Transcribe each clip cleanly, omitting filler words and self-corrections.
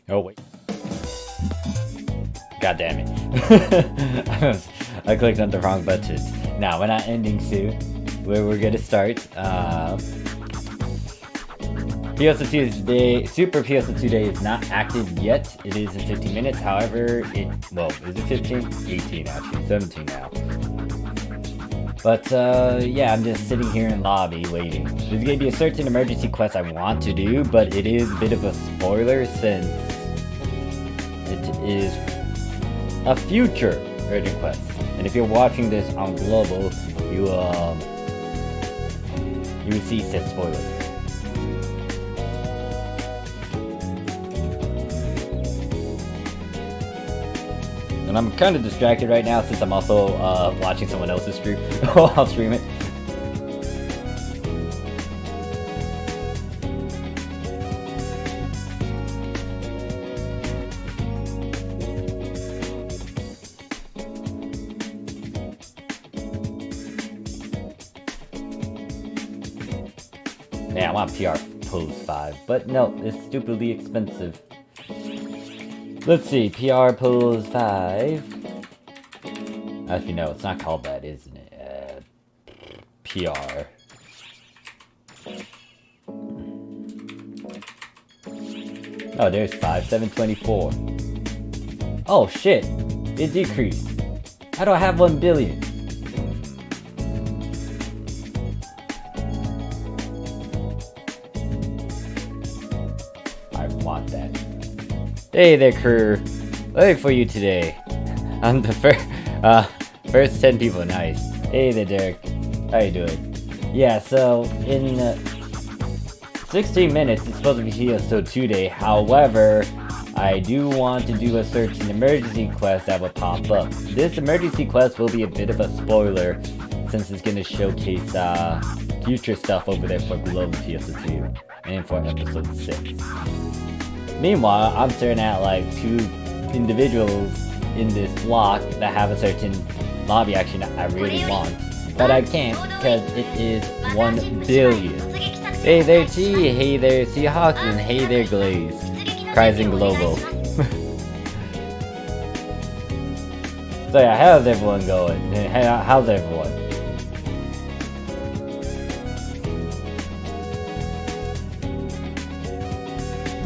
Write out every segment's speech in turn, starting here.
Oh wait. God damn it. I clicked on the wrong button. Now we're not ending soon. We're gonna start. PSO2 day, Super PSO2 day is not active yet. It is in 15 minutes. However, well, is it 15? 18 actually, 17 now. But yeah, I'm just sitting here in lobby waiting. There's gonna be a certain emergency quest I want to do, but it is a bit of a spoiler since it is a future urgent quest. And if you're watching this on global, you will see said spoiler. And I'm kind of distracted right now since I'm also watching someone else's stream while I'll stream it. Yeah, I want PR Pose 5, but no, it's stupidly expensive. Let's see, PR Pose 5. Actually, no, it's not called that, isn't it? PR. Oh, there's 5, 724. Oh shit, it decreased. How do I have 1 billion? want that. Hey there, crew. Waiting for you today. I'm the first 10 people. Nice. Hey there, Derek. How you doing? Yeah, so in 16 minutes, it's supposed to be PSO2 day. However, I do want to do a search in emergency quest that will pop up. This emergency quest will be a bit of a spoiler since it's going to showcase future stuff over there for Global PSO2 and for episode 6. Meanwhile, I'm staring at like 2 individuals in this block that have a certain lobby action that I really want. But I can't because it is 1 billion. Hey there T, hey there Seahawks, and hey there Glaze. Cries in Global. So yeah, how's everyone going? How's everyone?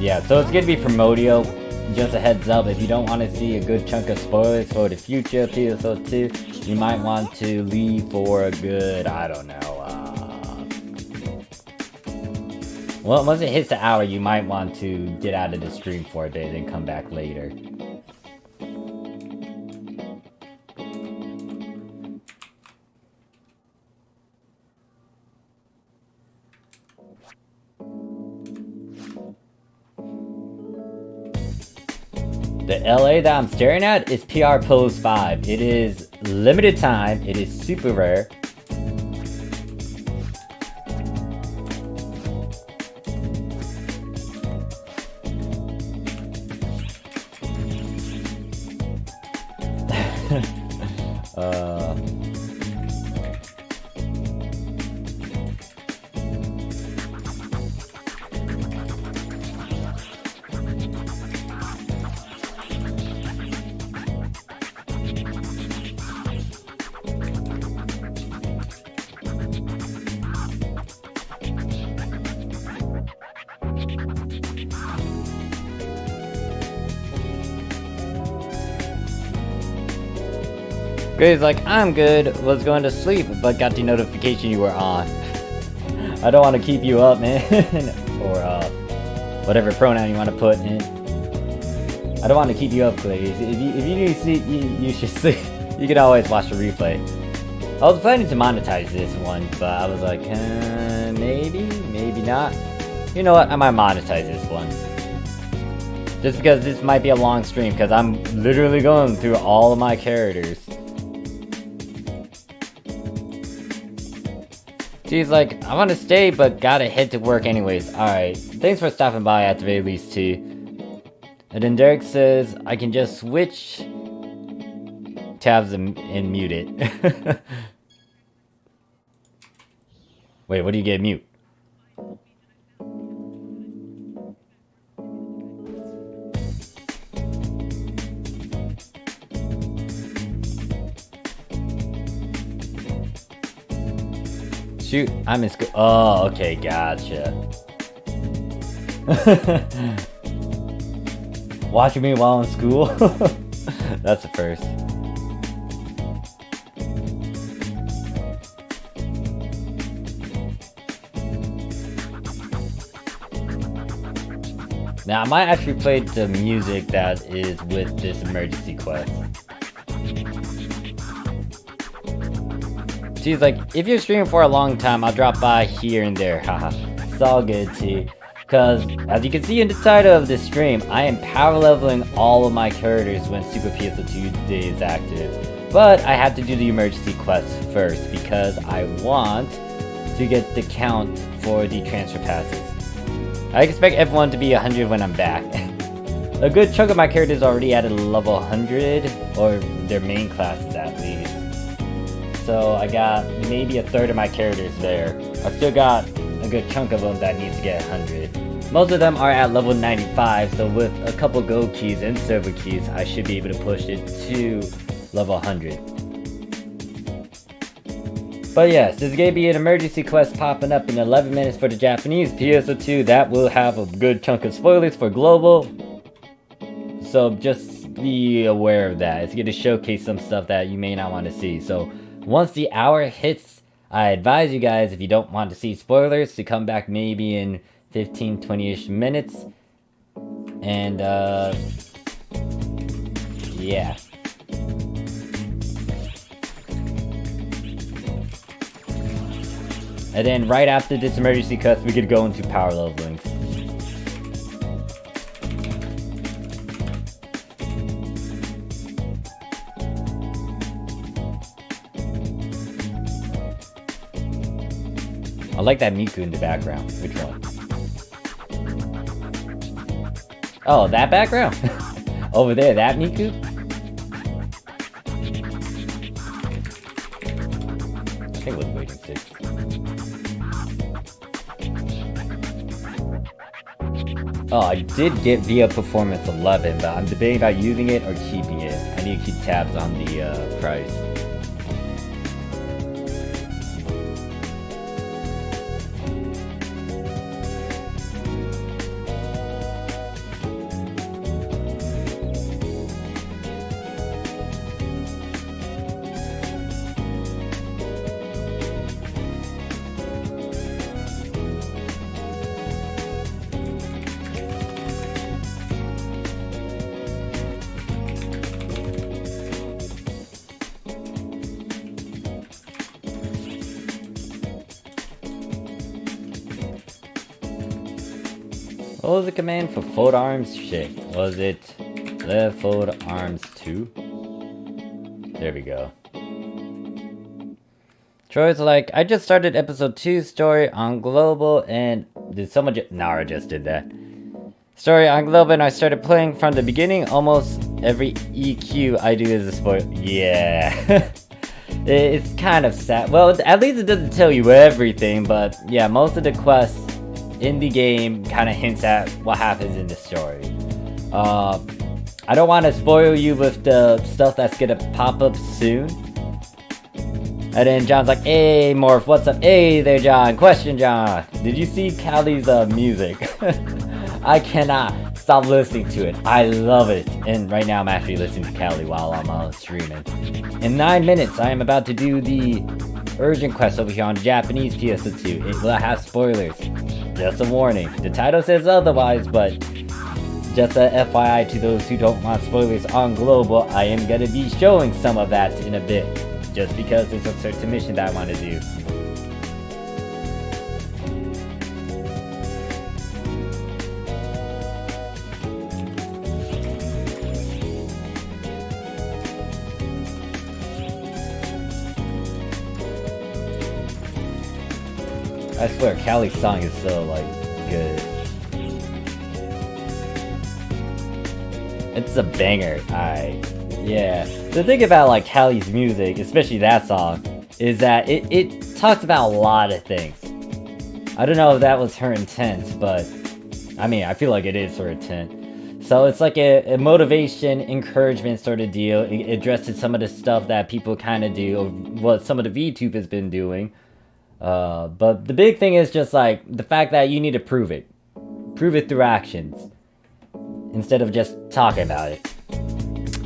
Yeah, so it's gonna be Primordial. Just a heads up, if you don't want to see a good chunk of spoilers for the future PSO2, you might want to leave for a good, I don't know, well, once it hits the hour, you might want to get out of the stream for a bit and come back later. The LA that I'm staring at is PR Pose 5. It is limited time, it is super rare. Graves like, I'm good, was going to sleep, but got the notification you were on. I don't want to keep you up, man. Or, whatever pronoun you want to put in. I don't want to keep you up, Glaze. If you need to sleep, you should sleep. You can always watch the replay. I was planning to monetize this one, but I was like, maybe not. You know what, I might monetize this one. Just because this might be a long stream, because I'm literally going through all of my characters. She's like, I want to stay, but gotta head to work anyways. Alright, thanks for stopping by at the very least, too. And then Derek says, I can just switch tabs and mute it. Wait, what do you get mute? Shoot, I'm in school. Oh, okay, gotcha. Watching me while in school? That's the first. Now, I might actually play the music that is with this emergency quest. She's like, if you're streaming for a long time, I'll drop by here and there, haha. It's all good, T. Because, as you can see in the title of this stream, I am power leveling all of my characters when Super PSO2 Day is active. But I have to do the emergency quest first, because I want to get the count for the transfer passes. I expect everyone to be 100 when I'm back. A good chunk of my characters already at a level 100, or their main classes at least. So I got maybe a third of my characters there. I've still got a good chunk of them that need to get 100. Most of them are at level 95, so with a couple gold keys and silver keys, I should be able to push it to level 100. But yes, there's going to be an emergency quest popping up in 11 minutes for the Japanese PSO2. That will have a good chunk of spoilers for global. So just be aware of that. It's going to showcase some stuff that you may not want to see. So once the hour hits, I advise you guys, if you don't want to see spoilers, to come back maybe in 15-20ish minutes And yeah. And then right after this emergency quest, we could go into power leveling. I like that Miku in the background. Which one? Oh, that background? Over there, that Miku? I think it was Waiting 6. Oh, I did get via Performance 11, but I'm debating about using it or keeping it. I need to keep tabs on the price. What was the command for fold arms? Shit. Was it left fold arms 2? There we go. Troy's like, I just started episode 2 story on global and did someone Nara just did that. Story on global and I started playing from the beginning. Almost every EQ I do is a spoil. Yeah. It's kind of sad. Well, at least it doesn't tell you everything, but yeah, most of the quests in the game kind of hints at what happens in the story. I don't want to spoil you with the stuff that's gonna pop up soon. And then John's like, hey Morph, what's up? Hey there John, question John. Did you see Callie's music? I cannot stop listening to it. I love it. And right now I'm actually listening to Callie while I'm streaming. In 9 minutes I am about to do the urgent quest over here on Japanese PSO2. It will have spoilers. Just a warning. The title says otherwise, but just a FYI to those who don't want spoilers on global, I am gonna be showing some of that in a bit. Just because there's a certain mission that I want to do. I swear, Callie's song is so, like, good. It's a banger, yeah. The thing about, like, Callie's music, especially that song, is that it talks about a lot of things. I don't know if that was her intent, but, I mean, I feel like it is her intent. So it's like a motivation, encouragement sort of deal. It addresses some of the stuff that people kind of do, or what some of the VTube has been doing. But the big thing is just like the fact that you need to prove it through actions instead of just talking about it.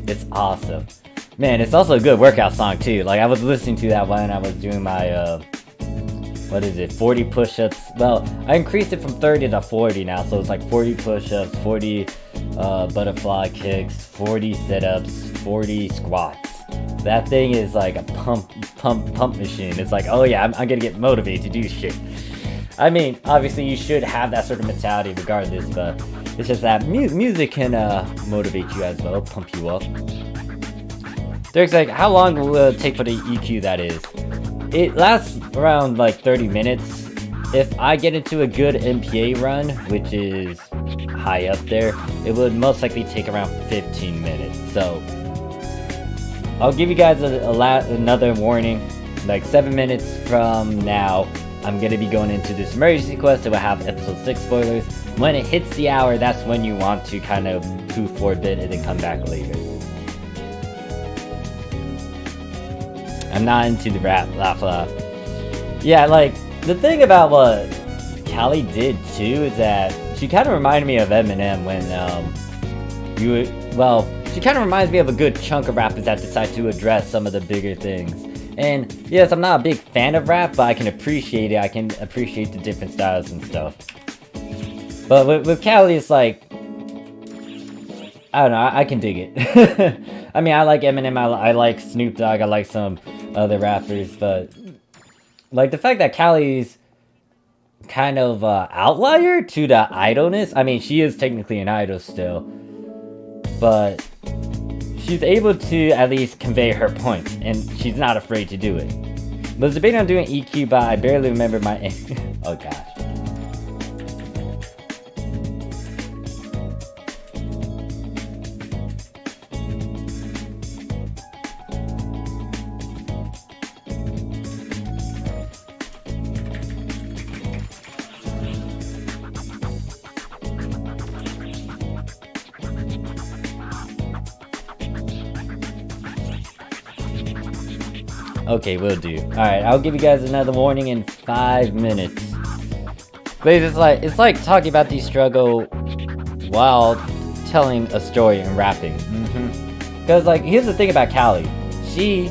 It's awesome, man. It's also a good workout song too. Like I was listening to that when I was doing my 40 push-ups. Well, I increased it from 30 to 40 now, so it's like 40 push-ups, 40 butterfly kicks, 40 sit-ups, 40 squats. That thing is like a pump machine. It's like, oh yeah, I'm gonna get motivated to do shit. I mean, obviously you should have that sort of mentality regardless, but it's just that music can motivate you as well, pump you up. Derek's like, how long will it take for the EQ that is? It lasts around like 30 minutes. If I get into a good MPA run, which is high up there, it would most likely take around 15 minutes. So I'll give you guys another warning. Like 7 minutes from now, I'm gonna be going into this emergency quest. It will have episode 6 spoilers. When it hits the hour, that's when you want to kind of poof for a bit and then come back later. I'm not into the rap, laugh. Yeah, like, the thing about what Callie did too is that she kind of reminded me of Eminem when, she kind of reminds me of a good chunk of rappers that decide to address some of the bigger things. And yes, I'm not a big fan of rap, but I can appreciate it. I can appreciate the different styles and stuff. But with Callie, it's like, I don't know, I can dig it. I mean, I like Eminem, I like Snoop Dogg, I like some other rappers, but like the fact that Callie's kind of outlier to the idolness. I mean, she is technically an idol still, but she's able to at least convey her points, and she's not afraid to do it. But I was debating on doing EQ, but I barely remember my... oh gosh. Okay, will do. Alright, I'll give you guys another warning in 5 minutes. But it's like talking about the struggle while telling a story and rapping. Because like, here's the thing about Callie. She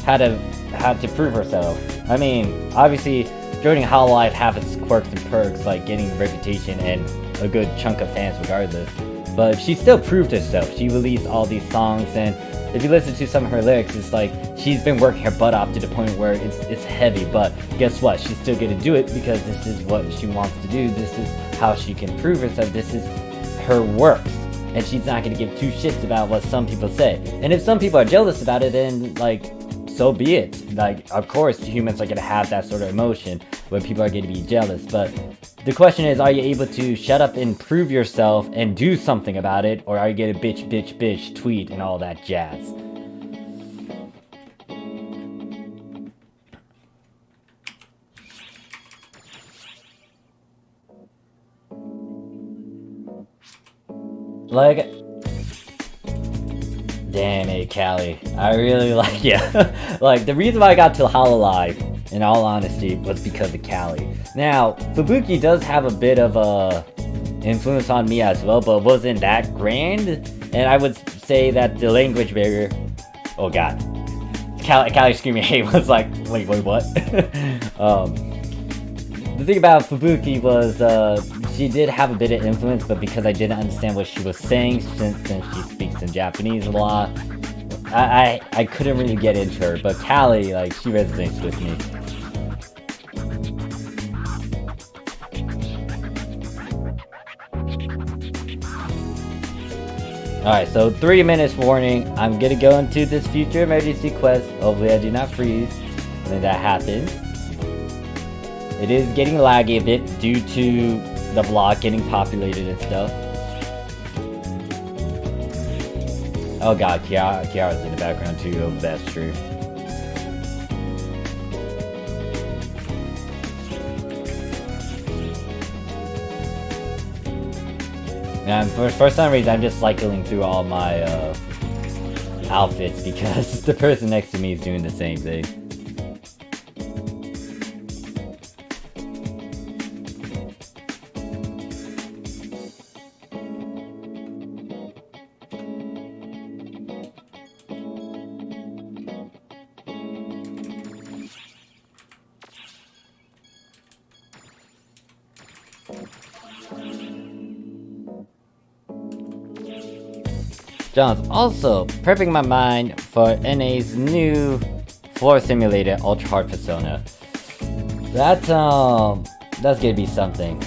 had to prove herself. I mean, obviously, joining Hollow Life have its quirks and perks, like getting reputation and a good chunk of fans regardless. But she still proved herself. She released all these songs, and if you listen to some of her lyrics, it's like she's been working her butt off to the point where it's heavy, but guess what? She's still gonna do it because this is what she wants to do. This is how she can prove herself. This is her works, and she's not gonna give two shits about what some people say. And if some people are jealous about it, then like, so be it. Like, of course, humans are gonna have that sort of emotion where people are gonna be jealous, but the question is, are you able to shut up and prove yourself and do something about it, or are you gonna bitch, tweet, and all that jazz? Like, damn it, Callie. I really like you. Like, the reason why I got to Hololive, in all honesty, was because of Callie. Now, Fubuki does have a bit of a influence on me as well, but wasn't that grand. And I would say that the language barrier... Oh god. Callie screaming hey was like, wait, what? The thing about Fubuki was, she did have a bit of influence, but because I didn't understand what she was saying, since she speaks in Japanese a lot, I couldn't really get into her. But Callie, like, she resonates with me. Alright, so 3 minutes warning. I'm gonna go into this future emergency quest. Hopefully I do not freeze when that happens. It is getting laggy a bit due to the vlog getting populated and stuff. Oh god, Kiara's in the background too, oh, that's true. And for some reason, I'm just cycling through all my outfits because the person next to me is doing the same thing. John's also prepping my mind for NA's new floor simulator ultra hard persona. That's gonna be something.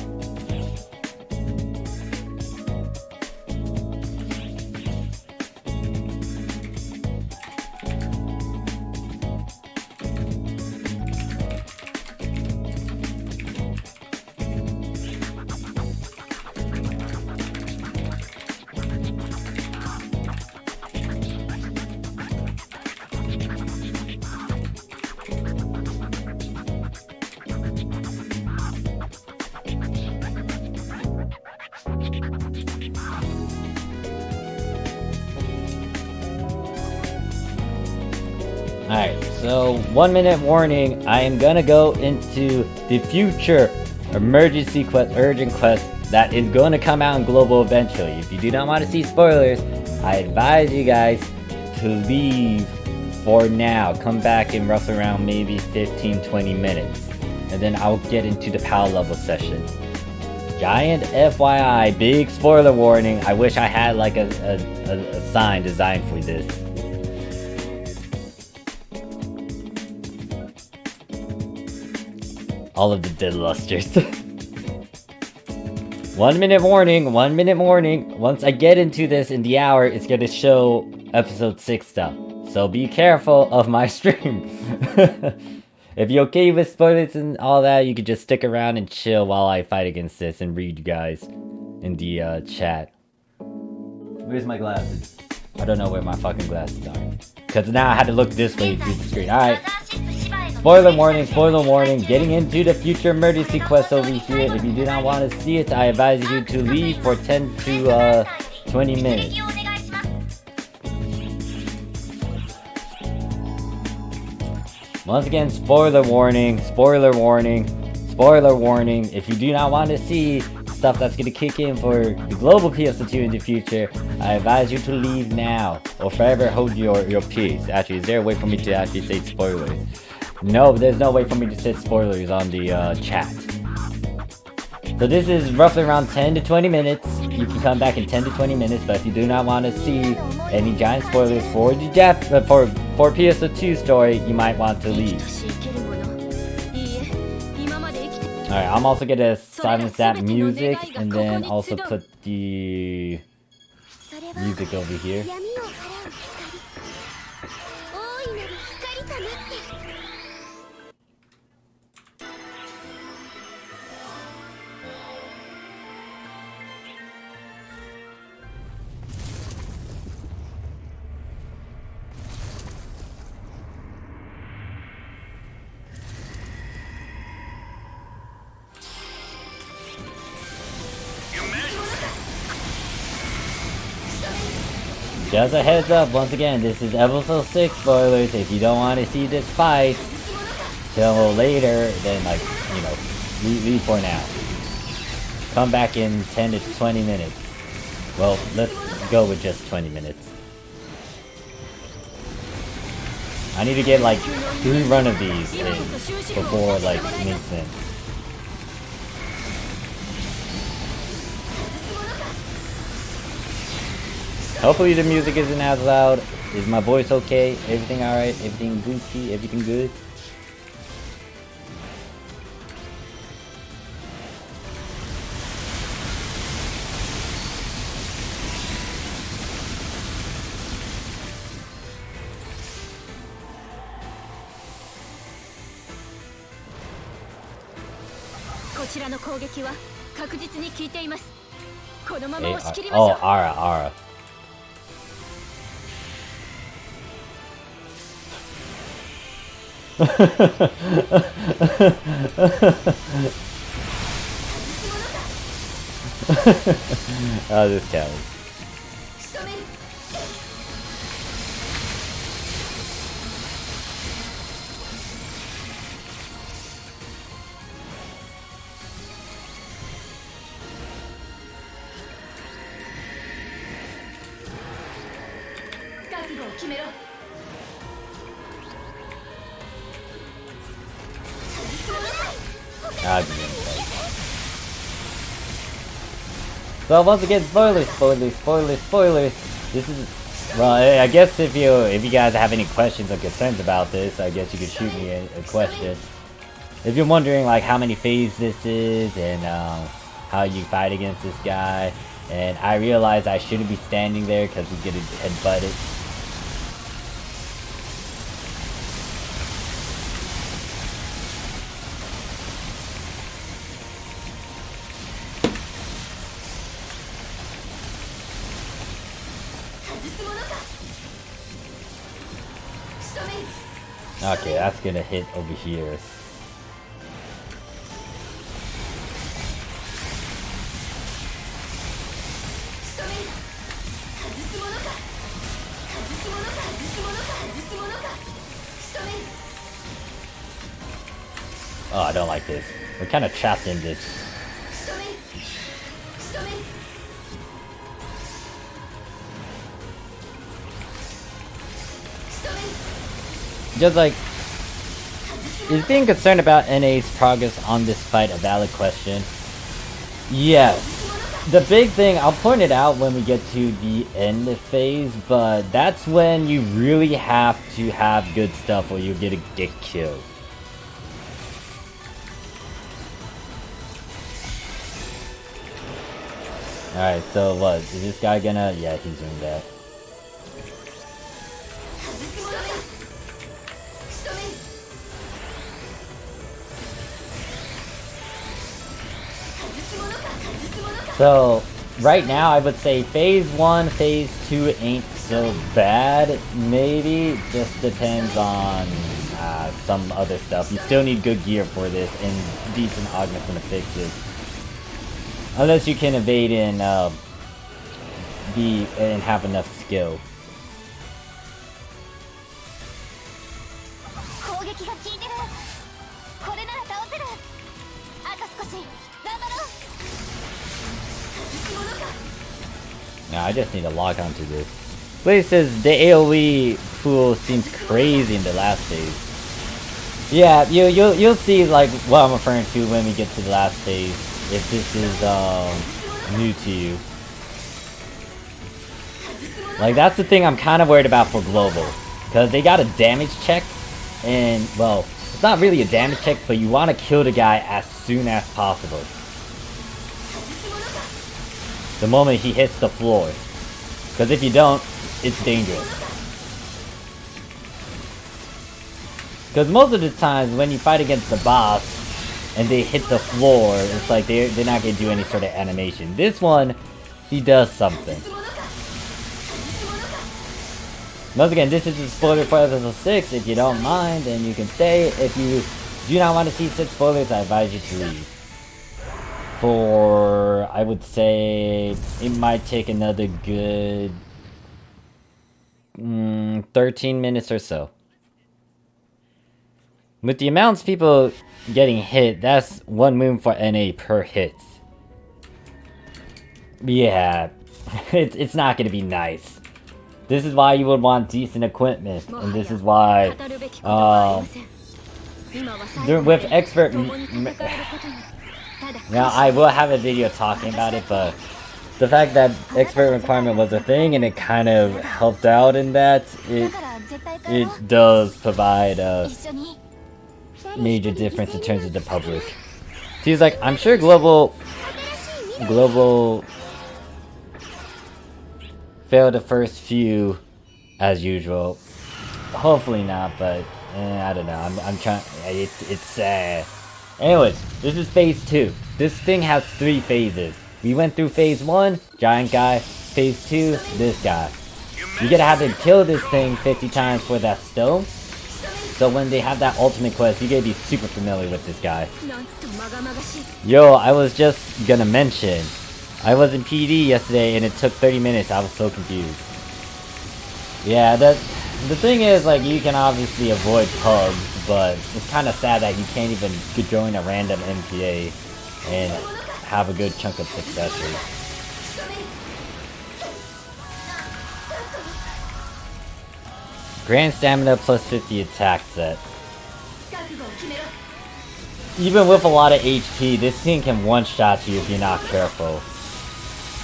Alright, so 1 minute warning, I am gonna go into the future emergency quest, urgent quest that is going to come out in global eventually. If you do not want to see spoilers, I advise you guys to leave for now. Come back in roughly around maybe 15-20 minutes. And then I'll get into the power level session. Giant FYI, big spoiler warning. I wish I had like a sign designed for this. All of the dead lusters. 1 minute warning, 1 minute warning. Once I get into this in the hour, it's gonna show episode 6 stuff. So be careful of my stream. If you're okay with spoilers and all that, you can just stick around and chill while I fight against this and read you guys in the chat. Where's my glasses? I don't know where my fucking glasses are. Because now I had to look this way through the screen. Alright. Spoiler warning, getting into the future emergency quest over here. If you do not want to see it, I advise you to leave for 10 to 20 minutes. Once again, spoiler warning. If you do not want to see stuff that's going to kick in for the global PSO2 in the future, I advise you to leave now or forever hold your peace. Actually, is there a way for me to actually say spoilers? No, there's no way for me to say spoilers on the chat. So this is roughly around 10 to 20 minutes. You can come back in 10 to 20 minutes, but if you do not want to see any giant spoilers for the for PSO2 story, you might want to leave. Alright, I'm also gonna silence that music and then also put the music over here. Just a heads up, once again, this is episode 6 spoilers. If you don't want to see this fight till later, then like, you know, leave for now. Come back in 10 to 20 minutes. Well, let's go with just 20 minutes. I need to get like 3 run of these in before like it makes sense. Hopefully the music isn't as loud. Is my voice okay? Everything alright? Everything Gucci? Everything good? Oh, Ara. Oh, this coward. So once again, spoilers. This is, well, I guess if you guys have any questions or concerns about this, I guess you could shoot me a question. If you're wondering like how many phases this is and how you fight against this guy, and I realize I shouldn't be standing there because we get headbutted. Okay, that's gonna hit over here. Oh, I don't like this. We're kind of trapped in this. Just like, is being concerned about NA's progress on this fight a valid question? Yes. The big thing, I'll point it out when we get to the end phase, but that's when you really have to have good stuff or you'll get killed. Alright, so what? Is this guy gonna... Yeah, he's doing that. So, right now I would say Phase 1, Phase 2 ain't so bad, maybe. Just depends on some other stuff. You still need good gear for this and decent augments and fixes. Unless you can evade and have enough skill. Now I just need to log onto this. Wait, says the AoE pool seems crazy in the last phase. Yeah, you'll see like what I'm referring to when we get to the last phase. If this is new to you. Like that's the thing I'm kind of worried about for global, because they got a damage check, and well, it's not really a damage check, but you want to kill the guy as soon as possible. The moment he hits the floor. Because if you don't, it's dangerous. Because most of the times when you fight against the boss and they hit the floor, it's like they're not going to do any sort of animation. This one, he does something. Once again, this is a spoiler for episode 6. If you don't mind, then you can stay. If you do not want to see 6 spoilers, I advise you to leave. For, I would say, it might take another good 13 minutes or so. With the amounts of people getting hit, that's 1 moon for NA per hit. Yeah, it's not going to be nice. This is why you would want decent equipment, and this is why, with expert... Now, I will have a video talking about it, but the fact that expert requirement was a thing and it kind of helped out in that, it does provide a major difference in terms of the public. He's like, I'm sure global failed the first few as usual. Hopefully not, but I don't know. I'm trying. It's sad. Anyways, this is phase 2. This thing has 3 phases. We went through phase 1, giant guy. Phase 2, this guy. You gotta have to kill this thing 50 times for that stone. So when they have that ultimate quest, you gotta be super familiar with this guy. Yo, I was just gonna mention, I was in PD yesterday and it took 30 minutes. I was so confused. Yeah, the thing is, like, you can obviously avoid pugs, but it's kind of sad that you can't even join a random MPA and have a good chunk of successes. Grand stamina plus 50 attack set. Even with a lot of HP, this thing can one-shot you if you're not careful.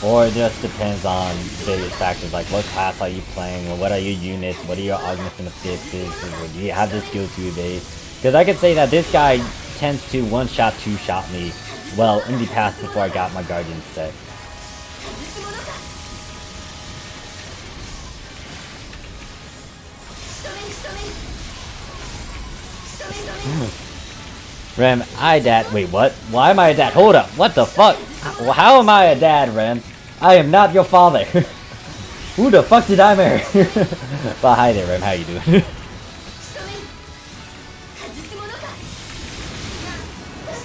Or it just depends on various factors like what class are you playing, or what are your units, what are your augments and affixes, or do you have the skill to evade? Because I could say that this guy tends to one-shot, two-shot me, well, in the past before I got my Guardian set. Rem, I dad. Wait, what? Why am I a dad? Hold up. What the fuck? How am I a dad, Rem? I am not your father. Who the fuck did I marry? Well, hi there, Rem. How you doing?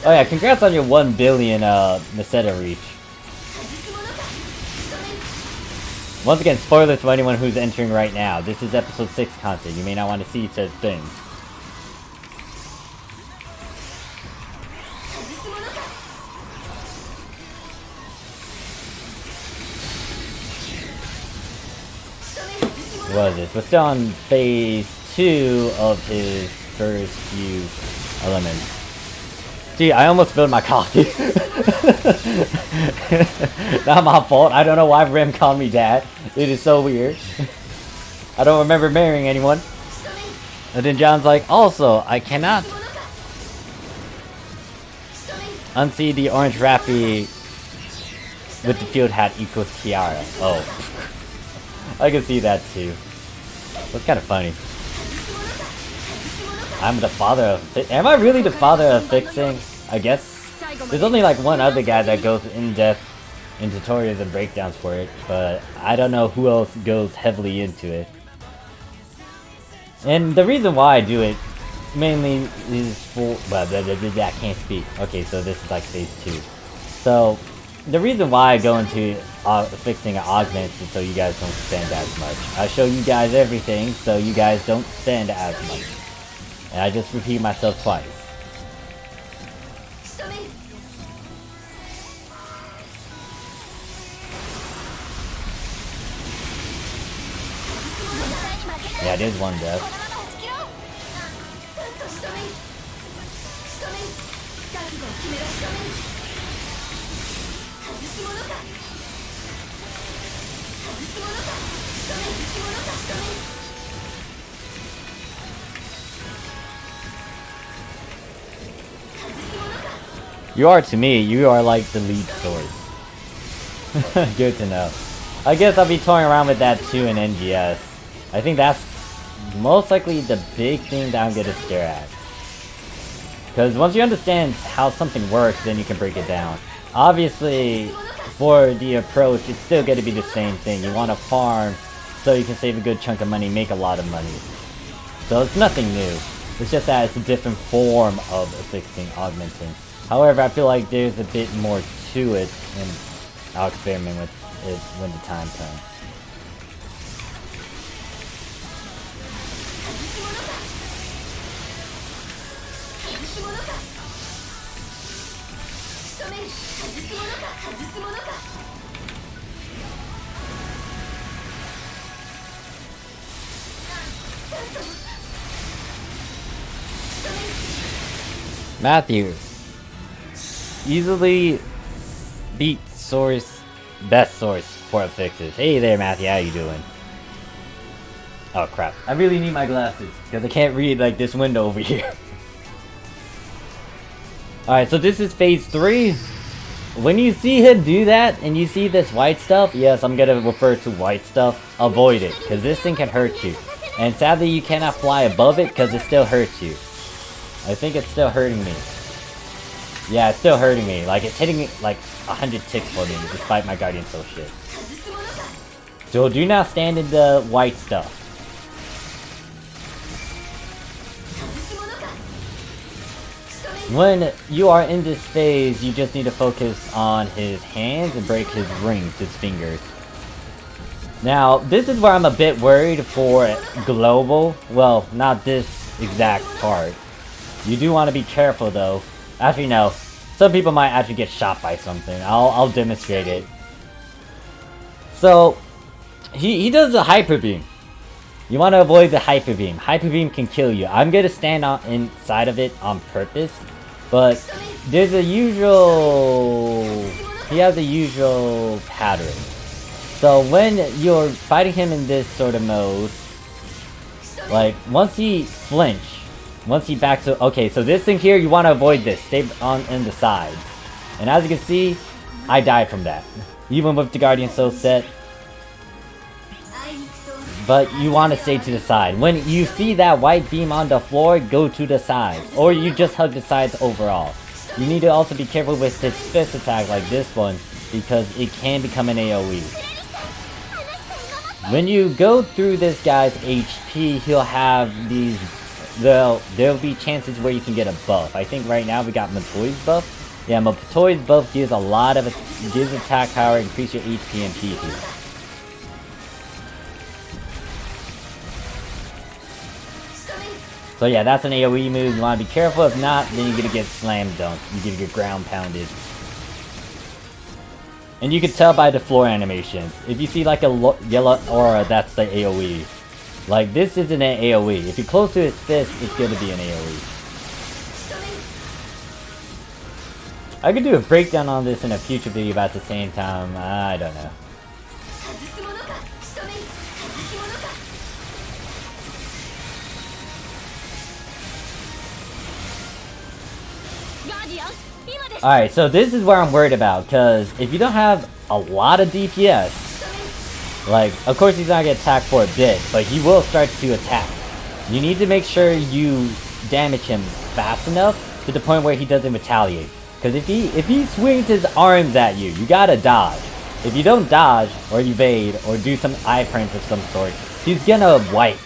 Oh yeah, congrats on your 1 billion Meseta reach. Once again, spoilers for anyone who's entering right now. This is episode 6 content. You may not want to see such things. What is this? We're still on phase 2 of his first few elements. Gee, I almost spilled my coffee. Not my fault. I don't know why Rim called me dad. It is so weird. I don't remember marrying anyone. And then John's like, also, I cannot unsee the orange Rappy with the field hat equals Kiara. Oh. I can see that too. That's kind of funny. I'm the father of... Am I really the father of fixing? I guess. There's only like one other guy that goes in depth in tutorials and breakdowns for it, but I don't know who else goes heavily into it. And the reason why I do it mainly is for... Well, I can't speak. Okay, so this is like phase 2. So, the reason why I go into fixing augments is so you guys don't spend as much. I show you guys everything so you guys don't spend as much. And I just repeat myself twice. Yeah, there's one death. You are to me, you are like the lead source. Good to know. I guess I'll be toying around with that too in NGS. I think that's most likely the big thing that I'm gonna stare at. Because once you understand how something works, then you can break it down. Obviously, for the approach, it's still gonna be the same thing. You want to farm so you can save a good chunk of money, make a lot of money. So it's nothing new. It's just that it's a different form of fixing augmenting. However, I feel like there's a bit more to it, and I'll experiment with it when the time comes. Matthew, easily beat source, best source for fixes. Hey there, Matthew, how you doing? Oh crap, I really need my glasses because I can't read like this window over here. Alright, so this is phase 3. When you see him do that and you see this white stuff, yes, I'm gonna refer to white stuff, avoid it because this thing can hurt you. And sadly, you cannot fly above it because it still hurts you. I think it's still hurting me. Yeah, it's still hurting me. Like, it's hitting me like 100 ticks for me, despite my Guardian Soul shit. So do not stand in the white stuff. When you are in this phase, you just need to focus on his hands and break his rings, his fingers. Now, this is where I'm a bit worried for global. Well, not this exact part. You do want to be careful though. Actually, no. Some people might actually get shot by something. I'll demonstrate it. So, he does a hyper beam. You want to avoid the hyper beam. Hyper beam can kill you. I'm gonna stand on inside of it on purpose, but there's a usual. He has a usual pattern. So when you're fighting him in this sort of mode, like once he flinch. Once he backs up, okay, so this thing here, you want to avoid this. Stay on in the sides. And as you can see, I died from that. Even with the Guardian Soul set. But you want to stay to the side. When you see that white beam on the floor, go to the sides. Or you just hug the sides overall. You need to also be careful with his fist attack like this one, because it can become an AoE. When you go through this guy's HP, he'll have these... There'll be chances where you can get a buff. I think right now we got Matoi's buff. Yeah, Matoi's buff gives a lot of gives attack power, increase your HP and PP. So yeah, that's an AoE move. You want to be careful. If not, then you're gonna get slam dunked. You're gonna get ground pounded. And you can tell by the floor animations. If you see like a yellow aura, that's the AoE. Like, this isn't an AoE. If you're close to his fist, it's gonna be an AoE. I could do a breakdown on this in a future video, but at the same time, I don't know. Alright, so this is where I'm worried about, because if you don't have a lot of DPS, like, of course he's not going to attack for a bit, but he will start to attack. You need to make sure you damage him fast enough to the point where he doesn't retaliate. Because if he swings his arms at you, you gotta dodge. If you don't dodge, or evade, or do some iframes of some sort, he's gonna wipe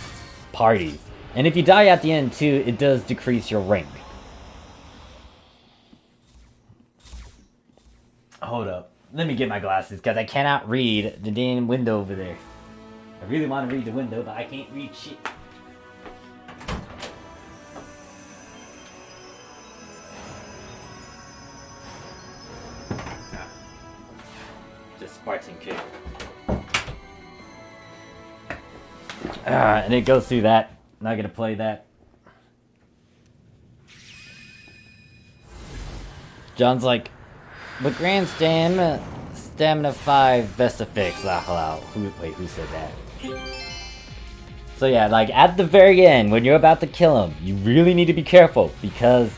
parties. And if you die at the end too, it does decrease your rank. Hold up. Let me get my glasses, because I cannot read the damn window over there. I really want to read the window, but I can't read shit. Just Spartan kid. And it goes through that. Not gonna play that. John's like, but Grand Stamina 5 best effects, who said that? So yeah, like at the very end, when you're about to kill him, you really need to be careful, because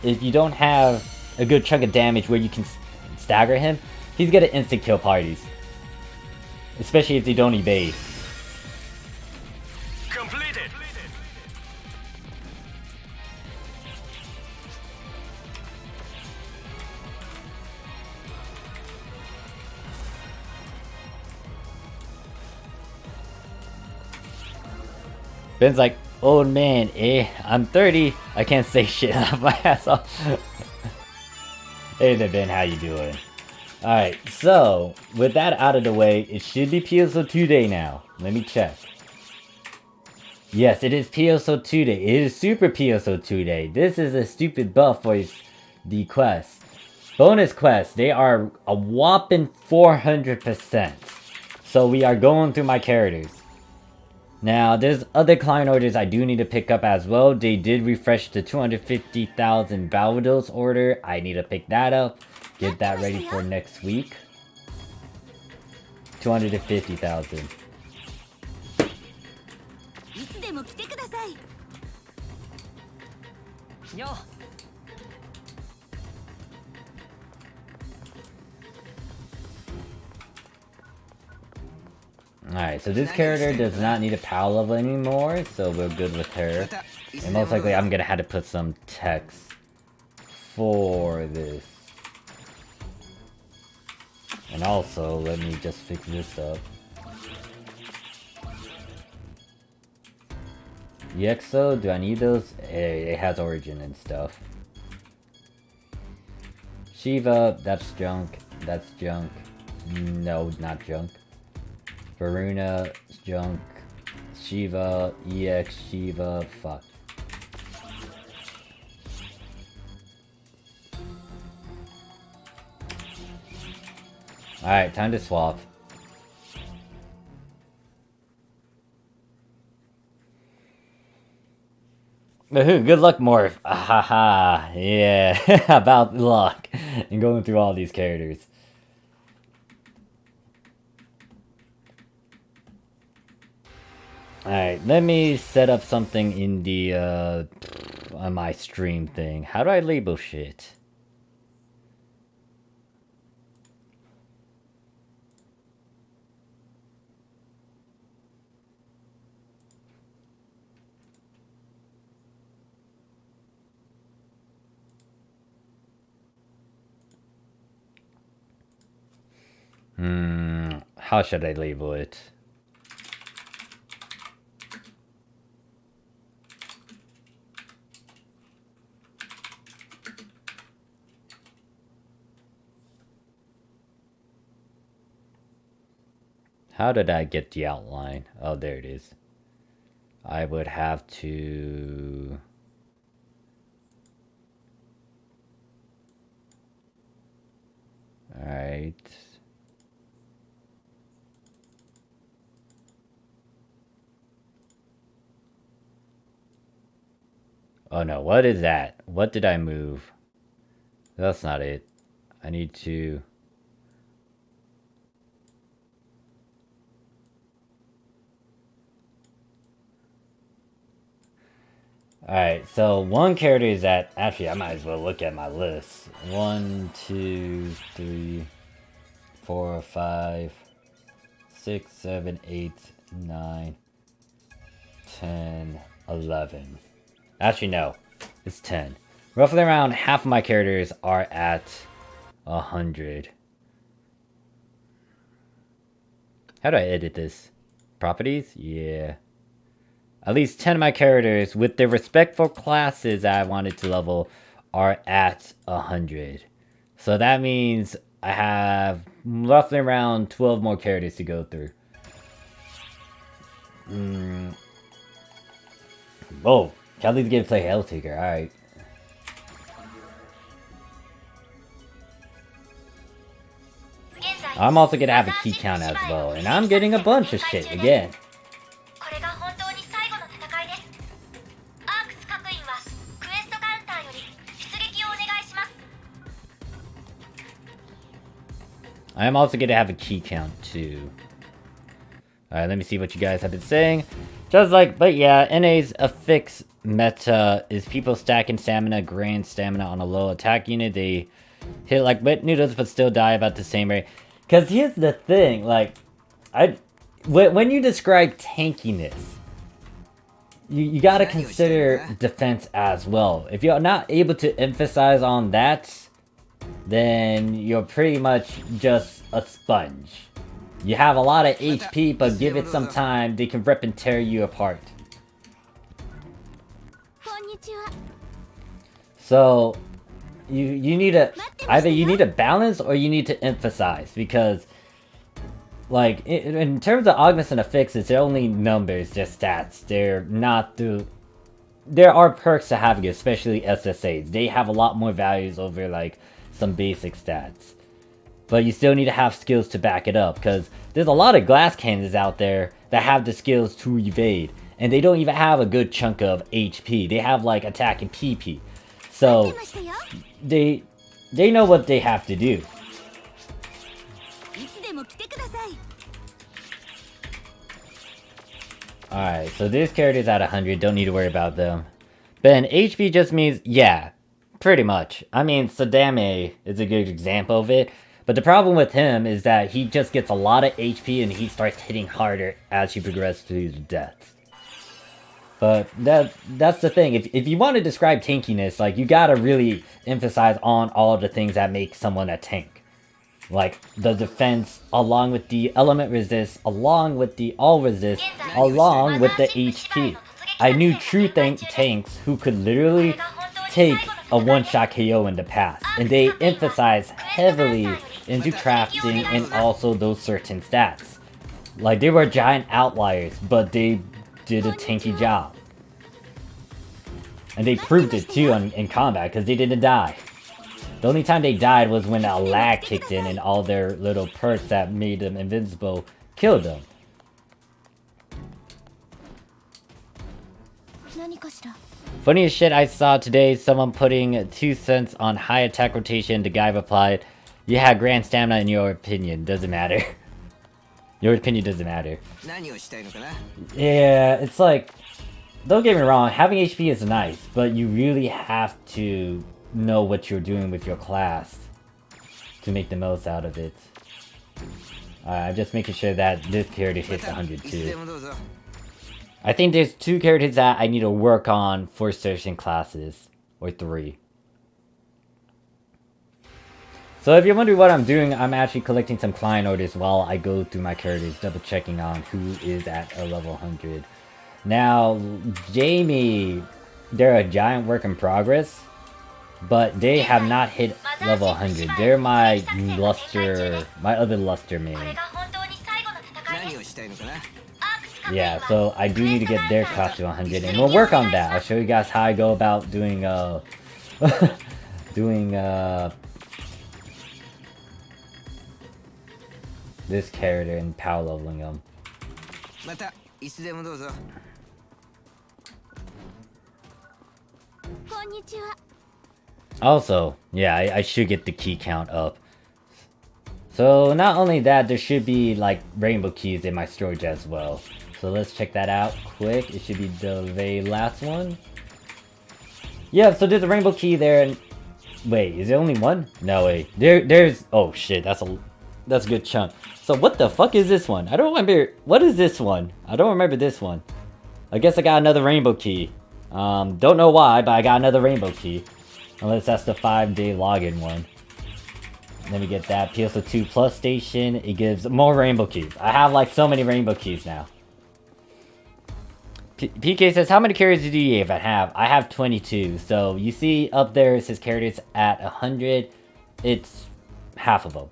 if you don't have a good chunk of damage where you can stagger him, he's gonna instant kill parties. Especially if they don't evade. Completed. Ben's like, old man, I'm 30. I can't say shit off my ass off. Hey there, Ben, how you doing? Alright, so, with that out of the way, it should be PSO2 day now. Let me check. Yes, it is PSO2 day. It is Super PSO2 day. This is a stupid buff for the quests. Bonus quests, they are a whopping 400%. So we are going through my characters. Now, there's other client orders I do need to pick up as well. They did refresh the 250,000 Valvados order. I need to pick that up. Get that ready for next week. 250,000. Alright, so this character does not need a power level anymore, so we're good with her. And most likely I'm gonna have to put some text for this. And also, let me just fix this up. EXO, do I need those? It has origin and stuff. Shiva, that's junk. That's junk. No, not junk. Varuna, junk. Shiva, EX, Shiva, fuck. Alright, time to swap. Good luck, Morph. Haha, yeah, about luck. And going through all these characters. Alright, let me set up something in the, on my stream thing. How do I label shit? How should I label it? How did I get the outline? Oh, there it is. I would have to... Alright. Oh no, what is that? What did I move? That's not it. I need to... Alright, so one character is at... Actually, I might as well look at my list. 1, 2, 3, 4, 5, 6, 7, 8, 9, 10, 11. Actually, no. It's 10. Roughly around half of my characters are at 100. How do I edit this? Properties? Yeah. At least 10 of my characters with their respectful classes that I wanted to level are at 100. So that means I have roughly around 12 more characters to go through. Oh, Kelly's gonna play Helltaker, alright. I'm also gonna have a key count as well, and I'm getting a bunch of shit again. I am also gonna have a key count too. Alright, let me see what you guys have been saying. Just like, but yeah, NA's a fixed meta is people stacking stamina, grand stamina on a low attack unit. They hit like wet noodles but still die about the same rate. Because here's the thing, like, when you describe tankiness, you gotta consider defense as well. If you're not able to emphasize on that, then you're pretty much just a sponge. You have a lot of HP, but give it some time, they can rip and tear you apart. So, you need to, either you need to balance or you need to emphasize, because, like, in terms of augments and affixes, they're only numbers, they're stats. They're not through... There are perks to having it, especially SSAs. They have a lot more values over, like, some basic stats. But you still need to have skills to back it up, because there's a lot of glass cannons out there that have the skills to evade, and they don't even have a good chunk of HP. They have, like, attack and PP. So, they know what they have to do. Alright, so this character's at 100, don't need to worry about them. Then HP just means, yeah, pretty much. I mean, Sadame is a good example of it. But the problem with him is that he just gets a lot of HP and he starts hitting harder as he progresses through the deaths. But that's the thing. If you want to describe tankiness, like, you gotta really emphasize on all the things that make someone a tank. Like, the defense, along with the element resist, along with the all resist, along with the HP. I knew true tanks who could literally take a one-shot KO in the past. And they emphasize heavily into crafting and also those certain stats. Like, they were giant outliers, but they did a tanky job. And they proved it too in combat, because they didn't die. The only time they died was when a lag kicked in and all their little perks that made them invincible killed them. Funniest shit I saw today, someone putting 2 cents on high attack rotation. The guy replied, "You had grand stamina in your opinion, doesn't matter." Your opinion doesn't matter. Yeah, it's like, don't get me wrong, having HP is nice, but you really have to know what you're doing with your class to make the most out of it. I'm just making sure that this character hits 100 too. I think there's 2 characters that I need to work on for certain classes, or 3. So if you're wondering what I'm doing, I'm actually collecting some client orders while I go through my characters, double checking on who is at a level 100. Now, Jamie, they're a giant work in progress, but they have not hit level 100. They're my luster, my other luster main. Yeah, so I do need to get their class to 100, and we'll work on that. I'll show you guys how I go about doing, this character and power leveling them. Also, yeah, I should get the key count up. So not only that, there should be like rainbow keys in my storage as well. So let's check that out quick. It should be the very last one. Yeah, so there's a rainbow key there. And wait, is there only one? No way. There's oh shit, that's a good chunk. So what the fuck is this one? I don't remember. What is this one? I don't remember this one. I guess I got another rainbow key. Don't know why, but I got another rainbow key. Unless that's the 5-day login one. Let me get that PSO2 plus station. It gives more rainbow keys. I have like so many rainbow keys now. PK says, how many characters do you even have? I have 22. So you see up there it says characters at 100. It's half of them.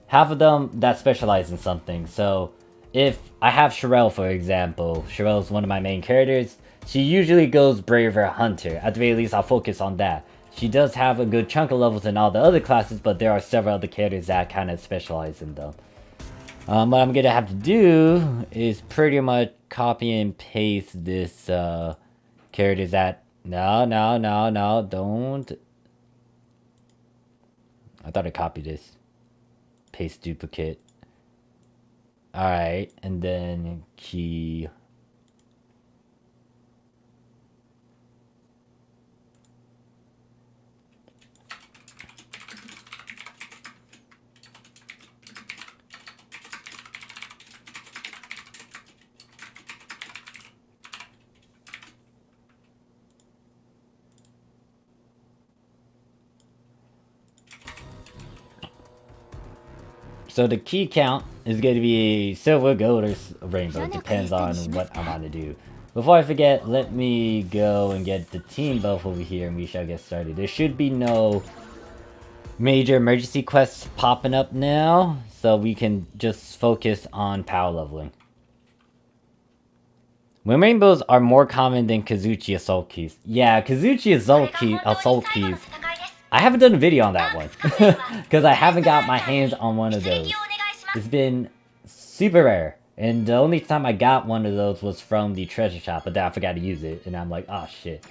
Half of them that specialize in something. So if I have Sherelle, for example, Sherelle is one of my main characters. She usually goes Braver Hunter. At the very least, I'll focus on that. She does have a good chunk of levels in all the other classes, but there are several other characters that kind of specialize in them. What I'm gonna have to do is pretty much copy and paste this characters that... No, don't. I thought I copied this. Paste duplicate. Alright, and then key... So the key count is going to be silver, gold, or rainbow. It depends on what I want to do. Before I forget, let me go and get the team buff over here and we shall get started. There should be no major emergency quests popping up now. So we can just focus on power leveling. When rainbows are more common than Kazuchi assault keys. Yeah, Kazuchi assault keys. I haven't done a video on that one. Because I haven't got my hands on one of those. It's been super rare. And the only time I got one of those was from the treasure shop. But then I forgot to use it. And I'm like, oh shit.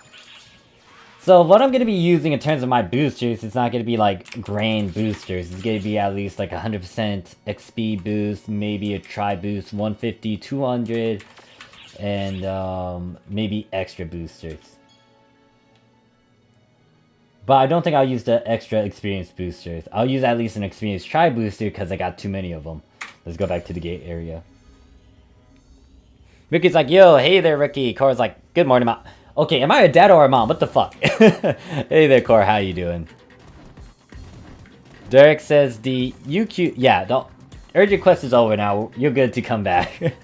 So what I'm going to be using in terms of my boosters, it's not going to be like grand boosters. It's going to be at least like 100% XP boost. Maybe a try boost, 150, 200. And maybe extra boosters. But I don't think I'll use the extra experience boosters. I'll use at least an experience try booster because I got too many of them. Let's go back to the gate area. Ricky's like, yo, hey there, Ricky. Cora's like, good morning, Mom. Okay, am I a dad or a mom? What the fuck? Hey there, Cora. How you doing? Derek says the UQ... Yeah, the urgent quest is over now. You're good to come back.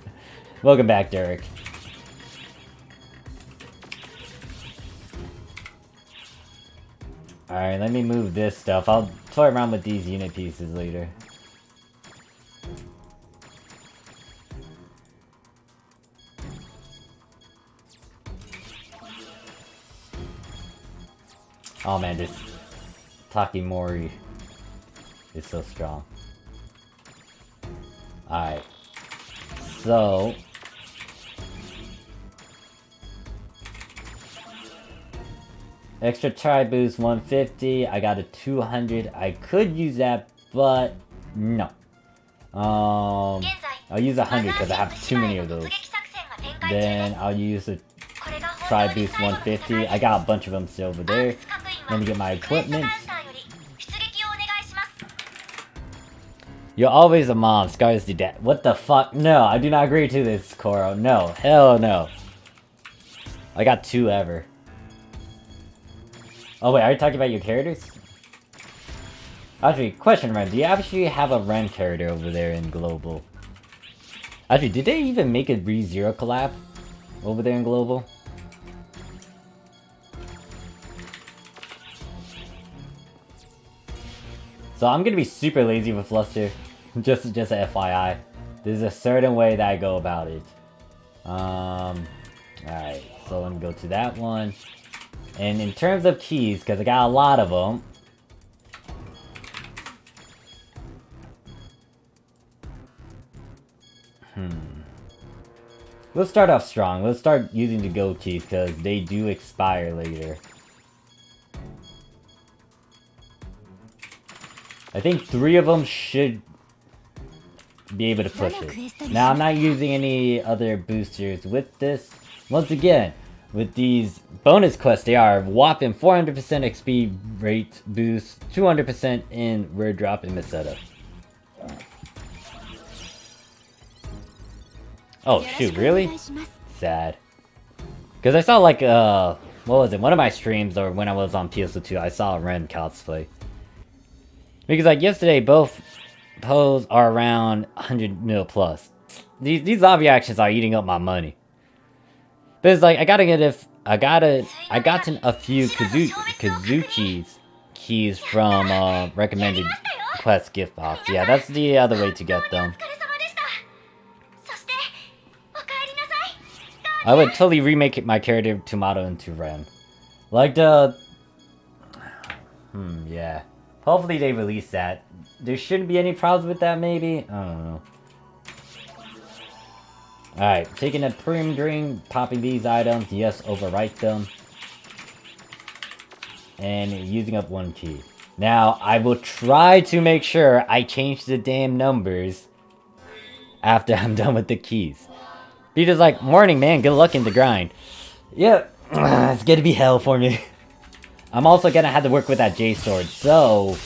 Welcome back, Derek. Alright, let me move this stuff. I'll toy around with these unit pieces later. Oh man, this Takimori is so strong. Alright. So... extra try boost 150. I got a 200. I could use that, but no. I'll use 100 because I have too many of those. Then I'll use a try boost 150. I got a bunch of them still over there. Let me get my equipment. You're always a mom. Scar is the dad. What the fuck? No, I do not agree to this, Koro. No, hell no. I got 2 ever. Oh wait, are you talking about your characters? Actually, question, Ren. Do you actually have a Ren character over there in Global? Actually, did they even make a ReZero collab over there in Global? So I'm gonna be super lazy with Luster. just a FYI. There's a certain way that I go about it. Alright, so let me go to that one. And in terms of keys, because I got a lot of them. We'll start off strong. We'll start using the gold keys because they do expire later. I think 3 of them should be able to push it. Now, I'm not using any other boosters with this. Once again, with these bonus quests, they are whopping 400% XP rate boost, 200% in rare drop in the setup. Oh shoot, really? Sad. Because I saw like, what was it? One of my streams, or when I was on PSO2, I saw a Ren cosplay. Because like yesterday, both pose are around 100 mil plus. These lobby actions are eating up my money. But it's like, I gotten a few Kazuchi's keys from recommended quest gift box. Yeah, that's the other way to get them. I would totally remake my character Tomato into Ren. Like the... yeah. Hopefully they release that. There shouldn't be any problems with that, maybe? I don't know. Alright, taking a prim drink, popping these items. Yes, overwrite them. And using up 1 key. Now, I will try to make sure I change the damn numbers after I'm done with the keys. Peter's like, morning, man. Good luck in the grind. Yep. It's gonna be hell for me. I'm also gonna have to work with that J sword. So,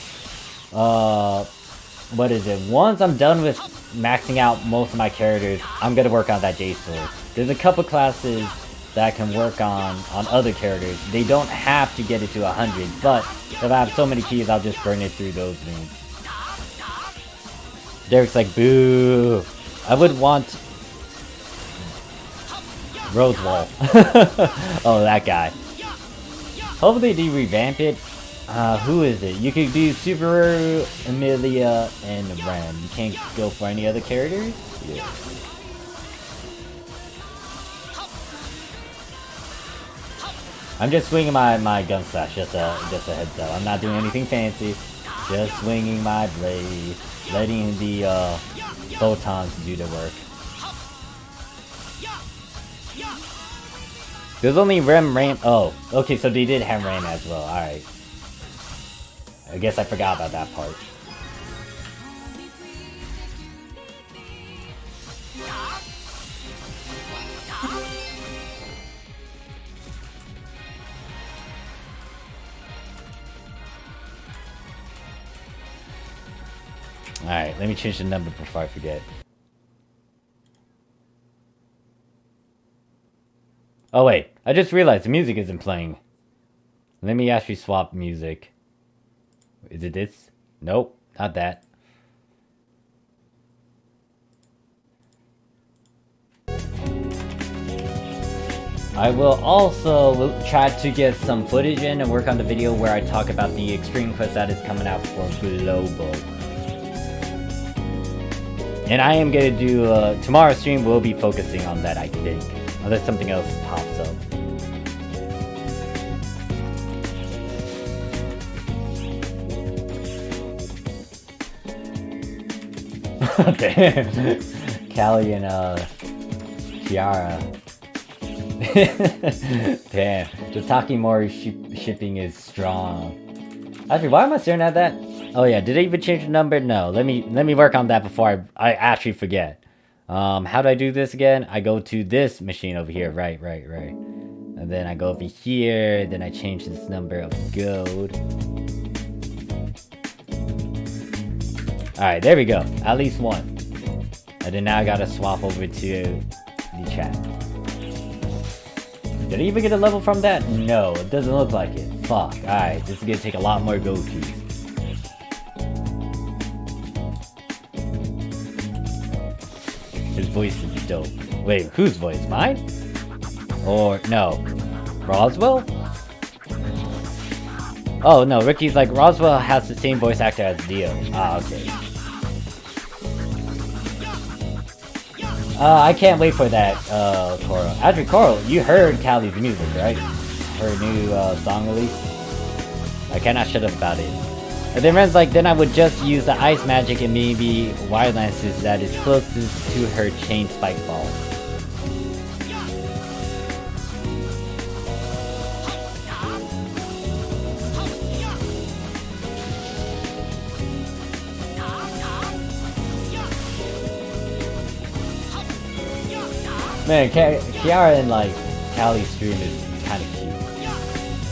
what is it? Once I'm done with maxing out most of my characters, I'm gonna work on that J sword. There's a couple classes that I can work on other characters. They don't have to get it to 100, but if I have so many keys, I'll just burn it through those means. Derek's like, boo. I would want Rosewall. Oh, that guy. Hopefully they revamp it. Who is it? You could do Subaru, Amelia, and Ren. You can't go for any other characters? Yeah. I'm just swinging my gun slash, just a heads up. I'm not doing anything fancy. Just swinging my blade. Letting the photons do the work. There's only Ram. Oh, okay, so they did have Ram as well. Alright. I guess I forgot about that part. Alright, let me change the number before I forget. Oh wait, I just realized the music isn't playing. Let me actually swap music. Is it this? Nope, not that. I will also try to get some footage in and work on the video where I talk about the extreme quest that is coming out for Global. And I am gonna do, tomorrow's stream will be focusing on that, I think. Unless something else pops up. Damn. Callie and, Kiara. Damn. The Takimori shipping is strong. Actually, why am I staring at that? Oh yeah, did I even change the number? No, let me work on that before I actually forget. How do I do this again? I go to this machine over here, right. And then I go over here, then I change this number of gold. Alright, there we go. At least one. And then now I gotta swap over to the chat. Did I even get a level from that? No, it doesn't look like it. Fuck. Alright, this is gonna take a lot more gold keys. His voice is dope. Wait, whose voice? Mine? Or, no. Roswell? Oh, no, Ricky's like, Roswell has the same voice actor as Dio. Ah, okay. I can't wait for that, Coral. Actually, Coral, you heard Callie's music, right? Her new, song release? I cannot shut up about it. And then Ren's like, then I would just use the ice magic and maybe wire lances that is closest to her chain spike ball. Man, Kiara and like Callie's stream is kind of cute,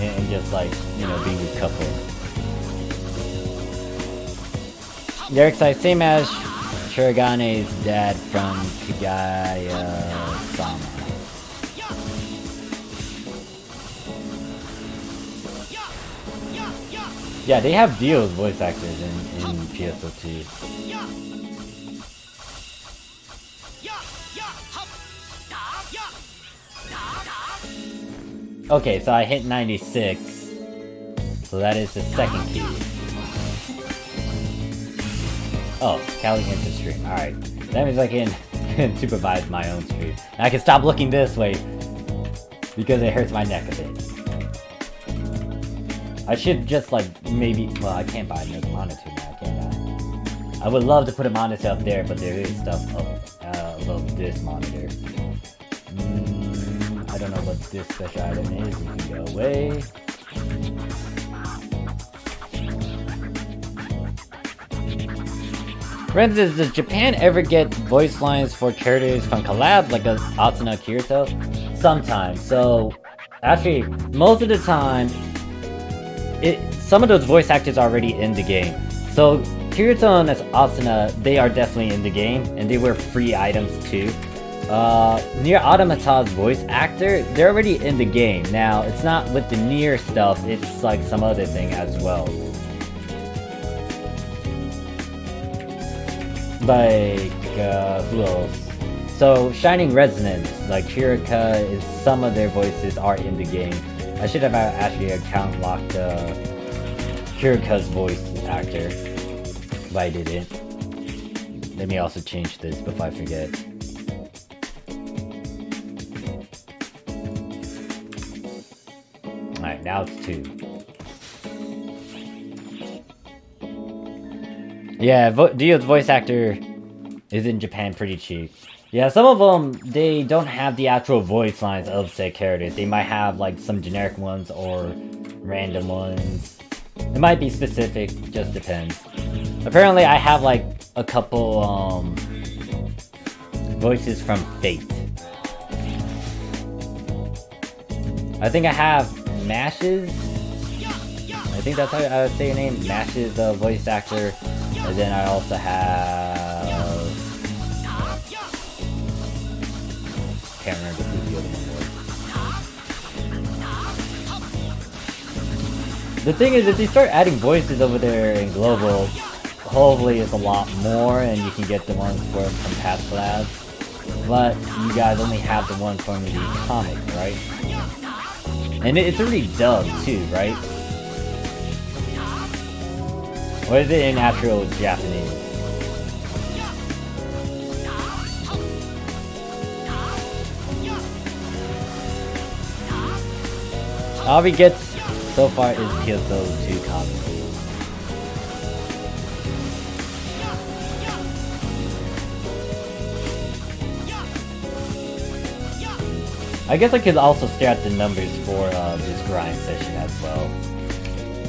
and just like, you know, being a couple. Derek's like, same as Shiragane's dad from Kagaya-sama. Yeah, they have Dio's voice actors in PSO2. Okay, so I hit 96. So that is the second key. Oh, Callie ends the stream. Alright. That means I can supervise my own stream. And I can stop looking this way because it hurts my neck a bit. I should just like maybe, well, I can't buy another monitor now, can I? I would love to put a monitor up there, but there is stuff up above this monitor. I don't know what this special item is. You can go away. Renz, does Japan ever get voice lines for characters from collabs like Asuna Kirito? Sometimes. So, actually, most of the time, some of those voice actors are already in the game. So, Kirito and Asuna, they are definitely in the game, and they were free items too. Nier Automata's voice actor, they're already in the game. Now, it's not with the Nier stuff, it's like some other thing as well. Like, who else? So, Shining Resonance, like Kirika, is some of their voices are in the game. I should have actually account locked Kirika's voice actor, but I didn't. Let me also change this before I forget. Alright, now it's 2. Yeah, Dio's voice actor is in Japan pretty cheap. Yeah, some of them, they don't have the actual voice lines of said characters. They might have like some generic ones or random ones. It might be specific, just depends. Apparently I have like a couple voices from Fate. I think I have Mash's, I think that's how I would say your name, Mash's voice actor. And then I also have, can't remember who the other one was. The thing is, if you start adding voices over there in global, hopefully it's a lot more and you can get the ones from past collabs. But you guys only have the one from the comic, right? And it's already dubbed too, right? Or is it in actual Japanese? All we get so far is PSO2 comics. I guess I could also stare at the numbers for this grind session as well.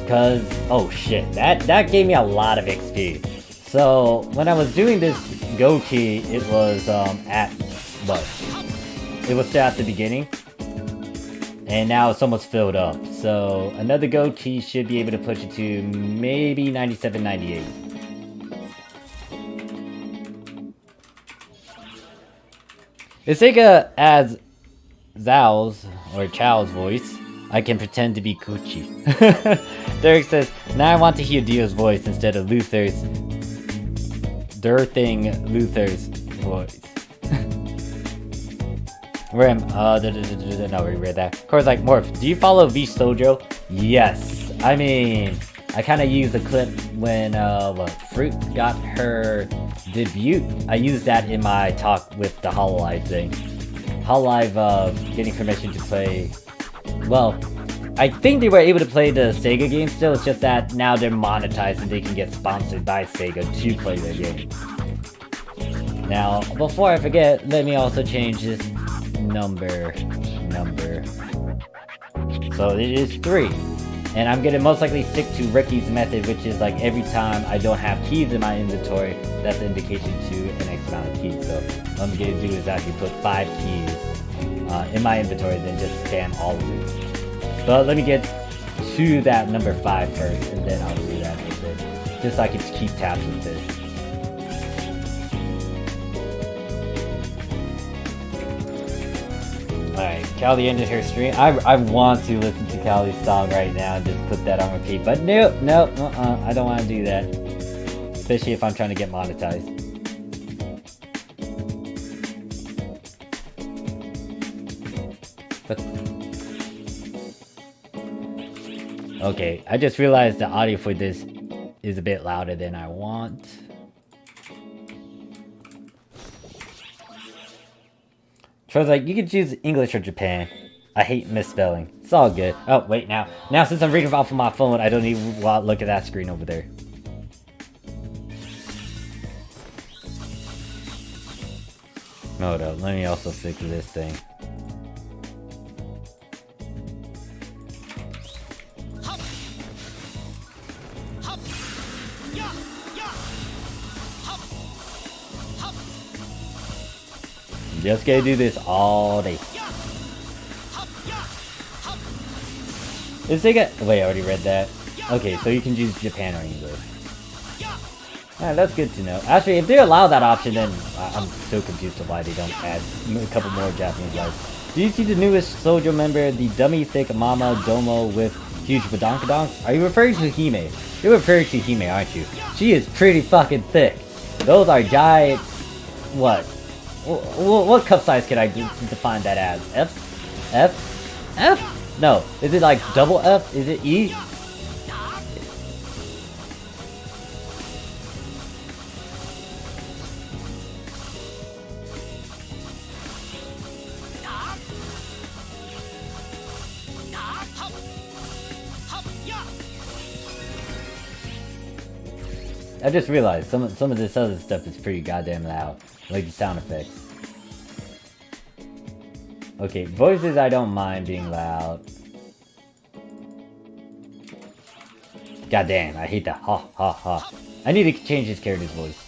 Cause, oh shit, that gave me a lot of XP. So, when I was doing this go key, it was at, what? It was still at the beginning. And now it's almost filled up. So, another go key should be able to push it to maybe 97, 98. If Sega adds Zhao's, or Chao's voice, I can pretend to be Kuchi. Derek says, now I want to hear Dio's voice instead of Luther's voice. Where am no, we read that. Of course, like, Morph, do you follow V Sojo? Yes. I mean, I kind of used the clip when Fruit got her debut. I used that in my talk with the Hololive thing. Hololive getting permission to play. Well, I think they were able to play the Sega game still, it's just that now they're monetized and they can get sponsored by Sega to play their game. Now, before I forget, let me also change this number. So it is 3. And I'm gonna most likely stick to Ricky's method, which is like every time I don't have keys in my inventory, that's an indication to an X amount of keys. So what I'm gonna do is actually put 5 keys in my inventory, then just spam all of it. But let me get to that number 5 first, and then I'll do that with it. Just so I can keep tabs with this. Alright, Callie ended her stream. I want to listen to Callie's song right now and just put that on repeat, but nope, I don't want to do that. Especially if I'm trying to get monetized. But okay, I just realized the audio for this is a bit louder than I want. Troy's like, you can choose English or Japan. I hate misspelling. It's all good. Oh, wait, now since I'm reading off of my phone, I don't even want to look at that screen over there. Hold up, let me also stick to this thing. Just gonna do this all day. Is it wait, I already read that. Okay, so you can use Japan or English. Yeah, that's good to know. Actually, if they allow that option, then I'm so confused to why they don't add a couple more Japanese words. Do you see the newest Sojo member, the dummy thick Mama Domo with huge badonkadonks? Are you referring to Hime? You're referring to Hime, aren't you? She is pretty fucking thick. Those are giant... What? What cup size can I define that as? F? F? F? No. Is it like double F? Is it E? I just realized some of this other stuff is pretty goddamn loud. Like the sound effects. Okay, voices I don't mind being loud. God damn, I hate that ha ha ha. I need to change this character's voice.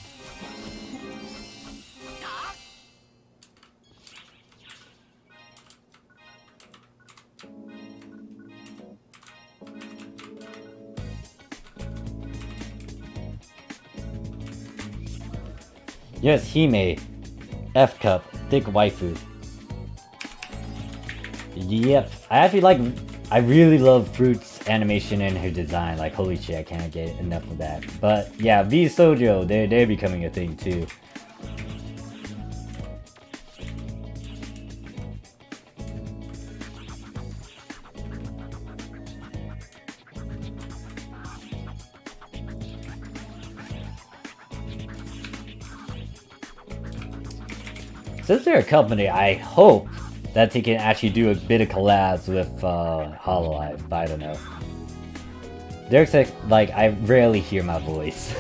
Yes, Hime. F cup. Thick waifu. Yep. I really love Fruit's animation and her design. Like, holy shit, I can't get enough of that. But yeah, V Sojo, they're becoming a thing too. Since they're a company, I hope that they can actually do a bit of collabs with Hololive, but I don't know. Derek's like, I rarely hear my voice.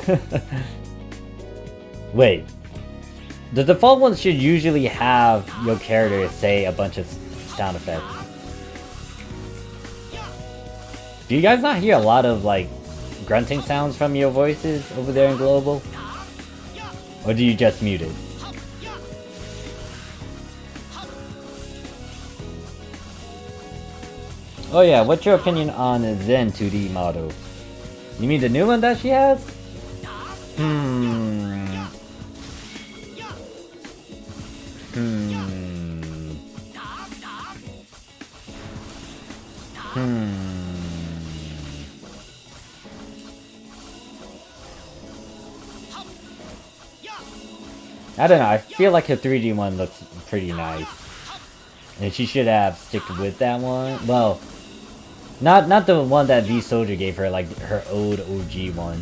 Wait. The default ones should usually have your character say a bunch of sound effects. Do you guys not hear a lot of, like, grunting sounds from your voices over there in Global? Or do you just mute it? Oh yeah, what's your opinion on Zen 2D model? You mean the new one that she has? I don't know, I feel like her 3D one looks pretty nice. And she should have sticked with that one. Well, not the one that V Soldier gave her, like her old OG one.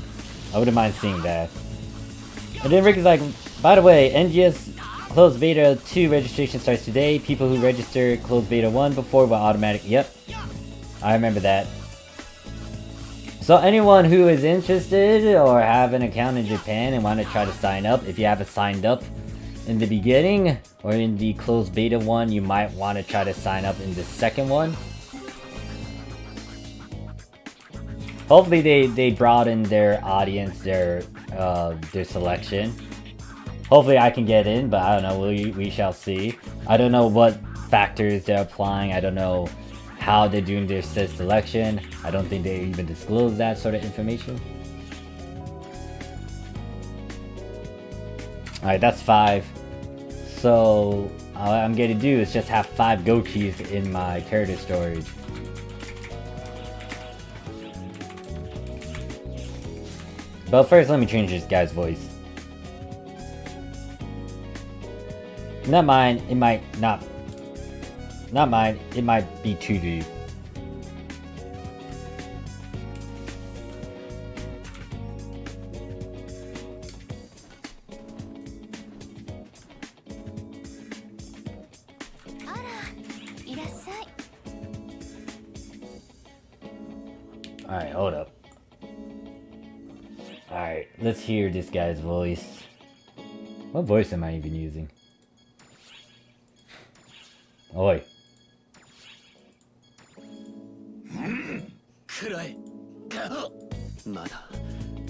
I wouldn't mind seeing that. And then Rick is like, by the way, NGS closed beta 2 registration starts today. People who register closed beta 1 before will automatic. Yep, I remember that. So anyone who is interested or have an account in Japan and want to try to sign up, if you haven't signed up in the beginning or in the closed beta one, you might want to try to sign up in the second one. Hopefully they broaden their audience, their selection. Hopefully I can get in, but I don't know. We shall see. I don't know what factors they're applying. I don't know how they're doing their selection. I don't think they even disclose that sort of information. Alright, that's 5. So all I'm going to do is just have 5 go keys in my character storage. But first, let me change this guy's voice. Not mine, it might not. Not mine, it might be too deep. Alright, hold up. Alright, let's hear this guy's voice. What voice am I even using? Oi.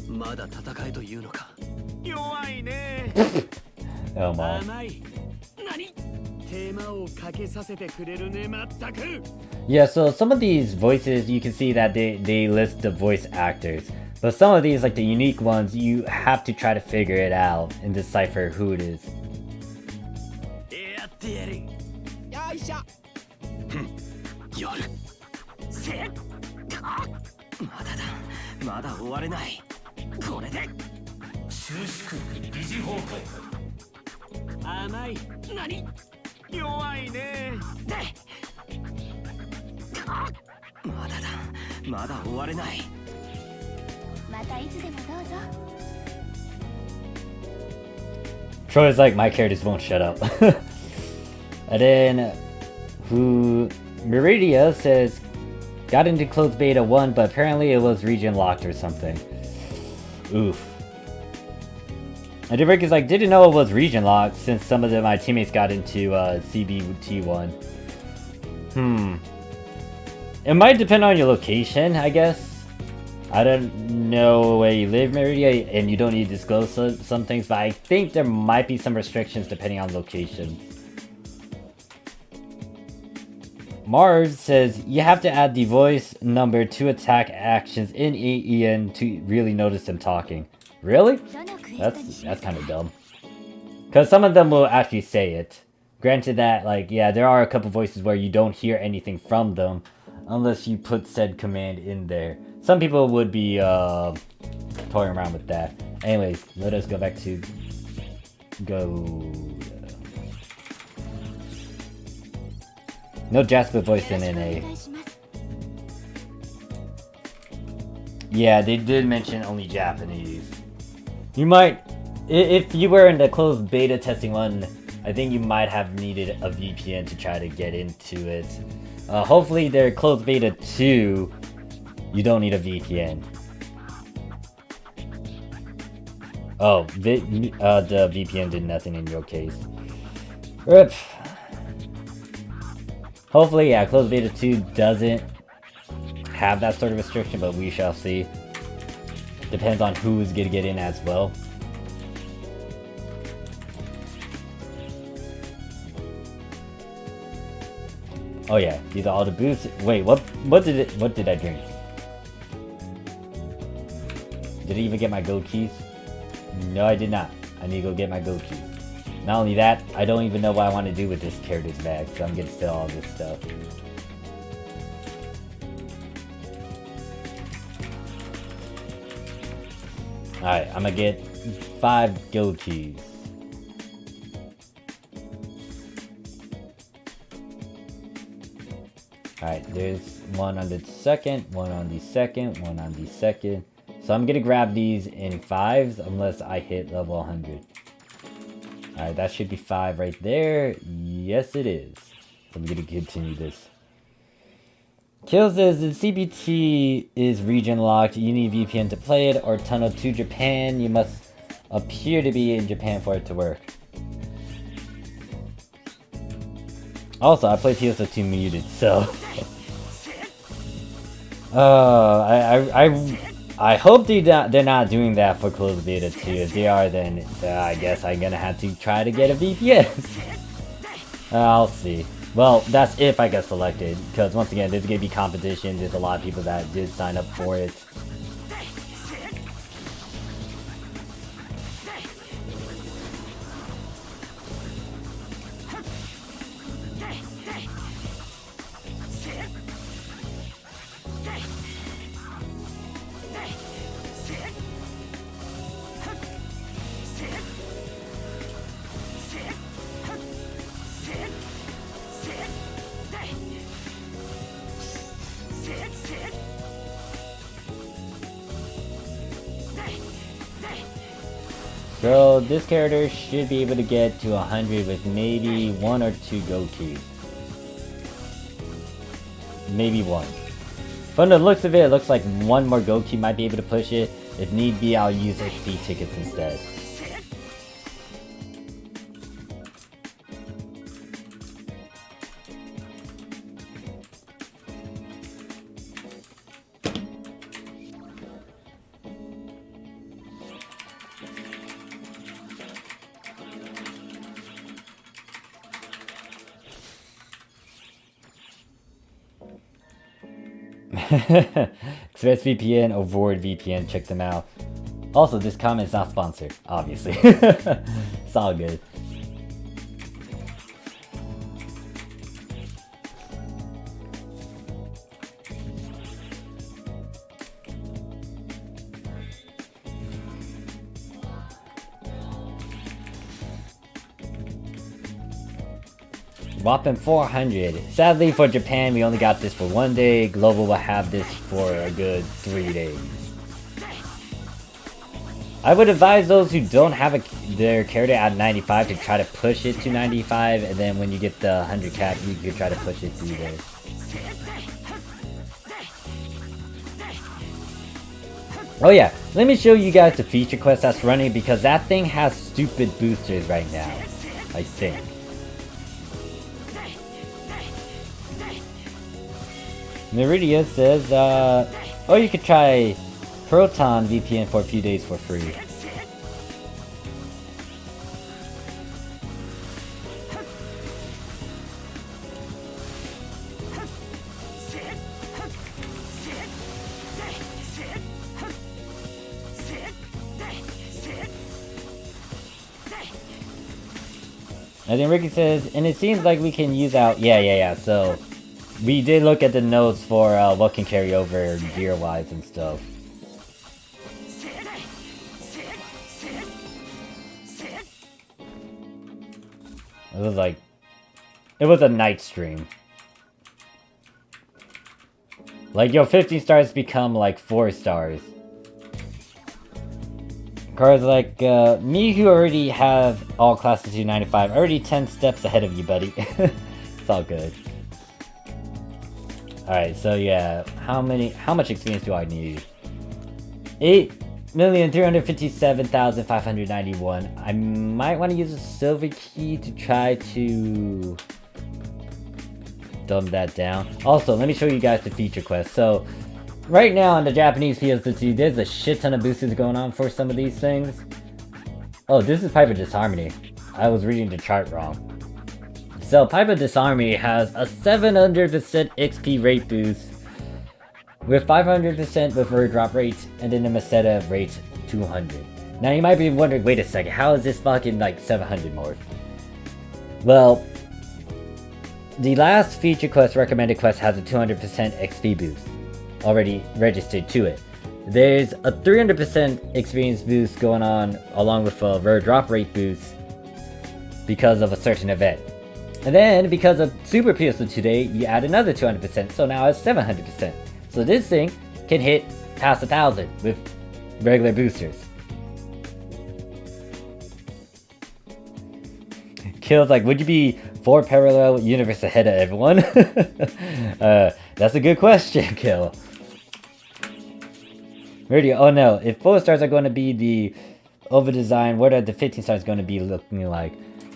まだ戦えというのか。弱いね。Oh my. 甘い。何？手間をかけさせてくれるね、まったく。 Yeah, so some of these voices, you can see that they list the voice actors. But some of these, like the unique ones, you have to try to figure it out and decipher who it is. やってやる。よいしょ。やる。せっ。まだだ。まだ終われない。これで。収縮疑似崩壊。甘い。何？弱いね。で。まだだ。まだ終われない。またいつでもどうぞ。 Troy's like, my characters won't shut up. And then, Meridia says, got into closed beta 1, but apparently it was region locked or something. Oof. And Rick is like, didn't know it was region locked since some of my teammates got into CBT1. It might depend on your location, I guess. I don't know where you live, Meridia, and you don't need to disclose some things, but I think there might be some restrictions depending on location. Mars says, you have to add the voice number to attack actions in AEN to really notice them talking. Really? That's kind of dumb. Because some of them will actually say it. Granted that, like, yeah, there are a couple voices where you don't hear anything from them unless you put said command in there. Some people would be toying around with that. Anyways, let us go back to go. No Jasper voice in NA. Yeah, they did mention only Japanese. You might, if you were in the closed beta testing one, I think you might have needed a VPN to try to get into it. Hopefully their closed beta 2, you don't need a VPN. Oh, the VPN did nothing in your case. Rip. Hopefully, yeah, closed beta 2 doesn't have that sort of restriction, but we shall see. Depends on who's gonna get in as well. Oh yeah, these are all the boosts. Wait, what did I drink? Did I even get my gold keys? No, I did not. I need to go get my gold keys. Not only that, I don't even know what I want to do with this character's bag, so I'm gonna steal all this stuff. Alright, I'm gonna get 5 gold keys. Alright, there's one on the second, one on the second, one on the second. So I'm gonna grab these in 5s unless I hit level 100. Alright, that should be 5 right there. Yes, it is. So I'm gonna continue this. Kill says the CBT is region locked. You need VPN to play it or tunnel to Japan. You must appear to be in Japan for it to work. Also, I play PSO2 muted, so... I hope they're not doing that for closed beta 2. If they are, then I guess I'm gonna have to try to get a VPN. I'll see. Well, that's if I get selected, because once again, there's gonna be competition. There's a lot of people that did sign up for it. So this character should be able to get to 100 with maybe 1 or 2 Goku. Maybe 1. From the looks of it, it looks like 1 more Goku might be able to push it. If need be, I'll use XP tickets instead. ExpressVPN or VPN, check them out. Also, this comment is not sponsored, obviously. It's all good. Whopping 400. Sadly for Japan, we only got this for 1 day. Global will have this for a good 3 days. I would advise those who don't have their character at 95 to try to push it to 95, and then when you get the 100 cap, you can try to push it through there. Oh yeah, let me show you guys the feature quest that's running, because that thing has stupid boosters right now, I think. Meridia says, oh, you could try Proton VPN for a few days for free. And then Ricky says, and it seems like we can use out, yeah, so we did look at the notes for what can carry over gear-wise and stuff. It was a night stream. Like, yo, 15 stars become like 4 stars. Car's like, me who already have all classes to 95, already 10 steps ahead of you, buddy. It's all good. Alright, so yeah, how much experience do I need? 8,357,591. I might want to use a silver key to try to dumb that down. Also, let me show you guys the feature quest. So, right now on the Japanese PSO2, there's a shit ton of boosters going on for some of these things. Oh, this is Piper Disharmony. I was reading the chart wrong. So, Piper Disharmony has a 700% XP rate boost with 500% with her drop rate, and then the Meseta rate 200. Now, you might be wondering, wait a second, how is this fucking like 700 more? Well, the last feature quest recommended quest has a 200% XP boost already registered to it. There's a 300% experience boost going on along with a rare drop rate boost because of a certain event. And then because of Super PSO today, you add another 200%, so now it's 700%. So this thing can hit past 1,000 with regular boosters. Kill's like, would you be 4 parallel universe ahead of everyone? That's a good question, Kill. Radio, oh no, if 4 stars are going to be the over-design, what are the 15 stars going to be looking like?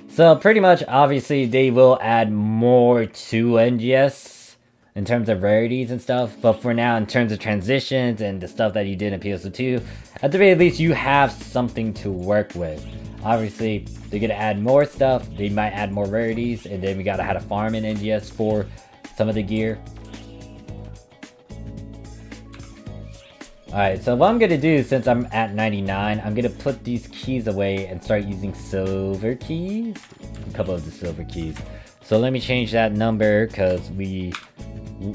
So pretty much, obviously, they will add more to NGS. in terms of rarities and stuff. But for now, in terms of transitions and the stuff that you did in PSO2, at the very least, you have something to work with. Obviously, they're gonna add more stuff. They might add more rarities, and then we gotta have to farm in NGS for some of the gear. Alright, so what I'm gonna do, since I'm at 99, I'm gonna put these keys away and start using silver keys. A couple of the silver keys. So let me change that number, because we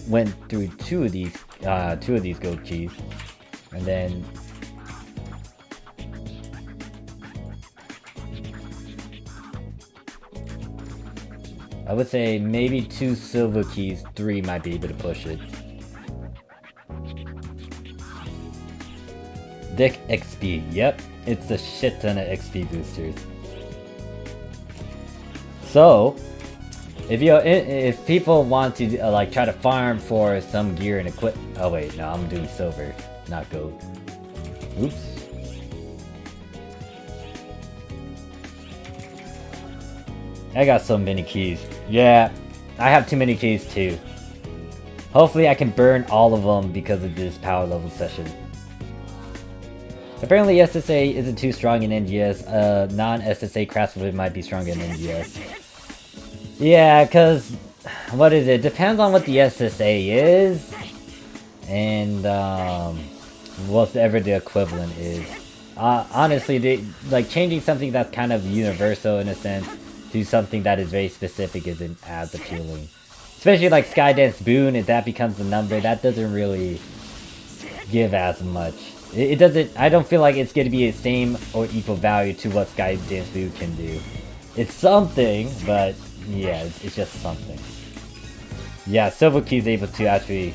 went through two of these gold keys. And then I would say maybe 2 silver keys, 3 might be able to push it. Dick XP, yep, it's a shit ton of XP boosters. So, if people want to like try to farm for some gear and equip, oh wait, no, I'm doing silver, not gold. Oops. I got so many keys. Yeah, I have too many keys too. Hopefully I can burn all of them because of this power level session. Apparently SSA isn't too strong in NGS. Non-SSA craftsman might be stronger in NGS. Yeah, cause what is it? Depends on what the SSA is, and whatever the equivalent is. Honestly, like changing something that's kind of universal in a sense to something that is very specific isn't as appealing. Especially like Skydance Boon, if that becomes the number, that doesn't really give as much. It doesn't, I don't feel like it's going to be the same or equal value to what Skydance Boon can do. It's something, but yeah, it's just something. Yeah, Silver Key is able to actually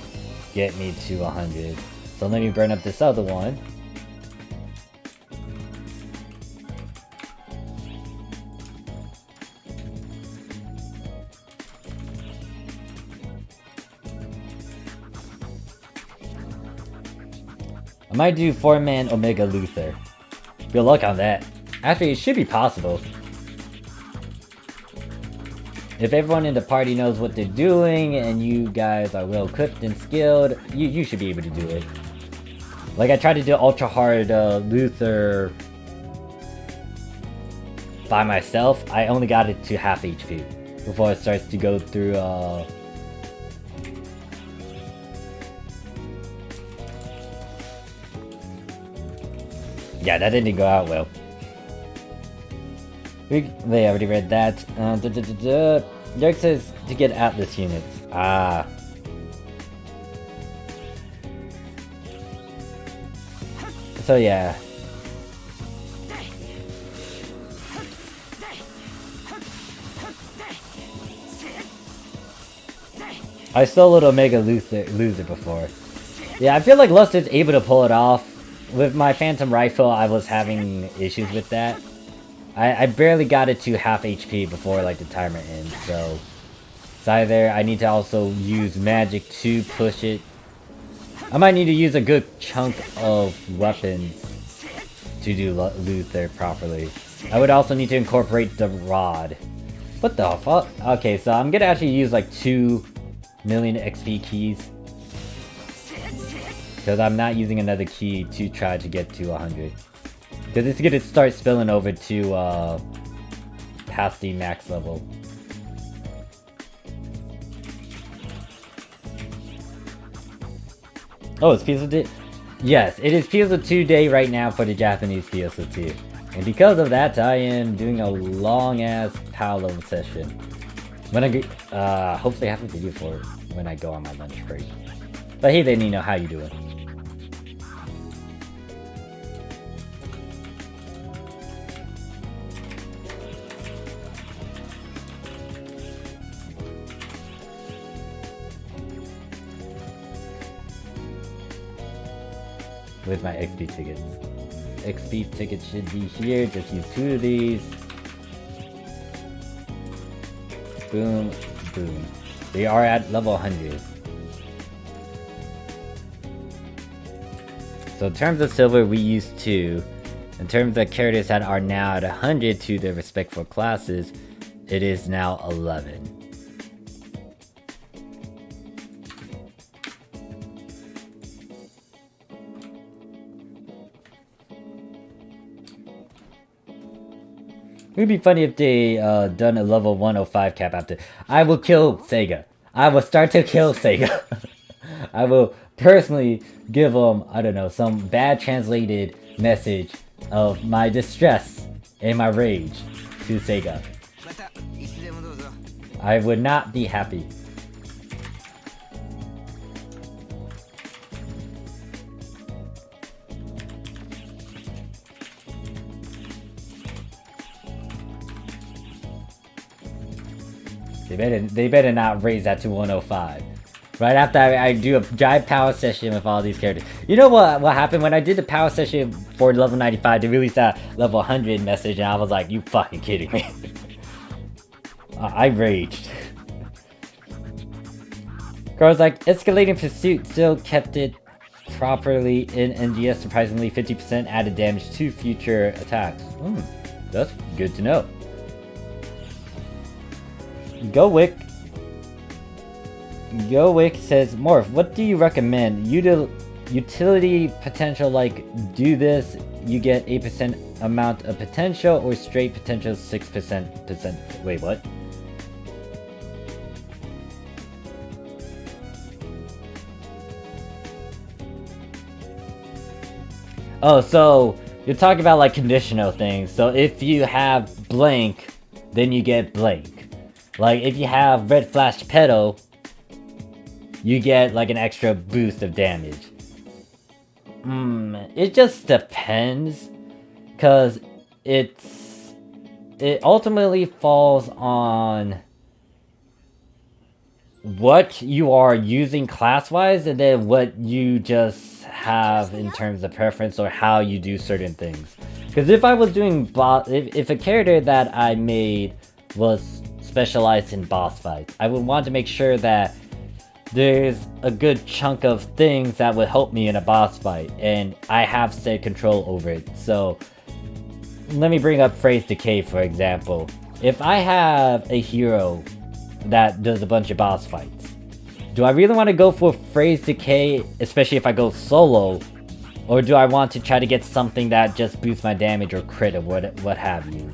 get me to 100. So let me burn up this other one. I might do 4-man Omega Luther. Good luck on that. Actually, it should be possible. If everyone in the party knows what they're doing and you guys are well equipped and skilled, you should be able to do it. Like I tried to do ultra hard Luther by myself, I only got it to half HP before it starts to go through yeah, that didn't go out well. They already read that. Derek says to get Atlas units. Ah. So yeah. I stole a Omega Loser before. Yeah, I feel like Lust is able to pull it off. With my Phantom Rifle, I was having issues with that. I barely got it to half HP before like the timer ends, so it's either I need to also use magic to push it. I might need to use a good chunk of weapons to do Luther properly. I would also need to incorporate the rod. What the fuck? Okay, so I'm gonna actually use like 2 million XP keys. Because I'm not using another key to try to get to 100. Because it's gonna start spilling over to past the max level. Oh, it's PSO2? Yes, it is PSO2 day right now for the Japanese PSO2. And because of that, I am doing a long-ass Powerleveling session. When I get, hopefully I have a video for it when I go on my lunch break. But hey there, Nino, how you doing? With my XP tickets. XP tickets should be here, just use 2 of these. Boom, boom. They are at level 100. So in terms of silver, we use 2. In terms of characters that are now at 100 to their respectful classes, it is now 11. It would be funny if they done a level 105 cap after. I will kill Sega. I will start to kill Sega. I will personally give them, I don't know, some bad translated message of my distress and my rage to Sega. またいつでもどうぞ I would not be happy. They better not raise that to 105. Right after I do a giant power session with all these characters. You know what happened when I did the power session for level 95? They released that level 100 message and I was like, you fucking kidding me. I raged. Girls like, escalating pursuit still kept it properly in NGS. Surprisingly, 50% added damage to future attacks. That's good to know. Go Wick says, Morph, what do you recommend? Utility potential, like do this, you get 8% amount of potential, or straight potential 6%. Wait, what? Oh, so you're talking about like conditional things. So if you have blank, then you get blank. Like if you have red flash petal, you get like an extra boost of damage. It just depends, cause it ultimately falls on what you are using class-wise, and then what you just have in terms of preference or how you do certain things. Because if I was doing if a character that I made was specialized in boss fights, I would want to make sure that there's a good chunk of things that would help me in a boss fight, and I have said control over it. So let me bring up Phrase Decay for example. If I have a hero that does a bunch of boss fights, do I really want to go for Phrase Decay, especially if I go solo, or do I want to try to get something that just boosts my damage or crit or what have you?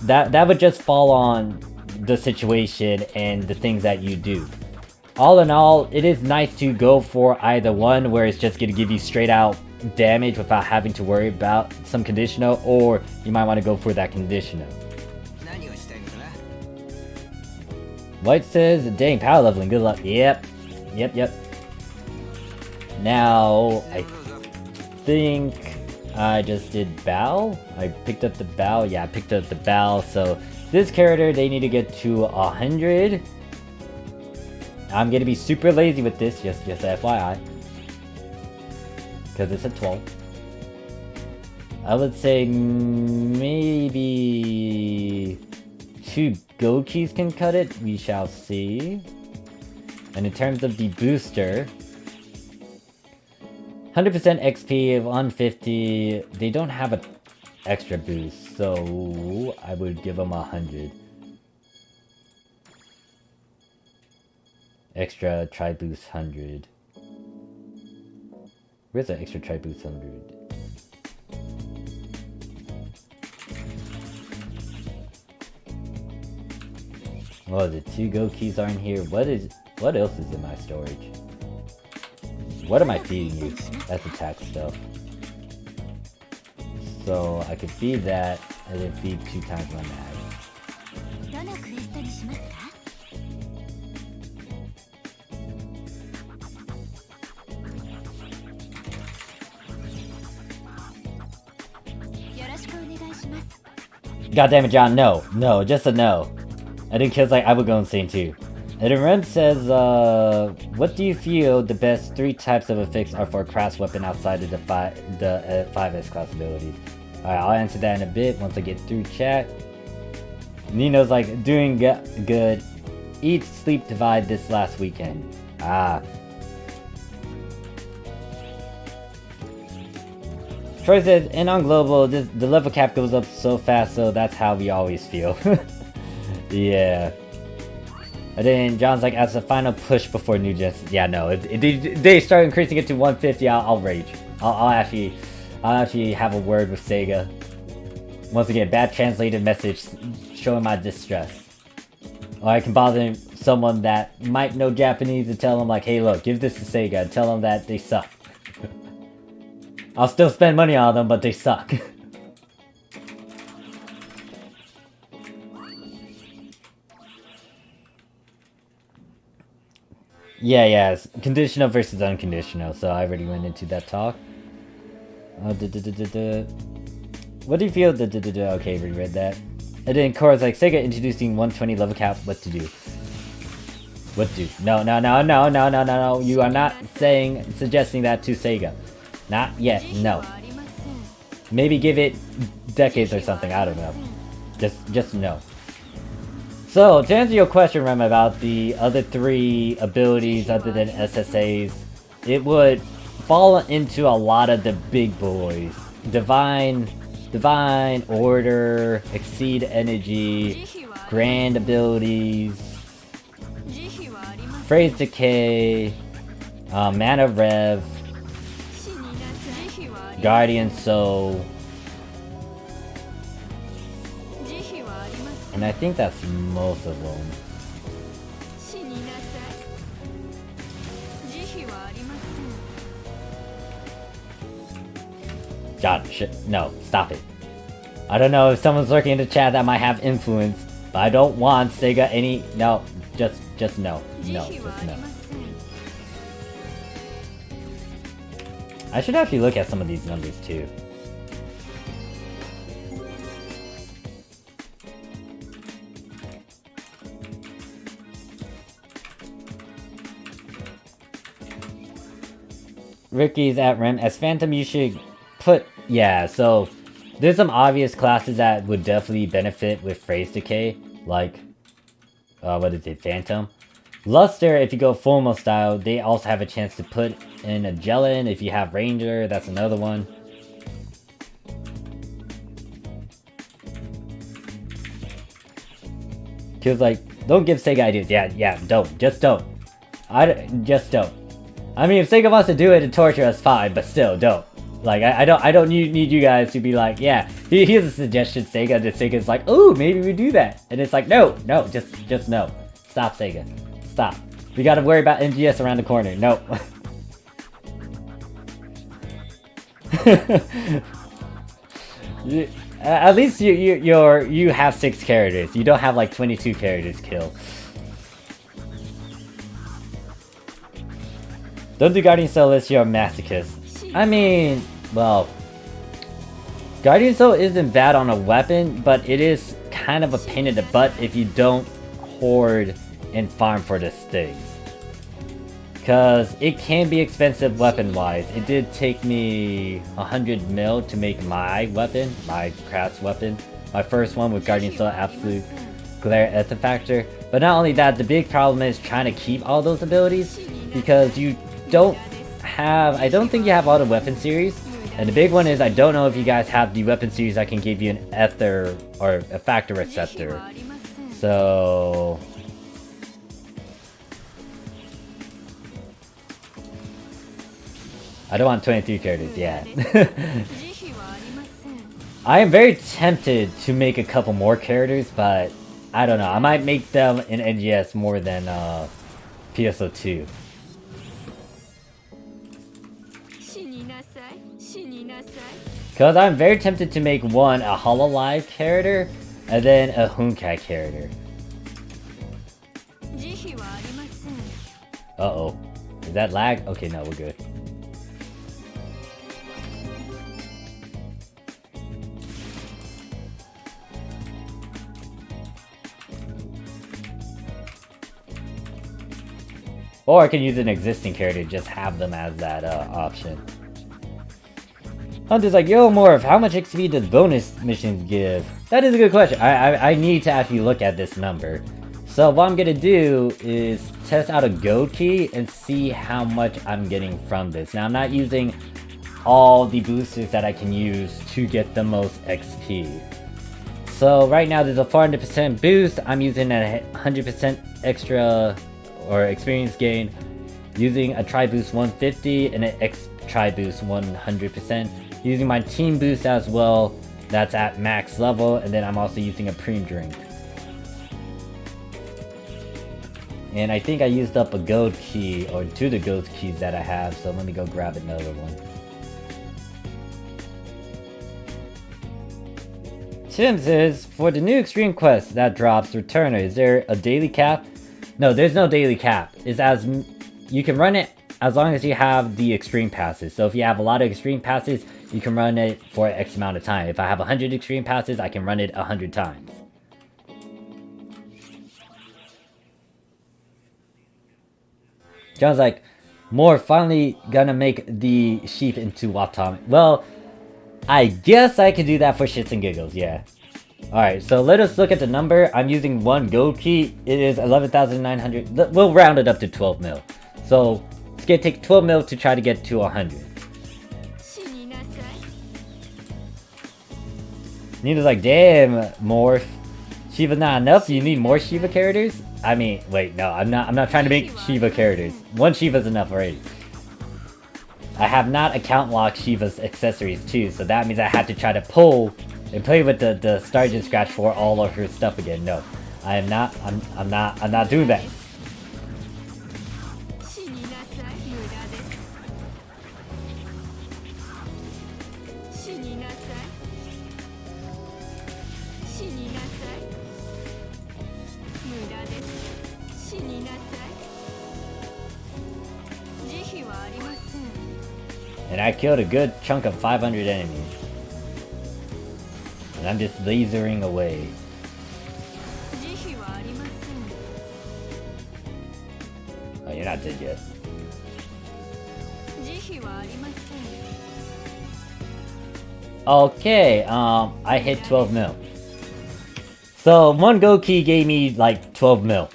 That would just fall on the situation and the things that you do. All in all, it is nice to go for either one where it's just going to give you straight out damage without having to worry about some conditional, or you might want to go for that conditional. White says, dang, power leveling, good luck. Yep. Now, I think I just did bow. I picked up the bow. Yeah, I picked up the bow. So this character, they need to get to 100. I'm gonna be super lazy with this, just FYI, because it's a 12. I would say maybe 2 gold keys can cut it. We shall see. And in terms of the booster, 100% XP of 150. They don't have an extra boost, so I would give them 100. Extra tri boost 100. Where's the extra tri boost 100? Oh, the 2 go keys aren't here. What else is in my storage? What am I feeding you? That's attack stuff. So I could feed that and then feed 2 times my mag. God damn it, John, no, just a no. And then Kid's like, I would go insane too. And then Rem says, what do you feel the best 3 types of effects are for a crass weapon outside of the 5S class abilities? Alright, I'll answer that in a bit once I get through chat. Nino's like, doing good. Eat, sleep, divide this last weekend. Troy says, and on global, the level cap goes up so fast, so that's how we always feel. Yeah. And then John's like, as a final push before new gens. Yeah, no, if they start increasing it to 150, I'll rage. I'll actually have a word with Sega. Once again, bad translated message showing my distress. Or I can bother someone that might know Japanese and tell them like, hey look, give this to Sega and tell them that they suck. I'll still spend money on them, but they suck. Yeah, it's conditional versus unconditional, so I already went into that talk. What do you feel? Okay, reread that. And then Cora's like, Sega introducing 120 level cap, what to do? What to do? No, you are not suggesting that to Sega. Not yet, no. Maybe give it decades or something, I don't know. Just no. So, to answer your question, Rem, about the other 3 abilities other than SSAs, it would fall into a lot of the big boys. Divine Order, Exceed Energy, Grand Abilities, Phrase Decay, Mana Rev, Guardian Soul, and I think that's most of them. God, shit, no, stop it. I don't know if someone's lurking in the chat that might have influence, but I don't want Sega any, no, just no, just no. I should actually look at some of these numbers too. Ricky's at Rem. As Phantom, you should put... Yeah, so... There's some obvious classes that would definitely benefit with Phrase Decay. Like... what is it? Phantom. Luster, if you go Fullmo style, they also have a chance to put in a Jellin. If you have Ranger, that's another one. Kill's like, don't give Sega ideas. Yeah, don't. Just don't. Just don't. I mean, if Sega wants to do it and torture us, fine, but still, don't. Like, I don't need you guys to be like, yeah, here's a suggestion, Sega, and Sega's like, ooh, maybe we do that. And it's like, no, just no. Stop, Sega. Stop. We gotta worry about MGS around the corner. No. At least you have 6 characters. You don't have like 22 characters kill. Don't do Guardian Soul unless you're a masochist. I mean, well, Guardian Soul isn't bad on a weapon, but it is kind of a pain in the butt if you don't hoard and farm for the things. Because it can be expensive weapon-wise. It did take me 100 mil to make my weapon, my crafts weapon. My first one with Guardian Soul, absolute glare artifactor. But not only that, the big problem is trying to keep all those abilities. Because you don't have, I don't think you have all the weapon series. And the big one is, I don't know if you guys have the weapon series that can give you an ether or a factor receptor. So... I don't want 23 characters, yeah. I am very tempted to make a couple more characters, but I don't know. I might make them in NGS more than PSO2. Because I'm very tempted to make one a Hololive character, and then a Honkai character. Uh-oh. Is that lag? Okay, no, we're good. Or I can use an existing character, just have them as that option. Hunter's like, yo Morph, how much XP does bonus missions give? That is a good question. I need to actually look at this number. So what I'm gonna do is test out a gold key and see how much I'm getting from this. Now I'm not using all the boosters that I can use to get the most XP. So right now there's a 400% boost. I'm using a 100% extra or experience gain, using a tri boost 150 and an X tri boost 100%, using my team boost as well, that's at max level, and then I'm also using a Preem drink. And I think I used up a gold key, or 2 of the gold keys that I have, so let me go grab another one. Tim says, for the new extreme quest that drops, Returner, is there a daily cap? No, there's no daily cap. It's as you can run it as long as you have the extreme passes. So if you have a lot of extreme passes, you can run it for X amount of time. If I have 100 extreme passes, I can run it 100 times. John's like, more finally gonna make the sheep into Waptom. Well, I guess I can do that for shits and giggles, yeah. Alright, so let us look at the number. I'm using 1 gold key. It is 11,900. We'll round it up to 12 mil. So, it's gonna take 12 mil to try to get to 100. Nina's like, damn, Morph. Shiva's not enough? You need more Shiva characters? I mean, wait, no, I'm not trying to make Shiva characters. 1 Shiva's enough already. I have not account locked Shiva's accessories too, so that means I had to try to pull and play with the Start and Scratch for all of her stuff again. No, I am not. I'm not doing that. And I killed a good chunk of 500 enemies. And I'm just lasering away. Oh, you're not dead yet. Okay, I hit 12 mil. So 1 gold key gave me like 12 mil.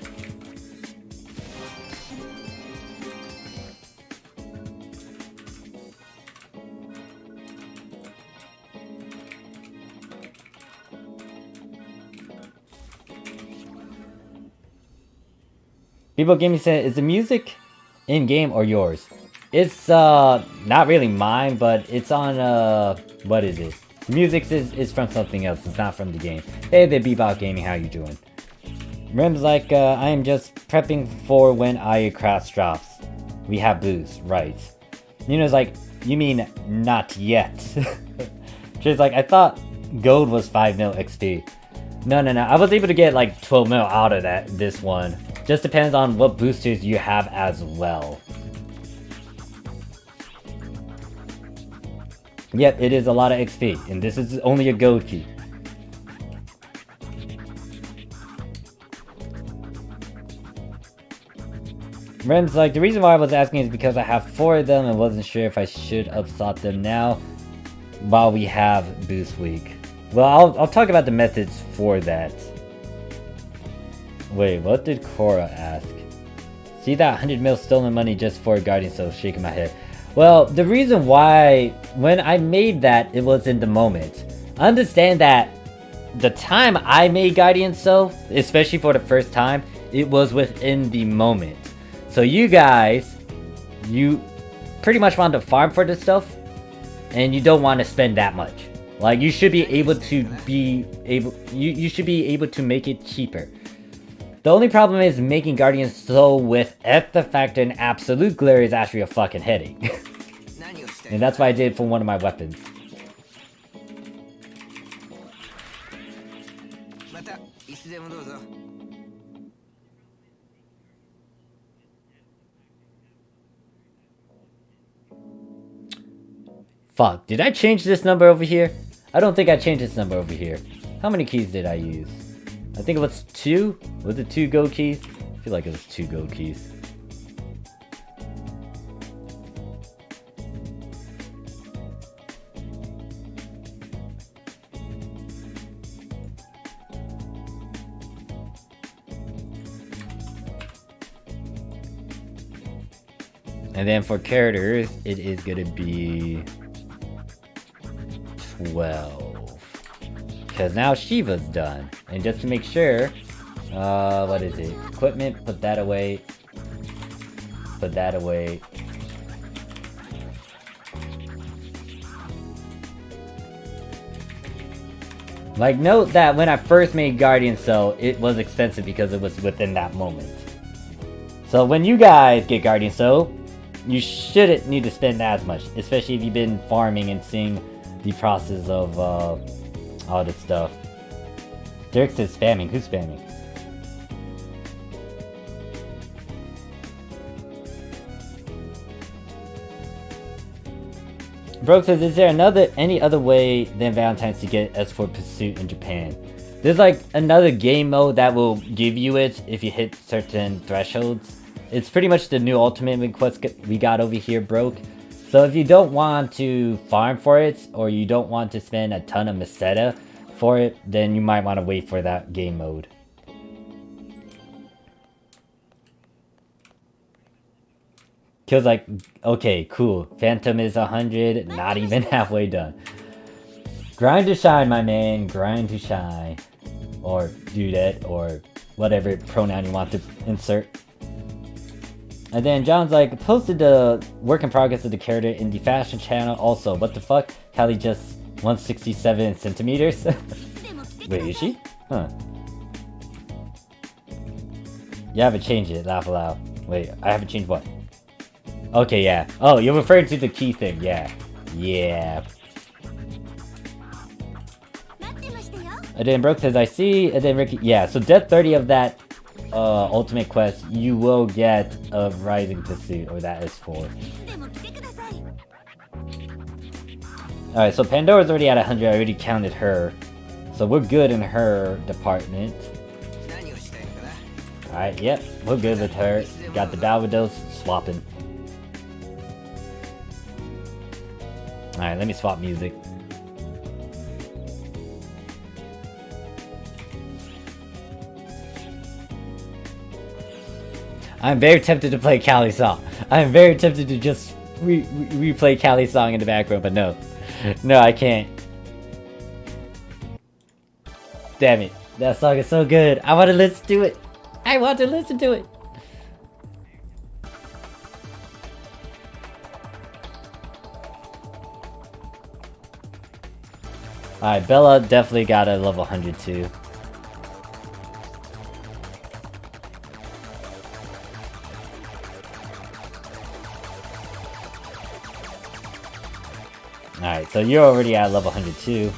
People Gaming said, is the music in-game or yours? It's not really mine, but it's on what is it? The music is from something else, it's not from the game. Hey there, Bebop Gaming, how you doing? Rem's like, I am just prepping for when Iacraft drops. We have boost, right. Nina's like, you mean not yet? She's like, I thought gold was 5 mil XP. No, I was able to get like 12 mil out of this one. Just depends on what boosters you have as well. Yep, it is a lot of XP, and this is only a gold key. Rem's like, the reason why I was asking is because I have 4 of them and wasn't sure if I should have sought them now while we have boost week. Well, I'll talk about the methods for that. Wait, what did Cora ask? See that 100 mil stolen money just for a Guardian Soul? Shaking my head. Well, the reason why, when I made that, it was in the moment. Understand that the time I made Guardian Soul, especially for the first time, it was within the moment. So you guys, you pretty much want to farm for this stuff, and you don't want to spend that much. Like, you should be able to you should be able to make it cheaper. The only problem is making Guardian Soul with the factor in Absolute Glare is actually a fucking headache. And that's what I did for one of my weapons. Fuck, did I change this number over here? I don't think I changed this number over here. How many keys did I use? I think it was 2? Was it 2 gold keys? I feel like it was 2 gold keys. And then for characters, it is gonna be 12. Because now Shiva's done. And just to make sure, what is it? Equipment, put that away. Put that away. Like, note that when I first made Guardian Cell, it was expensive because it was within that moment. So when you guys get Guardian Cell, you shouldn't need to spend as much, especially if you've been farming and seeing the process of all this stuff. Dirk says spamming. Who's spamming? Broke says, is there any other way than Valentine's to get S4 Pursuit in Japan? There's like another game mode that will give you it if you hit certain thresholds. It's pretty much the new ultimate request we got over here, Broke. So if you don't want to farm for it, or you don't want to spend a ton of Meseta for it, then you might want to wait for that game mode. Kills like, okay, cool. Phantom is 100, not even halfway done. Grind to shine, my man. Grind to shine. Or dudette, or whatever pronoun you want to insert. And then John's like, posted the work in progress of the character in the fashion channel. Also, what the fuck? Callie just 167 centimeters? Wait, is she? Huh. You haven't changed it, laugh aloud. Wait, I haven't changed what? Okay, yeah. Oh, you're referring to the key thing, yeah. Yeah. And then Brooke says, I see, and then Ricky, yeah, so death 30 of that ultimate quest, you will get a Rising Pursuit, or that is for. Alright, so Pandora's already at 100, I already counted her. So we're good in her department. Alright, yep, we're good with her. Got the Balvados swapping. Alright, let me swap music. I'm very tempted to play Callie's song. I'm very tempted to just replay Callie's song in the background, but no. No, I can't. Damn it. That song is so good. I want to listen to it. I want to listen to it. Alright, Bella definitely got a level 100 too. Alright, so you're already at level 102.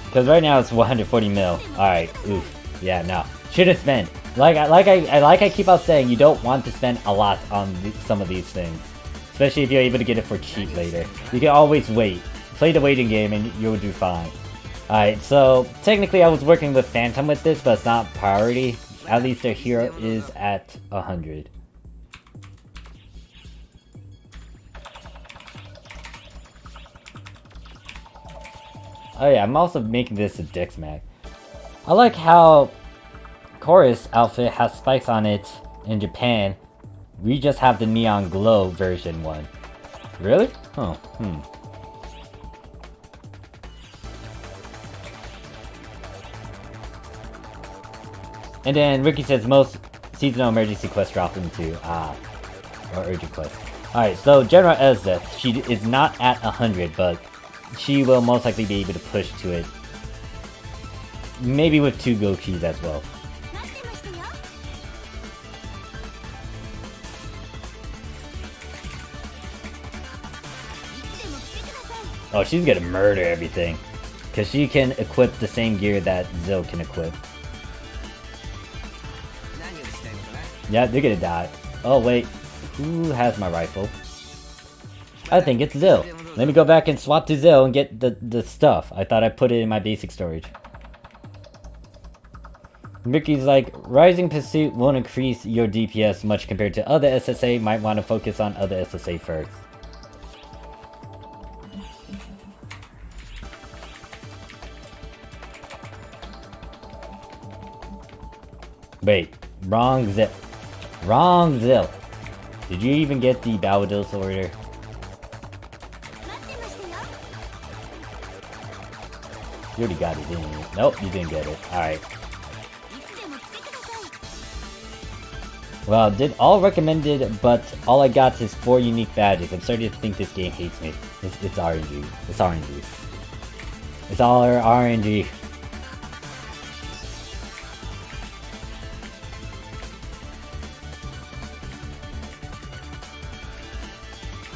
Because right now it's 140 mil. Alright, oof. Yeah, no. Shouldn't spend. Like I keep on saying, you don't want to spend a lot on some of these things. Especially if you're able to get it for cheap later. You can always wait. Play the waiting game and you'll do fine. Alright, so technically I was working with Phantom with this, but it's not priority. At least their hero is at 100. Oh yeah, I'm also making this a Dex Mag. I like how Chorus outfit has spikes on it in Japan. We just have the Neon Glow version one. Really? Oh, And then Ricky says most seasonal emergency quests drop into or urgent quests. Alright, so General Esdeath, she is not at 100, but she will most likely be able to push to it. Maybe with 2 go keys as well. Oh, she's gonna murder everything. Because she can equip the same gear that Zill can equip. Yeah, they're gonna die. Oh, wait. Who has my rifle? I think it's Zill. Let me go back and swap to Zill and get the stuff. I thought I put it in my basic storage. Ricky's like, Rising Pursuit won't increase your DPS much compared to other SSA. Might want to focus on other SSA first. Wait, wrong Zill. Wrong Zill. Did you even get the Balvados order? You already got it, didn't you? Nope, you didn't get it. Alright. Well, did all recommended, but all I got is 4 unique badges. I'm starting to think this game hates me. It's RNG. It's RNG. It's all RNG.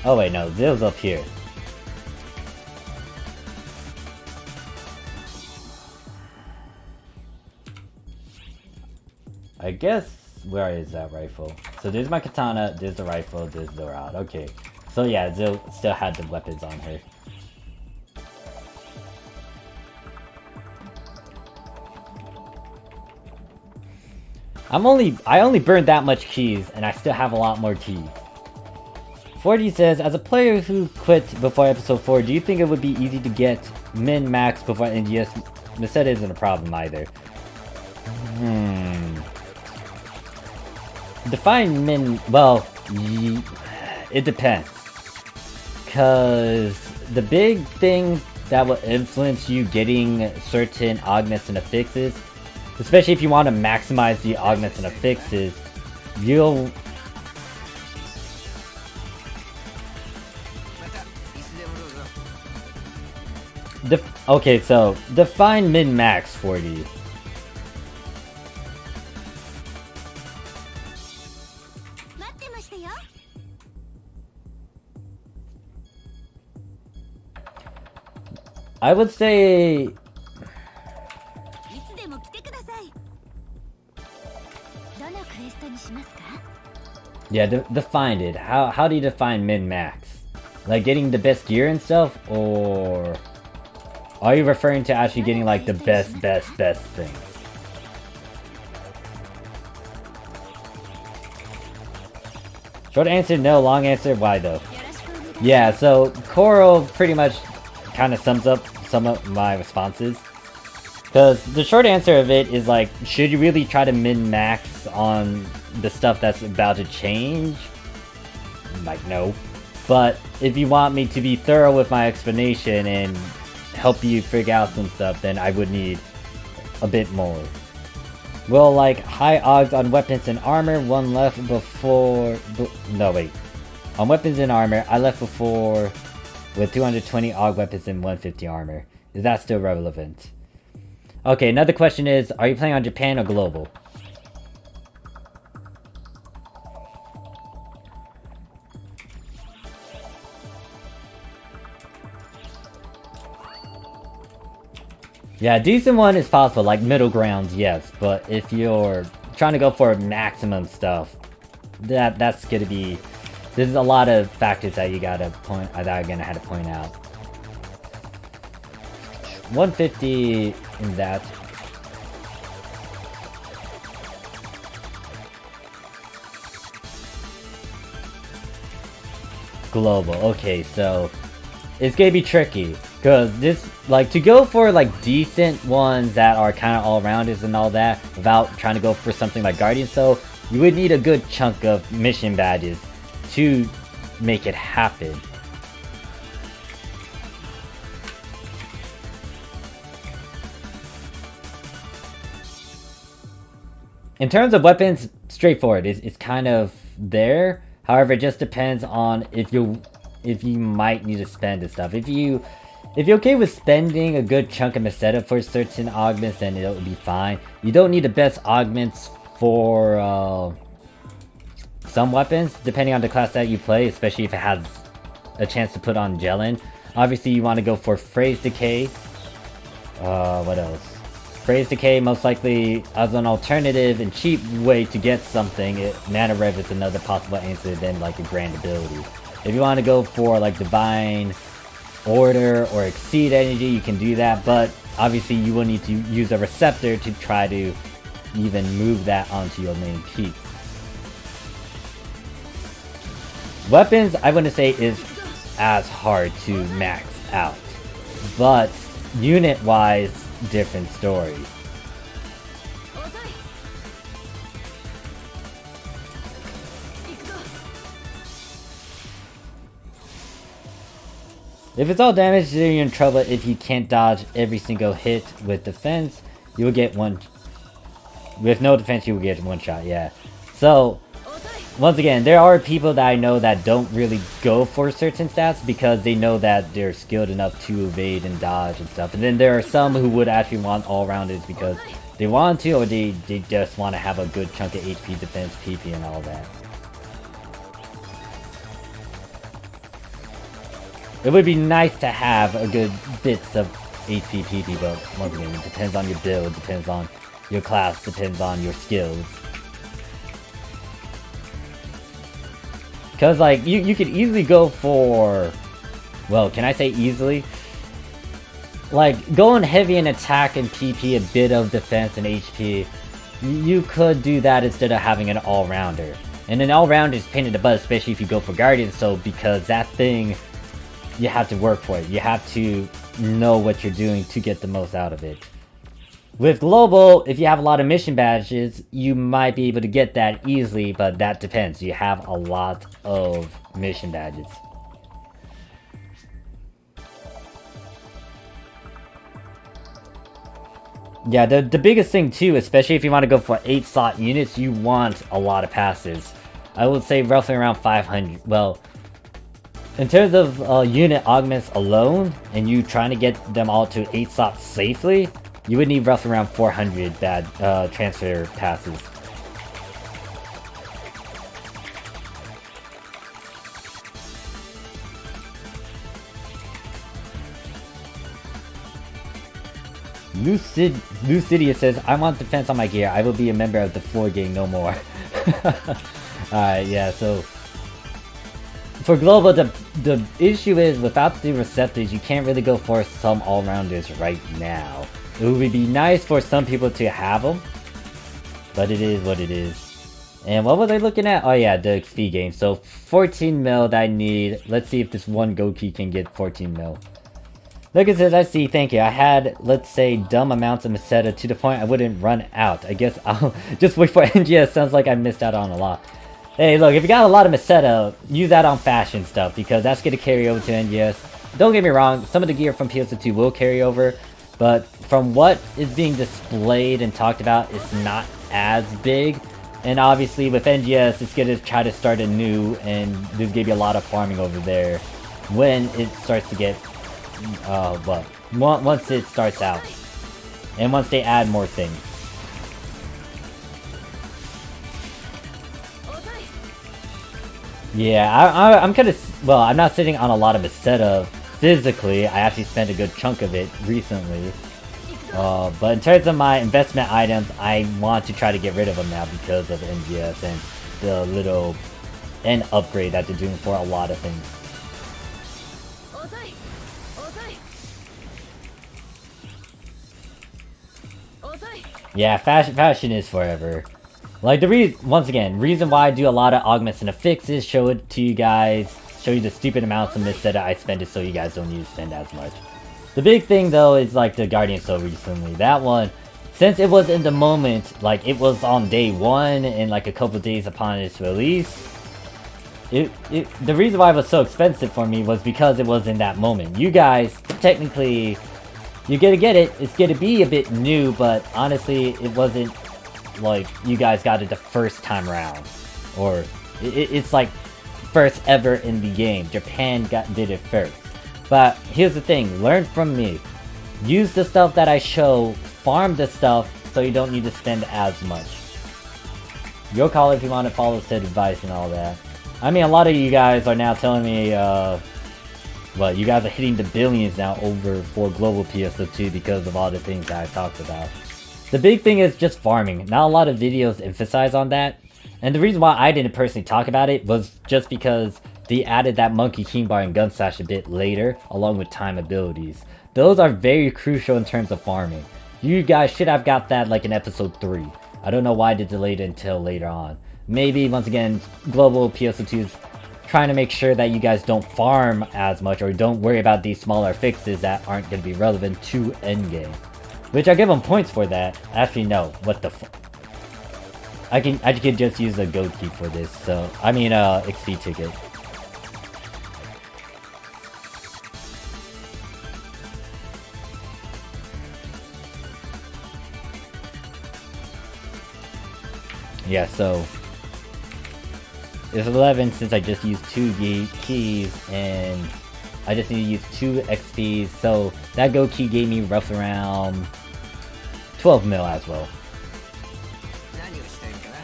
Oh wait, no, Zill's up here. I guess, where is that rifle? So there's my katana, there's the rifle, there's the rod. Okay. So yeah, Zill still had the weapons on her. I only burned that much keys, and I still have a lot more keys. 40 says, as a player who quit before episode 4, do you think it would be easy to get min-max before NGS? Meseta isn't a problem either. Define min... well, it depends. Cause the big thing that will influence you getting certain augments and affixes, especially if you want to maximize the augments and affixes, you'll... okay, so define min-max 40. I would say... yeah, define it. How do you define min-max? Like getting the best gear and stuff? Or... are you referring to actually getting like the best thing? Short answer, no. Long answer, why though? Yeah, so Coral pretty much kind of sums up some of my responses. Because the short answer of it is like, should you really try to min-max on the stuff that's about to change? Like, no. But if you want me to be thorough with my explanation and help you figure out some stuff, then I would need a bit more. Well, like high odds on weapons and armor, one left before... no, wait. On weapons and armor, I left before with 220 AUG weapons and 150 armor. Is that still relevant? Okay, another question is, are you playing on Japan or global? Yeah, decent one is possible, like middle grounds, yes. But if you're trying to go for maximum stuff, that's gonna be... there's a lot of factors that you gotta point... that I'm gonna have to point out. 150 in that. Global, okay, so it's gonna be tricky. Because this, like, to go for, like, decent ones that are kind of all-rounders and all that, without trying to go for something like Guardian, so you would need a good chunk of mission badges to make it happen. In terms of weapons, straightforward. It's kind of there. However, it just depends on if you might need to spend and stuff. If you're okay with spending a good chunk of Meseta for certain augments, then it'll be fine. You don't need the best augments for some weapons, depending on the class that you play, especially if it has a chance to put on Gelin. Obviously, you want to go for Phrase Decay. What else? Phrase Decay, most likely as an alternative and cheap way to get something. Mana Rev is another possible answer than like a grand ability. If you want to go for like Divine Order or Exceed Energy, you can do that, but obviously you will need to use a receptor to try to even move that onto your main piece. Weapons, I wouldn't say is as hard to max out, but unit-wise, different story. If it's all damage, then you're in trouble. If you can't dodge every single hit with defense, you will get one. With no defense, you will get one shot, yeah. So, once again, there are people that I know that don't really go for certain stats because they know that they're skilled enough to evade and dodge and stuff. And then there are some who would actually want all-rounders because they want to, or they just want to have a good chunk of HP, defense, PP, and all that. It would be nice to have a good bits of HP, PP, but once again, it depends on your build, depends on your class, depends on your skills. Because, like, you could easily go for... Well, can I say easily? Like, going heavy in attack and PP, a bit of defense and HP, you could do that instead of having an all-rounder. And an all-rounder is pain in the butt, especially if you go for Guardian, so because that thing, you have to work for it. You have to know what you're doing to get the most out of it. With Global, if you have a lot of mission badges, you might be able to get that easily, but that depends. You have a lot of mission badges. Yeah, the biggest thing too, especially if you want to go for 8 slot units, you want a lot of passes. I would say roughly around 500. Well, in terms of unit augments alone, and you trying to get them all to 8 slots safely, you would need roughly around 400 bad transfer passes. Lucidia says, I want defense on my gear. I will be a member of the floor gang no more. Alright, yeah, so... For Global, the issue is, without the receptors, you can't really go for some all-rounders right now. It would be nice for some people to have them, but it is what it is. And what was I looking at? Oh yeah, the XP game. So 14 mil that I need. Let's see if this one Goki can get 14 mil. Look, it says, I see, thank you. I had, let's say, dumb amounts of Meseta to the point I wouldn't run out. I guess I'll just wait for NGS. Sounds like I missed out on a lot. Hey, look, if you got a lot of Meseta, use that on fashion stuff, because that's going to carry over to NGS. Don't get me wrong, some of the gear from PSO2 will carry over, but from what is being displayed and talked about, it's not as big. And obviously with NGS, it's going to try to start anew, and there's going to be a lot of farming over there when it starts to get, once it starts out. And once they add more things. Yeah, I'm kind of, well, I'm not sitting on a lot of Meseta physically. I actually spent a good chunk of it recently. But in terms of my investment items, I want to try to get rid of them now because of NGS and the little end upgrade that they're doing for a lot of things. Yeah, fashion is forever. Like, once again, reason why I do a lot of augments and affixes, show it to you guys, show you the stupid amounts of mist that I spend it so you guys don't need to spend as much. The big thing though is like the Guardian Soul recently. That one, since it was in the moment, like it was on day 1 and like a couple days upon its release, the reason why it was so expensive for me was because it was in that moment. You guys, technically, you're gonna get it, it's gonna be a bit new, but honestly, it wasn't like you guys got it the first time around, or it's like first ever in the game. Japan did it first. But here's the thing, learn from me. Use the stuff that I show, farm the stuff so you don't need to spend as much. You'll call if you want to follow said advice and all that. I mean, a lot of you guys are now telling me, well, you guys are hitting the billions now over for global PSO2 because of all the things that I talked about. The big thing is just farming. Not a lot of videos emphasize on that. And the reason why I didn't personally talk about it was just because they added that Monkey King Bar and Gun Slash a bit later, along with time abilities. Those are very crucial in terms of farming. You guys should have got that like in episode 3. I don't know why they delayed it until later on. Maybe, once again, global PSO2 is trying to make sure that you guys don't farm as much or don't worry about these smaller fixes that aren't going to be relevant to endgame. Which I give them points for that. Actually, no. What the fuck? I can just use a gold key for this. So, I mean, XP ticket. Yeah, so It's 11 since I just used 2 keys, and I just need to use 2 XPs, so that Go key gave me roughly around 12 mil as well. 何をしたいかな。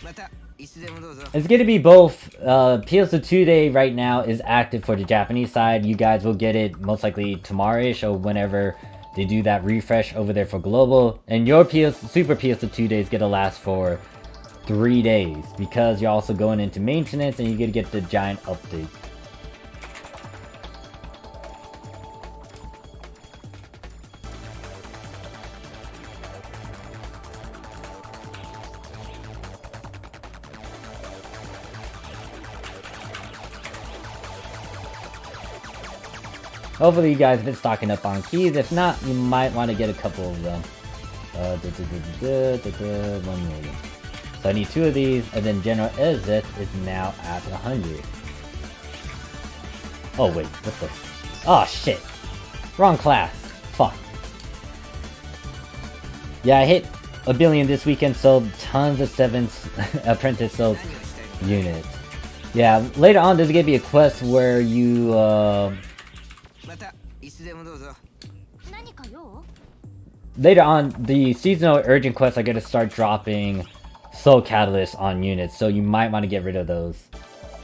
またいつでもどうぞ。 It's gonna be both. PSO2 Day right now is active for the Japanese side. You guys will get it most likely tomorrow-ish or whenever they do that refresh over there for global. And your Super PSO2 Day is gonna last for 3 days because you're also going into maintenance and you're gonna get the giant update. Hopefully you guys have been stocking up on keys. If not, you might want to get a couple of them. 1 million. So I need 2 of these, and then General Exit is now at 100. Oh wait, what the? Oh shit! Wrong class. Fuck. Yeah, I hit a billion this weekend, sold tons of 7th apprentice sold units. Yeah, later on there's gonna be a quest where you またいつでもどうぞ。何か用？ later on, the seasonal urgent quests are going to start dropping soul catalysts on units, so you might want to get rid of those.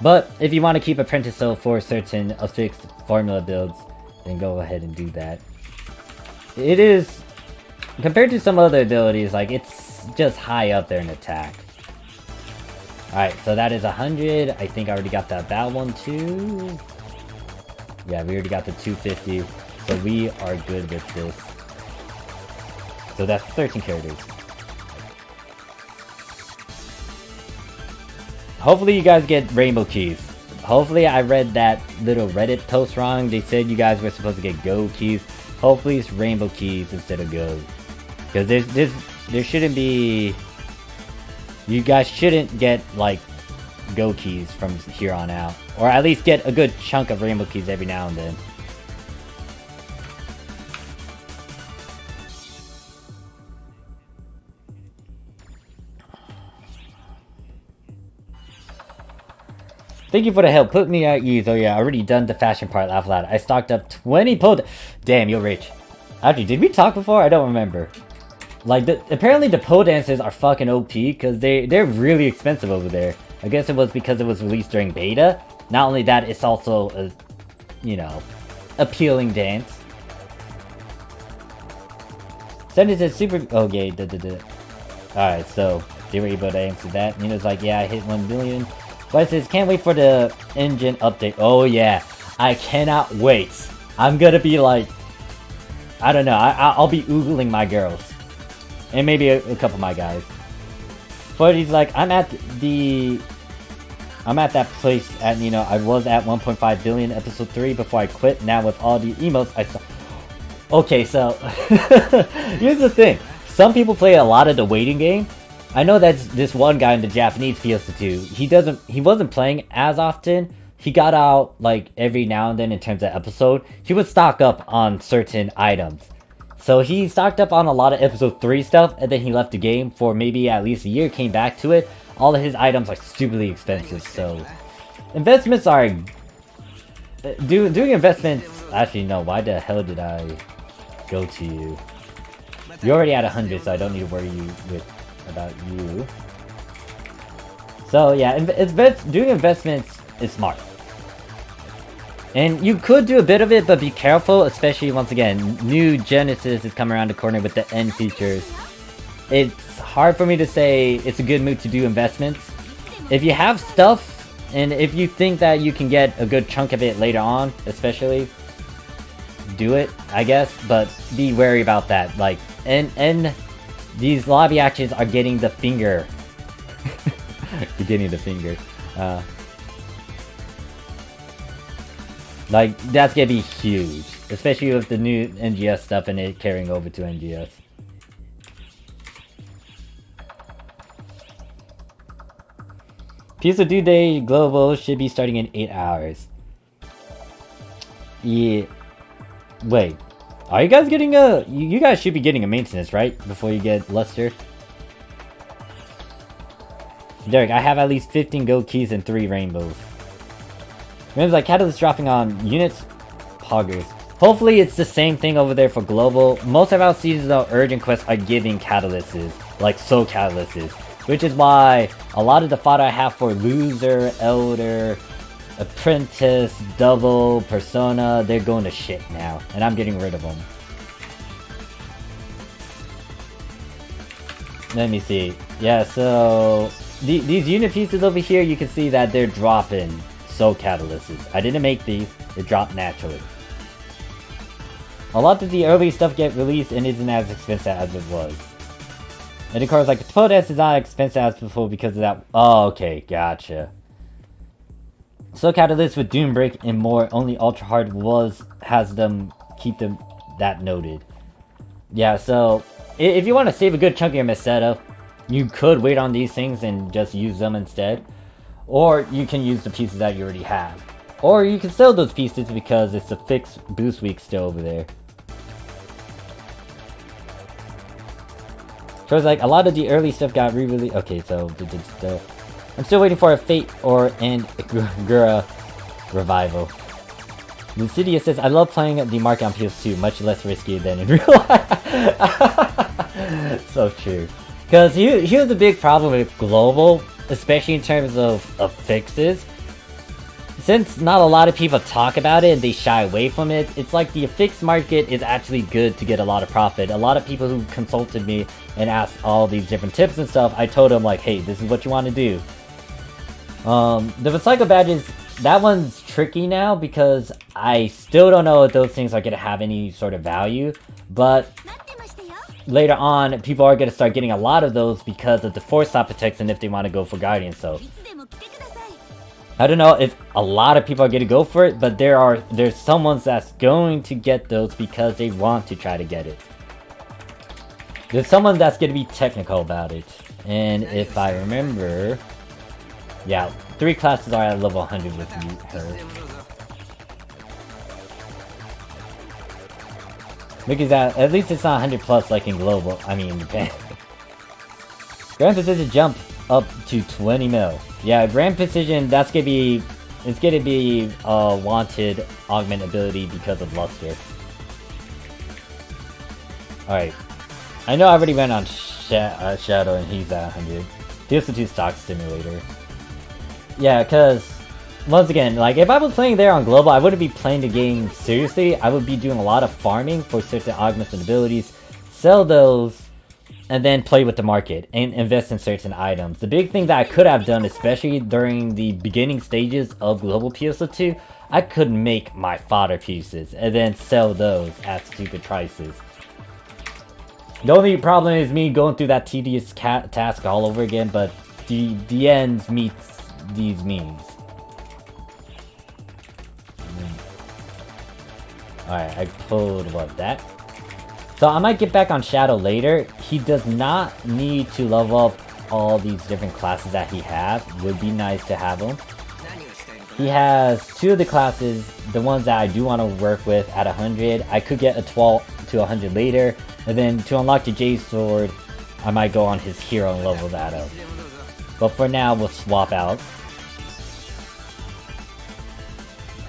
But if you want to keep apprentice soul for certain affixed formula builds, then go ahead and do that. It is, compared to some other abilities, like it's just high up there in attack. Alright, so that is 100. I think I already got that battle one too. Yeah, we already got the 250, so we are good with this. So that's 13 characters. Hopefully you guys get rainbow keys. Hopefully I read that little Reddit post wrong. They said you guys were supposed to get go keys. Hopefully it's rainbow keys instead of go. Because there shouldn't be... You guys shouldn't get, like, go keys from here on out. Or at least get a good chunk of rainbow keys every now and then. Thank you for the help. Put me at ease. Oh yeah, already done the fashion part. Laugh loud. I stocked up 20 pole. Damn, you're rich. Actually, did we talk before? I don't remember. Like, apparently the pole dancers are fucking OP because they're really expensive over there. I guess it was because it was released during beta. Not only that, it's also a, you know, appealing dance. Send it to super. Okay, Alright, so they were able to answer that. Nina's like, yeah, I hit 1 billion. But it says, can't wait for the engine update. Oh yeah, I cannot wait. I'm gonna be like, I don't know, I'll be oogling my girls. And maybe a couple of my guys. But he's like, I'm at that place at, you know, I was at 1.5 billion episode 3 before I quit. Now with all the emotes, I saw... Okay, so, here's the thing. Some people play a lot of the waiting game. I know that's this one guy in the Japanese PSO2. He wasn't playing as often. He got out like every now and then in terms of episode. He would stock up on certain items. So he stocked up on a lot of episode 3 stuff, and then he left the game for maybe at least a year, came back to it. All of his items are stupidly expensive, so... Investments are... Doing investments... Actually, no, why the hell did I go to you? You're already at 100, so I don't need to worry about you. So yeah, doing investments is smart. And you could do a bit of it, but be careful, especially once again, new Genesis is coming around the corner with the end features. It's hard for me to say it's a good move to do investments. If you have stuff, and if you think that you can get a good chunk of it later on, especially, do it, I guess, but be wary about that. Like, and these lobby actions are getting the finger. You're getting the finger. Like, that's gonna be huge. Especially with the new NGS stuff and it carrying over to NGS. PSO2 Day Global should be starting in 8 hours. Yeah. Wait. Are you guys getting a... You guys should be getting a maintenance, right? Before you get Luster. Derek, I have at least 15 gold keys and 3 rainbows. Remember, like Catalyst dropping on units? Poggers. Hopefully it's the same thing over there for global. Most of our seasonal urgent quests are giving catalysts, like soul catalysts. Which is why a lot of the fodder I have for Loser, Elder, Apprentice, Double, Persona, they're going to shit now. And I'm getting rid of them. Let me see. Yeah, so these unit pieces over here, you can see that they're dropping soul catalysts. I didn't make these, they drop naturally. A lot of the early stuff get released and isn't as expensive as it was. And of course, like, Podes is not expensive as before because of that. Oh, okay, gotcha. Soul catalyst with Doombreak and more, only ultra hard has them keep them that noted. Yeah, so if you want to save a good chunk of your Meseta, you could wait on these things and just use them instead. Or you can use the pieces that you already have. Or you can sell those pieces because it's a fixed boost week still over there. So it's like a lot of the early stuff got re-released. Okay, so I'm still waiting for a Fate or an Gura revival. Lucidia says, I love playing the market on PS2, much less risky than in real life. So true. Because here's the big problem with global, especially in terms of fixes. Since not a lot of people talk about it and they shy away from it, it's like the fixed market is actually good to get a lot of profit. A lot of people who consulted me and asked all these different tips and stuff, I told them like, hey, this is what you want to do. The recycle badges, that one's tricky now because I still don't know if those things are going to have any sort of value. But later on, people are going to start getting a lot of those because of the force stop protection if they want to go for Guardian. So I don't know if a lot of people are going to go for it, but there's someone that's going to get those because they want to try to get it. There's someone that's going to be technical about it. And if I remember, yeah, 3 classes are at level 100 with her. Because at least it's not 100 plus like in global. I mean, Japan. Grand Precision jump up to 20 mil. Yeah, Grand Precision, it's gonna be wanted augment ability because of Luster. Alright. I know I already went on Shadow and he's at 100. PSO2 stock stimulator. Yeah, because once again, like if I was playing there on global, I wouldn't be playing the game seriously. I would be doing a lot of farming for certain augments and abilities, sell those, and then play with the market and invest in certain items. The big thing that I could have done, especially during the beginning stages of global PSO2, I could make my fodder pieces and then sell those at stupid prices. The only problem is me going through that tedious task all over again, but the ends meets these means. Alright, I pulled that. So I might get back on Shadow later. He does not need to level up all these different classes that he has. Would be nice to have him. He has 2 of the classes, the ones that I do want to work with at 100. I could get a 12 to 100 later. And then to unlock the J Sword, I might go on his hero and level that up. But for now, we'll swap out.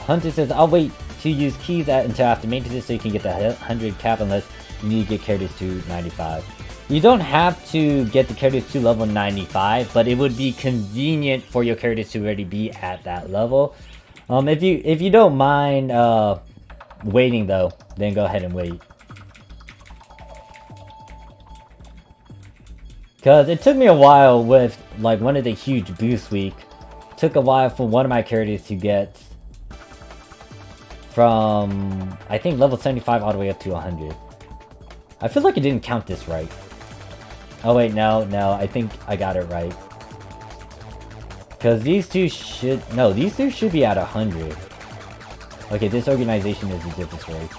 Hunter says, I'll wait to use keys until after maintenance so you can get the 100 cap unless you need to get characters to 95. You don't have to get the characters to level 95, but it would be convenient for your characters to already be at that level. If you don't mind waiting though, then go ahead and wait. Cause it took me a while with like one of the huge boost week. It took a while for one of my characters to get from I think level 75 all the way up to 100. I feel like it didn't count this right. Oh wait, no, I think I got it right. Cause these two should be at 100. Okay, this organization is a difference rate.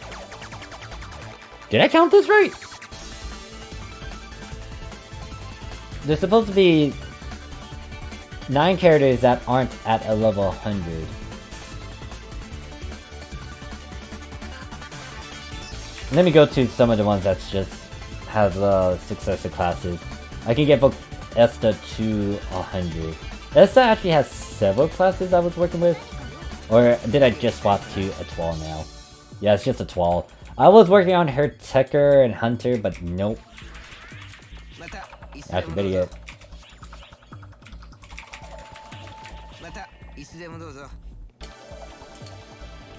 Did I count this right? There's supposed to be 9 characters that aren't at a level 100. Let me go to some of the ones that just have successor classes. I can get both ESTA to 100. ESTA actually has several classes I was working with. Or did I just swap to a Twal now? Yeah, it's just a Twal. I was working on her Tekker and Hunter, but nope. Actually, better yet.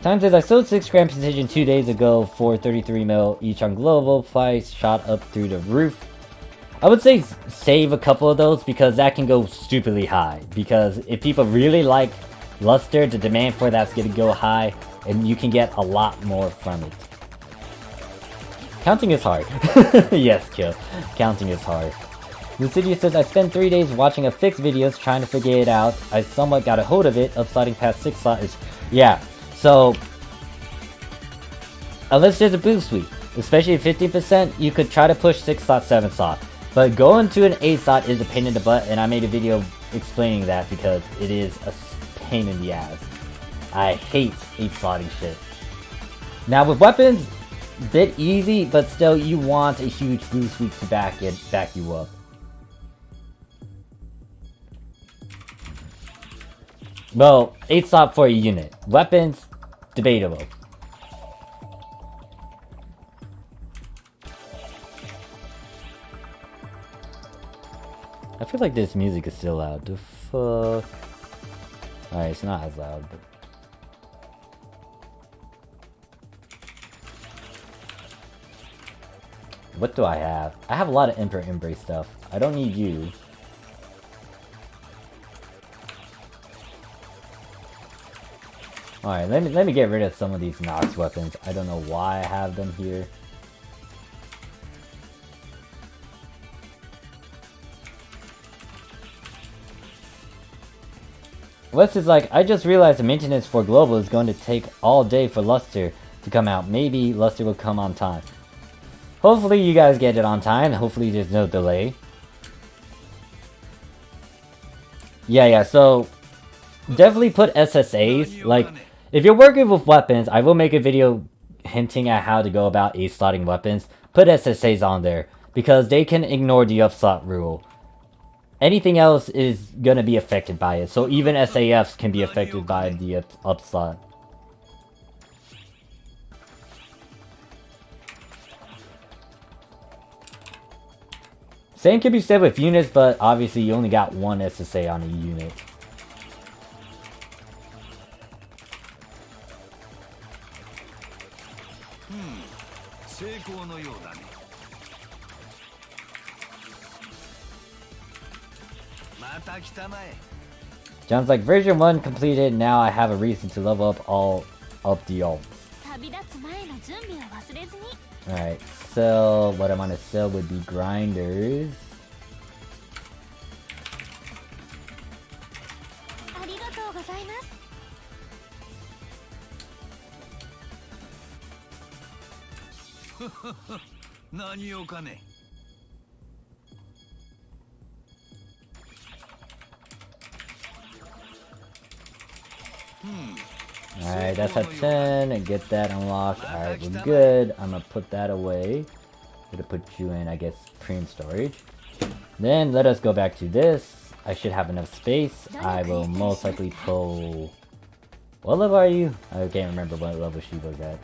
Time says I sold 6 Grand Precision 2 days ago for 33 mil each on global. Price shot up through the roof. I would say save a couple of those because that can go stupidly high. Because if people really like Luster, the demand for that's going to go high and you can get a lot more from it. Counting is hard. Yes, Kill. Counting is hard. Lucidia says, I spent 3 days watching a fix videos trying to figure it out. I somewhat got a hold of it. Upsliding past 6 slot is... Yeah, so... Unless there's a boost sweep, especially at 50%, you could try to push 6 slot, 7 slot. But going to an 8 slot is a pain in the butt, and I made a video explaining that because it is a pain in the ass. I hate 8 slotting shit. Now with weapons, bit easy, but still you want a huge boost sweep to back you up. Well, 8 slot for a unit. Weapons, debatable. I feel like this music is still loud. The fuck? Alright, it's not as loud, but... What do I have? I have a lot of Emperor Embrace stuff. I don't need you. Alright, let me get rid of some of these Nox weapons. I don't know why I have them here. Wes is like, I just realized the maintenance for Global is going to take all day for Luster to come out. Maybe Luster will come on time. Hopefully you guys get it on time. Hopefully there's no delay. Yeah, so definitely put SSAs. Like, if you're working with weapons, I will make a video hinting at how to go about A-slotting weapons. Put SSAs on there because they can ignore the upslot rule. Anything else is going to be affected by it. So even SAFs can be affected by the upslot. Same can be said with units, but obviously you only got one SSA on a unit. John's like, version 1 completed, now I have a reason to level up all of the alts. Alright, so what I'm gonna sell would be grinders. Alright, that's a 10 and get that unlocked. Alright, we're good. I'm gonna put that away. Gonna put you in, I guess, premium storage. Then let us go back to this. I should have enough space. I will most likely pull... What level are you? I can't remember what level she was at.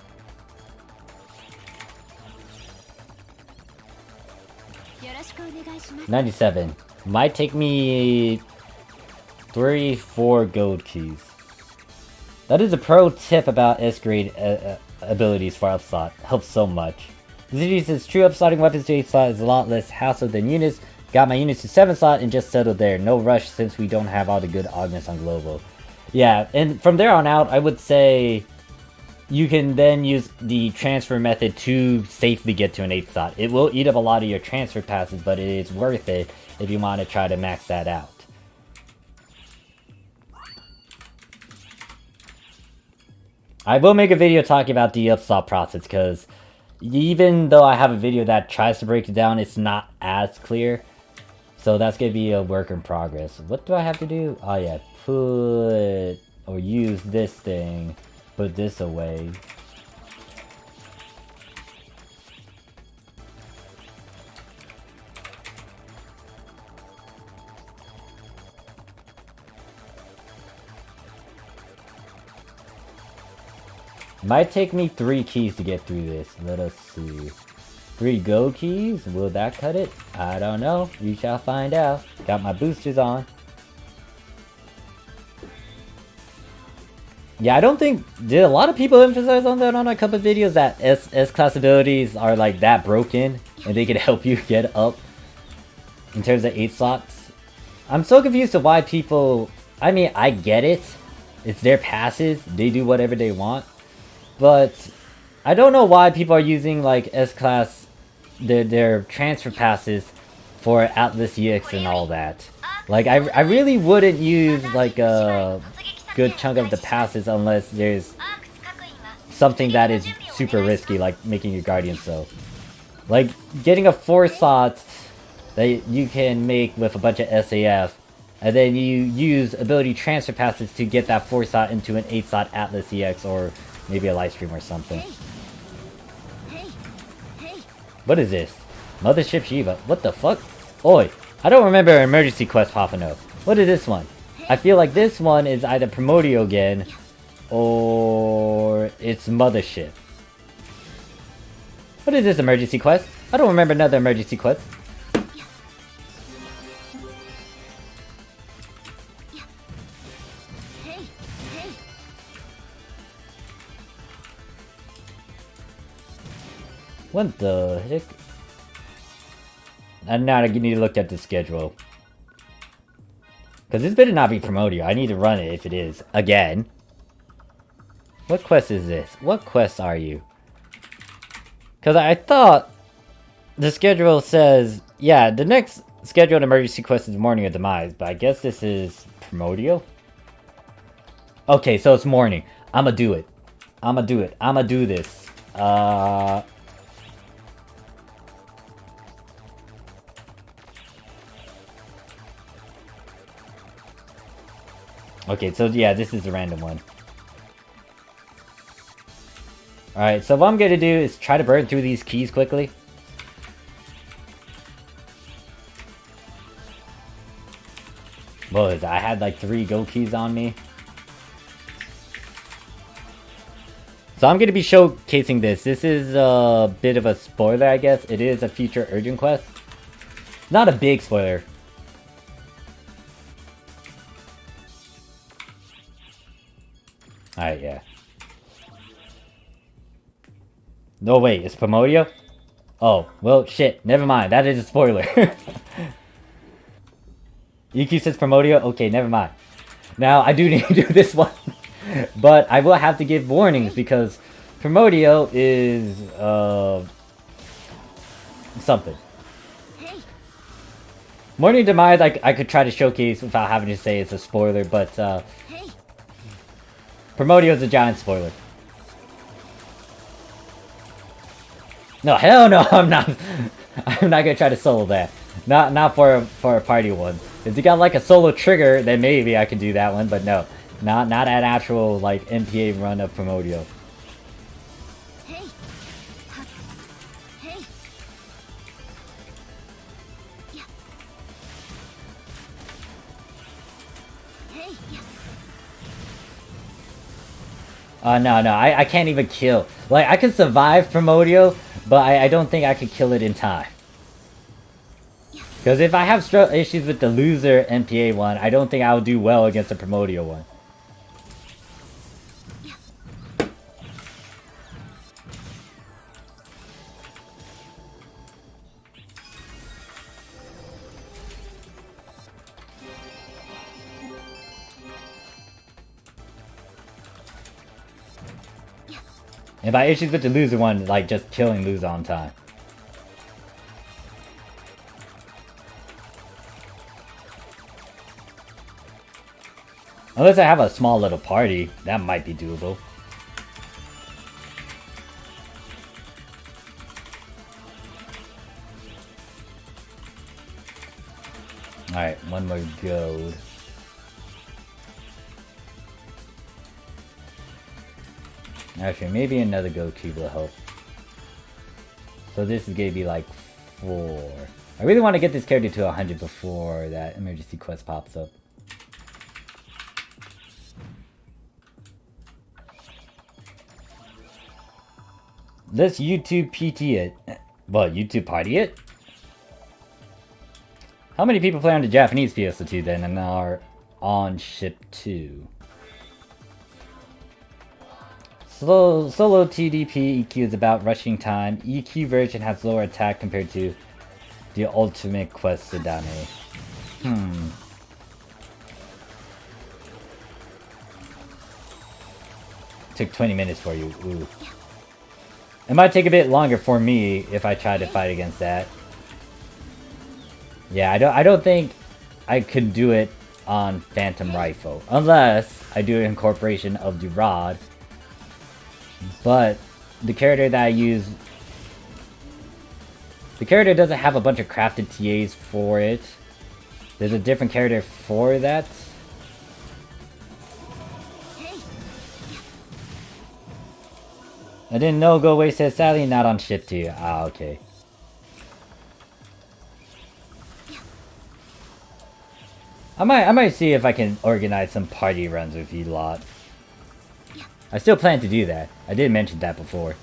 $97. Might take me 3-4 gold keys. That is a pro tip about S-grade abilities for upslot. Helps so much. Ziggy says, true upslotting weapons to 8 slot is a lot less hassle than units. Got my units to 7 slot and just settled there. No rush since we don't have all the good augments on global. Yeah, and from there on out, I would say you can then use the transfer method to safely get to an 8 slot. It will eat up a lot of your transfer passes, but it is worth it if you want to try to max that out. I will make a video talking about the upslot process, because even though I have a video that tries to break it down, it's not as clear. So that's going to be a work in progress. What do I have to do? Oh yeah, put or use this thing, put this away. Might take me 3 keys to get through this. Let us see. 3 go keys? Will that cut it? I don't know. We shall find out. Got my boosters on. Yeah, I don't think... Did a lot of people emphasize on that on a couple of videos? That S-class abilities are like that broken. And they can help you get up. In terms of 8 slots. I'm so confused to why people... I mean, I get it. It's their passes. They do whatever they want. But I don't know why people are using like S-class, their transfer passes for Atlas EX and all that. Like I really wouldn't use like a good chunk of the passes unless there's something that is super risky, like making your Guardian so. Like getting a 4 slot that you can make with a bunch of SAF, and then you use ability transfer passes to get that 4 slot into an 8 slot Atlas EX or maybe a live stream or something. What is this? Mothership Shiva. What the fuck? Oi! I don't remember an emergency quest popping up. What is this one? I feel like this one is either Primordio again, or it's Mothership. What is this emergency quest? I don't remember another emergency quest. What the heck? And now I need to look at the schedule. Because this better not be Primordio. I need to run it if it is. Again. What quest is this? What quests are you? Because I thought the schedule says... Yeah, the next scheduled emergency quest is Morning of Demise. But I guess this is Primordio? Okay, so it's morning. I'ma do it. I'ma do it. I'ma do this. Okay, so yeah, this is a random one. Alright, so what I'm gonna do is try to burn through these keys quickly. What was that? I had like 3 go keys on me. So I'm gonna be showcasing this. This is a bit of a spoiler, I guess. It is a future urgent quest. Not a big spoiler. Alright, yeah. No, wait, it's Primordio? Oh, well, shit. Never mind. That is a spoiler. EQ says Primordio? Okay, never mind. Now, I do need to do this one. But I will have to give warnings because Primordio is, something. Morning Demise, I could try to showcase without having to say it's a spoiler, but, Primordio is a giant spoiler. No, hell no, I'm not. I'm not gonna try to solo that. Not for a party one. If you got like a solo trigger, then maybe I can do that one. But no, not an actual like MPA run of Primordio. No, I can't even kill. Like, I can survive Primordio, but I don't think I could kill it in time. Because if I have issues with the loser MPA one, I don't think I'll do well against the Primordio one. And by issues with the loser one, like just killing loser on time. Unless I have a small little party, that might be doable. Alright, one more gold. Actually, maybe another go cube will help. So this is gonna be like 4. I really want to get this character to 100 before that emergency quest pops up. Let's YouTube PT it. Well, YouTube party it? How many people play on the Japanese PSO2 then and are on ship 2? Solo TDP EQ is about rushing time. EQ version has lower attack compared to the Ultimate Quest Sedane. Took 20 minutes for you. Ooh. It might take a bit longer for me if I try to fight against that. Yeah, I don't think I could do it on Phantom Rifle. Unless I do an incorporation of the rod. But the character that I use... The character doesn't have a bunch of crafted TAs for it. There's a different character for that. I didn't know Go Away says sadly not on ship 2. Ah, okay. I might see if I can organize some party runs with you lot. I still plan to do that. I did mention that before.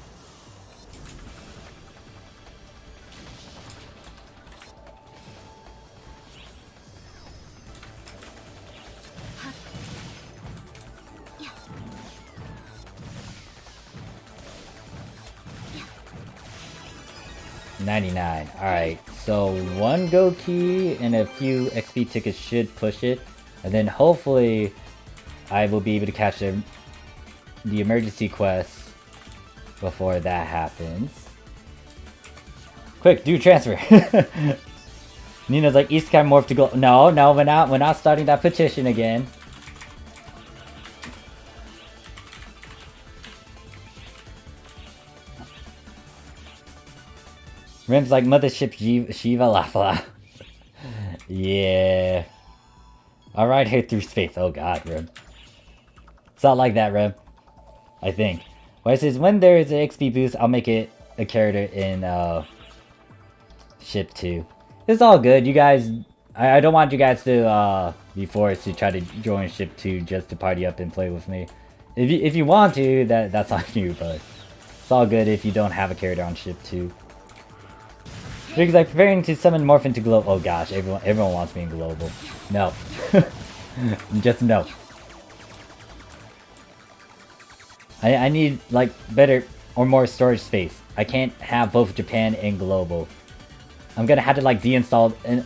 $99. Alright, so one go key and a few XP tickets should push it. And then hopefully I will be able to catch the emergency quest before that happens. Quick, do transfer. Nina's like, Isekai morph to go. No, we're not starting that petition again. Rim's like Mothership Shiva Lafla. Yeah. Alright, here through space. Oh god, Rim. It's not like that, Rim. I think. Well, it says when there is an XP boost, I'll make it a character in ship 2. It's all good. You guys, I don't want you guys to be forced to try to join ship 2 just to party up and play with me. If you want to, that's on you, but it's all good if you don't have a character on ship 2. Because I'm preparing to summon Morph into Global. Oh gosh, everyone wants me in Global. No. Just no. I need like better or more storage space. I can't have both Japan and Global. I'm gonna have to like deinstall and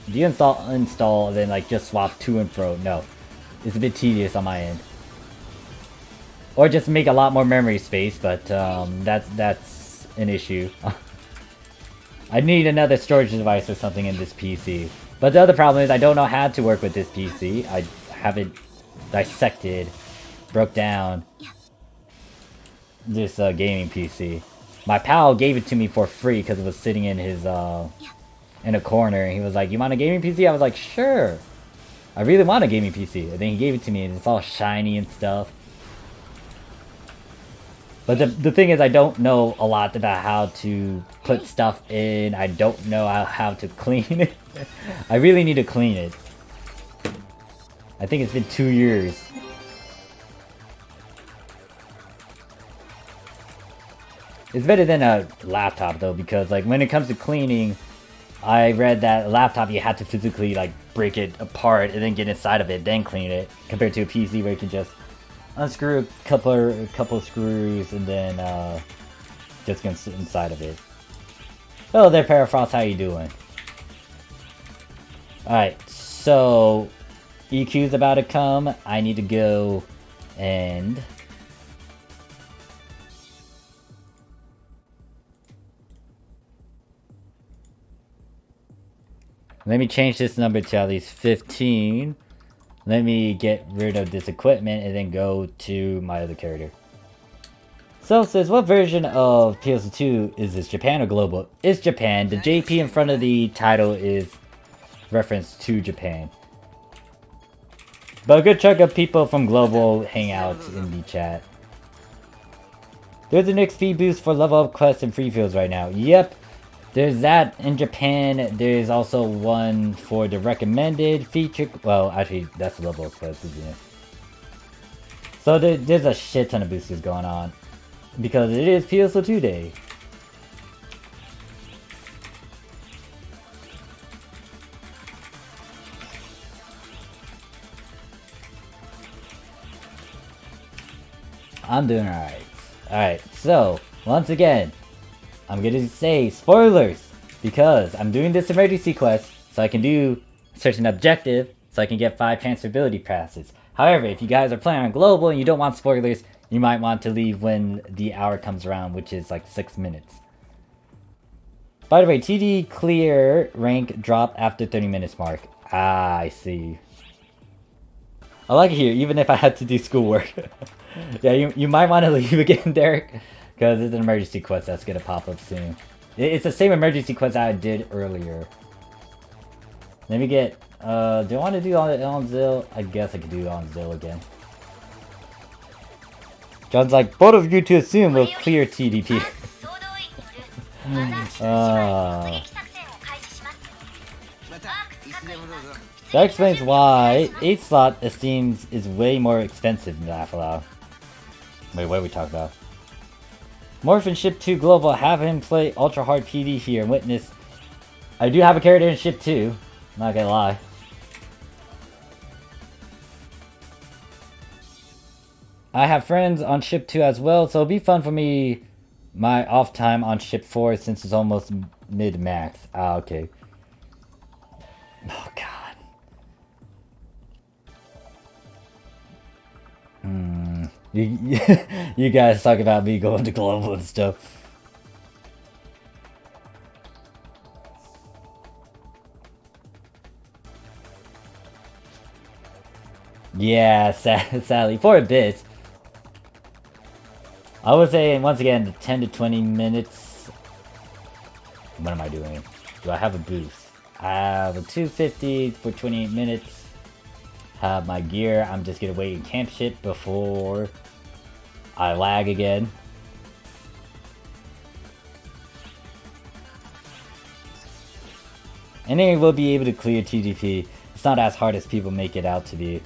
install, and then like just swap to and fro. No. It's a bit tedious on my end. Or just make a lot more memory space, but that's an issue. I need another storage device or something in this PC. But the other problem is I don't know how to work with this PC. I have it dissected, broke down. This gaming PC. My pal gave it to me for free because it was sitting in his in a corner, and he was like, "You want a gaming PC?" I was like, "Sure." I really want a gaming PC, and then he gave it to me, and it's all shiny and stuff. But the thing is, I don't know a lot about how to put stuff in. I don't know how to clean it. I really need to clean it. I think it's been 2 years. It's better than a laptop though, because like when it comes to cleaning, I read that a laptop you have to physically like break it apart and then get inside of it, then clean it, compared to a PC where you can just unscrew a couple screws and then just get inside of it. Hello there, Parafrost, how you doing? Alright, so EQ's about to come. I need to go and let me change this number to at least 15. Let me get rid of this equipment and then go to my other character. So it says, what version of PSO2 is this, Japan or Global? It's Japan. The JP in front of the title is reference to Japan. But a good chunk of people from Global hang out in the chat. There's an XP boost for level up quests and free fields right now. Yep. There's that in Japan. There's also one for the recommended feature. Well, actually, that's a level of quest, isn't it? So there's a shit ton of boosters going on. because it is PSO2 day. I'm doing alright. Alright, so, once again, I'm gonna say spoilers! Because I'm doing this emergency quest, so I can do a certain objective, so I can get 5 transferability passes. However, if you guys are playing on global and you don't want spoilers, you might want to leave when the hour comes around, which is like 6 minutes. By the way, TD clear rank drop after 30 minutes mark. Ah, I see. I like it here, even if I had to do schoolwork. Yeah, you might want to leave again, Derek, because it's an emergency quest that's going to pop up soon. It's the same emergency quest I did earlier. Let me get, do I want to do on Zill? I guess I could do on Zill again. John's like, both of you to assume will clear TDP. That explains why 8 slot esteems is way more expensive than Afterlife. Wait, what are we talking about? Morph in Ship 2 Global, have him play Ultra Hard PD here and witness. I do have a character in Ship 2, not gonna lie. I have friends on Ship 2 as well, so it'll be fun for me. My off time on Ship 4 since it's almost mid-max. Ah, okay. Oh, God. You guys talk about me going to global and stuff. Yeah, sadly, for a bit. I would say, once again, 10 to 20 minutes. What am I doing? Do I have a boost? I have a 250 for 28 minutes. Have my gear. I'm just gonna wait and camp shit before I lag again. And then we'll be able to clear TDP. It's not as hard as people make it out to be.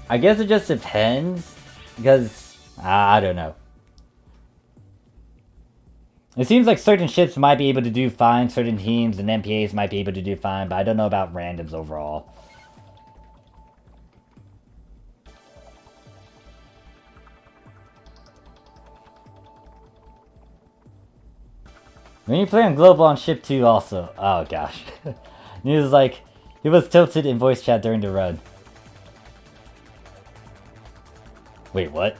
I guess it just depends, because I don't know. It seems like certain ships might be able to do fine, certain teams and MPAs might be able to do fine, but I don't know about randoms overall. When you play on global on ship 2 also. Oh gosh. News is like, he was tilted in voice chat during the run. Wait, what?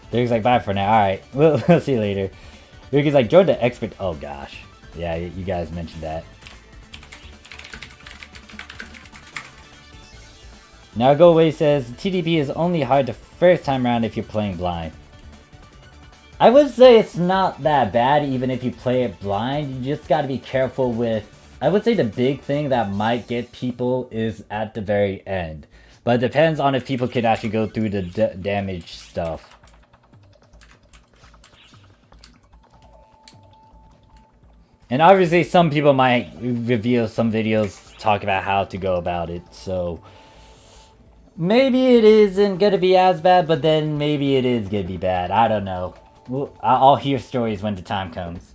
There's like, bye for now. Alright, we'll see you later. Ricky's like, join the expert. Oh gosh. Yeah, you guys mentioned that. Now Go Away says, TDP is only hard the first time around if you're playing blind. I would say it's not that bad even if you play it blind. You just gotta be careful with... I would say the big thing that might get people is at the very end. But it depends on if people can actually go through the damage stuff. And obviously some people might reveal some videos talk about how to go about it, so... Maybe it isn't gonna be as bad, but then maybe it is gonna be bad. I don't know. I'll hear stories when the time comes.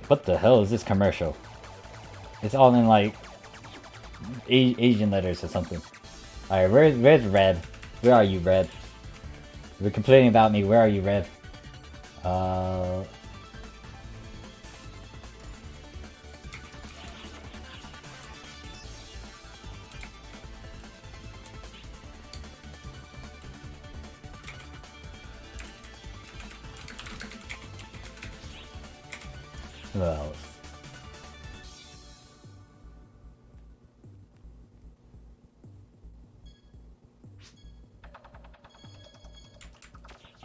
What the hell is this commercial? It's all in like Asian letters or something. Alright, where's Red? Where are you, Red? You're complaining about me. Where are you, Red? Who else?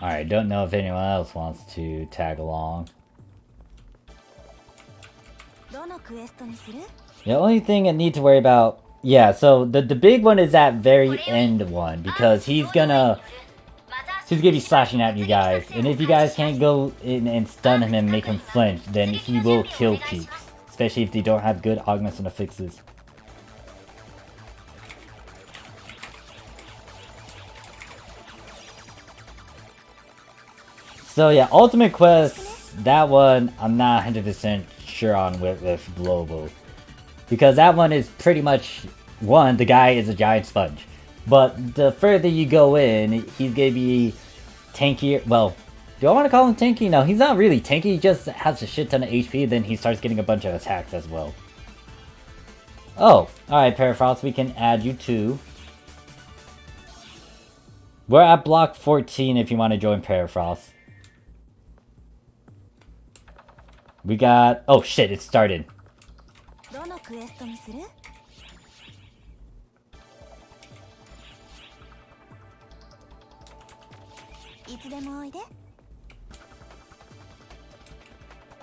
Alright, don't know if anyone else wants to tag along. The only thing I need to worry about, yeah, so the big one is that very end one, because he's gonna be slashing at you guys, and if you guys can't go in and stun him and make him flinch, then he will kill peeps, especially if they don't have good augments and affixes. So yeah, Ultimate Quest, that one I'm not 100% sure on with Global. Because that one is pretty much, one, the guy is a giant sponge. But the further you go in, he's gonna be tankier. Well, do I want to call him tanky? No, he's not really tanky, he just has a shit ton of HP, then he starts getting a bunch of attacks as well. Oh, alright Parafrost, we can add you too. We're at block 14 if you want to join Parafrost. We got... oh shit, it started.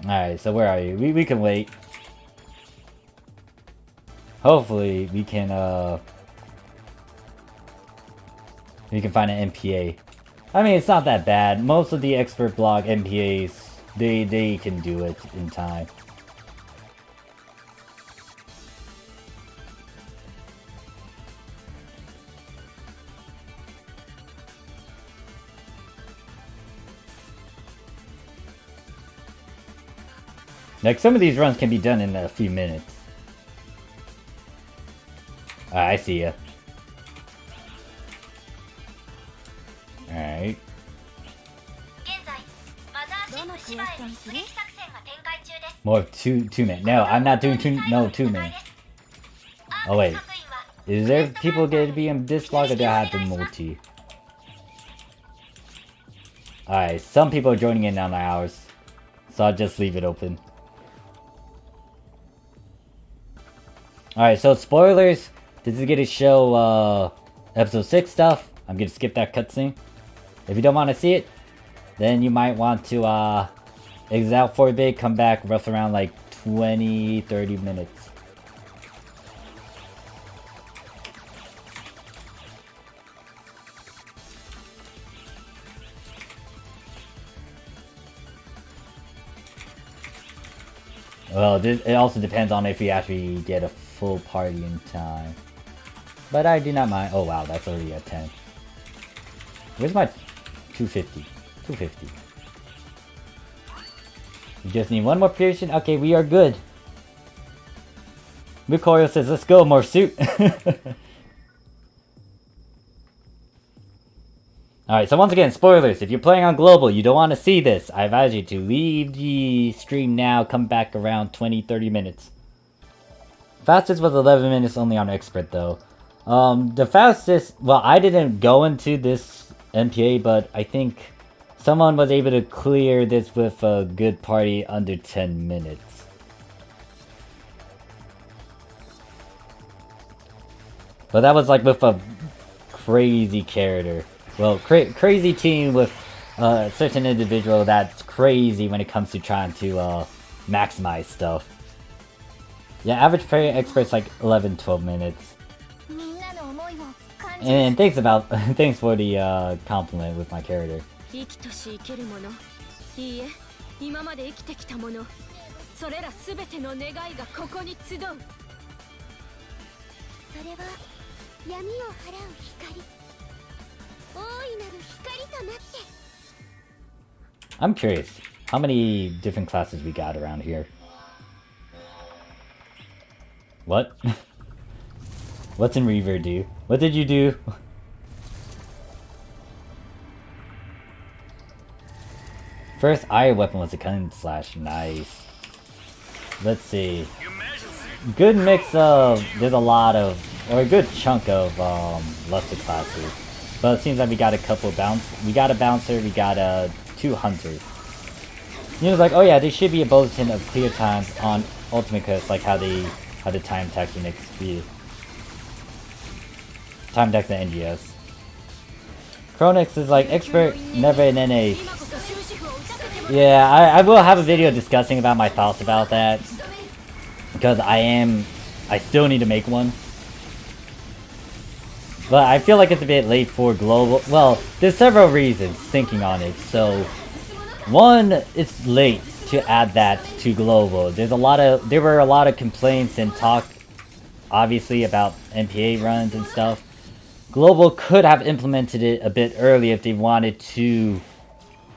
Alright, so where are you? We can wait. Hopefully we can find an MPA. I mean, it's not that bad. Most of the expert block MPAs, they can do it in time. Like, some of these runs can be done in a few minutes. I see ya. Alright. More two-man. No, I'm not doing two-man. Oh wait. Is there people going to be in this block, or do I have to multi? Alright, some people are joining in on ours. So I'll just leave it open. Alright, so spoilers. This is gonna show episode 6 stuff. I'm gonna skip that cutscene. If you don't want to see it, then you might want to exit out for a bit, come back rough around like 20-30 minutes. Well, it also depends on if we actually get a full party in time. But I do not mind. Oh wow, that's already at 10. Where's my 250? 250. We just need one more piercing. Okay, we are good. Mikorio says, let's go, Morphsuit. Alright, so once again, spoilers. If you're playing on Global, you don't want to see this, I advise you to leave the stream now, come back around 20-30 minutes. Fastest was 11 minutes only on Expert though. The fastest, well, I didn't go into this MPA, but I think someone was able to clear this with a good party under 10 minutes. But that was like with a crazy character. Well, crazy team with a certain individual that's crazy when it comes to trying to maximize stuff. Yeah, average player expert's like 11-12 minutes. And thanks for the compliment with my character. I'm curious, how many different classes we got around here? What? What's in Reaver do? What did you do? First iron weapon was a cunning slash. Nice. Let's see. Good mix of, there's a lot of, or a good chunk of luster classes. But it seems like we got a couple of we got a bouncer, we got 2 hunters. You know, like, oh yeah, there should be a bulletin of clear times on Ultimate Quest, like how the time tax the next speed. Time tax the NGS. Chronix is like expert, never an NA. Yeah, I will have a video discussing about my thoughts about that. Because I am I still need to make one. But I feel like it's a bit late for global. Well, there's several reasons thinking on it. So, one, it's late to add that to global. There were a lot of complaints and talk, obviously, about NPA runs and stuff. Global could have implemented it a bit early if they wanted to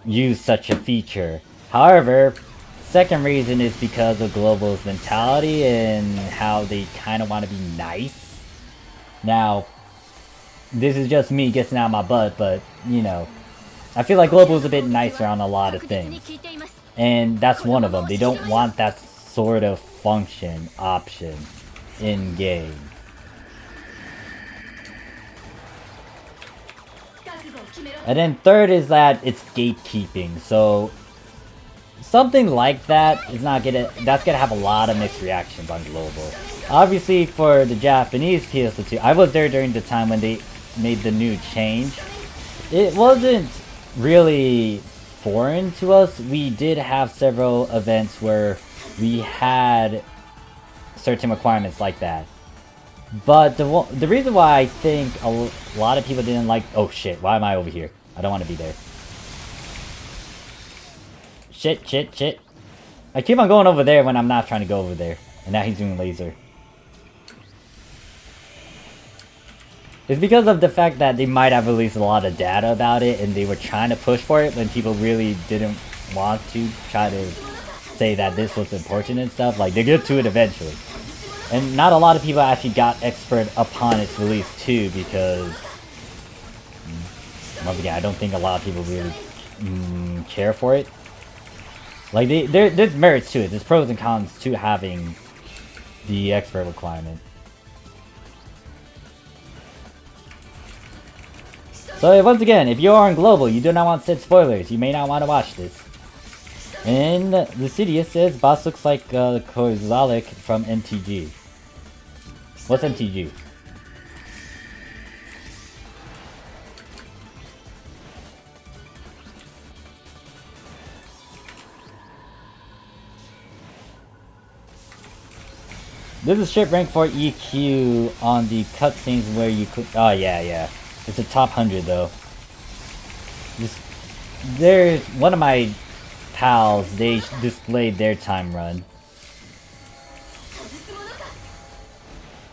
use such a feature. However, second reason is because of Global's mentality and how they kind of want to be nice. Now, this is just me guessing out my butt, but, you know, I feel like Global is a bit nicer on a lot of things. And that's one of them. They don't want that sort of function option in-game. And then third is that it's gatekeeping. So something like that is that's gonna have a lot of mixed reactions on global. Obviously for the Japanese PSO2, I was there during the time when they made the new change. It wasn't really foreign to us. We did have several events where we had certain requirements like that. But the reason why I think a lot of people didn't like... Oh shit, why am I over here? I don't want to be there. Shit. I keep on going over there when I'm not trying to go over there. And now he's doing laser. It's because of the fact that they might have released a lot of data about it and they were trying to push for it when people really didn't want to try to say that this was important and stuff. Like, they get to it eventually. And not a lot of people actually got expert upon its release too, because once again, I don't think a lot of people really care for it. Like, there's merits to it. There's pros and cons to having the expert requirement. So once again, if you are on global, you do not want said spoilers. You may not want to watch this. In the city, it says boss looks like Kozalik from MTG. What's MTG? This is ship rank for EQ on the cutscenes where you could. Oh yeah. It's a top 100 though. There's one of my pals. They displayed their time run.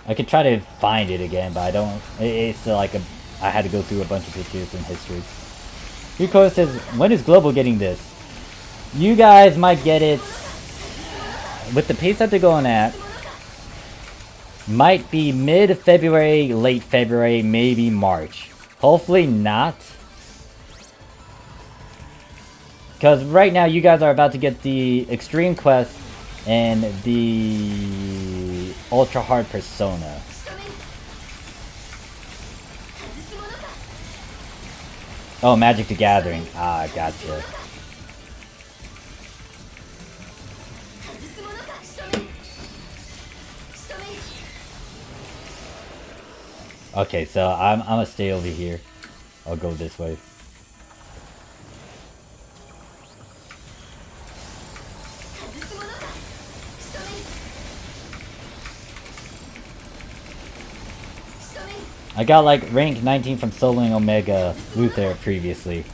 I could try to find it again, but I don't. It's like I had to go through a bunch of pictures and history. Rico says, when is Global getting this? You guys might get it with the pace that they're going at. Might be mid-February, late February, maybe March. Hopefully not. Because right now you guys are about to get the Extreme Quest and the Ultra Hard Persona. Oh, Magic the Gathering. Ah, gotcha. Okay, so I'm gonna stay over here. I'll go this way. I got like rank 19 from soloing Omega Luther previously.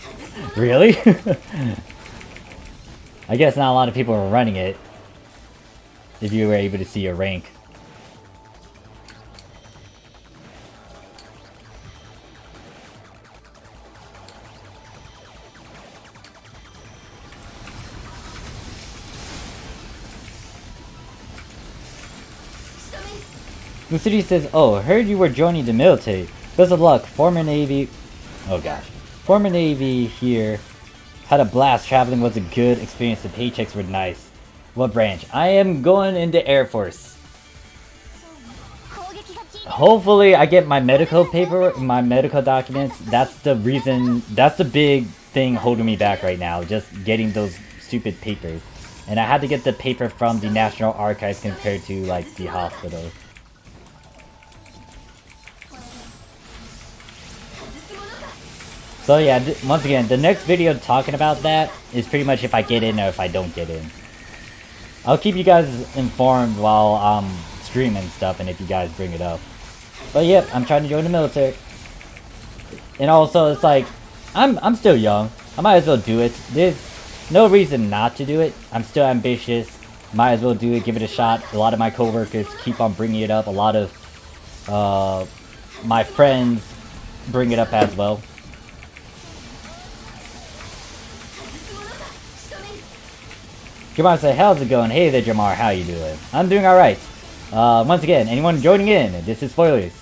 Really? I guess not a lot of people are running it. If you were able to see your rank. The city says, oh, heard you were joining the military. Best of luck. Former Navy... Oh gosh. Former Navy here. Had a blast. Traveling was a good experience. The paychecks were nice. What branch? I am going into Air Force. Hopefully I get my medical paper, my medical documents. That's the reason, that's the big thing holding me back right now. Just getting those stupid papers. And I had to get the paper from the National Archives compared to like the hospital. So yeah, once again, the next video talking about that is pretty much if I get in or if I don't get in. I'll keep you guys informed while I'm stream and stuff, and if you guys bring it up. But yep, I'm trying to join the military. And also, it's like, I'm still young. I might as well do it. There's no reason not to do it. I'm still ambitious. Might as well do it, give it a shot. A lot of my coworkers keep on bringing it up. A lot of my friends bring it up as well. Jamar said, how's it going? Hey there, Jamar. How you doing? I'm doing alright. Once again, anyone joining in, this is spoilers.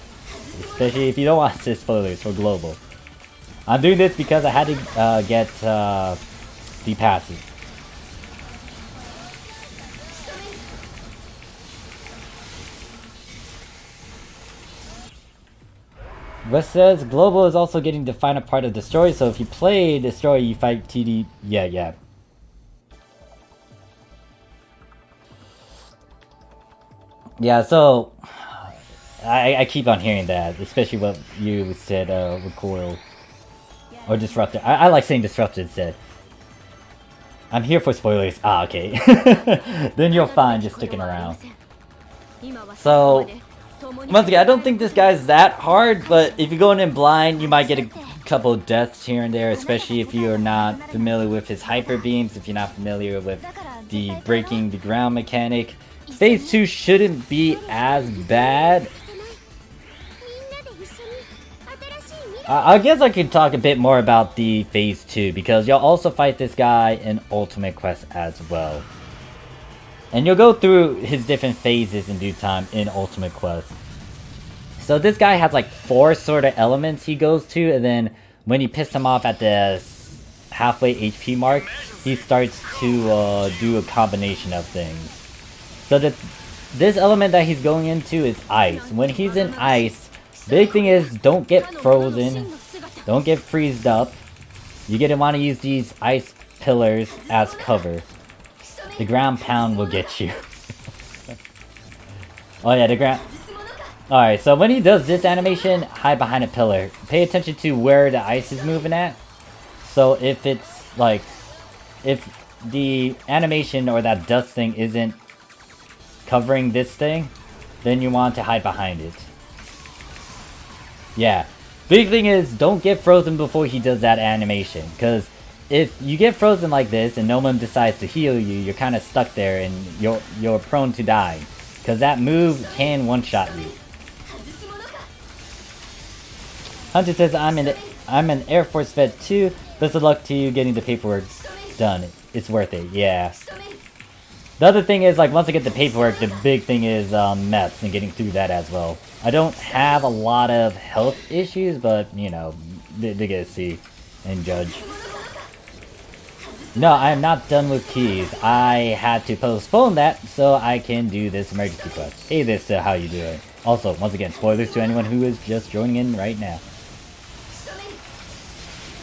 Especially if you don't want to spoilers for Global. I'm doing this because I had to get the passes. West says, Global is also getting the final part of the story, so if you play the story, you fight TD. Yeah. Yeah, so I keep on hearing that, especially what you said, Recoil. Or Disrupted. I like saying Disrupted instead. I'm here for spoilers. Ah, okay. Then you're fine just sticking around. So, once again, I don't think this guy's that hard, but if you're going in blind, you might get a couple of deaths here and there, especially if you're not familiar with his hyper beams, if you're not familiar with the breaking the ground mechanic. Phase 2 shouldn't be as bad. I guess I could talk a bit more about the Phase 2, because you'll also fight this guy in Ultimate Quest as well. And you'll go through his different phases in due time in Ultimate Quest. So this guy has like 4 sort of elements he goes to, and then when you piss him off at the halfway HP mark, he starts to do a combination of things. So this element that he's going into is ice. When he's in ice, big thing is don't get frozen, don't get freezed up. You're gonna want to use these ice pillars as cover. The ground pound will get you. Oh yeah, the ground. Alright, so when he does this animation, hide behind a pillar. Pay attention to where the ice is moving at. So if it's like, if the animation or that dust thing isn't covering this thing, then you want to hide behind it. Yeah. Big thing is, don't get frozen before he does that animation. Because if you get frozen like this and no one decides to heal you, you're kind of stuck there and you're prone to die. Because that move can one-shot you. Hunter says, I'm an Air Force vet too. Best of luck to you getting the paperwork done. It's worth it, yeah. The other thing is, like, once I get the paperwork, the big thing is meths and getting through that as well. I don't have a lot of health issues, but, you know, they get to see and judge. No, I am not done with keys. I had to postpone that so I can do this emergency quest. Hey, this, how you doing? Also, once again, spoilers to anyone who is just joining in right now.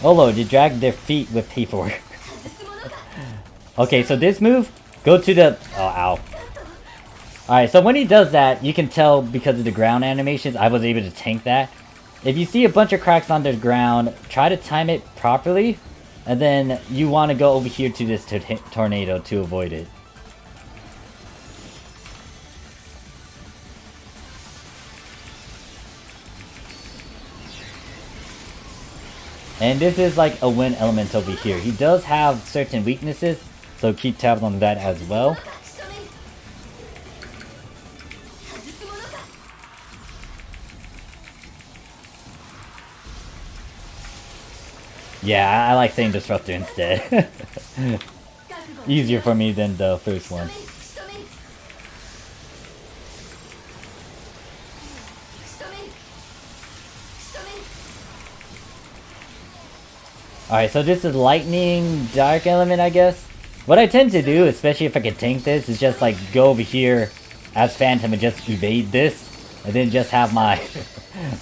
Oh Lord, you dragged their feet with paperwork. Okay, so this move, go to the... Oh, ow. Alright, so when he does that, you can tell because of the ground animations, I was able to tank that. If you see a bunch of cracks on the ground, try to time it properly. And then you want to go over here to this tornado to avoid it. And this is like a win element over here. He does have certain weaknesses, so keep tabs on that as well. Yeah, I like saying Disruptor instead. Easier for me than the first one. Alright, so this is Lightning Dark Element, I guess. What I tend to do, especially if I can tank this, is just like go over here as Phantom and just evade this. And then just have my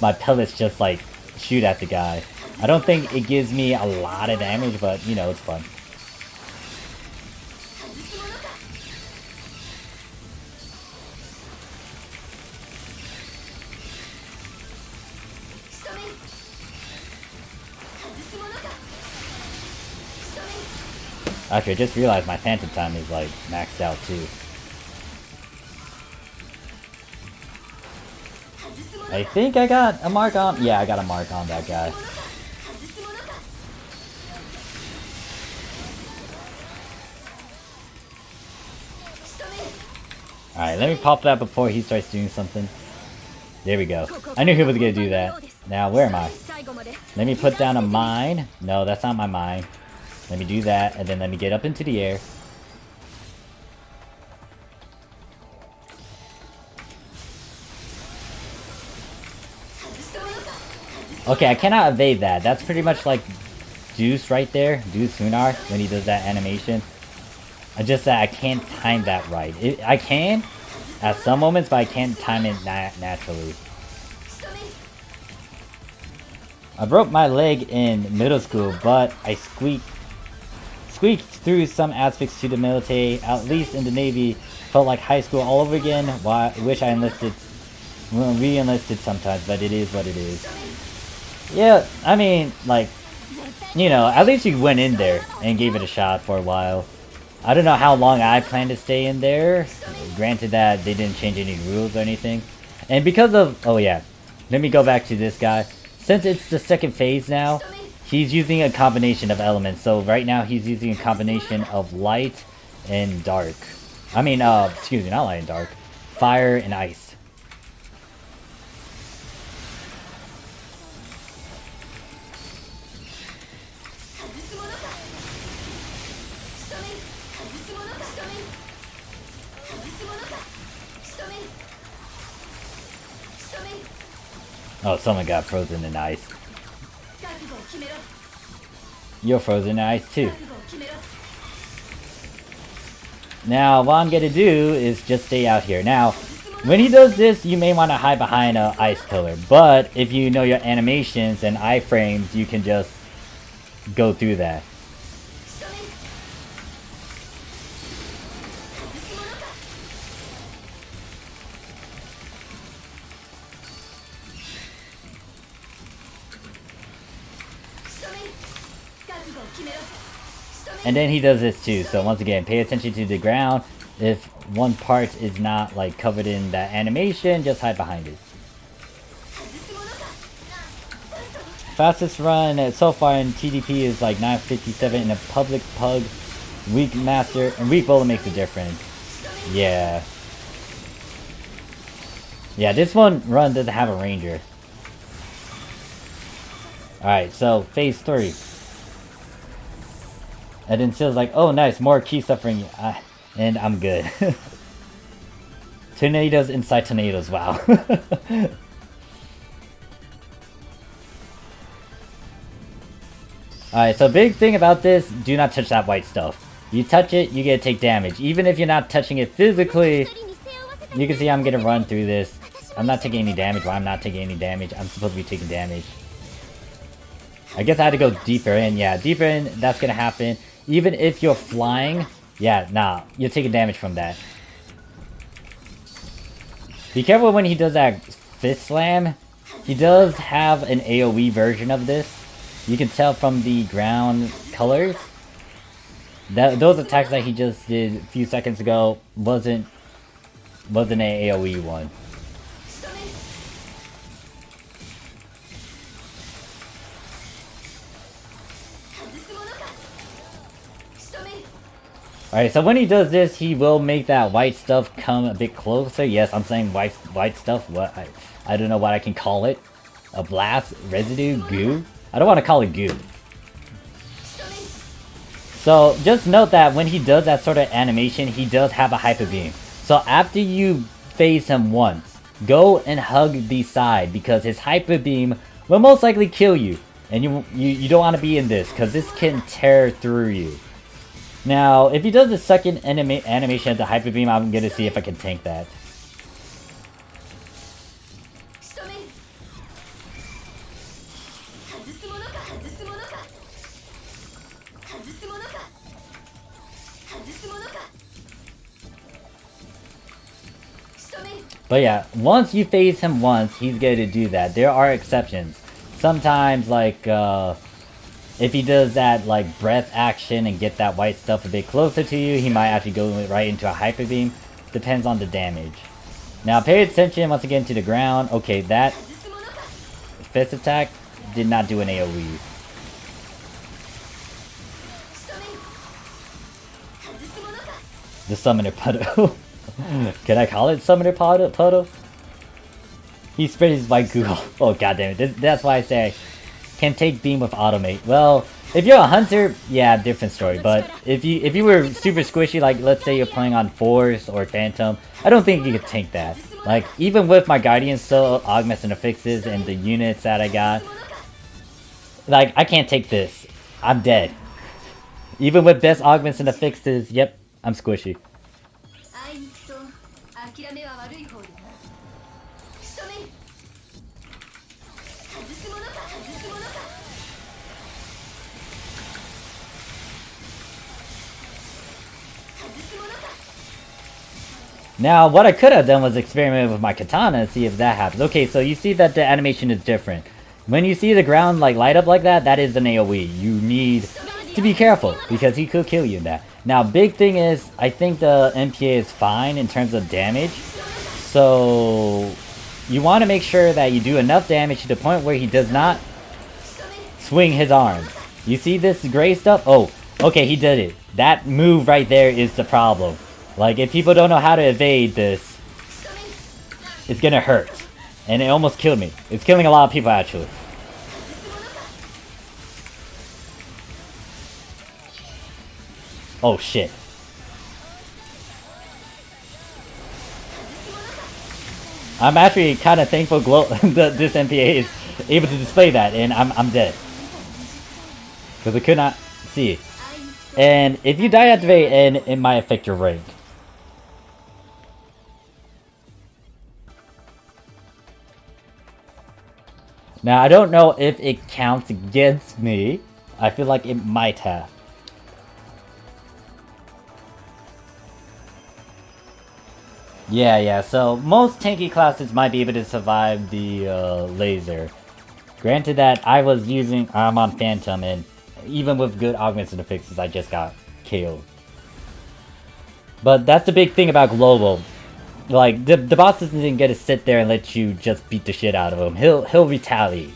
my pellets just like shoot at the guy. I don't think it gives me a lot of damage, but you know, it's fun. Actually, I just realized my Phantom time is like maxed out too. I think I got a mark on. Yeah, I got a mark on that guy. Alright, let me pop that before he starts doing something. There we go. I knew he was gonna do that. Now, where am I? Let me put down a mine. No, that's not my mine. Let me do that, and then let me get up into the air. Okay, I cannot evade that. That's pretty much like Deuce right there. Deuce Hunar, when he does that animation. I just said I can't time that right. I can at some moments, but I can't time it naturally. I broke my leg in middle school, but I squeaked through some aspects to the military. At least in the Navy, felt like high school all over again. Well, I wish I re-enlisted sometimes, but it is what it is. Yeah, I mean, like, you know, at least you went in there and gave it a shot for a while. I don't know how long I plan to stay in there. Granted that they didn't change any rules or anything. And because of... Oh yeah. Let me go back to this guy. Since it's the second phase now, he's using a combination of elements. So right now he's using a combination of light and dark. I mean, excuse me, not light and dark. Fire and ice. Oh, someone got frozen in ice. You're frozen in ice too. Now, what I'm gonna do is just stay out here. Now, when he does this, you may want to hide behind an ice pillar. But if you know your animations and iframes, you can just go through that. And then he does this too, so once again, pay attention to the ground. If one part is not like covered in that animation, just hide behind it. Fastest run so far in TDP is like 9:57 in a public pug. Weak master and weak bowler makes a difference. Yeah. Yeah, this one run doesn't have a ranger. Alright, so phase 3. And then Sill's like, oh nice, more key suffering, and I'm good. Tornadoes inside tornadoes, wow. Alright, so big thing about this, do not touch that white stuff. You touch it, you get to take damage. Even if you're not touching it physically, you can see I'm gonna run through this. I'm not taking any damage. Why I'm not taking any damage? I'm supposed to be taking damage. I guess I had to go deeper in. Yeah, deeper in, that's gonna happen. Even if you're flying, yeah, nah, you're taking damage from that. Be careful when he does that fist slam. He does have an AoE version of this. You can tell from the ground colors. Those attacks that he just did a few seconds ago wasn't an AoE one. Alright, so when he does this, he will make that white stuff come a bit closer. Yes, I'm saying white stuff. What? I don't know what I can call it. A blast? Residue? Goo? I don't want to call it goo. So, just note that when he does that sort of animation, he does have a hyper beam. So after you phase him once, go and hug the side, because his hyper beam will most likely kill you. And you don't want to be in this, because this can tear through you. Now, if he does the second animation of the hyper beam, I'm gonna see if I can tank that. But yeah, once you phase him once, he's going to do that. There are exceptions. Sometimes, like, if he does that, like, breath action and get that white stuff a bit closer to you, he might actually go right into a hyper beam. Depends on the damage. Now pay attention once again to the ground. Okay, that fist attack did not do an AoE. The summoner puddle. Can I call it summoner puddle? He spread his white goo. Oh goddamn it! That's why I say I can take beam with automate. Well, if you're a hunter, yeah, different story. But if you were super squishy, like let's say you're playing on Force or Phantom, I don't think you could tank that. Like even with my Guardian still augments and affixes and the units that I got, like I can't take this. I'm dead. Even with best augments and affixes, yep, I'm squishy. Now, what I could have done was experiment with my katana and see if that happens. Okay, so you see that the animation is different. When you see the ground like light up like that, that is an AoE. You need to be careful because he could kill you in that. Now, big thing is, I think the MPA is fine in terms of damage. So, you want to make sure that you do enough damage to the point where he does not swing his arms. You see this gray stuff? Oh, okay, he did it. That move right there is the problem. Like, if people don't know how to evade this, it's gonna hurt. And it almost killed me. It's killing a lot of people, actually. Oh, shit. I'm actually kind of thankful that this MPA is able to display that, and I'm dead. Because I could not see it. And if you die activate, and it might affect your rank. Now, I don't know if it counts against me. I feel like it might have. Yeah, so most tanky classes might be able to survive the laser. Granted that I'm on Phantom, and even with good augments and affixes, I just got KO'd. But that's the big thing about Global. Like, the boss doesn't get to sit there and let you just beat the shit out of him. He'll retaliate.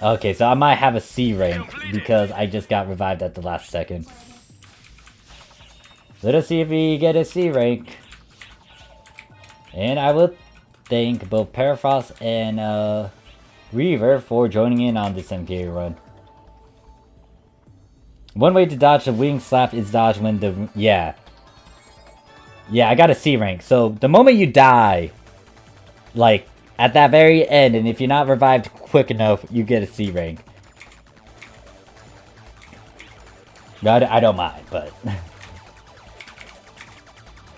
Okay, so I might have a C rank because I just got revived at the last second. Let us see if we get a C rank. And I will thank both Parafrost and Reaver for joining in on this MPA run. One way to dodge the wing slap is dodge when the... Yeah, I got a C rank. So the moment you die, like at that very end, and if you're not revived quick enough, you get a C rank. I don't mind, but...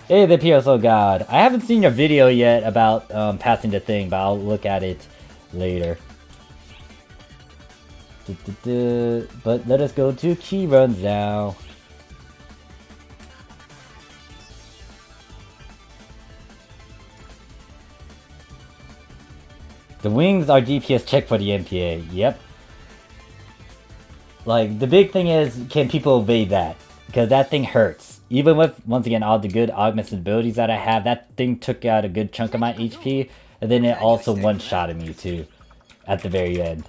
Hey, the PSO God. I haven't seen your video yet about passing the thing, but I'll look at it later. But let us go to key runs now. The wings are DPS check for the MPA. Yep. Like, the big thing is, can people evade that? Because that thing hurts. Even with, once again, all the good augments and abilities that I have, that thing took out a good chunk of my HP. And then it also one-shotted me, too. At the very end.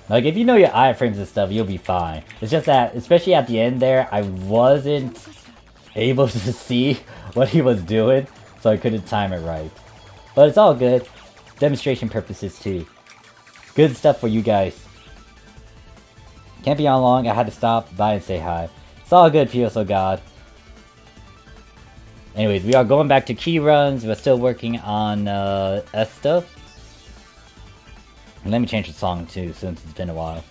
Like, if you know your iframes and stuff, you'll be fine. It's just that, especially at the end there, I wasn't able to see what he was doing, so I couldn't time it right. But it's all good. Demonstration purposes, too. Good stuff for you guys. Can't be on long, I had to stop by and say hi. It's all good, PSO God. Anyways, we are going back to key runs. We're still working on Esta. And let me change the song too, since it's been a while.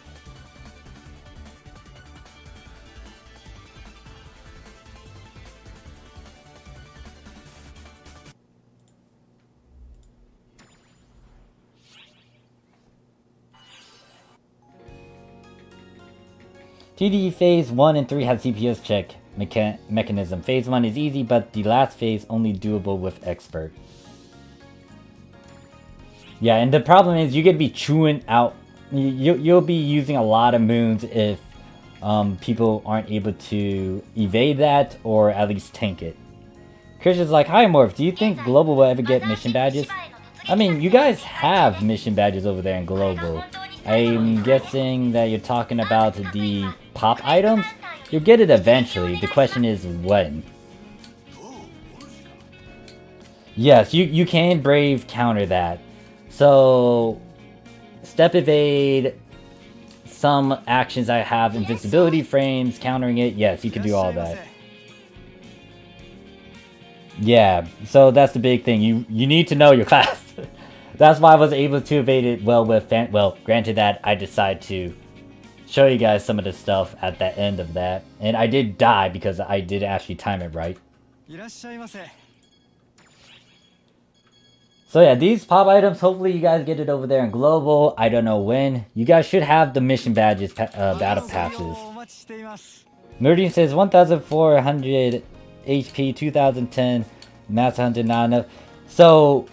2D phase 1 and 3 has CPS check mechanism. Phase 1 is easy, but the last phase only doable with expert. Yeah, and the problem is you're gonna be chewing out. You'll be using a lot of moons if people aren't able to evade that or at least tank it. Christian's like, hi Morph, do you think Global will ever get mission badges? I mean, you guys have mission badges over there in Global. I'm guessing that you're talking about the pop items? You'll get it eventually. The question is when. Yes, you can Brave counter that. So, Step Evade, some actions I have, invincibility frames, countering it, yes, you can do all that. Yeah, so that's the big thing. You need to know your class. That's why I was able to evade it well with well, granted that I decided to show you guys some of the stuff at the end of that. And I did die because I did actually time it right. So yeah, these pop items, hopefully you guys get it over there in Global. I don't know when. You guys should have the mission badges, battle passes. Meridian says 1,400 HP, 2010, Master Hunter not enough. So,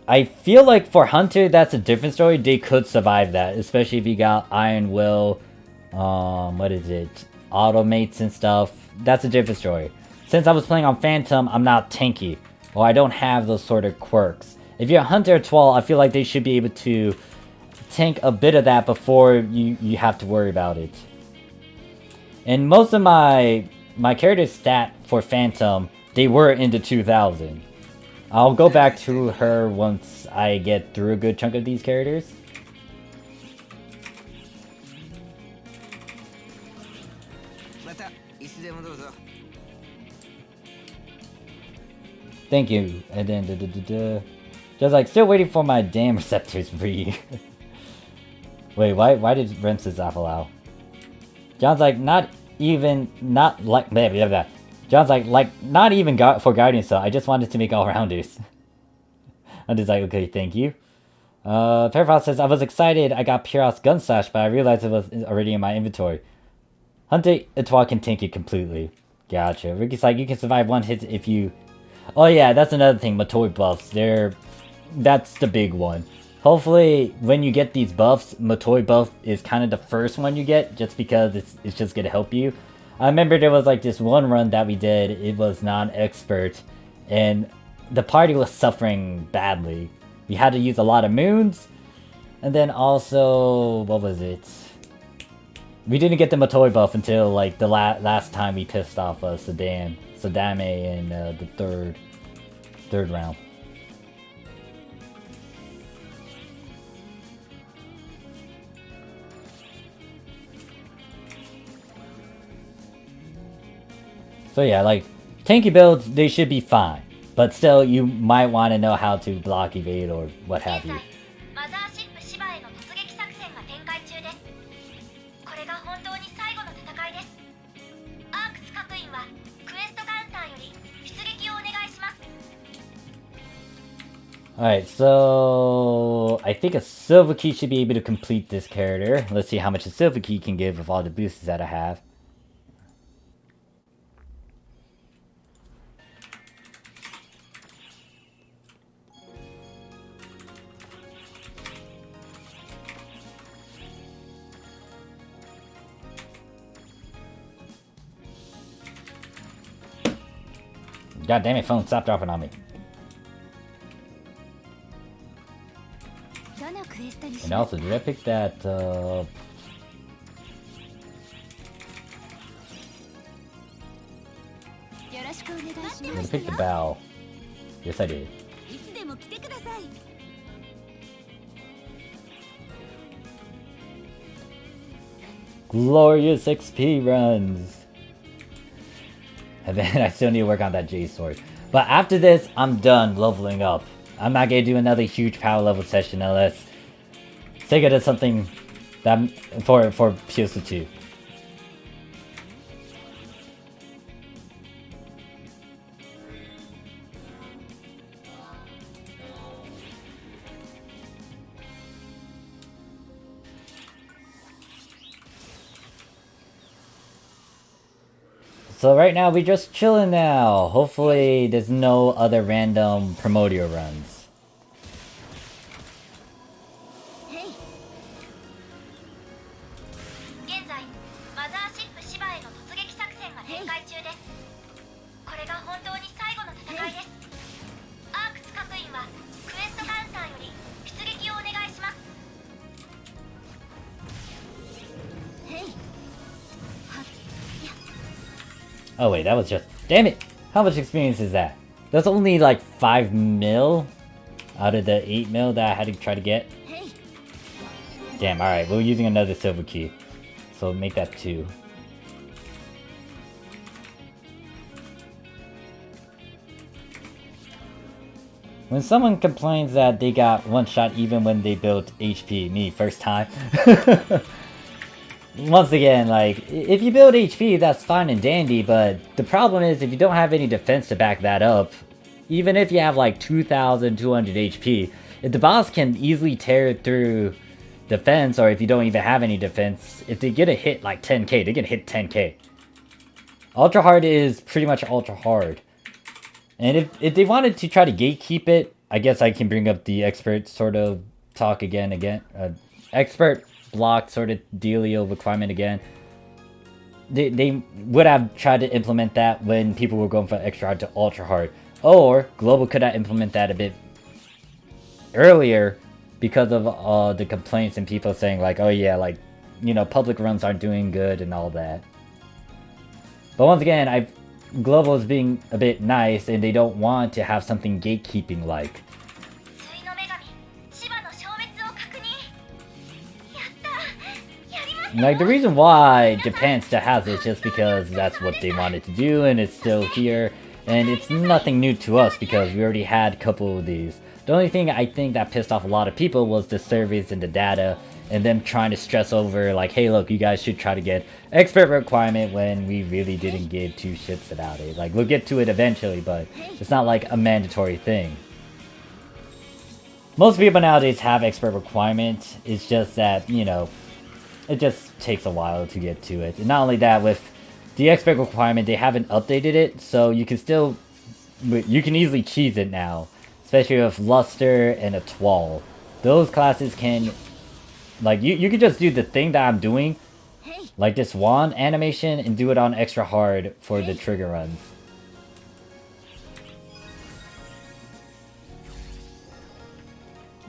I feel like for Hunter, that's a different story. They could survive that, especially if you got Iron Will, what is it, automates and stuff. That's a different story. Since I was playing on Phantom, I'm not tanky, or I don't have those sort of quirks. If you're a Hunter 12, I feel like they should be able to tank a bit of that before you have to worry about it. And most of my character's stat for Phantom, they were in the 2000. I'll go back to her once I get through a good chunk of these characters. Thank you. And then just like still waiting for my damn receptors breed. Wait, why did Remses allow? John's like not like blah. John's like not even for Guardian Cell. I just wanted to make all-rounders. I'm just like, okay, thank you. Parafox says, I was excited I got Pyros Gunslash, but I realized it was already in my inventory. Hunter Etoile can tank it completely. Gotcha. Ricky's like, you can survive one hit if you... Oh yeah, that's another thing, Matoi buffs. That's the big one. Hopefully, when you get these buffs, Matoi buff is kind of the first one you get, just because it's just gonna help you. I remember there was like this one run that we did, it was non-expert, and the party was suffering badly. We had to use a lot of moons, and then also, what was it? We didn't get the Matoi buff until like the last time we pissed off Sadame in the third round. So yeah, like, tanky builds, they should be fine. But still, you might want to know how to block, evade, or what have you. Alright, so... I think a Silver Key should be able to complete this character. Let's see how much a Silver Key can give with all the boosts that I have. God damn it, phone, stop dropping on me. And also, did I pick that, I'm gonna pick the bow. Yes, I did. Glorious XP runs! And then I still need to work on that J sword. But after this, I'm done leveling up. I'm not gonna do another huge power level session unless Sega does something that for PSO2. So right now we just chilling now. Hopefully there's no other random Primordial runs. へい。現在マザーシップシバへの突撃作戦が展開中です。これが本当に最後の戦いです。アークス各員はクエストカウンターより出撃をお願いします。へい。 Oh wait, that was just... Damn it! How much experience is that? That's only like 5 mil out of the 8 mil that I had to try to get. Damn, alright, we're using another silver key. So make that 2. When someone complains that they got one shot even when they built HP, me, first time. Once again, like, if you build HP, that's fine and dandy, but the problem is if you don't have any defense to back that up, even if you have like 2,200 HP, if the boss can easily tear through defense, or if you don't even have any defense, if they get a hit like 10k, they can hit 10k. Ultra hard is pretty much ultra hard. And if they wanted to try to gatekeep it, I guess I can bring up the expert sort of talk again. Expert block sort of dealio requirement again. They would have tried to implement that when people were going from extra hard to ultra hard. Or Global could have implemented that a bit earlier because of the complaints and people saying like, oh yeah, like, you know, public runs aren't doing good and all that. But once again, Global is being a bit nice and they don't want to have something gatekeeping like. Like, the reason why Japan still has it is just because that's what they wanted to do and it's still here. And it's nothing new to us because we already had a couple of these. The only thing I think that pissed off a lot of people was the surveys and the data and them trying to stress over like, hey look, you guys should try to get expert requirement when we really didn't give two shits about it. Like, we'll get to it eventually, but it's not like a mandatory thing. Most people nowadays have expert requirement. It's just that, you know, it just takes a while to get to it. And not only that, with the expert requirement, they haven't updated it, so you can still... You can easily cheese it now. Especially with Luster and a Twal. Those classes can... Like, you can just do the thing that I'm doing. Like this wand animation and do it on extra hard for the trigger runs.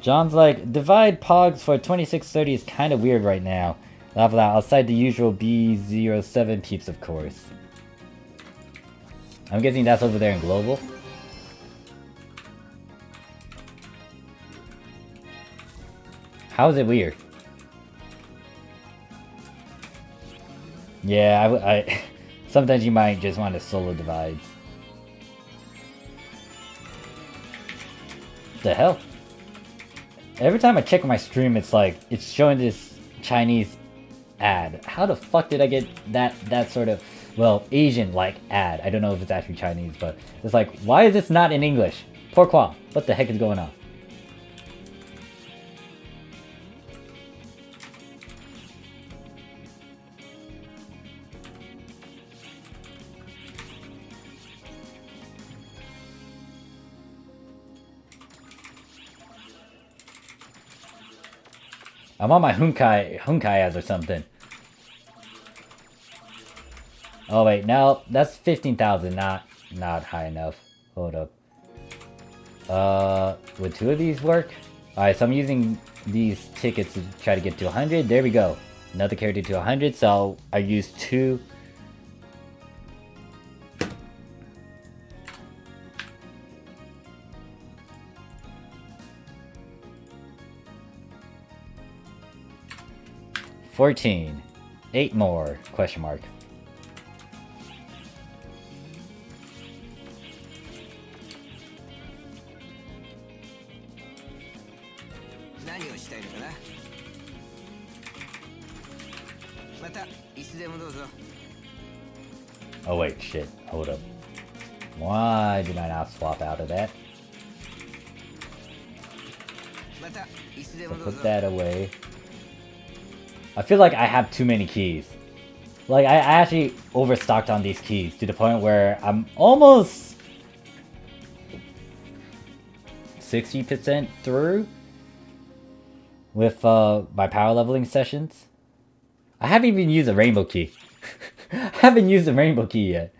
John's like, divide pogs for 2630 is kind of weird right now. Laugh loud, outside the usual B07 peeps, of course. I'm guessing that's over there in Global. How is it weird? Yeah, I sometimes you might just want to solo divides. The hell? Every time I check my stream, it's like, it's showing this Chinese ad. How the fuck did I get that sort of, well, Asian-like ad? I don't know if it's actually Chinese, but it's like, why is this not in English? Pourquoi? What the heck is going on? I'm on my Hunkai ads or something. Oh wait, no, that's 15,000, not high enough. Hold up. Would 2 of these work? Alright, so I'm using these tickets to try to get to 100. There we go. Another character to 100, so I used 2. $14. 8 more, question mark. Oh wait, shit, hold up. Why did I not swap out of that? So put that away. I feel like I have too many keys. Like, I actually overstocked on these keys to the point where I'm almost 60% through with my power leveling sessions. I haven't even used a rainbow key. I haven't used a rainbow key yet.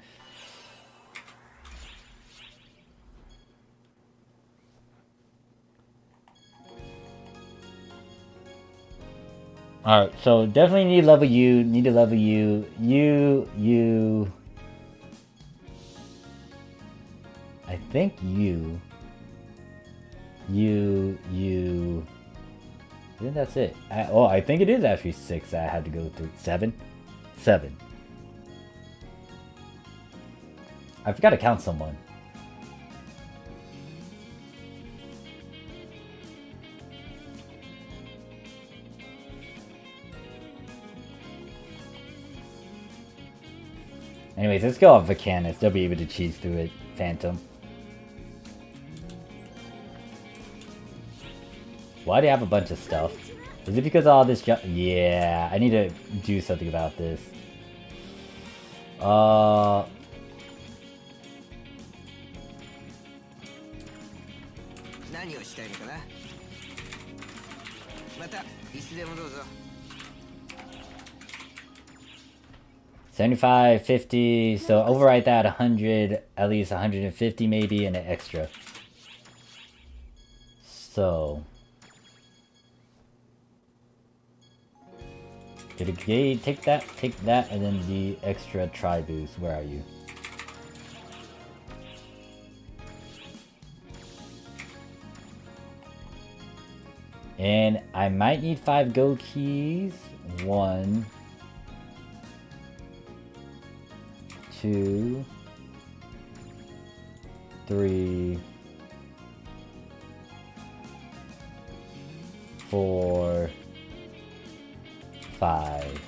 Alright, so definitely need to level you, need to level you, you. I think you. I think that's it. I think it is actually 6 that I had to go through. 7? 7. I forgot to count someone. Anyways, let's go off Vacanus. They'll be able to cheese through it. Phantom. Why do you have a bunch of stuff? Is it because of all this junk? Yeah, I need to do something about this. $75, $50, so overwrite that 100, at least 150 maybe, and an extra. So get a gate, take that, and then the extra tri boost. Where are you? And I might need 5 go keys. 1, 2, 3, 4, 5.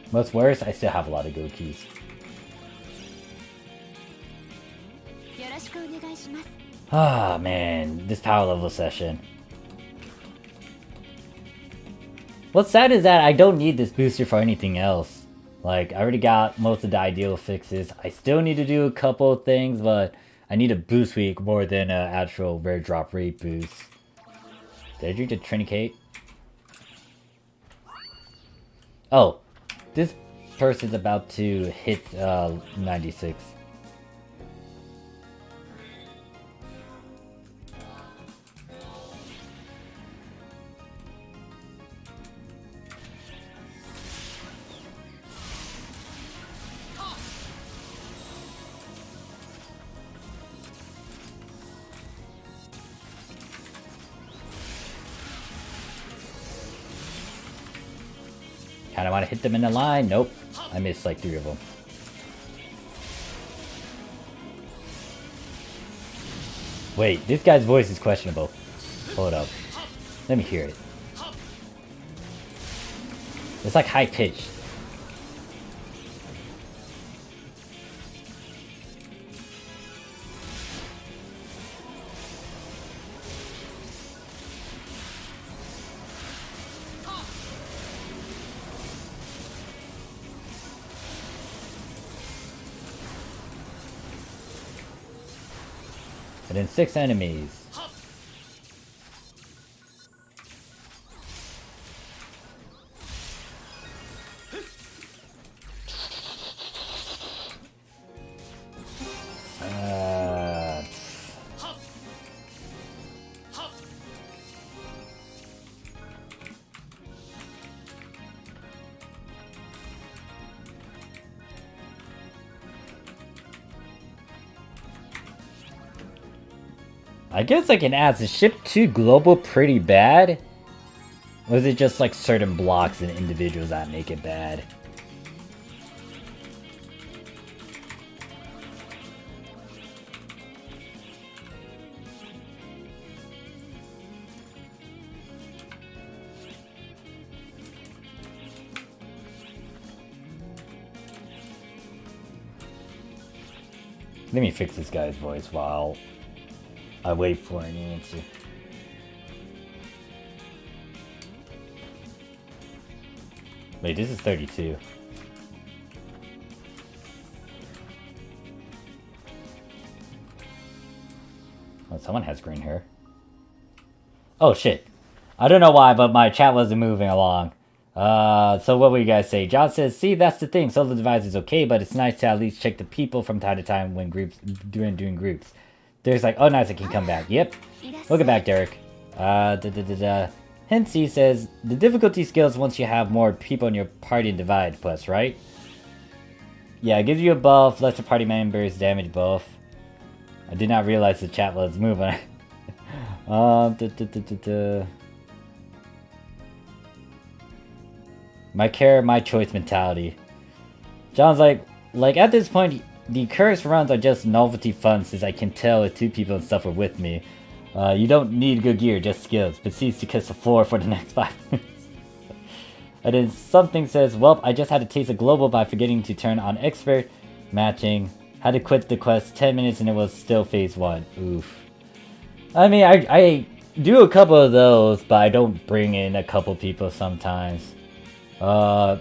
What's worse, I still have a lot of go keys. Ah man, this power level session. What's sad is that I don't need this booster for anything else. Like, I already got most of the ideal fixes. I still need to do a couple of things, but I need a boost week more than an actual rare drop rate boost. Did I drink the Trinicate? Oh, this person's about to hit 96. Kinda wanna hit them in the line. Nope. I missed like 3 of them. Wait, this guy's voice is questionable. Hold up. Let me hear it. It's like high pitched. And then 6 enemies. I guess I can ask, is ship 2 global pretty bad? Or is it just like certain blocks and individuals that make it bad? Let me fix this guy's voice while I wait for an answer. Wait, this is 32. Oh, someone has green hair. Oh shit. I don't know why, but my chat wasn't moving along. So what would you guys say? John says, see, that's the thing. Solo device is okay, but it's nice to at least check the people from time to time when doing groups. There's like, oh nice, I can come back. Yep. Welcome back, Derek. Hensey says, the difficulty scales once you have more people in your party and divide plus, right? Yeah, it gives you a buff, lets the party members damage buff. I did not realize the chat was moving. My care, my choice mentality. John's like at this point, the curse runs are just novelty fun since I can tell if 2 people and stuff are with me. You don't need good gear, just skills. Proceeds to kiss the floor for the next 5 minutes. And then something says, well, I just had to taste a global by forgetting to turn on expert matching. Had to quit the quest 10 minutes and it was still phase 1. Oof. I mean, I do a couple of those, but I don't bring in a couple people sometimes. Some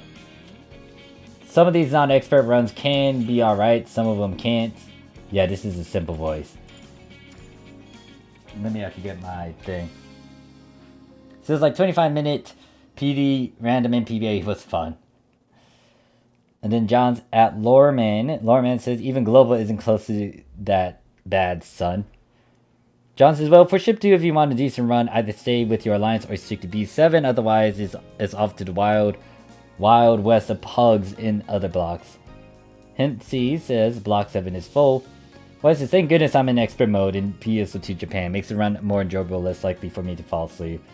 of these non-expert runs can be alright, some of them can't. Yeah, this is a simple voice. Let me actually get my thing. So it's like 25-minute PD random MPBA was fun. And then John's at Loreman. Loreman says, even global isn't close to that bad, son. John says, well, for ship 2, if you want a decent run, either stay with your alliance or stick to B7. Otherwise, it's off to the wild west of pugs in other blocks. Hint C says, block 7 is full. Well, says, thank goodness I'm in expert mode in PSO2 Japan. Makes the run more enjoyable, less likely for me to fall asleep.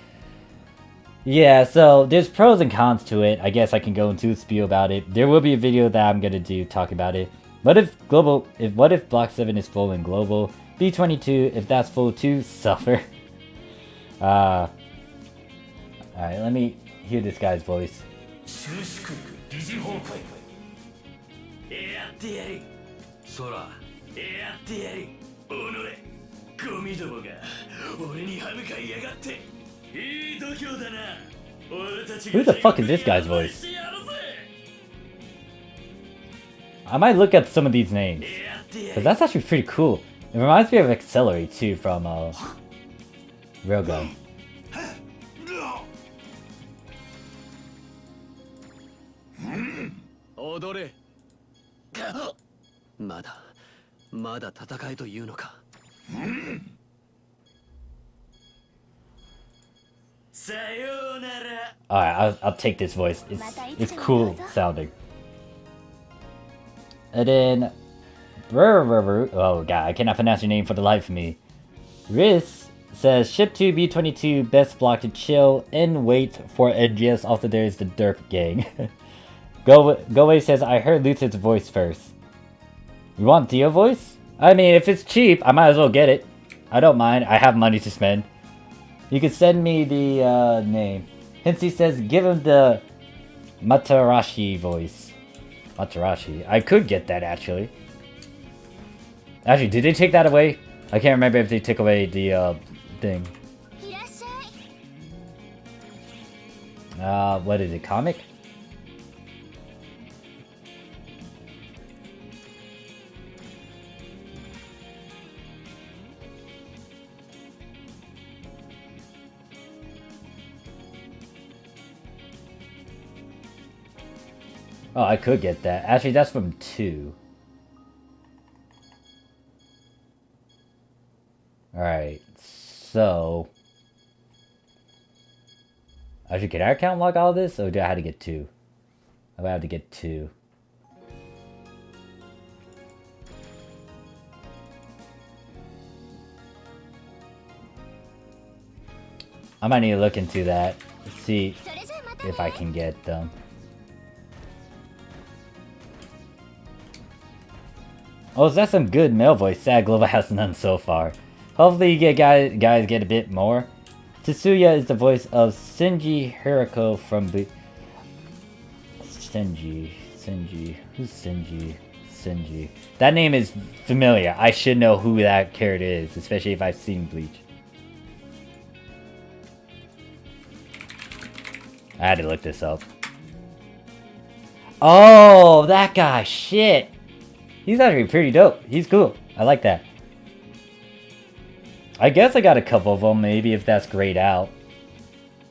Yeah, so there's pros and cons to it. I guess I can go into a spiel about it. There will be a video that I'm gonna do talking about it. What if block 7 is full in global? B22, if that's full too, suffer. Alright, let me hear this guy's voice. Who the fuck is this guy's voice? I might look up some of these names, because that's actually pretty cool. It reminds me of Accelerate too from Railgun. 踊れまだ戦えというのかさようなら Alright, I'll take this voice. It's cool sounding. And then oh god, I cannot pronounce your name for the life of me. Riz says, Ship 2 B22, best block to chill and wait for NGS. Also, there's the Derp gang. Go away says, I heard Lucid's voice first. You want Dio voice? I mean, if it's cheap, I might as well get it. I don't mind. I have money to spend. You can send me the name. Hinsey says, give him the Matarashi voice. Matarashi. I could get that, actually. Actually, did they take that away? I can't remember if they took away the thing. What is it? Comic? Oh, I could get that. Actually, that's from 2. Alright, so... Actually, can I account log all this? Or do I have to get 2? I have to get 2. I might need to look into that. See if I can get them. Oh, so that's some good male voice. Sad Global has none so far. Hopefully you get guys get a bit more. Tetsuya is the voice of Shinji Hirako from Shinji. Who's Shinji? Senji. That name is familiar. I should know who that character is, especially if I've seen Bleach. I had to look this up. Oh, that guy. Shit. He's actually pretty dope. He's cool. I like that. I guess I got a couple of them, maybe, if that's grayed out.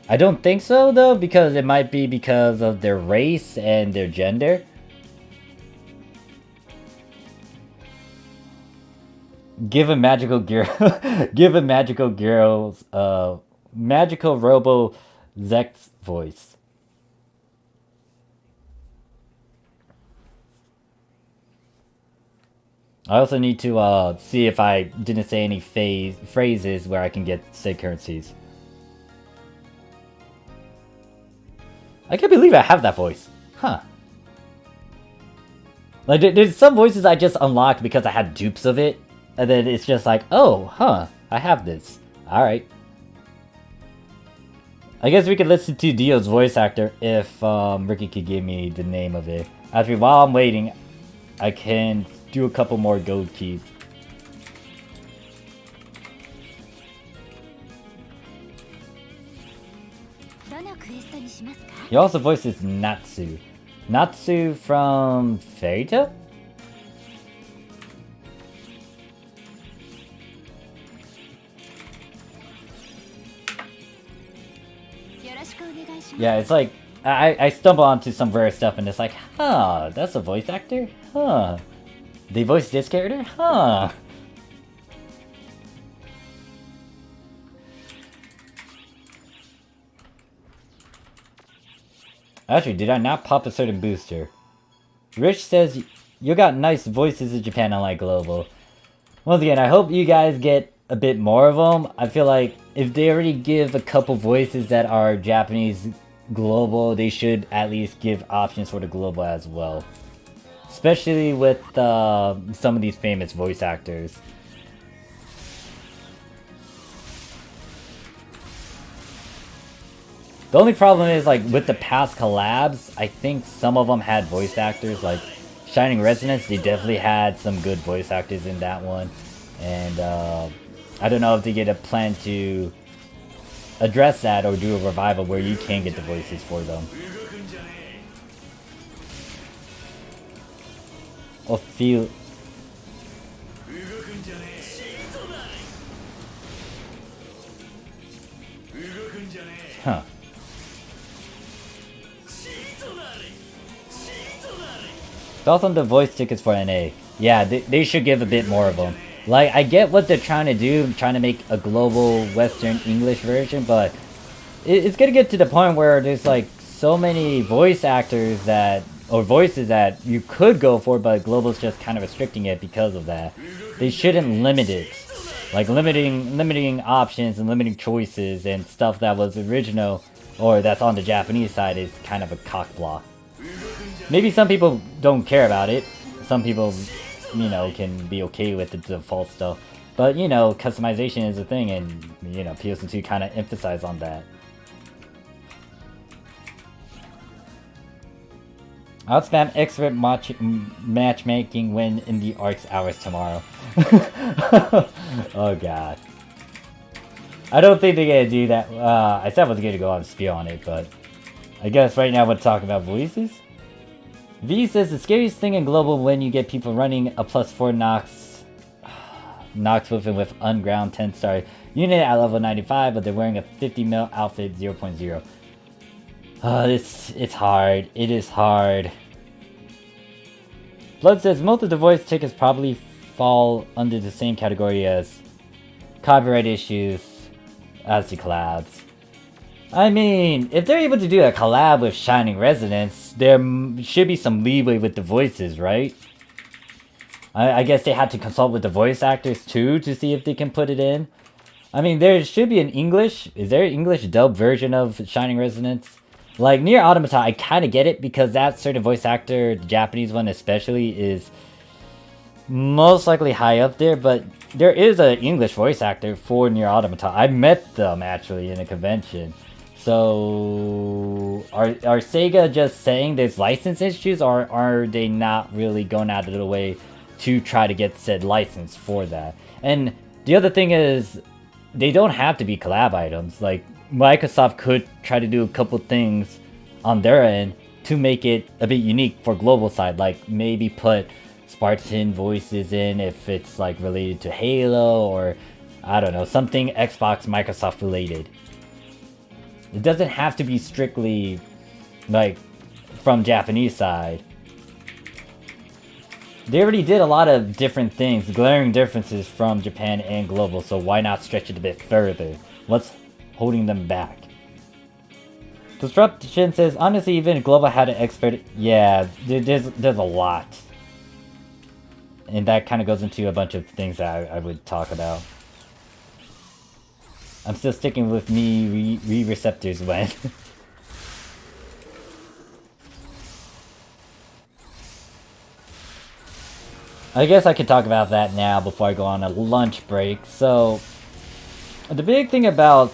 I don't think so, though, because it might be because of their race and their gender. Give a magical girl, give a magical girl's, magical Robo Zex voice. I also need to see if I didn't say any phrases where I can get said currencies. I can't believe I have that voice. Huh. Like, there's some voices I just unlocked because I had dupes of it. And then it's just like, oh, huh, I have this. Alright. I guess we could listen to Dio's voice actor if Ricky could give me the name of it. Actually, while I'm waiting, I can do a couple more gold keys. He also voices Natsu. Natsu from Fairy Tail? Yeah, it's like, I stumble onto some rare stuff and it's like, huh, that's a voice actor? Huh. They voiced this character? Huh. Actually, did I not pop a certain booster? Rich says, you got nice voices in Japan, unlike global. Once again, I hope you guys get a bit more of them. I feel like if they already give a couple voices that are Japanese global, they should at least give options for the global as well. Especially with some of these famous voice actors. The only problem is, like, with the past collabs, I think some of them had voice actors, like Shining Resonance, they definitely had some good voice actors in that one. And I don't know if they get a plan to address that or do a revival where you can get the voices for them. Or feel... Huh. Thoughts on the voice tickets for NA? Yeah, they should give a bit more of them. Like, I get what they're trying to do, trying to make a global Western English version, but it's gonna get to the point where there's like so many voice actors that, or voices that you could go for, but global's just kind of restricting it because of that. They shouldn't limit it. Like limiting options and limiting choices and stuff that was original or that's on the Japanese side is kind of a cock block. Maybe some people don't care about it. Some people, you know, can be okay with the default stuff. But, you know, customization is a thing, and, you know, PSO2 kind of emphasize on that. I'll spam expert matchmaking when in the ARC's hours tomorrow. Oh, God. I don't think they're going to do that. I said I was going to go on spiel on it, but I guess right now we're talking about voices. V says the scariest thing in global when you get people running a +4 Nox with unground 10-star unit at level 95, but they're wearing a 50 mil outfit 0.0. It's hard. It is hard. Blood says most of the voice tickets probably fall under the same category as copyright issues as the collabs. I mean, if they're able to do a collab with Shining Resonance, there should be some leeway with the voices, right? I guess they had to consult with the voice actors too to see if they can put it in. I mean, there should be an English. Is there an English dub version of Shining Resonance? Like, Nier Automata, I kind of get it because that certain voice actor, the Japanese one especially, is most likely high up there, but there is an English voice actor for Nier Automata. I met them actually in a convention. So are Sega just saying there's license issues, or are they not really going out of the way to try to get said license for that? And the other thing is, they don't have to be collab items. Like, Microsoft could try to do a couple things on their end to make it a bit unique for global side. Like, maybe put Spartan voices in if it's like related to Halo, or I don't know, something Xbox Microsoft related. It doesn't have to be strictly like from Japanese side. They already did a lot of different things, glaring differences from Japan and global, so why not stretch it a bit further? What's holding them back? Disruption says, honestly, even global had an expert. Yeah, there's a lot. And that kind of goes into a bunch of things that I would talk about. I'm still sticking with me receptors when. I guess I could talk about that now before I go on a lunch break. So, the big thing about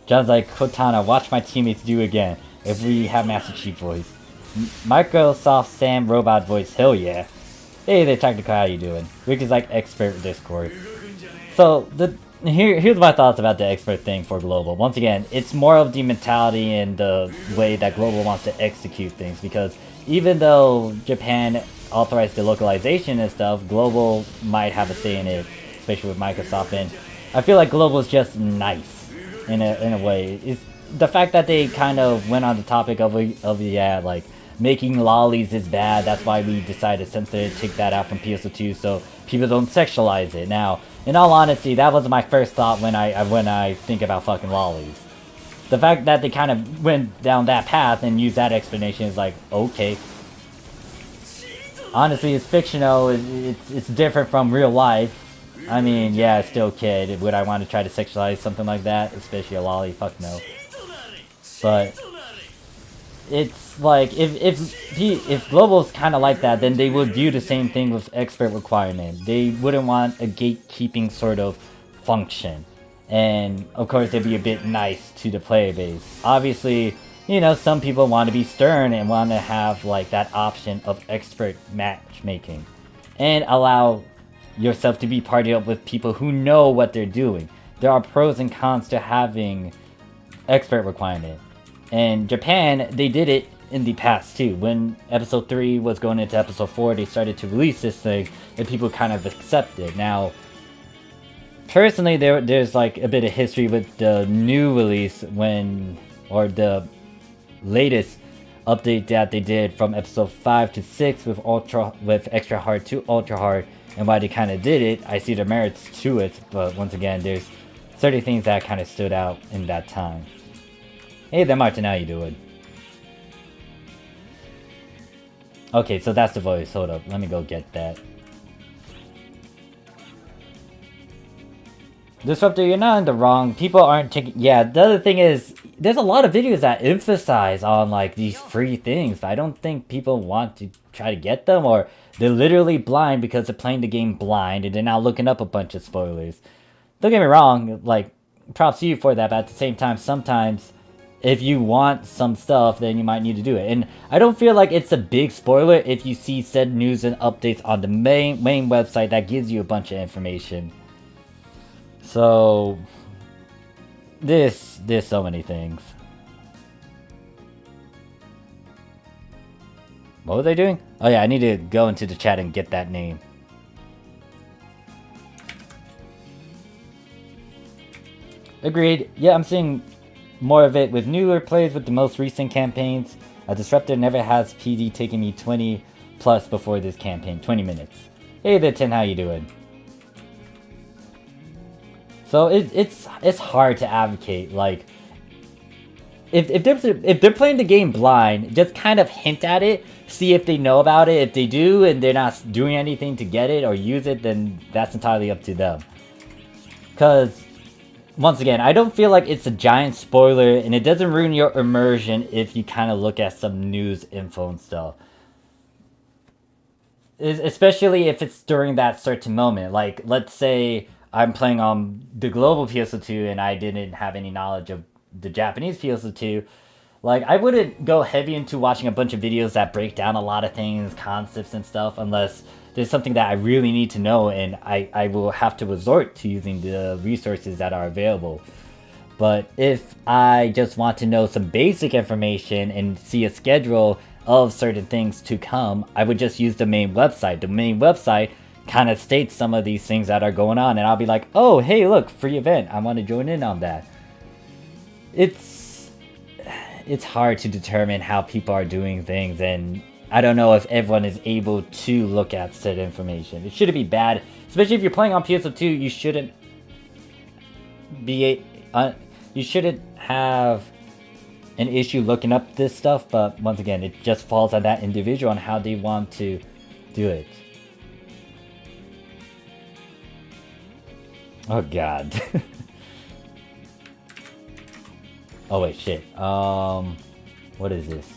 John's like, Cortana, watch my teammates do again if we have Master Chief voice. Microsoft Sam robot voice, hell yeah. Hey there, Technical, how you doing? Rick is like expert Discord. So, here's my thoughts about the expert thing for global. Once again, it's more of the mentality and the way that global wants to execute things, because even though Japan authorized the localization and stuff, global might have a say in it, especially with Microsoft. And I feel like global is just nice in a way. It's the fact that they kind of went on the topic of like making lollies is bad. That's why we decided to censor it, take that out from PSO2 so people don't sexualize it. Now, in all honesty, that was my first thought when I think about fucking lollies. The fact that they kind of went down that path and used that explanation is like, okay. Honestly, it's fictional. It's different from real life. I mean, yeah, it's still a kid. Would I want to try to sexualize something like that? Especially a lolly? Fuck no. But it's like, if Global's kind of like that, then they would view the same thing with expert requirement. They wouldn't want a gatekeeping sort of function. And, of course, they'd be a bit nice to the player base. Obviously, you know, some people want to be stern and want to have, like, that option of expert matchmaking. And allow yourself to be partied up with people who know what they're doing. There are pros and cons to having expert requirement. And Japan, they did it in the past too. When episode 3 was going into episode 4, they started to release this thing and people kind of accepted. Now, personally, there's like a bit of history with the new release or the latest update that they did from episode 5 to 6 with extra hard to ultra hard, and why they kind of did it. I see the merits to it, but once again, there's certain things that kind of stood out in that time. Hey there, Martin, how you doing? Okay, so that's the voice. Hold up, let me go get that. Disruptor, you're not in the wrong. People aren't taking... Yeah, the other thing is, there's a lot of videos that emphasize on, like, these free things. But I don't think people want to try to get them, or they're literally blind because they're playing the game blind and they're not looking up a bunch of spoilers. Don't get me wrong, like, props to you for that, but at the same time, sometimes if you want some stuff, then you might need to do it. And I don't feel like it's a big spoiler if you see said news and updates on the main website that gives you a bunch of information. So, there's so many things. What was I doing? Oh yeah, I need to go into the chat and get that name. Agreed. Yeah, I'm seeing more of it with newer players with the most recent campaigns. A Disruptor never has PD taking me 20 plus before this campaign. 20 minutes. Hey there, Tin, how you doing? So it's hard to advocate. Like, if they're playing the game blind, just kind of hint at it, see if they know about it. If they do and they're not doing anything to get it or use it, then that's entirely up to them. Because once again, I don't feel like it's a giant spoiler, and it doesn't ruin your immersion if you kind of look at some news info and stuff. Especially if it's during that certain moment. Like, let's say I'm playing on the global PSO2 and I didn't have any knowledge of the Japanese PSO2, like, I wouldn't go heavy into watching a bunch of videos that break down a lot of things, concepts and stuff, unless there's something that I really need to know, and I will have to resort to using the resources that are available. But if I just want to know some basic information and see a schedule of certain things to come, I would just use the main website. The main website kind of states some of these things that are going on, and I'll be like, oh, hey, look, free event. I want to join in on that. It's hard to determine how people are doing things, and I don't know if everyone is able to look at said information. It shouldn't be bad, especially if you're playing on PSO2. You shouldn't be you shouldn't have an issue looking up this stuff, but once again, it just falls on that individual on how they want to do it. Oh god. Oh wait, shit. What is this?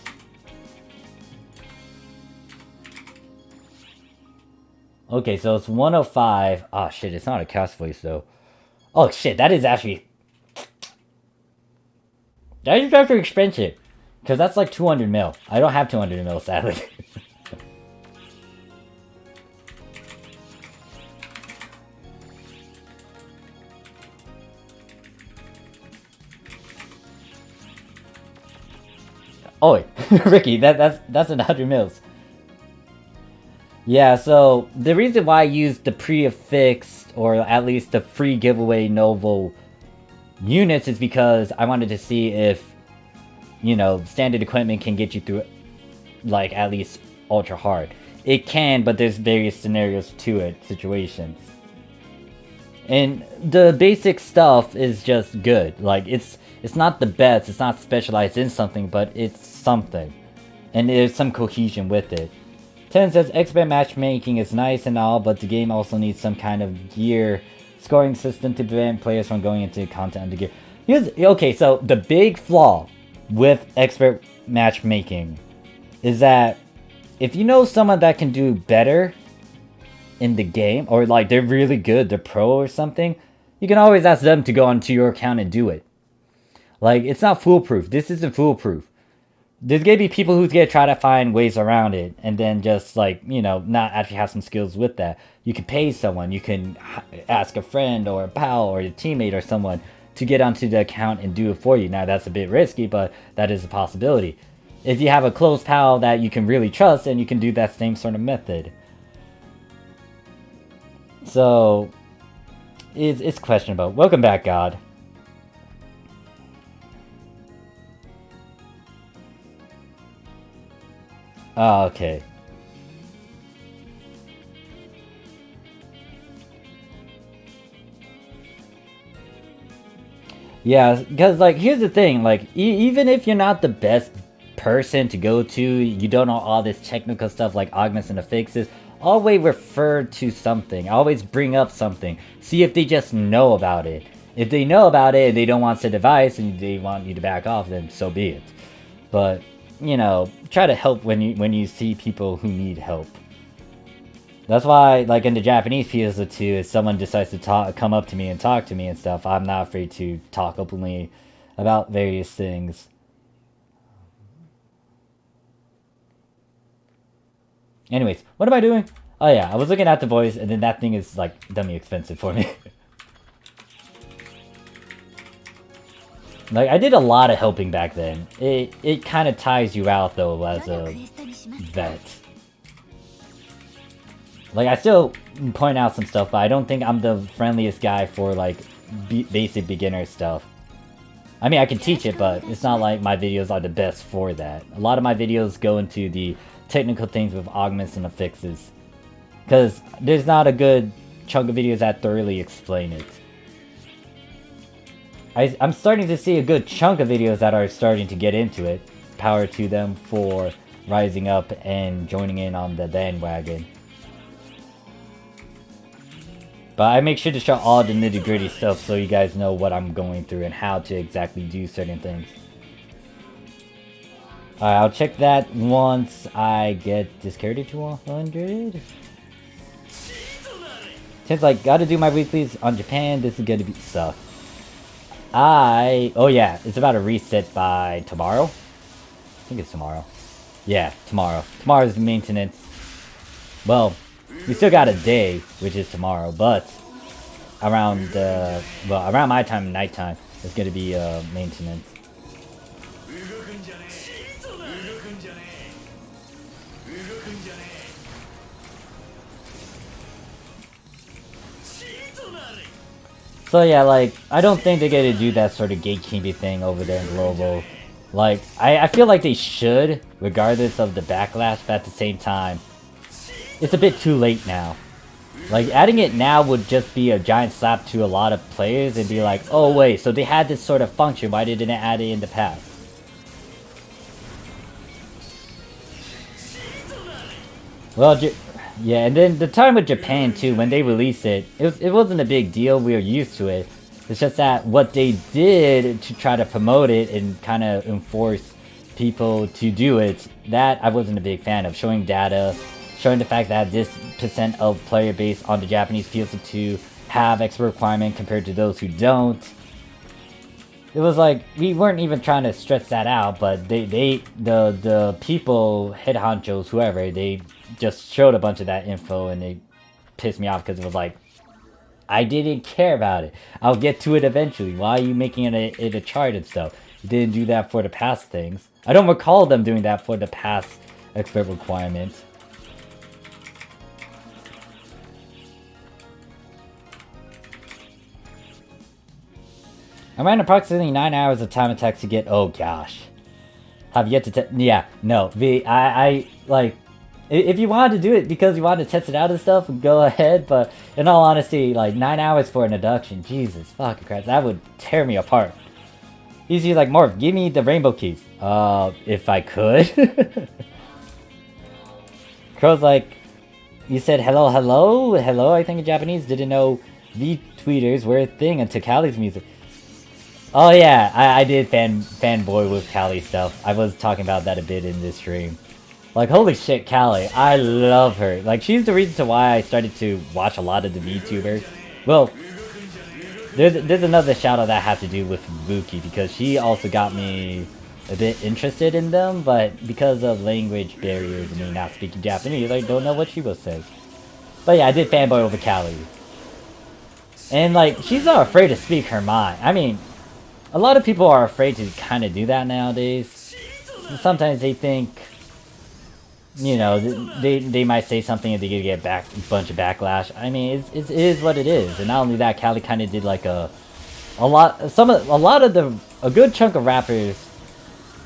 Okay, so it's 105. Oh shit, it's not a cast voice though. Oh shit, that is actually expensive. Because that's like 200 mil. I don't have 200 mil, sadly. Oh, Ricky, that's 100 mils. Yeah, so the reason why I used the pre-affixed, or at least the free giveaway novel units, is because I wanted to see if, you know, standard equipment can get you through, like, at least ultra hard. It can, but there's various scenarios to it, situations. And the basic stuff is just good. Like, it's not the best, it's not specialized in something, but it's something. And there's some cohesion with it. 10 says, expert matchmaking is nice and all, but the game also needs some kind of gear scoring system to prevent players from going into content under gear. Okay, so the big flaw with expert matchmaking is that if you know someone that can do better in the game, or like they're really good, they're pro or something, you can always ask them to go onto your account and do it. Like, it's not foolproof. This isn't foolproof. There's gonna be people who's gonna try to find ways around it, and then just, like, you know, not actually have some skills with that. You can pay someone, you can ask a friend or a pal or a teammate or someone to get onto the account and do it for you. Now, that's a bit risky, but that is a possibility. If you have a close pal that you can really trust, then you can do that same sort of method. So, it's questionable. Welcome back, God. Oh, okay. Yeah, because, like, here's the thing, like, even if you're not the best person to go to, you don't know all this technical stuff like augments and affixes, always refer to something, always bring up something, see if they just know about it. If they know about it and they don't want said advice and they want you to back off, then so be it. But, you know, try to help when you see people who need help. That's why, like, in the Japanese PSO2, if someone decides to come up to me and talk to me and stuff, I'm not afraid to talk openly about various things. Anyways, what am I doing? Oh yeah, I was looking at the voice, and then that thing is, like, dummy expensive for me. Like, I did a lot of helping back then. It kind of ties you out, though, as a vet. Like, I still point out some stuff, but I don't think I'm the friendliest guy for, like, basic beginner stuff. I mean, I can teach it, but it's not like my videos are the best for that. A lot of my videos go into the technical things with augments and affixes. Because there's not a good chunk of videos that thoroughly explain it. I'm starting to see a good chunk of videos that are starting to get into it. Power to them for rising up and joining in on the bandwagon. But I make sure to show all the nitty-gritty stuff so you guys know what I'm going through and how to exactly do certain things. Alright, I'll check that once I get this character to 100. Since, like, gotta do my weeklies on Japan, this is gonna be suck. oh yeah, it's about to reset by tomorrow. I think it's tomorrow. Yeah, tomorrow. Tomorrow's maintenance. Well, we still got a day, which is tomorrow, but around around my time, nighttime, it's gonna be maintenance. So yeah, like, I don't think they're gonna do that sort of gatekeeping thing over there in Global. Like, I feel like they should, regardless of the backlash, but at the same time, it's a bit too late now. Like, adding it now would just be a giant slap to a lot of players and be like, oh wait, so they had this sort of function, why didn't they add it in the past? Well, yeah, and then the time with Japan too, when they released it, it wasn't a big deal, we were used to it. It's just that what they did to try to promote it and kind of enforce people to do it, that I wasn't a big fan of. Showing data, showing the fact that this percent of player base on the Japanese PSO2 have expert requirement compared to those who don't. It was like, we weren't even trying to stretch that out, but the people, head honchos, whoever, they just showed a bunch of that info and they pissed me off because it was like, I didn't care about it. I'll get to it eventually. Why are you making it a chart and stuff? You didn't do that for the past things. I don't recall them doing that for the past expert requirement. I ran approximately 9 hours of time attack to get. Oh gosh, have yet to yeah, no. I like, if you wanted to do it because you wanted to test it out and stuff, go ahead. But in all honesty, like 9 hours for an induction, Jesus fucking Christ, that would tear me apart. He's like, Morph, give me the rainbow keys. If I could. Crow's like, you said hello, hello, hello. I think in Japanese, didn't know V-tweeters were a thing until Cali's music. Oh yeah, I did fanboy with Callie stuff. I was talking about that a bit in this stream. Like, holy shit, Callie, I love her. Like, she's the reason why I started to watch a lot of the VTubers. Well, there's another shout out that has to do with Buki, because she also got me a bit interested in them, but because of language barriers and me not speaking Japanese, I don't know what she will say. But yeah, I did fanboy over Callie. And like, she's not afraid to speak her mind. I mean, a lot of people are afraid to kind of do that nowadays. Sometimes they think, you know, they might say something and they get a bunch of backlash. I mean, it is what it is. And not only that, Callie kind of did like a good chunk of rappers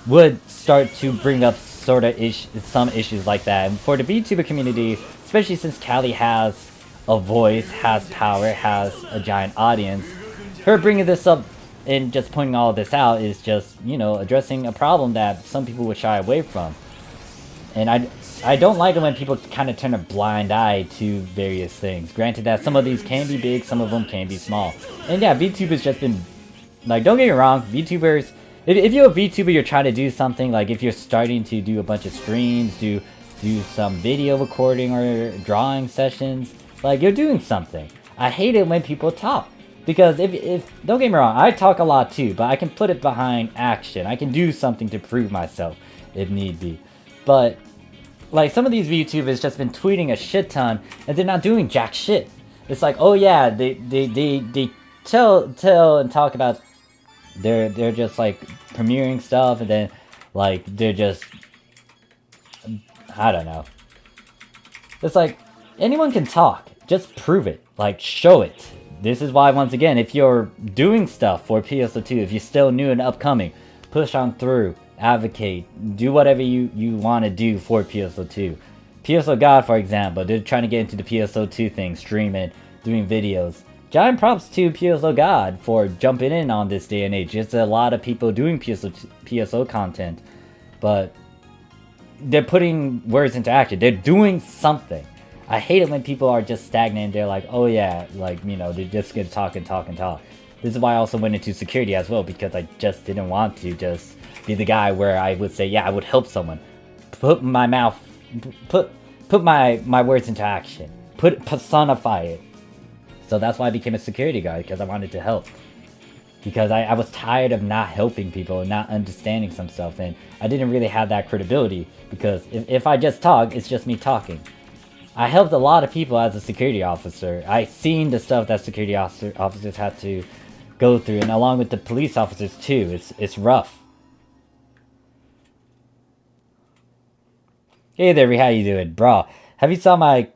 would start to bring up sort of some issues like that. And for the VTuber community, especially since Callie has a voice, has power, has a giant audience, her bringing this up and just pointing all of this out is just, you know, addressing a problem that some people would shy away from. And I don't like it when people kind of turn a blind eye to various things. Granted that some of these can be big, some of them can be small. And yeah, VTubers just been, like, don't get me wrong, VTubers, if you're a VTuber, you're trying to do something, like if you're starting to do a bunch of streams, do some video recording or drawing sessions, like, you're doing something. I hate it when people talk. Because if don't get me wrong, I talk a lot too, but I can put it behind action. I can do something to prove myself if need be. But like, some of these VTubers just been tweeting a shit ton and they're not doing jack shit. It's like, oh yeah, they tell and talk about they're just like premiering stuff, and then like they're just, I don't know. It's like, anyone can talk, just prove it, like show it. This is why, once again, if you're doing stuff for PSO2, if you're still new and upcoming, push on through, advocate, do whatever you want to do for PSO2. PSO God, for example, they're trying to get into the PSO2 thing, streaming, doing videos. Giant props to PSO God for jumping in on this day and age. There's a lot of people doing PSO content, but they're putting words into action. They're doing something. I hate it when people are just stagnant. They're like, oh yeah, like, you know, they're just gonna talk and talk and talk. This is why I also went into security as well, because I just didn't want to just be the guy where I would say, yeah, I would help someone. Put my mouth, put my words into action. Personify it. So that's why I became a security guard, because I wanted to help. because I was tired of not helping people and not understanding some stuff, and I didn't really have that credibility, because if I just talk, it's just me talking. I helped a lot of people as a security officer. I seen the stuff that security officers had to go through, and along with the police officers too. It's rough. Hey there, how you doing? Bro, have you saw my...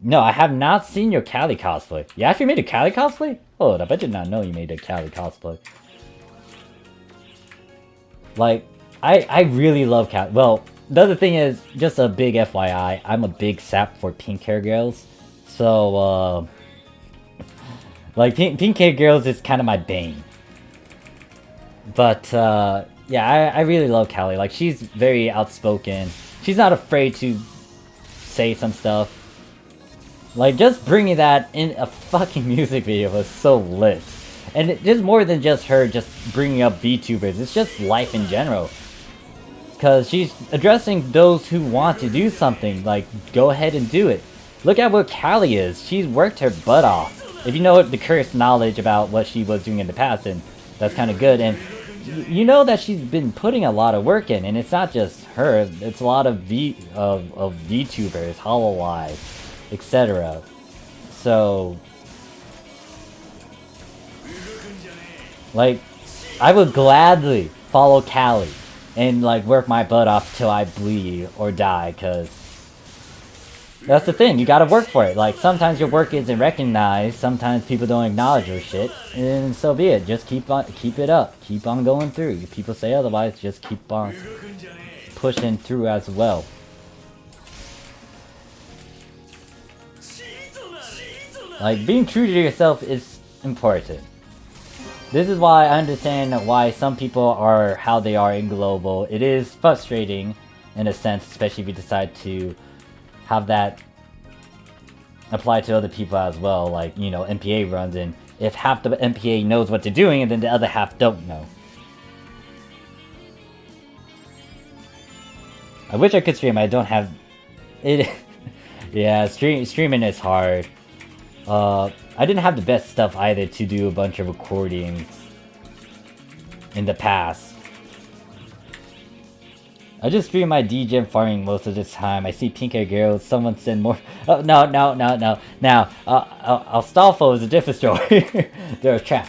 No, I have not seen your Cali cosplay. You actually made a Cali cosplay? Hold up, I did not know you made a Cali cosplay. Like, I really love Cali. Well, the other thing is, just a big FYI, I'm a big sap for pink hair girls. So, like, pink hair girls is kind of my bane. But, yeah, I really love Callie. Like, she's very outspoken. She's not afraid to say some stuff. Like, just bringing that in a fucking music video was so lit. And it is more than just her just bringing up VTubers. It's just life in general. Because she's addressing those who want to do something. Like, go ahead and do it. Look at what Callie is. She's worked her butt off. If you know the cursed knowledge about what she was doing in the past, then that's kind of good. And you know that she's been putting a lot of work in. And it's not just her. It's a lot of VTubers, HoloLive, etc. So, like, I would gladly follow Callie and, like, work my butt off till I bleed or die, because that's the thing, you gotta work for it. Like, sometimes your work isn't recognized, sometimes people don't acknowledge your shit, and so be it. Just keep it up, keep on going through. If people say otherwise, just keep on pushing through as well. Like, being true to yourself is important. This is why I understand why some people are how they are in global. It is frustrating, in a sense, especially if you decide to have that apply to other people as well. Like, you know, MPA runs, and if half the MPA knows what they're doing, and then the other half don't know. I wish I could stream, I don't have... it. Yeah, streaming is hard. I didn't have the best stuff either to do a bunch of recordings in the past. I just stream my DJ farming most of the time. I see pink hair girls, someone send more... Oh, no. Now, Astolfo is a different story. They're a trap.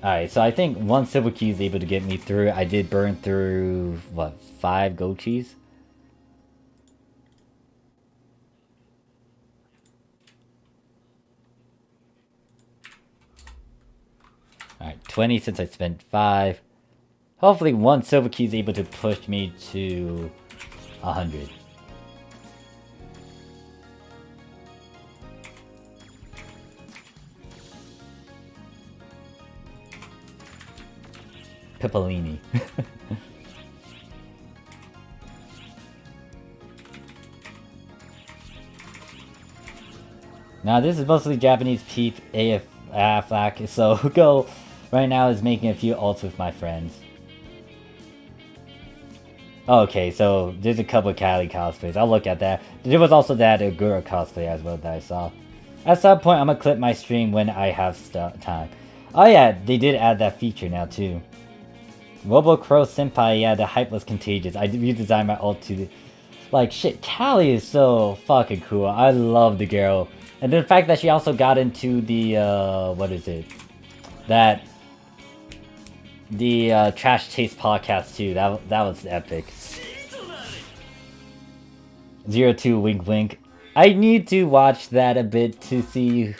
Alright, so I think one silver key is able to get me through. I did burn through, what, 5 gold keys? Alright, 20 since I spent 5. Hopefully one silver key is able to push me to 100. Pippolini. Now this is mostly Japanese peep AFAC, so go right now is making a few ults with my friends. Okay, so there's a couple of Cali cosplays. I'll look at that. There was also that Agura cosplay as well that I saw. At some point, I'm gonna clip my stream when I have time. Oh yeah, they did add that feature now too. Robo Crow Senpai, yeah, the hype was contagious. I redesigned my ult to... Like, shit, Callie is so fucking cool. I love the girl. And the fact that she also got into the, what is it? The Trash Taste podcast too. That was epic. 02 wink wink. I need to watch that a bit to see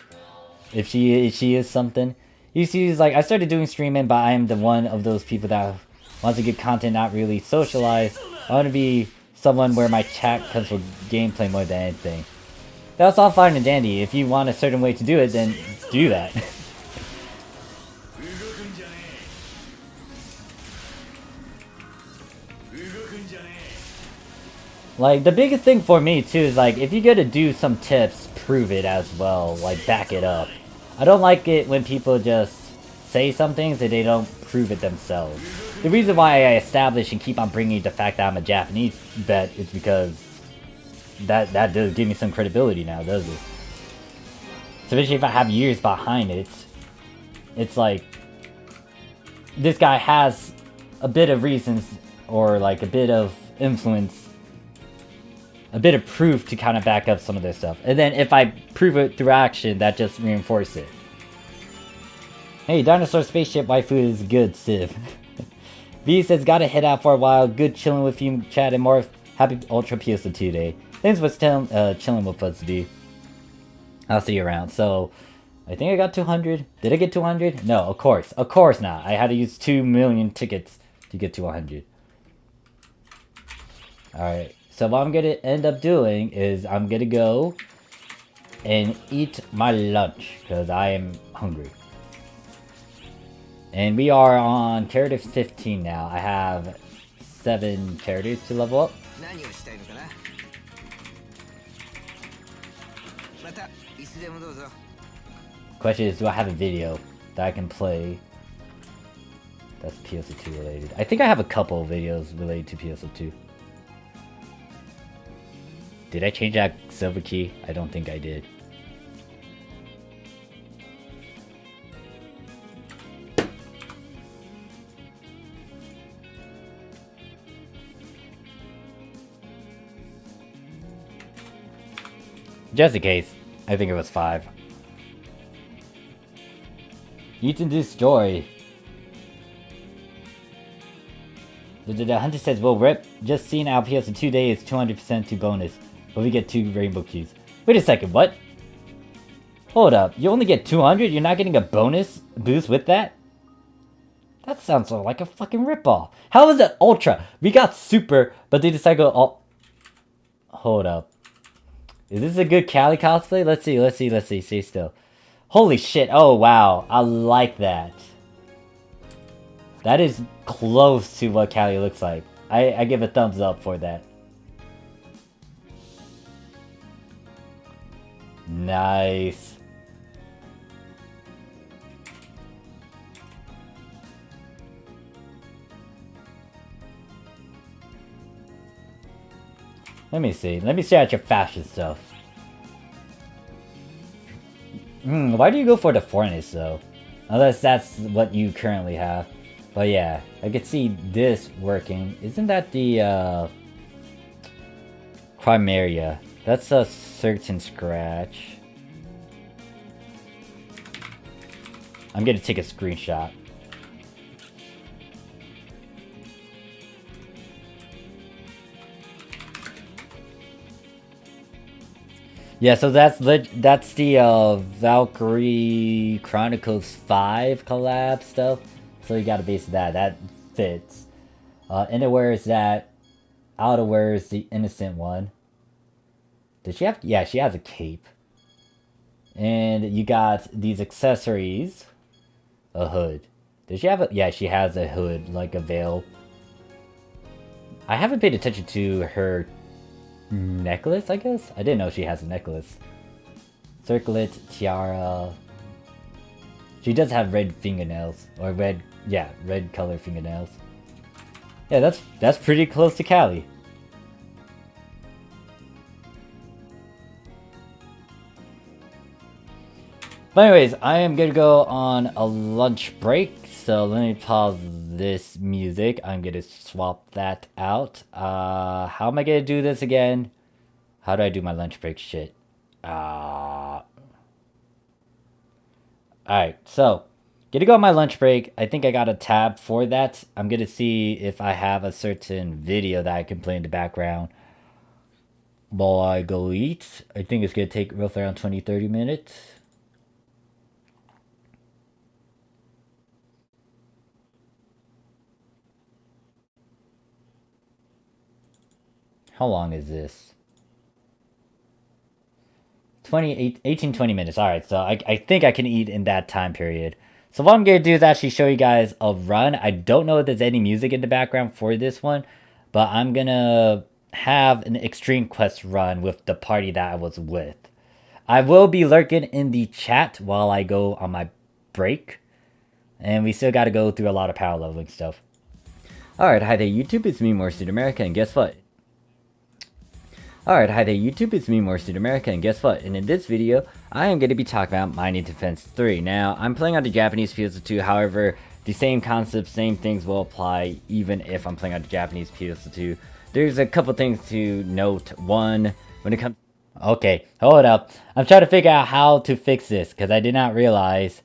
if she is something. You see, like, I started doing streaming, but I am the one of those people that wants to get content, not really socialize. I want to be someone where my chat comes with gameplay more than anything. That's all fine and dandy. If you want a certain way to do it, then do that. Like, the biggest thing for me too is, like, if you're gonna do some tips, prove it as well. Like, back it up. I don't like it when people just say some things and they don't prove it themselves. The reason why I establish and keep on bringing the fact that I'm a Japanese vet is because that does give me some credibility now, does it? especially if I have years behind it, it's like this guy has a bit of reasons or like a bit of influence, a bit of proof to kind of back up some of this stuff. And then if I prove it through action, that just reinforces it. Hey, dinosaur spaceship waifu is good, Civ. V says, gotta head out for a while. Good chilling with you, chat, and more. Happy Ultra PSO2 day. Thanks for chilling with us, D. I'll see you around. So, I think I got 200. Did I get 200? No, of course. Of course not. I had to use 2 million tickets to get to 100. Alright. So what I'm gonna end up doing is I'm gonna go and eat my lunch. Because I am hungry. And we are on character 15 now. I have 7 characters to level up. Question is, do I have a video that I can play that's PSO2 related? I think I have a couple of videos related to PSO2. Did I change that silver key? I don't think I did. Just in case, I think it was 5. You can do story. The hunter says, well, rip, just seeing our PSO2 day is 200% to bonus, but we get 2 rainbow keys. Wait a second, what? Hold up, you only get 200? You're not getting a bonus boost with that? That sounds like a fucking ripoff. How is it ultra? We got super, but they decided to go all... Hold up. Is this a good Callie cosplay? Let's see. Stay still. Holy shit. Oh, wow. I like that. That is close to what Callie looks like. I give a thumbs up for that. Nice. Let me see. Let me see at your fashion stuff. Why do you go for the foreignness though? Unless that's what you currently have. But yeah, I could see this working. Isn't that the Primaria? That's a certain scratch. I'm gonna take a screenshot. Yeah, so that's the Valkyrie Chronicles 5 collab stuff. So you gotta base that. That fits. Innerwear is that. Outerwear is the innocent one. Does she have? Yeah, she has a cape. And you got these accessories. A hood. Does she have a? Yeah, she has a hood, like a veil. I haven't paid attention to her necklace, I guess? I didn't know she has a necklace. Circlet, tiara. She does have red fingernails. Or red, yeah, red color fingernails. Yeah, that's pretty close to Callie. But anyways, I am gonna go on a lunch break. So let me pause this music. I'm gonna swap that out. How am I gonna do this again? How do I do my lunch break shit? Alright, so gonna go on my lunch break. I think I got a tab for that. I'm gonna see if I have a certain video that I can play in the background while I go eat. I think it's gonna take roughly around 20-30 minutes. How long is this? 18-20 minutes. Alright, so I think I can eat in that time period. So what I'm going to do is actually show you guys a run. I don't know if there's any music in the background for this one, but I'm going to have an Extreme Quest run with the party that I was with. I will be lurking in the chat while I go on my break. And we still got to go through a lot of power leveling stuff. Alright, hi there YouTube, it's me, Morphsuit America, and guess what? Alright, hi there YouTube, it's me Morphsuit America, and guess what? And in this video, I am going to be talking about Mining Defense 3. Now, I'm playing on the Japanese PSO2, however, the same concepts, same things will apply even if I'm playing on the Japanese PSO2. There's a couple things to note. One, when it comes... Okay, hold up. I'm trying to figure out how to fix this, because I did not realize...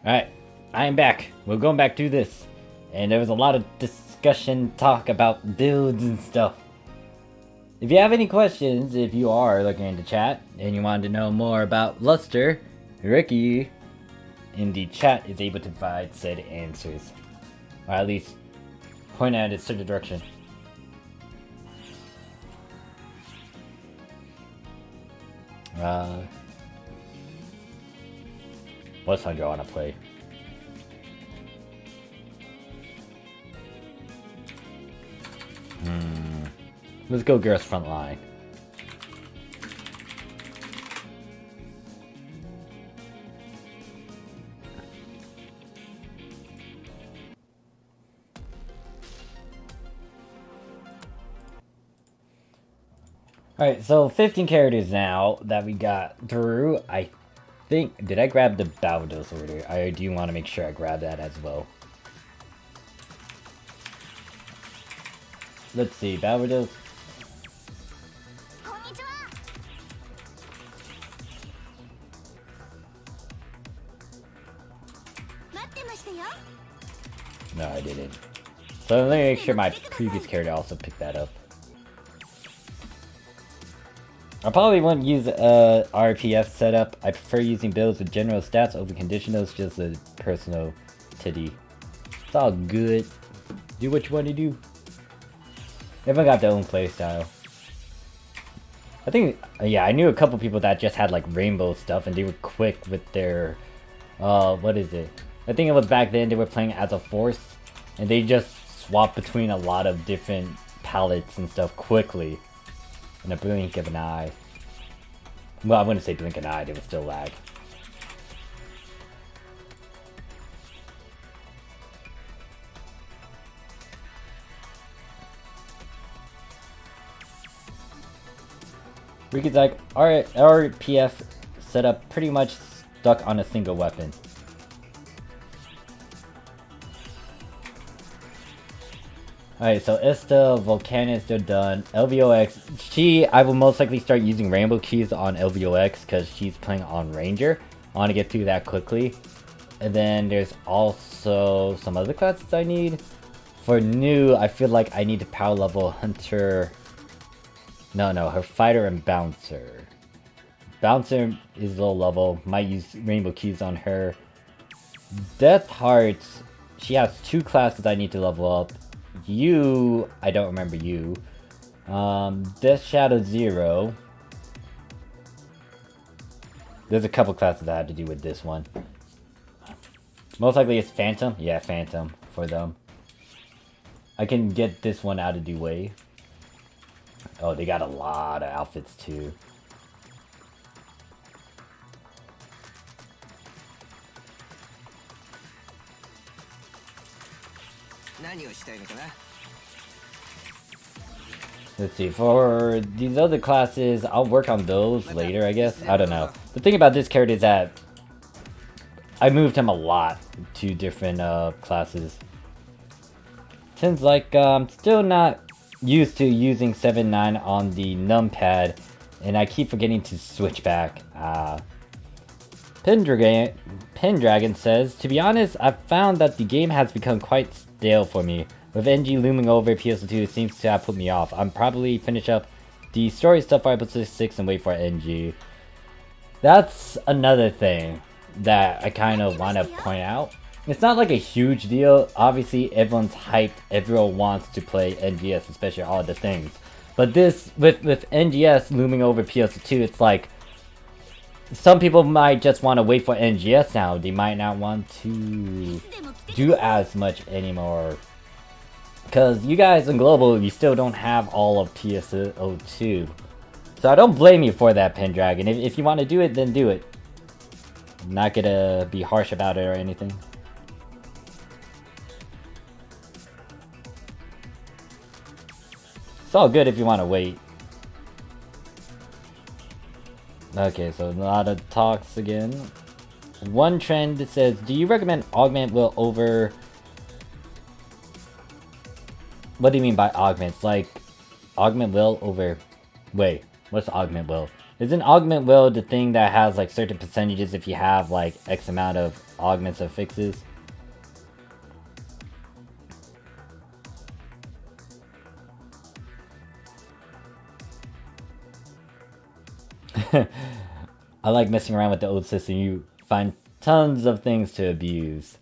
Alright, I am back. We're going back to this. And there was a lot of discussion, talk about builds and stuff. If you have any questions, if you are looking into chat and you want to know more about Luster, Ricky in the chat is able to provide said answers. Or at least point out in a certain direction. What song do I want to play? Let's go Girls Front Line. Alright, so 15 characters now that we got through. I think, did I grab the Baldos order? I do want to make sure I grab that as well. Let's see, Baldos. No, I didn't. So let me make sure my previous character also picked that up. I probably won't use RPF setup. I prefer using builds with general stats over conditionals, just a personal titty. It's all good. Do what you want to do. Everyone got their own playstyle. I think, yeah, I knew a couple people that just had like rainbow stuff and they were quick with their, what is it? I think it was back then they were playing as a force and they just swapped between a lot of different palettes and stuff quickly. In a blink of an eye. Well, I wouldn't say blink of an eye, they would still lag. Ricky's like, our RPF setup pretty much stuck on a single weapon. Alright, so Esta, Volcanus, they're done. LVOX, I will most likely start using rainbow keys on LVOX because she's playing on Ranger. I want to get through that quickly. And then there's also some other classes I need. For new, I feel like I need to power level Hunter. No, her Fighter and Bouncer. Bouncer is low level, might use rainbow keys on her. Death Hearts, she has 2 classes I need to level up. You, I don't remember you. Death Shadow 0. There's a couple classes I have to do with this one. Most likely it's Phantom. Yeah, Phantom for them. I can get this one out of the way. Oh, they got a lot of outfits too. Let's see, for these other classes, I'll work on those later, I guess. I don't know. The thing about this character is that I moved him a lot to different classes. Seems like I'm still not used to using 7-9 on the numpad, and I keep forgetting to switch back. Pendragon says, to be honest, I've found that the game has become quite stale for me. With NG looming over PSO2, it seems to have put me off. I'm probably finish up the story stuff for episode 6 and wait for NG. That's another thing that I kind of want to point out. It's not like a huge deal. Obviously, everyone's hyped. Everyone wants to play NGS, especially all the things. But this, with NGS looming over PSO2, it's like some people might just want to wait for NGS now. They might not want to do as much anymore. Because you guys in Global, you still don't have all of PSO2. So I don't blame you for that, Pendragon. If you want to do it, then do it. I'm not gonna be harsh about it or anything. It's all good if you want to wait. Okay, so a lot of talks again. One trend says, do you recommend augment will over... What do you mean by augments? Like, augment will over... Wait, what's augment will? Isn't augment will the thing that has like certain percentages if you have like X amount of augments or fixes? I like messing around with the old system. You find tons of things to abuse.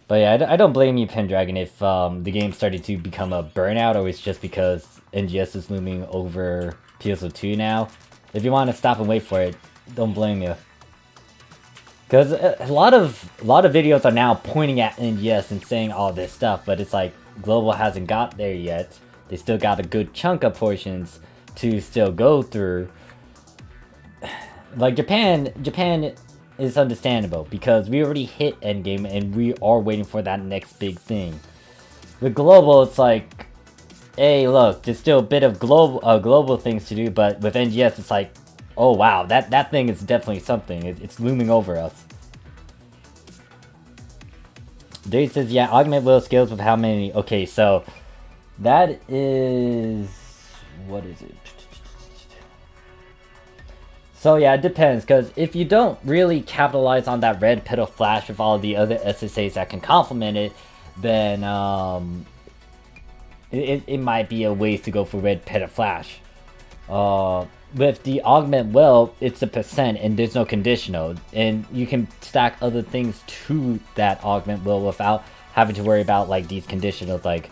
But yeah, I don't blame you, Pendragon, if the game started to become a burnout, or it's just because NGS is looming over PSO2 now. If you want to stop and wait for it, don't blame you. Because a lot of videos are now pointing at NGS and saying all this stuff, but it's like Global hasn't got there yet. They still got a good chunk of portions to still go through. Like Japan is understandable because we already hit endgame and we are waiting for that next big thing. With Global, it's like, hey, look, there's still a bit of global things to do, but with NGS, it's like, oh wow, that thing is definitely something. It's looming over us. Dave says, yeah, augment will skills with how many? Okay, so that is, what is it? So yeah, it depends, because if you don't really capitalize on that red petal flash with all the other SSAs that can complement it, then it might be a ways to go for red petal flash. With the augment well, it's a percent and there's no conditional, and you can stack other things to that augment will without having to worry about like these conditionals like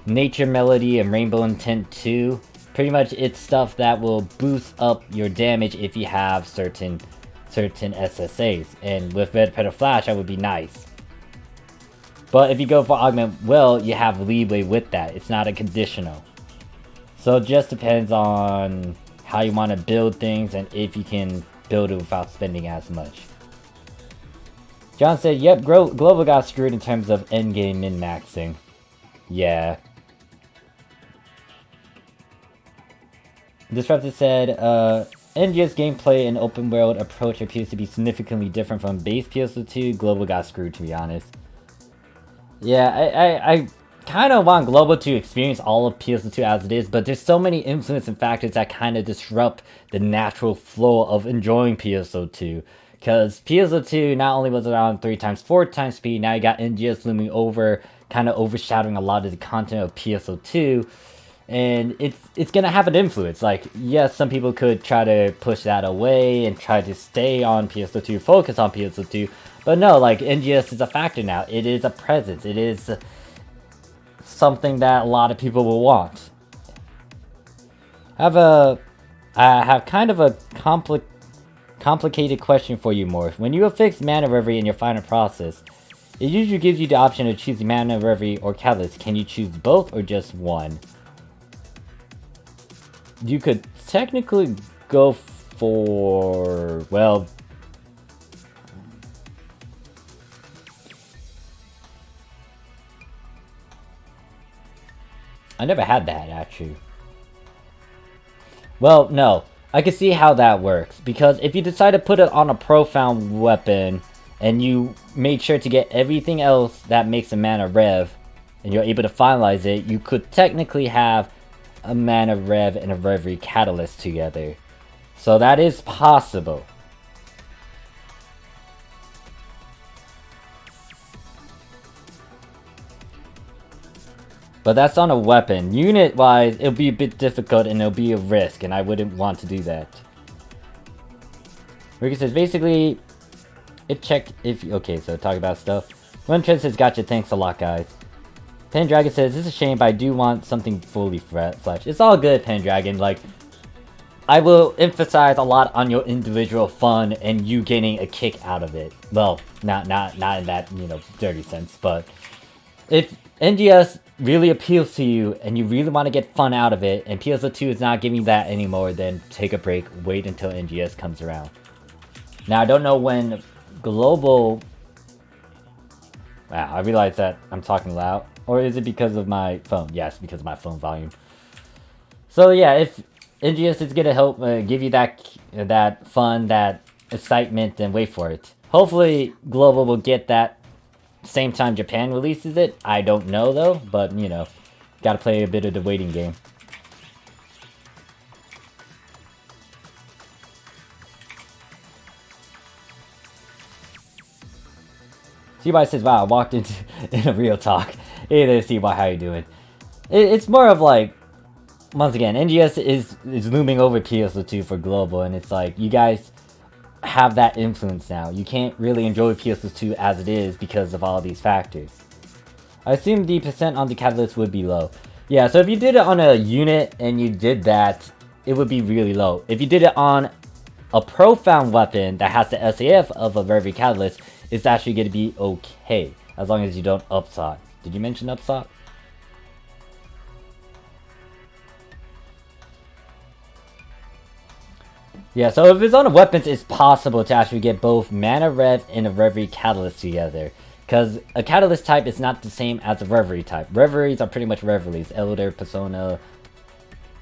Nature Melody and Rainbow Intent 2. Pretty much it's stuff that will boost up your damage if you have certain SSAs, and with red petal flash that would be nice. But if you go for augment well, you have leeway with that. It's not a conditional. So it just depends on how you want to build things and if you can build it without spending as much. John said, yep, Global got screwed in terms of endgame min-maxing. Yeah. Disrupted said, NGS gameplay and open world approach appears to be significantly different from base PSO2. Global got screwed, to be honest. Yeah, I kind of want Global to experience all of PSO2 as it is, but there's so many influencing factors that kind of disrupt the natural flow of enjoying PSO2. Because PSO2 not only was around 3x, 4x speed, now you got NGS looming over, kind of overshadowing a lot of the content of PSO2. And it's gonna have an influence. Like, yes, some people could try to push that away and try to stay on PSO2, focus on PSO2, but no, like, NGS is a factor now. It is a presence. It is something that a lot of people will want. I have kind of a complicated question for you, Morph. When you affix Mana Reverie in your final process, it usually gives you the option of choosing Mana Reverie or Catalyst. Can you choose both or just one? You could technically go for, well, I never had that, actually. Well, no. I can see how that works, because if you decide to put it on a profound weapon, and you made sure to get everything else that makes a mana rev, and you're able to finalize it, you could technically have a mana rev and a reverie catalyst together. So that is possible. But that's on a weapon. Unit wise, it'll be a bit difficult and it'll be a risk, and I wouldn't want to do that. Ricky says basically it checked if okay, so talk about stuff. One Trent says gotcha, thanks a lot guys. Pendragon says, this is a shame, but I do want something fully fledged. It's all good, Pendragon. Like, I will emphasize a lot on your individual fun and you getting a kick out of it. Well, not in that, you know, dirty sense, but if NGS really appeals to you and you really want to get fun out of it and PSO2 is not giving you that anymore, then take a break, wait until NGS comes around. Now, I don't know when Global... Wow, I realize that I'm talking loud. Or is it because of my phone? Yes, because of my phone volume. So yeah, if NGS is gonna help give you that fun, that excitement, then wait for it. Hopefully, Global will get that same time Japan releases it. I don't know though, but you know, gotta play a bit of the waiting game. CY says, wow, I walked into in a real talk. Hey there, CY, how you doing? It's more of like, once again, NGS is looming over PSO2 for global, and it's like, you guys have that influence now. You can't really enjoy PSO2 as it is because of all these factors. I assume the percent on the catalyst would be low. Yeah, so if you did it on a unit and you did that, it would be really low. If you did it on a profound weapon that has the SAF of a Reverie catalyst, it's actually going to be okay, as long as you don't upsot. Did you mention upsot? Yeah, so if it's on a weapons, it's possible to actually get both Mana Rev and a Reverie catalyst together. Because a catalyst type is not the same as a Reverie type. Reveries are pretty much Reveries. Elder, Persona,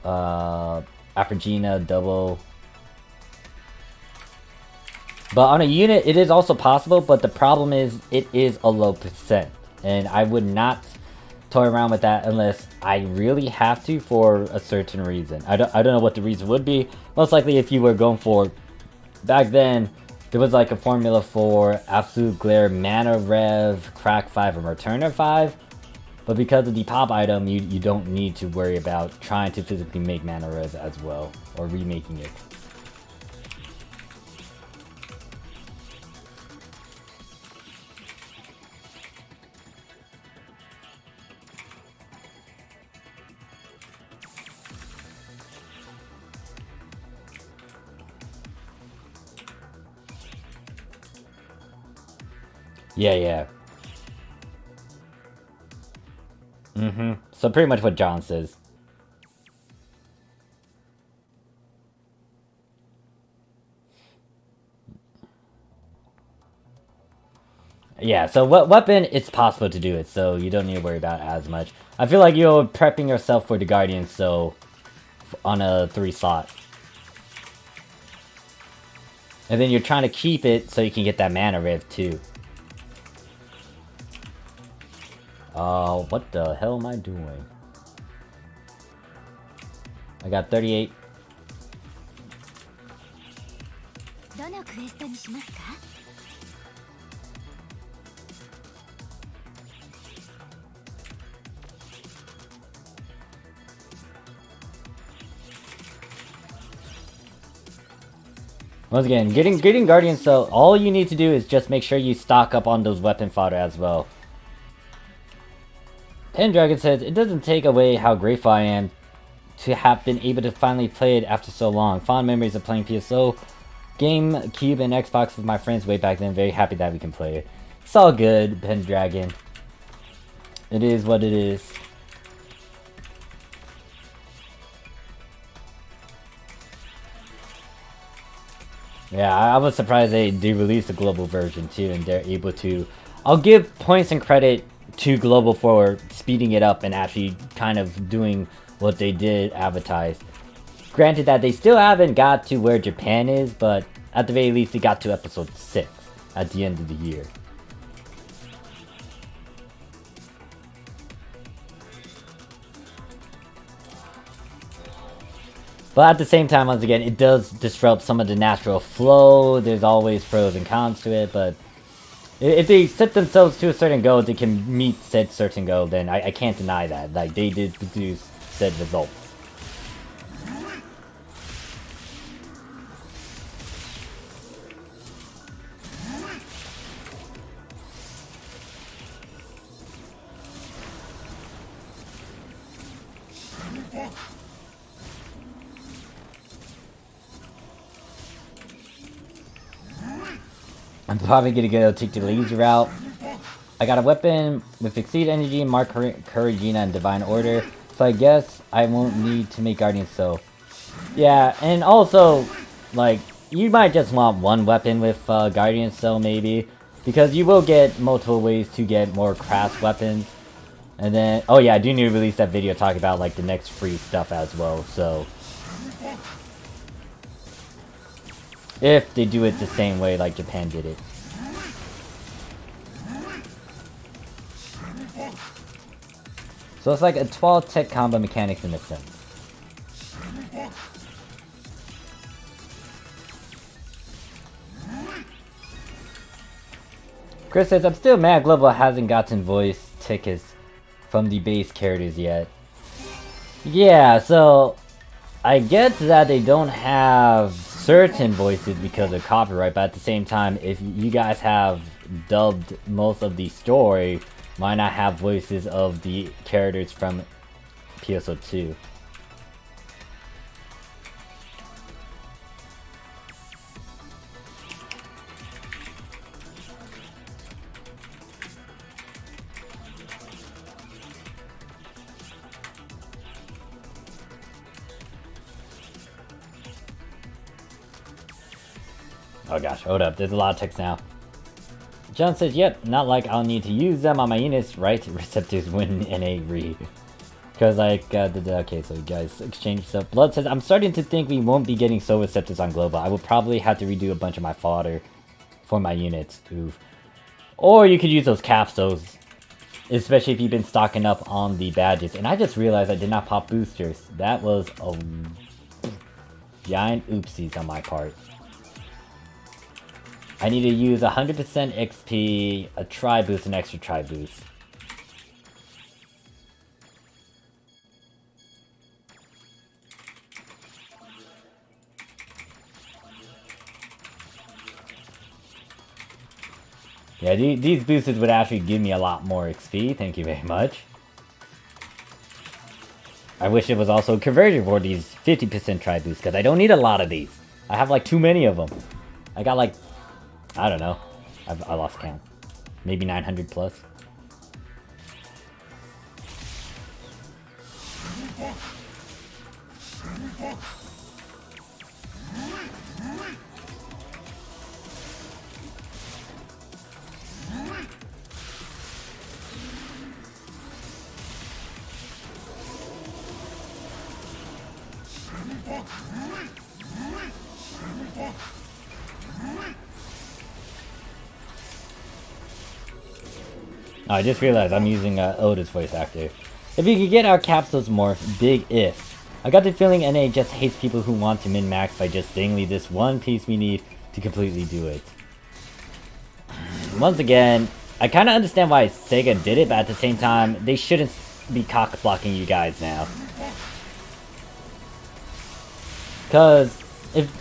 Aphrodina, Double. But on a unit, it is also possible, but the problem is, it is a low percent. And I would not toy around with that unless I really have to for a certain reason. I don't know what the reason would be. Most likely if you were going for... Back then, there was like a formula for Absolute Glare, Mana Rev, Crack 5, and Returner 5. But because of the pop item, you don't need to worry about trying to physically make Mana Rev as well. Or remaking it. Yeah. So pretty much what John says. Yeah, so what weapon, it's possible to do it, so you don't need to worry about it as much. I feel like you're prepping yourself for the Guardian, so on a 3 slot. And then you're trying to keep it so you can get that Mana Rev too. Oh, what the hell am I doing? I got 38. Once again, getting Guardian, so all you need to do is just make sure you stock up on those weapon fodder as well. Pendragon says, it doesn't take away how grateful I am to have been able to finally play it after so long. Fond memories of playing PSO, GameCube, and Xbox with my friends way back then. Very happy that we can play it. It's all good, Pendragon. It is what it is. Yeah, I was surprised they released a global version too, and they're able to... I'll give points and credit to global for speeding it up and actually kind of doing what they did advertise. Granted that they still haven't got to where Japan is, but at the very least they got to episode 6 at the end of the year. But at the same time, once again, it does disrupt some of the natural flow. There's always pros and cons to it, but if they set themselves to a certain goal, they can meet said certain goal, then I can't deny that. Like, they did produce said results. I'm probably gonna go take the laser route. I got a weapon with Exceed Energy, Mark Couragina, and Divine Order, so I guess I won't need to make Guardian Soul. Yeah, and also, like, you might just want one weapon with Guardian Soul, maybe, because you will get multiple ways to get more craft weapons. And then, oh yeah, I do need to release that video talking about, like, the next free stuff as well, so... if they do it the same way like Japan did it. So it's like a 12 tech combo mechanics in a sense. Chris says, I'm still mad Global hasn't gotten voice tickets from the base characters yet. Yeah, so I get that they don't have certain voices because of copyright, but at the same time, if you guys have dubbed most of the story, why not have voices of the characters from PSO2? Oh gosh, hold up, there's a lot of text now. John says, yep, not like I'll need to use them on my units, right? Receptors when NA re. Because like, okay, so you guys exchange stuff. Blood says, I'm starting to think we won't be getting soul receptors on Global. I will probably have to redo a bunch of my fodder for my units. Oof. Or you could use those capsules, especially if you've been stocking up on the badges. And I just realized I did not pop boosters. That was a giant oopsies on my part. I need to use 100% XP, a tri boost, and extra tri boost. Yeah, these boosters would actually give me a lot more XP. Thank you very much. I wish it was also converted for these 50% tri boosts, because I don't need a lot of these. I have like too many of them. I got like, I don't know. I lost count. Maybe 900 plus. Oh, I just realized I'm using Oda's voice actor. If you could get our capsules morph, big if. I got the feeling NA just hates people who want to min-max by just dangly this one piece we need to completely do it. Once again, I kind of understand why Sega did it, but at the same time, they shouldn't be cock-blocking you guys now. Because if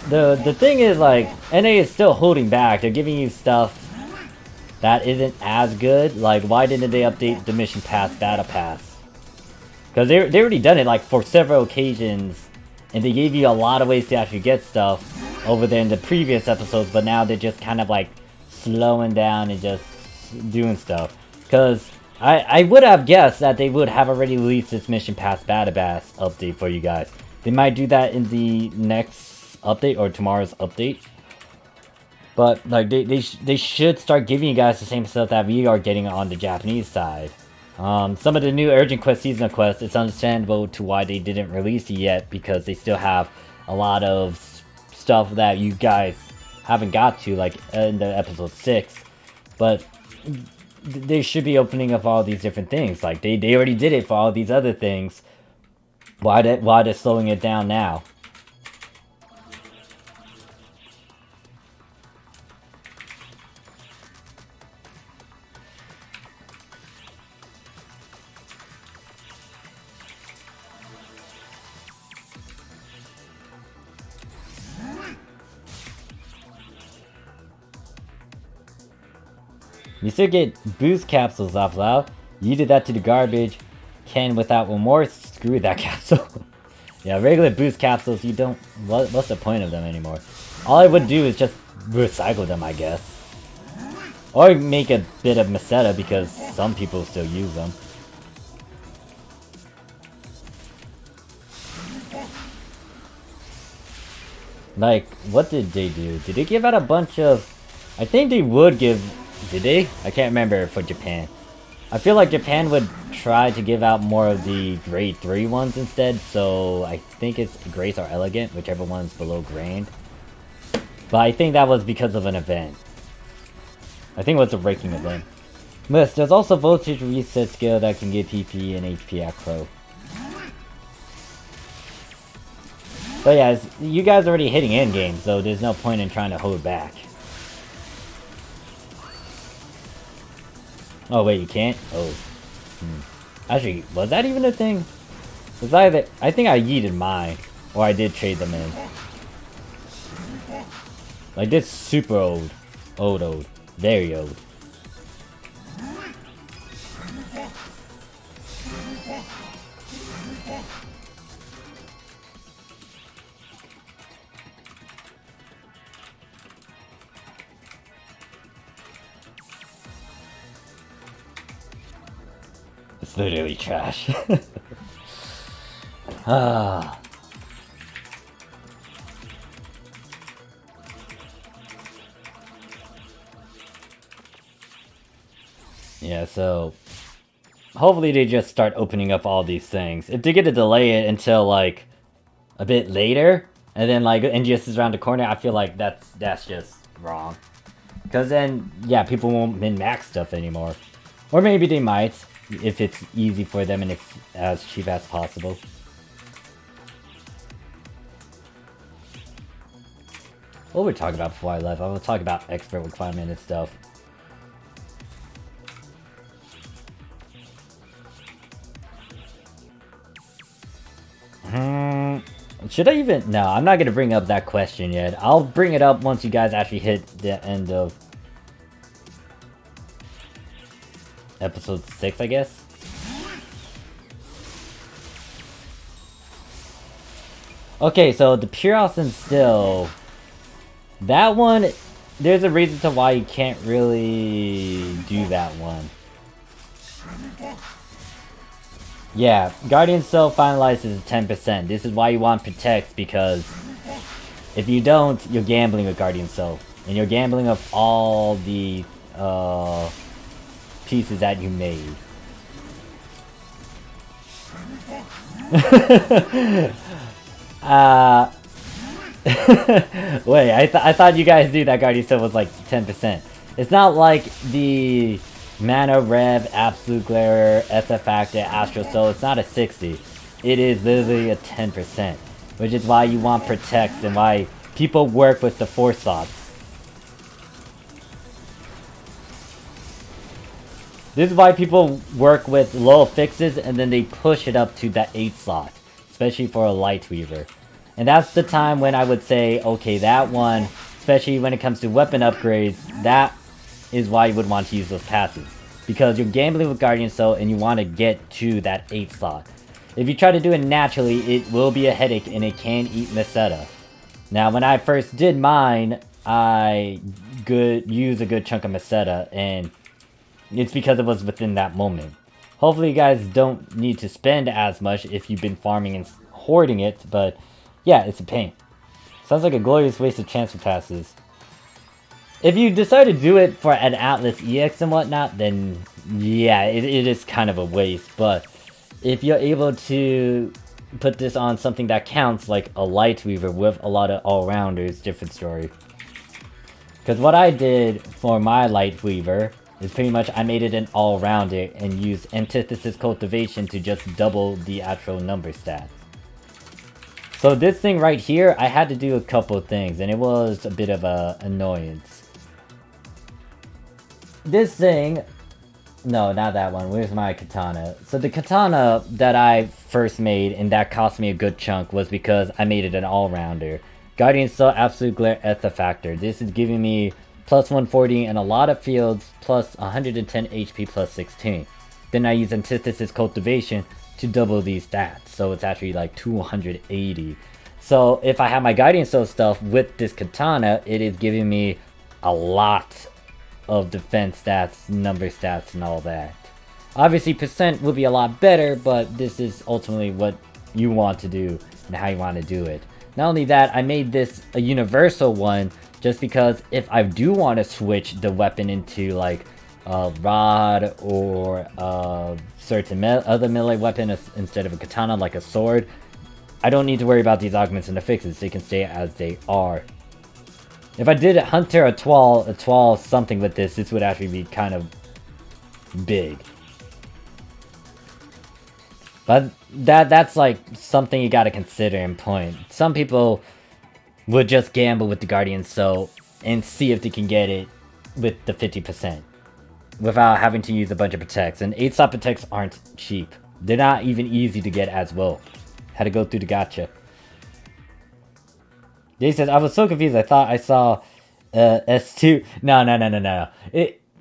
the thing is, like, NA is still holding back. They're giving you stuff that isn't as good. Like, why didn't they update the mission pass data pass? Because they already done it like for several occasions, and they gave you a lot of ways to actually get stuff over there in the previous episodes, but now they're just kind of like slowing down and just doing stuff. Because I would have guessed that they would have already released this mission pass data pass update for you guys. They might do that in the next update or tomorrow's update. But like they should start giving you guys the same stuff that we are getting on the Japanese side. Some of the new Urgent Quest seasonal quests, it's understandable to why they didn't release it yet, because they still have a lot of stuff that you guys haven't got to, like in the episode 6. But they should be opening up all these different things. Like they already did it for all these other things. Why they're slowing it down now? You still get boost capsules off loud. You did that to the garbage can without remorse. Screw that capsule. Yeah, regular boost capsules, you don't... What's the point of them anymore? All I would do is just recycle them, I guess. Or make a bit of Meseta, because some people still use them. Like, what did they do? Did they give out a bunch of... I think they would give... Did they? I can't remember for Japan. I feel like Japan would try to give out more of the grade 3 ones instead, so I think it's Grace or Elegant, whichever one's below Grand. But I think that was because of an event. I think it was a breaking event. List, there's also voltage reset skill that can give PP and HP acro. But yeah, you guys are already hitting endgame, so there's no point in trying to hold back. Oh wait, you can't? Oh. Actually, was that even a thing? Was either I think I yeeted mine. Or I did trade them in. Like this super old. Old. Very old. It's literally trash. Ah. Yeah, so hopefully they just start opening up all these things. If they get to delay it until like a bit later, and then like NGS is around the corner, I feel like that's just wrong. Cause then yeah, people won't min-max stuff anymore. Or maybe they might, if it's easy for them and it's as cheap as possible. What we're talking about before I left, I want to talk about expert requirement and stuff. Should I even? No, I'm not gonna bring up that question yet. I'll bring it up once you guys actually hit the end of episode 6, I guess. Okay, so the Puros and Still, that one, there's a reason to why you can't really do that one. Yeah, Guardian Soul finalizes 10%. This is why you want Protect, because if you don't, you're gambling with Guardian Soul. And you're gambling of all the pieces that you made. Wait, I thought you guys knew that Guardian Soul was like 10%. It's not like the Mana Rev, Absolute Glare, SF Factor, Astro Soul. It's not a 60. It is literally a 10%. Which is why you want Protect and why people work with the 4 slots. This is why people work with low fixes and then they push it up to that 8 slot. Especially for a Light Weaver. And that's the time when I would say, okay, that one, especially when it comes to weapon upgrades, that is why you would want to use those passes. Because you're gambling with Guardian Soul and you want to get to that 8 slot. If you try to do it naturally, it will be a headache and it can eat Meseta. Now, when I first did mine, I used a good chunk of Meseta, and it's because it was within that moment. Hopefully you guys don't need to spend as much if you've been farming and hoarding it, but yeah, it's a pain. Sounds like a glorious waste of transfer passes. If you decide to do it for an Atlas EX and whatnot, then yeah, it is kind of a waste. But if you're able to put this on something that counts, like a Light Weaver with a lot of all-rounders, different story. Because what I did for my Light Weaver is pretty much I made it an all-rounder and used Antithesis Cultivation to just double the actual number stats. So this thing right here, I had to do a couple things, and it was a bit of a annoyance. This thing, no, not that one. Where's my katana? So the katana that I first made, and that cost me a good chunk, was because I made it an all-rounder. Guardian Soul, Absolute Glare, Ether Factor. This is giving me plus 140 in a lot of fields, plus 110 HP plus 16. Then I use Antithesis Cultivation to double these stats, so it's actually like 280. So if I have my Guardian Soul stuff with this katana, it is giving me a lot of defense stats, number stats, and all that. Obviously percent would be a lot better, but this is ultimately what you want to do and how you want to do it. Not only that, I made this a universal one just because if I do want to switch the weapon into like a rod or a certain other melee weapon instead of a katana, like a sword, I don't need to worry about these augments and the fixes. They can stay as they are. If I did Hunter a Twal something with this, this would actually be kind of big. But that's like something you gotta consider in point. Some people would just gamble with the Guardian Soul and see if they can get it with the 50%. without having to use a bunch of protects. And 8-slot protects aren't cheap. They're not even easy to get as well. Had to go through the gacha. Jay says, I was so confused. I thought I saw S2. No.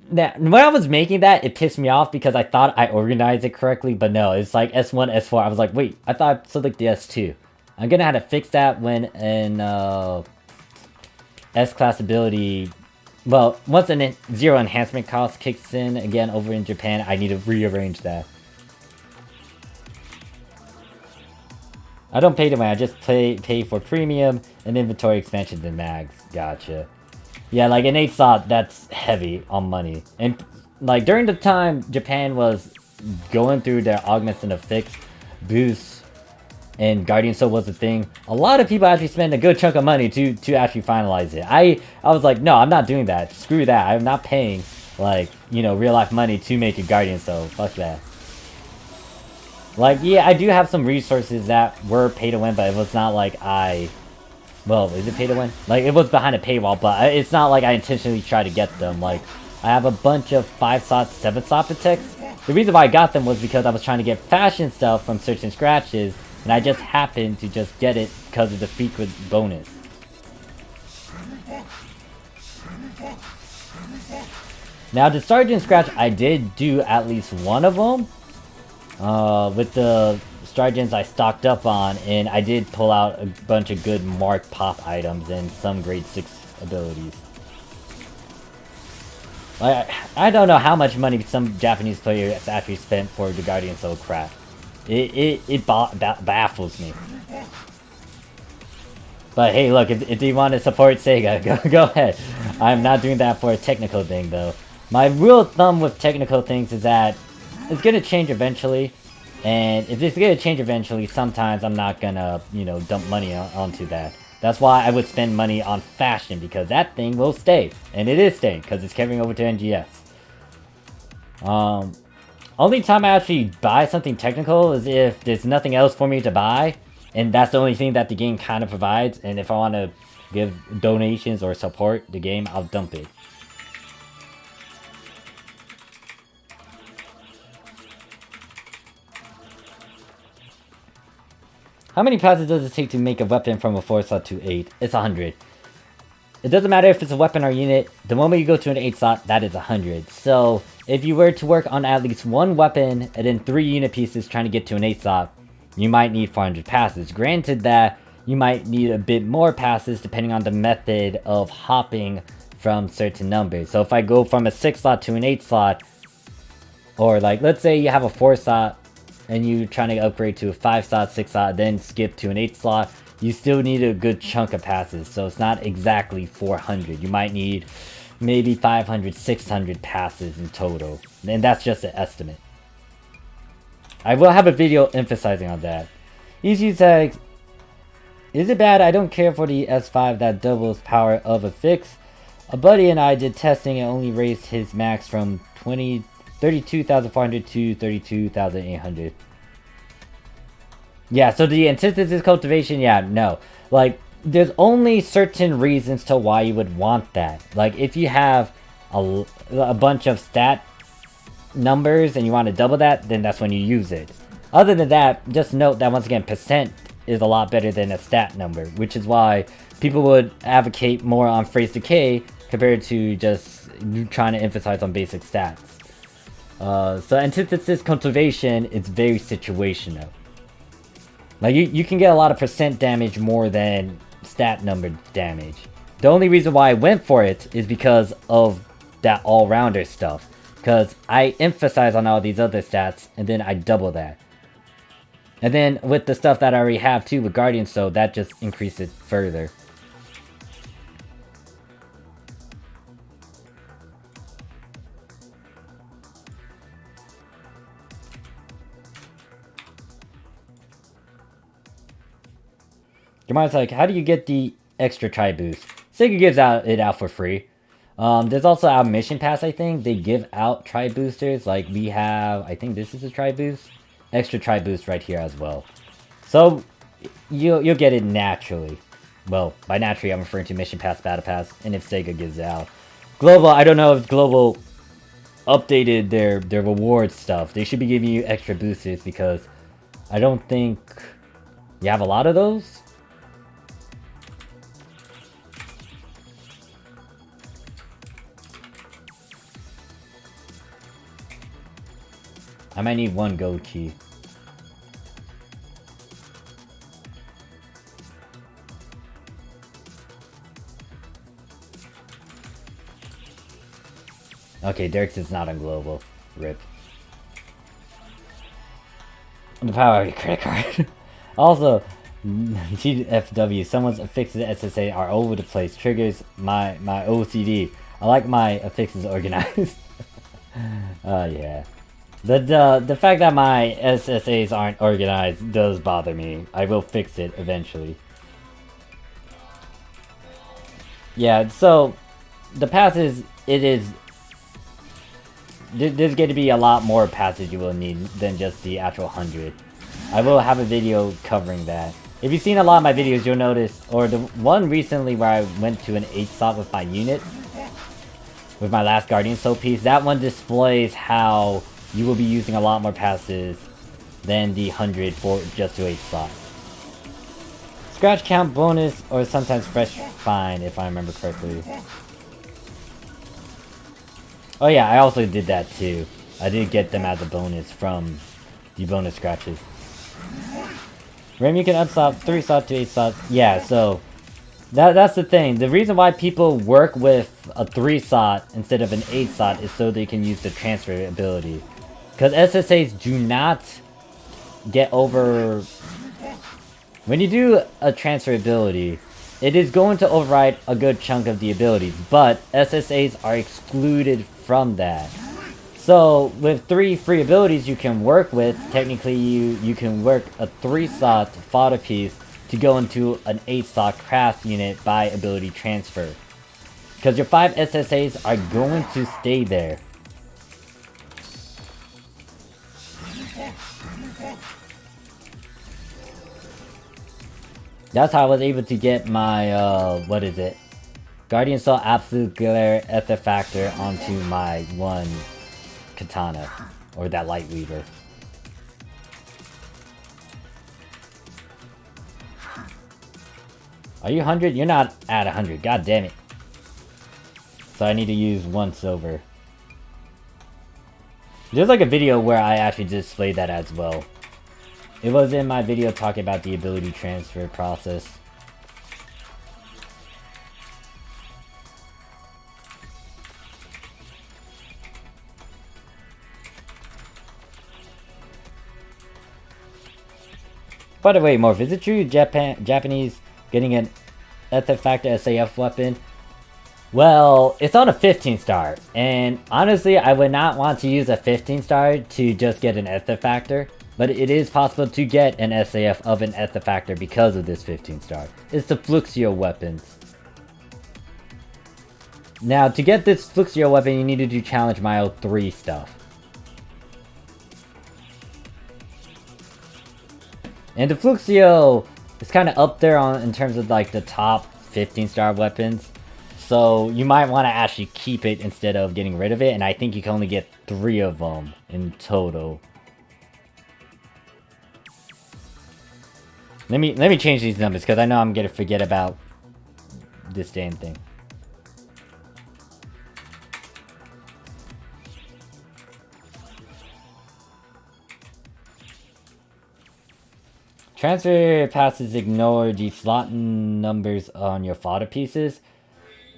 When I was making that, it pissed me off because I thought I organized it correctly, but no, it's like S1, S4. I was like, wait, I thought I selected the S2. I'm gonna have to fix that when an S-class ability... Well, once an zero enhancement cost kicks in again over in Japan, I need to rearrange that. I don't pay to win, I just pay for premium and inventory expansions and mags. Gotcha. Yeah, like an 8-slot, that's heavy on money. And like during the time Japan was going through their augments and affix boosts and Guardian Soul was a thing, a lot of people actually spent a good chunk of money to actually finalize it. I was like, no, I'm not doing that. Screw that. I'm not paying, like, you know, real life money to make a Guardian Soul. Fuck that. Like, yeah, I do have some resources that were pay to win, but it was not like well, is it pay to win? Like, it was behind a paywall, but it's not like I intentionally tried to get them. Like, I have a bunch of 5-slot, 7-slot protects. The reason why I got them was because I was trying to get fashion stuff from Search and Scratches, and I just happened to just get it because of the frequent bonus. Now, the Sergeant Scratch, I did do at least one of them. With the Sergeants I stocked up on, and I did pull out a bunch of good Mark Pop items and some grade 6 abilities. I don't know how much money some Japanese players actually spent for the Guardian Soul crap. It baffles me. But hey, look, if you want to support Sega, go ahead. I'm not doing that for a technical thing, though. My rule of thumb with technical things is that it's gonna change eventually. And if it's gonna change eventually, sometimes I'm not gonna, you know, dump money onto that. That's why I would spend money on fashion, because that thing will stay. And it is staying, because it's carrying over to NGS. Only time I actually buy something technical is if there's nothing else for me to buy, and that's the only thing that the game kind of provides, and if I want to give donations or support the game, I'll dump it. How many passes does it take to make a weapon from a 4-slot to 8? It's 100. It doesn't matter if it's a weapon or unit, the moment you go to an 8-slot, that is 100. So, if you were to work on at least one weapon and then 3 unit pieces trying to get to an 8-slot, you might need 400 passes. Granted that you might need a bit more passes depending on the method of hopping from certain numbers. So if I go from a 6-slot to an 8-slot, or like, let's say you have a 4-slot and you're trying to upgrade to a 5-slot, 6-slot, then skip to an 8-slot, you still need a good chunk of passes, so it's not exactly 400. You might need maybe 500, 600 passes in total, and that's just an estimate. I will have a video emphasizing on that. Easy says, is it bad? I don't care for the S5 that doubles power of a fix. A buddy and I did testing and only raised his max from 32,400 to 32,800. Yeah, so the antithesis cultivation, yeah, no. Like, there's only certain reasons to why you would want that. Like, if you have a bunch of stat numbers and you want to double that, then that's when you use it. Other than that, just note that once again, percent is a lot better than a stat number, which is why people would advocate more on phrase decay compared to just trying to emphasize on basic stats. So antithesis cultivation is very situational. Like, you can get a lot of percent damage more than stat number damage. The only reason why I went for it is because of that all-rounder stuff. Because I emphasize on all these other stats, and then I double that. And then with the stuff that I already have too with Guardian Soul, that just increases further. Jamar's like, how do you get the extra tri boost? Sega gives it out for free. There's also our mission pass, I think. They give out tri boosters. Like, we have, I think this is a tri boost. Extra tri boost right here as well. So, you'll get it naturally. Well, by naturally, I'm referring to mission pass, battle pass, and if Sega gives it out. Global, I don't know if Global updated their reward stuff. They should be giving you extra boosters because I don't think you have a lot of those. I might need one gold key. Okay, Derek's is not on global. RIP. The power of your credit card. Also, TFW, someone's affixes to SSA are all over the place. Triggers my OCD. I like my affixes organized. Yeah. The fact that my SSAs aren't organized does bother me. I will fix it eventually. Yeah, so the passes, there's going to be a lot more passes you will need than just the actual 100. I will have a video covering that. If you've seen a lot of my videos, you'll notice, or the one recently where I went to an 8 slot with my unit, with my last Guardian Soul piece, that one displays how you will be using a lot more passes than the 100 for just to 8 slot. Scratch count bonus, or sometimes fresh fine, if I remember correctly. Oh yeah, I also did that too. I did get them as a bonus from the bonus scratches. Ram, you can upslot 3 slot to 8 slots. Yeah, so that's the thing. The reason why people work with a 3 slot instead of an 8 slot is so they can use the transfer ability. Because SSAs do not get over... When you do a transfer ability, it is going to override a good chunk of the abilities, but SSAs are excluded from that. So, with 3 free abilities you can work with, technically you can work a 3 slot fodder piece to go into an 8 slot craft unit by ability transfer. Because your 5 SSAs are going to stay there. That's how I was able to get my, what is it? Guardian Soul Absolute Glare Ether Factor onto my one katana. Or that light weaver. Are you 100? You're not at 100. God damn it. So I need to use 1 silver. There's like a video where I actually displayed that as well. It was in my video talking about the ability transfer process. By the way, Morph, is it true Japanese getting an Ether Factor SAF weapon? Well, it's on a 15 star, and honestly, I would not want to use a 15 star to just get an Ether Factor, but it is possible to get an SAF of an Ether Factor because of this 15 star. It's the Fluxio weapons. Now, to get this Fluxio weapon, you need to do Challenge Mile 3 stuff. And the Fluxio is kind of up there in terms of like the top 15 star weapons. So you might want to actually keep it instead of getting rid of it. And I think you can only get 3 of them in total. Let me change these numbers because I know I'm going to forget about this damn thing. Transfer passes ignore the slot numbers on your fodder pieces.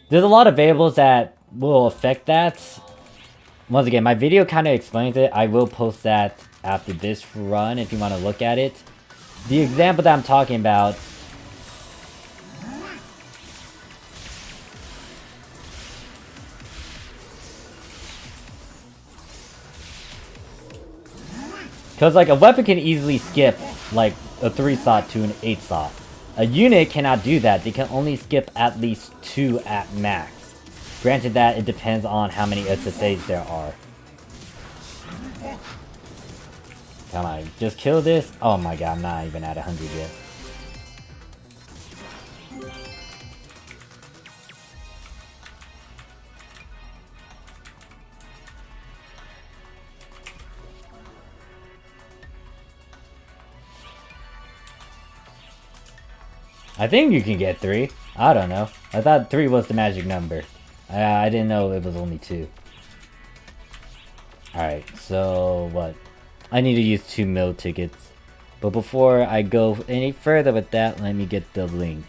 There's a lot of variables that will affect that. Once again, my video kind of explains it. I will post that after this run if you want to look at it. The example that I'm talking about because like a weapon can easily skip like a 3 slot to an 8 slot. A unit cannot do that. They can only skip at least 2 at max. Granted that it depends on how many SSAs there are. Come on, just kill this. Oh my god, I'm not even at 100 yet. I think you can get 3. I don't know. I thought 3 was the magic number. I didn't know it was only 2. Alright, so what? I need to use 2 mill tickets. But before I go any further with that, let me get the link.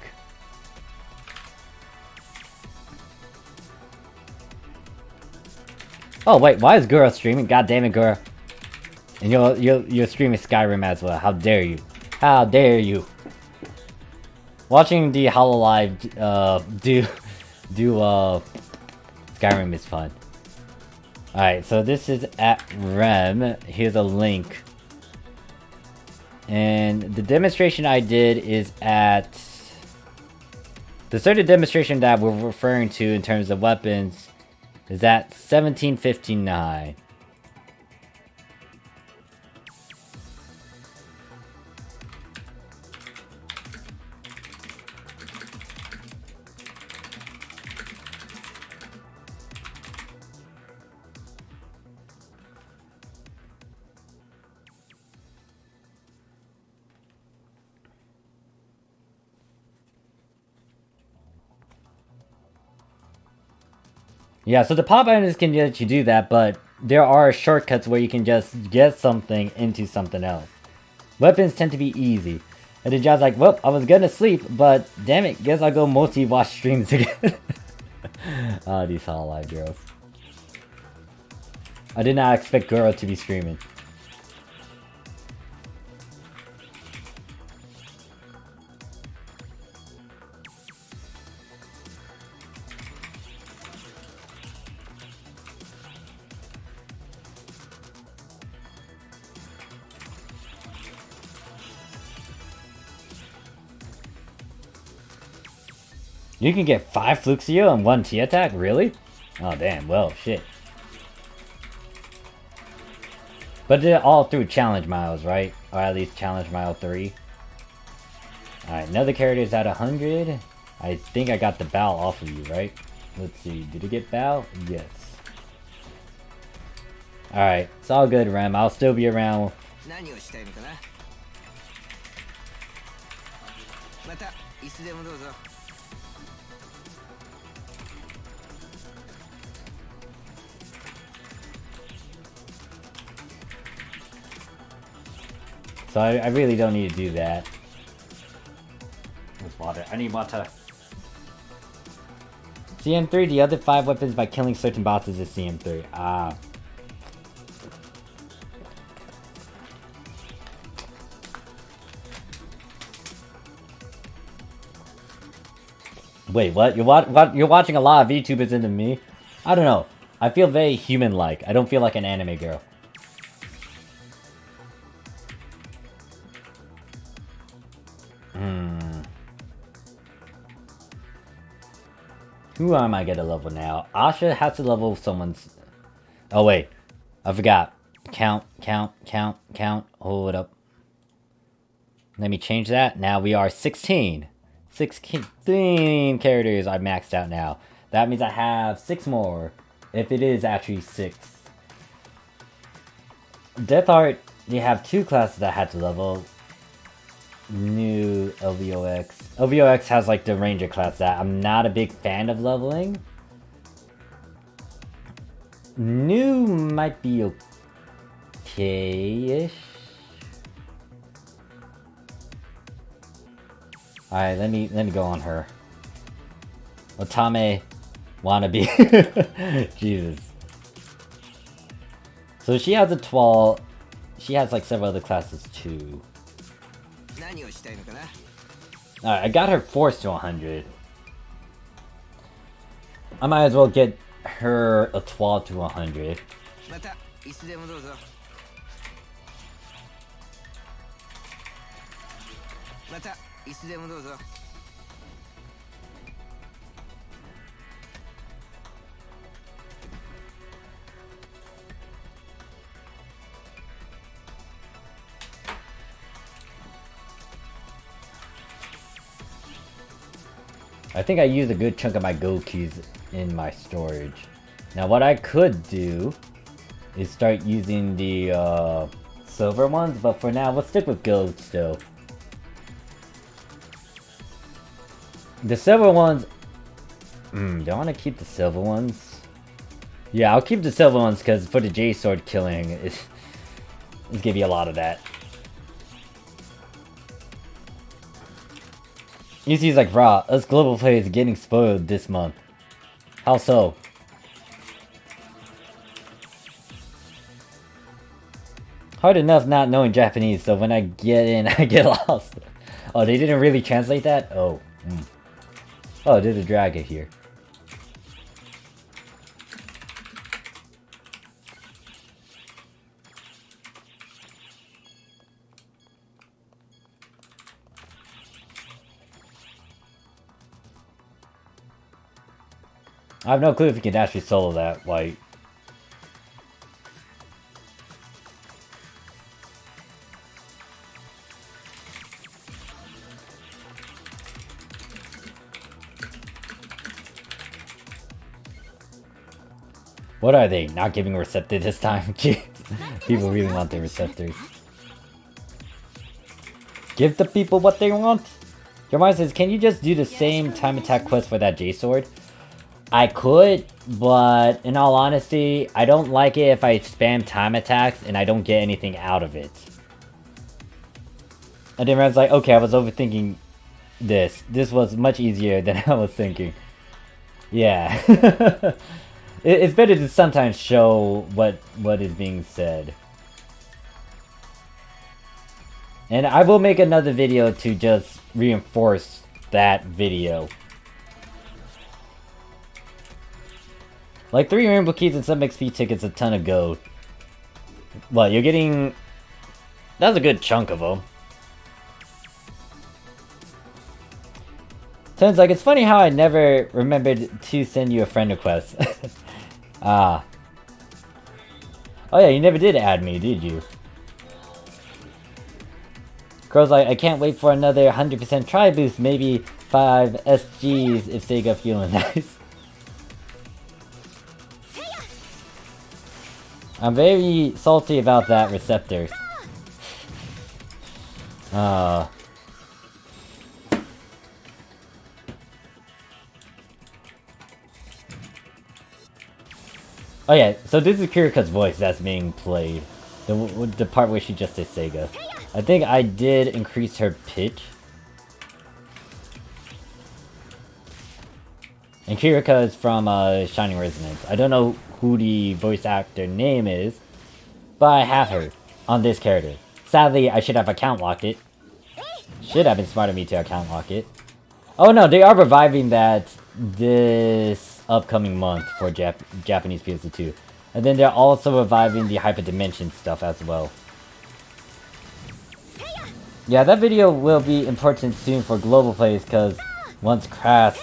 Oh wait, why is Gura streaming? God damn it, Gura. And you're streaming Skyrim as well. How dare you? How dare you? Watching the Hololive do Skyrim is fun. Alright, so this is at Rem. Here's a link. And the demonstration I did is at... The certain demonstration that we're referring to in terms of weapons is at 1759. Yeah, so the pop items can let you do that, but there are shortcuts where you can just get something into something else. Weapons tend to be easy. And the job's like, well, I was gonna sleep, but damn it, guess I'll go multi-watch streams again. Ah, these Hololive girls. I did not expect Gura to be streaming. You can get 5 Fluxio and 1 T-attack? Really? Oh damn, well, shit. But they're all through challenge miles, right? Or at least challenge mile 3. Alright, another character is at 100. I think I got the bow off of you, right? Let's see, did it get bow? Yes. Alright, it's all good, Rem. I'll still be around. So I really don't need to do that. Where's water? I need water. CM3, the other 5 weapons by killing certain bosses is CM3. Ah. Wait, what? You're watching a lot of VTubers into me? I don't know. I feel very human-like. I don't feel like an anime girl. Who am I gonna level now? Asha has to level someone's... Oh wait, I forgot. Count. Hold up. Let me change that. Now we are 16. 16 characters are maxed out now. That means I have 6 more. If it is actually 6. Death Art, you have 2 classes that I had to level. New LVOX. LVOX has like the Ranger class that I'm not a big fan of leveling. New might be okay-ish. Alright, let me go on her. Otame wannabe. Jesus. So she has a 12. She has like several other classes too. Alright, I got her forced to 100. I might as well get her a 12 to 100. I think I used a good chunk of my gold keys in my storage. Now what I could do is start using the silver ones, but for now we'll stick with gold still. The silver ones... do I want to keep the silver ones? Yeah, I'll keep the silver ones because for the J-Sword killing, it's gonna be a lot of that. UC's like, "Raw, us global players getting spoiled this month. How so?" Hard enough not knowing Japanese, so when I get in, I get lost. Oh, they didn't really translate that? Oh. Oh, there's a dragon here. I have no clue if you can actually solo that, like... What are they? Not giving receptor this time? Jeez. People really want their receptors. Give the people what they want? Your mind says, can you just do the same time attack quest for that J-Sword? I could, but in all honesty, I don't like it if I spam time attacks and I don't get anything out of it. And then I was like, okay, I was overthinking this. This was much easier than I was thinking. Yeah. It's better to sometimes show what is being said. And I will make another video to just reinforce that video. Like 3 rainbow keys and some XP tickets, a ton of gold. What, you're getting... That's a good chunk of them. Turns like, it's funny how I never remembered to send you a friend request. Ah. Oh yeah, you never did add me, did you? Crow's like, I can't wait for another 100% try boost, maybe 5 SGs if Sega feeling nice. I'm very salty about that receptor. Oh yeah, so this is Kirika's voice that's being played. The part where she just says Sega. I think I did increase her pitch. And Kirika is from Shining Resonance. I don't know who the voice actor name is, but I have her on this character. Sadly, I should have account locked it. Should have been smart of me to account lock it. Oh no, they are reviving that this upcoming month for Japanese PSO2. And then they're also reviving the Hyperdimension stuff as well. Yeah, that video will be important soon for global plays because once Crash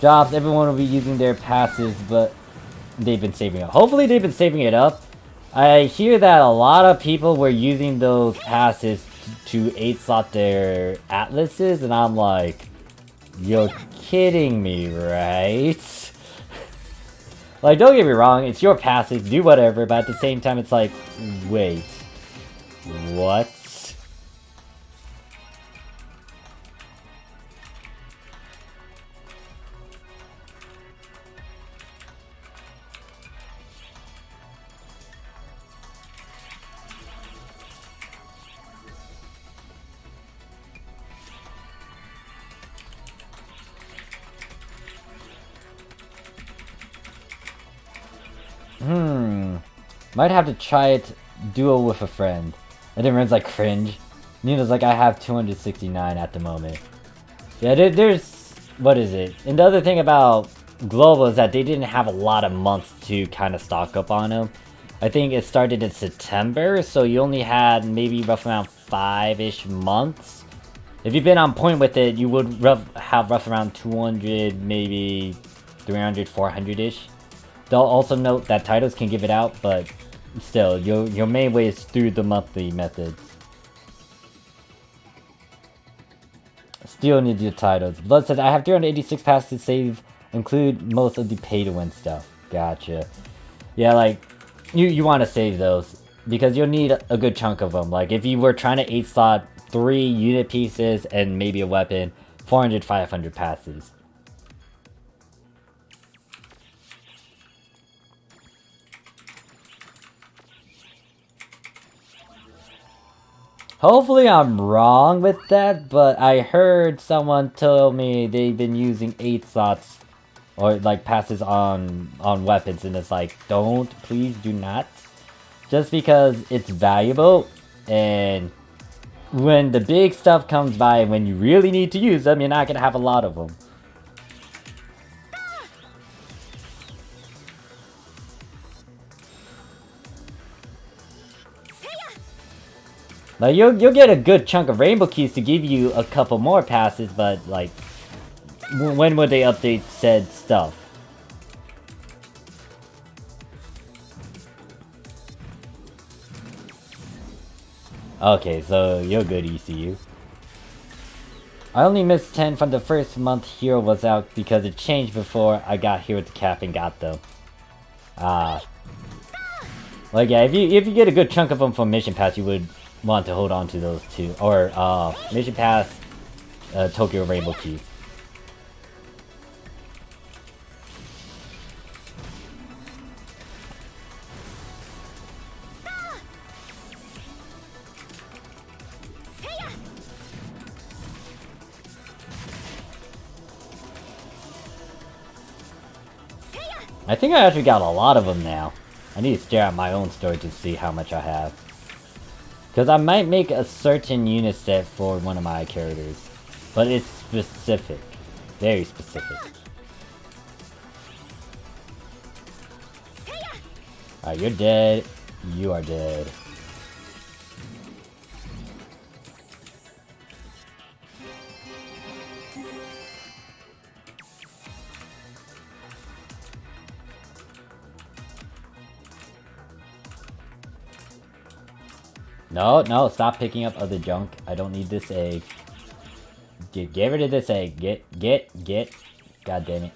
drops, everyone will be using their passes, but they've been saving up. Hopefully they've been saving it up. I hear that a lot of people were using those passes to 8-slot their atlases, and I'm like, you're kidding me, right? Like, don't get me wrong, it's your passes, do whatever, but at the same time it's like, wait, what? Might have to try it duo with a friend. And then Ren's like, cringe. Nina's like, I have 269 at the moment. Yeah, there's... What is it? And the other thing about Global is that they didn't have a lot of months to kind of stock up on them. I think it started in September, so you only had maybe roughly around 5-ish months. If you've been on point with it, you would have roughly around 200, maybe 300, 400-ish. They'll also note that titles can give it out, but still, your main way is through the monthly methods. Still need your titles. Blood says, I have 386 passes to save, include most of the pay-to-win stuff. Gotcha. Yeah, like, you want to save those, because you'll need a good chunk of them. Like, if you were trying to 8-slot 3 unit pieces and maybe a weapon, 400, 500 passes. Hopefully I'm wrong with that, but I heard someone tell me they've been using 8 slots or like passes on weapons, and it's like, please do not. Just because it's valuable, and when the big stuff comes by, when you really need to use them, you're not gonna have a lot of them. Like, you'll get a good chunk of rainbow keys to give you a couple more passes, but like, when would they update said stuff? Okay, so you're good, ECU. I only missed 10 from the first month Hero was out because it changed before I got Hero to cap and got them. Like, yeah, if you get a good chunk of them from Mission Pass, you would want to hold on to those two. Or, Mission Pass, Tokyo Rainbow Keys. I think I actually got a lot of them now. I need to stare at my own storage to see how much I have. Because I might make a certain unit set for one of my characters. But it's specific. Very specific. Alright, you're dead. You are dead. No, stop picking up other junk. I don't need this egg. Get rid of this egg. Get. God damn it.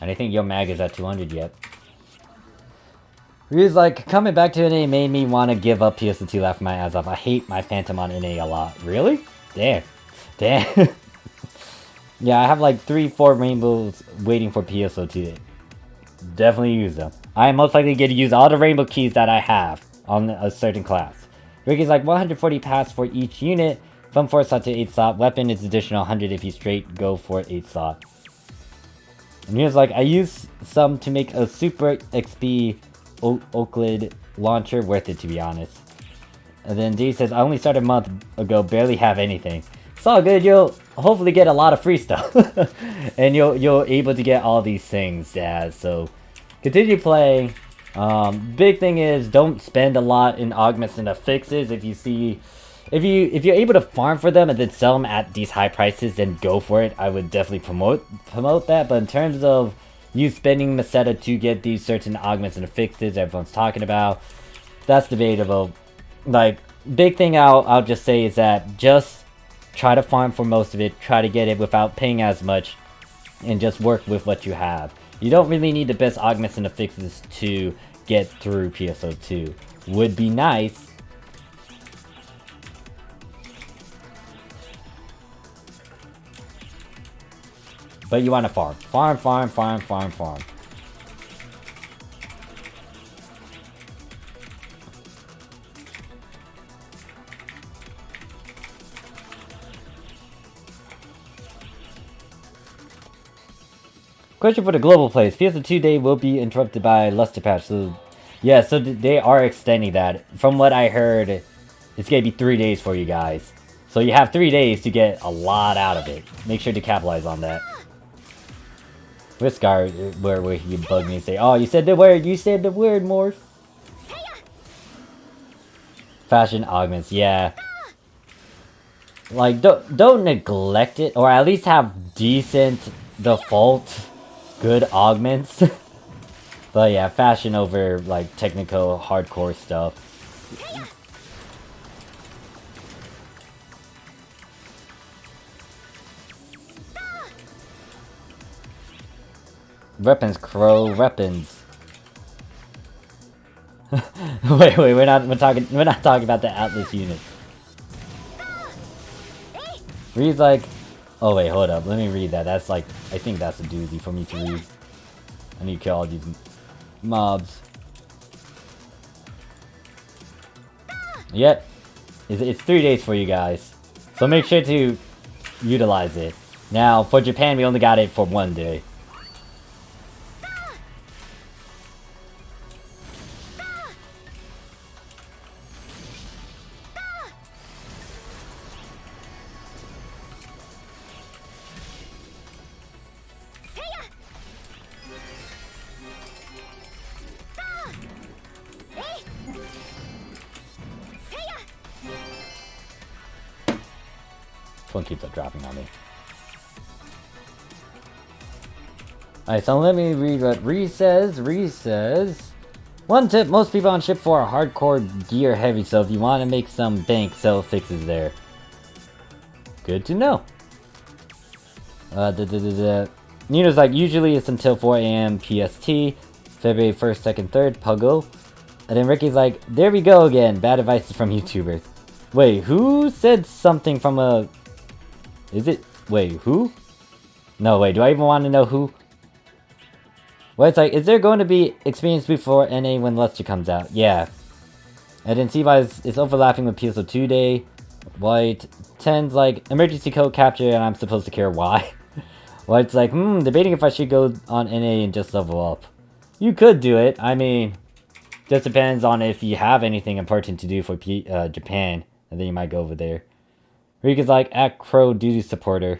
I don't think your mag is at 200 yet. He's like, coming back to NA made me want to give up PSO2, laugh my ass off. I hate my Phantom on NA a lot. Really? Damn. Yeah, I have like 3-4 rainbows waiting for PSO2. Definitely use them. I am most likely going to use all the rainbow keys that I have on a certain class. Ricky's like 140 pass for each unit. From 4 slot to 8 slot. Weapon is additional 100 if you straight go for 8 slot. And he was like, I use some to make a super XP Oaklid launcher, worth it to be honest. And then D says, I only started a month ago, barely have anything. It's all good, you'll hopefully get a lot of free stuff. And you'll able to get all these things, Daz. So continue playing. Big thing is, don't spend a lot in augments and affixes. If you're able to farm for them and then sell them at these high prices, then go for it. I would definitely promote that. But in terms of you spending Meseta to get these certain augments and affixes everyone's talking about, that's debatable. Like, big thing I'll just say is that just try to farm for most of it, try to get it without paying as much, and just work with what you have. You don't really need the best augments and affixes to get through PSO2. Would be nice. But you want to farm. Farm. Question for the global plays. PSO2 day will be interrupted by Luster Patch. So, yeah, so they are extending that. From what I heard, it's going to be 3 days for you guys. So you have 3 days to get a lot out of it. Make sure to capitalize on that. Riskar, where he bug me and say, oh, you said the word, Morph. Fashion augments, yeah. Like, don't neglect it, or at least have decent default good augments. But yeah, fashion over like technical hardcore stuff. Weapons, Crow, weapons. Wait, we're not talking about the Atlas unit. Reads like, oh wait, hold up, let me read that. That's like, I think that's a doozy for me to read. I need to kill all these mobs. Yep, it's 3 days for you guys, so make sure to utilize it. Now, for Japan, we only got it for 1 day. One keeps on dropping on me. Alright, so let me read what Ree says. Ree says, one tip, most people on ship 4 are hardcore gear heavy, so if you want to make some bank, sell fixes there. Good to know. Nino's like, usually it's until 4 AM PST, February 1st, 2nd, 3rd, Puggo. And then Ricky's like, there we go again, bad advice from YouTubers. Wait, who said something from a... Is it... Wait, who? No, wait, do I even want to know who? Well, it's like, is there going to be experience before NA when Luster comes out? Yeah. And then Seabuys it's overlapping with PSO2 day. White 10's like, emergency code capture and I'm supposed to care why. White's like, debating if I should go on NA and just level up. You could do it. I mean, just depends on if you have anything important to do for Japan. And then you might go over there. Rika's like, at Crow duty supporter.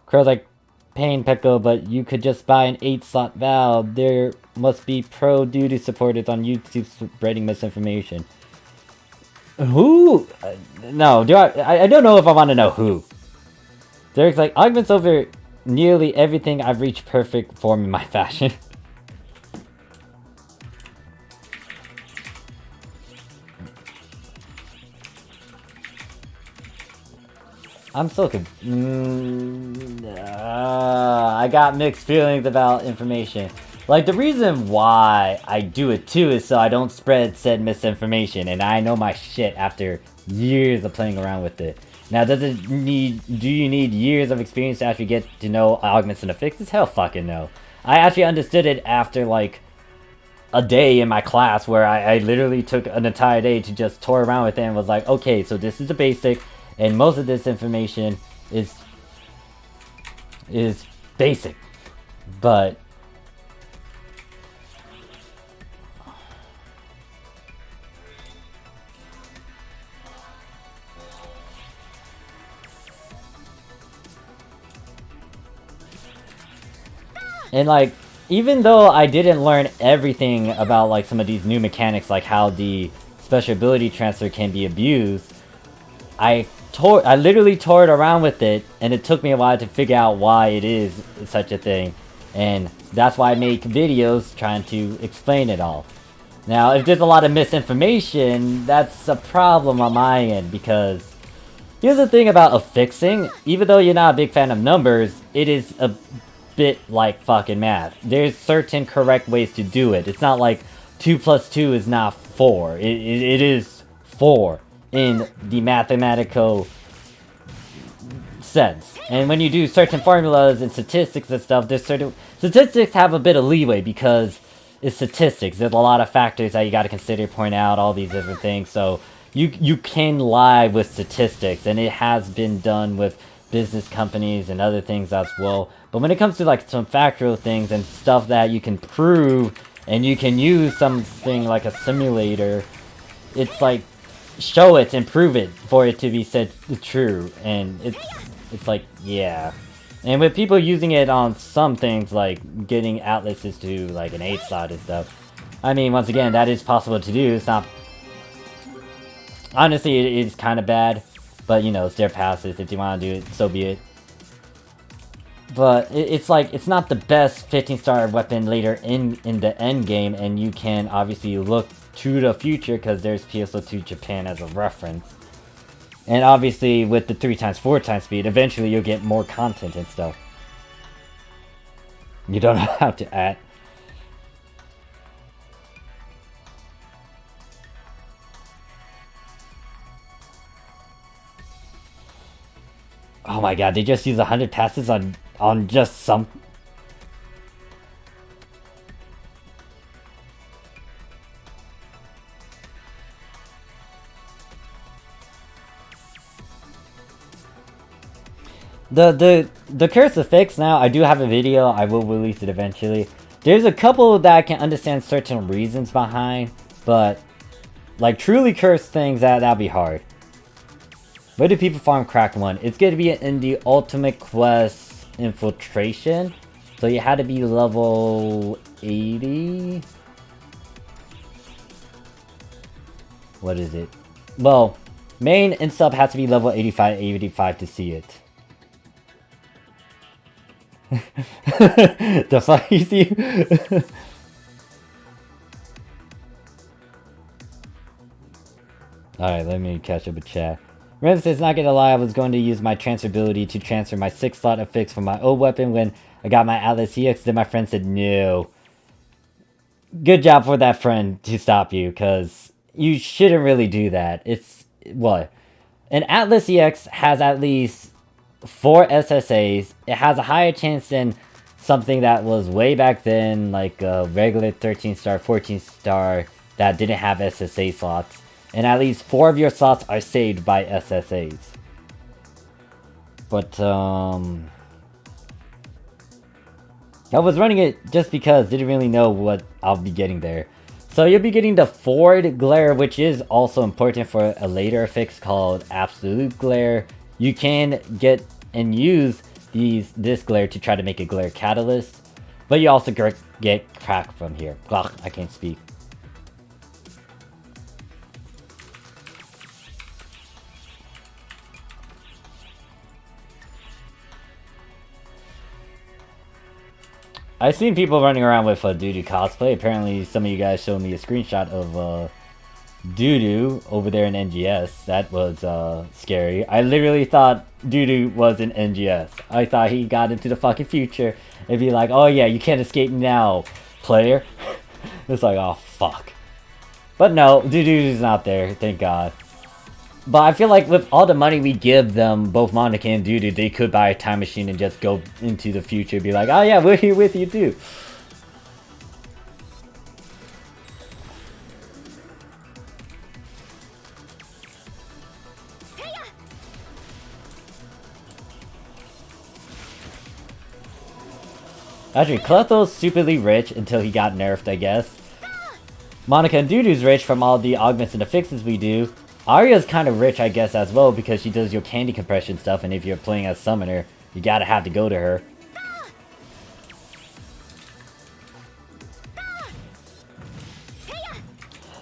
Crow's like, pain Pekko, but you could just buy an 8-slot valve. There must be pro duty supporters on YouTube spreading misinformation. Who? No, I don't know if I want to know who. Derek's like, augments over nearly everything. I've reached perfect form in my fashion. I'm so I got mixed feelings about information. Like, the reason why I do it too is so I don't spread said misinformation, and I know my shit after years of playing around with it. Now, do you need years of experience to actually get to know augments and affixes? Hell fucking no. I actually understood it after, like, a day in my class where I literally took an entire day to just tour around with it and was like, okay, so this is the basic. And most of this information is basic, but and like, even though I didn't learn everything about like some of these new mechanics, like how the special ability transfer can be abused, I literally toured around with it, and it took me a while to figure out why it is such a thing. And that's why I make videos trying to explain it all. Now, if there's a lot of misinformation, that's a problem on my end, because here's the thing about affixing. Even though you're not a big fan of numbers, it is a bit like fucking math. There's certain correct ways to do it. It's not like 2 plus 2 is not 4. It is 4. In the mathematical sense. And when you do certain formulas and statistics and stuff, there's certain... Statistics have a bit of leeway because it's statistics. There's a lot of factors that you gotta consider, point out, all these different things. So you can lie with statistics, and it has been done with business companies and other things as well. But when it comes to like some factual things and stuff that you can prove, and you can use something like a simulator, it's like, show it and prove it for it to be said true. And it's like, yeah. And with people using it on some things, like getting atlases to like an 8-slot and stuff, I mean, once again, that is possible to do. It's not, honestly, it is kind of bad, but you know, it's their passes. If you want to do it, so be it. But it's like, it's not the best 15-star weapon later in the end game, and you can obviously look to the future because there's PSO2 Japan as a reference. And obviously with the 3x 4x speed, eventually you'll get more content and stuff. You don't know how to add. Oh my god, they just used 100 passes on just some... The curse effects now, I do have a video, I will release it eventually. There's a couple that I can understand certain reasons behind, but like truly cursed things, that'll be hard. Where do people farm crack 1? It's going to be in the Ultimate Quest Infiltration. So you had to be level 80. What is it? Well, main and sub has to be level 85 to see it. The fuck you see? Alright, let me catch up with chat. Ren says, not gonna lie, I was going to use my transferability to transfer my 6 slot affix from my old weapon when I got my Atlas EX, then my friend said no. Good job for that friend to stop you, because you shouldn't really do that. It's, what? An Atlas EX has at least 4 SSAs. It has a higher chance than something that was way back then, like a regular 13-star, 14-star that didn't have SSA slots. And at least 4 of your slots are saved by SSAs. But, I was running it just because didn't really know what I'll be getting there. So you'll be getting the Forward Glare, which is also important for a later fix called Absolute Glare. You can get and use this glare to try to make a glare catalyst. But you also get crack from here. Ugh, I can't speak. I've seen people running around with Doodoo cosplay. Apparently, some of you guys showed me a screenshot of Doodoo over there in NGS. That was scary. I literally thought Doodoo was in NGS. I thought he got into the fucking future and be like, oh yeah, you can't escape now, player. It's like, oh fuck. But no, Doodoo's not there, thank God. But I feel like with all the money we give them, both Monica and Doodoo, they could buy a time machine and just go into the future and be like, oh yeah, we're here with you too. Actually, Cletho's stupidly rich until he got nerfed, I guess. Monica and Doodoo's rich from all the augments and affixes we do. Arya's kind of rich, I guess, as well, because she does your candy compression stuff, and if you're playing as Summoner, you gotta have to go to her.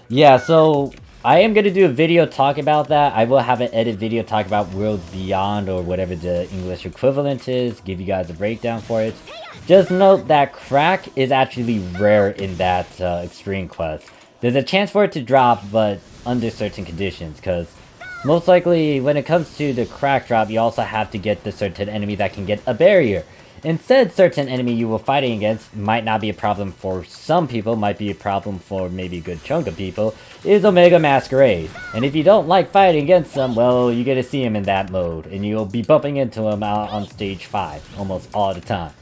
Yeah, so I am gonna do a video talk about that. I will have an edit video talk about Worlds Beyond, or whatever the English equivalent is, give you guys a breakdown for it. Just note that crack is actually rare in that extreme quest. There's a chance for it to drop, but under certain conditions, because most likely when it comes to the crack drop, you also have to get the certain enemy that can get a barrier. Instead, certain enemy you will fighting against might not be a problem for some people, might be a problem for maybe a good chunk of people, is Omega Masquerade. And if you don't like fighting against them, well, you get to see him in that mode, and you'll be bumping into him out on stage 5 almost all the time.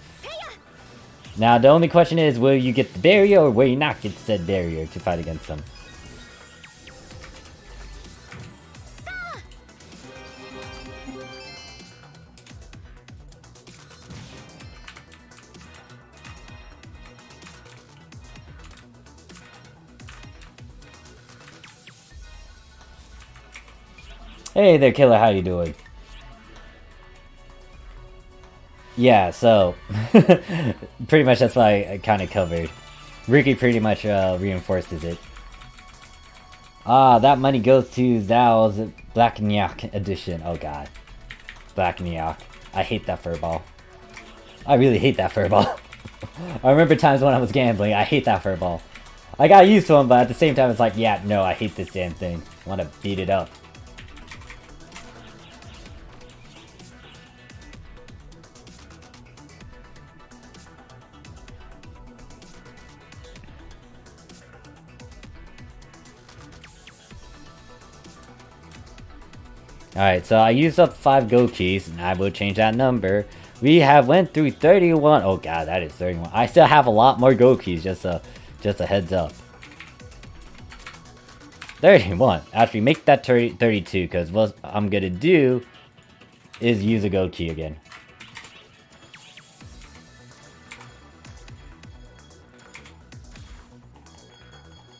Now, the only question is, will you get the barrier or will you not get said barrier to fight against them? Hey there, Killer, how you doing? Yeah, so, pretty much that's why I kind of covered. Ricky pretty much reinforces it. Ah, that money goes to Zhao's Black Nyak edition. Oh god. Black Nyak. I hate that furball. I really hate that furball. I remember times when I was gambling, I hate that furball. I got used to him, but at the same time it's like, yeah, no, I hate this damn thing. I want to beat it up. Alright, so I used up 5 gold keys, and I will change that number. We have went through 31. Oh god, that is 31. I still have a lot more gold keys, just a heads up. 31. Actually, make that 32, because what I'm gonna do is use a gold key again.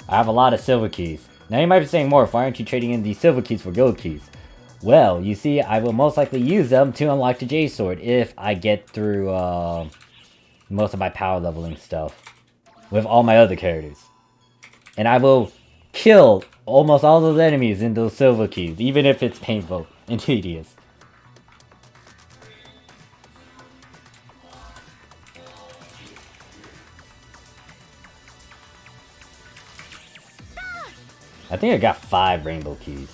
I have a lot of silver keys. Now you might be saying, Morph, why aren't you trading in these silver keys for gold keys? Well, you see, I will most likely use them to unlock the J Sword if I get through most of my power leveling stuff with all my other characters. And I will kill almost all those enemies in those silver keys, even if it's painful and tedious. I think I got 5 rainbow keys.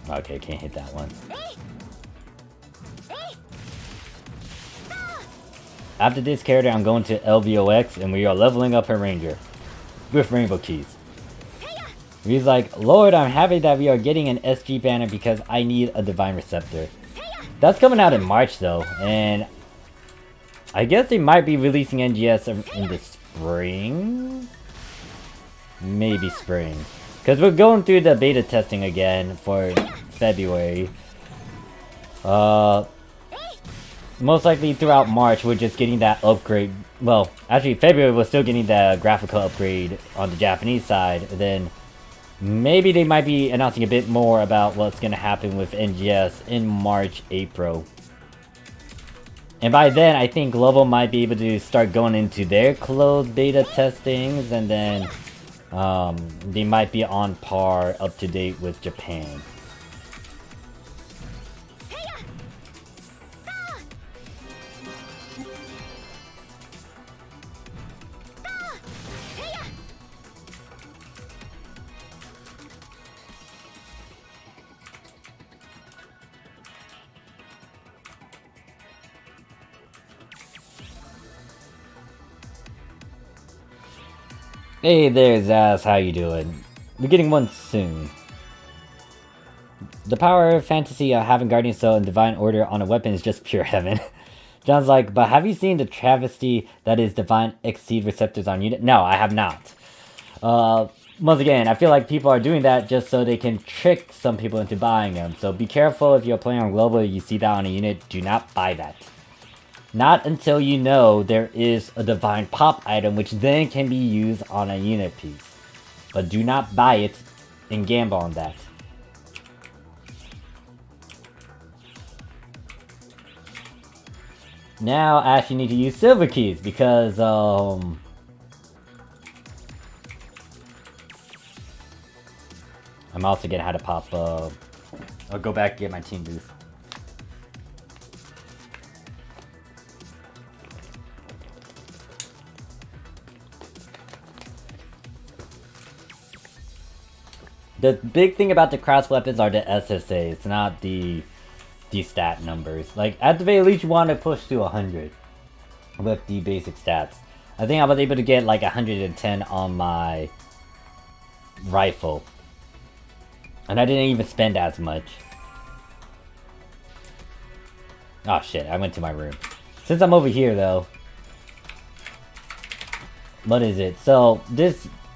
Okay, can't hit that one. After this character, I'm going to LVOX, and we are leveling up her ranger with rainbow keys. He's like, Lord, I'm happy that we are getting an SG banner because I need a divine receptor. That's coming out in March though, and I guess they might be releasing NGS in the spring? Maybe spring. Because we're going through the beta testing again for February. Most likely throughout March, we're just getting that upgrade. Well, actually February we're still getting the graphical upgrade on the Japanese side. And then maybe they might be announcing a bit more about what's going to happen with NGS in March, April. And by then, I think Global might be able to start going into their closed beta testings, and then they might be on par, up to date with Japan. Hey there, Zaz, how you doing? We're getting one soon. The power of fantasy of having Guardian Soul and Divine Order on a weapon is just pure heaven. John's like, but have you seen the travesty that is Divine Exceed receptors on unit? No, I have not. Once again, I feel like people are doing that just so they can trick some people into buying them. So be careful if you're playing on Global, you see that on a unit, do not buy that. Not until you know there is a divine pop item which then can be used on a unit piece. But do not buy it and gamble on that. Now I actually need to use silver keys because I'm also gonna have to pop I'll go back and get my team boost. The big thing about the cross weapons are the SSAs, not the stat numbers. Like, at the very least, you want to push to 100 with the basic stats. I think I was able to get like 110 on my rifle. And I didn't even spend as much. Oh shit, I went to my room. Since I'm over here though. What is it? So,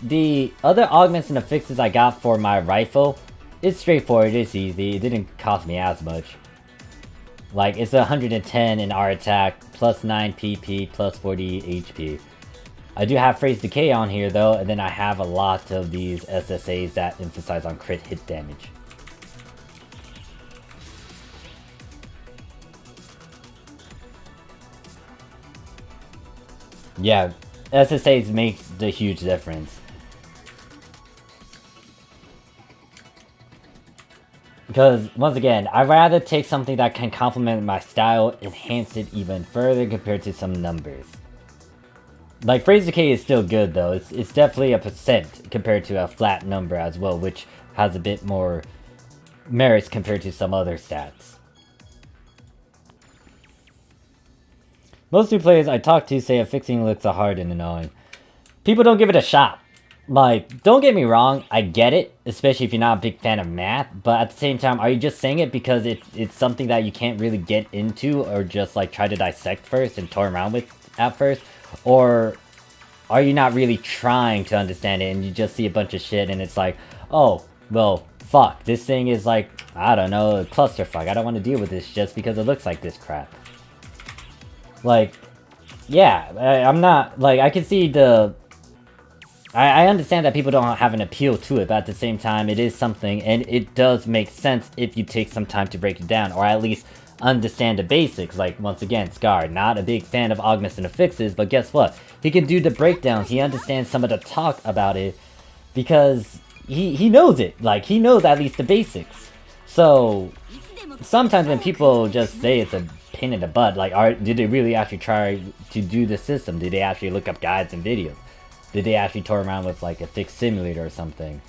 the other augments and affixes I got for my rifle, it's straightforward, it's easy, it didn't cost me as much. Like, it's 110 in our attack, plus 9 PP, plus 40 HP. I do have Phrase Decay on here though, and then I have a lot of these SSAs that emphasize on crit hit damage. Yeah, SSAs makes the huge difference. Because, once again, I'd rather take something that can complement my style, enhance it even further compared to some numbers. Like, Phrase Decay is still good though, it's definitely a percent compared to a flat number as well, which has a bit more merits compared to some other stats. Most new players I talk to say fixing looks hard and annoying. People don't give it a shot. Like, don't get me wrong, I get it, especially if you're not a big fan of math, but at the same time, are you just saying it because it's something that you can't really get into or just like try to dissect first and toy around with at first? Or are you not really trying to understand it and you just see a bunch of shit and it's like, oh, well, fuck, this thing is like, I don't know, a clusterfuck. I don't want to deal with this just because it looks like this crap. Like, yeah, I'm not, like, I can see the... I understand that people don't have an appeal to it, but at the same time, it is something, and it does make sense if you take some time to break it down, or at least understand the basics. Like, once again, Scar, not a big fan of augments and affixes, but guess what? He can do the breakdowns, he understands some of the talk about it, because he knows it. Like, he knows at least the basics. So, sometimes when people just say it's a pain in the butt, like, did they really actually try to do the system? Did they actually look up guides and videos? Did they actually toy around with like a fixed simulator or something?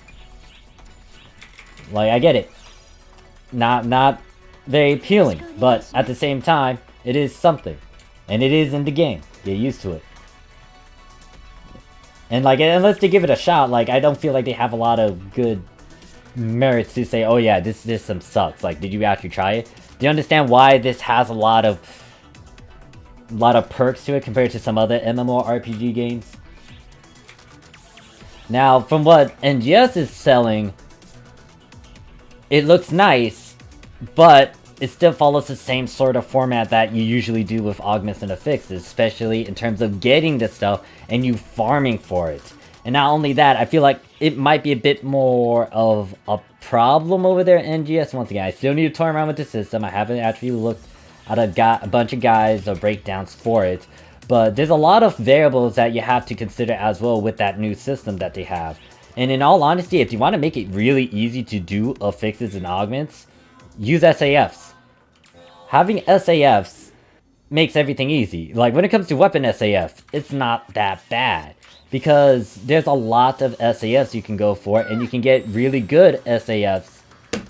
Like, I get it. Not very appealing, but at the same time, it is something. And it is in the game. Get used to it. And like, unless they give it a shot, like, I don't feel like they have a lot of good merits to say, oh yeah, this system sucks. Like, did you actually try it? Do you understand why this has a lot of perks to it compared to some other MMORPG games? Now, from what NGS is selling, it looks nice, but it still follows the same sort of format that you usually do with augments and affixes, especially in terms of getting the stuff and you farming for it. And not only that, I feel like it might be a bit more of a problem over there at NGS. Once again, I still need to toy around with the system. I haven't actually looked at a bunch of guides or breakdowns for it. But there's a lot of variables that you have to consider as well with that new system that they have. And in all honesty, if you want to make it really easy to do affixes and augments, use SAFs. Having SAFs makes everything easy. Like, when it comes to weapon SAF, it's not that bad. Because there's a lot of SAFs you can go for, and you can get really good SAFs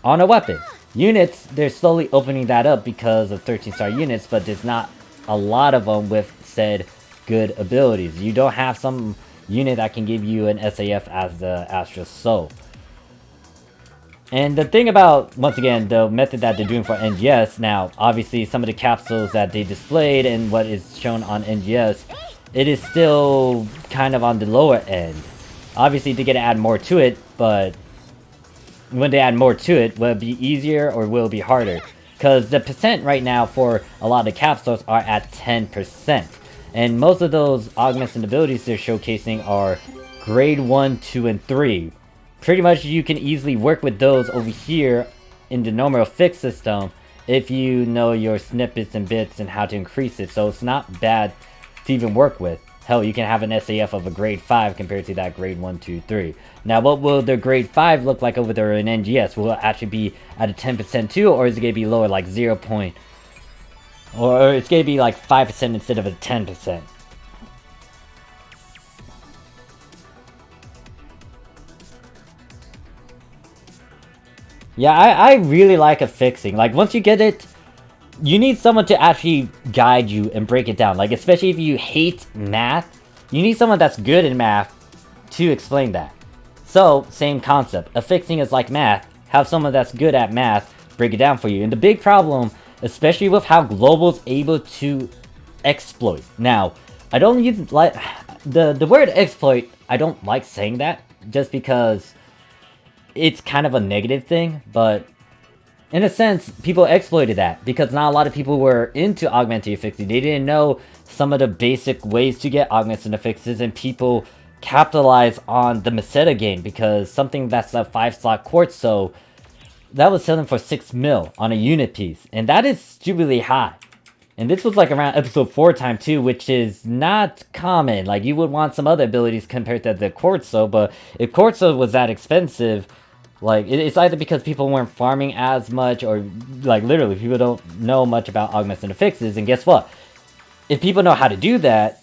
on a weapon. Units, they're slowly opening that up because of 13-star units, but there's not a lot of them with said good abilities. You don't have some unit that can give you an SAF as the Astra Soul. And the thing about, once again, the method that they're doing for NGS, now, obviously some of the capsules that they displayed and what is shown on NGS, it is still kind of on the lower end. Obviously, they're going to add more to it, but when they add more to it, will it be easier or will it be harder? Because the percent right now for a lot of the capsules are at 10%. And most of those augments and abilities they're showcasing are grade 1, 2, and 3. Pretty much you can easily work with those over here in the normal fix system if you know your snippets and bits and how to increase it. So it's not bad to even work with. Hell, you can have an SAF of a grade 5 compared to that grade 1, 2, 3. Now, what will the grade 5 look like over there in NGS? Will it actually be at a 10% too, or is it going to be lower, like 0. Or it's going to be like 5% instead of a 10%? Yeah, I really like affixing. Like, once you get it, you need someone to actually guide you and break it down. Like, especially if you hate math, you need someone that's good in math to explain that. So, same concept. Affixing is like math. Have someone that's good at math break it down for you. And the big problem, especially with how Global's able to exploit. Now, I don't use like the word exploit. I don't like saying that just because it's kind of a negative thing, but in a sense, people exploited that because not a lot of people were into augmented affixing. They didn't know some of the basic ways to get augments and affixes, and people capitalize on the Meseta game because something that's a 5-slot quartzo that was selling for 6 mil on a unit piece, and that is stupidly high. And this was like around episode 4 time too, which is not common. Like, you would want some other abilities compared to the quartzo, but if quartzo was that expensive, like, it's either because people weren't farming as much, or like literally people don't know much about augments and affixes. And guess what? If people know how to do that,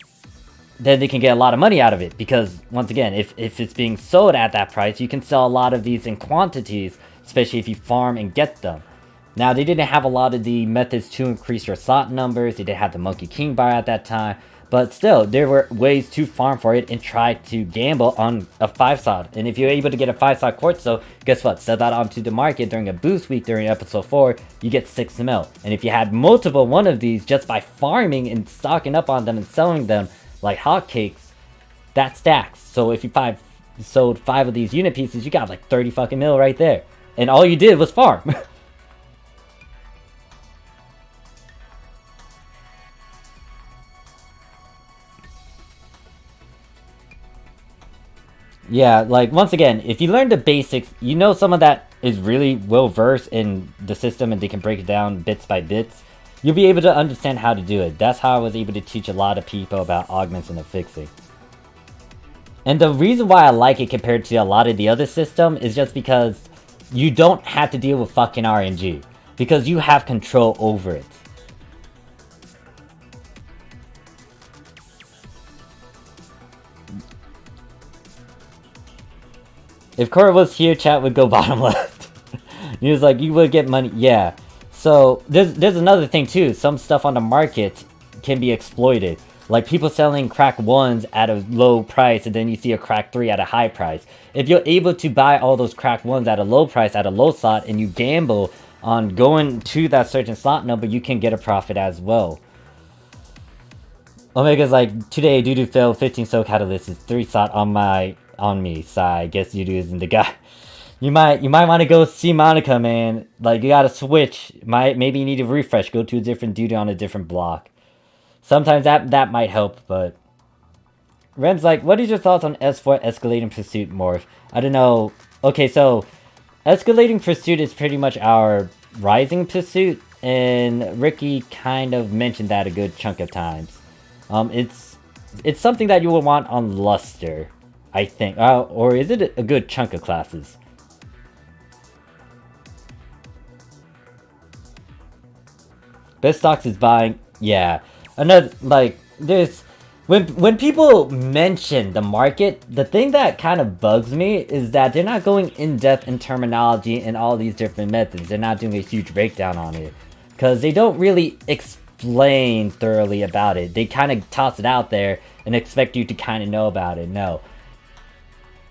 then they can get a lot of money out of it. Because once again, if it's being sold at that price, you can sell a lot of these in quantities, especially if you farm and get them. Now, they didn't have a lot of the methods to increase your slot numbers. They didn't have the Monkey King bar at that time. But still, there were ways to farm for it and try to gamble on a 5-slot. And if you're able to get a 5-slot Quartzo, guess what? Sell that onto the market during a boost week during episode 4, you get 6 mil. And if you had multiple one of these just by farming and stocking up on them and selling them like hotcakes, that stacks. So if you sold 5 of these unit pieces, you got like 30 fucking mil right there. And all you did was farm. Yeah, like, once again, if you learn the basics, you know someone that is really well-versed in the system and they can break it down bits by bits, you'll be able to understand how to do it. That's how I was able to teach a lot of people about augments and affixing. And the reason why I like it compared to a lot of the other system is just because you don't have to deal with fucking RNG. Because you have control over it. If Cora was here, chat would go bottom left. He was like, you would get money. Yeah. So, there's another thing too. Some stuff on the market can be exploited. Like people selling crack 1s at a low price and then you see a crack 3 at a high price. If you're able to buy all those crack 1s at a low price, at a low slot, and you gamble on going to that certain slot number, you can get a profit as well. Omega's like, today Dudu failed 15 soul catalyst is 3 slot on me, so I guess Dudu isn't the guy. You might want to go see Monica, man. Like, you gotta switch. Maybe you need to refresh. Go to a different Dudu on a different block. Sometimes that might help, but... Rem's like, what is your thoughts on S4 Escalating Pursuit Morph? I don't know. Okay, so... Escalating Pursuit is pretty much our Rising Pursuit, and Ricky kind of mentioned that a good chunk of times. It's something that you will want on Luster, I think. Or is it a good chunk of classes? Best stocks is buying... Yeah. Another, like, there's... When people mention the market, the thing that kind of bugs me is that they're not going in-depth in terminology and all these different methods. They're not doing a huge breakdown on it. Because they don't really explain thoroughly about it. They kind of toss it out there and expect you to kind of know about it. No.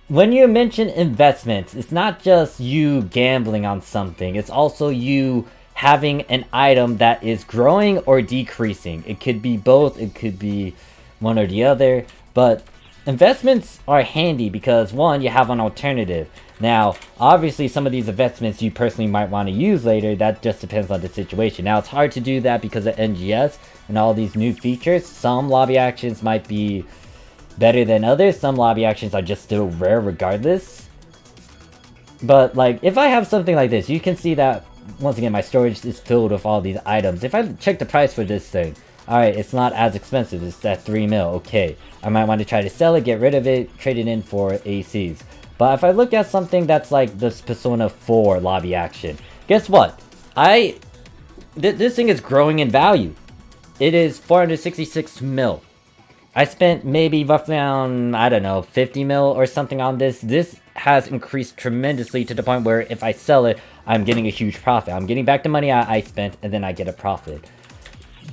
When you mention investments, it's not just you gambling on something. It's also you having an item that is growing or decreasing. It could be both. It could be one or the other. But investments are handy because, one, you have an alternative. Now, obviously, some of these investments you personally might want to use later. That just depends on the situation. Now, it's hard to do that because of NGS and all these new features. Some lobby actions might be better than others. Some lobby actions are just still rare regardless. But, like, if I have something like this, you can see that, once again, my storage is filled with all these items. If I check the price for this thing, alright, it's not as expensive. It's at 3 mil. Okay. I might want to try to sell it, get rid of it, trade it in for ACs. But if I look at something that's like this Persona 4 lobby action, guess what? This thing is growing in value. It is 466 mil. I spent maybe roughly around, I don't know, 50 mil or something on this. This has increased tremendously to the point where if I sell it, I'm getting a huge profit. I'm getting back the money I spent and then I get a profit.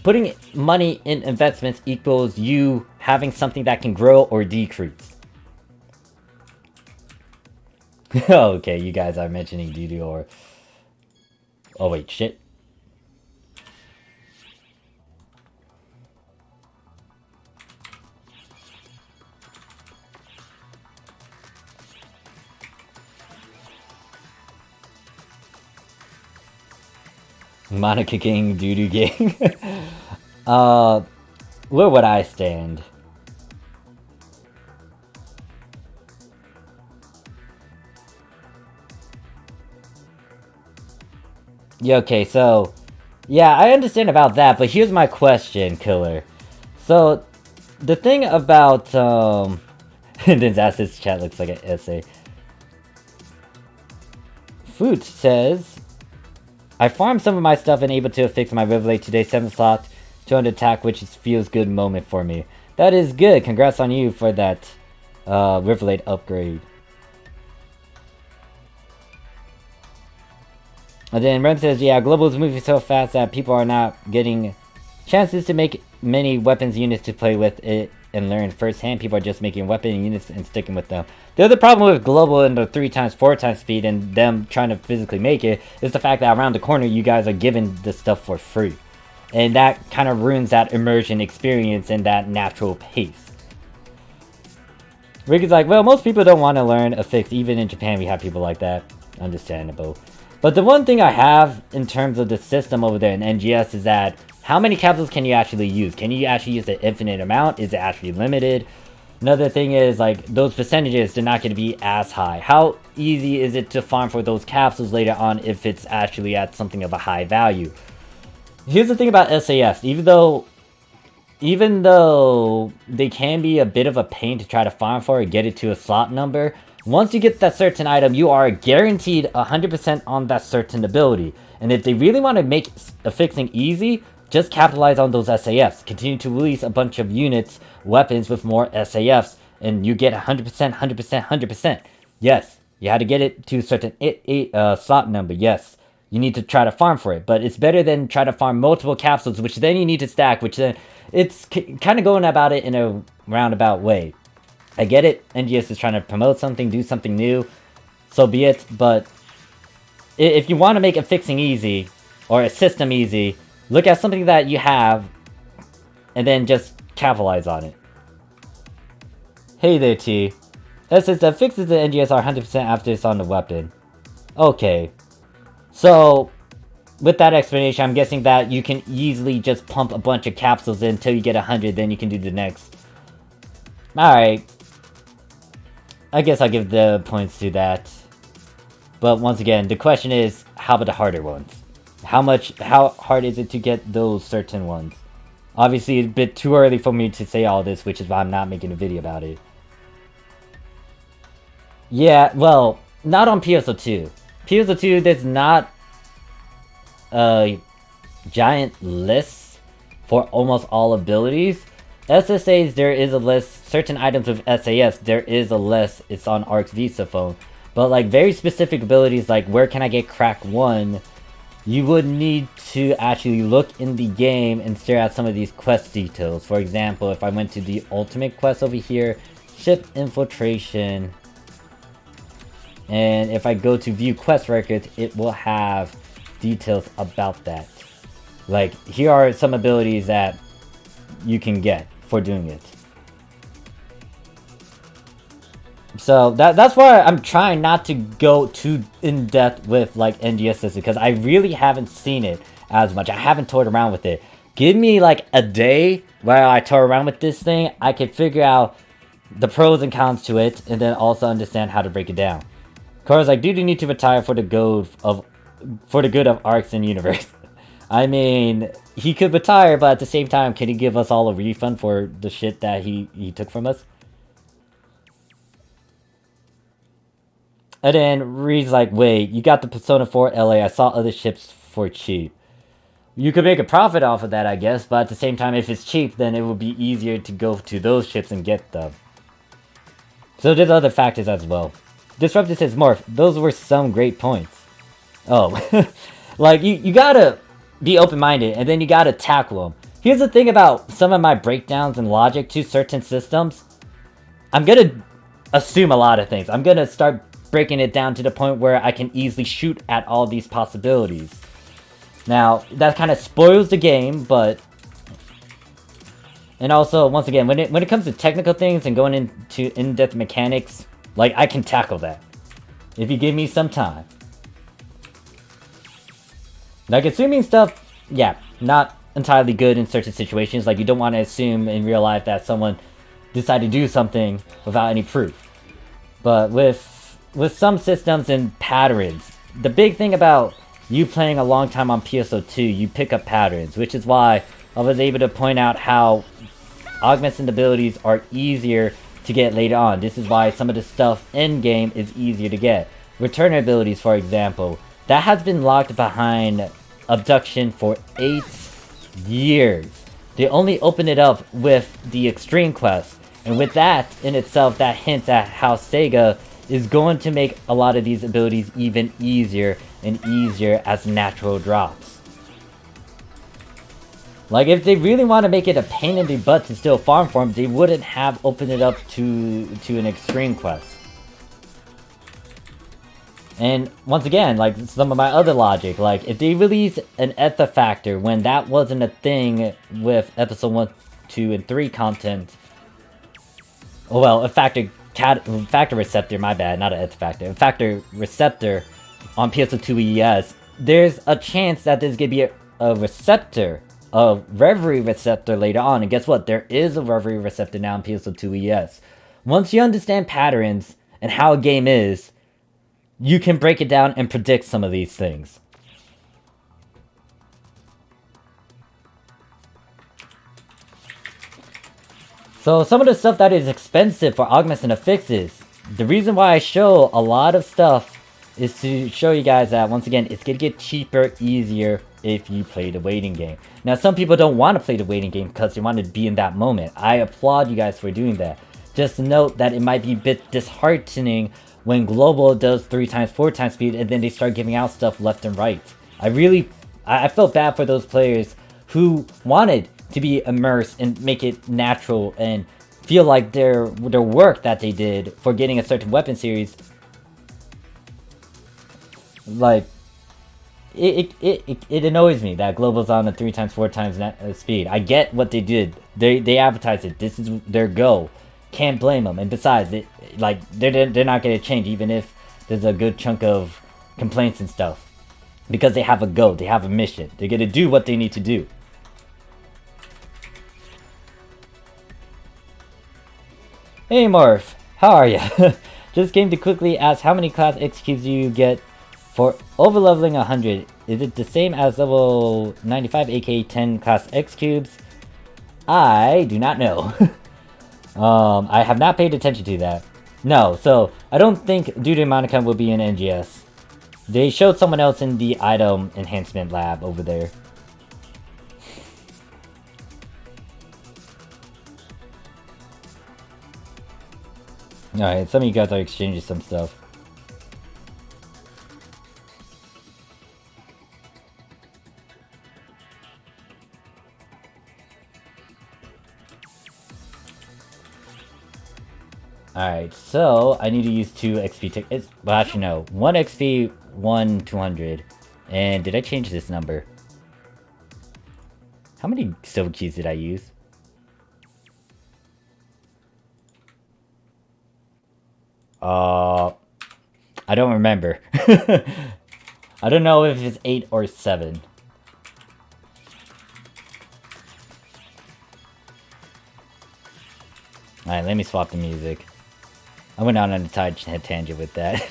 Putting money in investments equals you having something that can grow or decrease. Okay, you guys are mentioning Dudu or... Oh wait, shit. Monica Gang, Dudu Gang. Where would I stand? Yeah, okay, so... Yeah, I understand about that, but here's my question, Killer. So, the thing about, Den's Assets chat looks like an essay. Foot says... I farmed some of my stuff and able to fix my Riverlake today, 7th slot, 200 attack, which feels good moment for me. That is good. Congrats on you for that Riverlake upgrade. And then Ren says, yeah, global is moving so fast that people are not getting chances to make many weapons units to play with it and learn firsthand. People are just making weapon units and sticking with them. The other problem with global and the 3 times, 4 times speed and them trying to physically make it is the fact that around the corner you guys are given this stuff for free. And that kind of ruins that immersion experience and that natural pace. Rick is like, well, most people don't want to learn a fix. Even in Japan we have people like that. Understandable. But the one thing I have in terms of the system over there in NGS is that how many capsules can you actually use? Can you actually use an infinite amount? Is it actually limited? Another thing is, like, those percentages, they're not going to be as high. How easy is it to farm for those capsules later on if it's actually at something of a high value? Here's the thing about SAS. Even though they can be a bit of a pain to try to farm for or get it to a slot number, once you get that certain item, you are guaranteed 100% on that certain ability. And if they really want to make a fixing easy, just capitalize on those SAFs. Continue to release a bunch of units, weapons with more SAFs, and you get 100%, 100%, 100%. Yes, you had to get it to a certain slot number. Yes, you need to try to farm for it. But it's better than try to farm multiple capsules, which then you need to stack, which then it's kind of going about it in a roundabout way. I get it, NGS is trying to promote something, do something new, so be it, but if you want to make a fixing easy, or a system easy, look at something that you have, and then just capitalize on it. Hey there, T. That says the fixes in NGS are 100% after it's on the weapon. Okay. So, with that explanation, I'm guessing that you can easily just pump a bunch of capsules in until you get 100, then you can do the next. Alright. I guess I'll give the points to that. But once again, the question is, how about the harder ones? How hard is it to get those certain ones? Obviously, it's a bit too early for me to say all this, which is why I'm not making a video about it. Yeah, well, not on PSO2. PSO2, there's not a giant list for almost all abilities. SSAs, there is a list. Certain items with SAS, there is a list. It's on ARC's Visa phone. But like very specific abilities, like where can I get crack 1, you would need to actually look in the game and stare at some of these quest details. For example, if I went to the ultimate quest over here, ship infiltration, and if I go to view quest records, it will have details about that. Like, here are some abilities that you can get for doing it. So that's why I'm trying not to go too in depth with like NGS system, because I really haven't seen it as much. I haven't toyed around with it. Give me like a day where I toy around with this thing, I can figure out the pros and cons to it, and then also understand how to break it down. Cora's like, dude, you need to retire for the good of Arcs and Universe. I mean, he could retire, but at the same time, can he give us all a refund for the shit that he took from us? And then Reed's like, wait, you got the Persona 4 LA, I saw other ships for cheap. You could make a profit off of that, I guess, but at the same time, if it's cheap, then it would be easier to go to those ships and get them. So there's other factors as well. Disrupted says, Morph, those were some great points. Oh, like, you gotta be open-minded, and then you gotta tackle them. Here's the thing about some of my breakdowns and logic to certain systems. I'm gonna assume a lot of things. I'm gonna start breaking it down to the point where I can easily shoot at all these possibilities. Now, that kind of spoils the game, but... And also, once again, when it comes to technical things and going into in-depth mechanics, like, I can tackle that. If you give me some time. Like, assuming stuff, yeah, not entirely good in certain situations. Like, you don't want to assume in real life that someone decided to do something without any proof. But with some systems and patterns, the big thing about you playing a long time on PSO2, you pick up patterns, which is why I was able to point out how augments and abilities are easier to get later on. This is why some of the stuff in-game is easier to get. Return abilities, for example, that has been locked behind abduction for 8 years. They only opened it up with the Extreme Quest, and with that in itself, that hints at how Sega is going to make a lot of these abilities even easier and easier as natural drops. Like, if they really want to make it a pain in the butt to still farm for them, they wouldn't have opened it up to an extreme quest. And once again, like some of my other logic, like if they release an Etha factor when that wasn't a thing with episode 1, 2, and 3 content. Oh well, a factor receptor, my bad, not an Etha factor. A factor receptor on PSO2 ES. There's a chance that there's gonna be a receptor, a Reverie receptor later on. And guess what? There is a Reverie receptor now in PSO2 ES. Once you understand patterns and how a game is, you can break it down and predict some of these things. So some of the stuff that is expensive for augments and affixes, the reason why I show a lot of stuff is to show you guys that, once again, it's going to get cheaper, easier if you play the waiting game. Now, some people don't want to play the waiting game because they want to be in that moment. I applaud you guys for doing that. Just note that it might be a bit disheartening when Global does 3 times, 4 times speed, and then they start giving out stuff left and right. I felt bad for those players who wanted to be immersed and make it natural and feel like their work that they did for getting a certain weapon series, like, it annoys me that Global's on the 3 times, 4 times speed. I get what they did. They advertised it. This is their goal. Can't blame them. And besides, they're not going to change even if there's a good chunk of complaints and stuff, because they have a goal. They have a mission. They're going to do what they need to do. Hey Morph, how are ya? Just came to quickly ask how many class X cubes do you get for overleveling 100. Is it the same as level 95 aka 10 class X cubes? I do not know. I have not paid attention to that. No, so I don't think Duty Monica will be in NGS. They showed someone else in the item enhancement lab over there. Alright, some of you guys are exchanging some stuff. Alright, so I need to use 2 XP tickets. Well, actually no. 1 XP, 1 200. And did I change this number? How many silver keys did I use? I don't remember. I don't know if it's 8 or 7. Alright, let me swap the music. I went out on a tangent with that.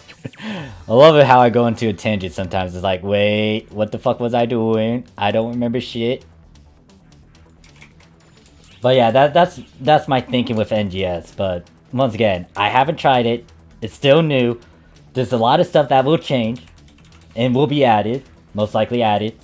I love it how I go into a tangent sometimes. It's like, wait, what the fuck was I doing? I don't remember shit. But yeah, that's my thinking with NGS. But once again, I haven't tried it. It's still new. There's a lot of stuff that will change and will be added. Most likely added.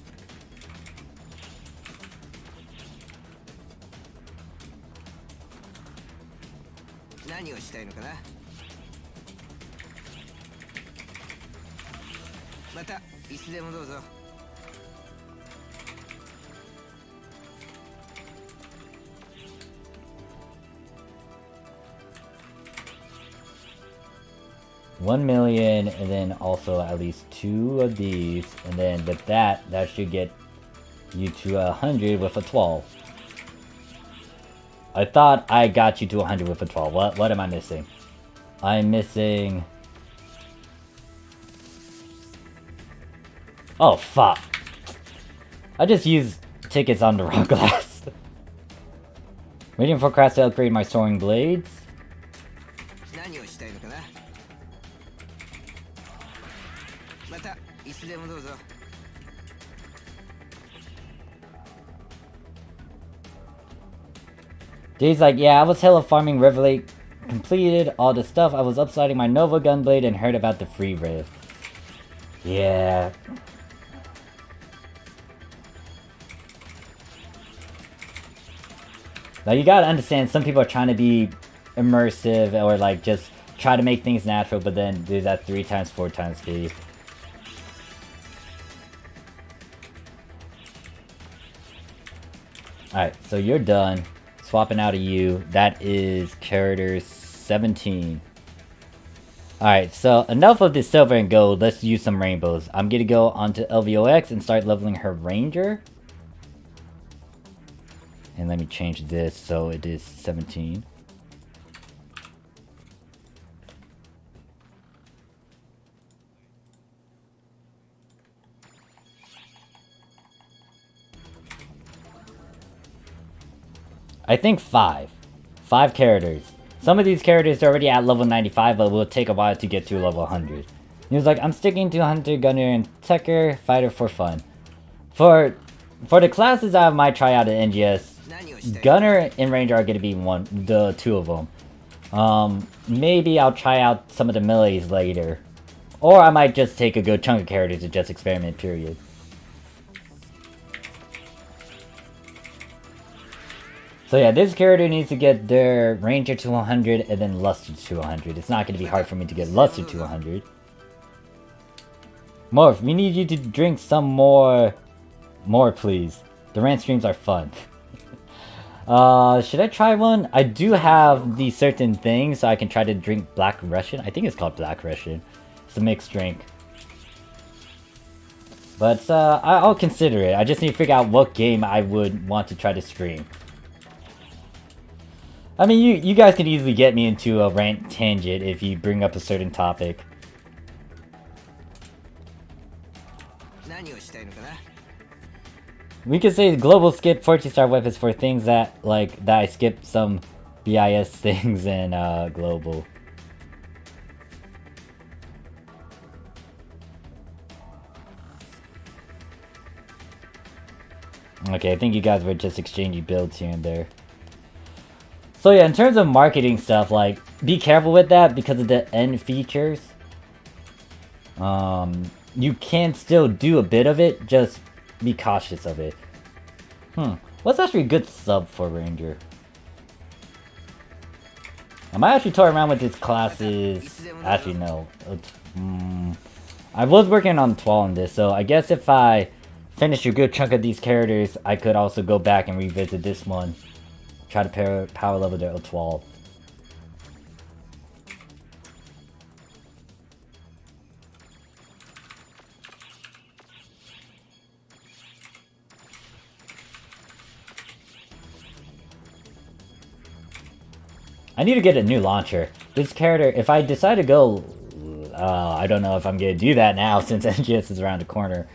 $1 million, and then also at least 2 of these, and then with that should get you to 100 with a 12. I thought I got you to 100 with a 12. What am I missing? I'm missing... Oh, fuck. I just used tickets on the wrong glass. Waiting for Crash to upgrade my soaring blades. Dave's like, yeah, I was hella farming Revelate, completed all the stuff. I was upsiding my Nova Gunblade and heard about the free Riv. Yeah. Now you gotta understand, some people are trying to be immersive or like just try to make things natural, but then do that 3 times 4 times speed. Alright, so you're done. Swapping out of you. That is character 17. Alright, so enough of the silver and gold. Let's use some rainbows. I'm gonna go onto LVOX and start leveling her ranger. And let me change this so it is 17. I think 5 characters. Some of these characters are already at level 95, but it will take a while to get to level 100. He was like, I'm sticking to Hunter, Gunner, and Tekker, Fighter for fun. For the classes I might try out at NGS, Gunner and Ranger are going to be the 2 of them. Maybe I'll try out some of the melees later. Or I might just take a good chunk of characters and just experiment, period. So yeah, this character needs to get their Ranger to 100 and then Luster to 100. It's not going to be hard for me to get Luster to 100. Morph, we need you to drink some more, please. The rant streams are fun. Should I try one? I do have the certain thing, so I can try to drink Black Russian. I think it's called Black Russian. It's a mixed drink. But I'll consider it. I just need to figure out what game I would want to try to stream. I mean, you guys can easily get me into a rant tangent if you bring up a certain topic. We could say global skip 14-star weapons for things that I skipped some BIS things in global. Okay, I think you guys were just exchanging builds here and there. So yeah, in terms of marketing stuff, like, be careful with that because of the end features. You can still do a bit of it, just be cautious of it. What's actually a good sub for Ranger? I might actually toy around with these classes. Actually, no. I was working on 12 on this, so I guess if I finish a good chunk of these characters, I could also go back and revisit this one. Try to power level their 12. I need to get a new launcher. This character, if I decide to go... I don't know if I'm going to do that now since NGS is around the corner.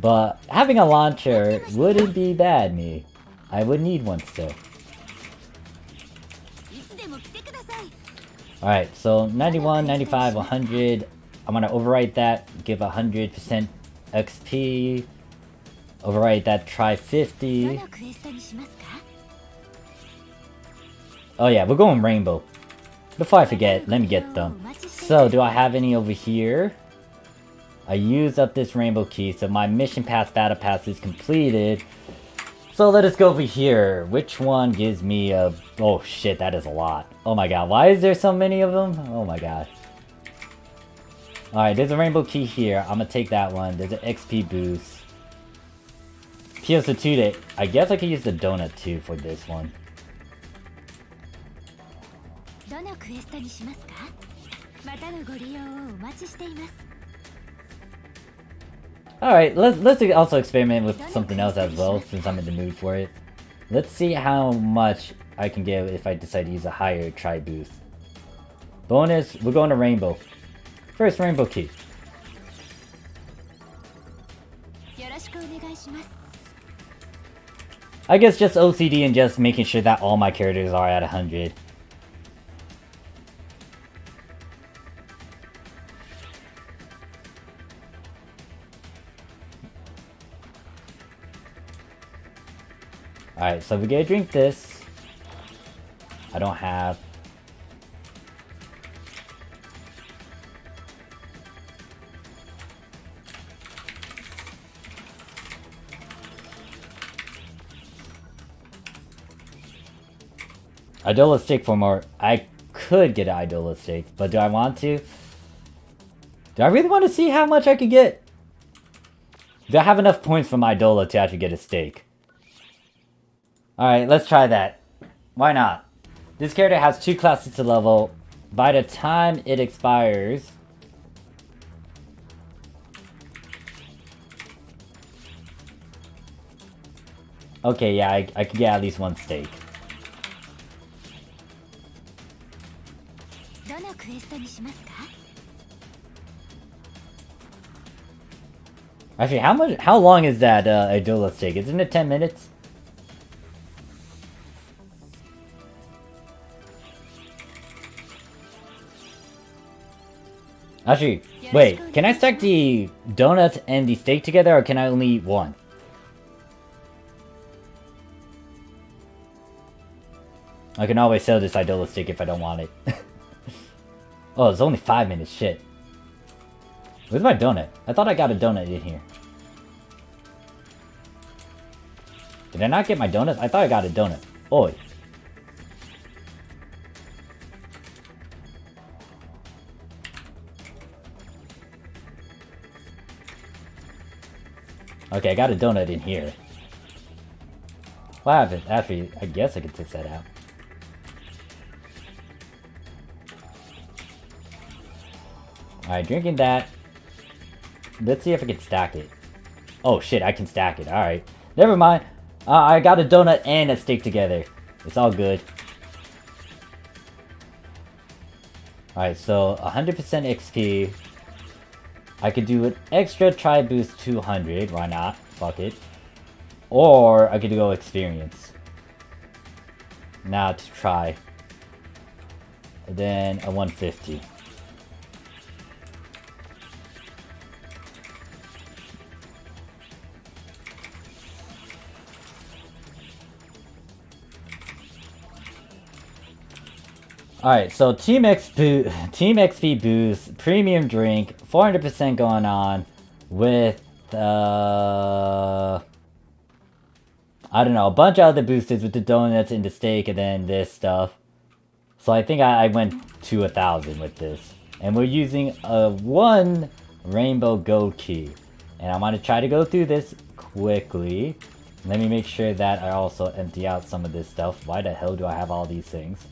But having a launcher wouldn't be bad, me. I would need one still. Alright, so 91, 95, 100. I'm gonna overwrite that, give 100% XP. Overwrite that, try 50. Oh yeah, we're going rainbow. Before I forget, let me get them. So, do I have any over here? I used up this rainbow key, so my mission pass battle pass is completed. So let us go over here. Which one gives me a... Oh shit, that is a lot. Oh my god, why is there so many of them? Oh my god. Alright, there's a rainbow key here. I'm gonna take that one. There's an XP boost. PSO2 to... I guess I could use the donut too for this one. Alright, let's also experiment with something else as well, since I'm in the mood for it. Let's see how much I can get if I decide to use a higher try boost. Bonus, we're going to rainbow. First rainbow key. I guess just OCD and just making sure that all my characters are at 100. Alright, so we gotta drink this. I don't have. Idola stick for more. I could get an Idola steak, but do I want to? Do I really want to see how much I could get? Do I have enough points from Idola to actually get a steak? Alright, let's try that. Why not? This character has 2 classes to level. By the time it expires... Okay, yeah, I could get at least 1 steak. Actually, how long is that Idola steak? Isn't it 10 minutes? Actually, wait, can I stack the donuts and the steak together, or can I only eat one? I can always sell this Idola steak if I don't want it. Oh, it's only 5 minutes, shit. Where's my donut? I thought I got a donut in here. Did I not get my donuts? I thought I got a donut. Oi. Okay, I got a donut in here. What happened? Actually, I guess I could test that out. Alright, drinking that. Let's see if I can stack it. Oh shit, I can stack it. Alright. Never mind. I got a donut and a steak together. It's all good. Alright, so 100% XP. I could do an extra try boost 200. Why not? Fuck it. Or I could go experience. Now to try. And then a 150. Alright, so Team XP boost, premium drink, 400% going on with, I don't know, a bunch of other boosters with the donuts and the steak and then this stuff. So I think I went to 1,000 with this. And we're using a 1 rainbow gold key. And I want to try to go through this quickly. Let me make sure that I also empty out some of this stuff. Why the hell do I have all these things?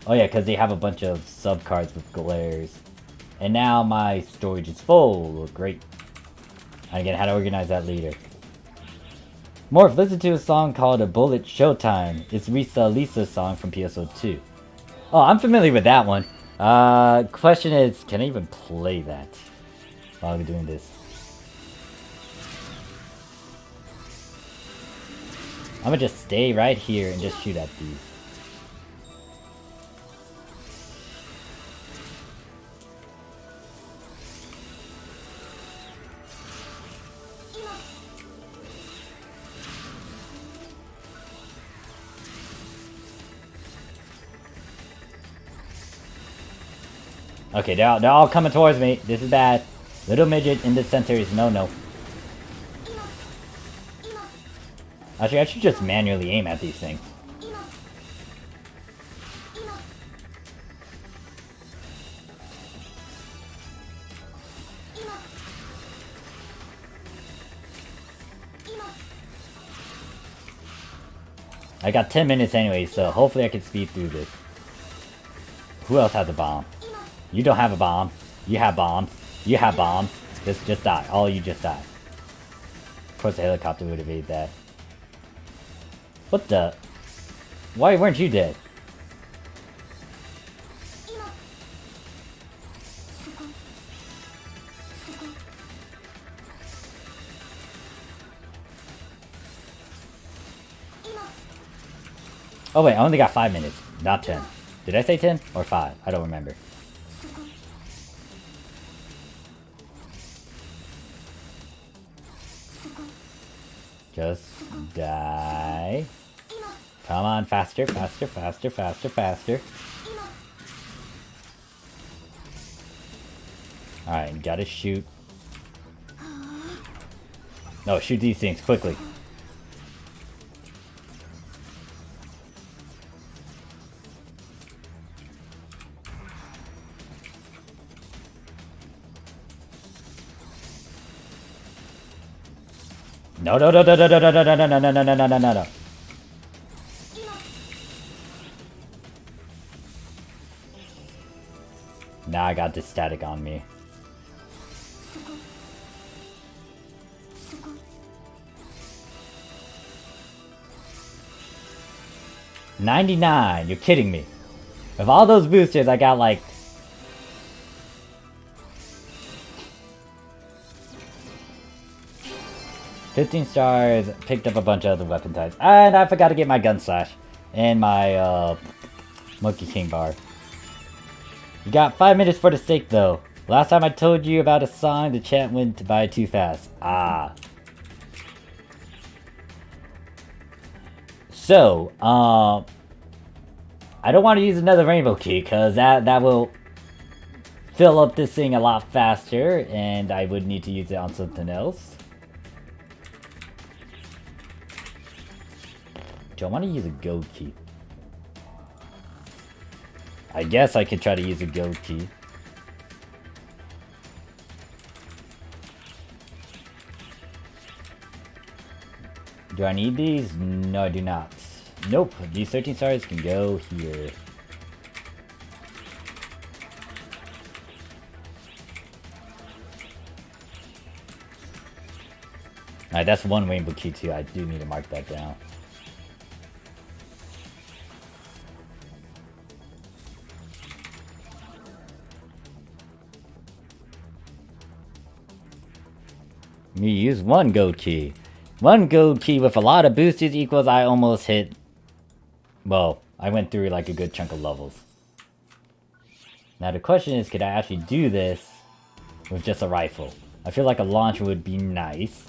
Oh yeah, because they have a bunch of sub-cards with glares. And now my storage is full. Great. I get how to organize that later. Morph, listen to a song called A Bullet Showtime. It's Lisa's song from PSO2. Oh, I'm familiar with that one. Question is, can I even play that while we're doing this? I'm gonna just stay right here and just shoot at these. Okay, they're all coming towards me. This is bad. Little midget in the center is no-no. Actually, I should just manually aim at these things. I got 10 minutes anyway, so hopefully I can speed through this. Who else has a bomb? You don't have a bomb. You have bombs. You have bombs. Just die. All you just die. Of course the helicopter would have made that. What the? Why weren't you dead? Oh wait, I only got 5 minutes, not 10. Did I say 10 or 5? I don't remember. Just die. Come on, faster, faster, faster, faster, faster. Alright, gotta shoot. No, shoot these things quickly. No, no, no, no, no, no, no, no, no, no, no, no, no, no, no, no, no. Now I got this static on me. $99. You're kidding me. Of all those boosters, I got like 15 stars, picked up a bunch of other weapon types. And I forgot to get my gun slash and my Monkey King bar. You got 5 minutes for the steak though. Last time I told you about a song, the chat went to buy too fast. Ah. So, I don't want to use another rainbow key because that will fill up this thing a lot faster and I would need to use it on something else. Do I want to use a gold key? I guess I could try to use a gold key. Do I need these? No, I do not. Nope, these 13 stars can go here. Alright, that's one rainbow key too. I do need to mark that down. Me use one gold key. One gold key with a lot of boosters equals I almost hit... Well, I went through like a good chunk of levels. Now the question is, could I actually do this with just a rifle? I feel like a launcher would be nice.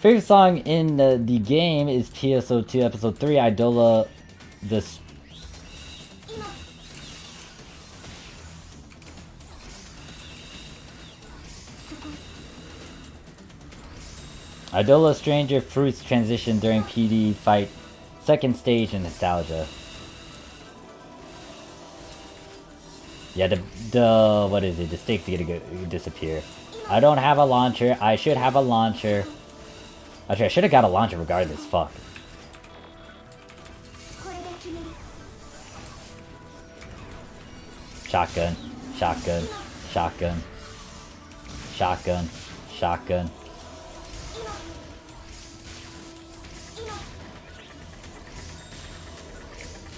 Favorite song in the game is PSO2 episode 3, Idola the... Idola Stranger Fruits transition during PD fight, second stage in Nostalgia. Yeah, the what is it? The stakes are gonna disappear. I don't have a launcher. I should have a launcher. Actually, I should have got a launcher regardless. Fuck. Shotgun, shotgun, shotgun, shotgun, shotgun.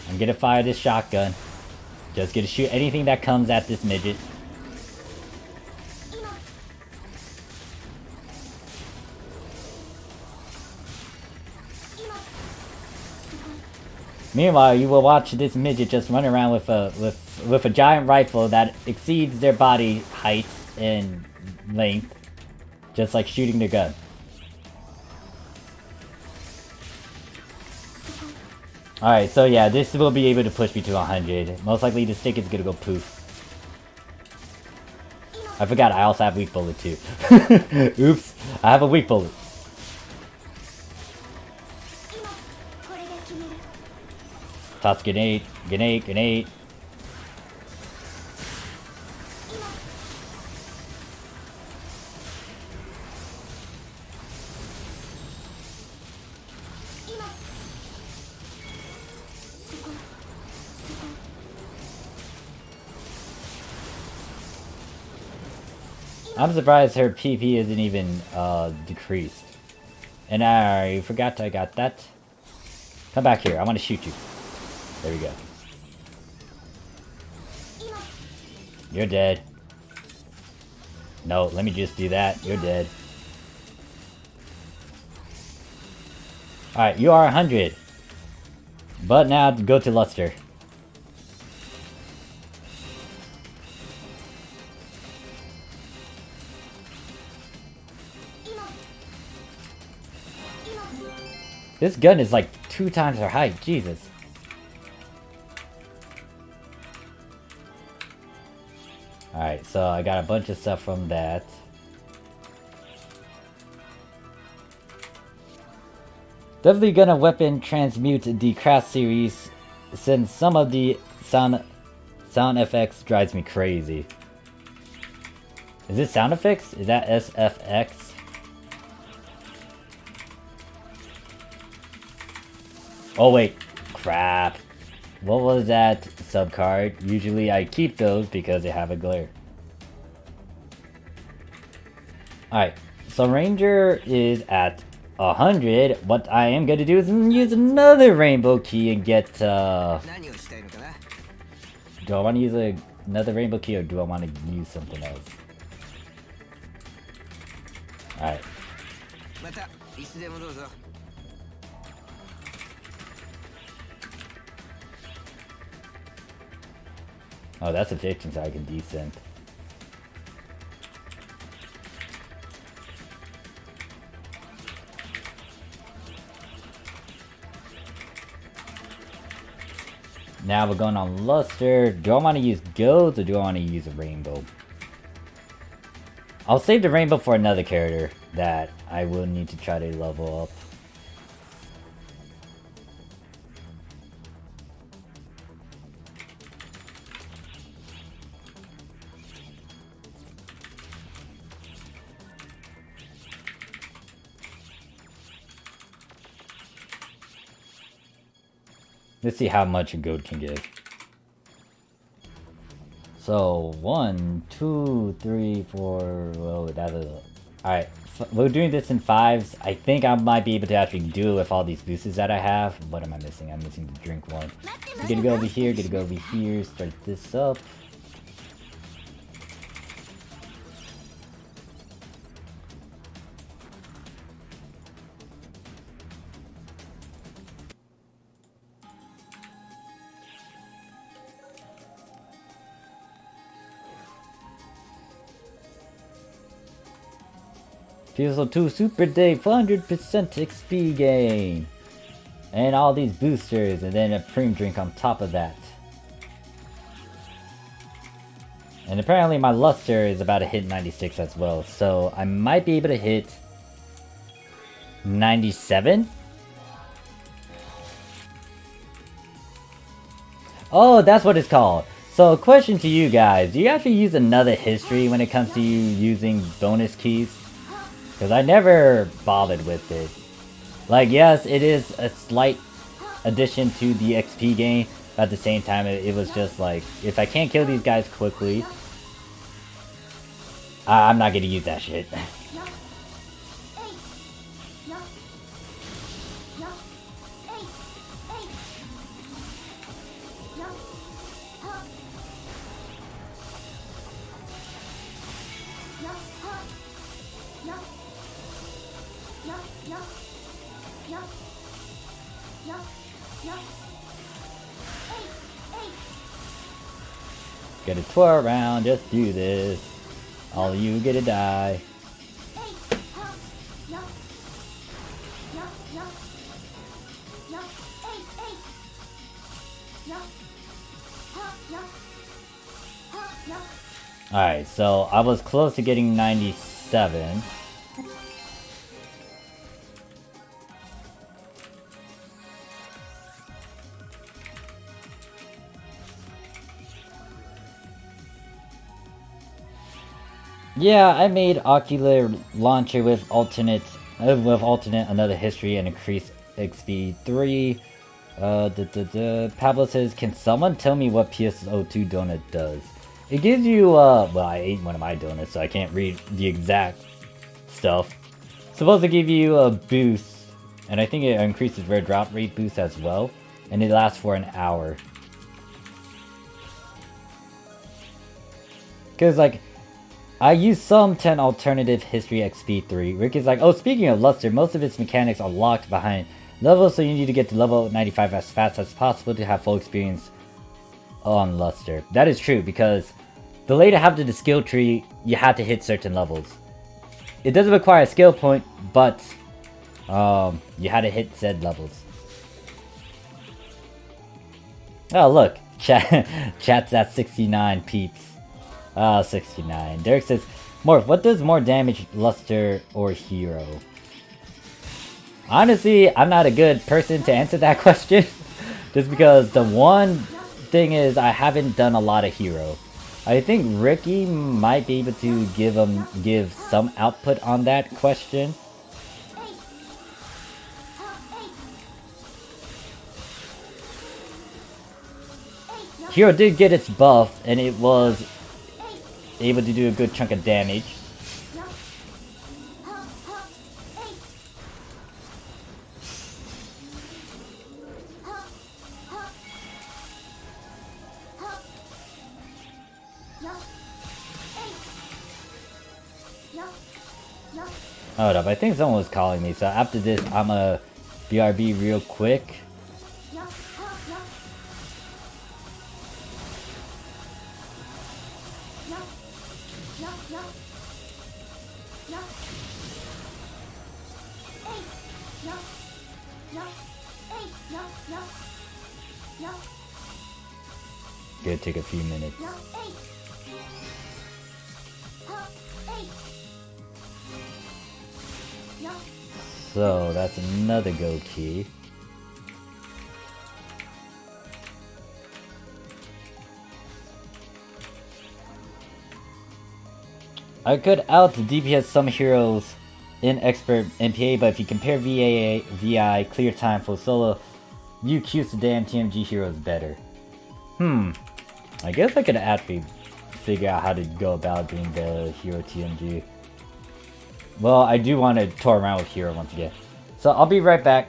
I'm gonna fire this shotgun. Just gonna shoot anything that comes at this midget. Meanwhile, you will watch this midget just run around with a giant rifle that exceeds their body height and length, just like shooting their gun. Alright, so yeah, this will be able to push me to 100. Most likely the stick is gonna go poof. I forgot I also have weak bullet too. Oops, I have a weak bullet. Toss grenade, grenade, grenade. I'm surprised her PP isn't even decreased. And I forgot I got that. Come back here, I want to shoot you. There we go. You're dead. No, let me just do that. You're dead. Alright, you are 100. But now go to Luster. This gun is like 2 times her height, Jesus. Alright, so I got a bunch of stuff from that. Definitely gonna weapon transmute the craft series since some of the Sound FX drives me crazy. Is this sound effects? Is that SFX? Oh wait, crap. What was that sub card? Usually I keep those because they have a glare. Alright, so Ranger is at 100. What I am going to do is use another rainbow key and get, do I want to use another rainbow key or do I want to use something else? Alright. Oh, that's a 15, so I can descend. Now we're going on Luster. Do I want to use Ghost or do I want to use a Rainbow? I'll save the Rainbow for another character that I will need to try to level up. Let's see how much a goat can give. So 1, 2, 3, 4. Whoa, that's a. Alright, we're doing this in 5s. I think I might be able to actually do it with all these boosters that I have. What am I missing? I'm missing the drink one. So gonna go over here, gonna go over here, start this up. PSO2 Super Day 400% XP gain. And all these boosters and then a premium drink on top of that. And apparently my luster is about to hit 96 as well. So I might be able to hit 97. Oh, that's what it's called. So a question to you guys. Do you actually use another history when it comes to you using bonus keys? Because I never bothered with it. Like, yes, it is a slight addition to the XP gain. But at the same time, it was just like, if I can't kill these guys quickly, I'm not going to use that shit. Get a twirl around, just do this. All of you get to die. Alright, so I was close to getting 97. Yeah, I made Ocular Launcher with alternate another history and increased XP 3. Pablo says, can someone tell me what PSO2 donut does? It gives you, well, I ate one of my donuts, so I can't read the exact stuff. It's supposed to give you a boost, and I think it increases rare drop rate boost as well, and it lasts for an hour. Because, like, I use some 10 alternative history XP 3. Rick is like, oh, speaking of Luster, most of its mechanics are locked behind levels, so you need to get to level 95 as fast as possible to have full experience on Luster. That is true, because the later half of the skill tree, you have to hit certain levels. It doesn't require a skill point, but you had to hit said levels. Oh, look, chat's at 69 peeps. 69. Derek says, Morph, what does more damage, Luster or Hero? Honestly, I'm not a good person to answer that question. Just because the one thing is, I haven't done a lot of hero. I think Ricky might be able to give some output on that question. Hero did get its buff, and it was able to do a good chunk of damage. Hold up, I think someone was calling me, so after this, I'm a BRB real quick. Gonna take a few minutes. So that's another go key. I could out DPS some heroes in expert MPA, but if you compare VI, clear time, full solo, you QS the damn TMG heroes better. I guess I could actually figure out how to go about doing the hero TMG. Well, I do want to tour around with hero once again. So I'll be right back.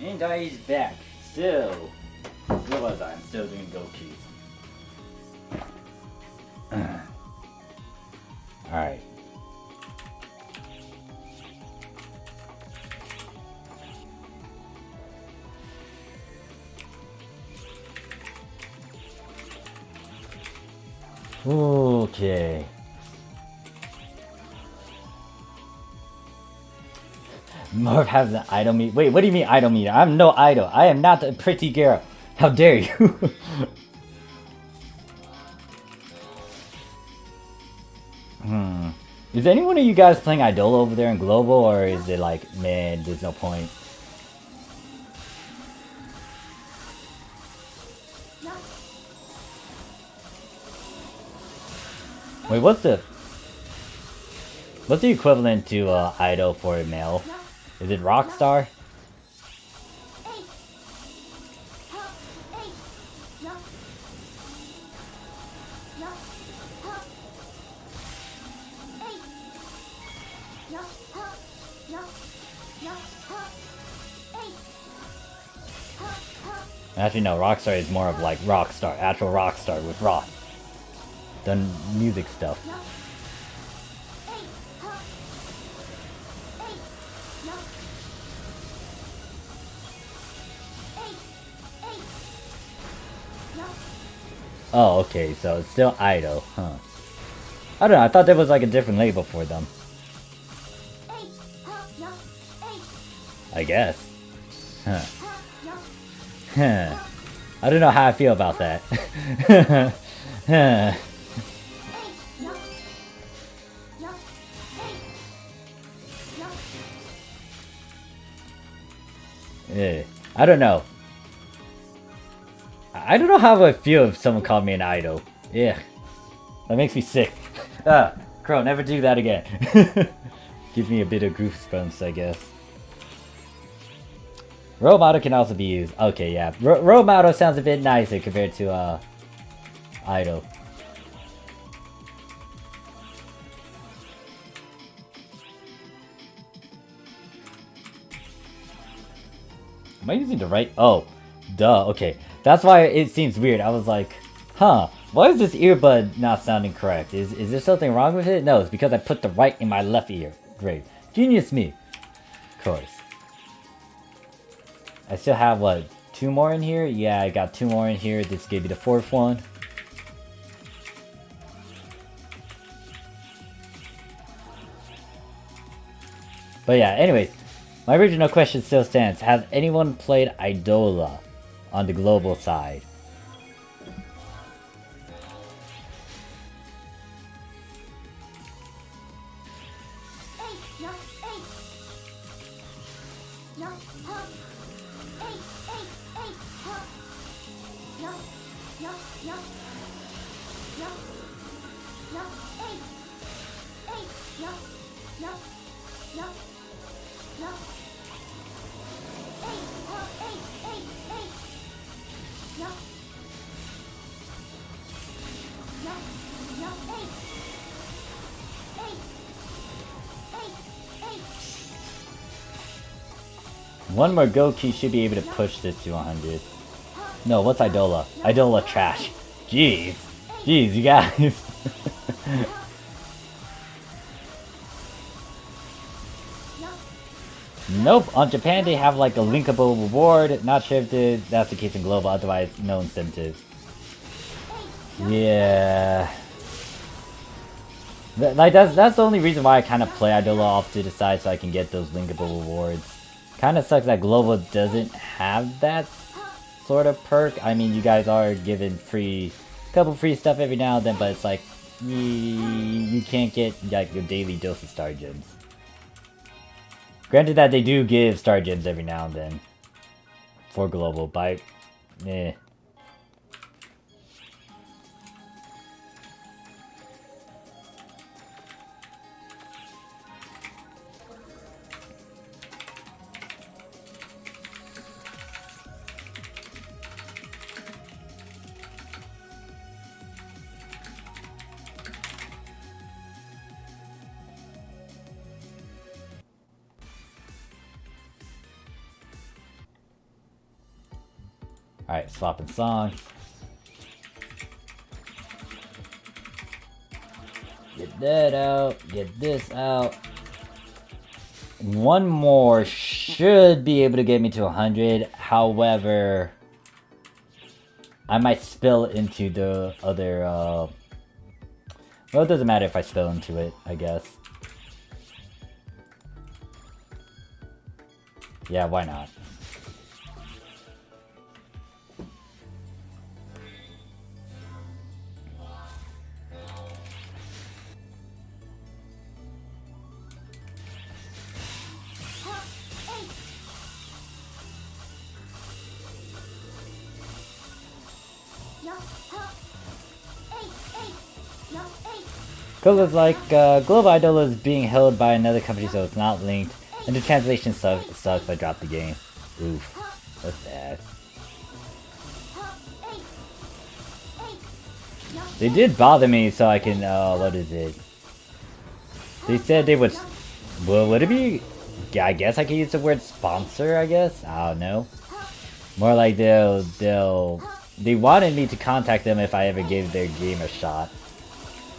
And he's back. Still. Where was I? I'm still doing go keys. Alright. Okay. Morph has an idol meter. Wait, what do you mean idol meter? I'm no idol. I am not a pretty girl. How dare you? Is any one of you guys playing Idol over there in Global, or is it like, man, there's no point? Wait, what's the equivalent to Idol for a male? Is it Rockstar? Actually, no, Rockstar is more of like Rockstar, actual Rockstar with rock. Done music stuff. Oh, okay, so it's still Idol, huh? I don't know, I thought there was like a different label for them. I guess. Huh. Huh. I don't know how I feel about that. Huh. I don't know. I don't know how I feel if someone called me an idol. Yeah. That makes me sick. Ah, Crow, never do that again. Give me a bit of goosebumps, I guess. Role model can also be used. Okay, yeah. Role model sounds a bit nicer compared to idol. Am I using the right? Oh, duh. Okay, that's why it seems weird. I was like, huh? Why is this earbud not sounding correct? Is there something wrong with it? No, it's because I put the right in my left ear. Great, genius me. Of course. I still have what? 2 more in here? Yeah, I got 2 more in here. This gave me the 4th one. But yeah, anyways. My original question still stands. Has anyone played Idola on the global side? One more go key should be able to push this to 100. No, what's Idola? Idola trash. Jeez. Jeez, you guys. Nope, on Japan they have like a linkable reward. Not sure if that's the case in global, otherwise no incentive. Yeah. Like that's the only reason why I kind of play Idola off to the side so I can get those linkable rewards. Kind of sucks that global doesn't have that sort of perk. I mean, you guys are given couple free stuff every now and then, but it's like you can't get like your daily dose of star gems. Granted that they do give star gems every now and then for global, but eh. Alright, swapping songs. Get that out, get this out. One more should be able to get me to 100. However, I might spill into the other, well, it doesn't matter if I spill into it, I guess. Yeah, why not? Because it's like, Global Idol is being held by another company, so it's not linked. And the translation sucks, I dropped the game. Oof. That's bad. They did bother me so I can, what is it? They said they would, well, would it be, yeah, I guess I could use the word sponsor, I guess? I don't know. More like they wanted me to contact them if I ever gave their game a shot.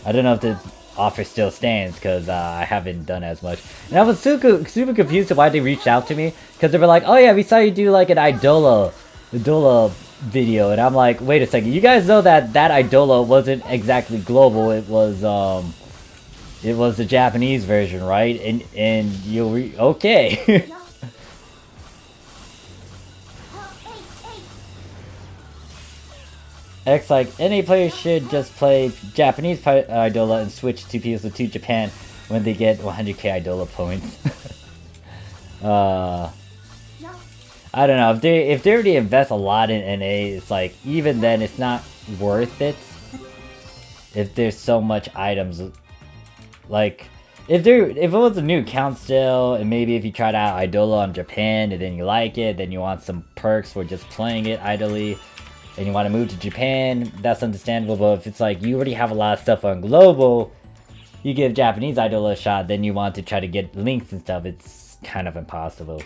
I don't know if the offer still stands because I haven't done as much. And I was super confused to why they reached out to me, because they were like, oh yeah, we saw you do like an Idola video, and I'm like, wait a second, you guys know that Idola wasn't exactly global, it was the Japanese version, right? And you'll okay. X like, any player should just play Japanese Idola and switch to PSO2 Japan when they get 100k Idola points. I don't know, if they already invest a lot in NA, it's like, even then it's not worth it. if there's so much items. Like, if it was a new account still, and maybe if you tried out Idola on Japan and then you like it, then you want some perks for just playing it idly, and you want to move to Japan, that's understandable. But if it's like you already have a lot of stuff on global, you give Japanese Idola a shot, then you want to try to get links and stuff, it's kind of impossible.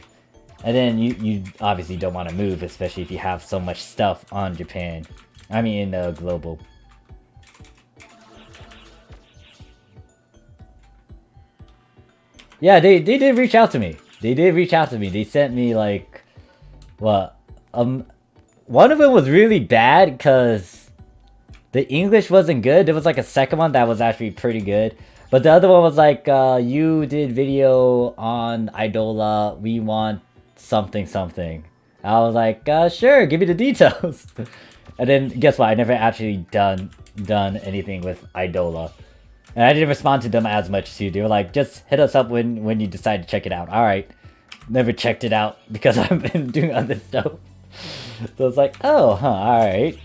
And then you obviously don't want to move, especially if you have so much stuff on Japan. I mean, in global. Yeah, they did reach out to me. They did reach out to me. They sent me like, what? One of them was really bad because the English wasn't good. There was like a second one that was actually pretty good. But the other one was like, you did video on Idola. We want something something. I was like, sure, give me the details. And then guess what? I never actually done anything with Idola. And I didn't respond to them as much too. They were like, just hit us up when you decide to check it out. Alright. Never checked it out because I've been doing other stuff. So it's like, oh, huh, alright.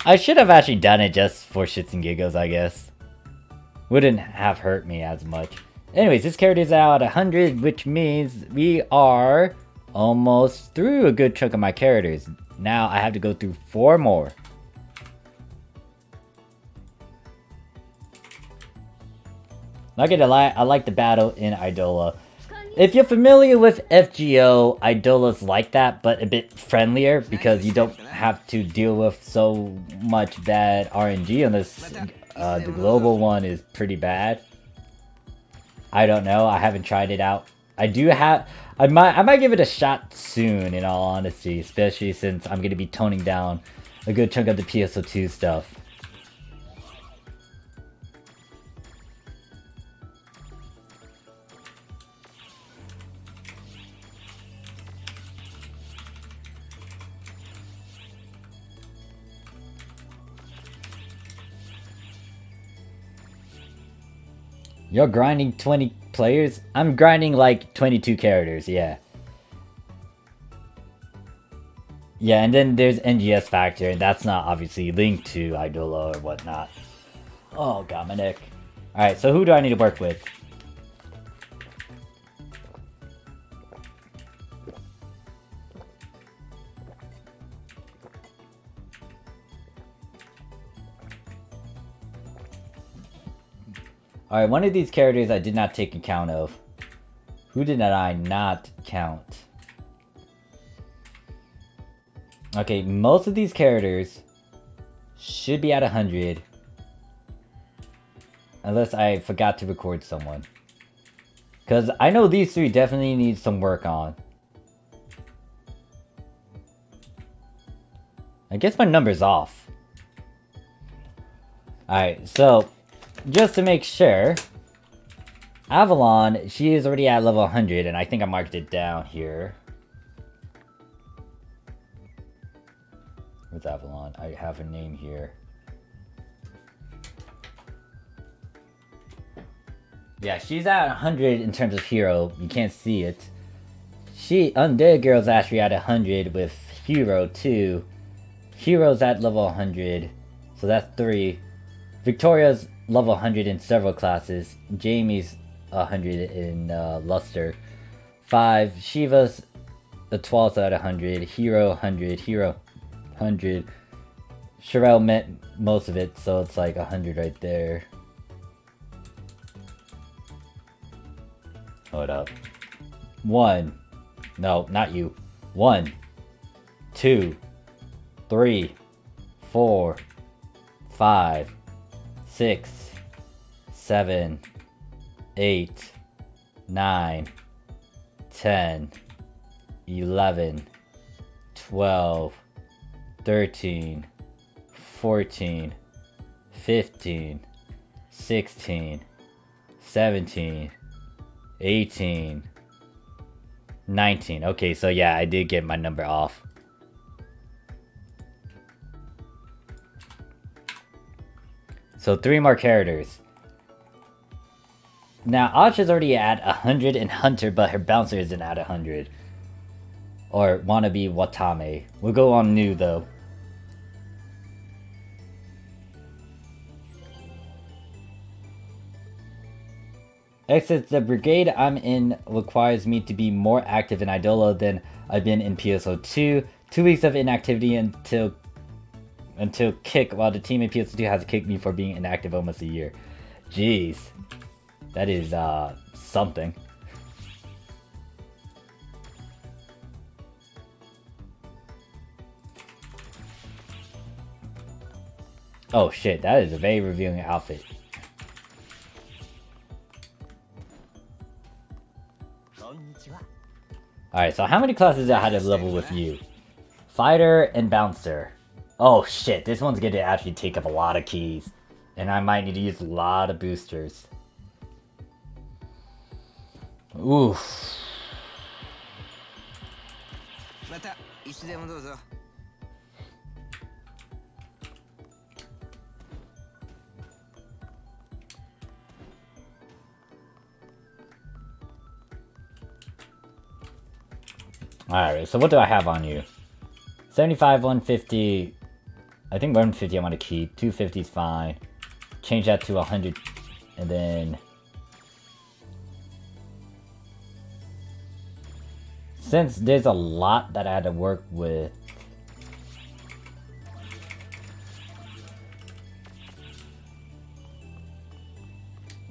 I should have actually done it just for shits and giggles, I guess. Wouldn't have hurt me as much. Anyways, this character is out 100, which means we are almost through a good chunk of my characters. Now I have to go through 4 more. Not gonna lie, I like the battle in Idola. If you're familiar with FGO, Idola's like that, but a bit friendlier because you don't have to deal with so much bad RNG unless the global one is pretty bad. I don't know, I haven't tried it out. I might give it a shot soon, in all honesty, especially since I'm gonna be toning down a good chunk of the PSO2 stuff. You're grinding 20 players? I'm grinding like 22 characters, yeah. Yeah, and then there's NGS factor, and that's not obviously linked to Idola or whatnot. Oh god, my neck. Alright, so who do I need to work with? Alright, one of these characters I did not take account of. Who did I not count? Okay, most of these characters should be at 100. Unless I forgot to record someone. Because I know these 3 definitely need some work on. I guess my number's off. Alright, so just to make sure, Avalon, she is already at level 100, and I think I marked it down here. Where's Avalon? I have her name here. Yeah, she's at 100 in terms of hero. You can't see it. Undead Girl's actually at 100 with hero too. Hero's at level 100, so that's 3. Victoria's level 100 in several classes. Jamie's 100 in Luster. 5. Shiva's the 12th at 100. Hero 100. Hero 100. Sherelle met most of it, so it's like 100 right there. Hold up. 1. No, not you. 1, 2, 3, 4, 5, 6, 7, 8, 9, 10, 11, 12, 13, 14, 15, 16, 17, 18, 19. Okay, so yeah, I did get my number off. So 3 more characters. Now, Asha's already at 100 in Hunter, but her bouncer isn't at 100. Or wannabe Watame. We'll go on new though. Exits the brigade I'm in requires me to be more active in Idola than I've been in PSO2. 2 weeks of inactivity until kick, while the team in PSO2 has kicked me for being inactive almost a year. Jeez. That is something. Oh shit, that is a very revealing outfit. Alright, so how many classes I had to level with you? Fighter and Bouncer. Oh shit, this one's gonna actually take up a lot of keys. And I might need to use a lot of boosters. Oof. Alright, so what do I have on you? 75, 150. I think 150 I want to keep. 250 is fine. Change that to 100. And then... since there's a lot that I had to work with...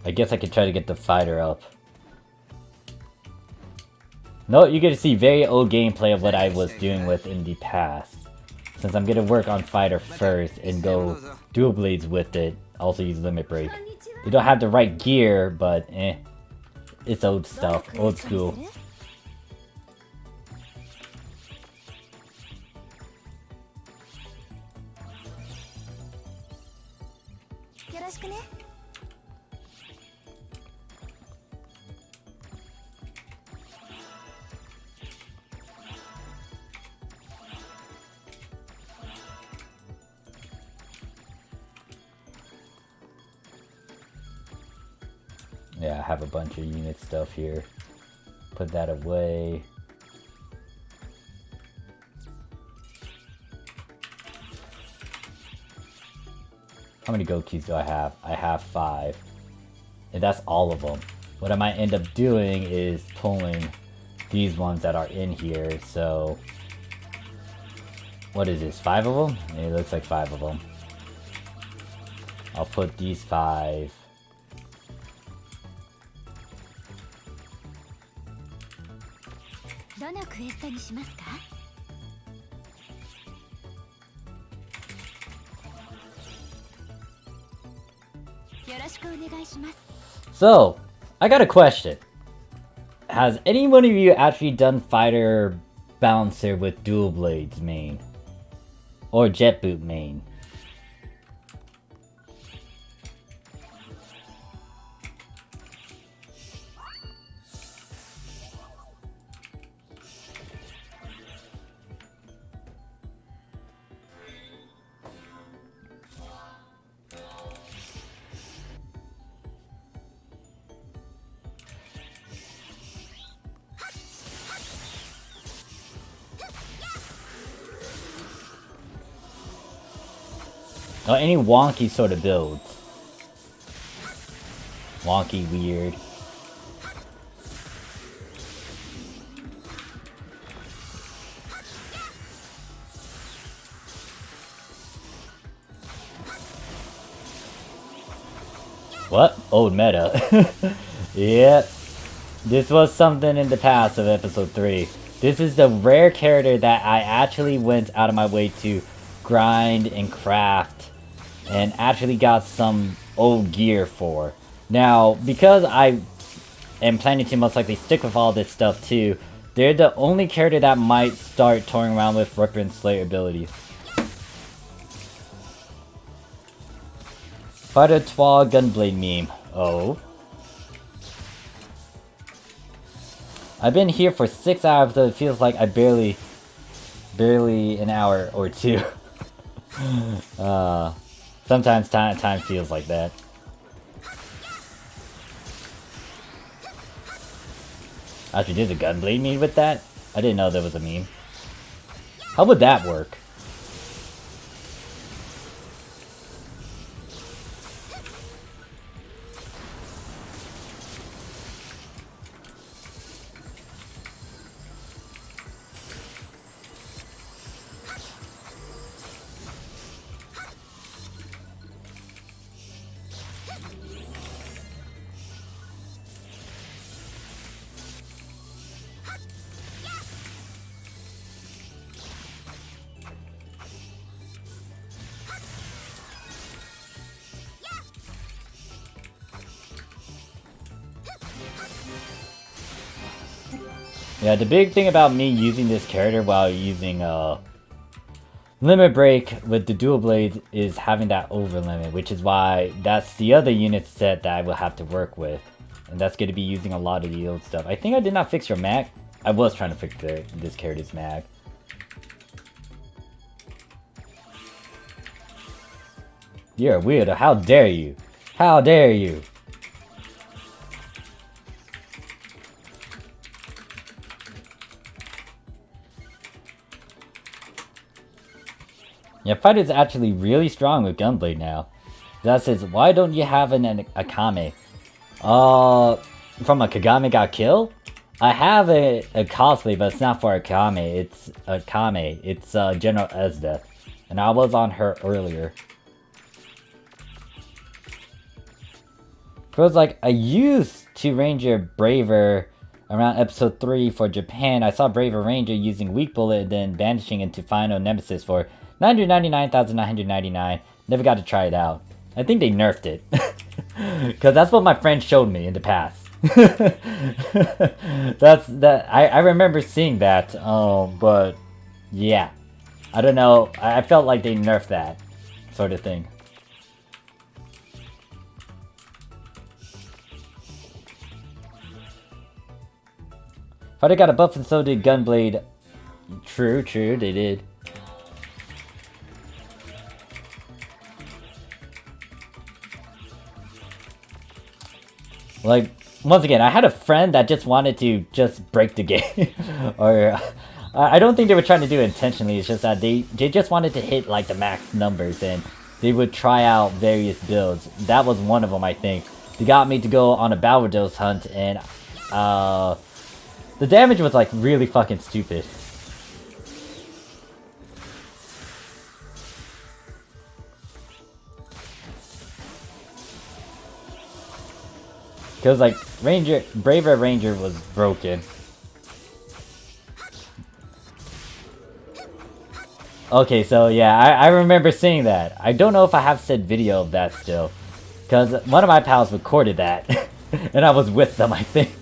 I guess I could try to get the fighter up. No, you get to see very old gameplay of what I was doing with in the past. Since I'm gonna work on fighter first and go dual blades with it. Also use limit break. You don't have the right gear, but it's old stuff, old school. Yeah, I have a bunch of unit stuff here. Put that away. How many go keys do I have? I have 5. And that's all of them. What I might end up doing is pulling these ones that are in here, so... what is this, 5 of them? It looks like 5 of them. I'll put these 5... So, I got a question. Has any one of you actually done Fighter Bouncer with Dual Blades main? Or Jet Boot main? Or any wonky sort of builds. Wonky, weird. What? Old meta. Yep. This was something in the past of episode 3. This is the rare character that I actually went out of my way to grind and craft and actually got some old gear for. Now, because I am planning to most likely stick with all this stuff too, they're the only character that might start touring around with Ripper and Slayer abilities. Fighter Twa Gunblade meme. Oh. I've been here for 6 hours, so it feels like I barely an hour or 2. Sometimes time feels like that. Actually, did the Gunblade mean with that? I didn't know there was a meme. How would that work? Yeah, the big thing about me using this character while using Limit Break with the dual blades is having that over limit, which is why that's the other unit set that I will have to work with. And that's going to be using a lot of the old stuff. I think I did not fix your mag. I was trying to fix this character's mag. You're a weirdo. How dare you? How dare you? Yeah, fighter's actually really strong with Gunblade now. That says, why don't you have an Akame? From a Kagame got killed? I have a cosplay, but it's not for Akame. It's Akame. It's General Esdeath. And I was on her earlier. Feels like I used to Ranger Braver around episode 3 for Japan. I saw Braver Ranger using Weak Bullet and then vanishing into Final Nemesis for 999,999. Never got to try it out. I think they nerfed it. Because that's what my friend showed me in the past. I remember seeing that. But yeah. I don't know. I felt like they nerfed that sort of thing. Fighter got a buff and so did Gunblade. True, they did. Like, once again, I had a friend that just wanted to just break the game. Or, I don't think they were trying to do it intentionally, it's just that they just wanted to hit, like, the max numbers, and they would try out various builds. That was one of them, I think. They got me to go on a Balrados hunt, and, the damage was, like, really fucking stupid. Because, like, Braver Ranger was broken. Okay, so yeah, I remember seeing that. I don't know if I have said video of that still. Because one of my pals recorded that. And I was with them, I think.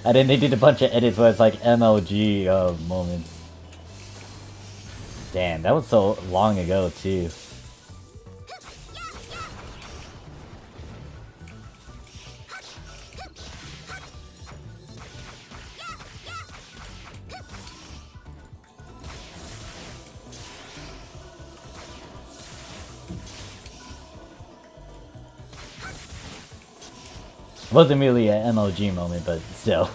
And then they did a bunch of edits where it's like MLG moments. Damn, that was so long ago, too. Wasn't really an MLG moment, but still.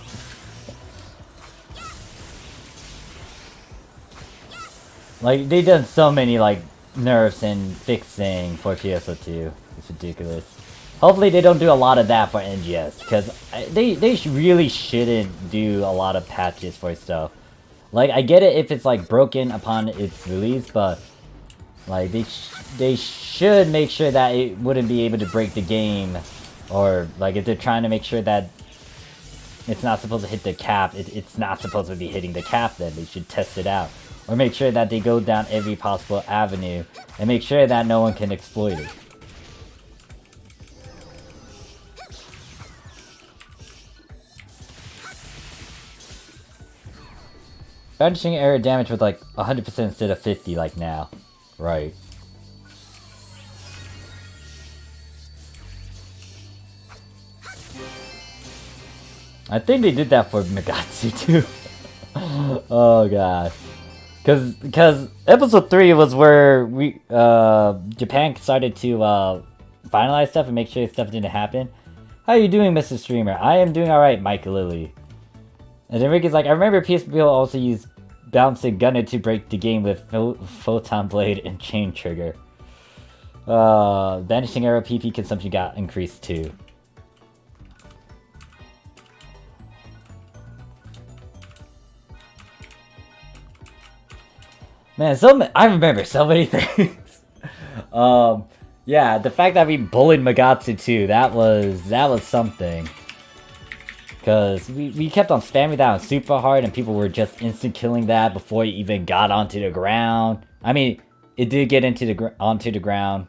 Like, they done so many, like, nerfs and fixing for PSO2. It's ridiculous. Hopefully they don't do a lot of that for NGS, because they really shouldn't do a lot of patches for stuff. Like, I get it if it's, like, broken upon its release, but, like, they should make sure that it wouldn't be able to break the game. Or, like, if they're trying to make sure that it's not supposed to hit the cap, it's not supposed to be hitting the cap, then they should test it out. Or make sure that they go down every possible avenue, and make sure that no one can exploit it. Vanishing area damage with, like, 100% instead of 50, like now. Right. I think they did that for Megatsu too. Oh god. Because episode 3 was where we Japan started to finalize stuff and make sure stuff didn't happen. How are you doing, Mr. Streamer? I am doing alright, Mike Lily. And then Ricky's like, I remember PSP also used bouncing gunner to break the game with photon blade and chain trigger. Vanishing arrow PP consumption got increased too. Man, I remember so many things. Yeah, the fact that we bullied Magatsu too, that was something. Cause we kept on spamming that on super hard and people were just instant killing that before it even got onto the ground. I mean, it did get onto the ground.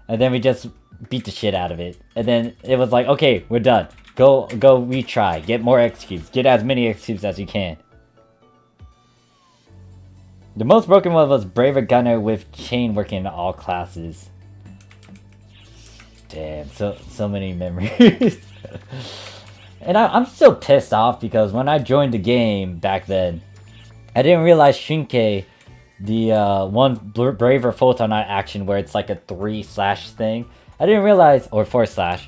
And then we just beat the shit out of it. And then it was like, okay, we're done. Go retry. Get more X cubes. Get as many X cubes as you can. The most broken one was Braver Gunner with chain working in all classes. Damn, so many memories. And I'm still pissed off because when I joined the game back then, I didn't realize Shinkei, the one Braver Photon action where it's like a 3/ thing. I didn't realize, or 4/.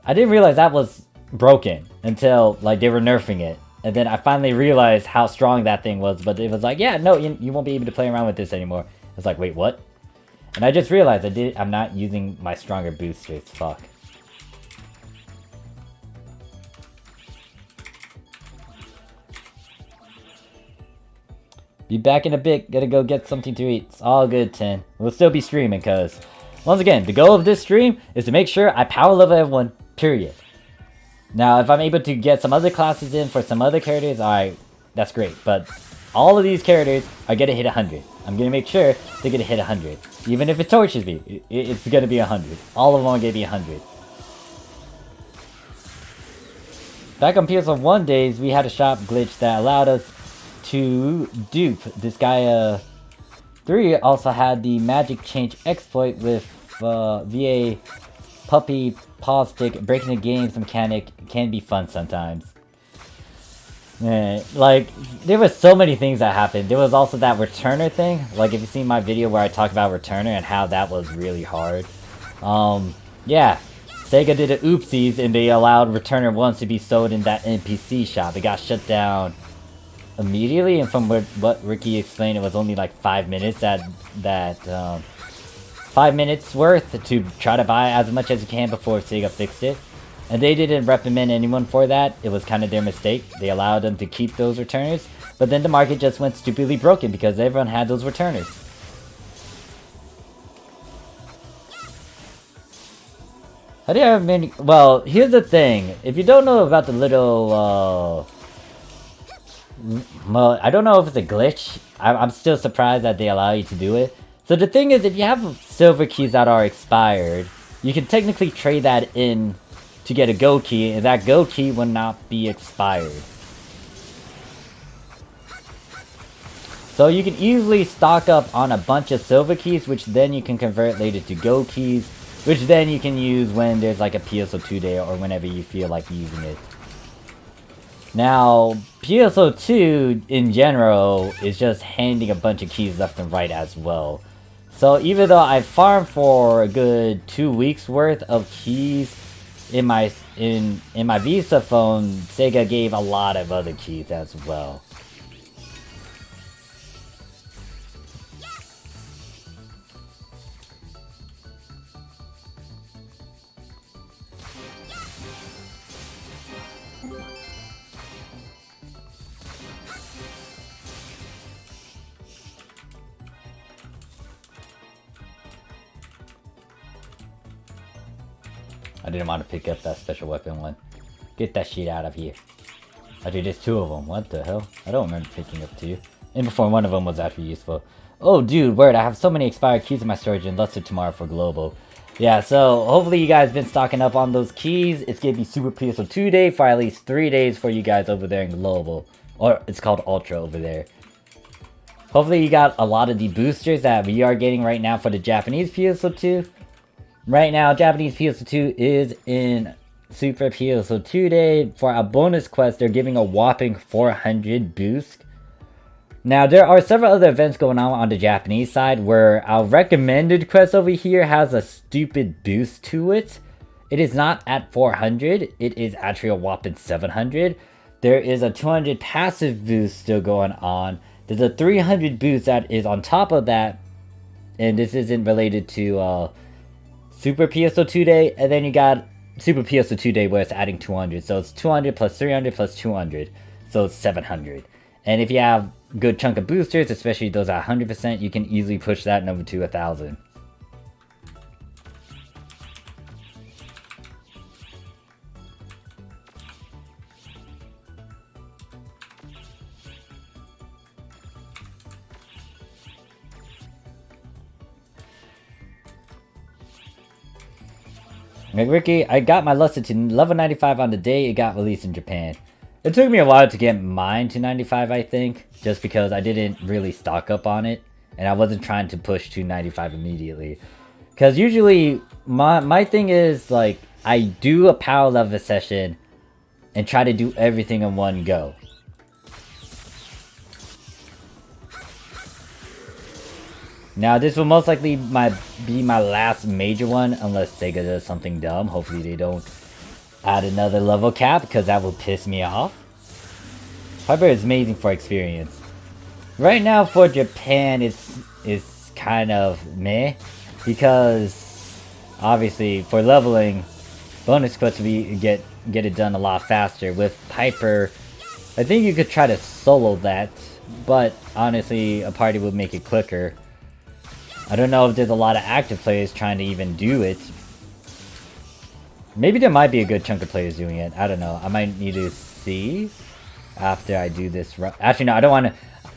I didn't realize that was broken until like they were nerfing it. And then I finally realized how strong that thing was, but it was like, yeah, no, you won't be able to play around with this anymore. It's like, wait, what? And I just realized I'm not using my stronger boosters. Fuck. Be back in a bit. Gotta go get something to eat. It's all good, Tin. We'll still be streaming, because once again, the goal of this stream is to make sure I power level everyone, period. Now, if I'm able to get some other classes in for some other characters, alright, that's great. But all of these characters are gonna hit 100. I'm gonna make sure they're gonna hit 100. Even if it torches me, it's gonna be 100. All of them are gonna be 100. Back on PSO1 days, we had a shop glitch that allowed us to dupe this guy. 3 also had the magic change exploit with VA puppy paw stick. Breaking the game's mechanic can be fun sometimes. Like, there was so many things that happened. There was also that returner thing. Like, if you've seen my video where I talk about returner and how that was really hard. Yeah. Sega did a oopsies and they allowed returner 1 to be sold in that NPC shop. It got shut down immediately, and from what Ricky explained, it was only like 5 minutes 5 minutes worth to try to buy as much as you can before Sega fixed it. And they didn't recommend anyone for that. It was kind of their mistake. They allowed them to keep those returners, but then the market just went stupidly broken because everyone had those returners. How do you have many? Well, here's the thing. If you don't know about the little well, I don't know if it's a glitch. I'm still surprised that they allow you to do it. So the thing is, if you have silver keys that are expired, you can technically trade that in to get a gold key, and that gold key will not be expired. So you can easily stock up on a bunch of silver keys, which then you can convert later to gold keys, which then you can use when there's like a PSO2 day or whenever you feel like using it. Now, PSO2 in general is just handing a bunch of keys left and right as well. So even though I farmed for a good 2 weeks worth of keys in my Visa phone, Sega gave a lot of other keys as well. I didn't want to pick up that special weapon one. Get that shit out of here. I did, there's 2 of them. What the hell? I don't remember picking up 2. And before one of them was actually useful. Oh, dude, word, I have so many expired keys in my storage and lusted tomorrow for global. Yeah, so hopefully you guys been stocking up on those keys. It's gonna be Super PSO2 day for at least 3 days for you guys over there in global. Or it's called Ultra over there. Hopefully you got a lot of the boosters that we are getting right now for the Japanese PSO2. Right now, Japanese PSO2 is in Super PSO2 day. For a bonus quest, they're giving a whopping 400 boost. Now, there are several other events going on the Japanese side where our recommended quest over here has a stupid boost to it. It is not at 400, it is actually a whopping 700. There is a 200 passive boost still going on. There's a 300 boost that is on top of that, and this isn't related to Super PSO2 Day, and then you got Super PSO2 Day where it's adding 200. So it's 200 plus 300 plus 200, so it's 700. And if you have a good chunk of boosters, especially those at 100%, you can easily push that number to 1,000. Like Ricky, I got my Luster to level 95 on the day it got released in Japan. It took me a while to get mine to 95, I think, just because I didn't really stock up on it, and I wasn't trying to push to 95 immediately. Because usually, my thing is, like, I do a power level session and try to do everything in one go. Now, this will most likely be my last major one, unless Sega does something dumb. Hopefully they don't add another level cap, because that will piss me off. However, it's amazing for experience. Right now, for Japan, it's kind of meh, because obviously, for leveling, bonus quests get it done a lot faster. With Piper, I think you could try to solo that, but honestly, a party would make it quicker. I don't know if there's a lot of active players trying to even do it. Maybe there might be a good chunk of players doing it. I don't know. I might need to see after I do this. Actually, no, I don't want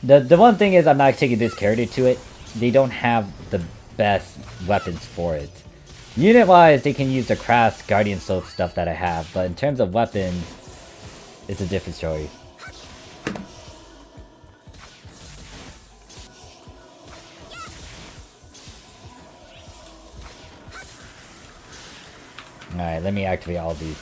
to. The one thing is I'm not taking this character to it. They don't have the best weapons for it. Unit-wise, they can use the Crass Guardian Soap stuff that I have. But in terms of weapons, it's a different story. Alright, let me activate all these.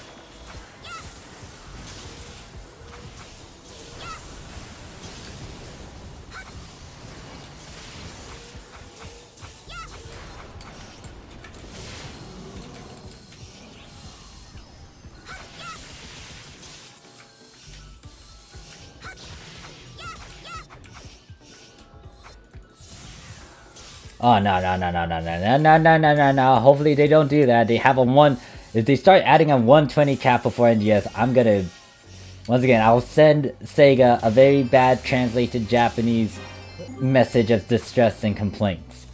Oh, no. Hopefully they don't do that. They have a one... If they start adding a 120 cap before NGS, I'm gonna... Once again, I'll send Sega a very bad translated Japanese message of distress and complaints.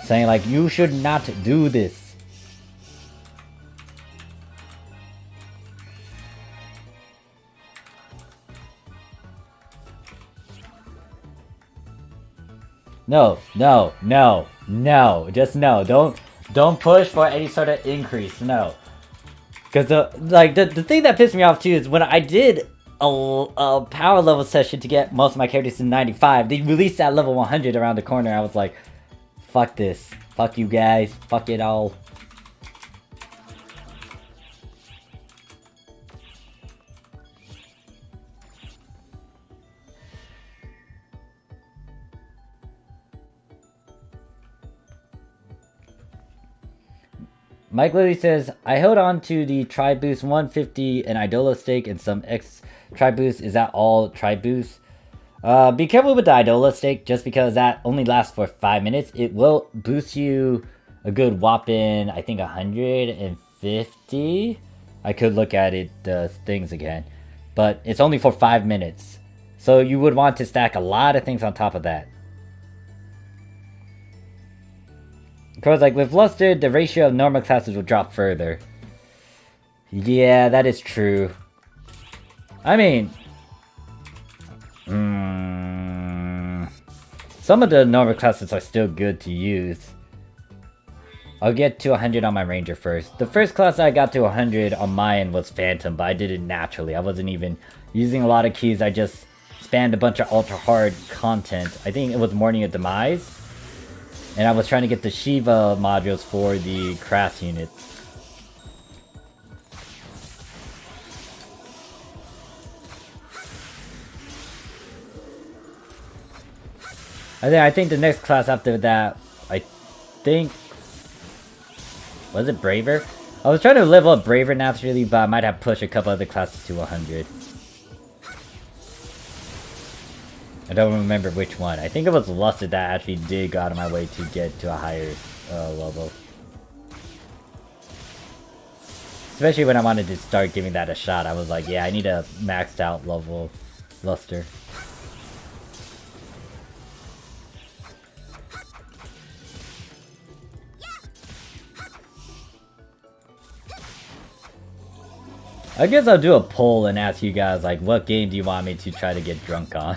Saying like, you should not do this. No. Just no. Don't push for any sort of increase, no. Because the thing that pissed me off too is when I did a power level session to get most of my characters to 95, they released that level 100 around the corner. I was like, fuck this. Fuck you guys. Fuck it all. Mike Lilly says, I held on to the Tri-Boost 150 and Idola stake and some X Tri-Boost. Is that all Tri-Boost? Be careful with the Idola stake just because that only lasts for 5 minutes. It will boost you a good whopping, I think 150. I could look at it, the things again. But it's only for 5 minutes. So you would want to stack a lot of things on top of that. Because like with Luster, the ratio of normal classes will drop further. Yeah, that is true. I mean... some of the normal classes are still good to use. I'll get to 100 on my Ranger first. The first class I got to 100 on my end was Phantom, but I did it naturally. I wasn't even using a lot of keys. I just spammed a bunch of ultra hard content. I think it was Morning of Demise. And I was trying to get the Shiva modules for the Crass units. I think the next class after that, I think, was it Braver? I was trying to level up Braver naturally, but I might have pushed a couple other classes to 100. I don't remember which one. I think it was Luster that actually did go out of my way to get to a higher level. Especially when I wanted to start giving that a shot, I was like, yeah, I need a maxed out level Luster. I guess I'll do a poll and ask you guys, like, what game do you want me to try to get drunk on?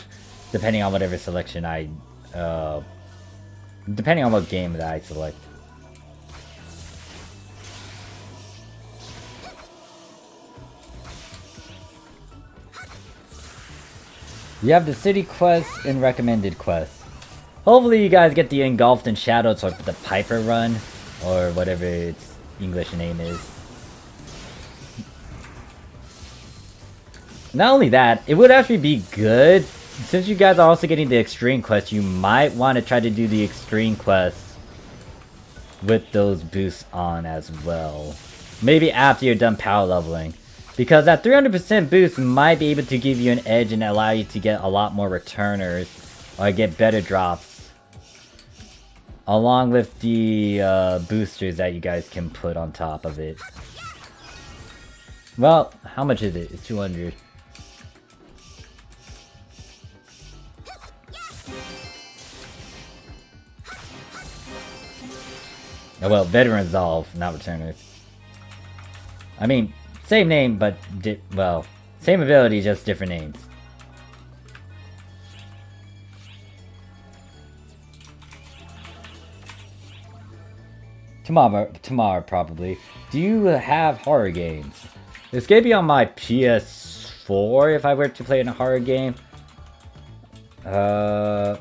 Depending on whatever selection I, depending on what game that I select. You have the city quest and recommended quests. Hopefully you guys get the Engulfed in Shadows or the Piper run, or whatever its English name is. Not only that, it would actually be good, since you guys are also getting the extreme quest, you might want to try to do the extreme quests with those boosts on as well. Maybe after you're done power leveling. Because that 300% boost might be able to give you an edge and allow you to get a lot more returners, or get better drops. Along with the boosters that you guys can put on top of it. Well, how much is it? It's 200. Oh well, Veteran Resolve, not Returners. I mean, same name, but well, same ability, just different names. Tomorrow probably. Do you have horror games? This gonna be on my PS4 if I were to play in a horror game. I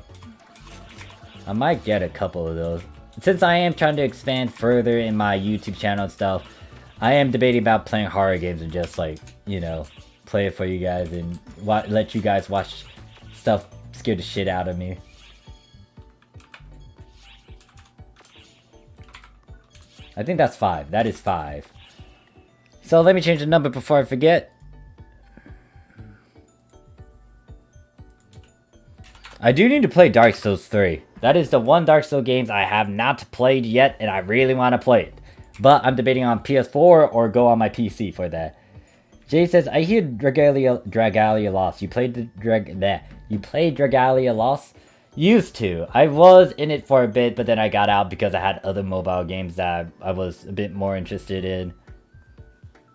might get a couple of those. Since I am trying to expand further in my YouTube channel and stuff, I am debating about playing horror games and just like, you know, play it for you guys and let you guys watch stuff scare the shit out of me. I think that's 5. That is 5. So let me change the number before I forget. I do need to play Dark Souls 3. That is the one Dark Souls games I have not played yet, and I really want to play it. But I'm debating on PS4 or go on my PC for that. Jay says, I hear Dragalia Lost. You played Dragalia Lost? Used to. I was in it for a bit, but then I got out because I had other mobile games that I was a bit more interested in.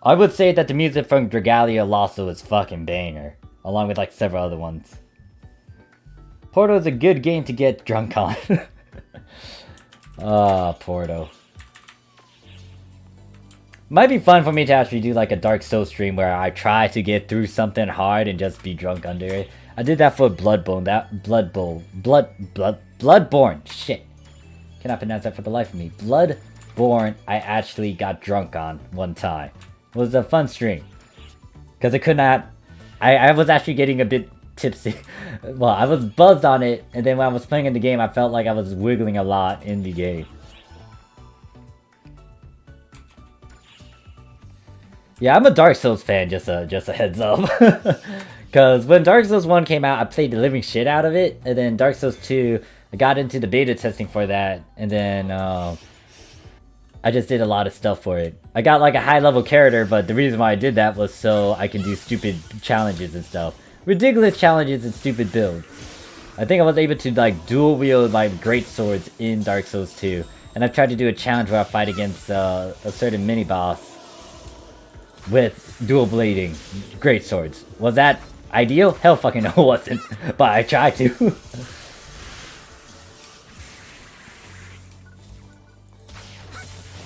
I would say that the music from Dragalia Lost was fucking banger, along with like several other ones. Porto is a good game to get drunk on. Ah, Porto. Might be fun for me to actually do like a Dark Souls stream where I try to get through something hard and just be drunk under it. I did that for Bloodborne. Shit. Cannot pronounce that for the life of me. Bloodborne, I actually got drunk on one time. It was a fun stream. Because I could not... I was actually getting a bit tipsy. Well, I was buzzed on it, and then when I was playing in the game, I felt like I was wiggling a lot in the game. Yeah, I'm a Dark Souls fan, just a heads up. Because when Dark Souls 1 came out, I played the living shit out of it, and then Dark Souls 2, I got into the beta testing for that, and then I just did a lot of stuff for it. I got like a high level character, but the reason why I did that was so I can do stupid challenges and stuff. Ridiculous challenges and stupid builds. I think I was able to like dual wield like great swords in Dark Souls 2. And I've tried to do a challenge where I fight against a certain mini boss with dual blading great swords. Was that ideal? Hell fucking no it wasn't. But I tried to.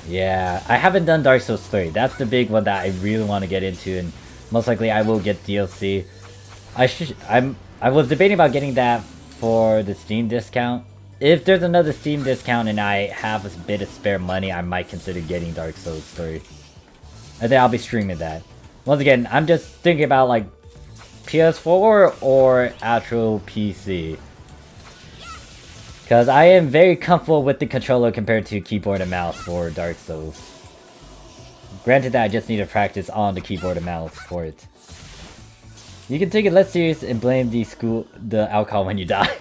Yeah, I haven't done Dark Souls 3. That's the big one that I really want to get into, and most likely I will get DLC. I was debating about getting that for the Steam discount. If there's another Steam discount and I have a bit of spare money, I might consider getting Dark Souls 3. And then I'll be streaming that. Once again, I'm just thinking about like PS4 or actual PC. Because I am very comfortable with the controller compared to keyboard and mouse for Dark Souls. Granted that I just need to practice on the keyboard and mouse for it. You can take it less serious and blame the alcohol when you die.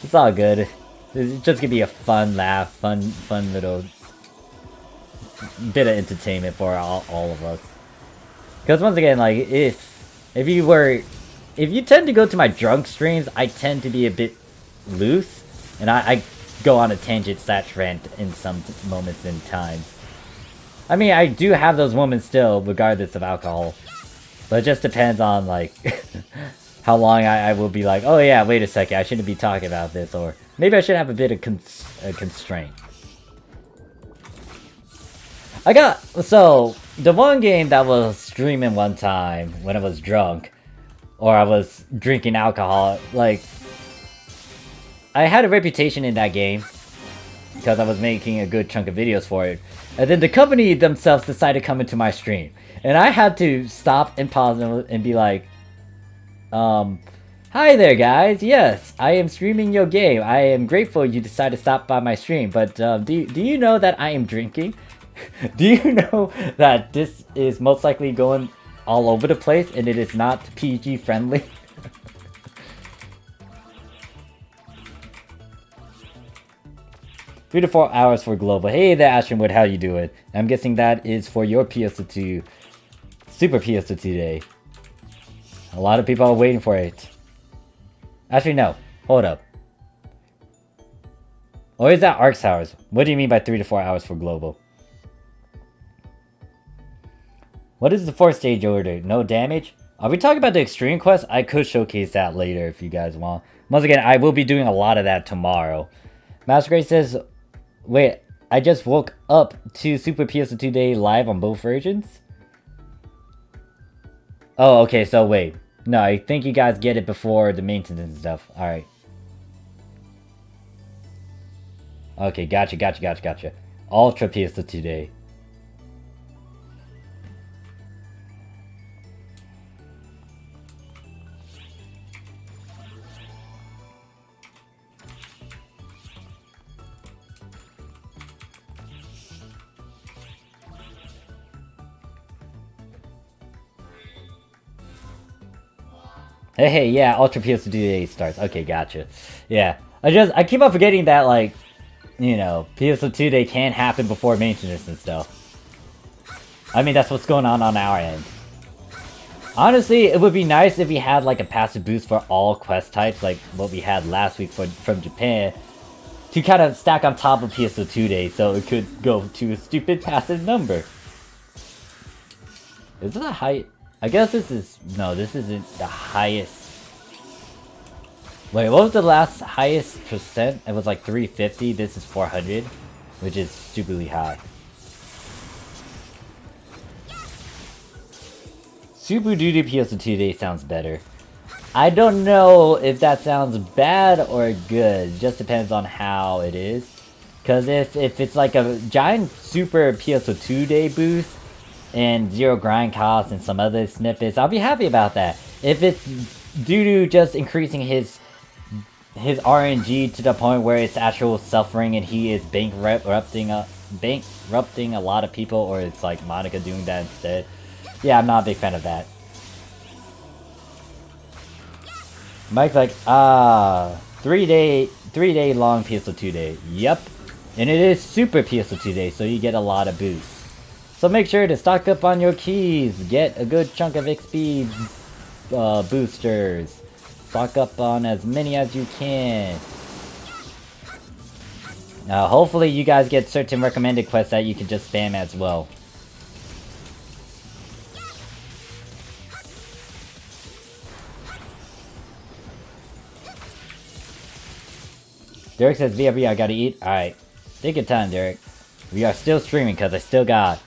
It's all good. It's just gonna be a fun laugh, fun little bit of entertainment for all of us. Because once again, like if you tend to go to my drunk streams, I tend to be a bit loose, and I go on a tangent / rant in some moments in time. I mean, I do have those moments still, regardless of alcohol. But it just depends on, like, how long I will be like, oh yeah, wait a second, I shouldn't be talking about this, or maybe I should have a bit of constraint. So, the one game that was streaming one time when I was drunk, or I was drinking alcohol, like, I had a reputation in that game, because I was making a good chunk of videos for it. And then the company themselves decided to come into my stream. And I had to stop and pause and be like, hi there guys, yes, I am streaming your game. I am grateful you decided to stop by my stream, but do you know that I am drinking? Do you know that this is most likely going all over the place and it is not PG friendly? 3 to 4 hours for global. Hey there, Ashtonwood, how you doing? I'm guessing that is for your PSO2, Super PSO2 day. A lot of people are waiting for it. Actually, no. Hold up. Or is that Arcs hours? What do you mean by 3 to 4 hours for global? What is the 4th stage order? No damage? Are we talking about the extreme quest? I could showcase that later if you guys want. Once again, I will be doing a lot of that tomorrow. Master Grace says, wait, I just woke up to Super PSO2 Day live on both versions? Oh, okay, so wait. No, I think you guys get it before the maintenance and stuff. Alright. Okay, gotcha. Ultra PSO2 Day. Hey, yeah, Ultra PSO2 Day starts. Okay, gotcha. Yeah, I keep on forgetting that, like, you know, PSO2 Day can happen before maintenance and stuff. I mean, that's what's going on our end. Honestly, it would be nice if we had, like, a passive boost for all quest types, like what we had last week from Japan, to kind of stack on top of PSO2 Day, so it could go to a stupid passive number. Is this a high... I guess this is... No, this isn't the highest... Wait, what was the last highest percent? It was like 350. This is 400, which is stupidly high. Super Duty PSO2 Day sounds better. I don't know if that sounds bad or good. It just depends on how it is. Because if it's like a giant Super PSO2 Day boost, and 0 grind cost and some other snippets, I'll be happy about that. If it's due to just increasing his RNG to the point where it's actual suffering and he is bankrupting a lot of people, or it's like Monica doing that instead, yeah, I'm not a big fan of that. Mike's like, 3 day long PSO2 Day. Yep. And it is Super PSO2 Day, so you get a lot of boosts. So make sure to stock up on your keys, get a good chunk of XP boosters. Stock up on as many as you can. Now, hopefully you guys get certain recommended quests that you can just spam as well. Derek says, VRB, I gotta eat. Alright, take your time, Derek. We are still streaming because I still got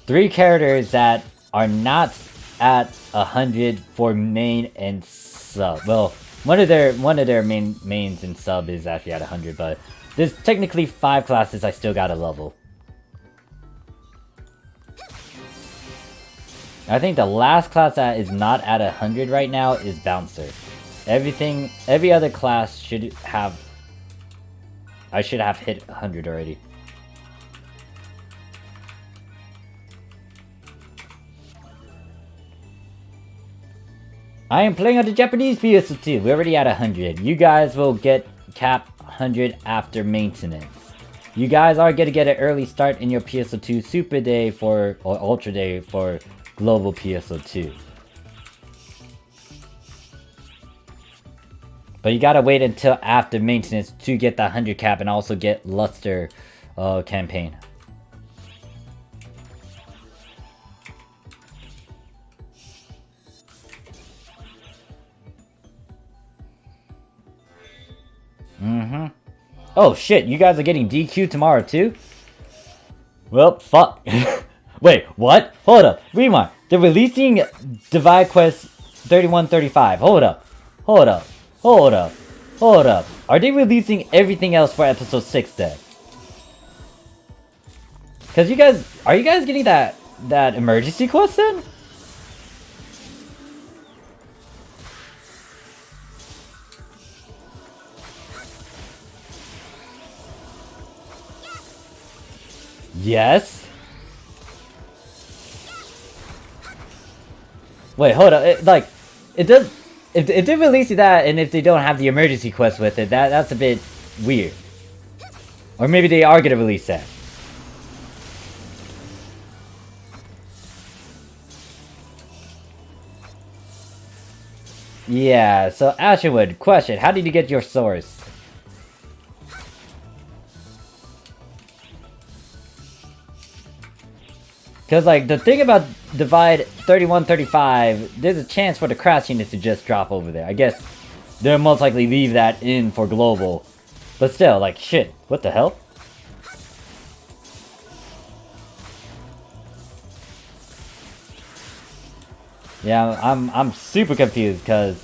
3 characters that are not at 100 for main and sub. Well, one of their mains and sub is actually at 100, but there's technically 5 classes I still gotta level. I think the last class that is not at 100 right now is Bouncer. every other class should have... I should have hit 100 already. I am playing on the Japanese PSO2. We're already at 100. You guys will get cap 100 after maintenance. You guys are going to get an early start in your PSO2 Super Day or Ultra Day for Global PSO2. But you gotta wait until after maintenance to get the 100 cap and also get Luster campaign. Oh shit, you guys are getting DQ tomorrow too? Well, fuck. Wait, what? Hold up, rewind. They're releasing Divide Quest 3135. Hold up. Are they releasing everything else for episode 6 then? Cause are you guys getting that emergency quest then? Yes. Wait, hold up. It does. If they release that, and if they don't have the emergency quest with it, that's a bit weird. Or maybe they are gonna release that. Yeah. So Ashenwood, question: how did you get your source? Because, like, the thing about Divide 3135, there's a chance for the crash units to just drop over there. I guess they'll most likely leave that in for global. But still, like, shit, what the hell? Yeah, I'm super confused, because...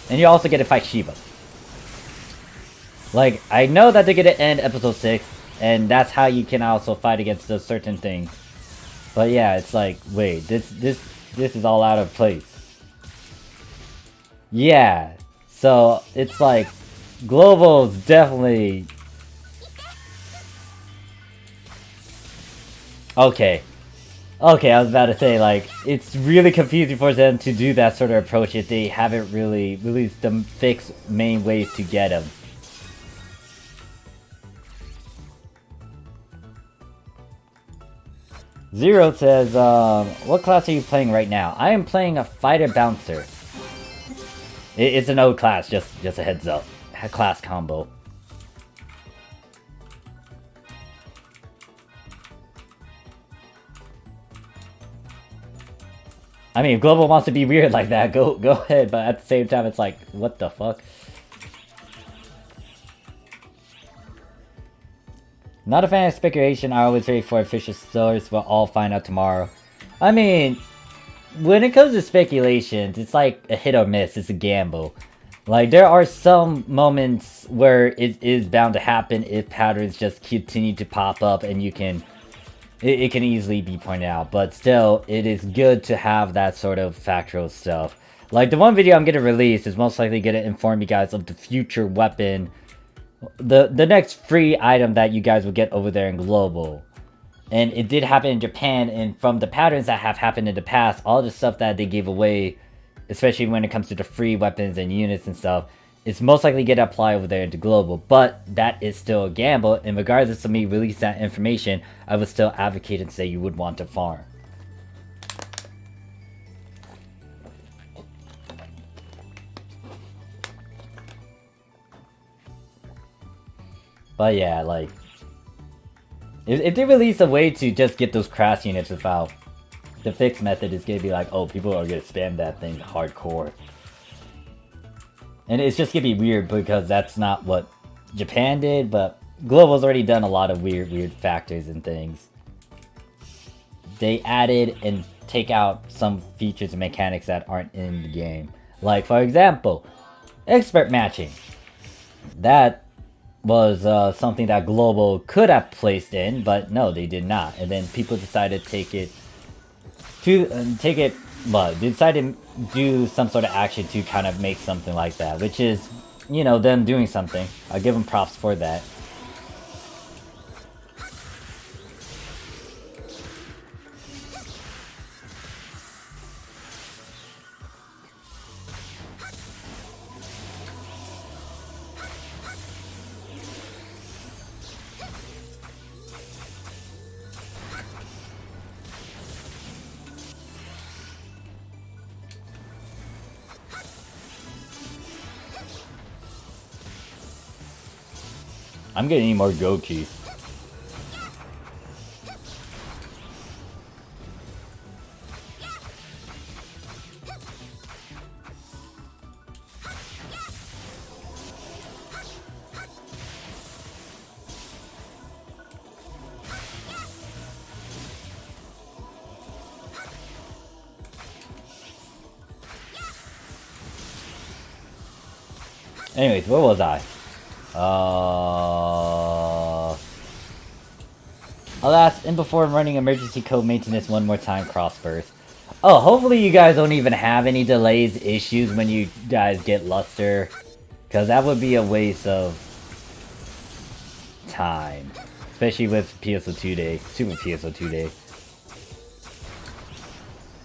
And you also get to fight Shiva. Like, I know that they're gonna end episode 6, and that's how you can also fight against a certain thing. But yeah, it's like, wait, this is all out of place. Yeah, so it's like, Global's definitely... Okay, I was about to say, like, it's really confusing for them to do that sort of approach if they haven't really released the fixed main ways to get them. Zero says, what class are you playing right now? I am playing a Fighter Bouncer. It's an old class, just a heads up. Class combo. I mean, if Global wants to be weird like that, go ahead, but at the same time, it's like, what the fuck? Not a fan of speculation, I always wait for official source, we'll all find out tomorrow. I mean, when it comes to speculations, it's like a hit or miss, it's a gamble. Like, there are some moments where it is bound to happen if patterns just continue to pop up and you can... It can easily be pointed out, but still, it is good to have that sort of factual stuff. Like, the one video I'm going to release is most likely going to inform you guys of the future weapon. The next free item that you guys will get over there in Global. And it did happen in Japan, and from the patterns that have happened in the past, all the stuff that they gave away, especially when it comes to the free weapons and units and stuff, it's most likely going to apply over there into Global, but that is still a gamble, and regardless of me releasing that information, I would still advocate and say you would want to farm. But yeah, like, if they release a way to just get those crash units without the fixed method, is going to be like, oh, people are going to spam that thing hardcore. And it's just gonna be weird because that's not what Japan did, but Global's already done a lot of weird factors and things. They added and take out some features and mechanics that aren't in the game. Like, for example, expert matching. That was something that Global could have placed in, but no, they did not. And then people decided to well, they decided to do some sort of action to kind of make something like that, which is, you know, them doing something. I'll give them props for that. I'm gonna need more go keys. Anyways, where was I? Alas, and before running emergency code maintenance one more time, crossburst. Oh, hopefully you guys don't even have any delays, issues when you guys get luster. Because that would be a waste of time. Especially with PSO2 Day, Super PSO2 Day.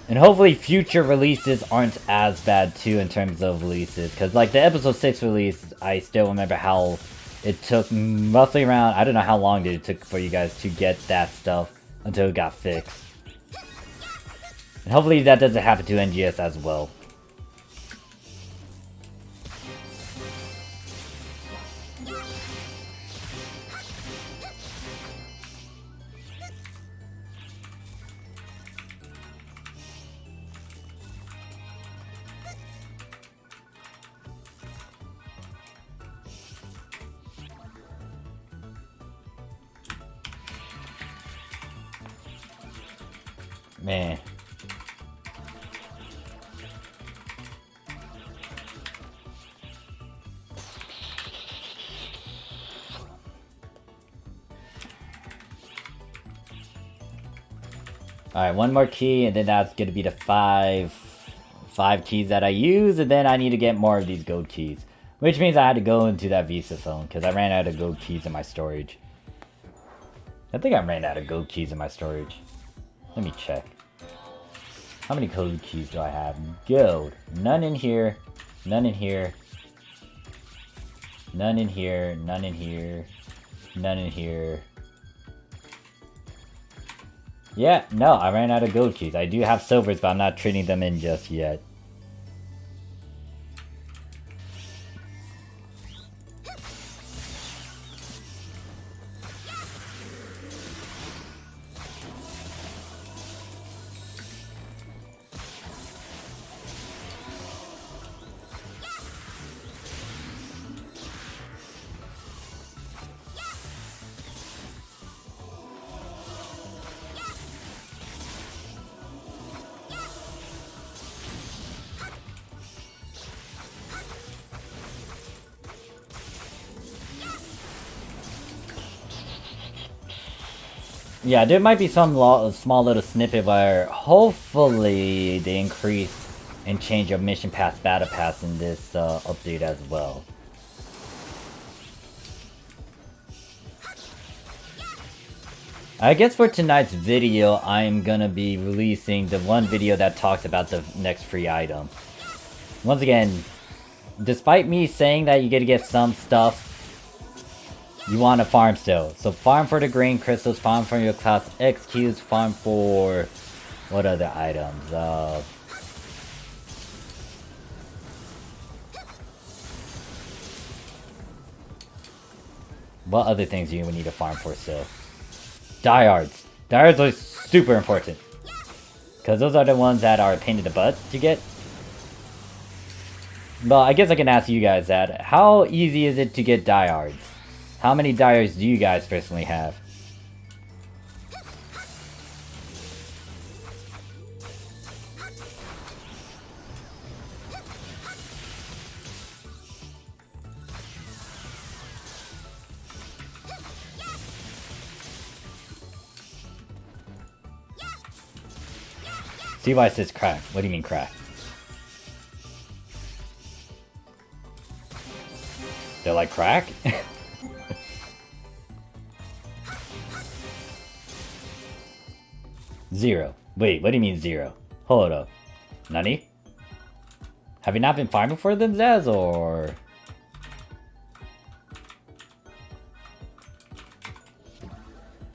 And hopefully future releases aren't as bad too in terms of releases. Because like the episode 6 release, I still remember how it took roughly around, I don't know how long it took for you guys to get that stuff until it got fixed. And hopefully that doesn't happen to NGS as well. Man. Alright, one more key, and then that's gonna be the five keys that I use, and then I need to get more of these gold keys. Which means I had to go into that Visa phone, because I ran out of gold keys in my storage. I think I ran out of gold keys in my storage. Let me check. How many code keys do I have? Gold. None in here. None in here. None in here. None in here. None in here. Yeah, no, I ran out of gold keys. I do have silvers, but I'm not trading them in just yet. Yeah, there might be some small little snippet where hopefully they increase and change your mission pass, battle pass in this update as well. I guess for tonight's video, I'm gonna be releasing the one video that talks about the next free item. Once again, despite me saying that you get to get some stuff, you want to farm still. So farm for the green crystals, farm for your class X cubes, farm for what other items? What other things do you need to farm for still? Diehards. Diehards are super important. Because those are the ones that are a pain in the butt to get. Well, I guess I can ask you guys that. How easy is it to get diehards? How many diehards do you guys personally have? CY says crack. What do you mean crack? They're like crack? Zero. Wait, what do you mean zero? Hold up. Nani? Have you not been farming for them, Zaz, or...?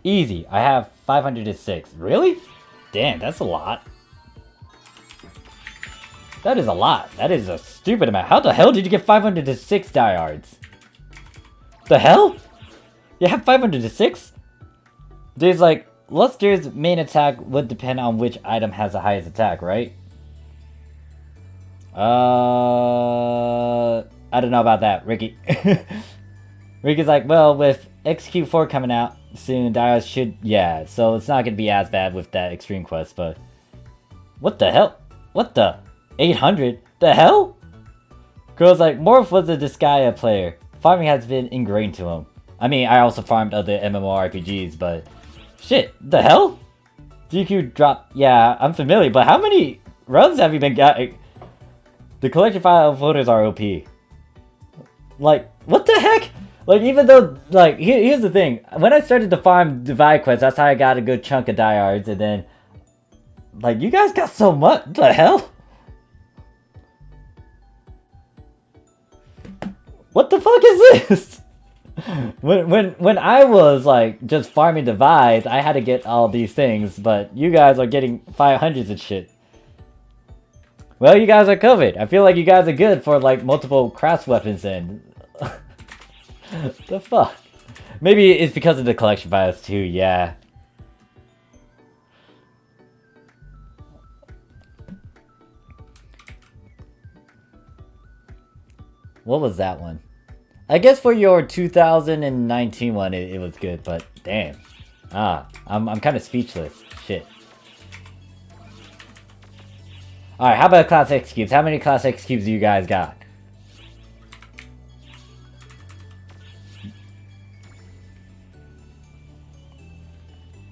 Easy. I have 506. Really? Damn, that's a lot. That is a lot. That is a stupid amount. How the hell did you get 506 diehards? The hell? You have 506? There's like... Luster's main attack would depend on which item has the highest attack, right? I don't know about that, Ricky. Ricky's like, well, with XQ4 coming out soon, Darius should... Yeah, so it's not gonna be as bad with that Extreme Quest, but... What the hell? What the... 800? The hell? Girl's like, Morph was a Disgaea player. Farming has been ingrained to him. I mean, I also farmed other MMORPGs, but... Shit, the hell? DQ drop... Yeah, I'm familiar, but how many runs have you been getting? The collection file photos are OP. Like, what the heck? Like, even though, like, here's the thing. When I started to farm Divide Quest, that's how I got a good chunk of diehards, and then... Like, you guys got so much. The hell? What the fuck is this? When I was like just farming divides, I had to get all these things, but you guys are getting 500s and shit. Well, you guys are covered. I feel like you guys are good for like multiple craft weapons and the fuck. Maybe it's because of the collection files too. Yeah. What was that one? I guess for your 2019 one, it was good, but damn. I'm kind of speechless. Shit. Alright, how about Class X cubes? How many Class X cubes do you guys got?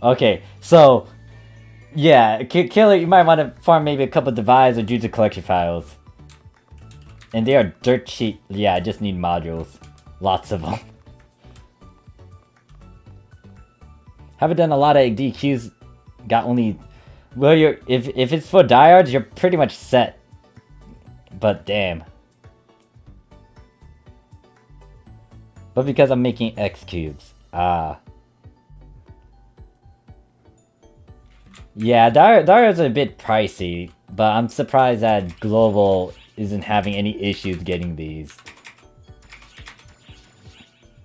Okay, so... Yeah, Killer, you might want to farm maybe a couple divides or Jutsu collection files. And they are dirt cheap. Yeah, I just need modules. Lots of them. Haven't done a lot of DQs. Got only... Well, if it's for diehards, you're pretty much set. But damn. But because I'm making X cubes. Yeah, diehards are a bit pricey. But I'm surprised that Global isn't having any issues getting these.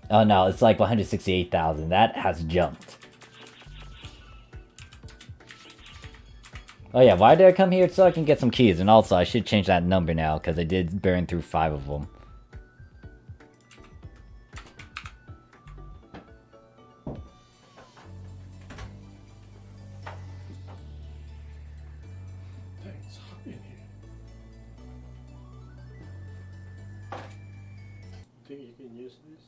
Oh no, it's like 168,000. That has jumped. Oh yeah, why did I come here? So I can get some keys. And also, I should change that number now, because I did burn through 5 of them. It's hot in here. Think you can use this?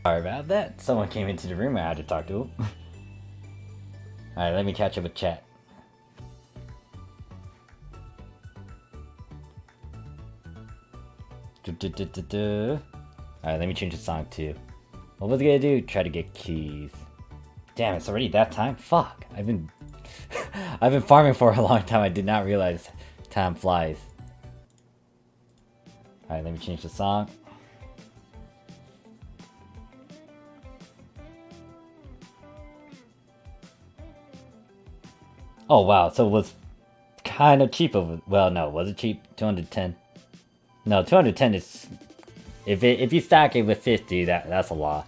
Sorry about that. Someone came into the room. I had to talk to him. Alright, let me catch up with chat. Alright, let me change the song too. What was I gonna do? Try to get keys. Damn, it's already that time? Fuck. I've been I've been farming for a long time. I did not realize time flies. Alright, let me change the song. Oh wow, so it was kind of cheap over, well no, was it cheap? 210. No, 210 is, if you stack it with 50, that's a lot.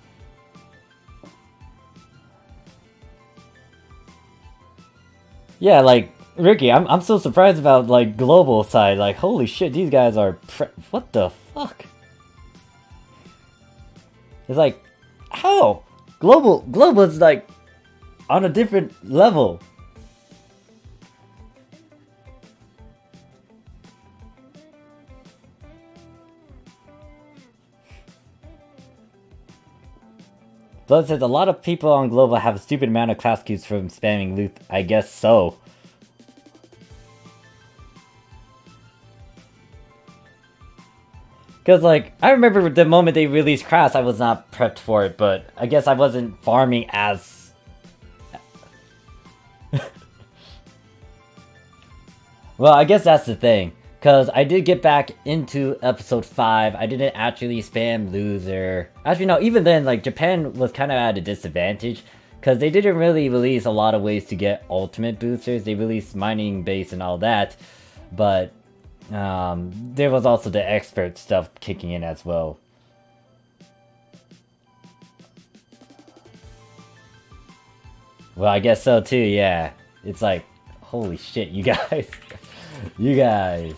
Yeah, like Ricky, I'm so surprised about like global side. Like holy shit, these guys are what the fuck? It's like how global is like on a different level. Blood says a lot of people on Global have a stupid amount of class queues from spamming loot. I guess so. Because, like, I remember the moment they released Crass, I was not prepped for it, but I guess I wasn't farming as... Well, I guess that's the thing. Because I did get back into episode 5, I didn't actually spam loser. Actually, no, even then, like, Japan was kind of at a disadvantage. Because they didn't really release a lot of ways to get ultimate boosters. They released mining base and all that. But, there was also the expert stuff kicking in as well. Well, I guess so too, yeah. It's like, holy shit, you guys. You guys.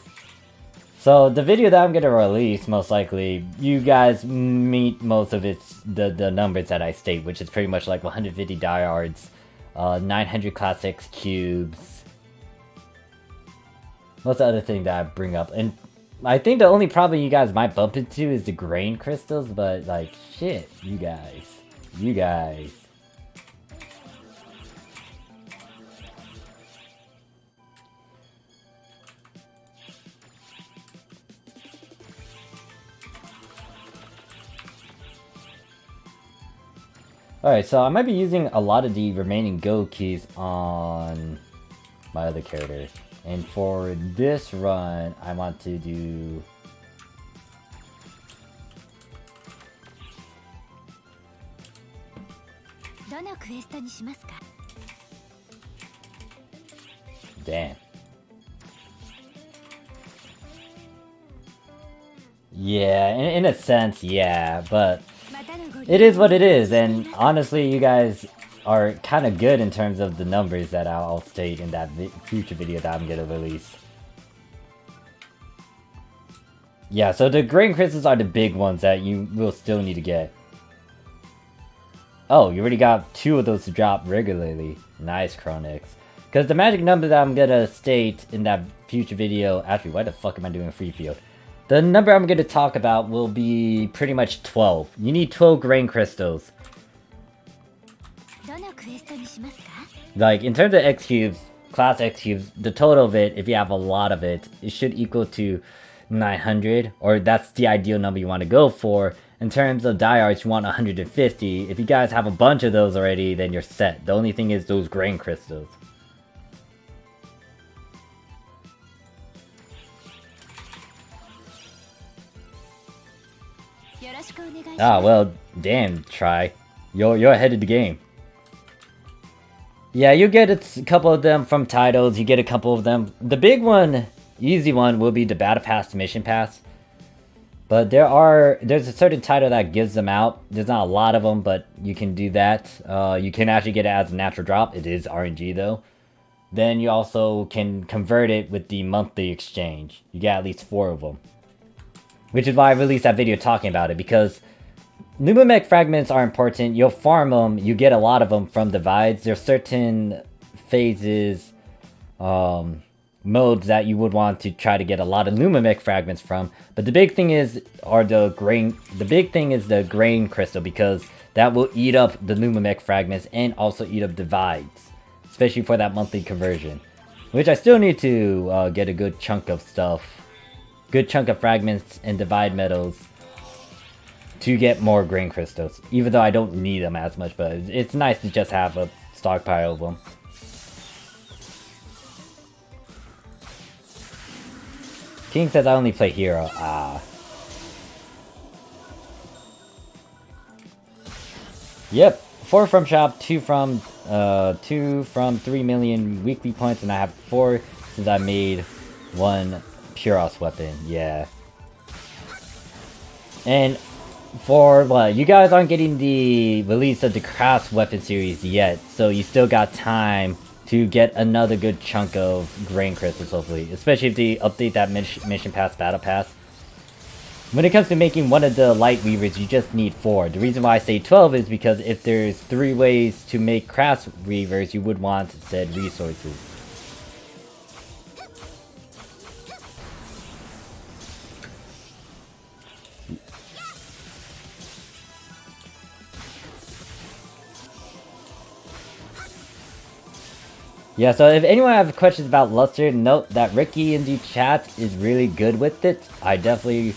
So the video that I'm gonna release, most likely, you guys meet most of the numbers that I state, which is pretty much like 150 diehards, 900 class X cubes. What's the other thing that I bring up? And I think the only problem you guys might bump into is the grain crystals, but like, shit, you guys. You guys. Alright, so I might be using a lot of the remaining go keys on my other character. And for this run, I want to do... Damn. Yeah, in a sense, yeah, but... It is what it is, and honestly, you guys are kind of good in terms of the numbers that I'll state in that future video that I'm gonna release. Yeah, so the grain crystals are the big ones that you will still need to get. Oh, you already got 2 of those to drop regularly. Nice, Chronix. Because the magic number that I'm gonna state in that future video... Actually, why the fuck am I doing a free field? The number I'm going to talk about will be pretty much 12. You need 12 grain crystals. Like, in terms of X cubes, class X cubes, the total of it, if you have a lot of it, it should equal to 900. Or that's the ideal number you want to go for. In terms of diehards, you want 150. If you guys have a bunch of those already, then you're set. The only thing is those grain crystals. Ah, well, damn, try. You're ahead of the game. Yeah, you get a couple of them from titles, you get a couple of them. The big one, easy one, will be the Battle Pass, Mission Pass. But there's a certain title that gives them out. There's not a lot of them, but you can do that. You can actually get it as a natural drop. It is RNG though. Then you also can convert it with the monthly exchange. You get at least 4 of them. Which is why I released that video talking about it, because Lumamech fragments are important. You'll farm them, you get a lot of them from divides. There's certain phases, modes that you would want to try to get a lot of Lumamech fragments from. But the big thing is the grain crystal, because that will eat up the Lumamech fragments and also eat up divides, especially for that monthly conversion. Which I still need to get a good chunk of stuff, good chunk of fragments and divide metals to get more grain crystals. Even though I don't need them as much, but it's nice to just have a stockpile of them. King says I only play hero. Yep, 4 from shop, 2 from 3 million weekly points, and I have 4 since I made 1 Puros weapon. Yeah. And for what, you guys aren't getting the release of the Crafts weapon series yet, so you still got time to get another good chunk of grain crystals, hopefully. Especially if they update that mission pass, battle pass. When it comes to making one of the light weavers, you just need 4. The reason why I say 12 is because if there's 3 ways to make crafts weavers, you would want said resources. Yeah, so if anyone has questions about Luster, note that Ricky in the chat is really good with it. I definitely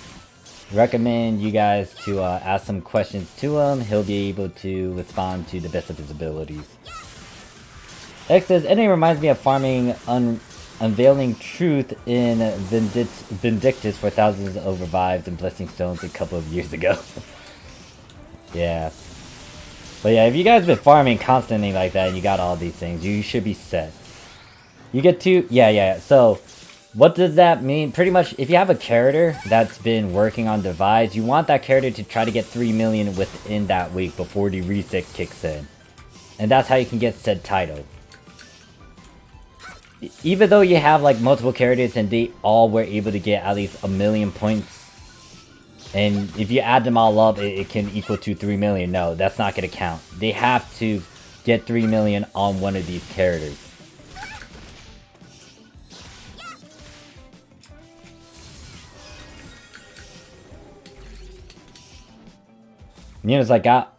recommend you guys to ask some questions to him. He'll be able to respond to the best of his abilities. X says, anything reminds me of farming Unveiling Truth in Vindictus for thousands of revives and blessing stones a couple of years ago. Yeah. But yeah, if you guys have been farming constantly like that and you got all these things, you should be set. You get to... Yeah. So, what does that mean? Pretty much, if you have a character that's been working on divides, you want that character to try to get 3 million within that week before the reset kicks in. And that's how you can get said title. Even though you have like multiple characters and they all were able to get at least 1 million points, and if you add them all up, it can equal to 3 million. No, that's not going to count. They have to get 3 million on one of these characters. Nina's like, got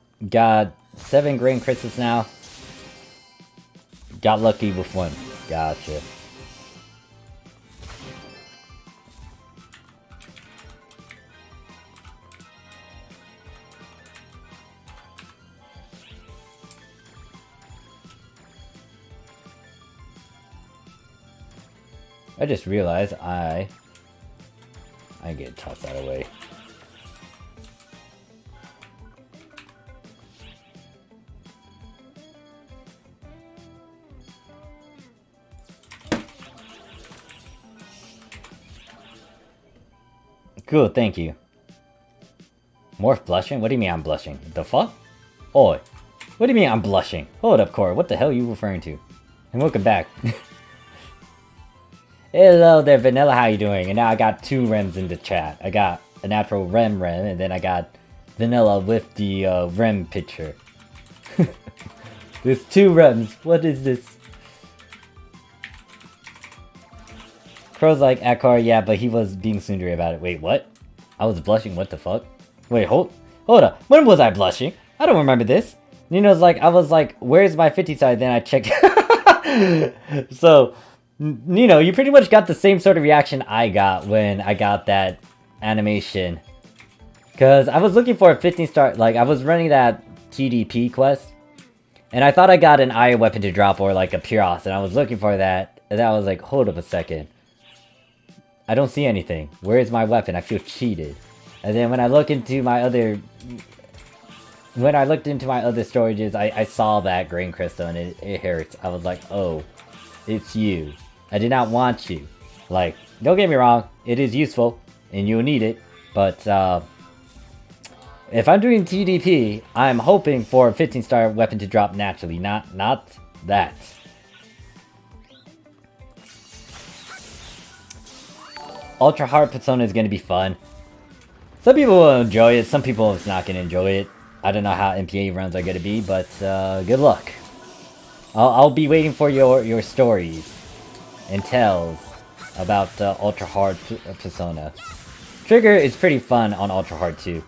7 grain crystals now. Got lucky with 1. Gotcha. I just realized I get to toss that away. Cool, thank you. Morph blushing? What do you mean I'm blushing? The fuck? Oi. What do you mean I'm blushing? Hold up, Cora. What the hell are you referring to? And welcome back. Hello there, Vanilla. How you doing? And now I got 2 Rems in the chat. I got a natural Rem, and then I got Vanilla with the Rem picture. There's 2 Rems. What is this? Crow's like, Akar, yeah, but he was being tsundere about it. Wait, what? I was blushing? What the fuck? Wait, hold up. When was I blushing? I don't remember this. Nino's like, I was like, where's my 50 side? Then I checked. So, Nino, you pretty much got the same sort of reaction I got when I got that animation. Because I was looking for a 15 star, like, I was running that TDP quest. And I thought I got an iron weapon to drop or like a Puros. And I was looking for that. And then I was like, hold up a second. I don't see anything. Where is my weapon? I feel cheated. And then when I look into my other... When I looked into my other storages, I saw that grain crystal and it hurts. I was like, oh, it's you. I did not want you. Like, don't get me wrong. It is useful and you'll need it. But, if I'm doing TDP, I'm hoping for a 15 star weapon to drop naturally. Not that. Ultra Hard Persona is going to be fun. Some people will enjoy it, some people is not going to enjoy it. I don't know how MPA runs are going to be, but good luck. I'll be waiting for your stories and tells about Ultra Hard Persona. Trigger is pretty fun on Ultra Hard too.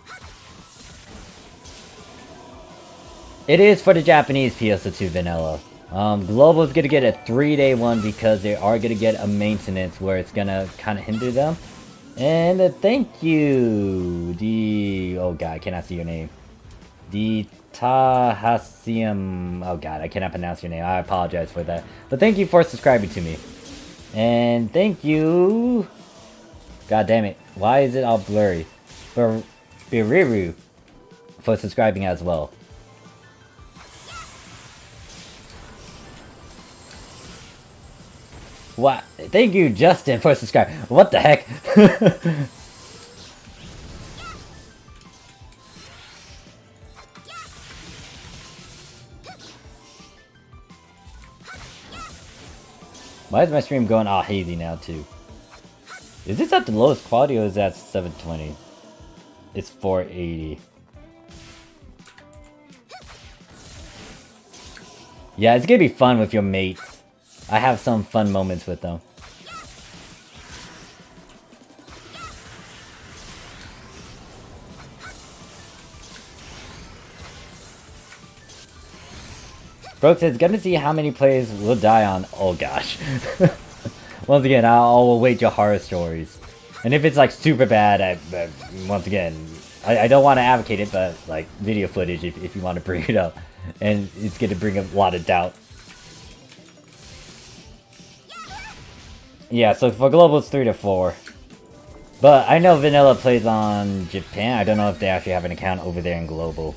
It is for the Japanese PSO2 vanilla. Global is gonna get a 3-day one because they are gonna get a maintenance where it's gonna kind of hinder them. And thank you, oh god, I cannot see your name. The Tahasium. Oh god, I cannot pronounce your name. I apologize for that. But thank you for subscribing to me. And thank you. God damn it. Why is it all blurry? For Biriru for subscribing as well. What? Thank you, Justin, for subscribing. What the heck? Why is my stream going all hazy now too? Is this at the lowest quality or is that 720? It's 480. Yeah, it's gonna be fun with your mates. I have some fun moments with them. Brooke says, gonna see how many players will die on. Oh gosh. Once again, I'll await your horror stories. And if it's like super bad, once again, I don't want to advocate it, but like video footage if you want to bring it up. And it's gonna bring a lot of doubt. Yeah, so for global it's 3 to 4. But I know Vanilla plays on Japan. I don't know if they actually have an account over there in global.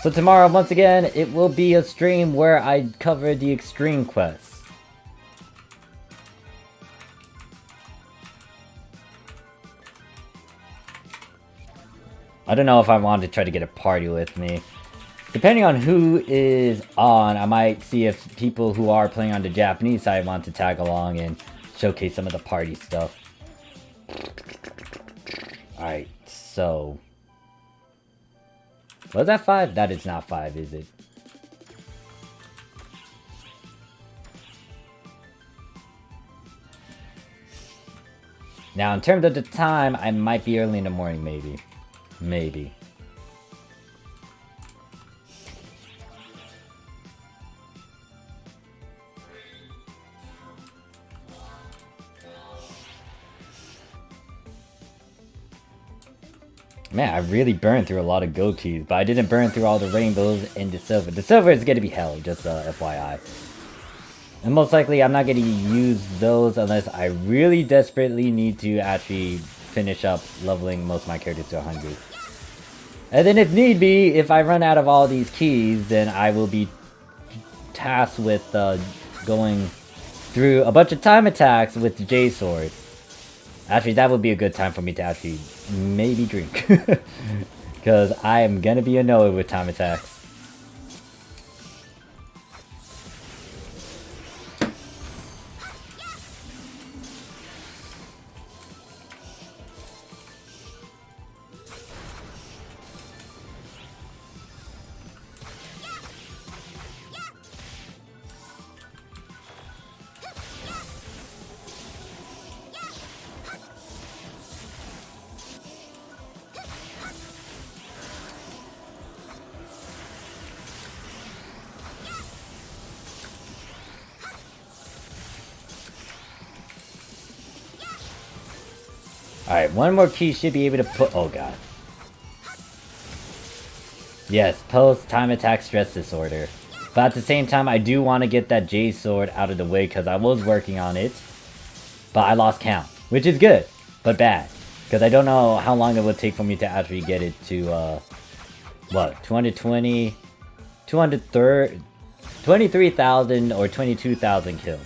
So tomorrow, once again, it will be a stream where I cover the Extreme Quest. I don't know if I want to try to get a party with me. Depending on who is on, I might see if people who are playing on the Japanese side want to tag along and showcase some of the party stuff. Alright, so... Was that 5? That is not 5, is it? Now, in terms of the time, I might be early in the morning, maybe. Maybe. Man, I really burned through a lot of gold keys, but I didn't burn through all the rainbows and the silver. The silver is gonna be hell, just FYI. And most likely, I'm not gonna use those unless I really desperately need to actually finish up leveling most of my characters to 100. And then if need be, if I run out of all these keys, then I will be tasked with going through a bunch of time attacks with the J Sword. Actually, that would be a good time for me to actually maybe drink. Because I am gonna be annoyed with time attacks. Alright, one more key should be able to put... Oh god. Yes, post time attack stress disorder. But at the same time, I do want to get that J Sword out of the way because I was working on it. But I lost count, which is good, but bad. Because I don't know how long it would take for me to actually get it to, what, 220... 230... 23,000 or 22,000 kills.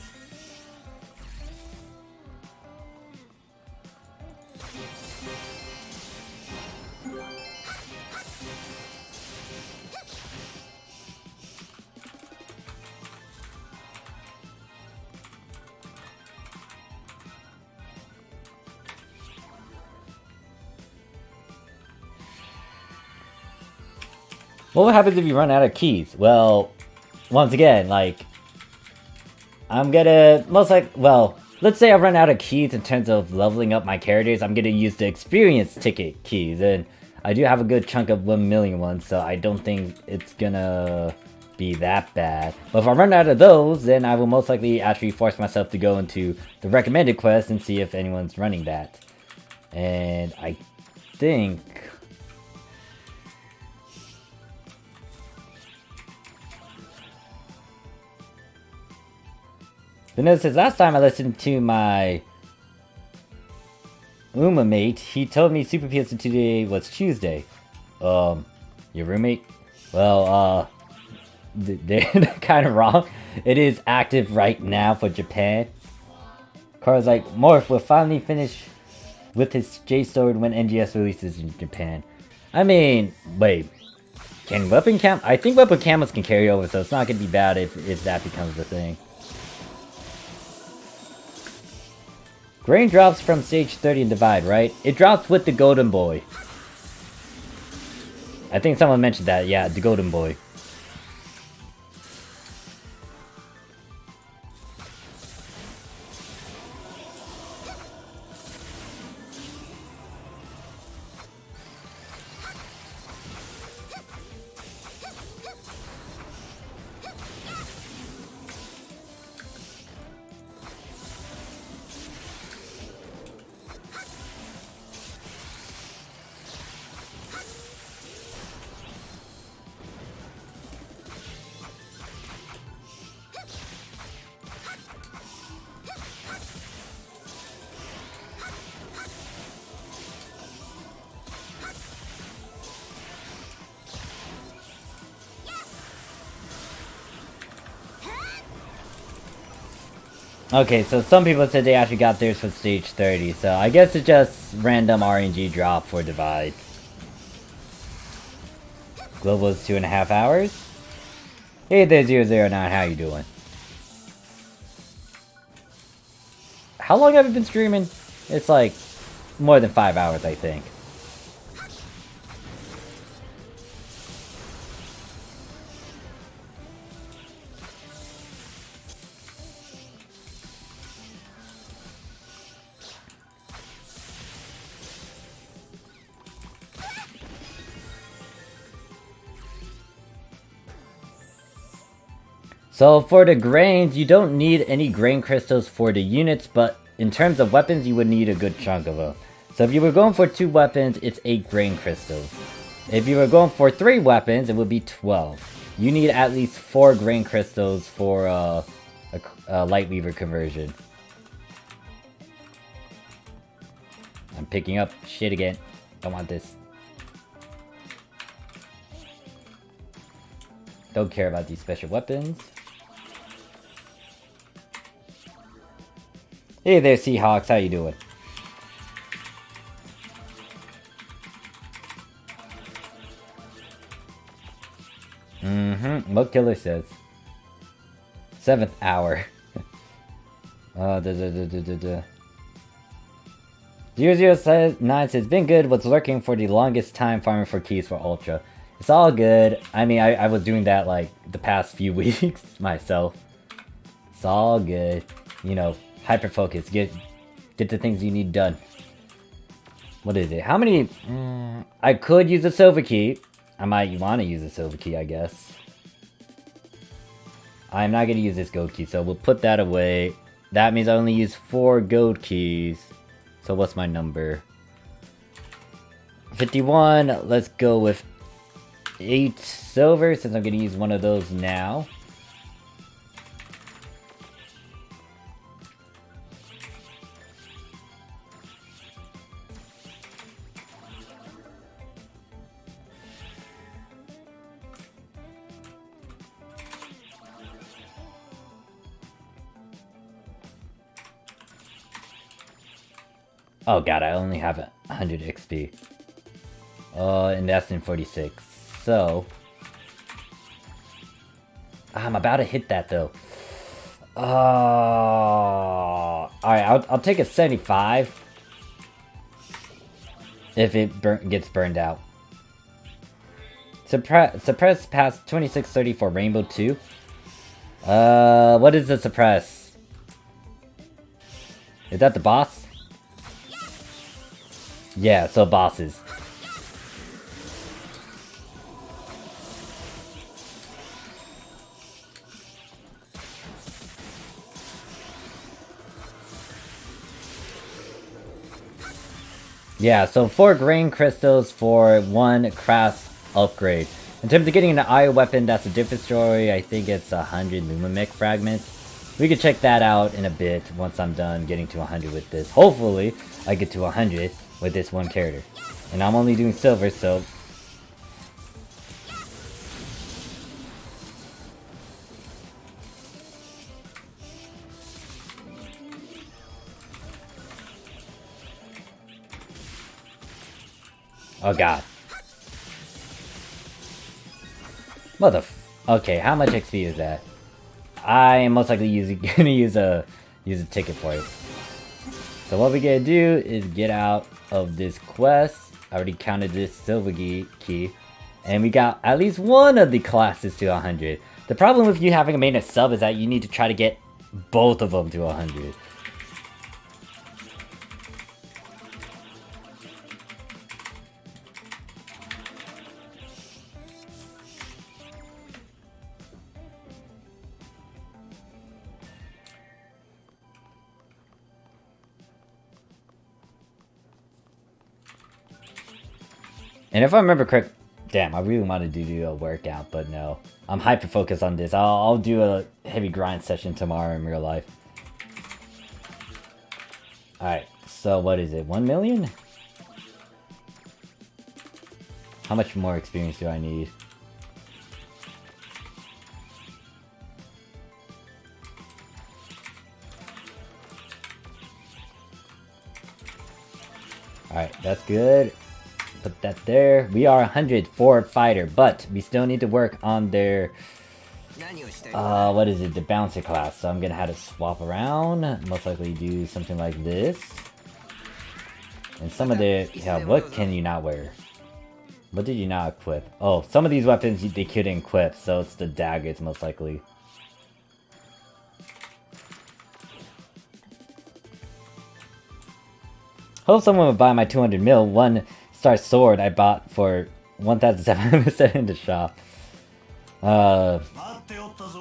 What happens if you run out of keys? Well, once again, like, I'm gonna well, let's say I run out of keys in terms of leveling up my characters. I'm gonna use the experience ticket keys, and I do have a good chunk of 1 million ones, so I don't think it's gonna be that bad. But if I run out of those, then I will most likely actually force myself to go into the recommended quest and see if anyone's running that. And I think... But no, since last time I listened to my Uma mate, he told me Super PSO2 today was Tuesday. Your roommate? Well, they're kind of wrong. It is active right now for Japan. Carl's like, Morph will finally finish with his J-Sword when NGS releases in Japan. I mean, wait. Can weapon cam? I think weapon camos can carry over, so it's not gonna be bad if that becomes the thing. Grain drops from stage 30 in Divide, right? It drops with the Golden Boy. I think someone mentioned that, yeah, the Golden Boy. Okay, so some people said they actually got theirs for stage 30, so I guess it's just random RNG drop for Divide. Global is 2.5 hours. Hey there, 009, how you doing? How long have you been streaming? It's like more than 5 hours, I think. So for the grains, you don't need any grain crystals for the units, but in terms of weapons, you would need a good chunk of them. So if you were going for 2 weapons, it's 8 grain crystals. If you were going for 3 weapons, it would be 12. You need at least 4 grain crystals for a light weaver conversion. I'm picking up shit again. Don't want this. Don't care about these special weapons. Hey there, Seahawks, how you doing? What Killer says? 7th hour. 009 says, been good, was lurking for the longest time farming for keys for Ultra. It's all good. I mean, I was doing that like the past few weeks myself. It's all good. You know, hyper focus. Get the things you need done. What is it? How many? I could use a silver key. I might want to use a silver key, I guess. I'm not going to use this gold key, so we'll put that away. That means I only use 4 gold keys. So what's my number? 51. Let's go with 8 silver, since I'm going to use one of those now. Oh god, I only have 100 XP. And that's in 46. So... I'm about to hit that though. Alright, I'll take a 75. If it gets burned out. Suppress past 2630 for Rainbow 2. What is the suppress? Is that the boss? Yeah, so bosses. Yeah, so 4 grain crystals for 1 craft upgrade. In terms of getting an eye weapon, that's a different story. I think it's 100 Lumamech fragments. We can check that out in a bit once I'm done getting to 100 with this. Hopefully, I get to 100 with this one character. And I'm only doing silver, so... Oh god. Okay, how much XP is that? I am most likely gonna use a ticket for it. So what we gotta do is get out of this quest. I already counted this silver key. And we got at least one of the classes to 100. The problem with you having a maintenance sub is that you need to try to get both of them to 100. And if I remember correct, damn, I really wanted to do a workout, but no. I'm hyper focused on this. I'll do a heavy grind session tomorrow in real life. Alright, so what is it? 1 million? How much more experience do I need? Alright, that's good. Put that there. We are 100 for fighter, but we still need to work on their what is it, the bouncer class. So I'm gonna have to swap around, most likely do something like this. And some of the, yeah, what can you not wear? What did you not equip? Oh, some of these weapons they couldn't equip, so it's the daggers most likely. Hope someone would buy my 200 mil one star sword I bought for 1,700 in the shop.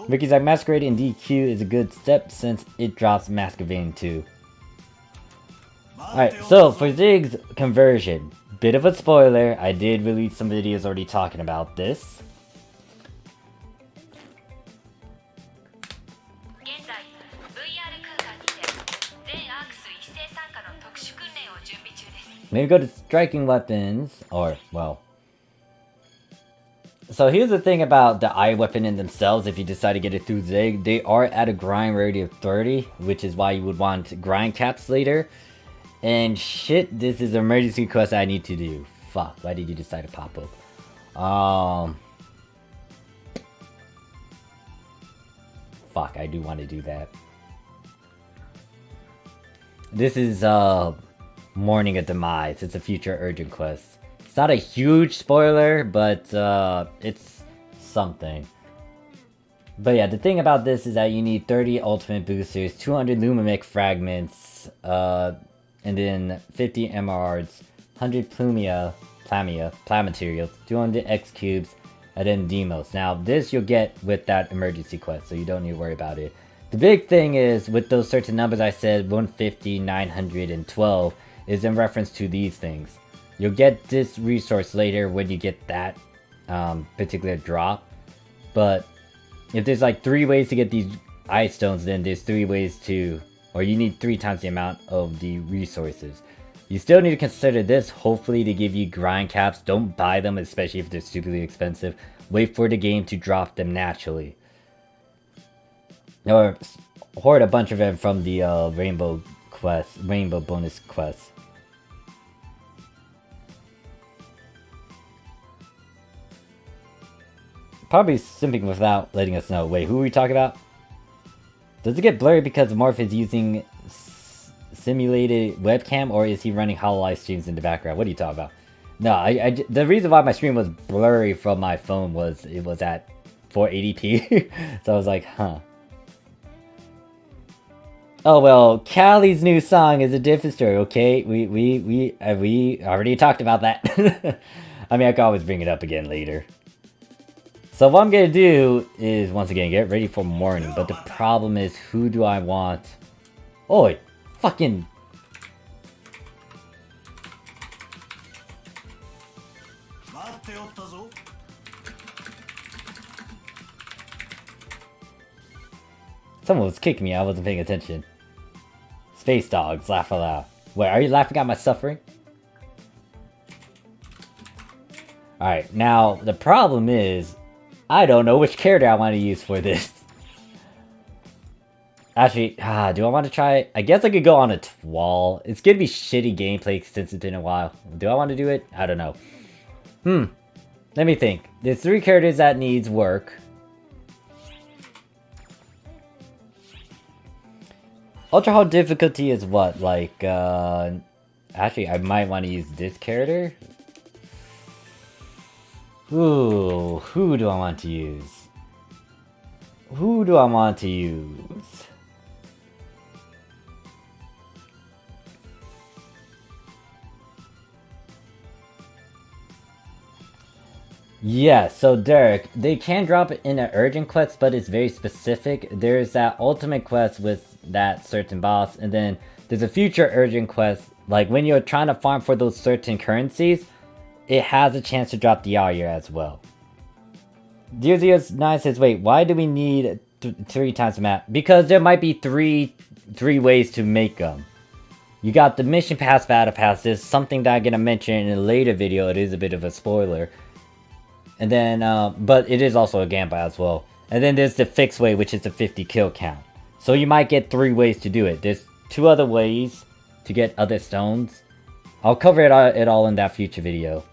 Ricky's like, Masquerade in DQ is a good step since it drops Masquerade too. Alright, so for Zig's conversion, bit of a spoiler, I did release some videos already talking about this. Maybe go to striking weapons, or, well... So here's the thing about the eye weapon in themselves, if you decide to get it through Zig, they are at a grind rarity of 30, which is why you would want grind caps later. And shit, this is an emergency quest I need to do. Fuck, why did you decide to pop up? Fuck, I do want to do that. This is, Morning of Demise. It's a future urgent quest. It's not a huge spoiler, but it's something. But yeah, the thing about this is that you need 30 ultimate boosters, 200 Lumamech fragments, and then 50 MRs, 100 plam materials, 200 X cubes, and then Demos. Now this you'll get with that emergency quest, so you don't need to worry about it. The big thing is with those certain numbers I said, 150, 900, and 12, is in reference to these things. You'll get this resource later when you get that particular drop. But if there's like 3 ways to get these eye stones, then there's 3 ways to, or you need 3 times the amount of the resources. You still need to consider this, hopefully, to give you grind caps. Don't buy them, especially if they're stupidly expensive. Wait for the game to drop them naturally. Or hoard a bunch of them from the rainbow bonus quest. Probably simping without letting us know. Wait, who are we talking about? Does it get blurry because Morph is using simulated webcam, or is he running hololive streams in the background? What are you talking about? No, the reason why my stream was blurry from my phone was it was at 480p. So I was like, huh. Oh well, Callie's new song is a different story, okay? We already talked about that. I mean, I can always bring it up again later. So what I'm gonna do is, once again, get ready for morning. But the problem is, who do I want? Oi! Fucking... Someone was kicking me, I wasn't paying attention. Space dogs, laugh aloud. Wait, are you laughing at my suffering? Alright, now, the problem is, I don't know which character I want to use for this. Actually, do I want to try... I guess I could go on a Twal. It's gonna be shitty gameplay since it's been a while. Do I want to do it? I don't know. Let me think. There's 3 characters that needs work. Ultra hard difficulty is what? Like, actually, I might want to use this character. Ooh, who do I want to use? Who do I want to use? Yeah, so Derek, they can drop it in an urgent quest, but it's very specific. There's that ultimate quest with that certain boss, and then there's a future urgent quest. Like when you're trying to farm for those certain currencies, it has a chance to drop the Arya as well. Dear09 says, wait, why do we need 3 times the map? Because there might be three ways to make them. You got the mission pass, battle pass. There's something that I'm gonna mention in a later video. It is a bit of a spoiler. And then, but it is also a Gamba as well. And then there's the fixed way, which is the 50 kill count. So you might get 3 ways to do it. There's 2 other ways to get other stones. I'll cover it all in that future video.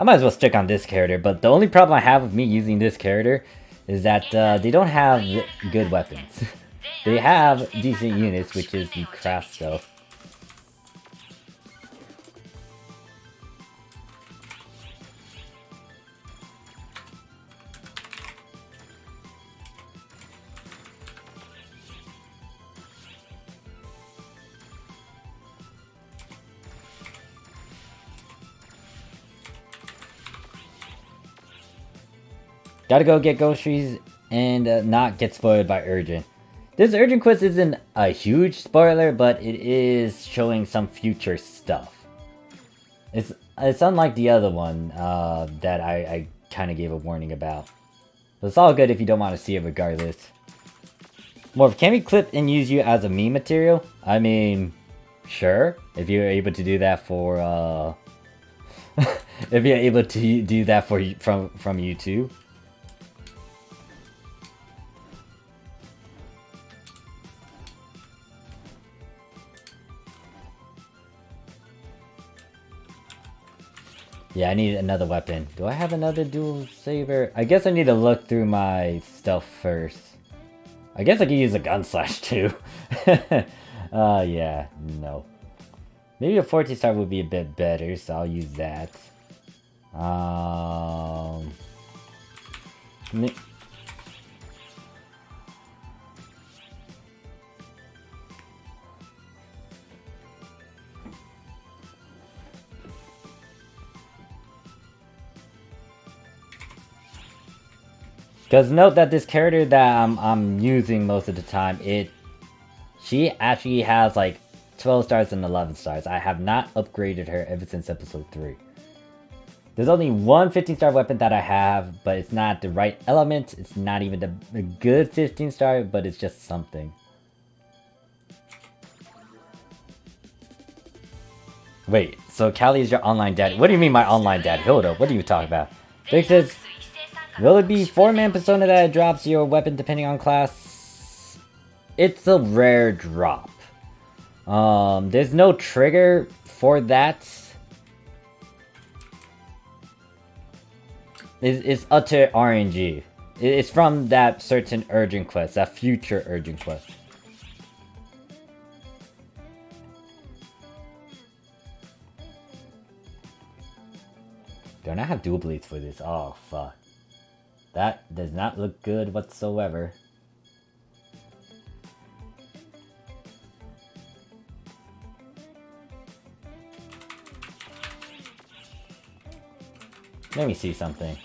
I might as well stick on this character, but the only problem I have with me using this character is that they don't have good weapons. They have decent units, which is the craft stuff. Gotta go get groceries and not get spoiled by Urgent. This Urgent quest isn't a huge spoiler, but it is showing some future stuff. It's unlike the other one that I kind of gave a warning about. But it's all good if you don't want to see it regardless. Morph, can we clip and use you as a meme material? I mean, sure. If you're able to do that for if you're able to do that for from YouTube. Yeah, I need another weapon. Do I have another dual saber? I guess I need to look through my stuff first. I guess I could use a gun slash too. Yeah, no. Maybe a 14 star would be a bit better, so I'll use that. Because note that this character that I'm using most of the time, she actually has like 12 stars and 11 stars. I have not upgraded her ever since episode 3. There's only one 15-star weapon that I have, but it's not the right element. It's not even the good 15-star, but it's just something. Wait, so Callie is your online dad? What do you mean my online dad? Hold up, what are you talking about? Vic says, will it be 4-man persona that drops your weapon depending on class? It's a rare drop. There's no trigger for that. It's utter RNG. It's from that certain urgent quest, that future urgent quest. Do I not have dual blades for this? Oh, fuck. That does not look good whatsoever. Let me see something.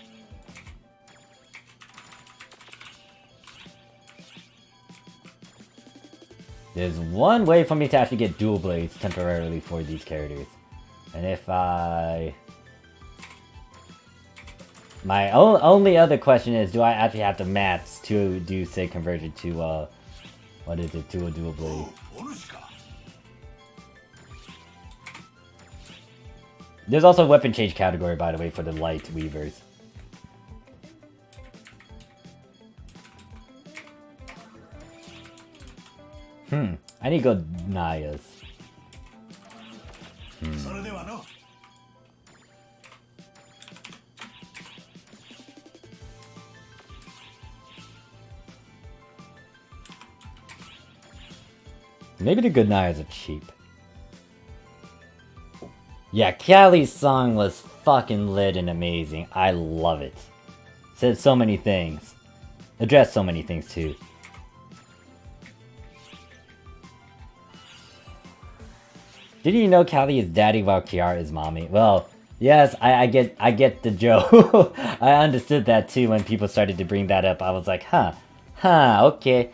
There's one way for me to actually get dual blades temporarily for these characters. And if I... My only other question is, do I actually have the mats to do, say, conversion to, what is it, to a dual blade? There's also a weapon change category, by the way, for the light weavers. I need to go Naya's. Maybe the good Nayas are cheap. Yeah, Callie's song was fucking lit and amazing. I love it. Said so many things. Addressed so many things too. Did you know Callie is daddy while Kiara is mommy? Well, yes, I get the joke. I understood that too when people started to bring that up. I was like, okay.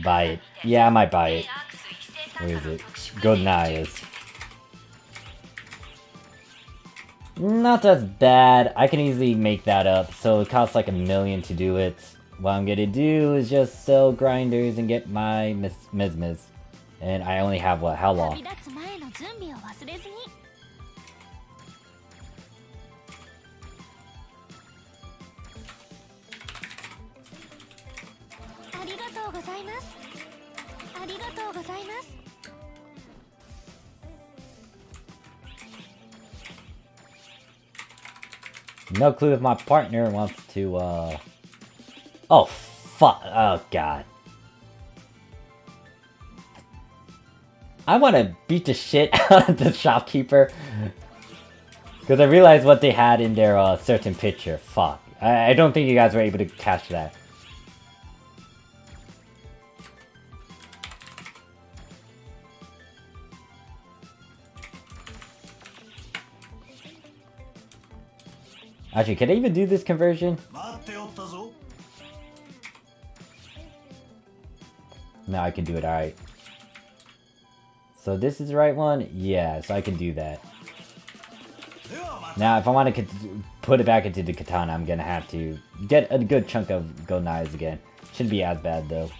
Buy it. Yeah, I might buy it. Where is it? Golden Eyes. Not as bad. I can easily make that up. So it costs like $1 million to do it. What I'm gonna do is just sell grinders and get my Mizmiz. And I only have what? How long? No clue if my partner wants to, Oh, fuck. Oh, God. I want to beat the shit out of the shopkeeper. Because I realized what they had in their certain picture. Fuck. I don't think you guys were able to catch that. Actually, can I even do this conversion? No, I can do it, alright. So this is the right one? Yeah, so I can do that. Now, if I want to put it back into the katana, I'm gonna have to get a good chunk of golden eyes again. Shouldn't be as bad, though.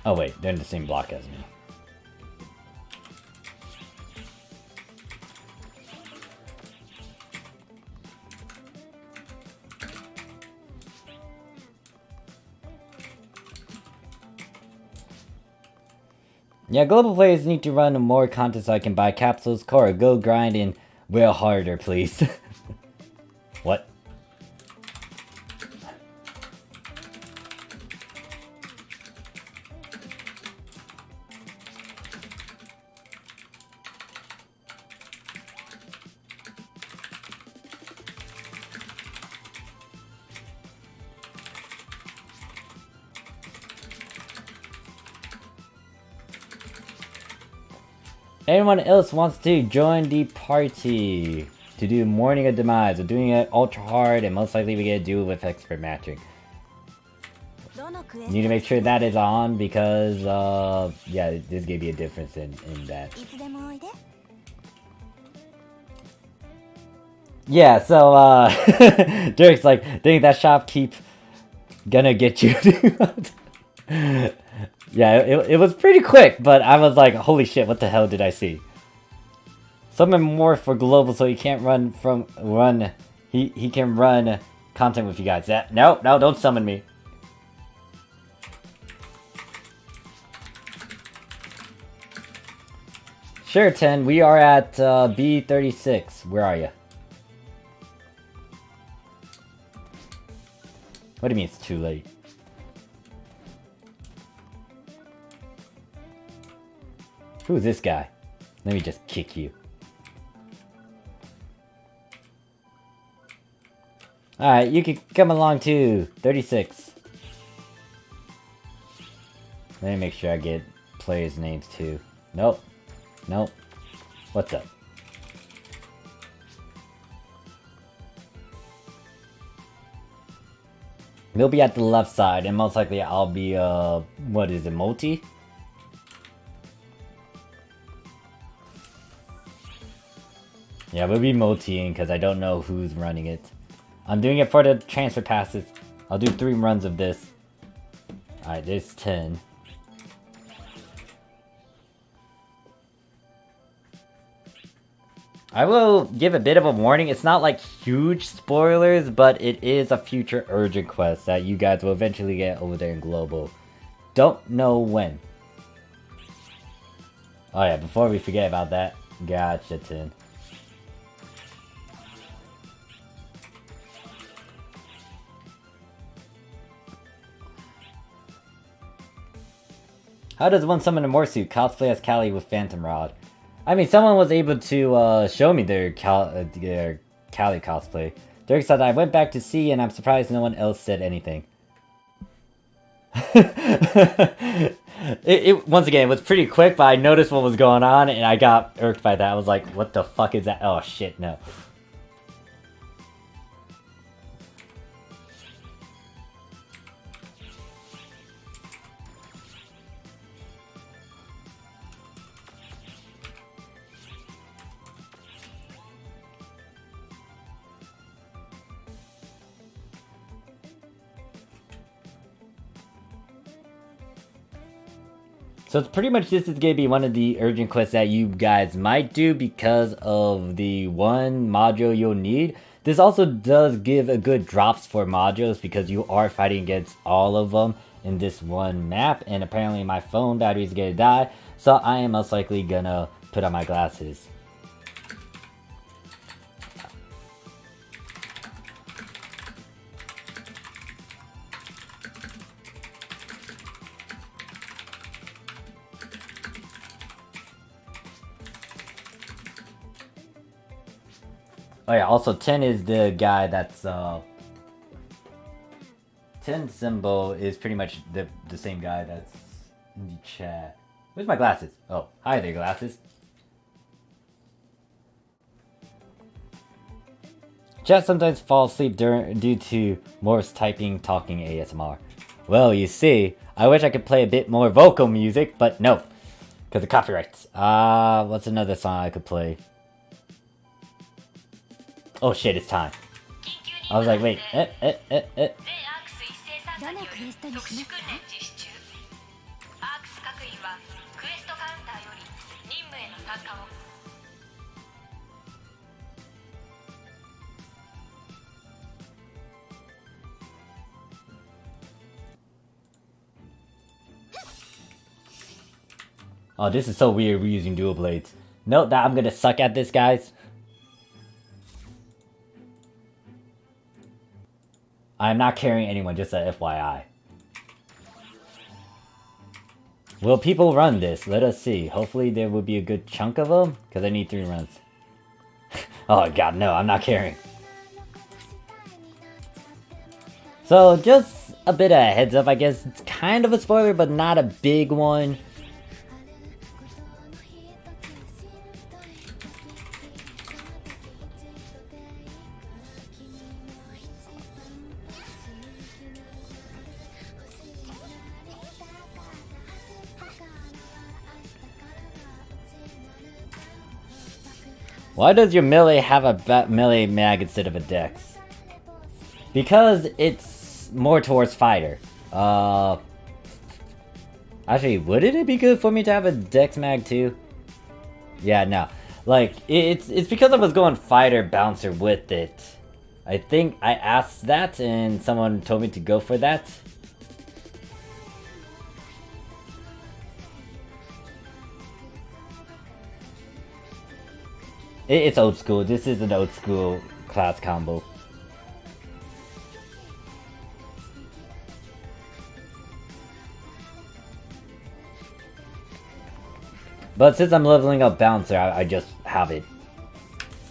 Oh wait, they're in the same block as me. Yeah, global players need to run more content so I can buy capsules. Cora, go grind and real harder, please. What? Anyone else wants to join the party to do Morning of Demise? We're doing it ultra hard and most likely we get to do it with expert matching. Need to make sure that is on because, yeah, there's gonna be a difference in that. Yeah, so, Derek's like, dang, that shopkeep gonna get you. Yeah, it was pretty quick, but I was like, holy shit, what the hell did I see? Summon more for global so he can't he can run content with you guys. No, don't summon me. Sure, 10. We are at B36. Where are you? What do you mean it's too late? Who is this guy? Let me just kick you. Alright, you can come along too. 36. Let me make sure I get players' names too. Nope. Nope. What's up? We'll be at the left side, and most likely I'll be, what is it, multi? Yeah, we'll be multi-ing because I don't know who's running it. I'm doing it for the transfer passes. I'll do 3 runs of this. Alright, there's 10. I will give a bit of a warning. It's not like huge spoilers, but it is a future urgent quest that you guys will eventually get over there in Global. Don't know when. Oh yeah, before we forget about that. Gotcha, Tin. How does one summon a Morphsuit cosplay as Callie with Phantom Rod? I mean, someone was able to show me their Callie cosplay. Derek said I went back to see, and I'm surprised no one else said anything. Once again, it was pretty quick, but I noticed what was going on, and I got irked by that. I was like, what the fuck is that? Oh shit, no. So it's pretty much this is going to be one of the urgent quests that you guys might do because of the one module you'll need. This also does give a good drops for modules because you are fighting against all of them in this one map. And apparently my phone battery is going to die, so I am most likely going to put on my glasses. Oh yeah, also 10 is the guy that's 10 symbol is pretty much the same guy that's in the chat. Where's my glasses? Oh, hi there, glasses. Chat sometimes falls asleep due to Morse typing talking ASMR. Well, you see, I wish I could play a bit more vocal music, but no, because of copyrights. What's another song I could play? Oh shit, it's time. I was like, wait, Oh, this is so weird, we're using dual blades. Note that I'm gonna suck at this, guys. I'm not carrying anyone, just a FYI. Will people run this? Let us see. Hopefully there will be a good chunk of them, because I need 3 runs. Oh god, no, I'm not carrying. So, just a bit of a heads up, I guess. It's kind of a spoiler, but not a big one. Why does your melee have a melee mag instead of a dex? Because it's more towards fighter. Actually, wouldn't it be good for me to have a dex mag too? Yeah, no. Like, it's because I was going fighter bouncer with it. I think I asked that and someone told me to go for that. It's old school. This is an old school class combo. But since I'm leveling up Bouncer, I just have it.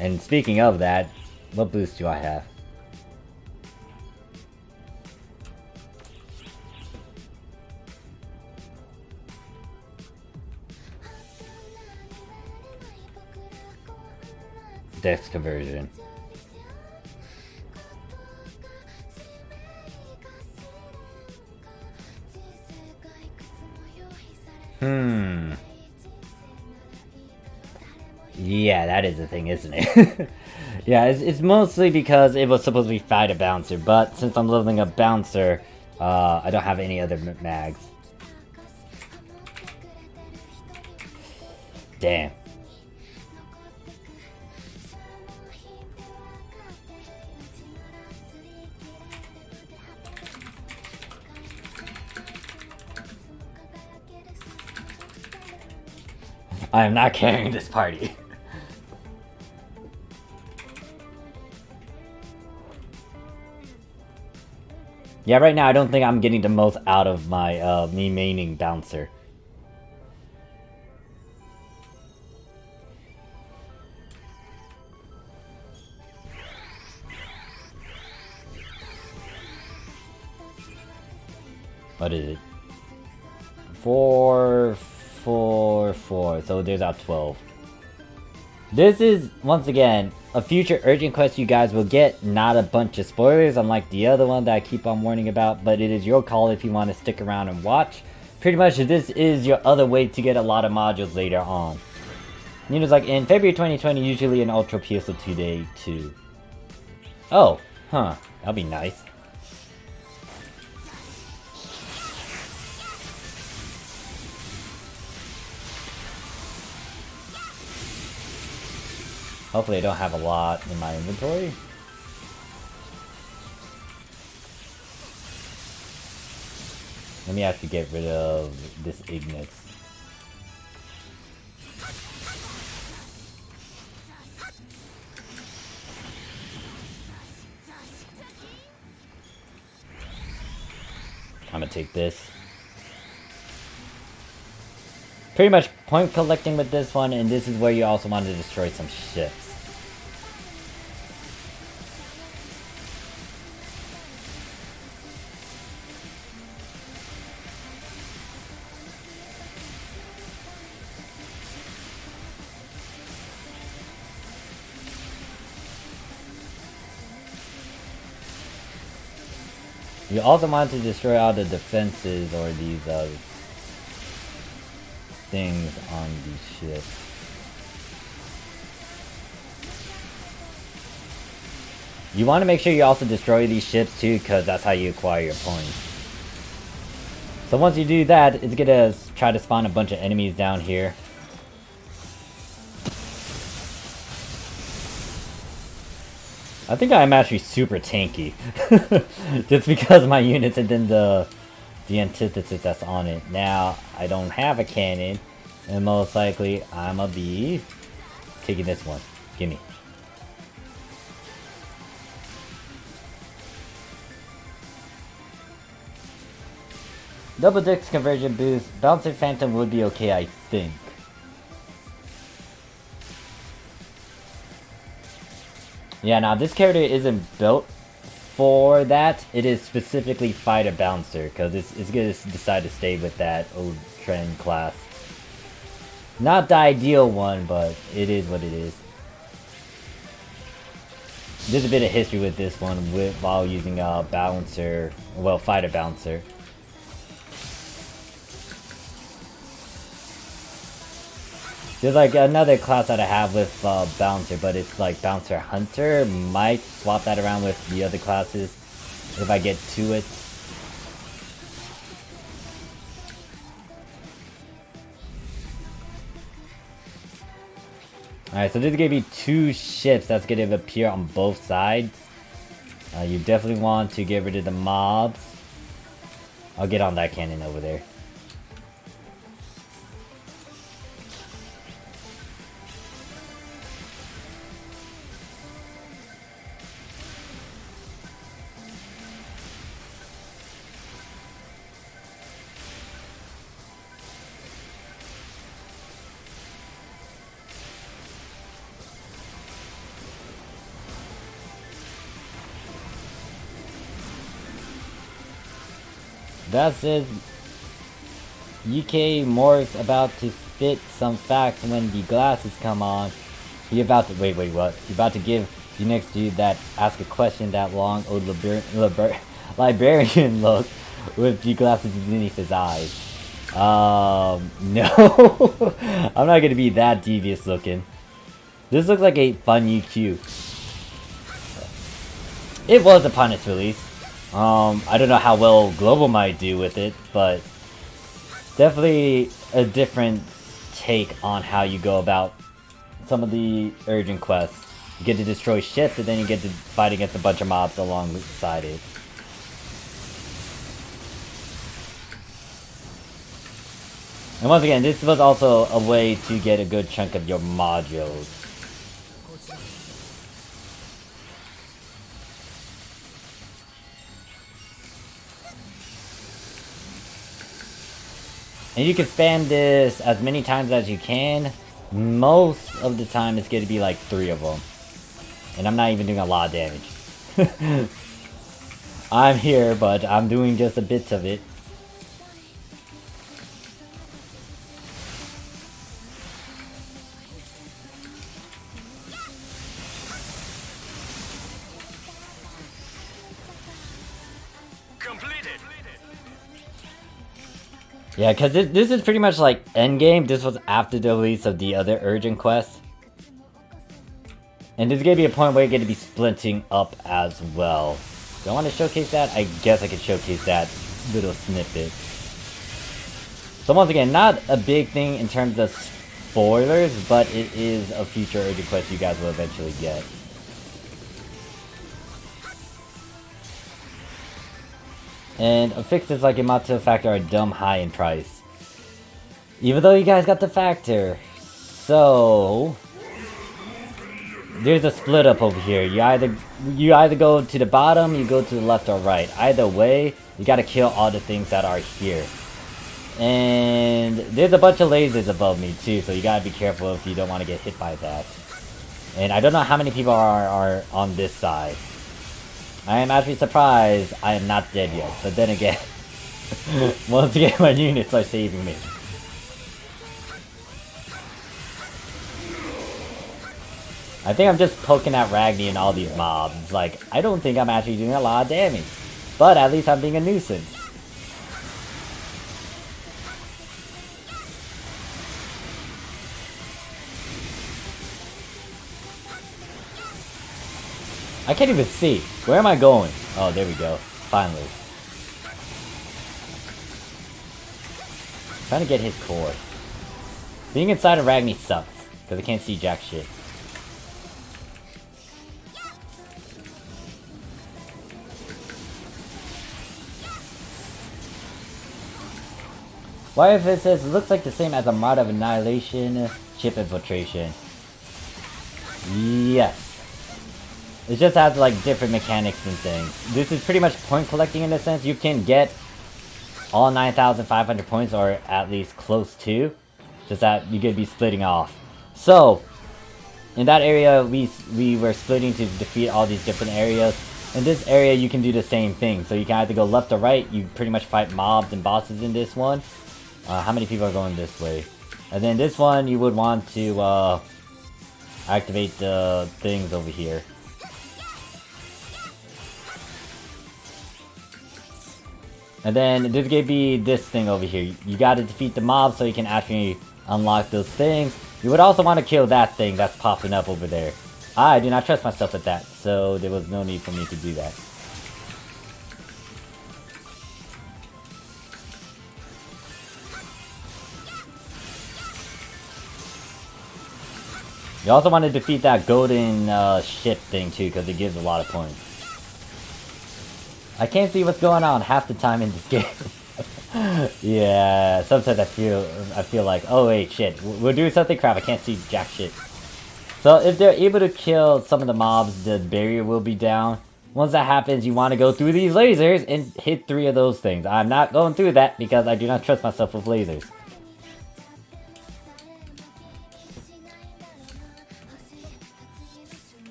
And speaking of that, what boost do I have? Dex conversion. Yeah, that is the thing, isn't it? Yeah, it's mostly because it was supposed to be fighter bouncer, but since I'm leveling up bouncer, I don't have any other mags. Damn. I am not carrying this party. Yeah, right now I don't think I'm getting the most out of my me maining bouncer. What is it? 4, 4, 4. So there's our 12. This is, once again, a future urgent quest you guys will get, not a bunch of spoilers unlike the other one that I keep on warning about, but it is your call if you want to stick around and watch. Pretty much this is your other way to get a lot of modules later on. You know, it's like in February 2020, usually an Ultra PSO2 day too. Oh, huh, that'll be nice. Hopefully I don't have a lot in my inventory. Let me actually get rid of this Ignis. I'm gonna take this. Pretty much point collecting with this one, and this is where you also want to destroy some ships. You also want to destroy all the defenses or these things on these ships. You want to make sure you also destroy these ships too, because that's how you acquire your points. So once you do that, it's gonna try to spawn a bunch of enemies down here. I think I'm actually super tanky. Just because of my units and then the antithesis that's on it. Now, I don't have a cannon, and most likely I'm gonna be taking this one. Gimme. Double Dex conversion boost. Bouncer Phantom would be okay, I think. Yeah, now this character isn't built for that. It is specifically fighter bouncer, because it's gonna decide to stay with that old trend class. Not the ideal one, but it is what it is. There's a bit of history with this one while using bouncer, well, fighter bouncer. There's like another class that I have with Bouncer, but it's like Bouncer Hunter. Might swap that around with the other classes if I get to it. Alright, so there's gonna be 2 ships that's gonna appear on both sides. You definitely want to get rid of the mobs. I'll get on that cannon over there. That says UK Morph's about to spit some facts when the glasses come on. He about to wait, what? He about to give the next dude that ask a question that long old librarian look with the glasses beneath his eyes. No. I'm not gonna be that devious looking. This looks like a fun UQ. It was upon its release. I don't know how well Global might do with it, but definitely a different take on how you go about some of the urgent quests. You get to destroy ships, and then you get to fight against a bunch of mobs alongside it. And once again, this was also a way to get a good chunk of your modules. And you can spam this as many times as you can. Most of the time it's going to be like 3 of them. And I'm not even doing a lot of damage. I'm here, but I'm doing just a bit of it. Yeah, because this is pretty much like endgame. This was after the release of the other urgent quest. And there's going to be a point where you're going to be splitting up as well. Do I want to showcase that? I guess I could showcase that little snippet. So once again, not a big thing in terms of spoilers, but it is a future urgent quest you guys will eventually get. And fixes like Yamato Factor are dumb high in price. Even though you guys got the Factor. So there's a split up over here. You either go to the bottom, you go to the left or right. Either way, you gotta kill all the things that are here. And there's a bunch of lasers above me too, so you gotta be careful if you don't want to get hit by that. And I don't know how many people are on this side. I am actually surprised I am not dead yet, but then again, once again my units are saving me. I think I'm just poking at Ragni and all these mobs. Like, I don't think I'm actually doing a lot of damage, but at least I'm being a nuisance. I can't even see. Where am I going? Oh, there we go. Finally. Trying to get his core. Being inside of Ragni sucks, because I can't see jack shit. Why if it says looks like the same as a mod of Annihilation, Chip Infiltration? Yes. It just has like different mechanics and things. This is pretty much point collecting in a sense. You can get all 9,500 points, or at least close to. Just that you're gonna be splitting off. So, in that area, we were splitting to defeat all these different areas. In this area, you can do the same thing. So you can either go left or right. You pretty much fight mobs and bosses in this one. How many people are going this way? And then this one, you would want to activate the things over here. And then there's gonna be this thing over here. You gotta defeat the mobs so you can actually unlock those things. You would also want to kill that thing that's popping up over there. I do not trust myself with that, so there was no need for me to do that. You also want to defeat that golden ship thing too, because it gives a lot of points. I can't see what's going on half the time in this game. Yeah, sometimes I feel like, oh wait, shit, we're doing something, crap, I can't see jack shit. So if they're able to kill some of the mobs, the barrier will be down. Once that happens, you want to go through these lasers and hit 3 of those things. I'm not going through that because I do not trust myself with lasers.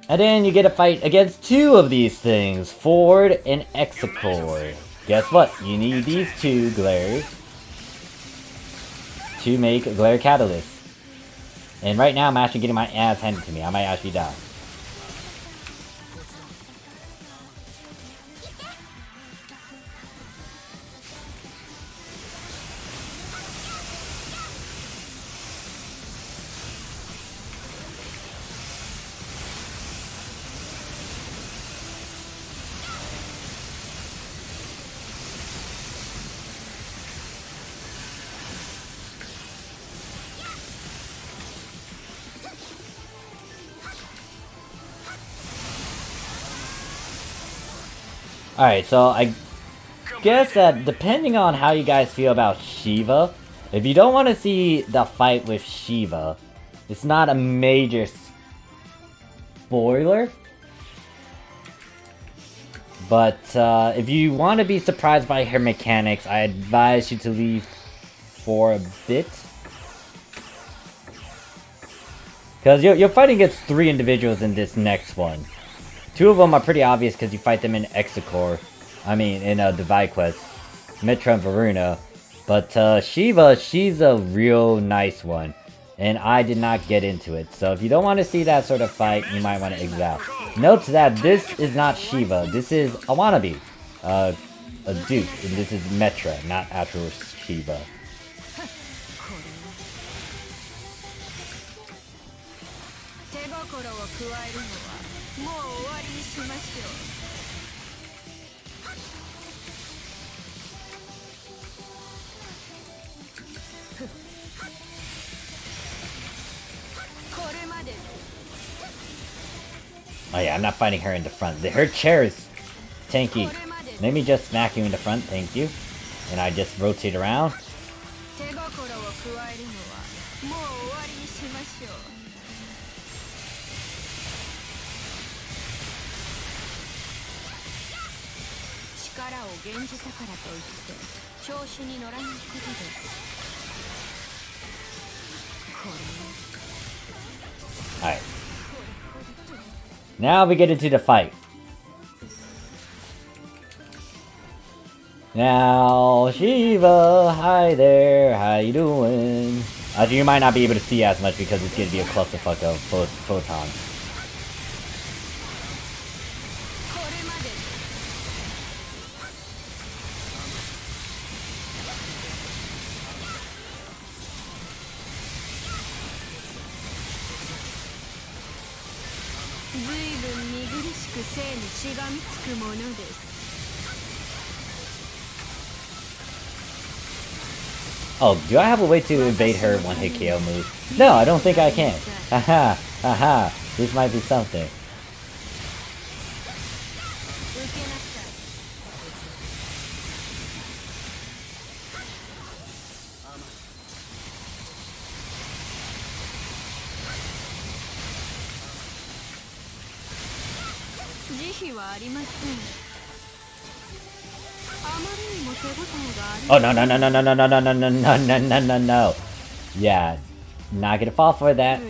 And then you get a fight against 2 of these things, Ford and Execore. Guess what? You need these 2 glares to make glare catalyst. And right now I'm actually getting my ass handed to me. I might actually die. Alright, so I guess that depending on how you guys feel about Shiva, if you don't want to see the fight with Shiva, it's not a major spoiler. But if you want to be surprised by her mechanics, I advise you to leave for a bit. Because you're fighting against 3 individuals in this next one. 2 of them are pretty obvious because you fight them in Execore. I mean, in Divide Quest. Metra and Varuna. But Shiva, she's a real nice one. And I did not get into it. So if you don't want to see that sort of fight, you might want to exit out. Note that this is not Shiva. This is a wannabe. A dupe. And this is Metra, not actual Shiva. Oh yeah, I'm not fighting her in the front. Her chair is tanky. Let me just smack you in the front, thank you. And I just rotate around. Alright. Now we get into the fight. Now, Shiva, hi there, how you doing? You might not be able to see as much because it's gonna be a clusterfuck of photons. Oh, do I have a way to evade her one-hit KO move? No, I don't think I can. Haha, haha, this might be something. Oh no no no no no no no no no no no no no no no. Yeah, not gonna fall for that.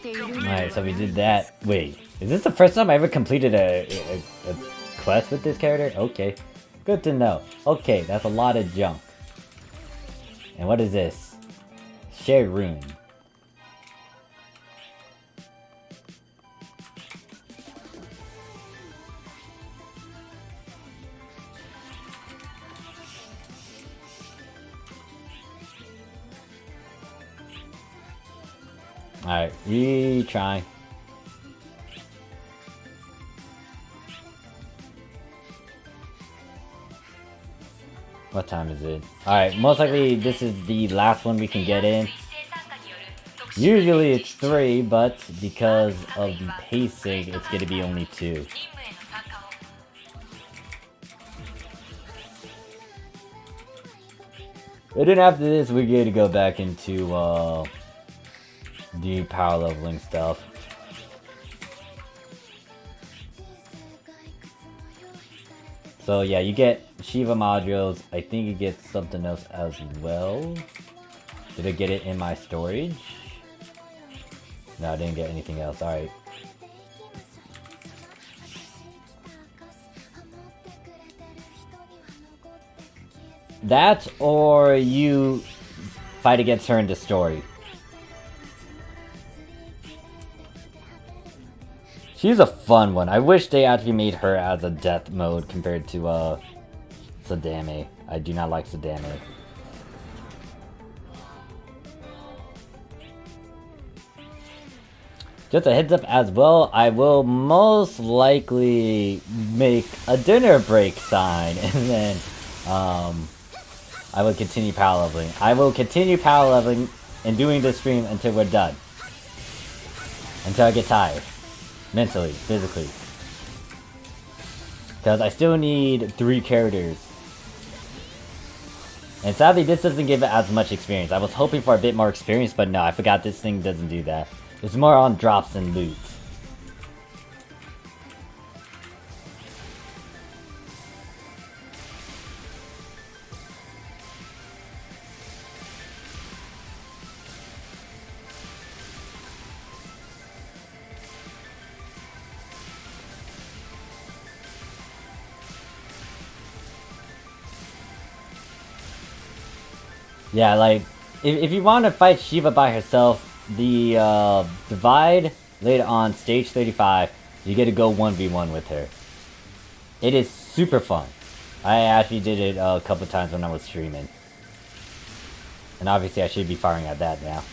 Alright, so we did that. Wait, is this the first time I ever completed a quest with this character? Okay. Good to know. Okay, that's a lot of junk. And what is this? Shared room. Alright, retry. What time is it? Alright, most likely this is the last one we can get in. Usually it's 3, but because of the pacing, it's gonna be only 2. And then after this, we're going to go back into the power leveling stuff. So yeah, you get Shiva modules. I think you get something else as well. Did I get it in my storage? No, I didn't get anything else. Alright. That, or you fight against her in the story. She's a fun one. I wish they actually made her as a death mode compared to Sadame. I do not like Sadame. Just a heads up as well, I will most likely make a dinner break sign and then I will continue power leveling. I will continue power leveling and doing this stream until we're done. Until I get tired. Mentally, physically. Because I still need 3 characters. And sadly, this doesn't give it as much experience. I was hoping for a bit more experience, but no, I forgot this thing doesn't do that. It's more on drops and loot. Yeah, like, if you want to fight Shiva by herself, the Divide later on, stage 35, you get to go 1v1 with her. It is super fun. I actually did it a couple times when I was streaming. And obviously I should be firing at that now.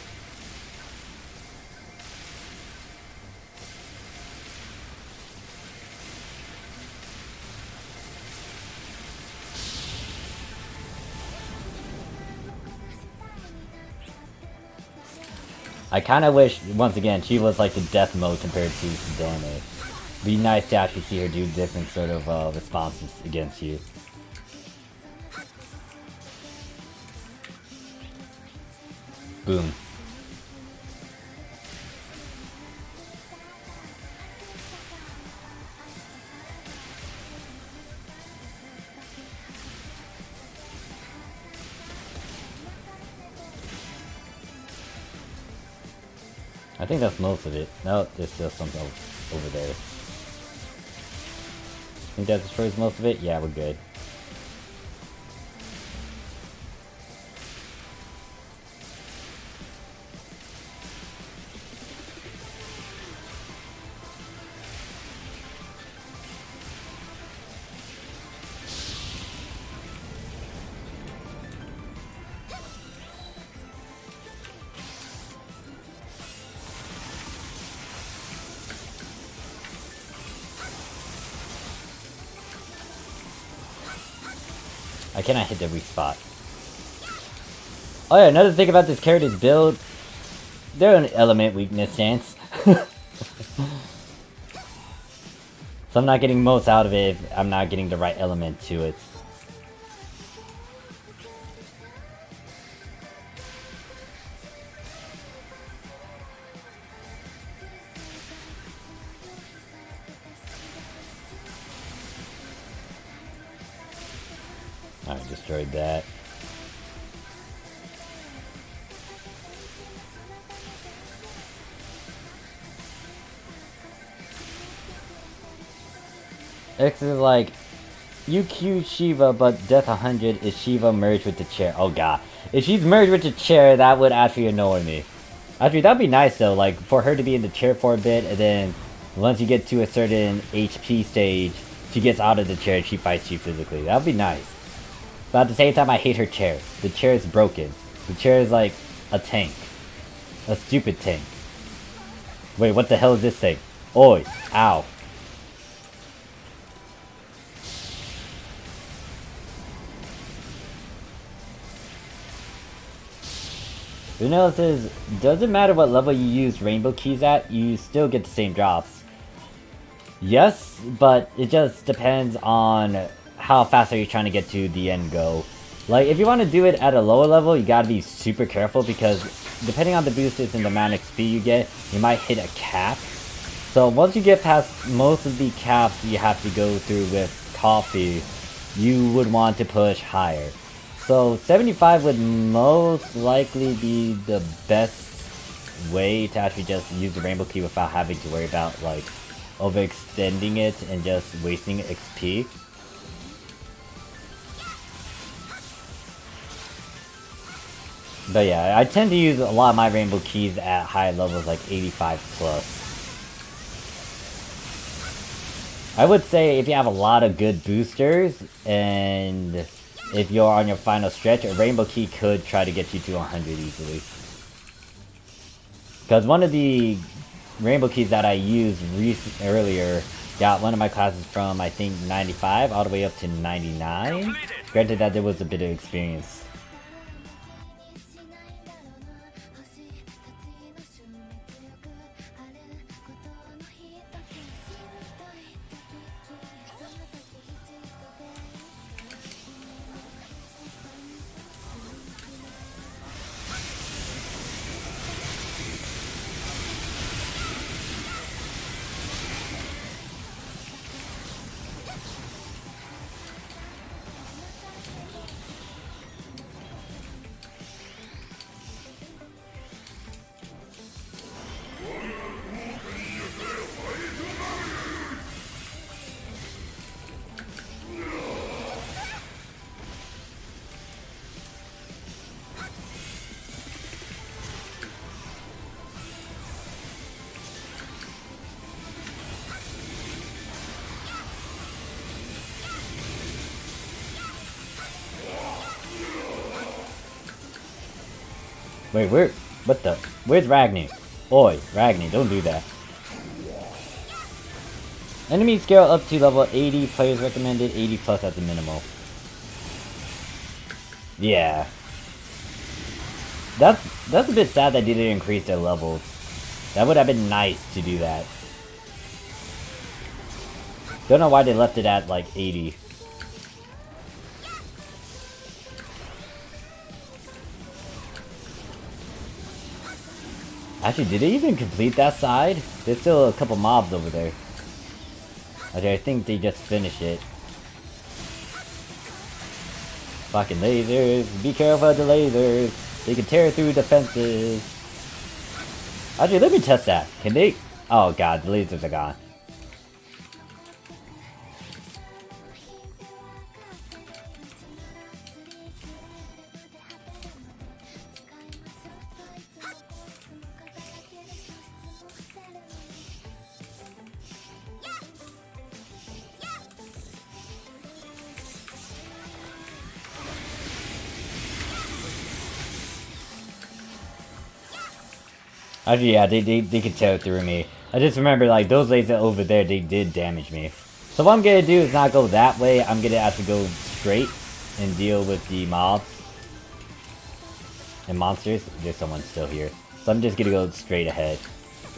I kind of wish, once again, she was like the death mode compared to Sadame. Be nice to actually see her do different sort of responses against you. Boom. I think that's most of it. No, there's still something over there. Think that destroys most of it? Yeah, we're good. I cannot hit the weak spot. Oh yeah, another thing about this character's build, they're an element weakness stance. So I'm not getting most out of it if I'm not getting the right element to it. Alright, destroyed that. X is like, you cute Shiva, but Death 100 is Shiva merged with the chair. Oh god. If she's merged with the chair, that would actually annoy me. Actually, that'd be nice though, like, for her to be in the chair for a bit, and then once you get to a certain HP stage, she gets out of the chair and she fights you physically. That'd be nice. But at the same time, I hate her chair. The chair is broken. The chair is like a tank. A stupid tank. Wait, what the hell is this thing? Oi! Ow. You know, it says, doesn't matter what level you use rainbow keys at, you still get the same drops. Yes, but it just depends on how fast are you trying to get to the end goal. Like, if you want to do it at a lower level, you gotta be super careful because depending on the boosters and the amount of XP you get, you might hit a cap. So once you get past most of the caps you have to go through with coffee, you would want to push higher. So 75 would most likely be the best way to actually just use the rainbow key without having to worry about like overextending it and just wasting XP. But yeah, I tend to use a lot of my rainbow keys at high levels like 85 plus. I would say if you have a lot of good boosters and if you're on your final stretch, a rainbow key could try to get you to 100 easily. Because one of the rainbow keys that I used earlier got one of my classes from I think 95 all the way up to 99. Granted that there was a bit of experience. Wait, what the? Where's Ragni? Oi, Ragni, don't do that. Enemy scale up to level 80, players recommended 80 plus at the minimal. Yeah. That's a bit sad that they didn't increase their levels. That would have been nice to do that. Don't know why they left it at like 80. Actually, did they even complete that side? There's still a couple mobs over there. Okay, I think they just finished it. Fucking lasers. Be careful of the lasers. They can tear through defenses. Actually, let me test that. Can they? Oh god, the lasers are gone. Actually, yeah, they could tear through me. I just remember, like, those lasers over there, they did damage me. So what I'm gonna do is not go that way. I'm gonna actually go straight and deal with the mobs. And monsters. There's someone still here. So I'm just gonna go straight ahead.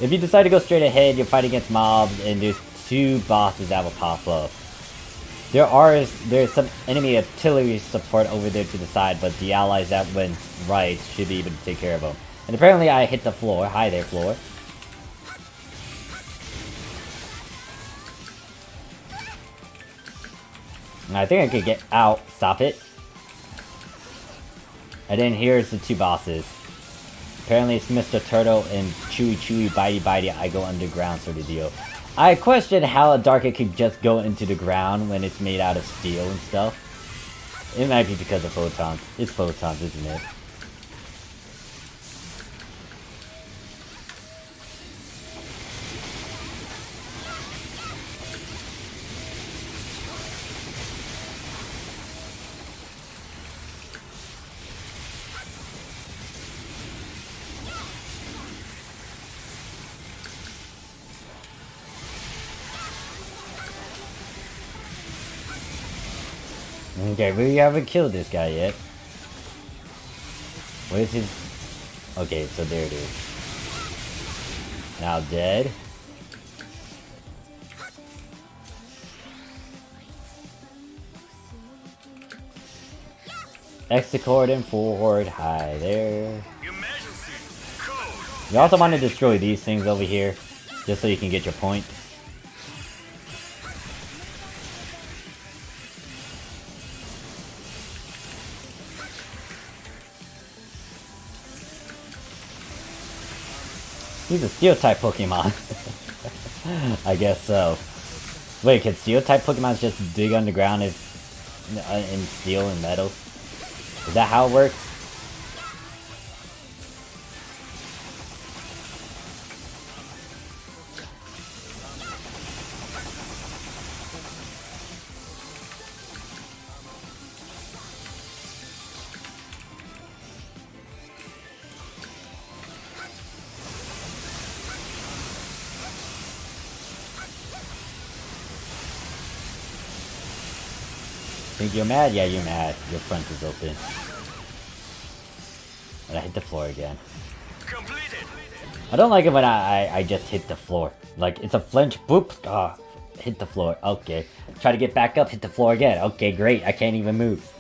If you decide to go straight ahead, you'll fight against mobs, and there's 2 bosses that will pop up. There's some enemy artillery support over there to the side, but the allies that went right should be able to take care of them. And apparently I hit the floor. Hi there, floor. And I think I could get out. Stop it. And then here's the 2 bosses. Apparently it's Mr. Turtle and Chewy Chewy Bitey Bitey I go underground sort of deal. I question how a Dark It could just go into the ground when it's made out of steel and stuff. It might be because of photons. It's photons, isn't it? Okay, we haven't killed this guy yet. Where's his... Okay, so there it is. Now dead. Execord and forward. Hi there. You also want to destroy these things over here, just so you can get your point. He's a steel type Pokemon. I guess so. Wait, can steel type Pokemon just dig underground if in steel and metal? Is that how it works? Think you're mad? Yeah, you're mad. Your front is open. And I hit the floor again. Completed. I don't like it when I just hit the floor. Like, it's a flinch, boop, ah, hit the floor. Okay. Try to get back up, hit the floor again. Okay, great. I can't even move.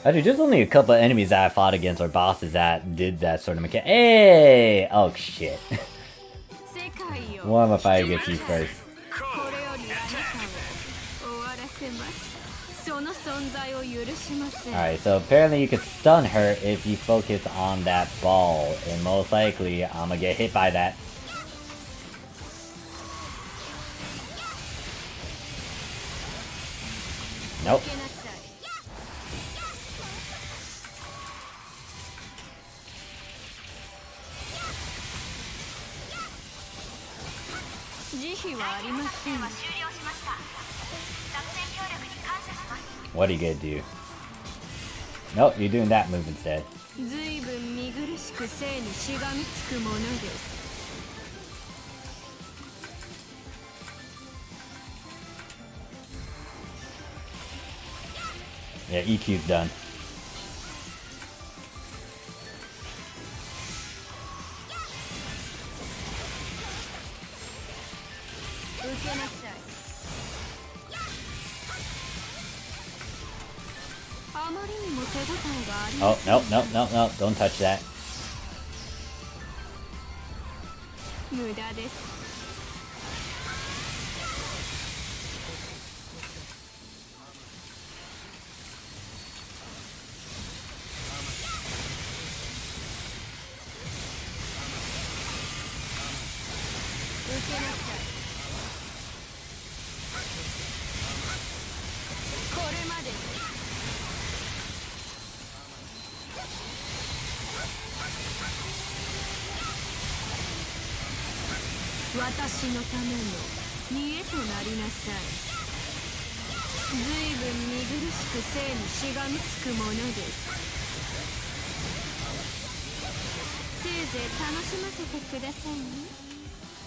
Actually, there's only a couple of enemies that I fought against or bosses that did that sort of mechanic. Hey! Oh shit. Why am I fighting against you first? Alright, so apparently you can stun her if you focus on that ball. And most likely, I'm gonna get hit by that. Nope. What are you gonna do? Nope, you're doing that move instead. Yeah, EQ's done. Oh, nope, nope, nope, nope, don't touch that.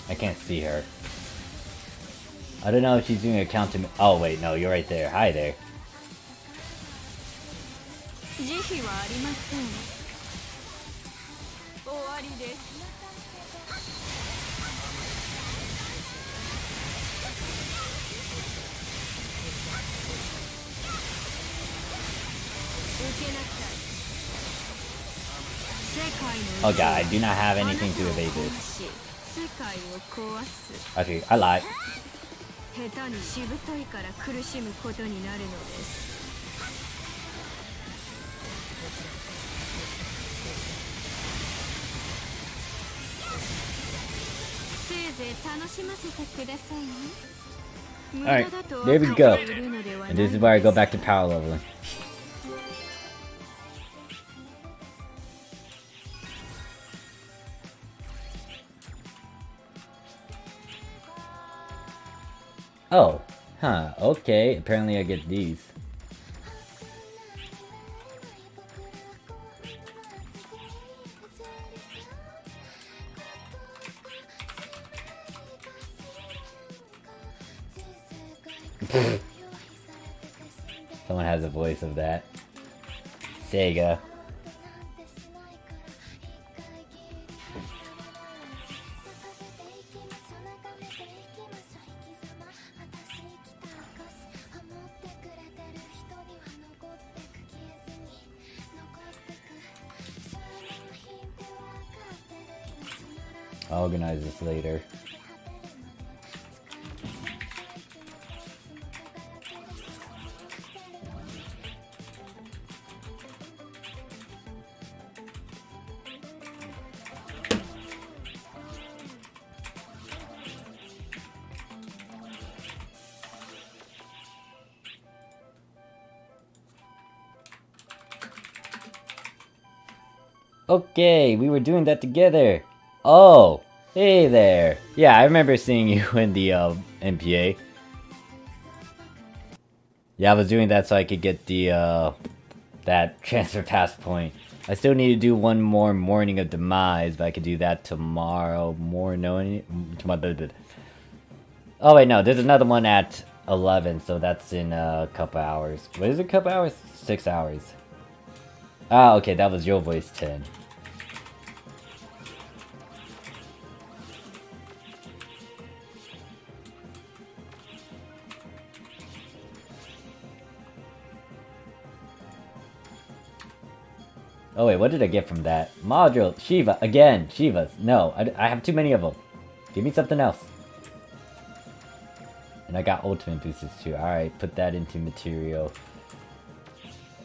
I can't see her. I don't know if she's doing a count to me. Oh wait, no, you're right there. Hi there. Oh god, I do not have anything to evade this. Actually, I lied. 下手にしぶといから苦しむことになるのです。せいぜい楽しませてくださいね。 Alright, there we go. And this is where I go back to power leveling. Oh, huh, okay, apparently I get these. Someone has a voice of that. Sega. I'll organize this later. Okay, we were doing that together. Oh, hey there. Yeah, I remember seeing you in the MPA. Yeah, I was doing that so I could get the that transfer pass point. I still need to do one more Morning of Demise, but I could do that tomorrow morning. Oh wait, no, there's another one at 11, so that's in a couple hours. What is it, couple hours? 6 hours. Ah, okay, that was your voice 10. Oh wait, what did I get from that? Module, Shiva, again, Shivas. No, I have too many of them. Give me something else. And I got ultimate boosters too. Alright, put that into material.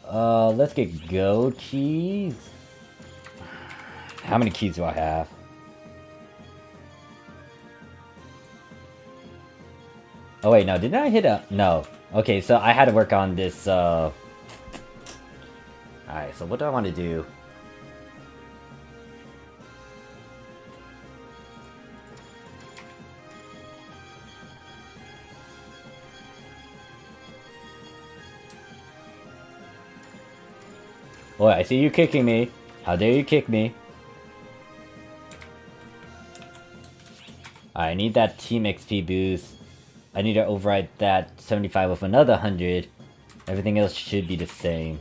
Let's get go keys. How many keys do I have? Oh wait, no, didn't I hit a... No. Okay, so I had to work on this, Alright, so what do I want to do? Boy, I see you kicking me. How dare you kick me? I need that team XP boost. I need to override that 75 with another 100. Everything else should be the same.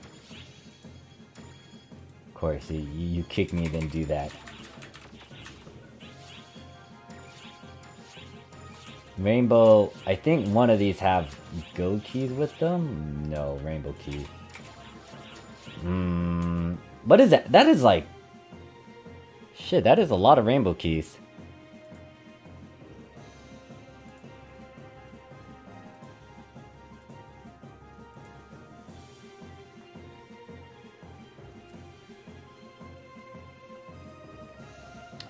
Of course, you kick me, then do that. Rainbow, I think one of these have gold keys with them? No, rainbow key. What is that? That is like... Shit, that is a lot of rainbow keys.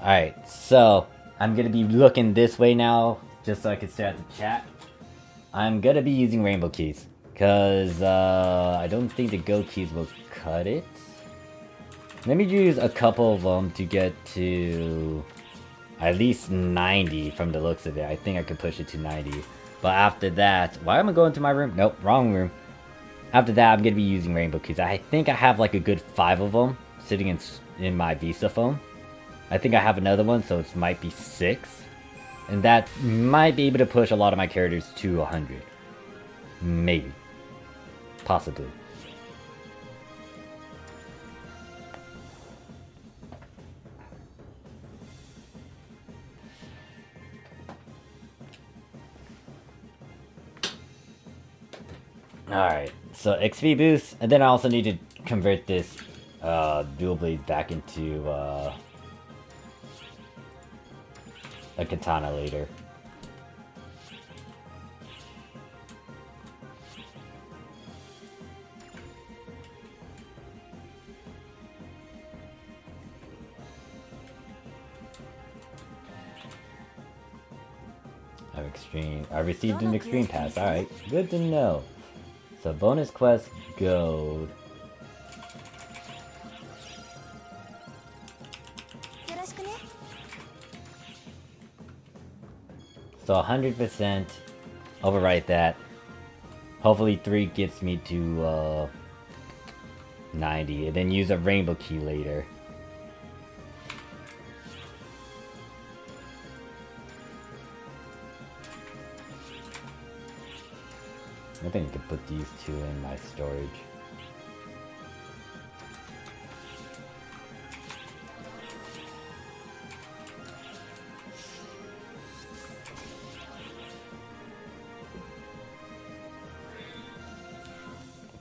Alright, so I'm gonna be looking this way now, just so I can stare at the chat. I'm gonna be using rainbow keys, because I don't think the gold keys will cut it. Let me use a couple of them to get to at least 90 from the looks of it. I think I could push it to 90. But after that, why am I going to my room? Nope, wrong room. After that, I'm gonna be using rainbow keys. I think I have like a good 5 of them sitting in my Visa phone. I think I have another one, so it might be 6. And that might be able to push a lot of my characters to 100. Maybe. Possibly. Alright, so XP boost, and then I also need to convert this dual blades back into a katana later. I received an extreme pass. Alright, good to know. So bonus quest gold. So 100% overwrite that. Hopefully 3 gets me to 90 and then use a rainbow key later. I think I could put these 2 in my storage.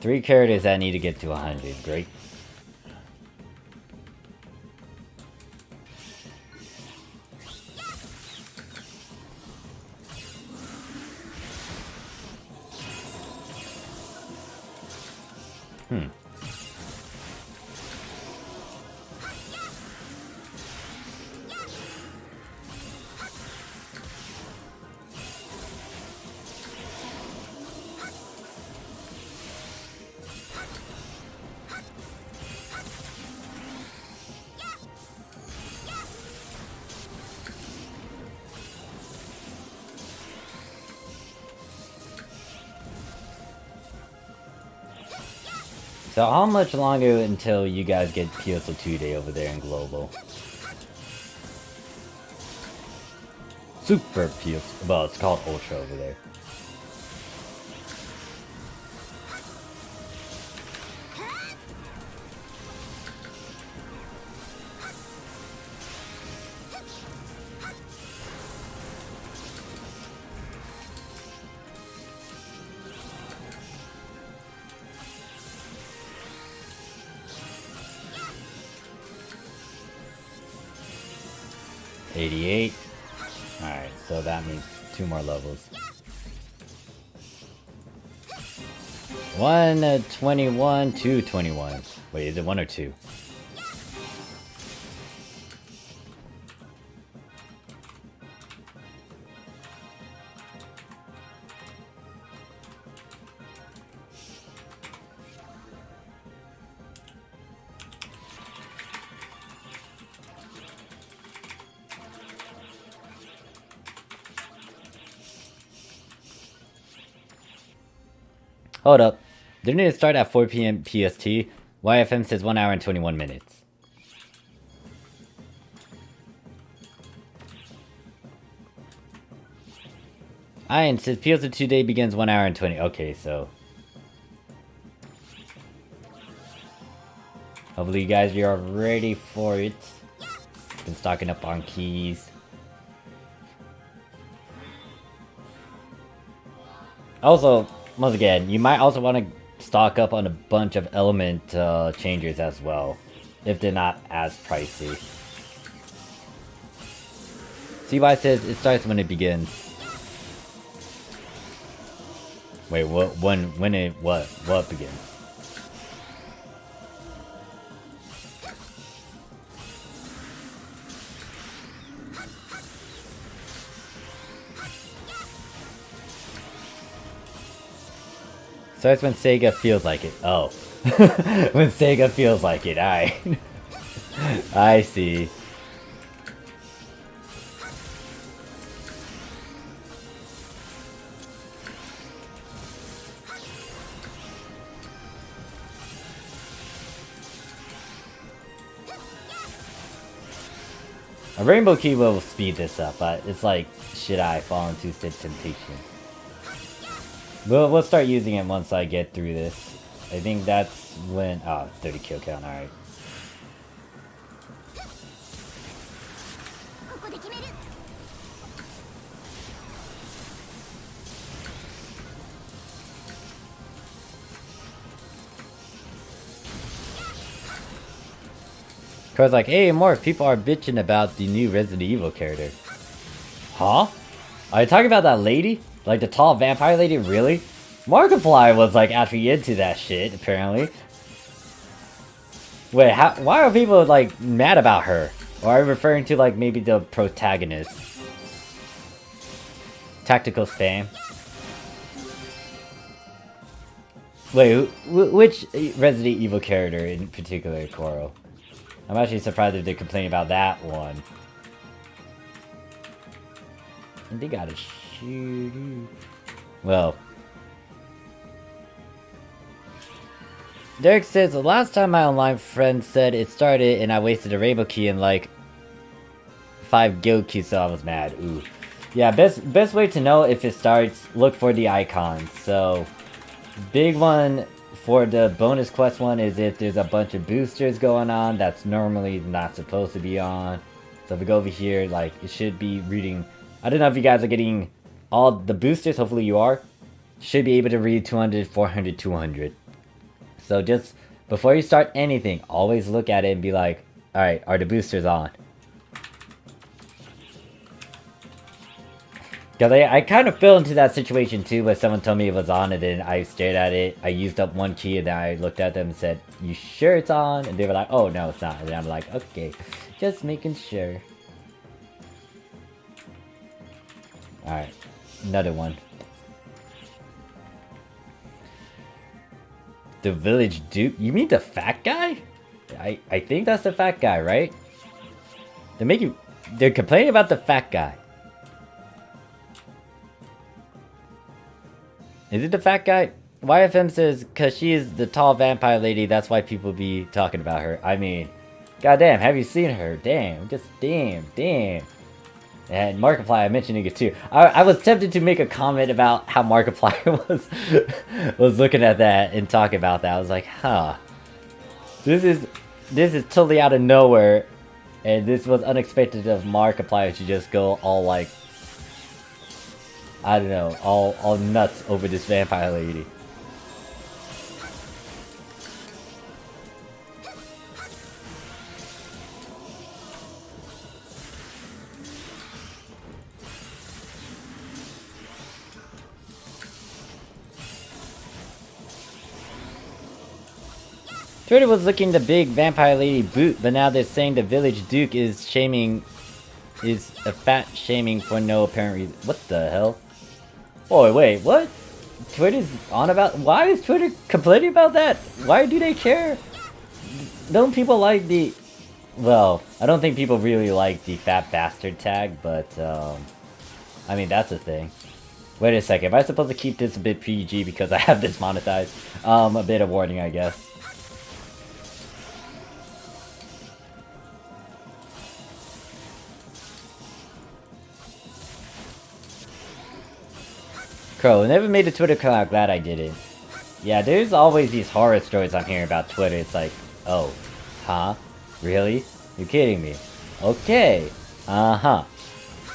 Three characters that need to get to 100. Great. So how much longer until you guys get PSO2 day over there in Global? Super PS... Well, it's called Ultra over there. $88. Alright, so that means 2 more levels. 121, 221. Wait, is it 1 or 2? Hold up. Didn't it start at 4 PM PST? YFM says 1 hour and 21 minutes. Ian says PSO2 day begins 1 hour and 20. Okay, so. Hopefully you guys are ready for it. Been stocking up on keys. Also, once again, you might also want to stock up on a bunch of element changers as well, if they're not as pricey. CY says it starts when it begins. Wait, what? What begins? Starts when Sega feels like it. Oh. When Sega feels like it. Alright. I see. A rainbow key will speed this up, but it's like, should I fall into said temptation? We'll start using it once I get through this. I think that's when... Oh, 30 kill count, alright. Cause like, hey, more people are bitching about the new Resident Evil character. Huh? Are you talking about that lady? Like the tall vampire lady? Really? Markiplier was like actually into that shit, apparently. Wait, why are people like mad about her? Or are you referring to like maybe the protagonist? Tactical spam. Wait, which Resident Evil character in particular, Coral? I'm actually surprised if they're complaining about that one. And they gotta shoot you. Well. Derek says, the last time my online friend said it started and I wasted a rainbow key and like 5 guild keys, so I was mad. Ooh. Yeah, best way to know if it starts, look for the icons. So, big one for the bonus quest one is if there's a bunch of boosters going on that's normally not supposed to be on. So if we go over here, like, it should be reading. I don't know if you guys are getting all the boosters, hopefully you are. Should be able to read 200, 400, 200. So just, before you start anything, always look at it and be like, alright, are the boosters on? Because I kind of fell into that situation too, where someone told me it was on, and then I stared at it, I used up one key, and then I looked at them and said, you sure it's on? And they were like, oh no, it's not. And I'm like, okay, just making sure. Alright, another one. The village duke? You mean the fat guy? I think that's the fat guy, right? They're complaining about the fat guy. Is it the fat guy? YFM says, cause she is the tall vampire lady, that's why people be talking about her. I mean, goddamn, have you seen her? Damn, just damn. And Markiplier mentioning it too. I was tempted to make a comment about how Markiplier was looking at that and talking about that. I was like, huh. This is totally out of nowhere. And this was unexpected of Markiplier to just go all like, I don't know, all nuts over this vampire lady. Twitter was looking the big vampire lady boot, but now they're saying the village duke is a fat shaming for no apparent reason. What the hell? Oh wait, what? Twitter's on about? Why is Twitter complaining about that? Why do they care? Don't people like the? Well, I don't think people really like the fat bastard tag, but I mean that's a thing. Wait a second, am I supposed to keep this a bit PG because I have this monetized? A bit of warning, I guess. Crow, I never made a Twitter account, glad I didn't. Yeah, there's always these horror stories I'm hearing about Twitter. It's like, oh, huh? Really? You're kidding me. Okay. Uh-huh.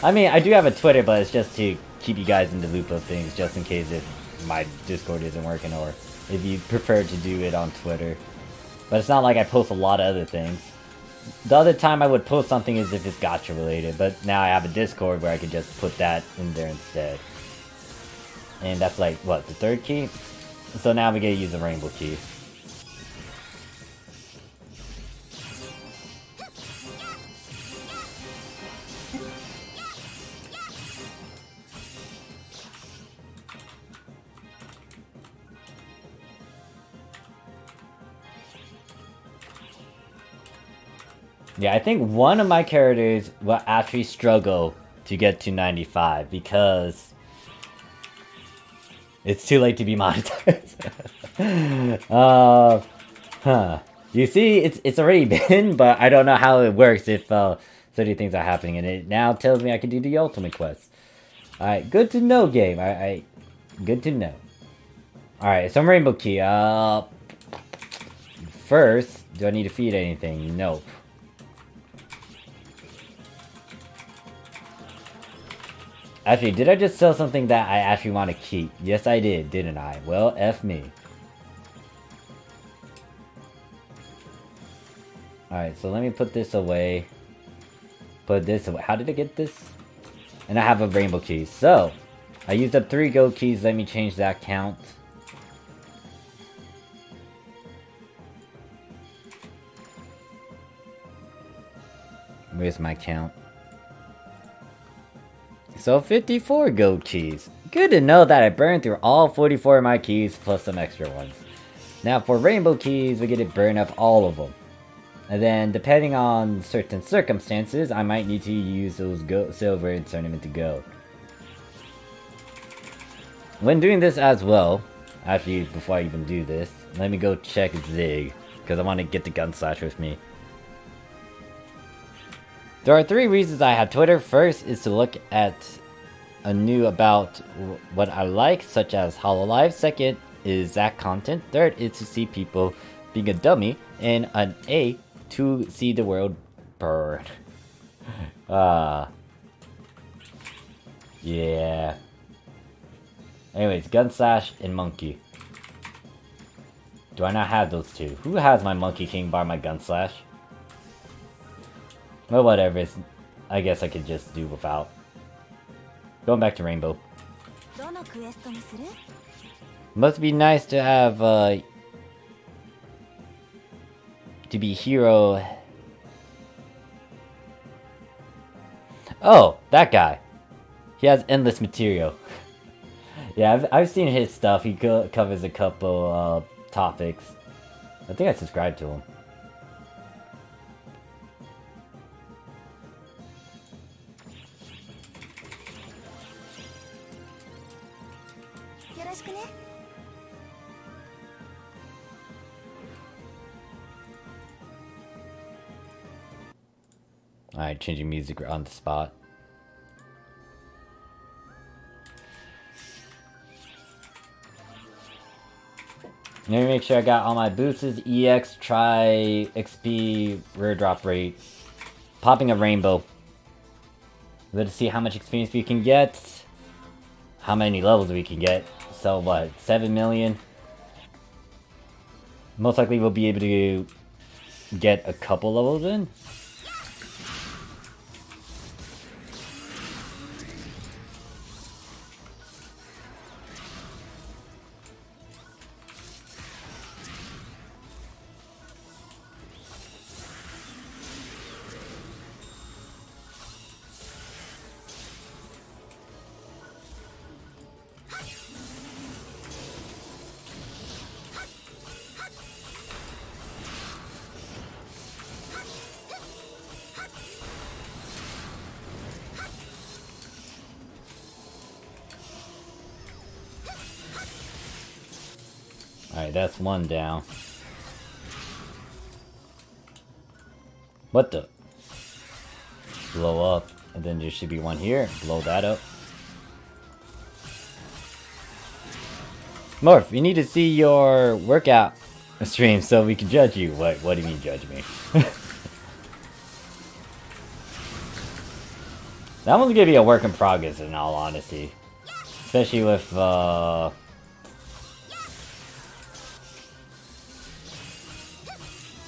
I mean, I do have a Twitter, but it's just to keep you guys in the loop of things, just in case if my Discord isn't working, or if you prefer to do it on Twitter. But it's not like I post a lot of other things. The other time I would post something is if it's gacha related, but now I have a Discord where I can just put that in there instead. And that's like, what, the third key? So now we gotta use the rainbow key. Yeah, I think one of my characters will actually struggle to get to 95 because it's too late to be monetized. You see, it's already been, but I don't know how it works if certain things are happening, and it now tells me I can do the ultimate quest. Alright, good to know, game. Alright, good to know. Alright, some rainbow key. First, do I need to feed anything? Nope. Actually, did I just sell something that I actually want to keep? Yes, I did, didn't I? Well, F me. Alright, so let me put this away. Put this away. How did I get this? And I have a rainbow key. So, I used up 3 gold keys. Let me change that count. Where's my count? So 54 gold keys. Good to know that I burned through all 44 of my keys plus some extra ones. Now for rainbow keys, we get to burn up all of them. And then depending on certain circumstances, I might need to use those silver and turn them into gold. When doing this as well, actually before I even do this, let me go check Zig. Because I want to get the gun slash with me. There are 3 reasons I have Twitter. First is to look at about what I like, such as HoloLive. Second is that content. Third is to see people being a dummy. And an A, to see the world burn. Yeah. Anyways, gun slash and monkey. Do I not have those 2? Who has my monkey king bar my gun slash? Well, whatever. I guess I could just do without. Going back to Rainbow. Must be nice to have, to be hero. Oh, that guy. He has endless material. Yeah, I've seen his stuff. He covers a couple, topics. I think I subscribed to him. Alright, changing music on the spot. Let me make sure I got all my boosters, EX, try, XP, rare drop rate. Popping a rainbow. Let's see how much experience we can get. How many levels we can get. So what, 7 million? Most likely we'll be able to get a couple levels in. Alright, that's one down. What the? Blow up. And then there should be one here. Blow that up. Morph, we need to see your workout stream so we can judge you. What do you mean judge me? That one's gonna be a work in progress in all honesty. Especially with, well,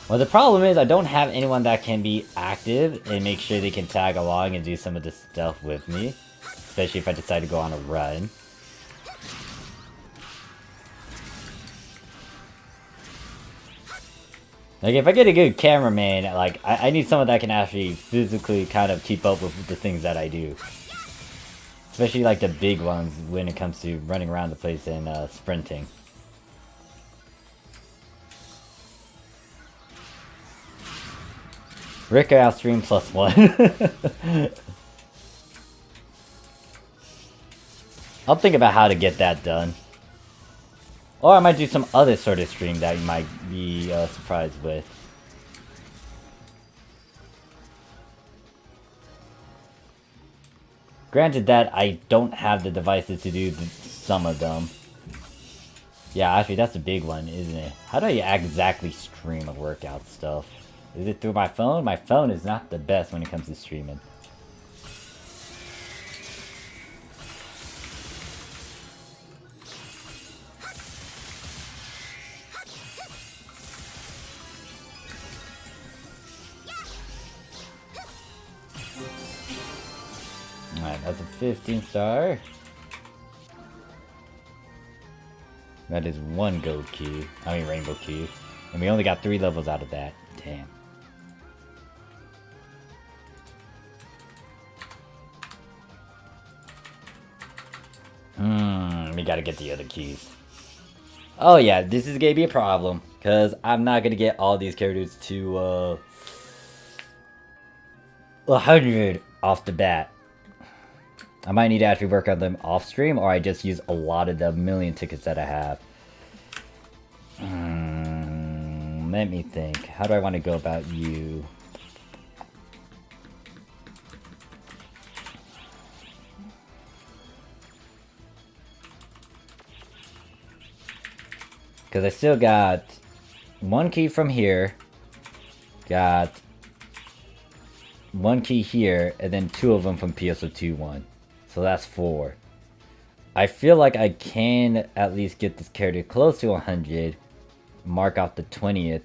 the problem is I don't have anyone that can be active and make sure they can tag along and do some of this stuff with me. Especially if I decide to go on a run. Like, if I get a good cameraman, like, I need someone that can actually physically kind of keep up with the things that I do. Especially, like, the big ones when it comes to running around the place and sprinting. Rick outstream +1. I'll think about how to get that done. Or I might do some other sort of stream that you might be surprised with. Granted that I don't have the devices to do some of them. Yeah, actually that's a big one, isn't it? How do I exactly stream a workout stuff? Is it through my phone? My phone is not the best when it comes to streaming. That's a 15 star. That is 1 gold key. I mean rainbow key. And we only got 3 levels out of that. Damn. We gotta get the other keys. Oh yeah, this is gonna be a problem. Because I'm not gonna get all these characters to 100 off the bat. I might need to actually work on them off stream, or I just use a lot of the million tickets that I have. Let me think. How do I want to go about you? Because I still got 1 key from here. Got 1 key here, and then 2 of them from PSO2 1. So that's 4. I feel like I can at least get this character close to 100. Mark off the 20th.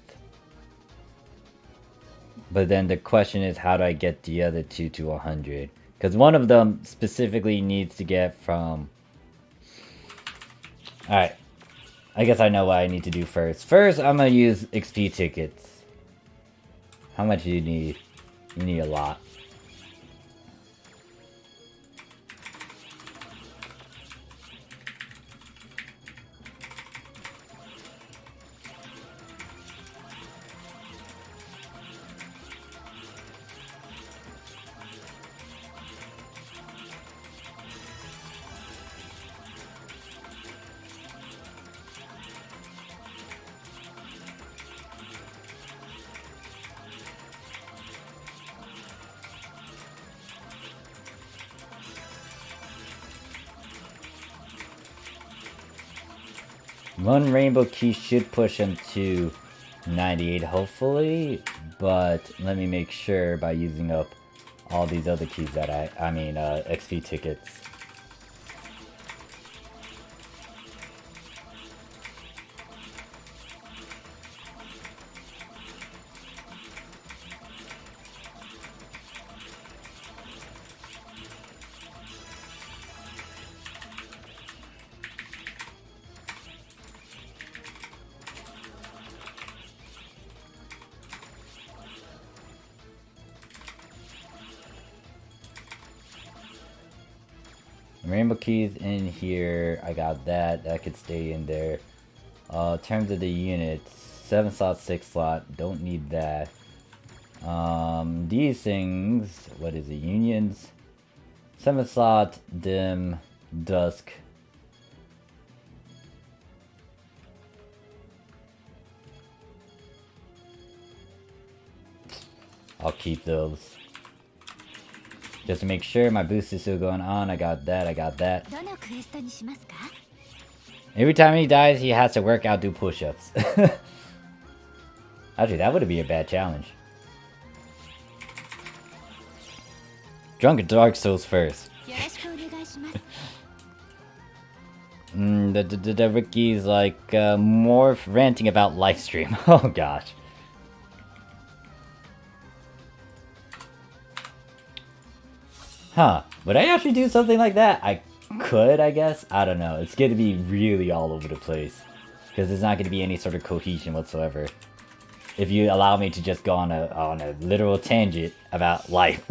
But then the question is, how do I get the other 2 to 100? Because one of them specifically needs to get from... Alright. I guess I know what I need to do first. First, I'm going to use XP tickets. How much do you need? You need a lot. One rainbow key should push him to 98 hopefully, but let me make sure by using up all these other keys that I mean XP tickets. Rainbow keys in here. I got that. That could stay in there. In terms of the units, 7 slot, 6 slot. Don't need that. These things. What is it? Unions. 7 slot, dim, dusk. I'll keep those. Just to make sure my boost is still going on. I got that, I got that. Every time he dies, he has to work out, do push-ups. Actually, that wouldn't be a bad challenge. Drunk Dark Souls first. The Ricky's like more ranting about livestream. Oh gosh. Huh. Would I actually do something like that? I could, I guess. I don't know. It's going to be really all over the place. Because there's not going to be any sort of cohesion whatsoever. If you allow me to just go on a literal tangent about life.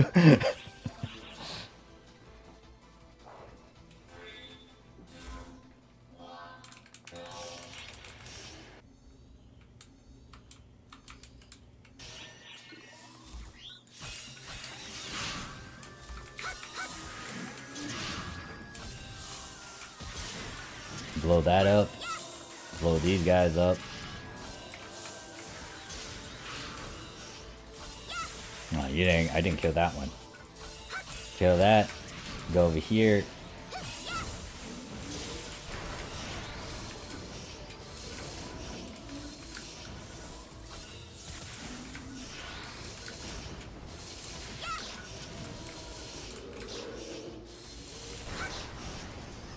Blow that up. Blow these guys up. Oh, you didn't. I didn't kill that one. Kill that. Go over here.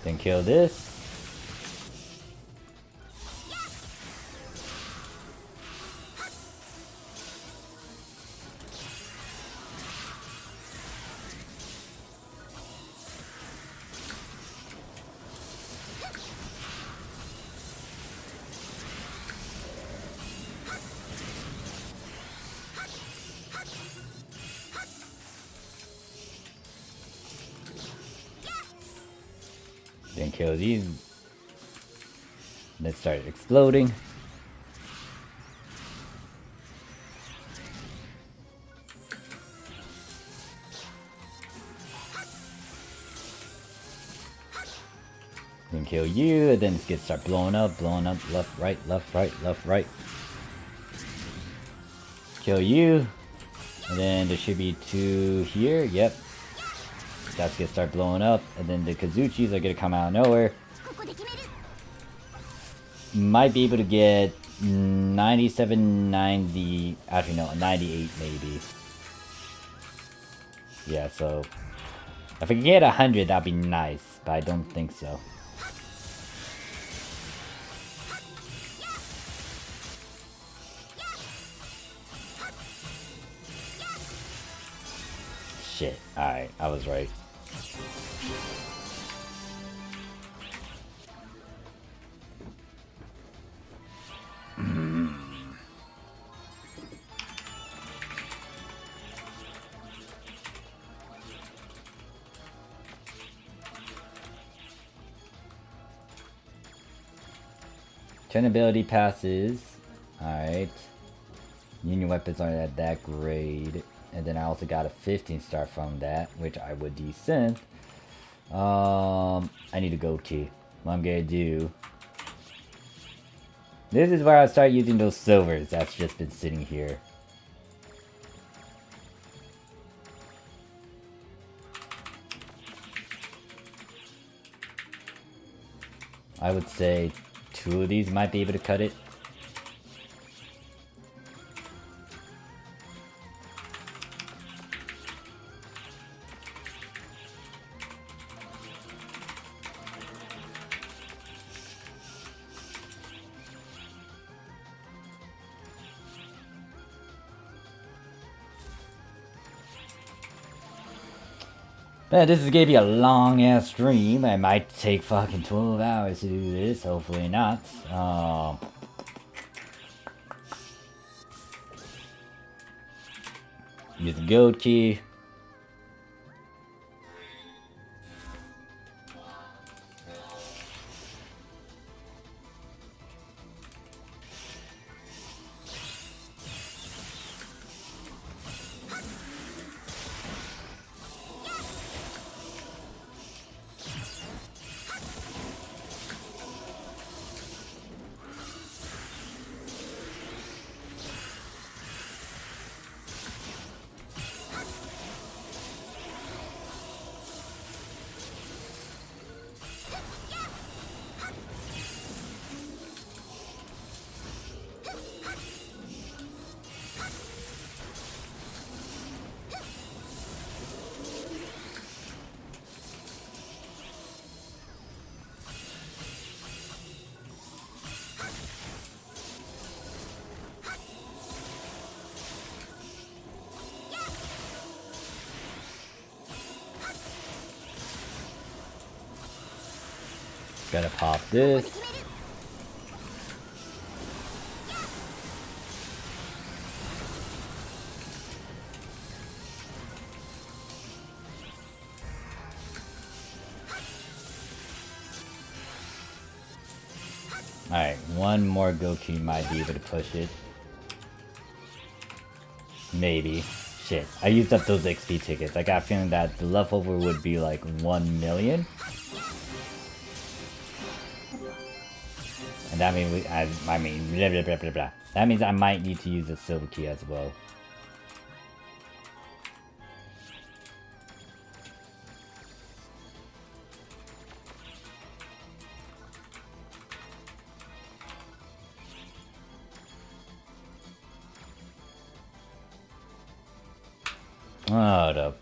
Then kill this. Then kill these. Then start exploding. Then kill you, and then it gets start blowing up, left, right, left, right, left, right. Kill you, and then there should be 2 here. Yep, that's gonna start blowing up, and then the Kazuchis are gonna come out of nowhere. Might be able to get 97, 90, actually no, 98 maybe. Yeah, so if I can get 100, that'd be nice, but I don't think so. Shit, alright, I was right. Turn ability passes. Alright. Union weapons aren't at that grade. And then I also got a 15 star from that, which I would desynth. I need a gold key. What I'm gonna do. This is where I start using those silvers that's just been sitting here. I would say 2 of these might be able to cut it. Man, this is gonna be a long ass stream. I might take fucking 12 hours to do this. Hopefully not. Use the gold key. Gotta pop this. Alright, one more Goku might be able to push it. Maybe. Shit, I used up those XP tickets. I got a feeling that the leftover would be like 1 million. And that means I mean blah, blah, blah, blah, blah. That means I might need to use a silver key as well. Hold up.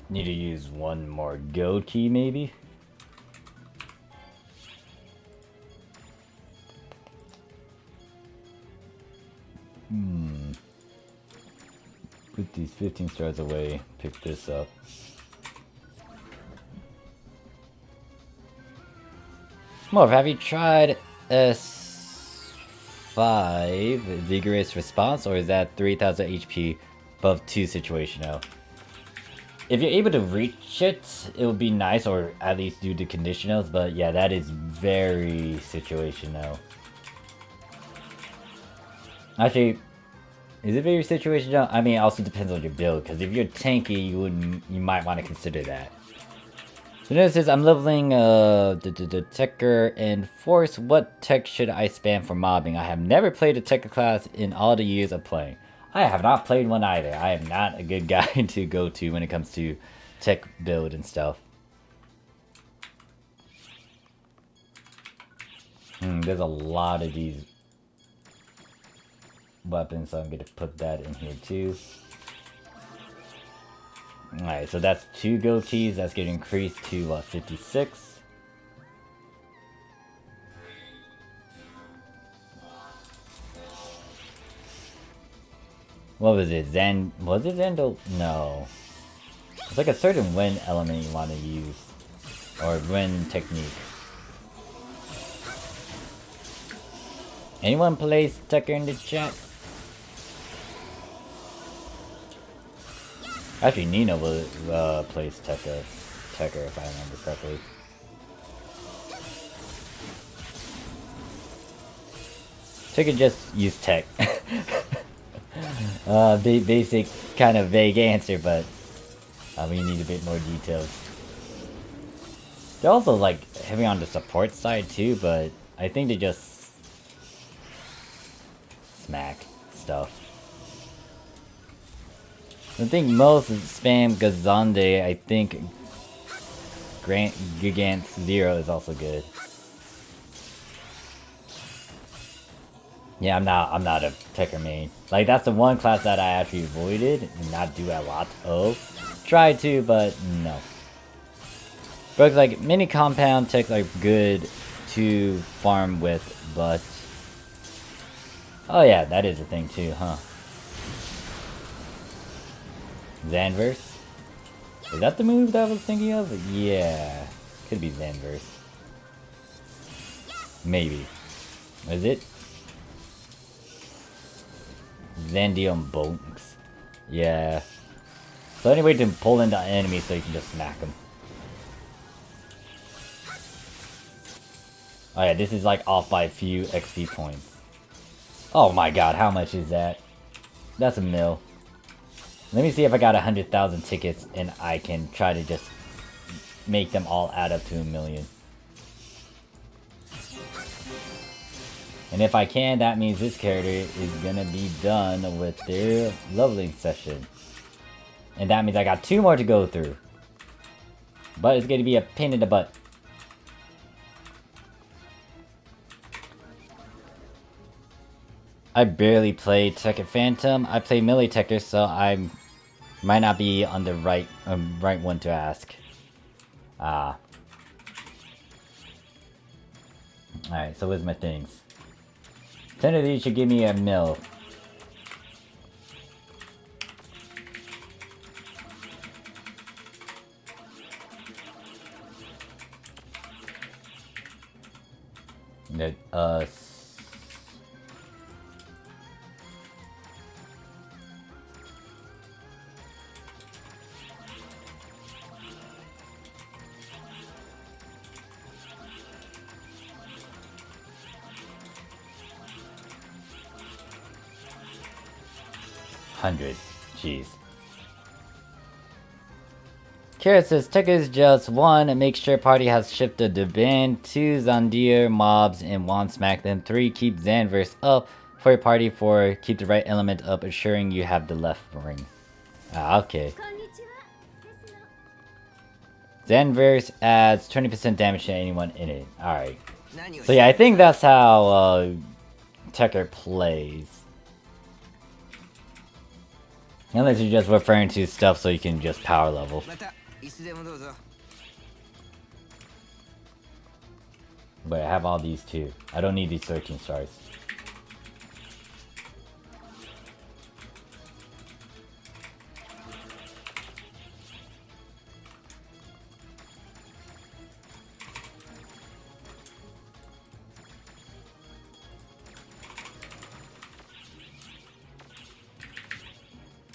Need to use one more gold key, maybe? Put these 15 stars away. Pick this up. Morph, have you tried S5 Vigorous Response, or is that 3000 HP above 2 situational? If you're able to reach it, it would be nice, or at least do the conditionals, but yeah, that is very situational. Actually, is it very situational? I mean, it also depends on your build, because if you're tanky, you might want to consider that. So notice I'm leveling the Techer and Force. What tech should I spam for mobbing? I have never played a Techer class in all the years of playing. I have not played one either. I am not a good guy to go to when it comes to tech build and stuff. There's a lot of these weapons, so I'm going to put that in here too. Alright, so that's 2 goatees. That's getting increased to 56. What was it? Was it Zandal? No. It's like a certain wind element you want to use. Or wind technique. Anyone plays Tekker in the chat? Actually, Nina plays Tekker if I remember correctly. Tekker just use tech. Basic, kind of vague answer, but we need a bit more details. They're also like heavy on the support side too, but I think they just smack stuff. I think most spam Gazande. I think Gigant's Zero is also good. Yeah, I'm not a Tekker main. Like, that's the one class that I actually avoided and not do a lot of. Tried to, but no. But like mini compound techs are good to farm with, but oh yeah, that is a thing too, huh? Zanverse? Is that the move that I was thinking of? Yeah. Could be Zanverse. Maybe. Is it? Zandium Bonks. Yeah. So anyway to pull into enemies so you can just smack them. Oh yeah, this is like off by a few XP points. Oh my god, how much is that? That's a mil. Let me see if I got 100,000 tickets and I can try to just make them all add up to 1 million. And if I can, that means this character is gonna be done with their leveling session. And that means I got 2 more to go through. But it's gonna be a pain in the butt. I barely play Tekker Phantom. I play Melee Tekker, so I might not be on the right one to ask. Alright, so where's my things? 10 of these should give me a mil. That, 100. Jeez. Carrot says, Tekker is just 1, make sure party has shifted the band, 2 Zandir mobs and 1 smack them, 3 keep Zanverse up for your party, 4 keep the right element up, assuring you have the left ring. Ah, okay. Zanverse adds 20% damage to anyone in it. Alright. So yeah, I think that's how Tekker plays. Unless you're just referring to stuff so you can just power level. But I have all these too. I don't need these 13 stars.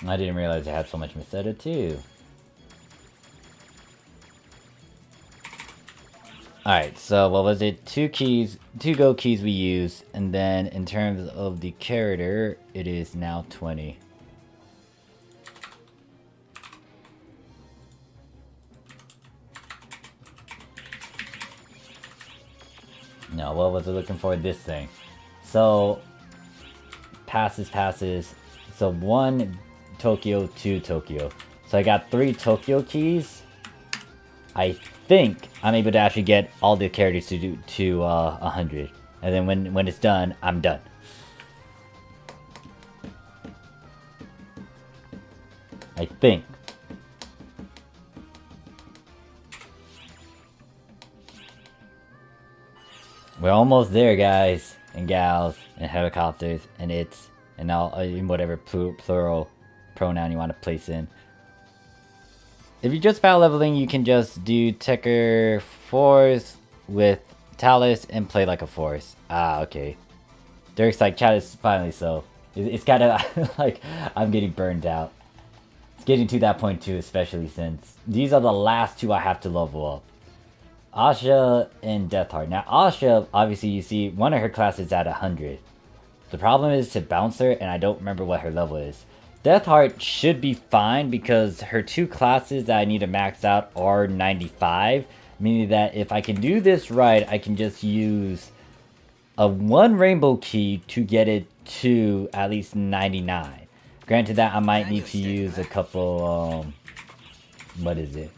I didn't realize I had so much Meseta too. Alright, so what was it? 2 gold keys we used, and then in terms of the character, it is now 20. No, what was I looking for? This thing. So, passes. So 1 Tokyo, 2 Tokyo. So I got 3 Tokyo keys. I think I'm able to actually get all the characters to 100. And then when it's done, I'm done. I think. We're almost there, guys and gals and helicopters and it's and all in whatever plural pronoun you want to place in. If you're just battle leveling, you can just do Tekker Force with Talus and play like a Force. Ah, okay. Derek's like, chat is finally so. It's kind of like I'm getting burned out. It's getting to that point too, especially since these are the last 2 I have to level up. Asha and Deathheart. Now Asha, obviously you see one of her classes at 100. The problem is to bounce her, and I don't remember what her level is. Deathheart should be fine because her 2 classes that I need to max out are 95. Meaning that if I can do this right, I can just use a 1 rainbow key to get it to at least 99. Granted that I might need to use a couple, what is it?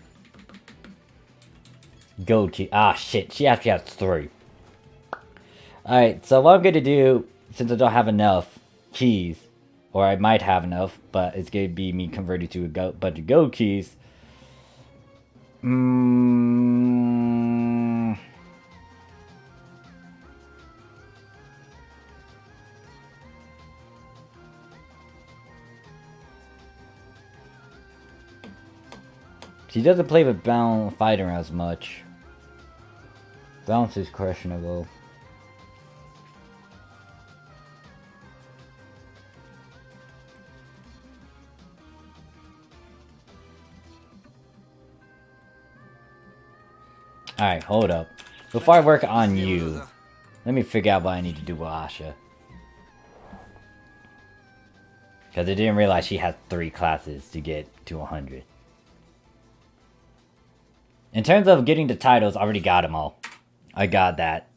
Gold key. Ah, shit. She actually has 3. Alright, so what I'm going to do, since I don't have enough keys, or I might have enough, but it's going to be me converted to a bunch of gold keys. She doesn't play with fighter as much. Balance is questionable. Alright, hold up. Before I work on you, let me figure out what I need to do with Asha. Because I didn't realize she has 3 classes to get to 100. In terms of getting the titles, I already got them all. I got that.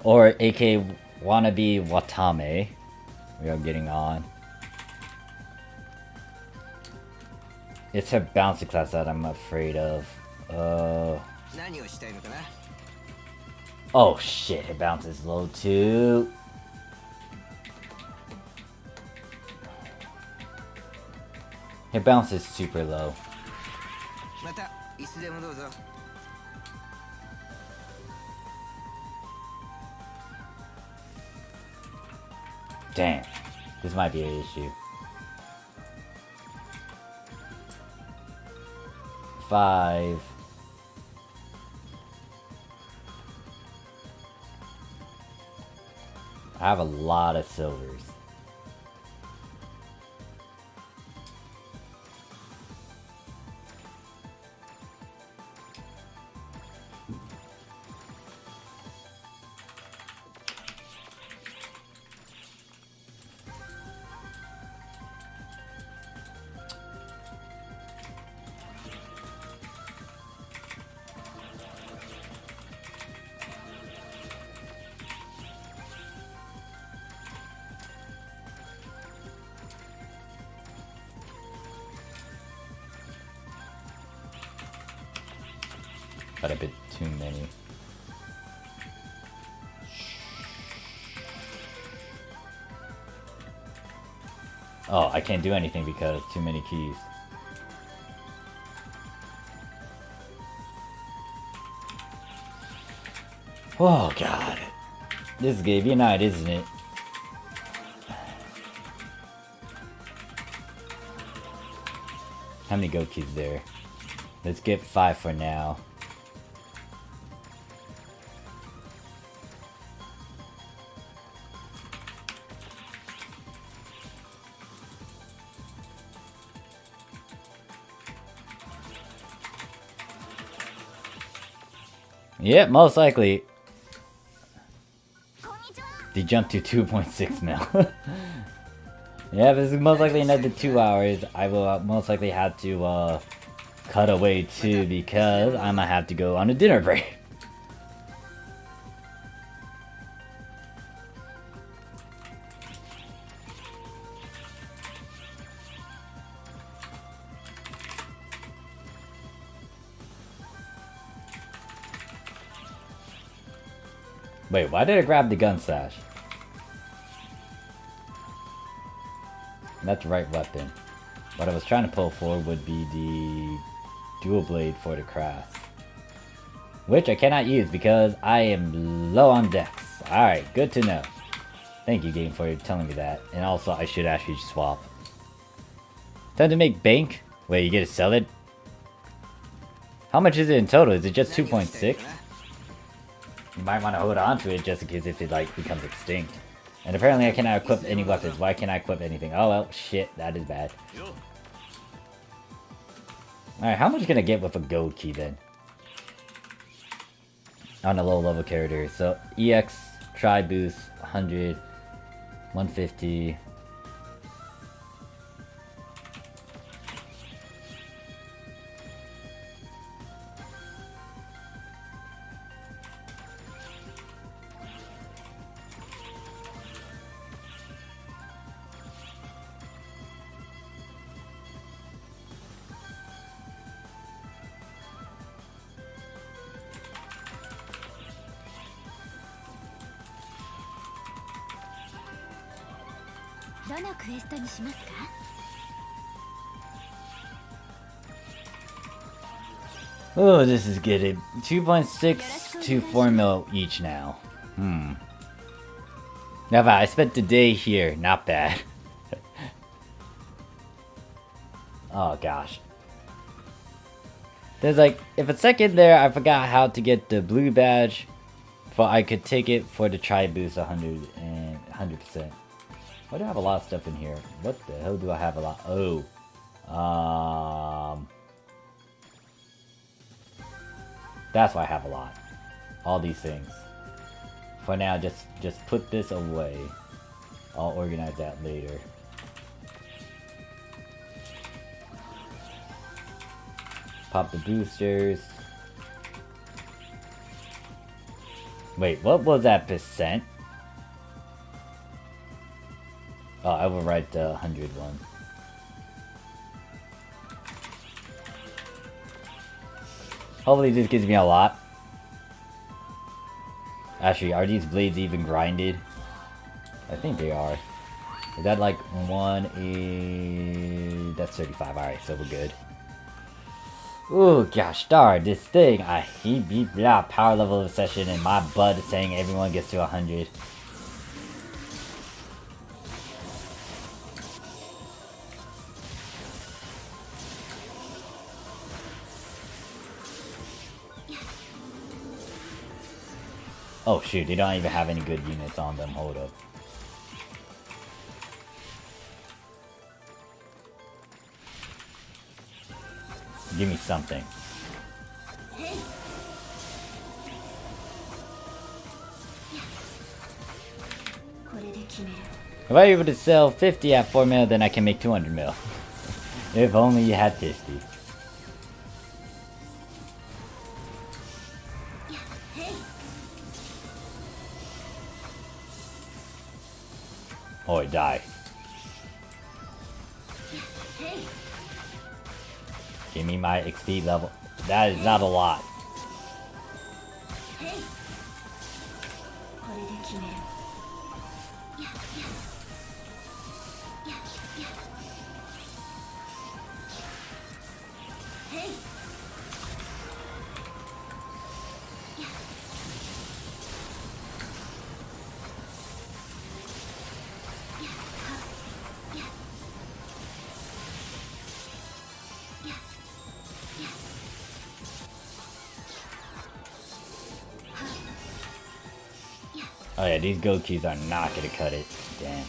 Or AK Wannabe Watame. We are getting on. It's her bouncy class that I'm afraid of. Oh shit, her bounce is low too. Her bounce is super low. Damn, this might be an issue. 5. I have a lot of silvers. Got a bit too many. Oh, I can't do anything because too many keys. Oh god. This is gonna be a night, isn't it? How many gold keys there? Let's get 5 for now. Yeah, most likely. They jumped to 2.6 mil. Yeah, this is most likely another 2 hours. I will most likely have to cut away too because I might have to go on a dinner break. Wait, why did I grab the gun sash? That's the right weapon. What I was trying to pull for would be the dual blade for the craft. Which I cannot use because I am low on dex. Alright, good to know. Thank you, game, for telling me that. And also, I should actually swap. Time to make bank? Wait, you get to sell it? How much is it in total? Is it just 2.6? You might want to hold on to it just in case if it like becomes extinct. And apparently I cannot equip any weapons. Why can't I equip anything? Oh well, shit, that is bad. Alright, how much can I get with a gold key then? On a low level character. So EX, try boost, 100, 150. Oh, this is good. 2.6 to 4 mil each now. Now, I spent the day here. Not bad. Oh, gosh. There's like, if a second there, I forgot how to get the blue badge. But I could take it for the try boost 100 and 100%. Why do I have a lot of stuff in here? What the hell do I have a lot? Oh. That's why I have a lot. All these things. For now, just put this away. I'll organize that later. Pop the boosters. Wait, what was that percent? Oh, I will write the 100 one. Hopefully this gives me a lot. Actually, are these blades even grinded? I think they are. Is that like 1 that's 35, alright, so we're good. Ooh, gosh darn, this thing, I hate power level of session and my butt is saying everyone gets to 100. Oh shoot, they don't even have any good units on them, hold up. Give me something. If I'm able to sell 50 at 4 mil, then I can make 200 mil. If only you had 50. Oh, it died. Give me my XP level. That is not a lot. Oh yeah, these gold keys are not gonna cut it. Damn.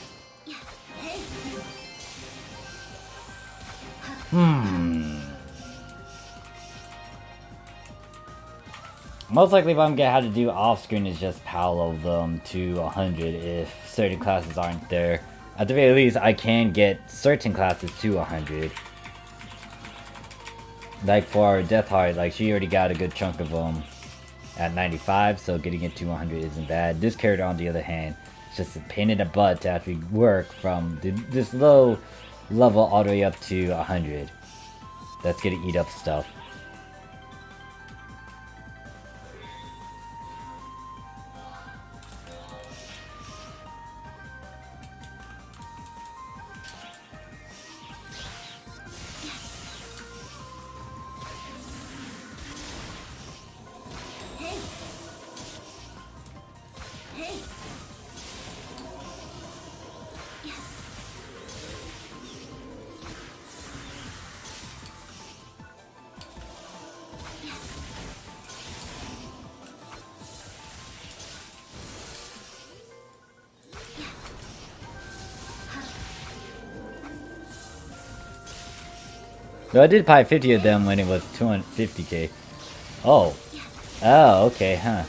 Most likely what I'm gonna have to do off screen is just power them to 100 if certain classes aren't there. At the very least, I can get certain classes to 100. Like for Death Heart, like she already got a good chunk of them at 95, so getting it to 100 isn't bad. This character, on the other hand, it's just a pain in the butt to actually work from this low level all the way up to 100. That's gonna eat up stuff. No, I did buy 50 of them when it was 250k. Oh. Oh, okay, huh.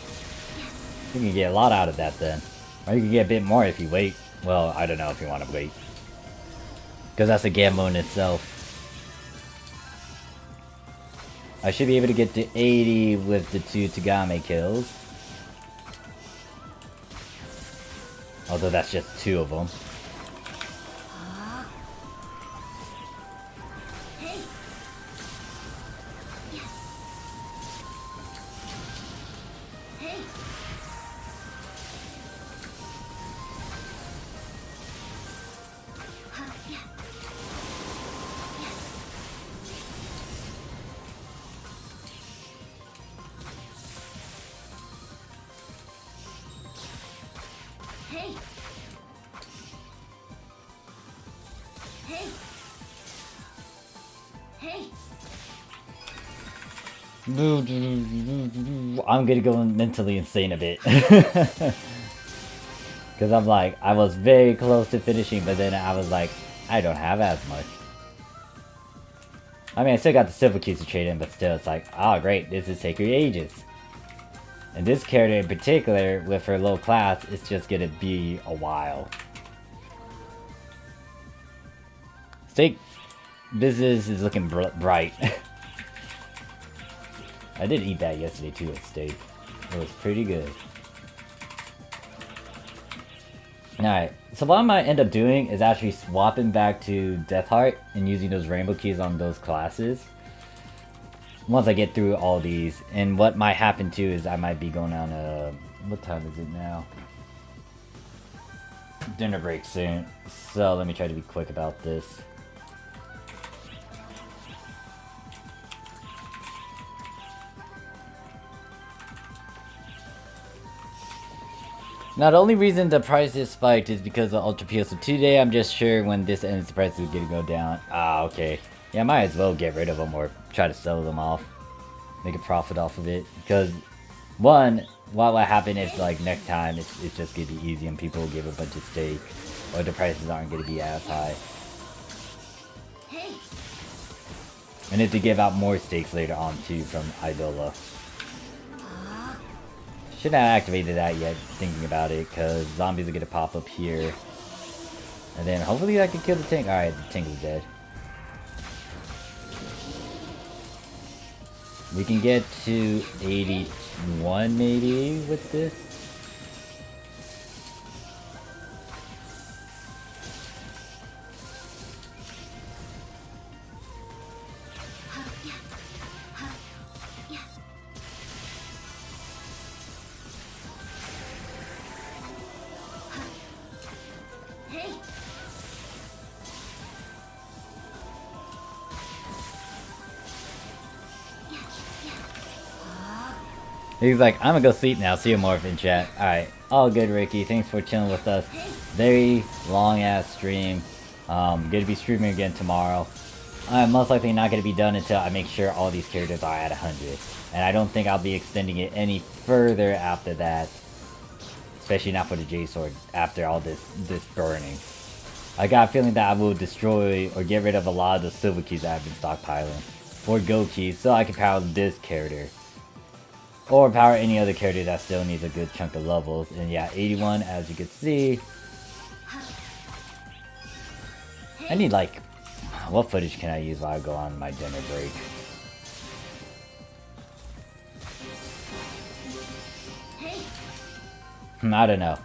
You can get a lot out of that then. Or you can get a bit more if you wait. Well, I don't know if you want to wait. Because that's a gamble in itself. I should be able to get to 80 with the 2 Tagame kills. Although that's just 2 of them. I'm gonna go mentally insane a bit. Because I'm like, I was very close to finishing, but then I was like, I don't have as much. I mean, I still got the silver keys to trade in, but still, it's like, oh great, this is taking ages. And this character in particular, with her low class, it's just gonna be a while. Steak business is looking bright. I did eat that yesterday too at steak. It was pretty good. Alright, so what I might end up doing is actually swapping back to Death Heart and using those rainbow keys on those classes. Once I get through all these. And what might happen too is I might be going on a... What time is it now? Dinner break soon. So let me try to be quick about this. Now the only reason the price is spiked is because of Ultra PSO2 Day. I'm just sure when this ends the price is gonna go down. Ah, okay. Yeah, I might as well get rid of them or try to sell them off. Make a profit off of it. Because, one, what will happen if like next time it's just gonna be easy and people will give a bunch of steak. Or the prices aren't gonna be as high. And if they give out more steaks later on too from Idola. Shouldn't have activated that yet, thinking about it, because zombies are going to pop up here. And then hopefully I can kill the tank. Alright, the tank is dead. We can get to 81 maybe with this. He's like, I'm gonna go sleep now. See you more in chat. Alright. All good, Ricky. Thanks for chilling with us. Very long ass stream. Gonna be streaming again tomorrow. I'm most likely not gonna be done until I make sure all these characters are at 100. And I don't think I'll be extending it any further after that. especially not for the J Sword after all this burning. I got a feeling that I will destroy or get rid of a lot of the silver keys that I've been stockpiling, or gold keys, so I can power this character, or power any other character that still needs a good chunk of levels. And yeah, 81, as you can see. I need like, what footage can I use while I go on my dinner break? I don't know.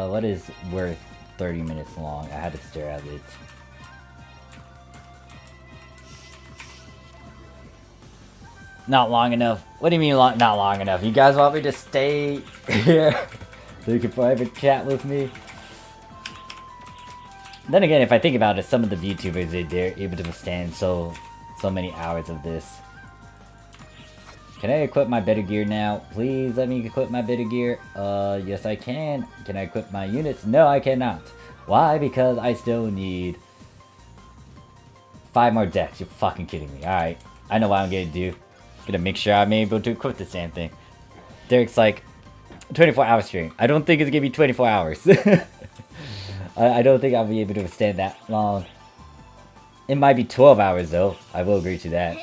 What is worth 30 minutes long? I had to stare at it. Not long enough. What do you mean not long enough? You guys want me to stay here so you can private chat with me? Then again, if I think about it, some of the VTubers, they're able to withstand so many hours of this. Can I equip my better gear now? Please let me equip my better gear. Yes I can. Can I equip my units? No, I cannot. Why? Because I still need 5 more decks. You're fucking kidding me. Alright. I know what I'm gonna do. Gonna make sure I'm able to equip this damn thing. Derek's like, 24 hour stream. I don't think it's gonna be 24 hours. I don't think I'll be able to withstand that long. It might be 12 hours though. I will agree to that.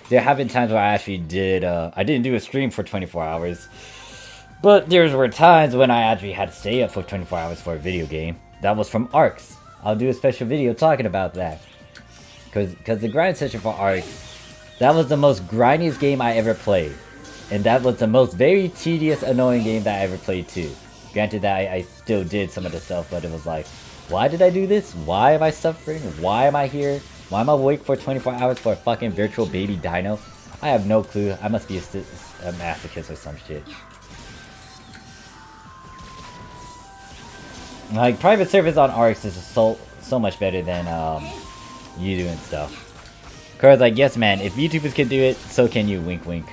There have been times where I actually did, I didn't do a stream for 24 hours. But there were times when I actually had to stay up for 24 hours for a video game. That was from Arcs. I'll do a special video talking about that. Because the grind session for Arcs, that was the most grindiest game I ever played. And that was the most very tedious, annoying game that I ever played too. Granted that I still did some of the stuff, but it was like, why did I do this? Why am I suffering? Why am I here? Why am I awake for 24 hours for a fucking virtual baby dino? I have no clue. I must be a masochist or some shit. Like, private service on Arcs is so much better than you doing stuff. Cause like, yes man, if YouTubers can do it, so can you, wink wink.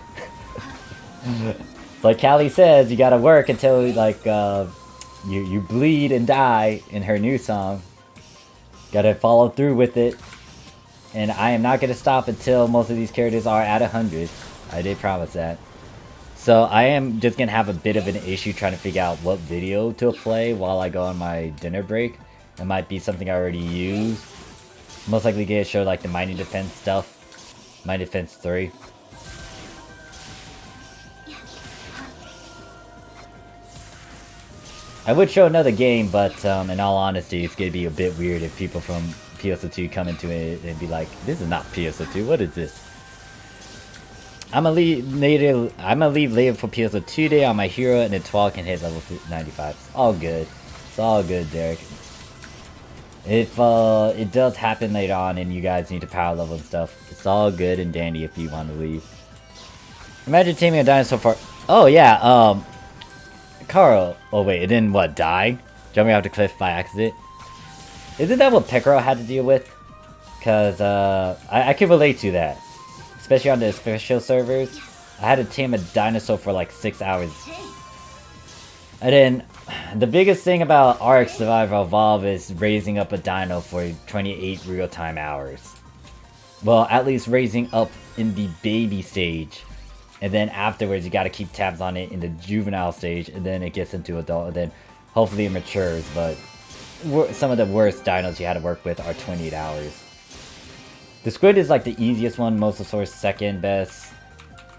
It's like Callie says, you gotta work until like you bleed and die in her new song. Gotta follow through with it. And I am not gonna stop until most of these characters are at 100. I did promise that. So I am just gonna have a bit of an issue trying to figure out what video to play while I go on my dinner break. It might be something I already used. Most likely get to show like the Mighty Defense stuff. Mighty Defense 3. I would show another game, but in all honesty, it's gonna be a bit weird if people from PSO2 come into it and be like, "This is not PSO2. What is this?" I'm gonna leave later for PSO2 day on my hero, and then 12 can hit level 95. It's all good. It's all good, Derek. If it does happen later on, and you guys need to power level and stuff, it's all good and dandy if you want to leave. Imagine taming a dinosaur for. Oh yeah, Carl. Oh wait, it didn't what die? Jumping off the cliff by accident. Isn't that what Pekaro had to deal with? Cause I can relate to that, especially on the special servers. I had to tame a dinosaur for like 6 hours, and then the biggest thing about Ark Survival Evolve is raising up a dino for 28 real-time hours. Well, at least raising up in the baby stage. And then afterwards, you gotta keep tabs on it in the juvenile stage, and then it gets into adult, and then hopefully it matures, but some of the worst dinos you had to work with are 28 hours. The squid is like the easiest one, Mosasaurus second best.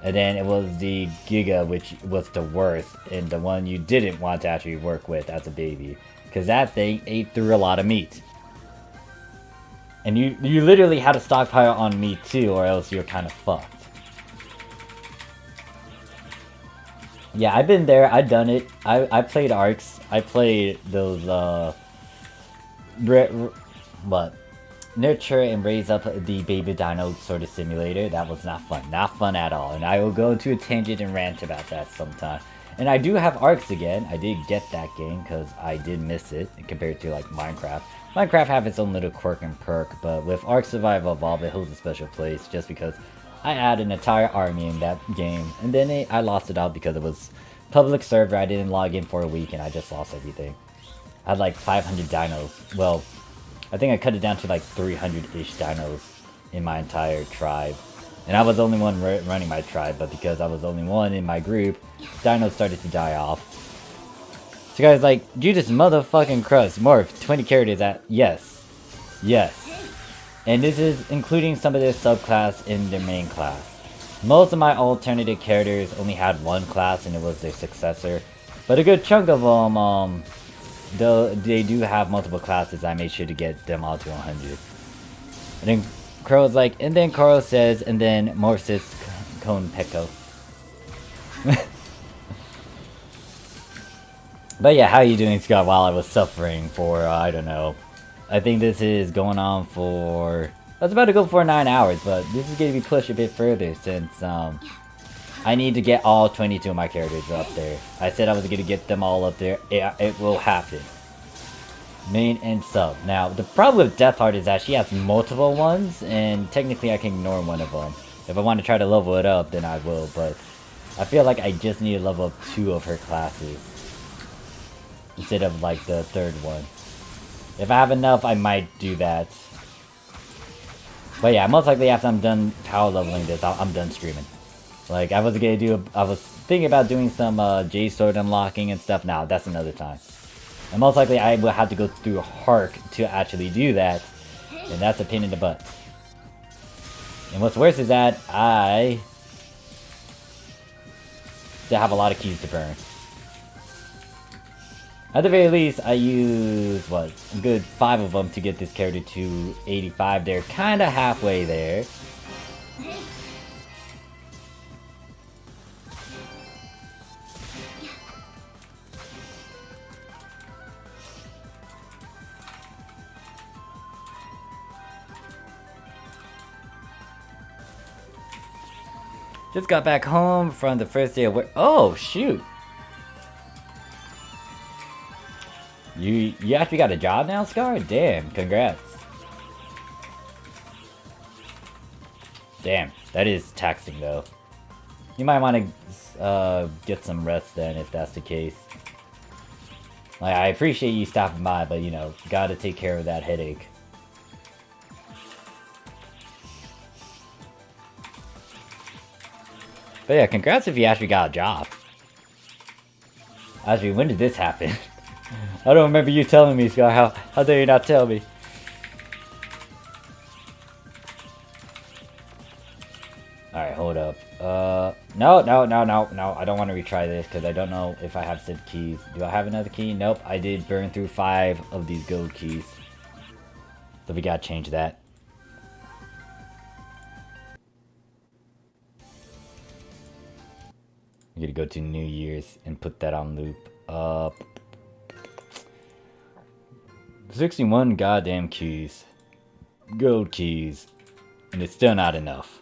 And then it was the Giga, which was the worst, and the one you didn't want to actually work with as a baby. Because that thing ate through a lot of meat. And you literally had to stockpile on meat too, or else you're kind of fucked. Yeah, I've been there, I've done it. I played Arcs. I played those, nurture and raise up the baby dino sort of simulator. That was not fun. Not fun at all. And I will go into a tangent and rant about that sometime. And I do have Arcs again. I did get that game because I did miss it compared to like Minecraft. Minecraft have its own little quirk and perk, but with Ark Survival Evolve it holds a special place just because I had an entire army in that game. And then I lost it out because it was public server. I didn't log in for a week and I just lost everything. I had like 500 dinos. Well, I think I cut it down to like 300-ish dinos in my entire tribe. And I was the only one running my tribe, but because I was the only one in my group, dinos started to die off. So guys, like, Judas motherfucking Crust, Morph, 20 characters at, yes. Yes. And this is including some of their subclass in their main class. Most of my alternative characters only had one class and it was their successor. But a good chunk of them, they do have multiple classes. I made sure to get them all to 100. And then Crow's like, and then Carl says, and then Morphsuit Cone Pecco. But yeah, how you doing, Scott, while I was suffering for, I don't know. I think this is going on for... I was about to go for 9 hours, but this is going to be pushed a bit further since I need to get all 22 of my characters up there. I said I was going to get them all up there. It will happen. Main and sub. Now, the problem with Deathheart is that she has multiple ones, and technically I can ignore one of them. If I want to try to level it up, then I will, but I feel like I just need to level up 2 of her classes instead of like the 3rd one. If I have enough, I might do that. But yeah, most likely after I'm done power leveling this, I'm done streaming. Like, I was thinking about doing some J-Sword unlocking and stuff. Now, that's another time. And most likely I will have to go through Hark to actually do that. And that's a pain in the butt. And what's worse is that I still have a lot of keys to burn. At the very least, I used, what, a good 5 of them to get this character to 85. They're kind of halfway there. Just got back home from the first day of work. Oh, shoot. You actually got a job now, Scar? Damn, congrats. Damn, that is taxing though. You might want to get some rest then if that's the case. Like, I appreciate you stopping by, but you know, gotta take care of that headache. But yeah, congrats if you actually got a job. Actually, when did this happen? I don't remember you telling me, Scar. How dare you not tell me? Alright, hold up. No, I don't want to retry this because I don't know if I have said keys. Do I have another key? Nope, I did burn through 5 of these gold keys. So we gotta change that. I'm gonna go to New Year's and put that on loop. 61 goddamn keys. Gold keys. And it's still not enough.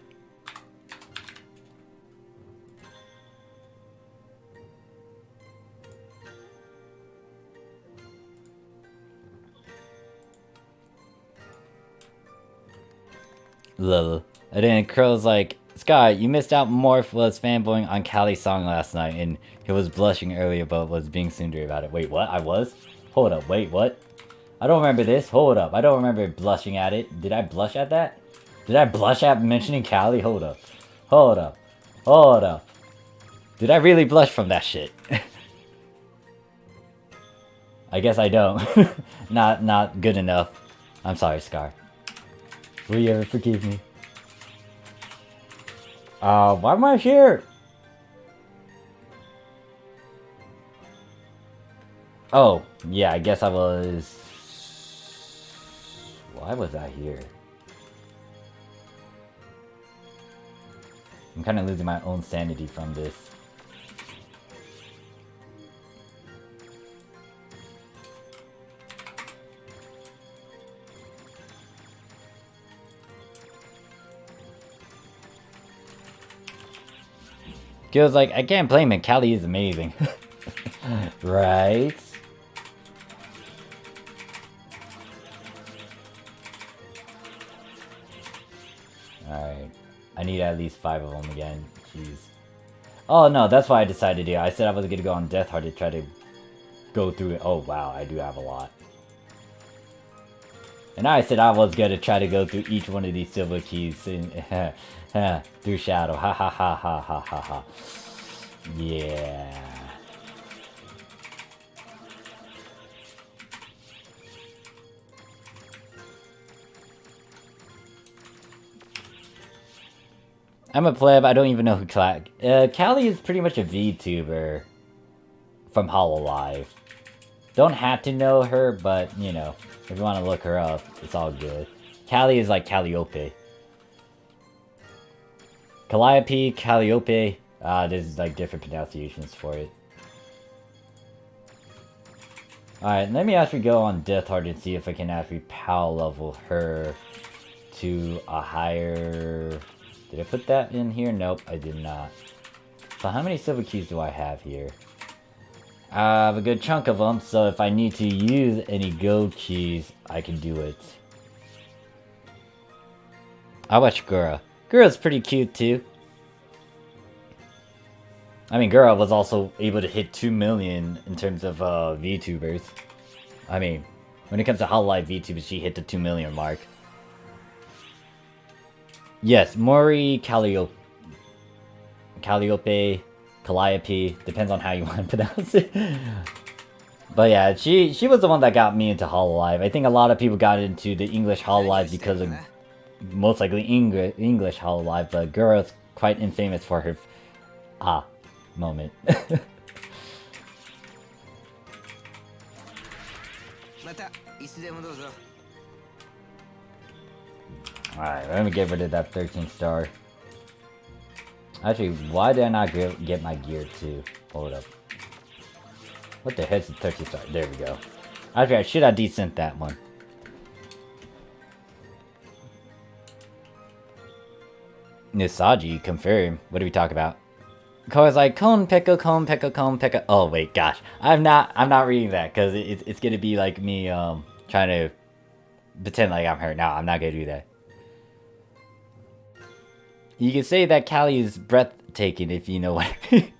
Lol. And then Crow's like, Scott, you missed out. Morph was fanboying on Callie's song last night, and he was blushing earlier, but was being tsundere about it. Wait, what? I was? Hold up, wait, what? I don't remember this. Hold up. I don't remember blushing at it. Did I blush at that? Did I blush at mentioning Callie? Hold up. Hold up. Hold up. Did I really blush from that shit? I guess I don't. Not good enough. I'm sorry, Scar. Will you ever forgive me? Why am I here? Oh, yeah, I guess I was... Why was I here? I'm kind of losing my own sanity from this. Gil's like, I can't blame it. Callie is amazing. Right? Alright. I need at least 5 of them again. Jeez. Oh no, that's why I decided to do. I said I was going to go on Deathheart to try to go through it. Oh wow, I do have a lot. And I said I was gonna try to go through each one of these silver keys in, through shadow. Ha ha ha ha ha ha ha. Yeah. I'm a pleb, I don't even know who Callie is pretty much a VTuber from Hololive. Don't have to know her, but, you know, if you want to look her up, it's all good. Callie is like Calliope. Calliope, Calliope, there's like different pronunciations for it. Alright, let me actually go on Death Heart and see if I can actually power level her to a higher... Did I put that in here? Nope, I did not. So how many silver keys do I have here? I have a good chunk of them, so if I need to use any gold keys, I can do it. I'll watch Gura. Gura's pretty cute too. I mean, Gura was also able to hit 2 million in terms of VTubers. I mean, when it comes to Hololive VTubers, she hit the 2 million mark. Yes, Mori Calliope, Calliope, depends on how you want to pronounce it. But yeah, she was the one that got me into Hololive. I think a lot of people got into the English Hololive because of most likely English Hololive, but Gura's quite infamous for her moment. Alright, let me get rid of that 13 star. Actually, why did I not get my gear too? Hold up. What the heck's the 13 star? There we go. Actually, I should have descent that one. Nisaji, confirm. What do we talk about? Koa's like, Kon Pekka, Kon Pekka, Kon Pekka. Oh wait, gosh. I'm not reading that, because it's gonna be like me trying to pretend like I'm her. No, I'm not gonna do that. You can say that Callie is breathtaking if you know what I mean.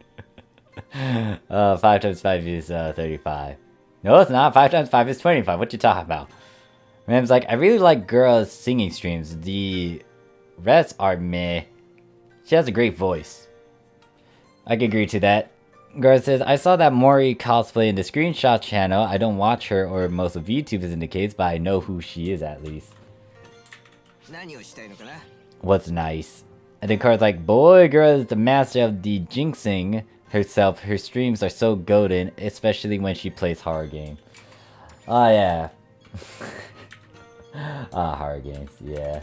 5 times 5 is 35. No, it's not. 5 times 5 is 25. What you talking about? Ram's like, I really like girls' singing streams. The rest are meh. She has a great voice. I can agree to that. Girl says, I saw that Mori cosplay in the screenshot channel. I don't watch her or most of YouTube as indicates, but I know who she is at least. What's nice? And then Car's like, boy, girl is the master of the jinxing herself. Her streams are so golden, especially when she plays horror games. Oh, yeah. Horror games, yeah.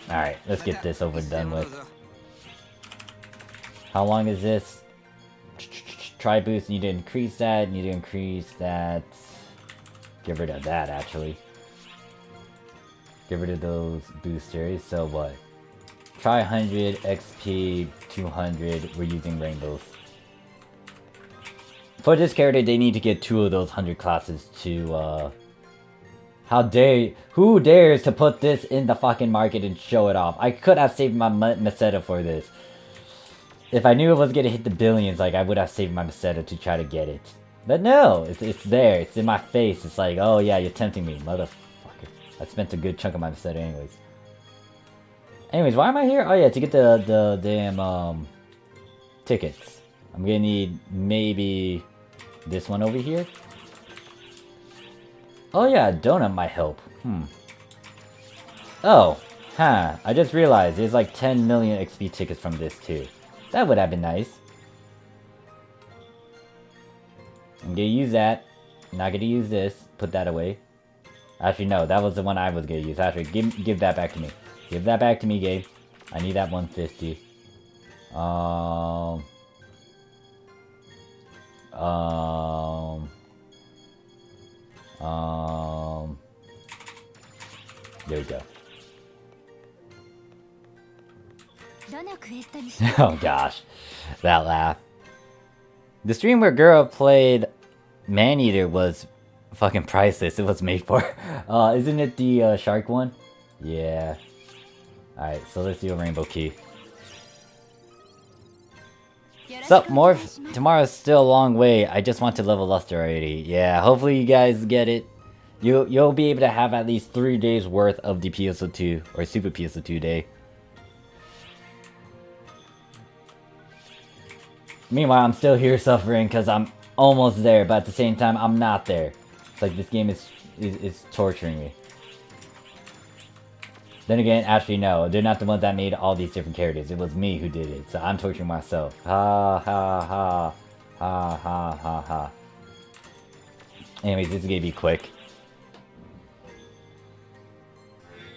Alright, let's get this over and done with. How long is this? Try boost, need to increase that, need to increase that. Get rid of that, actually. Get rid of those boosters, so what? Try 100, XP, 200, we're using rainbows. For this character, they need to get 2 of those 100 classes to, who dares to put this in the fucking market and show it off? I could have saved my Meseta for this. If I knew it was gonna hit the billions, like, I would have saved my Meseta to try to get it. But no, it's there, it's in my face, it's like, oh yeah, you're tempting me, motherfucker. I spent a good chunk of my Meseta anyways. Anyways, why am I here? Oh yeah, to get the damn, tickets. I'm gonna need maybe this one over here. Oh yeah, donut might help. Oh, I just realized there's like 10 million XP tickets from this too. That would have been nice. I'm gonna use that. I'm not gonna use this. Put that away. Actually, no, that was the one I was gonna use. Actually, give that back to me. Give that back to me, Gabe. I need that 150. There we go. Oh gosh, that laugh. The stream where Gura played Maneater was fucking priceless. It was made for. Isn't it the shark one? Yeah. Alright, so let's do a rainbow key. Sup, Morph? Tomorrow's still a long way. I just want to level Luster already. Yeah, hopefully you guys get it. You'll be able to have at least 3 days worth of the PSO2 or Super PSO2 day. Meanwhile, I'm still here suffering because I'm almost there, but at the same time, I'm not there. It's like this game is torturing me. Then again, actually no, they're not the ones that made all these different characters. It was me who did it, so I'm torturing myself. Ha ha ha. Ha ha ha ha. Anyways, this is gonna be quick.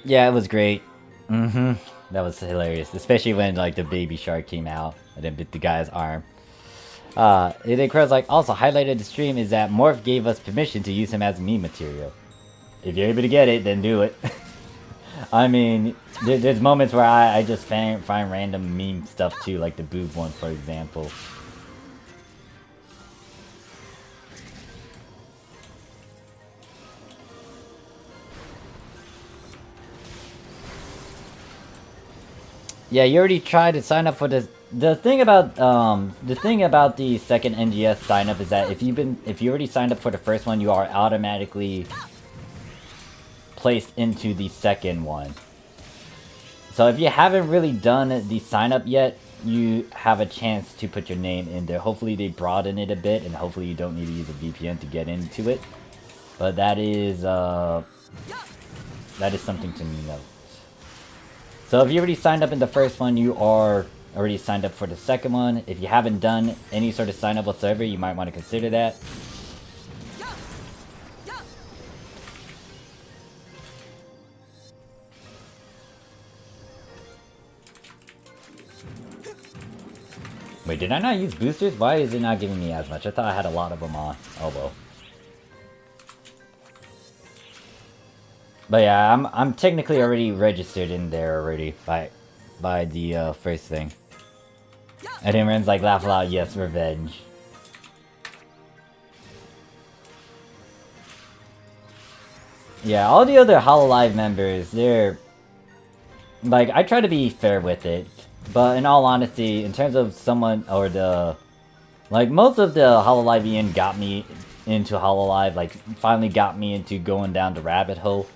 Yeah, it was great. That was hilarious. Especially when like the baby shark came out and then bit the guy's arm. Then Crow's like, also highlighted the stream is that Morph gave us permission to use him as meme material. If you're able to get it, then do it. I mean, there's moments where I just find random meme stuff too, like the boob one, for example. Yeah, you already tried to sign up for this. The thing about the second NGS sign up is that if you already signed up for the first one, you are automatically placed into the second one. So if you haven't really done the sign up yet, you have a chance to put your name in there. Hopefully they broaden it a bit, and hopefully you don't need to use a VPN to get into it. But that is something to note. So if you already signed up in the first one, you are already signed up for the second one. If you haven't done any sort of sign up whatsoever, you might want to consider that. Wait, did I not use boosters? Why is it not giving me as much? I thought I had a lot of them on. Oh well. But yeah, I'm technically already registered in there already by the first thing. And then Ren's like, laugh loud, yes, revenge. Yeah, all the other Hololive members, they're like, I try to be fair with it, but in all honesty, in terms of someone or like most of the Hololivian got me into Hololive, like finally got me into going down the rabbit hole.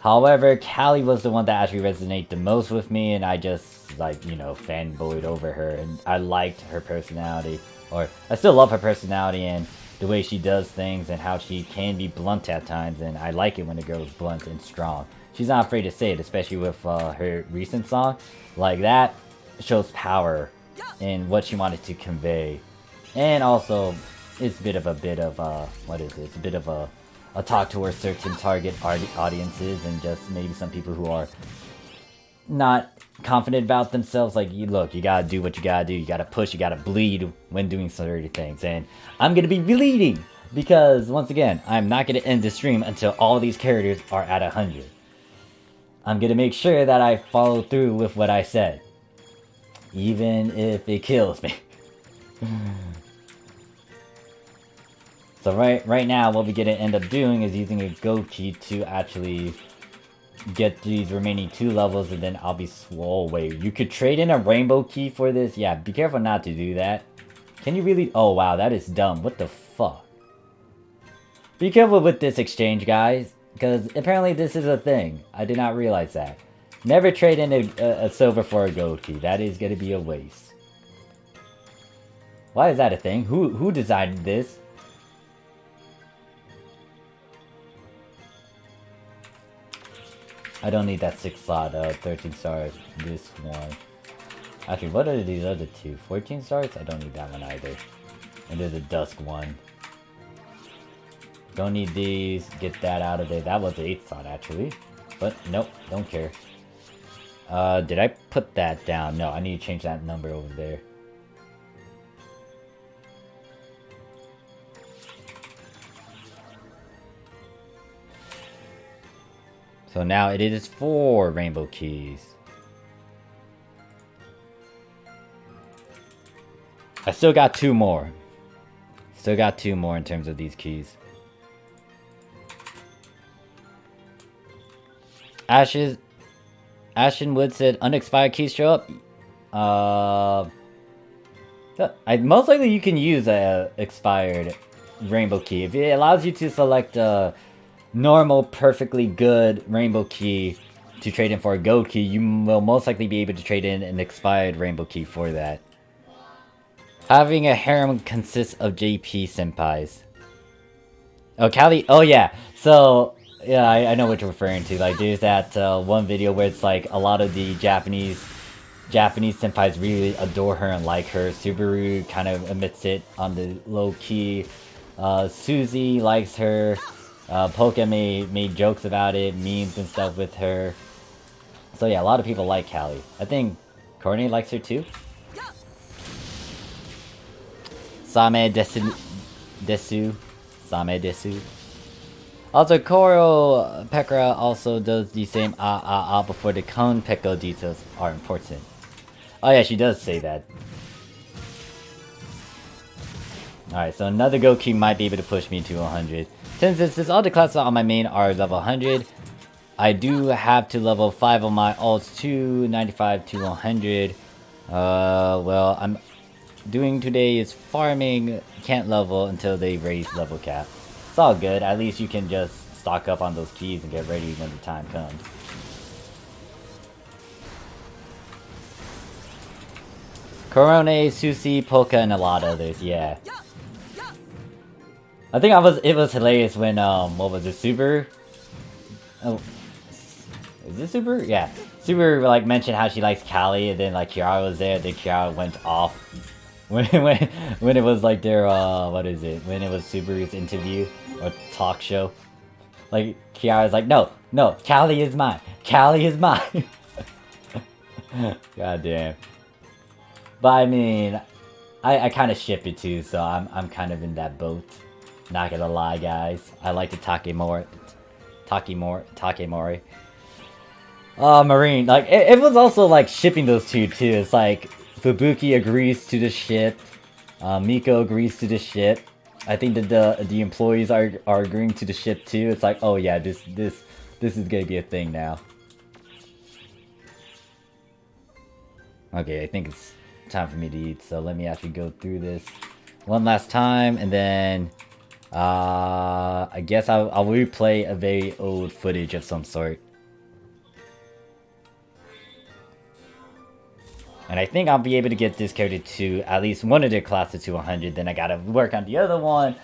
However, Callie was the one that actually resonated the most with me, and I just, like, you know, fanboyed over her, and I liked her personality, or I still love her personality and the way she does things and how she can be blunt at times, and I like it when a girl is blunt and strong. She's not afraid to say it, especially with her recent song. Like, that shows power in what she wanted to convey. And also, it's a bit of what is it? It's a bit of a talk towards certain target audiences and just maybe some people who are not confident about themselves. Like, you gotta do what you gotta do. You gotta push, you gotta bleed when doing certain things. And I'm gonna be bleeding because, once again, I'm not gonna end the stream until all these characters are at 100. I'm gonna make sure that I follow through with what I said, even if it kills me. So right now, what we're gonna end up doing is using a Go key to actually get these remaining 2 levels, and then I'll be swole. Wait, you could trade in a rainbow key for this? Yeah, be careful not to do that. Can you really? Oh wow, that is dumb. What the fuck? Be careful with this exchange, guys, because apparently this is a thing. I did not realize that. Never trade in a silver for a gold key. That is gonna be a waste. Why is that a thing? Who designed this? I don't need that 6 slot, 13 stars, this one. Actually, what are these other 2? 14 stars? I don't need that one either. And there's a dusk one. Don't need these, get that out of there. That was the 8th slot, actually. But, nope, don't care. Did I put that down? No, I need to change that number over there. So now it is 4 rainbow keys. I still got 2 more. Still got 2 more in terms of these keys. Ashton Wood said, unexpired keys show up? Most likely you can use a expired rainbow key. If it allows you to select a normal, perfectly good rainbow key to trade in for a gold key, you will most likely be able to trade in an expired rainbow key for that. Having a harem consists of JP senpais. Oh, Callie. Oh, yeah. So, yeah, I know what you're referring to. Like, there's that one video where it's like a lot of the Japanese senpais really adore her and like her. Subaru kind of admits it on the low key. Susie likes her. Polka made jokes about it, memes and stuff with her. So yeah, a lot of people like Callie. I think Courtney likes her too. Same desu. Same desu. Also, Koro Pekra also does the same before the Kon Peko details are important. Oh yeah, she does say that. Alright, so another Goku might be able to push me to 100. Since all the classes on my main are level 100, I do have to level 5 on my alts to 95 to 100. Well, I'm doing today is farming, can't level until they raise level cap. It's all good, at least you can just stock up on those keys and get ready when the time comes. Korone, Susie, Polka, and a lot of others, yeah. I think it was hilarious when, what was it, Subaru? Oh, is it Subaru? Yeah. Subaru, like, mentioned how she likes Callie, and then, like, Kiara was there, then Kiara went off. When it was, like, their, what is it? When it was Subaru's interview, or talk show. Like, Kiara's like, no, Callie is mine. Callie is mine. God damn. But, I mean, I kind of ship it, too, so I'm kind of in that boat. Not gonna lie, guys. I like the Takemori. Marine. Like, it was also, like, shipping those two, too. It's like, Fubuki agrees to the ship. Miko agrees to the ship. I think that the employees are agreeing to the ship, too. It's like, oh, yeah, this is gonna be a thing now. Okay, I think it's time for me to eat, so let me actually go through this one last time, and then... I guess I'll replay a very old footage of some sort. And I think I'll be able to get this character to at least one of their classes to 100. Then I gotta work on the other one.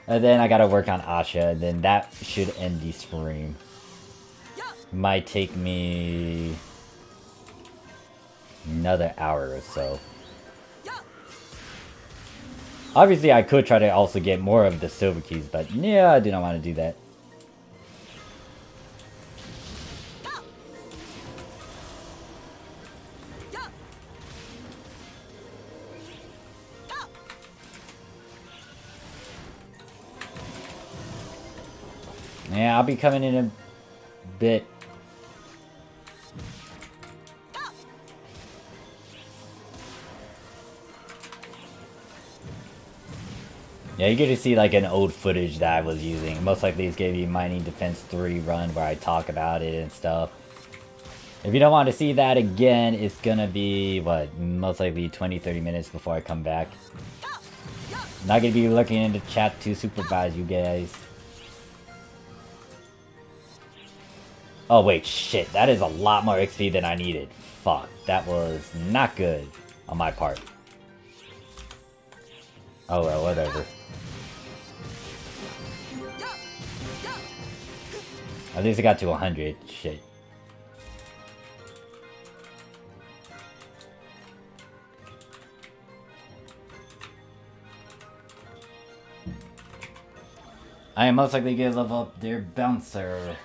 And then I gotta work on Asha. And then that should end the stream. Might take me another hour or so. Obviously, I could try to also get more of the silver keys, but yeah, I do not want to do that. Yeah, I'll be coming in a bit. Yeah, you get to see like an old footage that I was using. Most likely it's gonna be Mining Defense 3 run where I talk about it and stuff. If you don't want to see that again, it's gonna be, what, most likely 20-30 minutes before I come back. Not gonna be looking in the chat to supervise you guys. Oh wait, shit, that is a lot more XP than I needed. Fuck, that was not good on my part. Oh well, whatever. At least I got to 100. Shit. I am most likely gonna level up their bouncer.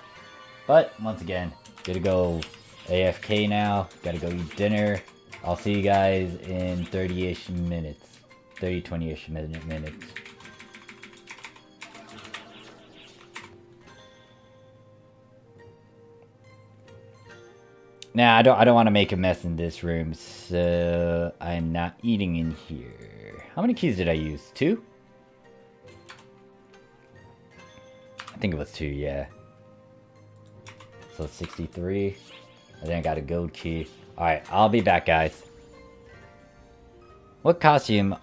But, once again, gotta go AFK now. Gotta go eat dinner. I'll see you guys in 30-ish minutes. 20-ish minutes. Now, I don't want to make a mess in this room, so I'm not eating in here. How many keys did I use? 2? I think it was 2, yeah. So 63. And then I got a gold key. Alright, I'll be back, guys. What costume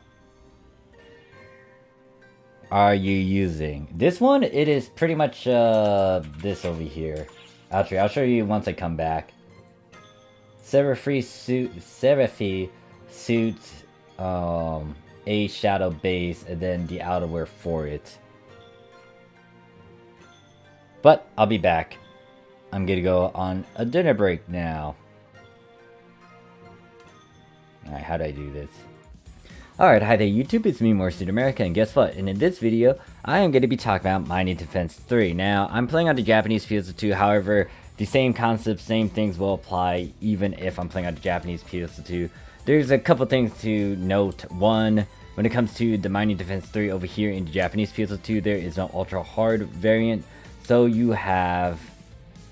are you using? This one, it is pretty much this over here. Actually, I'll show you once I come back. Seraphy suit, a shadow base, and then the outerwear for it. But I'll be back. I'm gonna go on a dinner break now. Alright, how do I do this? Alright, hi there YouTube, it's me, Morphsuit America, and guess what? And in this video, I am going to be talking about Mining Defense 3. Now, I'm playing on the Japanese PSO2, however, the same concepts, same things will apply even if I'm playing on the Japanese PSO2. There's a couple things to note. One, when it comes to the Mining Defense 3 over here in the Japanese PSO2, there is an ultra hard variant, so you have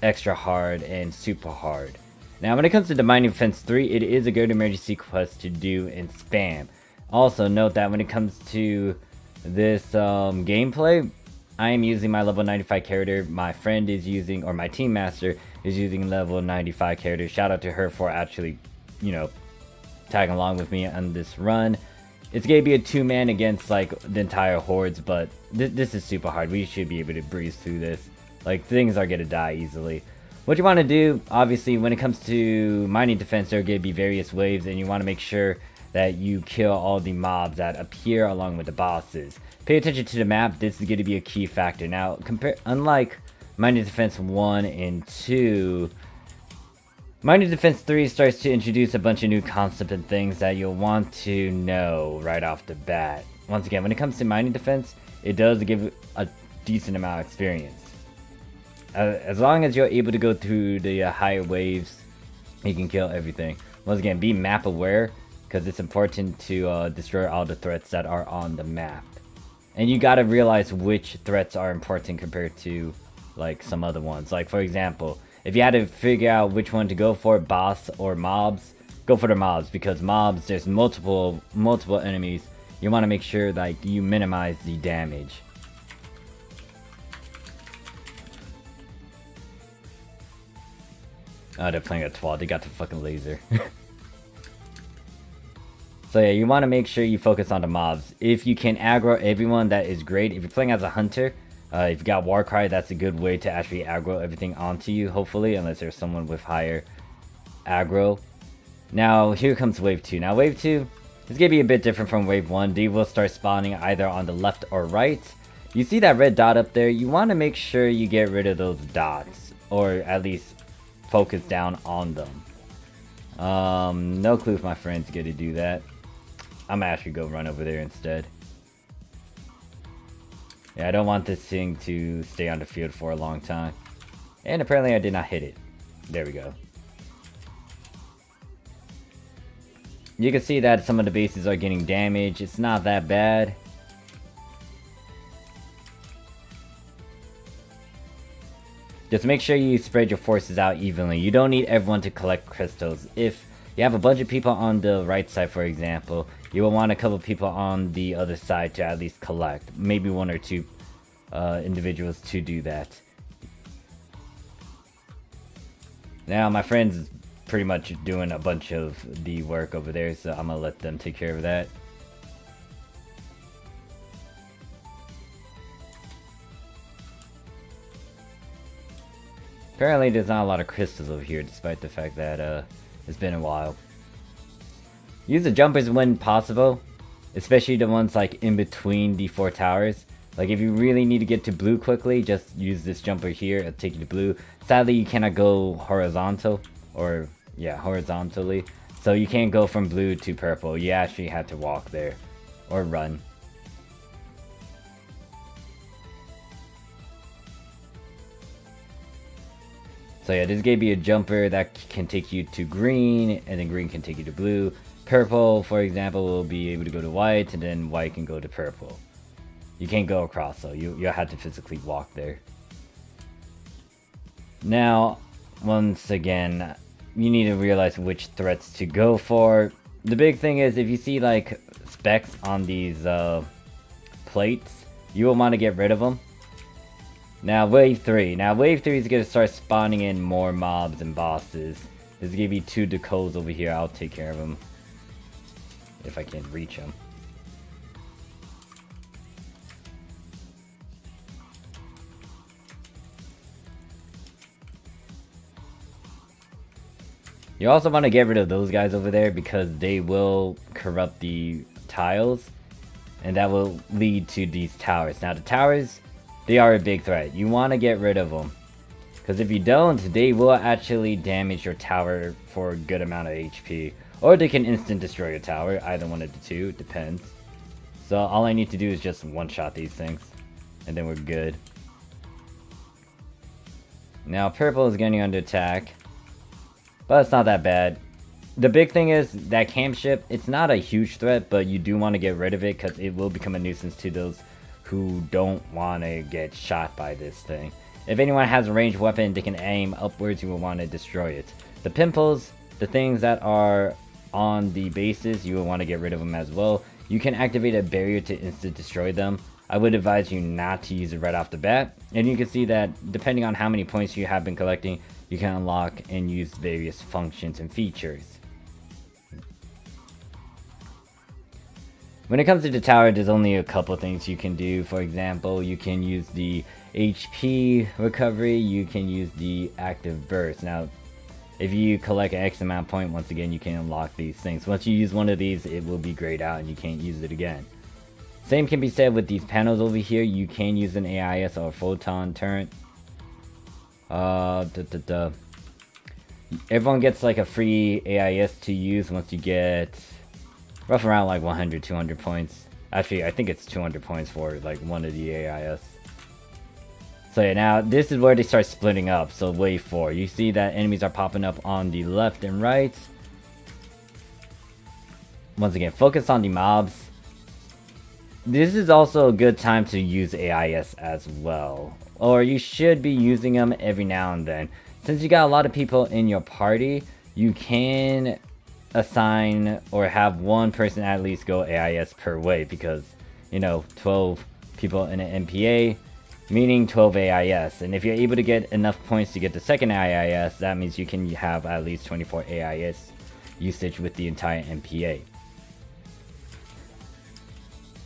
extra hard and super hard. Now, when it comes to the Mining Defense 3, it is a good emergency quest to do and spam. Also, note that when it comes to this gameplay, I am using my level 95 character. My friend is using, or my team master is using level 95 character. Shout out to her for actually, you know, tagging along with me on this run. It's gonna be a 2-man against like the entire hordes, but this is super hard. We should be able to breeze through this. Like, things are gonna die easily. What you want to do, obviously, when it comes to mining defense, there are going to be various waves, and you want to make sure that you kill all the mobs that appear along with the bosses. Pay attention to the map. This is going to be a key factor. Now, unlike Mining Defense 1 and 2, Mining Defense 3 starts to introduce a bunch of new concepts and things that you'll want to know right off the bat. Once again, when it comes to Mining Defense, it does give a decent amount of experience. As long as you're able to go through the higher waves, you can kill everything. Once again, be map aware, because it's important to destroy all the threats that are on the map. And you gotta realize which threats are important compared to like some other ones. Like, for example, if you had to figure out which one to go for, boss or mobs, go for the mobs, because mobs, there's multiple enemies. You want to make sure like you minimize the damage. Oh, they're playing a TWAD. They got the fucking laser. So yeah, you want to make sure you focus on the mobs. If you can aggro everyone, that is great. If you're playing as a hunter, if you got Warcry, that's a good way to actually aggro everything onto you, hopefully, unless there's someone with higher aggro. Now, here comes Wave 2. Now, Wave 2 is going to be a bit different from Wave 1. They will start spawning either on the left or right. You see that red dot up there? You want to make sure you get rid of those dots, or at least focus down on them. No clue if my friend's gonna do that. I'm gonna actually go run over there instead. Yeah, I don't want this thing to stay on the field for a long time. And apparently I did not hit it. There we go. You can see that some of the bases are getting damaged. It's not that bad. Just make sure you spread your forces out evenly. You don't need everyone to collect crystals. If you have a bunch of people on the right side, for example, you will want a couple people on the other side to at least collect. Maybe 1 or 2 individuals to do that. Now, my friend's pretty much doing a bunch of the work over there, so I'm gonna let them take care of that. Apparently there's not a lot of crystals over here, despite the fact that it's been a while. Use the jumpers when possible, especially the ones like in between the 4 towers. Like, if you really need to get to blue quickly, just use this jumper here, it'll take you to blue. Sadly, you cannot go horizontal, or yeah, horizontally. So you can't go from blue to purple, you actually have to walk there, or run. So yeah, this is going to be a jumper that can take you to green, and then green can take you to blue. Purple, for example, will be able to go to white, and then white can go to purple. You can't go across, though. You'll have to physically walk there. Now, once again, you need to realize which threats to go for. The big thing is, if you see like specs on these plates, you will want to get rid of them. Now, Wave 3. Now, Wave 3 is going to start spawning in more mobs and bosses. There's going to be 2 Dakos over here. I'll take care of them. if I can reach him. You also want to get rid of those guys over there because they will corrupt the tiles, and that will lead to these towers. Now the towers, they are a big threat. You want to get rid of them, because if you don't, they will actually damage your tower for a good amount of HP. Or they can instant destroy your tower, either one of the two, depends. So all I need to do is just one-shot these things, and then we're good. Now purple is getting under attack, but it's not that bad. The big thing is that camp ship, it's not a huge threat, but you do want to get rid of it because it will become a nuisance to those who don't want to get shot by this thing. If anyone has a ranged weapon, they can aim upwards, you will want to destroy it. The pimples, the things that are on the bases, you will want to get rid of them as well. You can activate a barrier to instant destroy them. I would advise you not to use it right off the bat. And you can see that depending on how many points you have been collecting, you can unlock and use various functions and features. When it comes to the tower, there's only a couple things you can do. For example, you can use the HP recovery, you can use the active burst. Now, if you collect an X amount of point, once again, you can unlock these things. Once you use one of these, it will be grayed out and you can't use it again. Same can be said with these panels over here. You can use an AIS or photon turret. Everyone gets like a free AIS to use once you get rough around like 100-200 points. Actually, I think it's 200 points for like one of the AIS. So yeah, now this is where they start splitting up. So wave 4, you see that enemies are popping up on the left and right. Once again, focus on the mobs. This is also a good time to use AIS as well, or you should be using them every now and then. Since you got a lot of people in your party, you can assign or have one person at least go AIS per way, because you know 12 people in an MPA meaning 12 AIS, and if you're able to get enough points to get the second AIS, that means you can have at least 24 AIS usage with the entire MPA.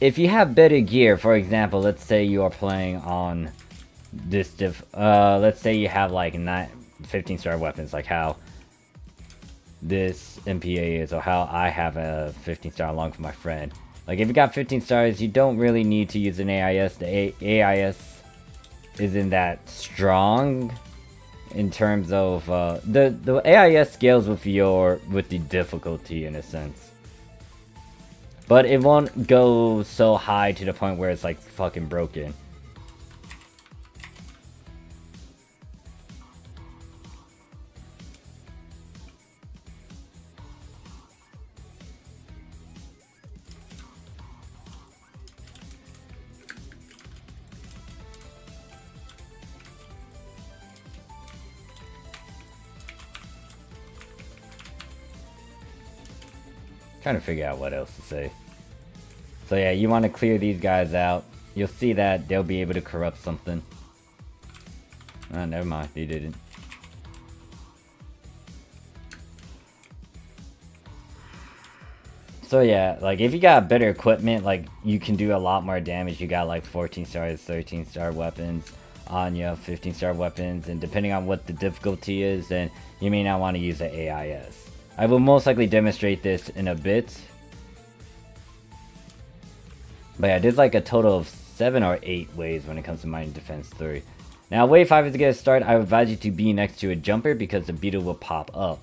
If you have better gear, for example, let's say you are playing on this let's say you have like 15-star weapons, like how this MPA is, or how I have a 15-star along with my friend. Like if you got 15 stars, you don't really need to use an AIS. The AIS isn't that strong in terms of the AIS scales with the difficulty in a sense. But it won't go so high to the point where it's like fucking broken. Trying to figure out what else to say. So yeah, you want to clear these guys out. You'll see that they'll be able to corrupt something. Oh, never mind, they didn't. So yeah, like if you got better equipment, like you can do a lot more damage. You got like 14 stars, 13-star weapons on you, 15-star weapons, and depending on what the difficulty is, then you may not want to use the AIS. I will most likely demonstrate this in a bit. But yeah, there's like a total of 7 or 8 ways when it comes to Mighty Defense 3. Now, wave 5 is to get started. I would advise you to be next to a jumper because the beetle will pop up.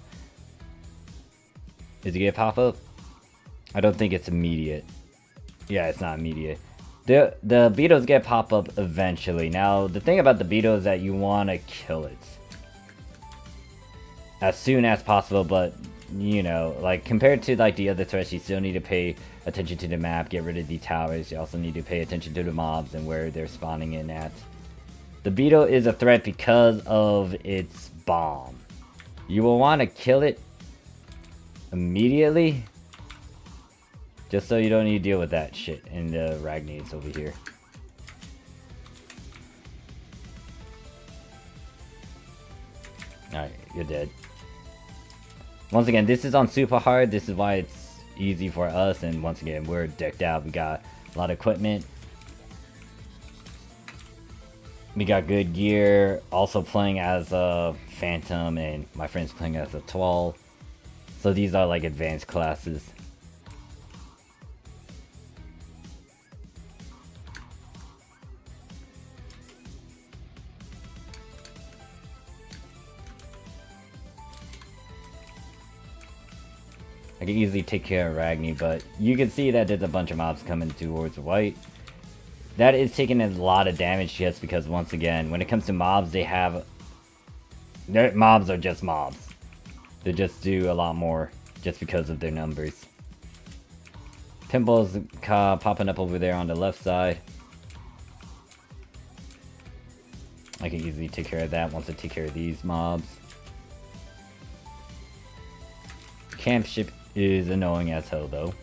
Is it gonna pop up? I don't think it's immediate. Yeah, it's not immediate. The beetles get pop up eventually. Now, the thing about the beetle is that you want to kill it as soon as possible, but you know, like compared to like the other threats, you still need to pay attention to the map, get rid of the towers. You also need to pay attention to the mobs and where they're spawning in at. The beetle is a threat because of its bomb. You will want to kill it immediately, just so you don't need to deal with that shit in the Ragnades over here. Alright, you're dead. Once again, this is on super hard. This is why it's easy for us, and once again, we're decked out. We got a lot of equipment. We got good gear. Also playing as a Phantom, and my friend's playing as a Twal. So these are like advanced classes. I can easily take care of Ragni, but you can see that there's a bunch of mobs coming towards white. That is taking a lot of damage just because, once again, when it comes to mobs, their mobs are just mobs. They just do a lot more just because of their numbers. Pimples popping up over there on the left side. I can easily take care of that once I take care of these mobs. Camp ship is annoying as hell though.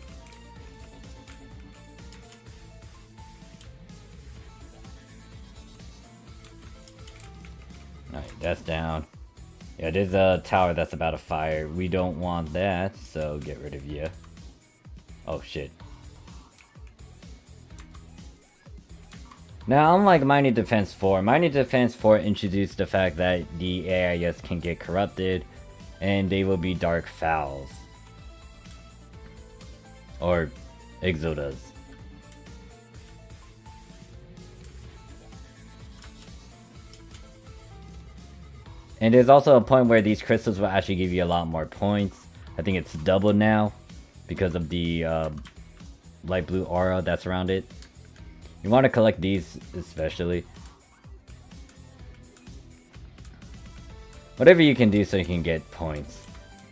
Alright, that's down. Yeah, there's a tower that's about to fire. We don't want that, so get rid of you. Oh shit. Now, unlike Mining Defense 4, Mining Defense 4 introduced the fact that the AIS can get corrupted, and they will be Dark Fowls. Or Exodas. And there's also a point where these crystals will actually give you a lot more points. I think it's doubled now because of the light blue aura that's around it. You want to collect these especially. Whatever you can do so you can get points.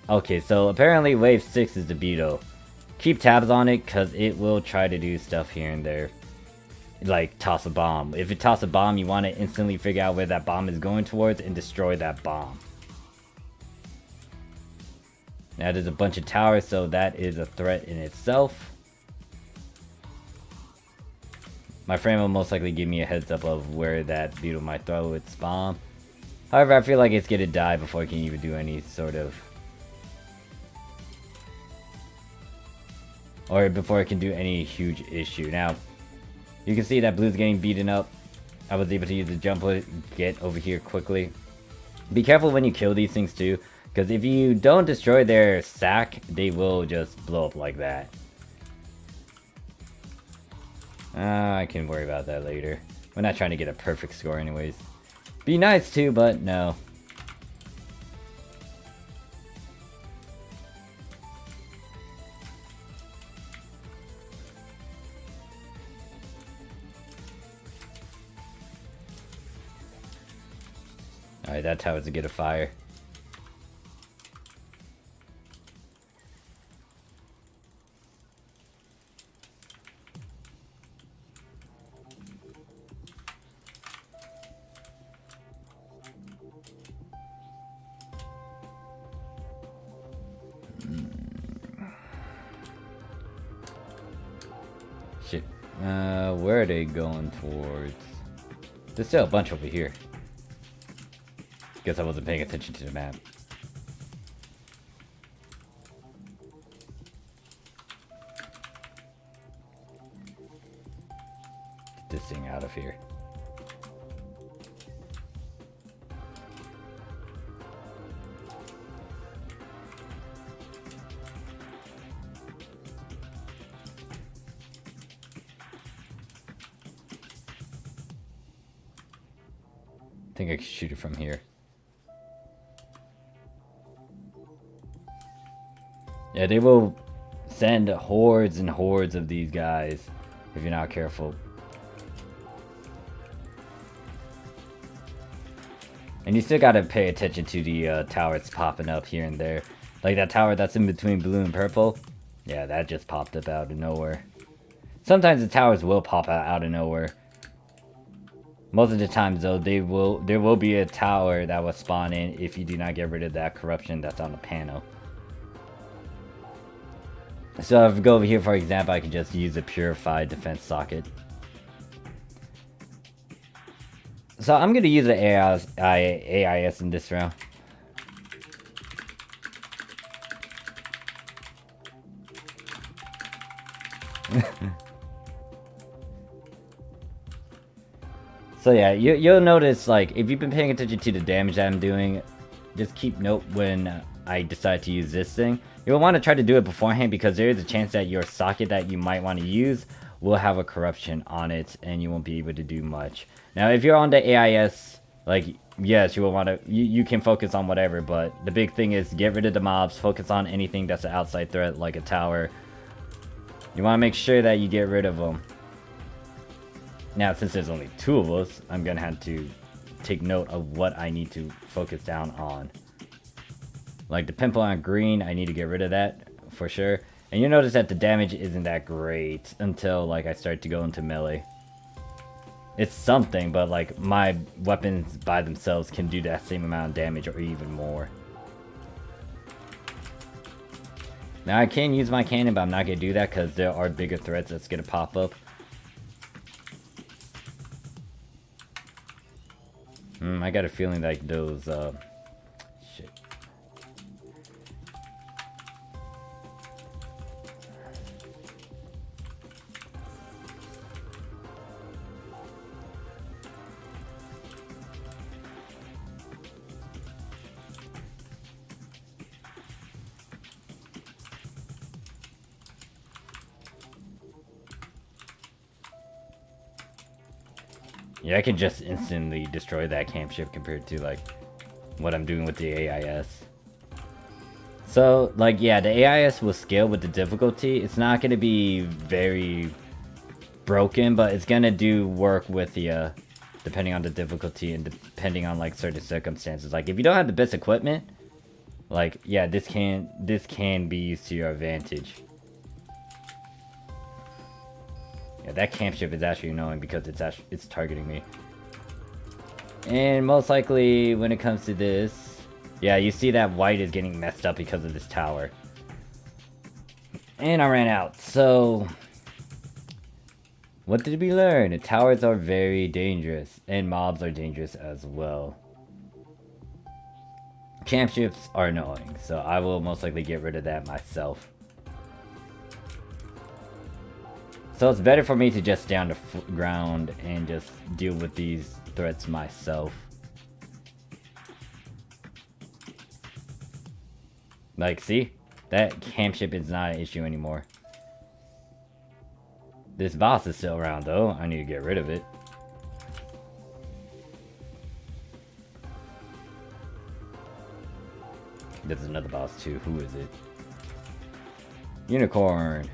Okay, so apparently wave 6 is the Beetle. Keep tabs on it because it will try to do stuff here and there. Like toss a bomb. If it tosses a bomb, you want to instantly figure out where that bomb is going towards and destroy that bomb. Now there's a bunch of towers, so that is a threat in itself. My friend will most likely give me a heads up of where that beetle might throw its bomb. However, I feel like it's gonna die before it can even do any sort of... or before it can do any huge issue. Now, you can see that blue's getting beaten up. I was able to use the jump to get over here quickly. Be careful when you kill these things too, because if you don't destroy their sack, they will just blow up like that. I can worry about that later. We're not trying to get a perfect score anyways. Be nice too, but no. Alright, that tower's to get a fire. Shit. Where are they going towards? There's still a bunch over here. Guess I wasn't paying attention to the map. Get this thing out of here. I think I can shoot it from here. Yeah, they will send hordes and hordes of these guys if you're not careful. And you still gotta pay attention to the towers popping up here and there. Like that tower that's in between blue and purple. Yeah, that just popped up out of nowhere. Sometimes the towers will pop out of nowhere. Most of the times though, there will be a tower that will spawn in if you do not get rid of that corruption that's on the panel. So if I go over here, for example, I can just use a purified defense socket. So I'm going to use the AIS in this round. So yeah, you'll notice, like, if you've been paying attention to the damage that I'm doing, just keep note when I decide to use this thing. You'll want to try to do it beforehand because there is a chance that your socket that you might want to use will have a corruption on it and you won't be able to do much. Now, if you're on the AIS, like, yes, you will want to, you can focus on whatever, but the big thing is get rid of the mobs, focus on anything that's an outside threat, like a tower. You want to make sure that you get rid of them. Now, since there's only 2 of us, I'm going to have to take note of what I need to focus down on. Like the pimple on green, I need to get rid of that for sure. And you'll notice that the damage isn't that great until like I start to go into melee. It's something, but like my weapons by themselves can do that same amount of damage or even more. Now I can use my cannon, but I'm not going to do that because there are bigger threats that's going to pop up. I got a feeling like those, shit. Yeah, I can just instantly destroy that camp ship compared to, like, what I'm doing with the AIS. So, like, yeah, the AIS will scale with the difficulty. It's not going to be very broken, but it's going to do work with the, depending on the difficulty and depending on, like, certain circumstances. Like, if you don't have the best equipment, like, yeah, this can be used to your advantage. Yeah, that camp ship is actually annoying because it's targeting me. And most likely, when it comes to this, yeah, you see that white is getting messed up because of this tower. And I ran out, so... What did we learn? The towers are very dangerous, and mobs are dangerous as well. Camp ships are annoying, so I will most likely get rid of that myself. So it's better for me to just stay on the ground and just deal with these threats myself. Like, see? That camp ship is not an issue anymore. This boss is still around, though. I need to get rid of it. There's another boss, too. Who is it? Unicorn.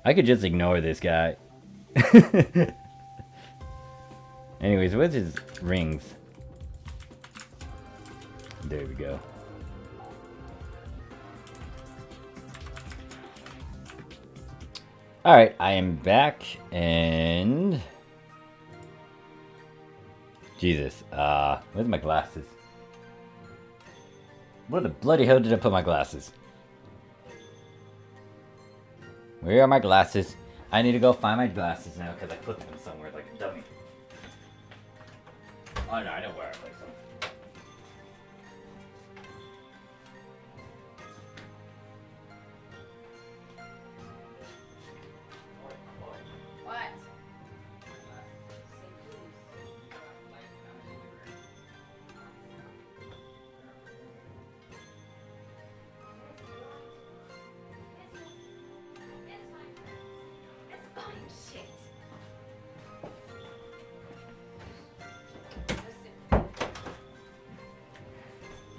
I could just ignore this guy. Anyways, where's his rings? There we go. Alright, I am back, and... Jesus, where's my glasses? Where the bloody hell did I put my glasses? Where are my glasses? I need to go find my glasses now because I put them somewhere like a dummy. Oh no, I know where I placed them. What?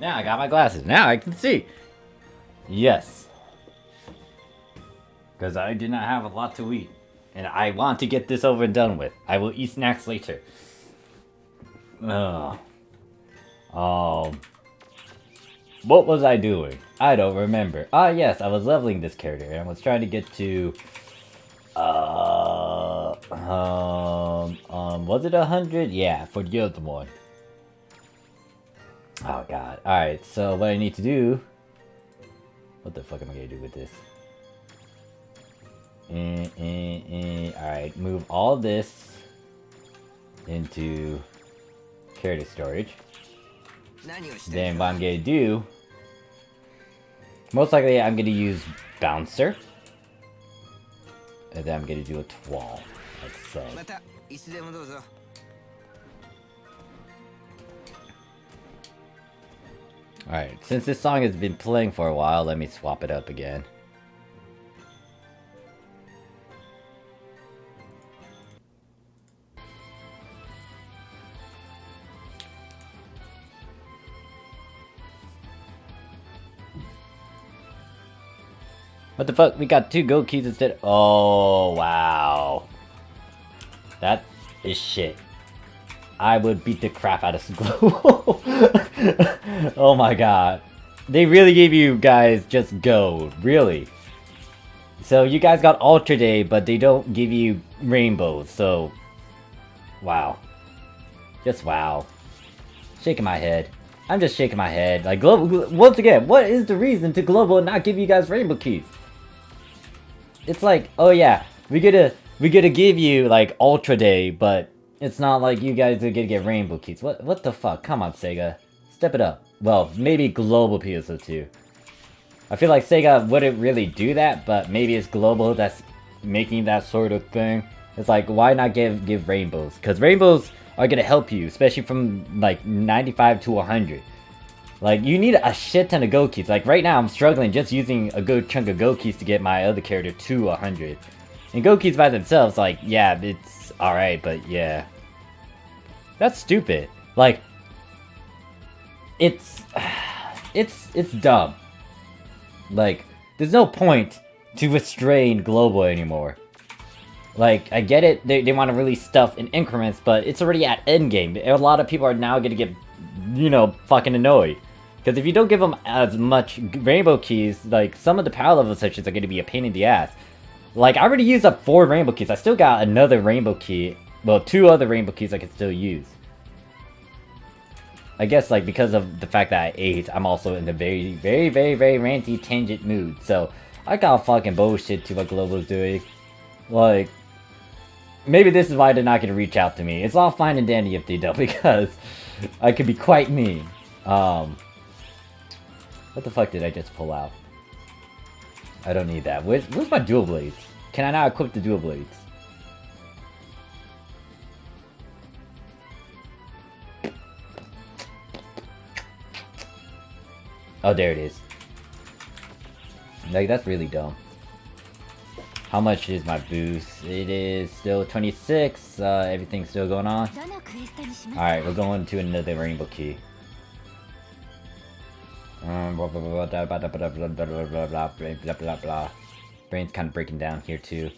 Now I got my glasses. Now I can see. Yes. Because I did not have a lot to eat. And I want to get this over and done with. I will eat snacks later. Ugh. What was I doing? I don't remember. Ah, yes, I was leveling this character. And I was trying to get to... was it 100? Yeah, for the other one. Oh god. Alright, so what I need to do... What the fuck am I gonna do with this? Alright, move all this into character storage. Then what I'm gonna do Most likely I'm gonna use Bouncer. And then I'm gonna do a Twall. Like so. またいつでもどうぞ。 Alright, since this song has been playing for a while, let me swap it up again. What the fuck? We got 2 gold keys instead. Oh, wow. That is shit. I would beat the crap out of Global. Oh my god. They really gave you guys just gold. Really. So you guys got Ultra Day, but they don't give you rainbows. So, wow. Just wow. Shaking my head. I'm just shaking my head. Like, Global, once again, what is the reason to Global not give you guys rainbow keys? It's like, oh yeah, we gotta give you like Ultra Day, but it's not like you guys are gonna get rainbow keys. What the fuck? Come on, Sega, step it up. Well, maybe Global PSO2. I feel like Sega wouldn't really do that, but maybe it's Global that's making that sort of thing. It's like, why not give rainbows? Because rainbows are gonna help you, especially from like 95 to 100. Like, you need a shit ton of go keys. Like, right now, I'm struggling just using a good chunk of go keys to get my other character to 100. And go keys by themselves, like, yeah, it's alright, but yeah. That's stupid. Like, it's dumb. Like, there's no point to restrain Global anymore. Like, I get it, they want to release stuff in increments, but it's already at endgame. A lot of people are now gonna get, you know, fucking annoyed. Because if you don't give them as much rainbow keys, like, some of the power level sections are going to be a pain in the ass. Like, I already used up 4 rainbow keys. I still got another rainbow key. Well, 2 other rainbow keys I can still use. I guess, like, because of the fact that I ate, I'm also in a very, very, very, very ranty tangent mood. So, I got fucking bullshit to what Global's doing. Like, maybe this is why they're not going to reach out to me. It's all fine and dandy if they don't, because I could be quite mean. What the fuck did I just pull out? I don't need that. Where's my dual blades? Can I now equip the dual blades? Oh, there it is. Like, that's really dumb. How much is my boost? It is still 26. Everything's still going on. Alright, we're going to another rainbow key. Blah, blah, blah, blah, blah, blah, blah, blah, blah, blah, blah, blah, blah. Brain's kind of breaking down here too.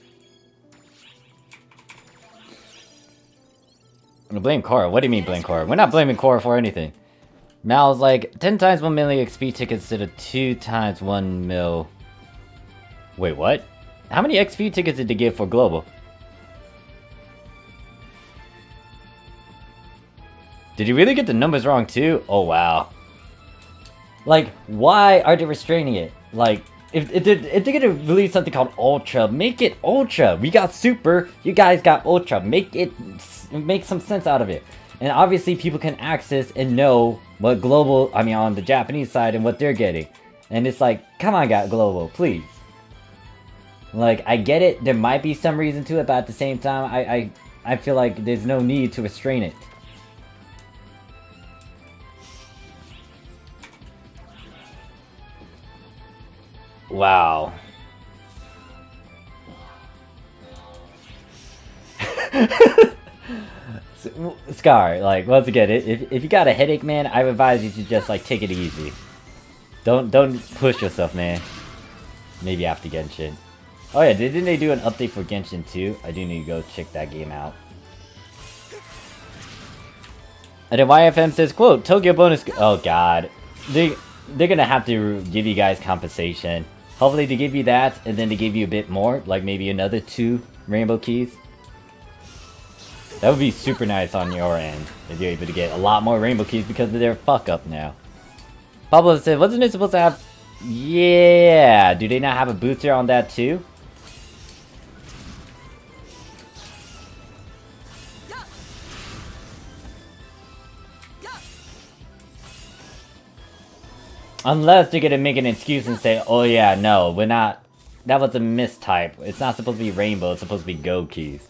I'm gonna blame Korra. What do you mean blame Korra? We're not blaming Korra for anything. Mal's like 10 times 1 million XP tickets instead of 2 times 1 mil. Wait, what? How many XP tickets did they give for Global? Did you really get the numbers wrong too? Oh wow. Like, why are they restraining it? Like, if they're gonna release something called Ultra, make it Ultra. We got Super, you guys got Ultra. Make some sense out of it. And obviously people can access and know what Global, I mean on the Japanese side, and what they're getting. And it's like, come on, Global, please. Like, I get it, there might be some reason to it, but at the same time, I feel like there's no need to restrain it. Wow. Scar, like, once again, if you got a headache, man, I advise you to just, like, take it easy. Don't push yourself, man. Maybe after Genshin. Oh yeah, didn't they do an update for Genshin too? I do need to go check that game out. And then YFM says, quote, Tokyo bonus... Oh god. They're gonna have to give you guys compensation. Hopefully they give you that, and then they give you a bit more, like maybe another 2 rainbow keys. That would be super nice on your end, if you're able to get a lot more rainbow keys because of their fuck up now. Pablo said, wasn't it supposed to have... Yeah, do they not have a booster on that too? Unless they're gonna make an excuse and say, oh yeah, no, we're not, that was a mistype. It's not supposed to be rainbow, it's supposed to be gold keys.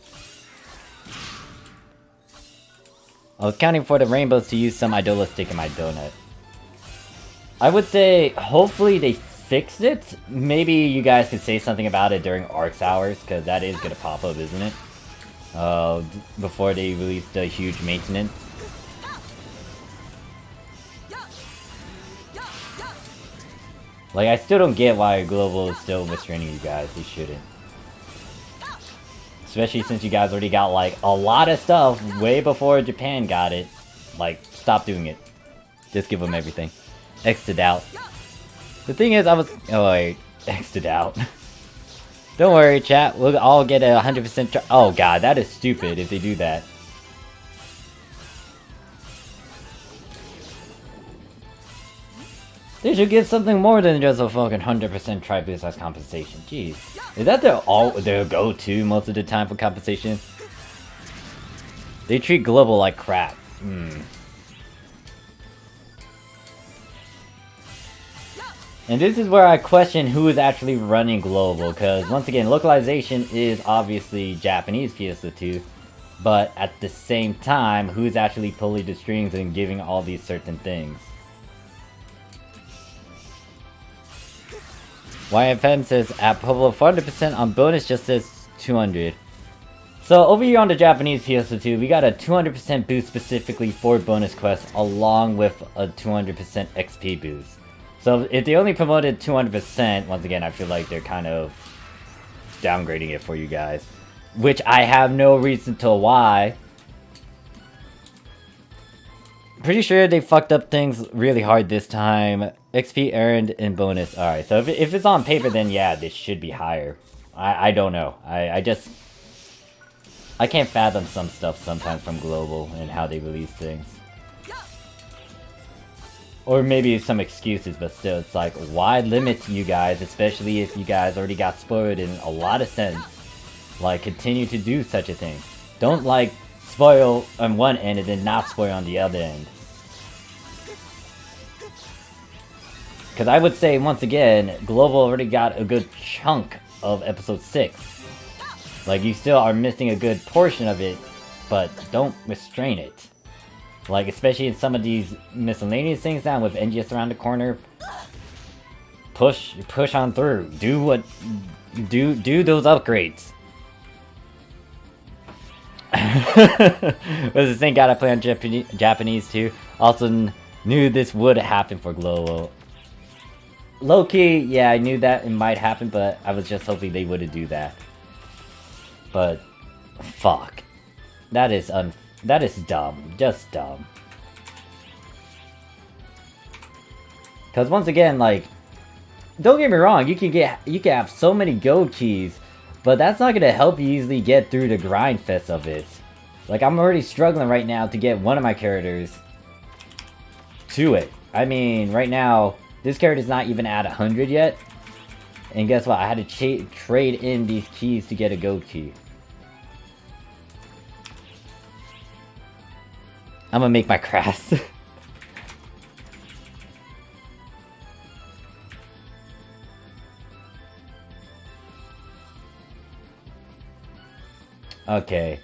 I was counting for the rainbows to use some idola stick in my donut. I would say, hopefully they fixed it. Maybe you guys could say something about it during ARC's hours, because that is gonna pop up, isn't it? Before they release the huge maintenance. Like, I still don't get why Global is still restraining you guys. They shouldn't. Especially since you guys already got, like, a lot of stuff way before Japan got it. Like, stop doing it. Just give them everything. X'd out. The thing is, I was... Oh, wait. X'd out. Don't worry, chat. We'll all get a 100% Oh, God. That is stupid if they do that. They should give something more than just a fucking 100% try boost as compensation. Jeez. Is that their go-to most of the time for compensation? They treat Global like crap. And this is where I question who is actually running Global, because once again, localization is obviously Japanese PSO2, but at the same time, who's actually pulling the strings and giving all these certain things? YFM says, at Pueblo 400% on bonus just says 200. So over here on the Japanese PSO2, we got a 200% boost specifically for bonus quests, along with a 200% XP boost. So if they only promoted 200%, once again, I feel like they're kind of downgrading it for you guys. Which I have no reason to why. Pretty sure they fucked up things really hard this time. XP earned in bonus. Alright, so if it's on paper, then yeah, this should be higher. I don't know. I can't fathom some stuff sometimes from Global and how they release things. Or maybe some excuses, but still, it's like, why limit you guys, especially if you guys already got spoiled in a lot of sense. Like, continue to do such a thing. Don't, like, spoil on one end and then not spoil on the other end. Because I would say, once again, Global already got a good chunk of episode 6. Like, you still are missing a good portion of it, but don't restrain it. Like, especially in some of these miscellaneous things now with NGS around the corner. Push on through. Do those upgrades. Was this thing gotta play on Japanese too? Also knew this would happen for Global. Low-key, yeah, I knew that it might happen, but I was just hoping they wouldn't do that. But, fuck. That is dumb. Just dumb. Because once again, like, don't get me wrong, you can have so many gold keys, but that's not gonna help you easily get through the grind fest of it. Like, I'm already struggling right now to get one of my characters to it. I mean, right now, this character's not even at 100 yet. And guess what? I had to trade in these keys to get a gold key. I'm gonna make my crafts. Okay.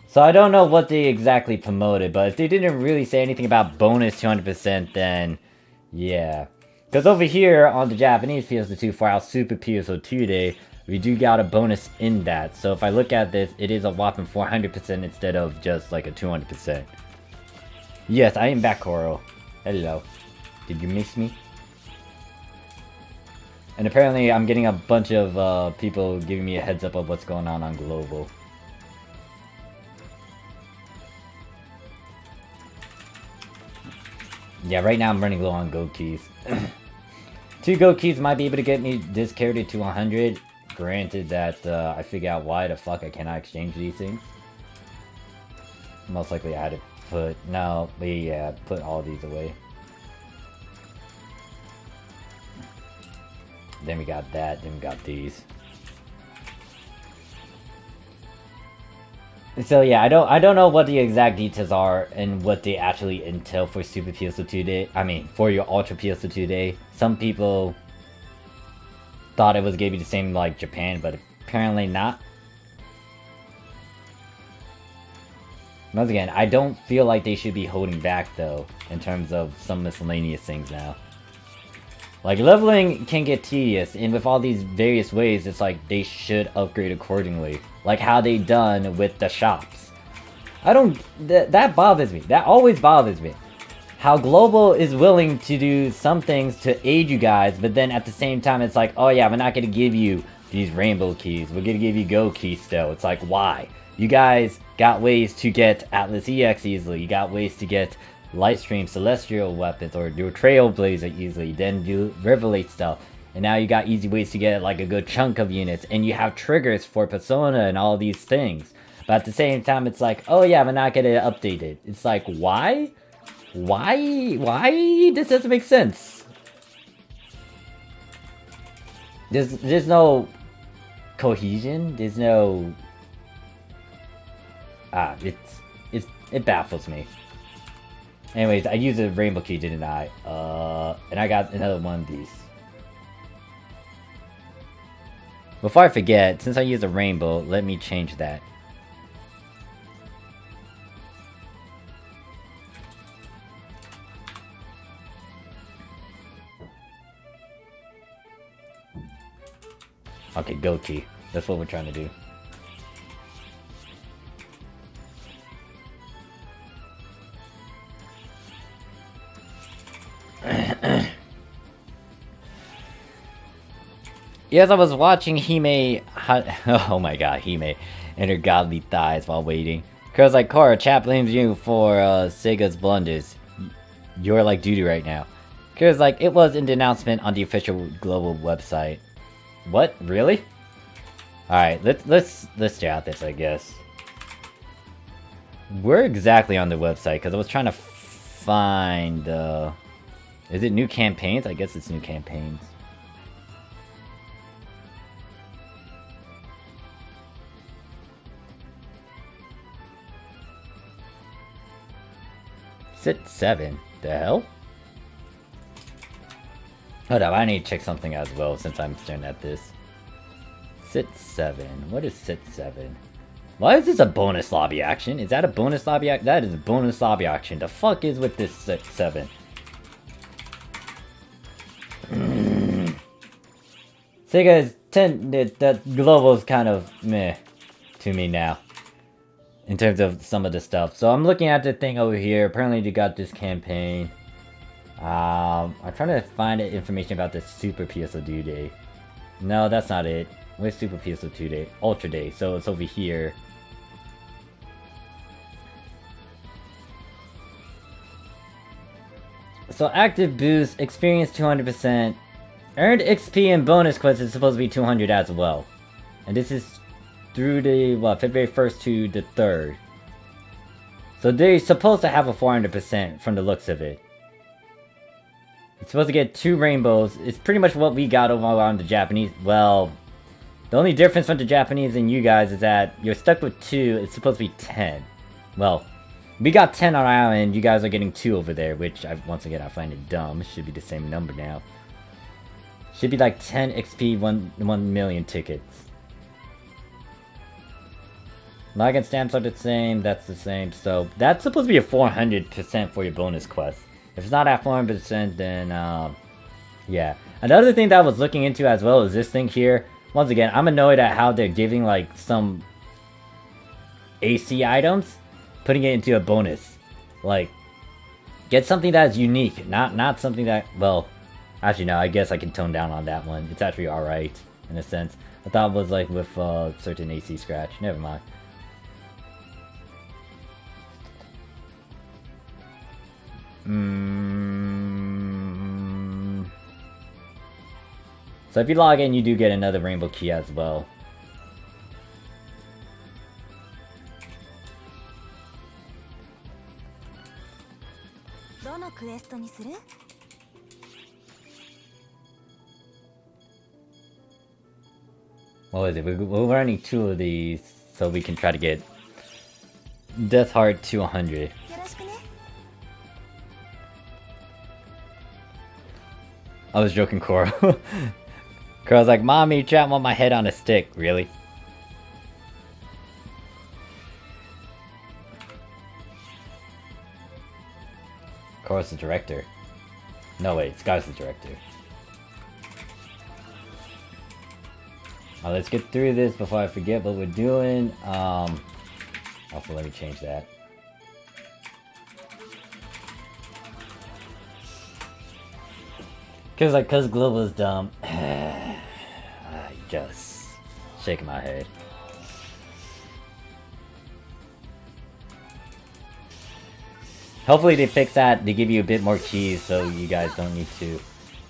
So I don't know what they exactly promoted, but if they didn't really say anything about bonus 200%, then yeah. Because over here on the Japanese PSO2 for our Super PSO2 Day, we do got a bonus in that. So if I look at this, it is a whopping 400% instead of just like a 200%. Yes, I am back, Coral. Hello. Did you miss me? And apparently I'm getting a bunch of people giving me a heads up of what's going on Global. Yeah, right now I'm running low on gold keys. 2 gold keys might be able to get me this character to 100. Granted that I figure out why the fuck I cannot exchange these things. Most likely I had to put... No, but yeah, put all these away. Then we got that, then we got these. So yeah, I don't know what the exact details are and what they actually entail for Super PSO2 Day. I mean, for your Ultra PSO2 Day. Some people thought it was gonna be the same like Japan, but apparently not. Once again, I don't feel like they should be holding back though, in terms of some miscellaneous things now. Like, leveling can get tedious, and with all these various ways, it's like they should upgrade accordingly. Like how they done with the shops. I don't... that bothers me. That always bothers me. How Global is willing to do some things to aid you guys, but then at the same time it's like, oh yeah, we're not gonna give you these rainbow keys. We're gonna give you go keys still. It's like, why? You guys got ways to get Atlas EX easily. You got ways to get Lightstream Celestial weapons or do Trailblazer easily, then do Riverlate stuff. And now you got easy ways to get like a good chunk of units, and you have triggers for Persona and all these things. But at the same time, it's like, oh yeah, we're not gonna update it. It's like, why? Why? This doesn't make sense. There's no cohesion. There's no... it baffles me. Anyways, I used a rainbow key, didn't I? And I got another one of these. Before I forget, since I used a rainbow, let me change that. Okay, go key. That's what we're trying to do. Yes, I was watching Hime... oh my god, Hime and her godly thighs while waiting. Cause like, Cora, chat blames you for Sega's blunders. You're like doo-doo right now. Cause like, it was in the announcement on the official global website. What? Really? Alright, let's check out this, I guess. Where exactly on the website? Because I was trying to find... is it new campaigns? I guess it's new campaigns. Sit 7? The hell? Hold up, I need to check something as well since I'm staring at this. Sit 7. What is Sit 7? Why is this a bonus lobby action? Is that a bonus lobby action? That is a bonus lobby action. The fuck is with this Sit 7? Sega is that global is kind of meh to me now. In terms of some of the stuff. So I'm looking at the thing over here. Apparently they got this campaign. I'm trying to find information about the Super PSO2 Day. No, that's not it. Where's Super PSO2 Day? Ultra Day. So it's over here. So active boost, experience 200%. Earned XP and bonus quests is supposed to be 200 as well. And this is through the, what, February 1st to the 3rd. So they're supposed to have a 400% from the looks of it. It's supposed to get 2 rainbows. It's pretty much what we got over on the Japanese. Well, the only difference from the Japanese and you guys is that you're stuck with 2. It's supposed to be 10. Well, we got 10 on our end. You guys are getting 2 over there, which, once again, I find it dumb. It should be the same number now. Should be like 10 XP, 1 million tickets. Login stamps are the same, that's the same, so that's supposed to be a 400% for your bonus quest. If it's not at 400%, then, yeah. Another thing that I was looking into as well is this thing here. Once again, I'm annoyed at how they're giving, like, some AC items, putting it into a bonus. Like, get something that's unique, not something that, well, actually no, I guess I can tone down on that one. It's actually alright, in a sense. I thought it was like with, certain AC scratch, never mind. So if you log in, you do get another rainbow key as well. What was it? We're running 2 of these so we can try to get Death Heart to 100. よろしくね。 I was joking, Cora. Cora's like, Mommy, chat, want my head on a stick. Really? Cora's the director. No, wait, Sky's the director. Let's get through this before I forget what we're doing. Also, let me change that. Cause Global is dumb. Just shaking my head. Hopefully they fix that. They give you a bit more keys so you guys don't need to.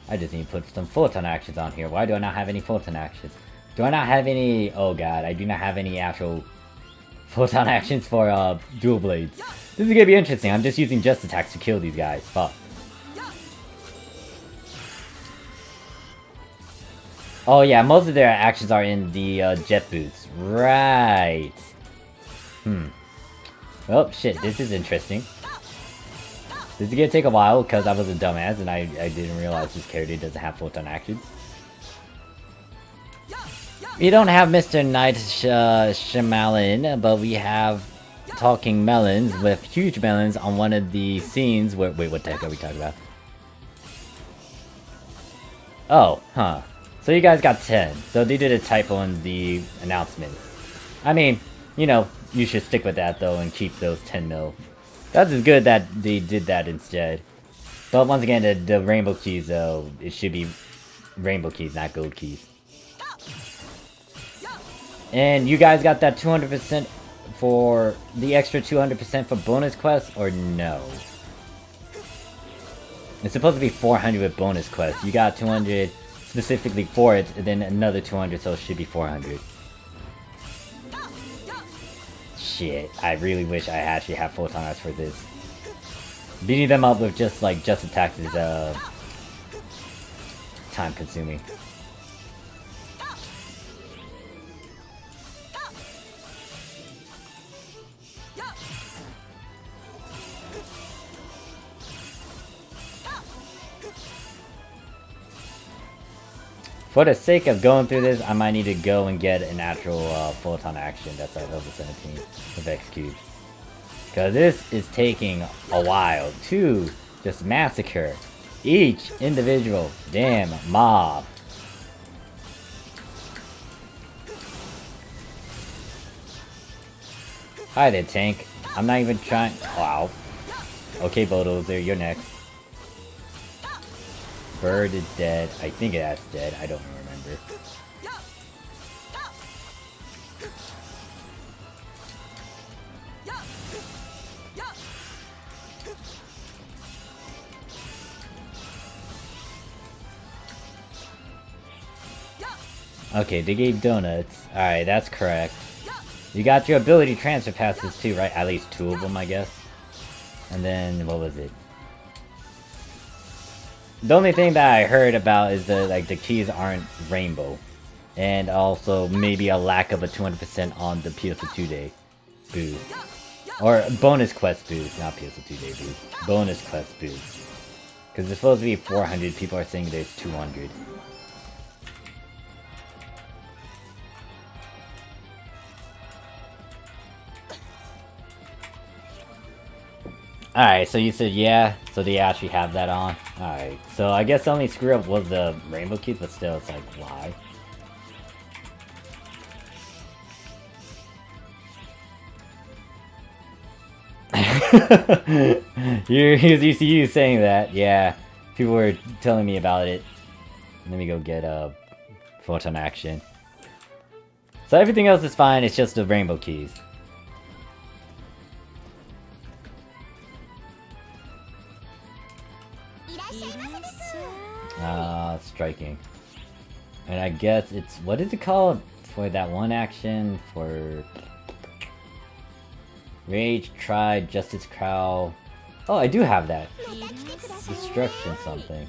I just need to put some Photon actions on here. Why do I not have any Photon actions? Do I not have any? Oh god, I do not have any actual Photon actions for dual blades. This is gonna be interesting. I'm just using just attacks to kill these guys. Fuck. Oh yeah, most of their actions are in the jet boots. Right. Oh shit, this is interesting. This is gonna take a while because I was a dumbass and I didn't realize this character doesn't have Photon actions. We don't have Mr. Knight Shyamalan, but we have talking melons with huge melons on one of the scenes where— wait, what the heck are we talking about? Oh, huh. So you guys got 10. So they did a typo in the announcement. I mean, you know, you should stick with that though and keep those 10 mil. That's as good that they did that instead. But once again, the rainbow keys though, it should be rainbow keys, not gold keys. And you guys got that 200% for the extra 200% for bonus quests, or no? It's supposed to be 400 with bonus quests. You got 200 specifically for it, and then another 200, so it should be 400. Shit, I really wish I actually have Photon Eyes for this. Beating them up with just attacks is time consuming. For the sake of going through this, I might need to go and get an actual Photon action that's at level 17 of X cubes. Because this is taking a while to just massacre each individual damn mob. Hi there, tank. I'm not even trying— wow. Okay, Bulldozer, you're next. Bird is dead. I think that's dead. I don't remember. Okay, they gave donuts. Alright, that's correct. You got your ability transfer passes too, right? At least 2 of them, I guess. And then, what was it? The only thing that I heard about is that the keys aren't rainbow. And also maybe a lack of a 200% on the PSO2 day boost. Or bonus quest boost, not PSO2 day boost. Bonus quest boost. Because it's supposed to be 400, people are saying there's 200. Alright, so you said yeah, so they actually have that on. Alright, so I guess the only screw up was the rainbow keys, but still, it's like, why? Here's ECU saying that, yeah. People were telling me about it. Let me go get a Photon action. So everything else is fine, it's just the rainbow keys. Striking. And I guess it's— what is it called? For that one action? For Rage, Try, Justice Crow. Oh, I do have that. Destruction something.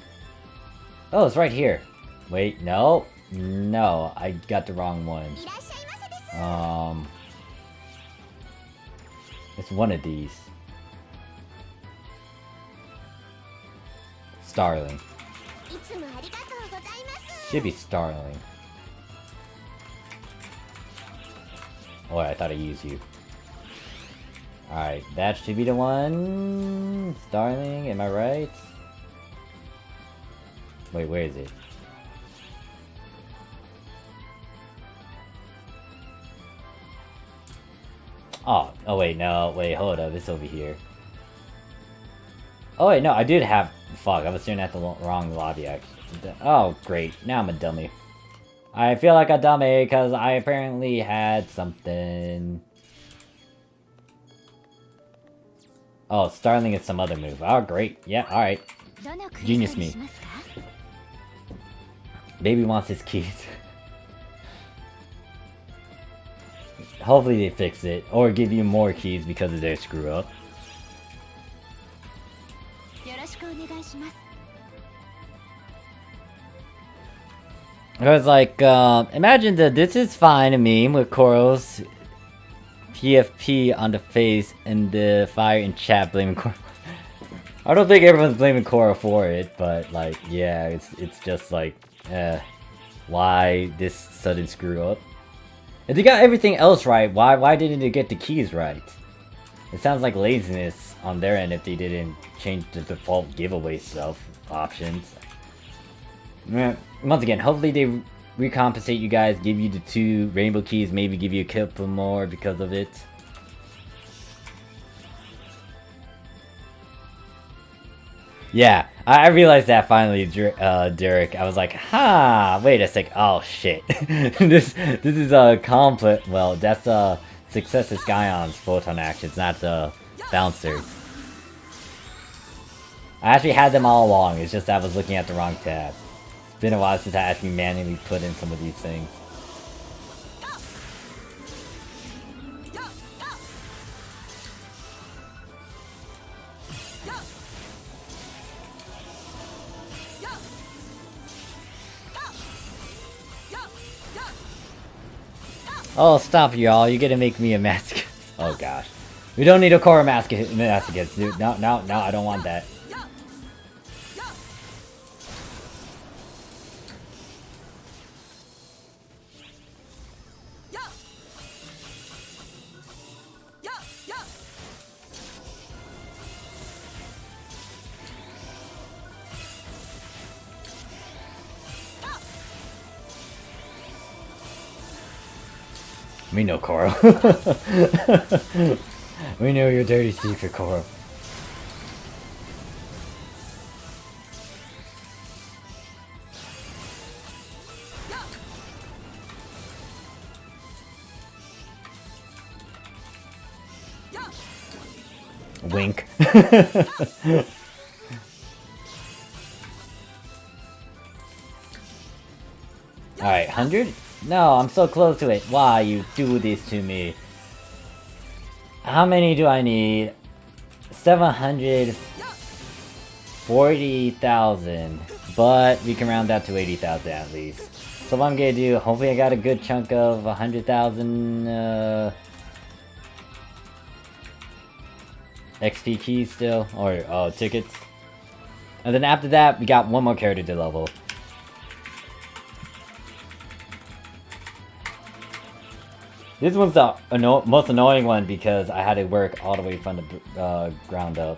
Oh, it's right here. Wait, no. No, I got the wrong one. It's one of these. Starling. いつもありがとうございます Should be Starling. Oh, I thought I used you. Alright, that should be the one. Starling, am I right? Wait, where is it? Oh wait, no, wait, hold up, it's over here. Oh wait, no, I did have, fuck, I was staring at the wrong lobby actually. Oh great, now I'm a dummy. I feel like a dummy because I apparently had something. Oh, Starling is some other move. Oh great, yeah, alright. どのクリ Genius スタル me. しますか Baby wants his keys. Hopefully they fix it, or give you more keys because of their screw up. よろしくお願いします Because like, imagine that this is fine to me with Koro's PFP on the face and the fire in chat blaming Koro. I don't think everyone's blaming Koro for it, but like, yeah, it's just like, why this sudden screw up? If they got everything else right, why didn't they get the keys right? It sounds like laziness on their end if they didn't change the default giveaway stuff options. Once again, hopefully they recompensate you guys, give you the 2 rainbow keys, maybe give you a couple more because of it. Yeah, I realized that finally, Derek. I was like, wait a sec. Oh shit. this is a complex. Well, that's Success is Skyon's photon actions, not the bouncers. I actually had them all along. It's just I was looking at the wrong tab. It's been a while since I actually manually put in some of these things. Oh, stop, y'all. You're gonna make me a masochist. Oh, gosh. We don't need a core masochist, dude. No, I don't want that. We know, Koro. We know your dirty secret, Koro. Wink. Alright, 100? No, I'm so close to it. Why you do this to me? How many do I need? 740,000. But we can round that to 80,000 at least. So what I'm gonna do, hopefully I got a good chunk of 100,000 XP keys still, or tickets. And then after that, we got one more character to level. This one's the most annoying one because I had to work all the way from the ground up.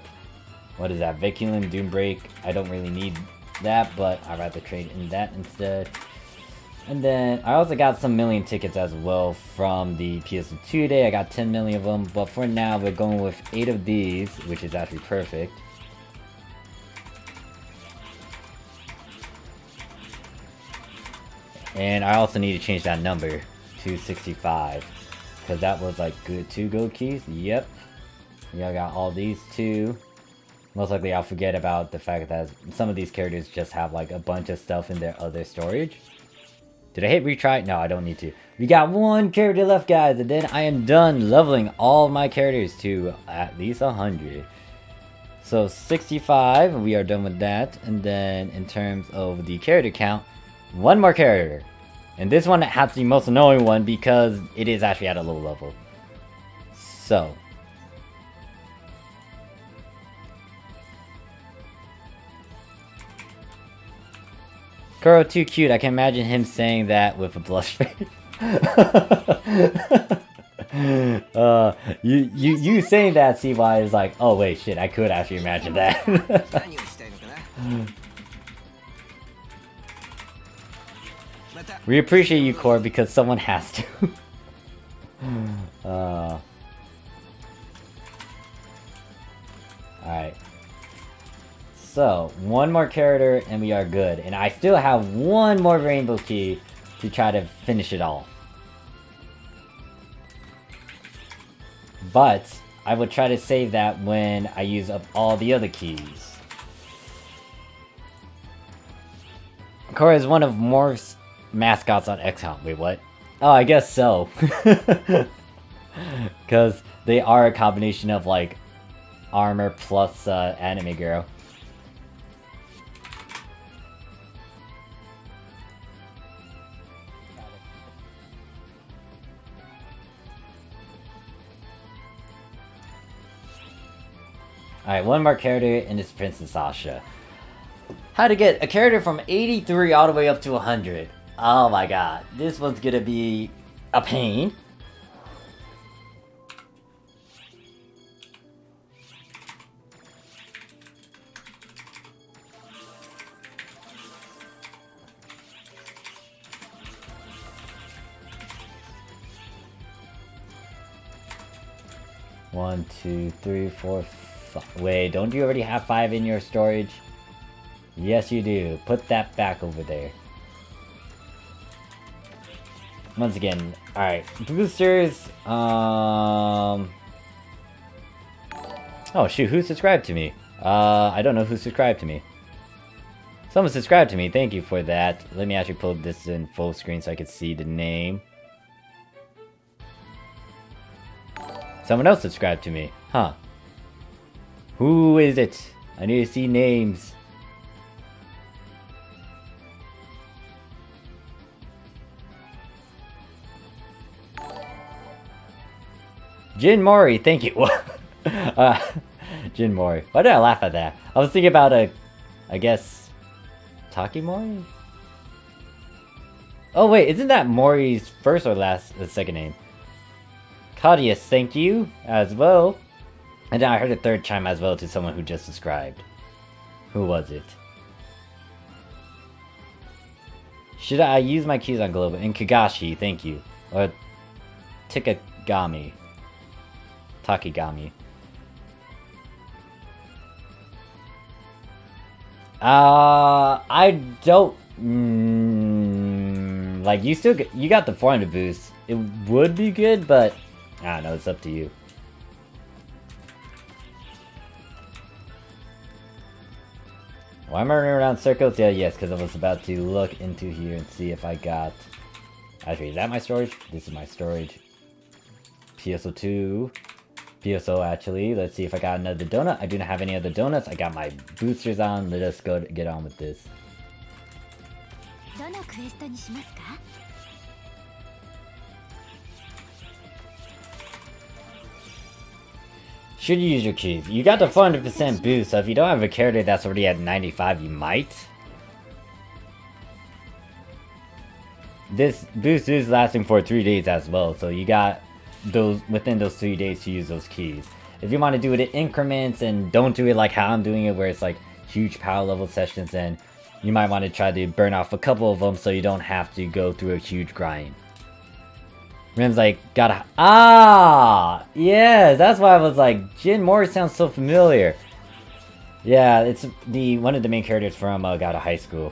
What is that? Vacuum Doom Break. I don't really need that, but I'd rather trade in that instead. And then I also got some million tickets as well from the PSO2 day. I got 10 million of them, but for now we're going with 8 of these, which is actually perfect. And I also need to change that number to 65 because that was like good 2 gold keys. Yep, yeah, I got all these too. Most likely I'll forget about the fact that some of these characters just have like a bunch of stuff in their other storage. Did I hit retry? No, I don't need to. We got 1 character left, guys, and then I am done leveling all my characters to at least 100. So 65, we are done with that. And then in terms of the character count, 1 more character. And this one has the most annoying one because it is actually at a low level. So, Kuro too cute. I can imagine him saying that with a blush face. You saying that, CY, is like, oh wait, shit, I could actually imagine that. 何をしたいのかな We appreciate you, Core, because someone has to. Alright. So, one more character and we are good. And I still have one more rainbow key to try to finish it off. But, I would try to save that when I use up all the other keys. Korra is one of Morph's mascots on XCOM. Wait, what? Oh, I guess so. Because they are a combination of, like, armor plus anime girl. Alright, one more character, and it's Princess Sasha. How to get a character from 83 all the way up to 100. Oh my god, this one's gonna be a pain. One, two, three, four, five. Wait, don't you already have 5 in your storage? Yes, you do. Put that back over there. Once again, alright. Boosters, Oh shoot, who subscribed to me? I don't know who subscribed to me. Someone subscribed to me, thank you for that. Let me actually pull this in full screen so I can see the name. Someone else subscribed to me, huh? Who is it? I need to see names. Jin Mori, thank you. Jin Mori. Why did I laugh at that? I was thinking about I guess, Taki Mori? Oh wait, isn't that Mori's first or second name? Claudius, thank you, as well. And then I heard a third chime as well to someone who just subscribed. Who was it? Should I use my keys on Global? And Kagashi, thank you. Or Tikagami. Takigami. I don't... like, you got the 400 boost. It would be good, but... I don't know, it's up to you. Why am I running around circles? Yeah, yes, because I was about to look into here and see if I got... Actually, is that my storage? This is my storage. PSO2. PSO, actually. Let's see if I got another donut. I do not have any other donuts. I got my boosters on. Let us go get on with this. Should you use your keys? You got the 400% boost, so if you don't have a character that's already at 95, you might. This boost is lasting for 3 days as well, so you got those within those 3 days to use those keys. If you want to do it in increments and don't do it like how I'm doing it, where it's like huge power level sessions, then you might want to try to burn off a couple of them so you don't have to go through a huge grind. Rim's like, gotta... Ah! Yeah, that's why I was like, Jin Mori sounds so familiar. Yeah, it's one of the main characters from Gotta High School.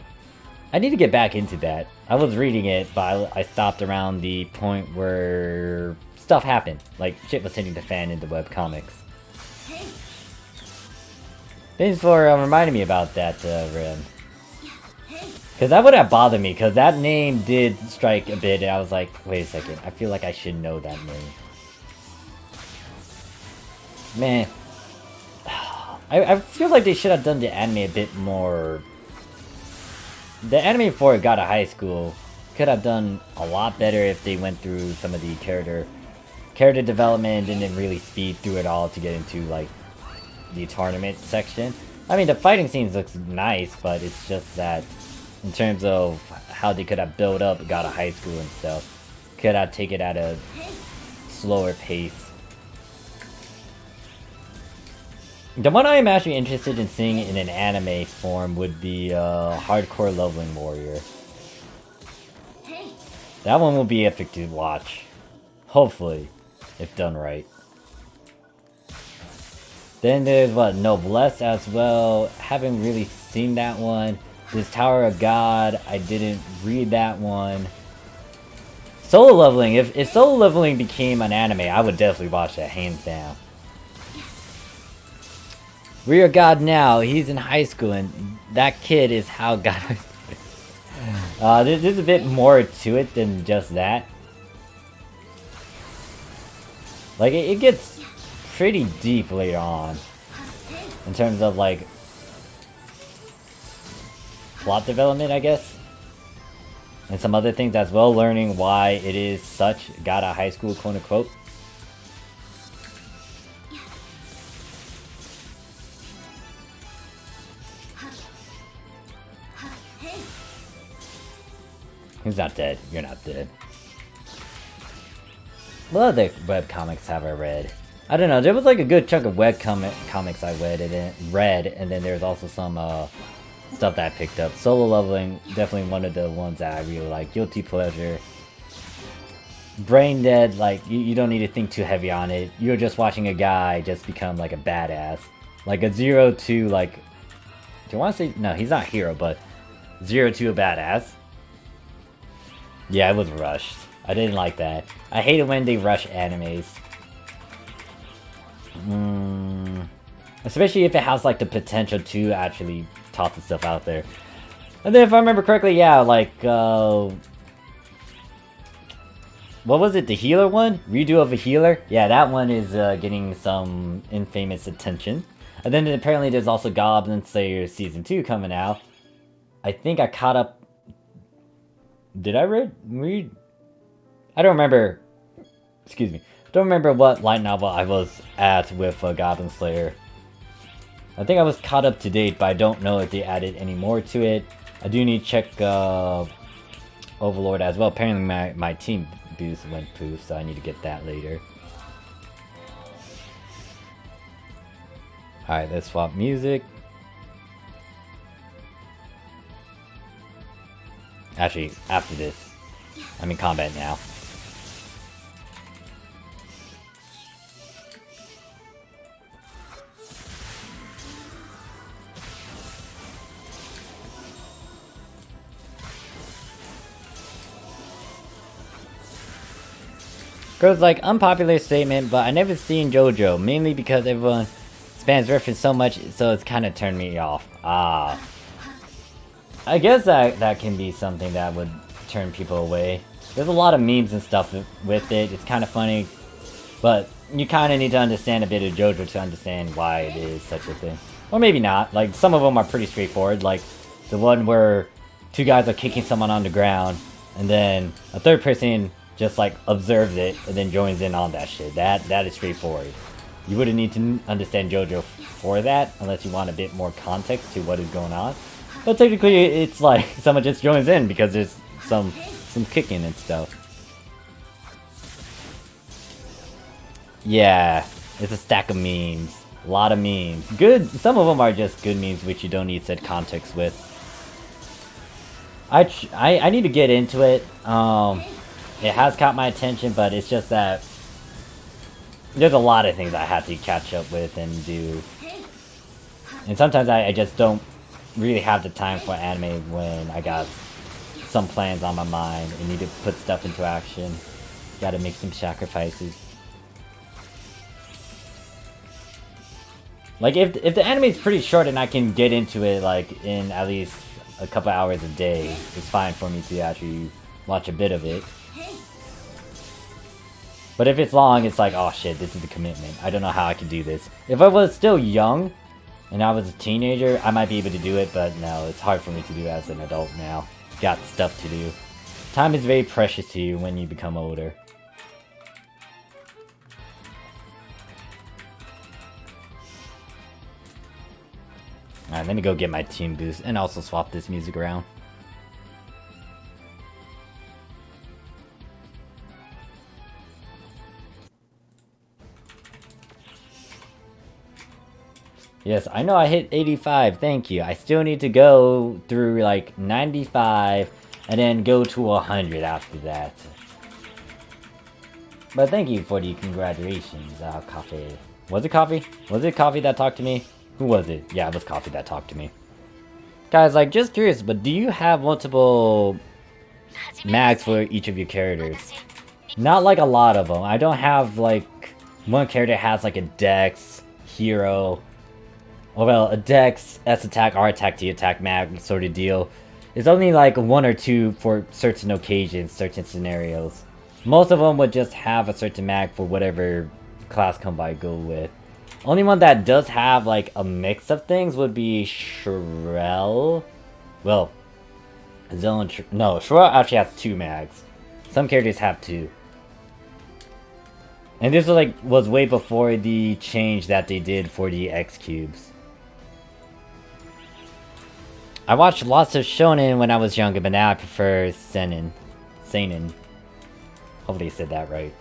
I need to get back into that. I was reading it, but I stopped around the point where stuff happened. Like, shit was hitting the fan in the webcomics. Thanks for reminding me about that, Rim. Because that would have bothered me, because that name did strike a bit, and I was like, wait a second, I feel like I should know that name. Man. I feel like they should have done the anime a bit more... The anime for Gotta High School could have done a lot better if they went through some of the character development and didn't really speed through it all to get into, like, the tournament section. I mean, the fighting scenes looks nice, but it's just that in terms of how they could have built up, got a high school and stuff. Could have taken it at a slower pace. The one I am actually interested in seeing in an anime form would be Hardcore Leveling Warrior. That one will be epic to watch. Hopefully, if done right. Then there's what, Noblesse as well. Haven't really seen that one. This Tower of God, I didn't read that one. Solo Leveling, if Solo Leveling became an anime, I would definitely watch that, hands down. Rear God Now, he's in high school and that kid is how God... there's a bit more to it than just that. Like, it gets pretty deep later on. In terms of, like, plot development, I guess. And some other things as well, learning why it is such got a high school, quote unquote. He's not dead. You're not dead. What other webcomics have I read? I don't know. There was like a good chunk of webcomics I read, and then there's also some stuff that I picked up. Solo Leveling, definitely one of the ones that I really like. Guilty Pleasure. Brain Dead, like, you don't need to think too heavy on it. You're just watching a guy just become like a badass. Like a 0-2, like... Do you want to say... No, he's not a hero, but... 0-2 a badass. Yeah, it was rushed. I didn't like that. I hate it when they rush animes. Especially if it has like the potential to actually toss itself out there. And then if I remember correctly, yeah, like what was it, the healer one? Redo of a healer? Yeah, that one is getting some infamous attention. And then apparently there's also Goblin Slayer Season 2 coming out. I think I caught up. Did I read? I don't remember. Excuse me. Don't remember what light novel I was at with Goblin Slayer. I think I was caught up to date, but I don't know if they added any more to it. I do need to check Overlord as well. Apparently my team boost went poof, so I need to get that later. Alright, let's swap music. Actually, after this. I'm in combat now. Girl's like, unpopular statement, but I never seen JoJo, mainly because everyone spams reference so much, so it's kind of turned me off. Ah. I guess that can be something that would turn people away. There's a lot of memes and stuff with it. It's kind of funny, but you kind of need to understand a bit of JoJo to understand why it is such a thing. Or maybe not. Like, some of them are pretty straightforward. Like, the one where two guys are kicking someone on the ground, and then a third person just, like, observes it, and then joins in on that shit. That is straightforward. You wouldn't need to understand JoJo for that, unless you want a bit more context to what is going on. But technically, it's like, someone just joins in because there's some kicking and stuff. Yeah, it's a stack of memes. A lot of memes. Good, some of them are just good memes which you don't need said context with. I need to get into it. It has caught my attention, but it's just that there's a lot of things I have to catch up with and do. And sometimes I just don't really have the time for anime when I got some plans on my mind and need to put stuff into action. Gotta make some sacrifices. Like, if the anime is pretty short and I can get into it, like, in at least a couple hours a day, it's fine for me to actually watch a bit of it. But if it's long, it's like, oh shit, this is a commitment. I don't know how I can do this. If I was still young, and I was a teenager, I might be able to do it, but no, it's hard for me to do as an adult now. Got stuff to do. Time is very precious to you when you become older. Alright, let me go get my team boost and also swap this music around. Yes, I know I hit 85, thank you. I still need to go through like 95 and then go to 100 after that. But thank you for the congratulations, Coffee. Was it Coffee? Was it Coffee that talked to me? Who was it? Yeah, it was Coffee that talked to me. Guys, like, just curious, but do you have multiple mags for each of your characters? Not like a lot of them. I don't have like one character has like a Dex, Hero, or well, a Dex, S attack, R attack, T attack mag sort of deal. It's only like one or two for certain occasions, certain scenarios. Most of them would just have a certain mag for whatever class combo I go with. Only one that does have like a mix of things would be Shrel. Well, no, Shrel actually has 2 mags. Some characters have 2. And this was way before the change that they did for the X cubes. I watched lots of shonen when I was younger, but now I prefer seinen. Hopefully I said that right.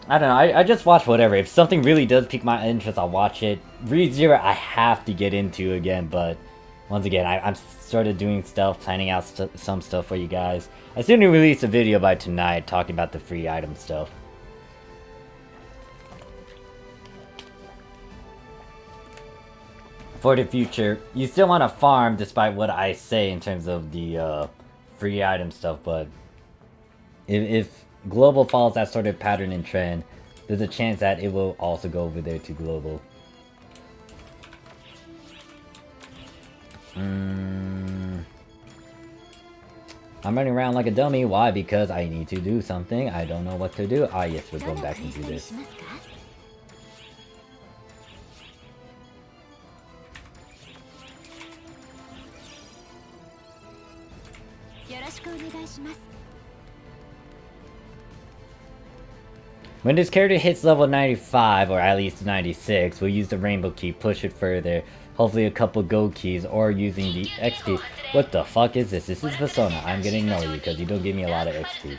I don't know, I just watch whatever. If something really does pique my interest, I'll watch it. ReZero I have to get into again, but once again, I'm sort of doing stuff, planning out some stuff for you guys. I still need to release a video by tonight talking about the free item stuff. For the future, you still want to farm despite what I say in terms of the free item stuff, but if Global follows that sort of pattern and trend, there's a chance that it will also go over there to Global. I'm running around like a dummy. Why? Because I need to do something. I don't know what to do. Ah, yes, we're going back and do this. When this character hits level 95, or at least 96, we'll use the rainbow key, push it further, hopefully a couple gold keys, or using the XP. What the fuck is this? This is Persona. I'm gonna ignore you because you don't give me a lot of XP.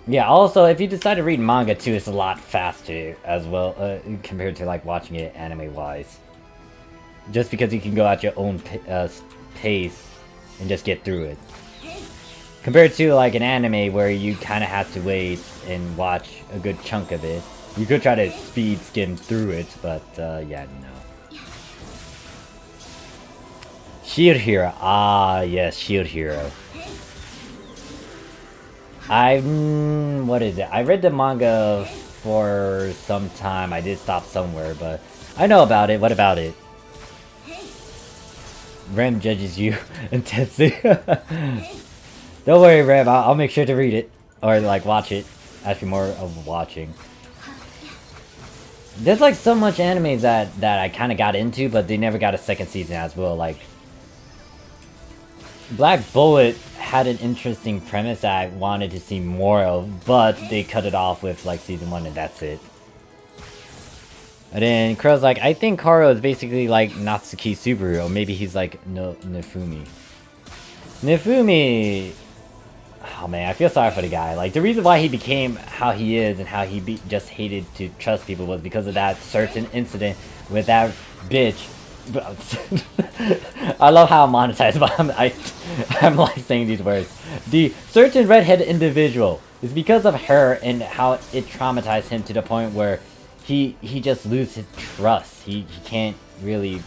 Yeah, also, if you decide to read manga too, it's a lot faster as well, compared to like watching it anime-wise. Just because you can go at your own pace and just get through it. Compared to like an anime where you kind of have to wait and watch a good chunk of it. You could try to speed skim through it, but yeah, no. Shield Hero. Ah, yes, Shield Hero. What is it? I read the manga for some time. I did stop somewhere, but I know about it. What about it? Rem judges you intensely. Don't worry, Rem. I'll make sure to read it. Or, like, watch it. Actually, more of watching. There's, like, so much anime that I kind of got into, but they never got a second season as well. Like, Black Bullet had an interesting premise that I wanted to see more of, but they cut it off with, like, season 1 and that's it. And then Crow's like, I think Karo is basically like Natsuki Subaru, or maybe he's like Nifumi. Nifumi! Oh man, I feel sorry for the guy. Like, the reason why he became how he is and how he just hated to trust people was because of that certain incident with that bitch. I love how I'm monetized, but I'm like saying these words. The certain redhead individual is because of her and how it traumatized him to the point where he just loses trust. He can't really...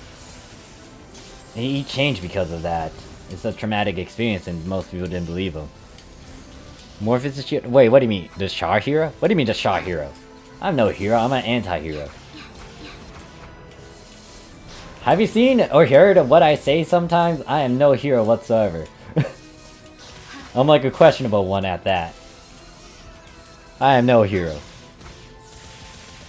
He changed because of that. It's a traumatic experience and most people didn't believe him. Morphus is shield. Wait, what do you mean? The Char hero? What do you mean the Char hero? I'm no hero, I'm an anti-hero. Have you seen or heard of what I say sometimes? I am no hero whatsoever. I'm like a questionable one at that. I am no hero.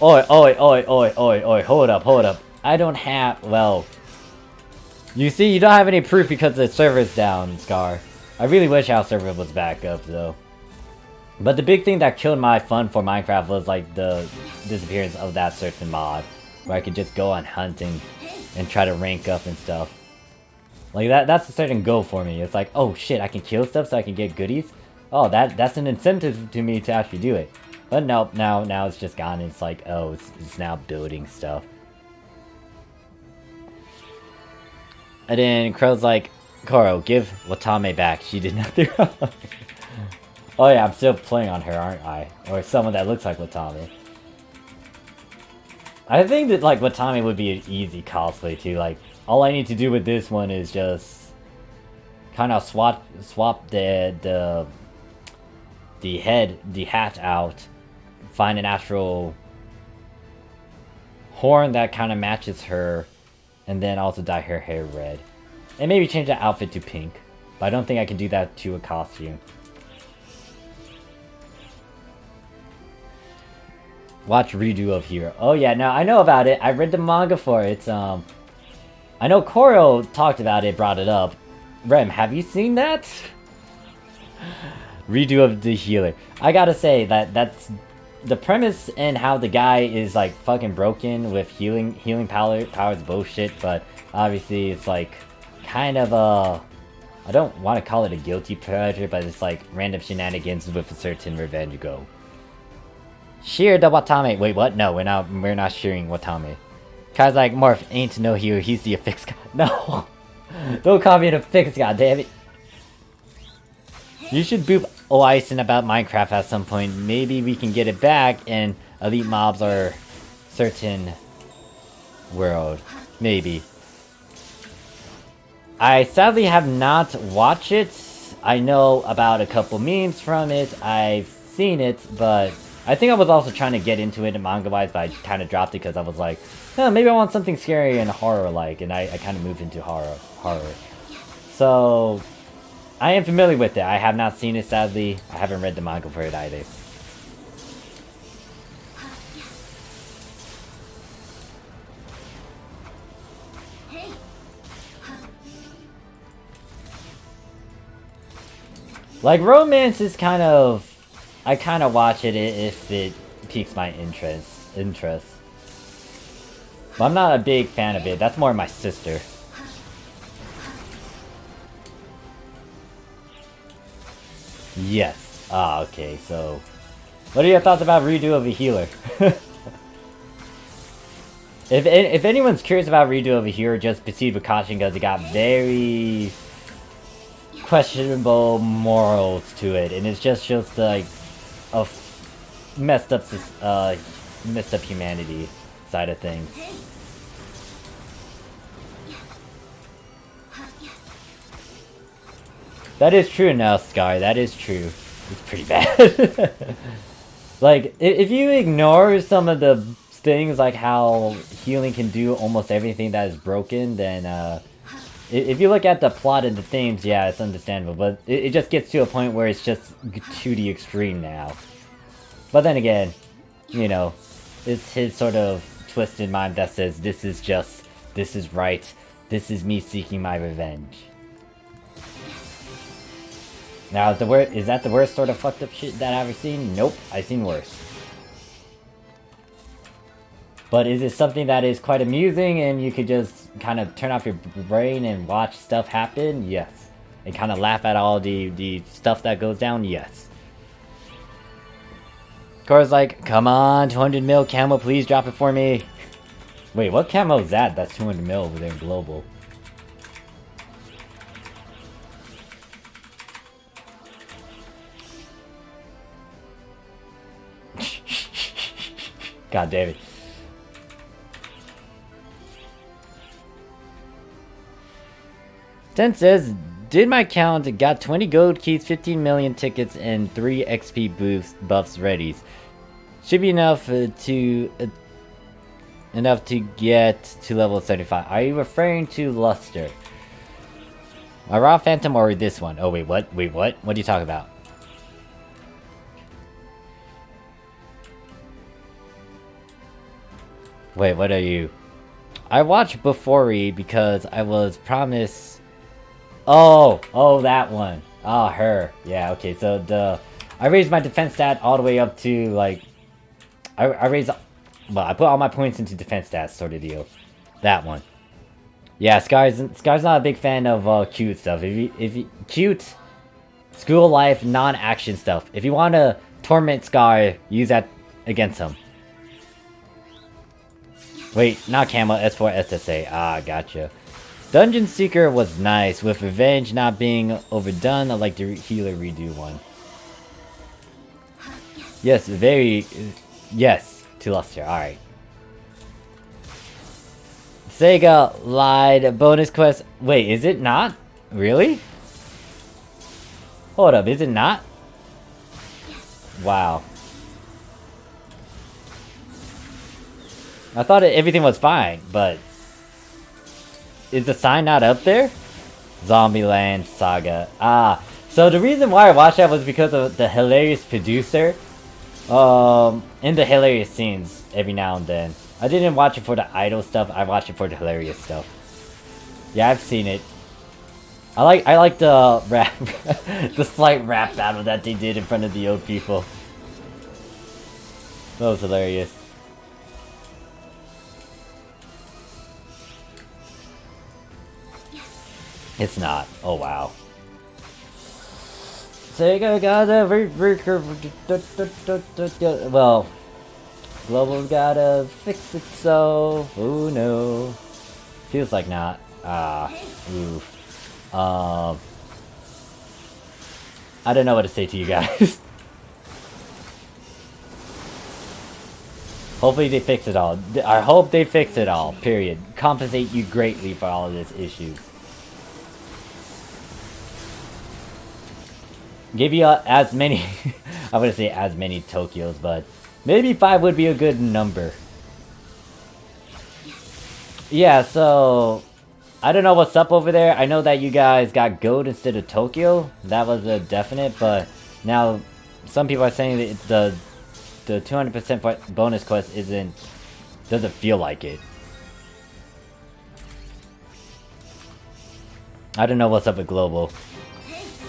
Oi, oi, oi, oi, oi, oi, hold up. I don't have, well... You see, you don't have any proof because the server's down, Scar. I really wish our server was back up, though. But the big thing that killed my fun for Minecraft was, like, the disappearance of that certain mod. Where I could just go on hunting and try to rank up and stuff. Like that's a certain goal for me. It's like, oh shit, I can kill stuff so I can get goodies. Oh, that's an incentive to me to actually do it. But nope, now it's just gone. It's like, oh, it's now building stuff. And then Crow's like, Koro, give Watame back. She did nothing wrong. Oh yeah, I'm still playing on her, aren't I? Or someone that looks like Watame. I think that like Watame would be an easy cosplay too. Like all I need to do with this one is just kind of swap the hat out, find an actual horn that kind of matches her, and then also dye her hair red. And maybe change the outfit to pink. But I don't think I can do that to a costume. Watch redo of Hero. Oh yeah, now I know about it. I read the manga for it. I know Koro talked about it, brought it up. Rem, have you seen that? Redo of the Healer. I gotta say that's the premise and how the guy is like fucking broken with healing powers bullshit, but obviously it's like kind of I don't want to call it a guilty pleasure, but it's like random shenanigans with a certain revenge goal. Shear the Watame. Wait, what? No, we're not shearing Watame. Kai's like, Morph ain't no hero, he's the affix god. No! Don't call me an affix god, damn it. You should boop Oison about Minecraft at some point. Maybe we can get it back and elite mobs are certain world. Maybe. I sadly have not watched it. I know about a couple memes from it. I've seen it, but I think I was also trying to get into it manga-wise, but I kind of dropped it because I was like, oh, maybe I want something scary and horror-like, and I kind of moved into horror. So, I am familiar with it. I have not seen it, sadly. I haven't read the manga for it either. Like, romance is kind of... I kind of watch it if it piques my interest. But I'm not a big fan of it. That's more my sister. Yes. Ah, okay, so... What are your thoughts about redo of a healer? If anyone's curious about redo of a healer, just proceed with caution because it got very... questionable morals to it. And it's just like... a messed up humanity side of things. That is true enough, Scar. That is true. It's pretty bad. Like, if you ignore some of the things like how healing can do almost everything that is broken, then if you look at the plot and the themes, yeah, it's understandable. But it just gets to a point where it's just to the extreme now. But then again, you know, it's his sort of twisted mind that says this is right, this is me seeking my revenge. Now, is that the worst sort of fucked up shit that I've ever seen? Nope, I've seen worse. But is it something that is quite amusing and you could just kind of turn off your brain and watch stuff happen? Yes. And kind of laugh at all the stuff that goes down? Yes. Cora's like, come on, 200 mil camo, please drop it for me. Wait, what camo is that? That's 200 mil over there in global. God damn it. Ten says, did my count, got 20 gold keys, 15 million tickets, and 3 XP buffs ready. Should be enough to get to level 75. Are you referring to Luster? My Raw Phantom or this one? Oh wait, what? Wait, what? What are you talking about? Wait, what are you? I watched Before because I was promised... Oh, that one. Oh, her. Yeah, okay, so I raised my defense stat all the way up to, like... I raised... Well, I put all my points into defense stats sort of deal. That one. Yeah, Scar's not a big fan of cute stuff. If you cute school life non-action stuff. If you want to torment Scar, use that against him. Wait, not Camo, S4 SSA. Ah, gotcha. Dungeon Seeker was nice, with Revenge not being overdone. I like the Healer redo one. Yes, very... Yes, to Luster, alright. Sega lied. Bonus quest... Wait, is it not? Really? Hold up, is it not? Wow. I thought everything was fine, but... Is the sign not up there? Zombieland Saga. Ah, so the reason why I watched that was because of the hilarious producer. In the hilarious scenes every now and then. I didn't watch it for the idol stuff, I watched it for the hilarious stuff. Yeah, I've seen it. I like the rap, the slight rap battle that they did in front of the old people. That was hilarious. It's not. Oh wow. Sega gotta well, Global's gotta fix it so. Oh no. Feels like not. Ah. Oof. I don't know what to say to you guys. Hopefully they fix it all. I hope they fix it all. Period. Compensate you greatly for all of this issues. Give you as many, I wouldn't say as many Tokyos, but maybe 5 would be a good number. Yeah, so I don't know what's up over there. I know that you guys got gold instead of Tokyo. That was a definite, but now some people are saying that the 200% bonus quest doesn't feel like it. I don't know what's up with Global.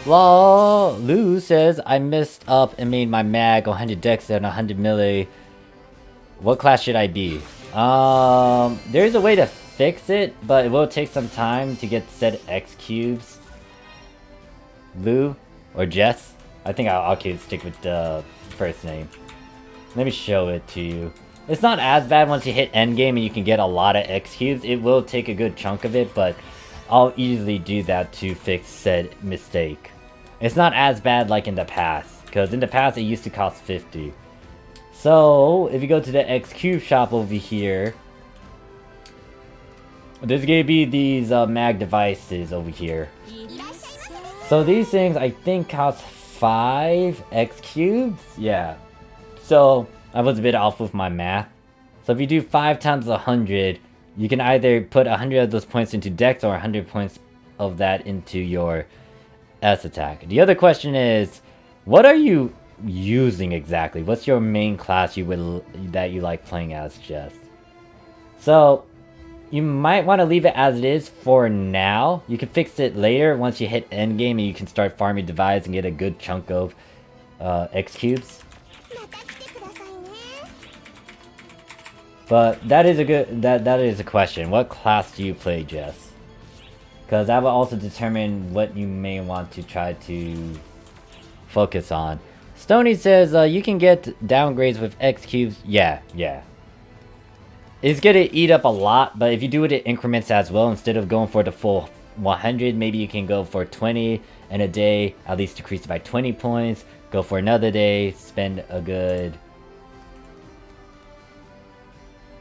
Lou says, I messed up and made my mag 100 dex and 100 melee. What class should I be? There's a way to fix it, but it will take some time to get said X cubes. Lou or Jess? I think I'll stick with the first name. Let me show it to you. It's not as bad once you hit endgame and you can get a lot of X cubes. It will take a good chunk of it, but I'll easily do that to fix said mistake. It's not as bad like in the past, because in the past it used to cost 50. So, if you go to the X Cube shop over here, there's gonna be these mag devices over here. So these things I think cost 5 X cubes? Yeah. So, I was a bit off with my math. So if you do 5 times 100, you can either put 100 of those points into Dex or 100 points of that into your S attack. The other question is, what are you using exactly? What's your main class that you like playing as, Jess? So, you might want to leave it as it is for now. You can fix it later once you hit endgame and you can start farming divides and get a good chunk of X cubes. But that is a good that is a question. What class do you play, Jess? Because that will also determine what you may want to try to focus on. Stony says you can get downgrades with X cubes. Yeah. It's gonna eat up a lot, but if you do it in increments as well, instead of going for the full 100, maybe you can go for 20 in a day, at least decrease it by 20 points. Go for another day, spend a good...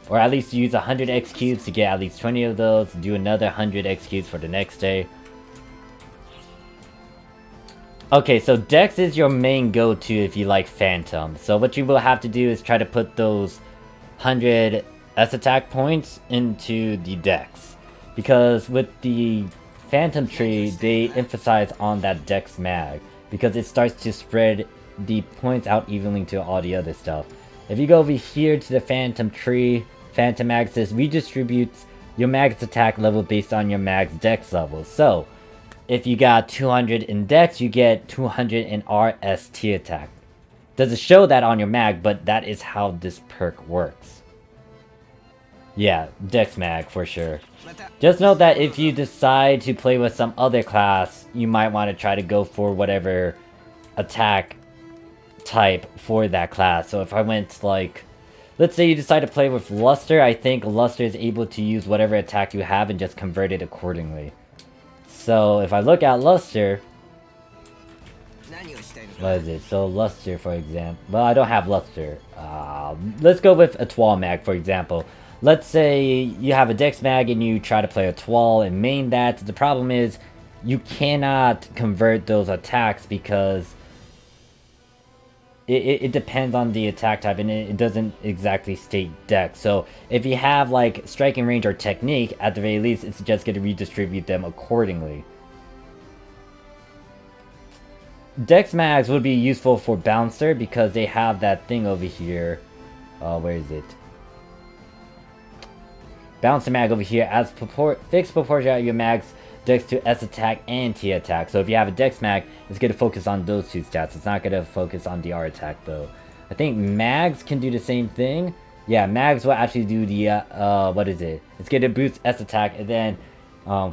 Or at least use 100 X cubes to get at least 20 of those. Do another 100 X cubes for the next day. Okay, so Dex is your main go-to if you like Phantom. So what you will have to do is try to put those 100 S attack points into the Dex. Because with the Phantom tree, they emphasize on that Dex mag. Because it starts to spread the points out evenly to all the other stuff. If you go over here to the Phantom tree, Phantom Axis redistributes your mag's attack level based on your mag's Dex level. So, if you got 200 in Dex, you get 200 in RST attack. Doesn't show that on your mag, but that is how this perk works. Yeah, Dex Mag for sure. Just note that if you decide to play with some other class, you might want to try to go for whatever attack type for that class. So if I went like, let's say you decide to play with Luster, I think Luster is able to use whatever attack you have and just convert it accordingly. So if I look at Luster, what is it? So Luster, for example. Well, I don't have Luster. Let's go with a Twal Mag, for example. Let's say you have a Dex Mag and you try to play a Twal and main that. The problem is you cannot convert those attacks because it depends on the attack type and it doesn't exactly state Dex. So if you have like striking range or technique, at the very least, it's just going to redistribute them accordingly. Dex Mags would be useful for Bouncer because they have that thing over here. Where is it? Bouncer Mag over here as fixed proportion of your Mag's Dex to S attack and T attack. So if you have a Dex Mag, it's going to focus on those two stats. It's not going to focus on the R attack though. I think Mags can do the same thing. Yeah, Mags will actually do the, what is it? It's going to boost S attack and then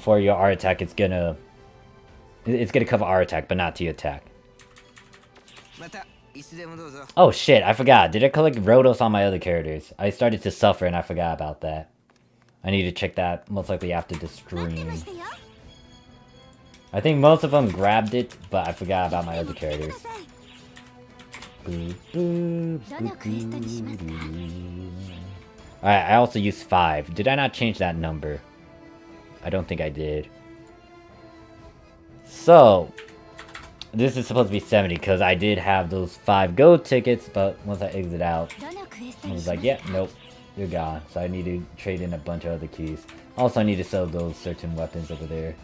for your R attack, it's going to cover R attack but not T attack. Oh shit, I forgot. Did I collect Rotos on my other characters? I started to suffer and I forgot about that. I need to check that most likely after the stream. I think most of them grabbed it, but I forgot about my other characters. Alright, I also used 5. Did I not change that number? I don't think I did. So, this is supposed to be 70 because I did have those 5 gold tickets, but once I exit out, I was like, yeah, nope, you're gone. So I need to trade in a bunch of other keys. Also, I need to sell those certain weapons over there.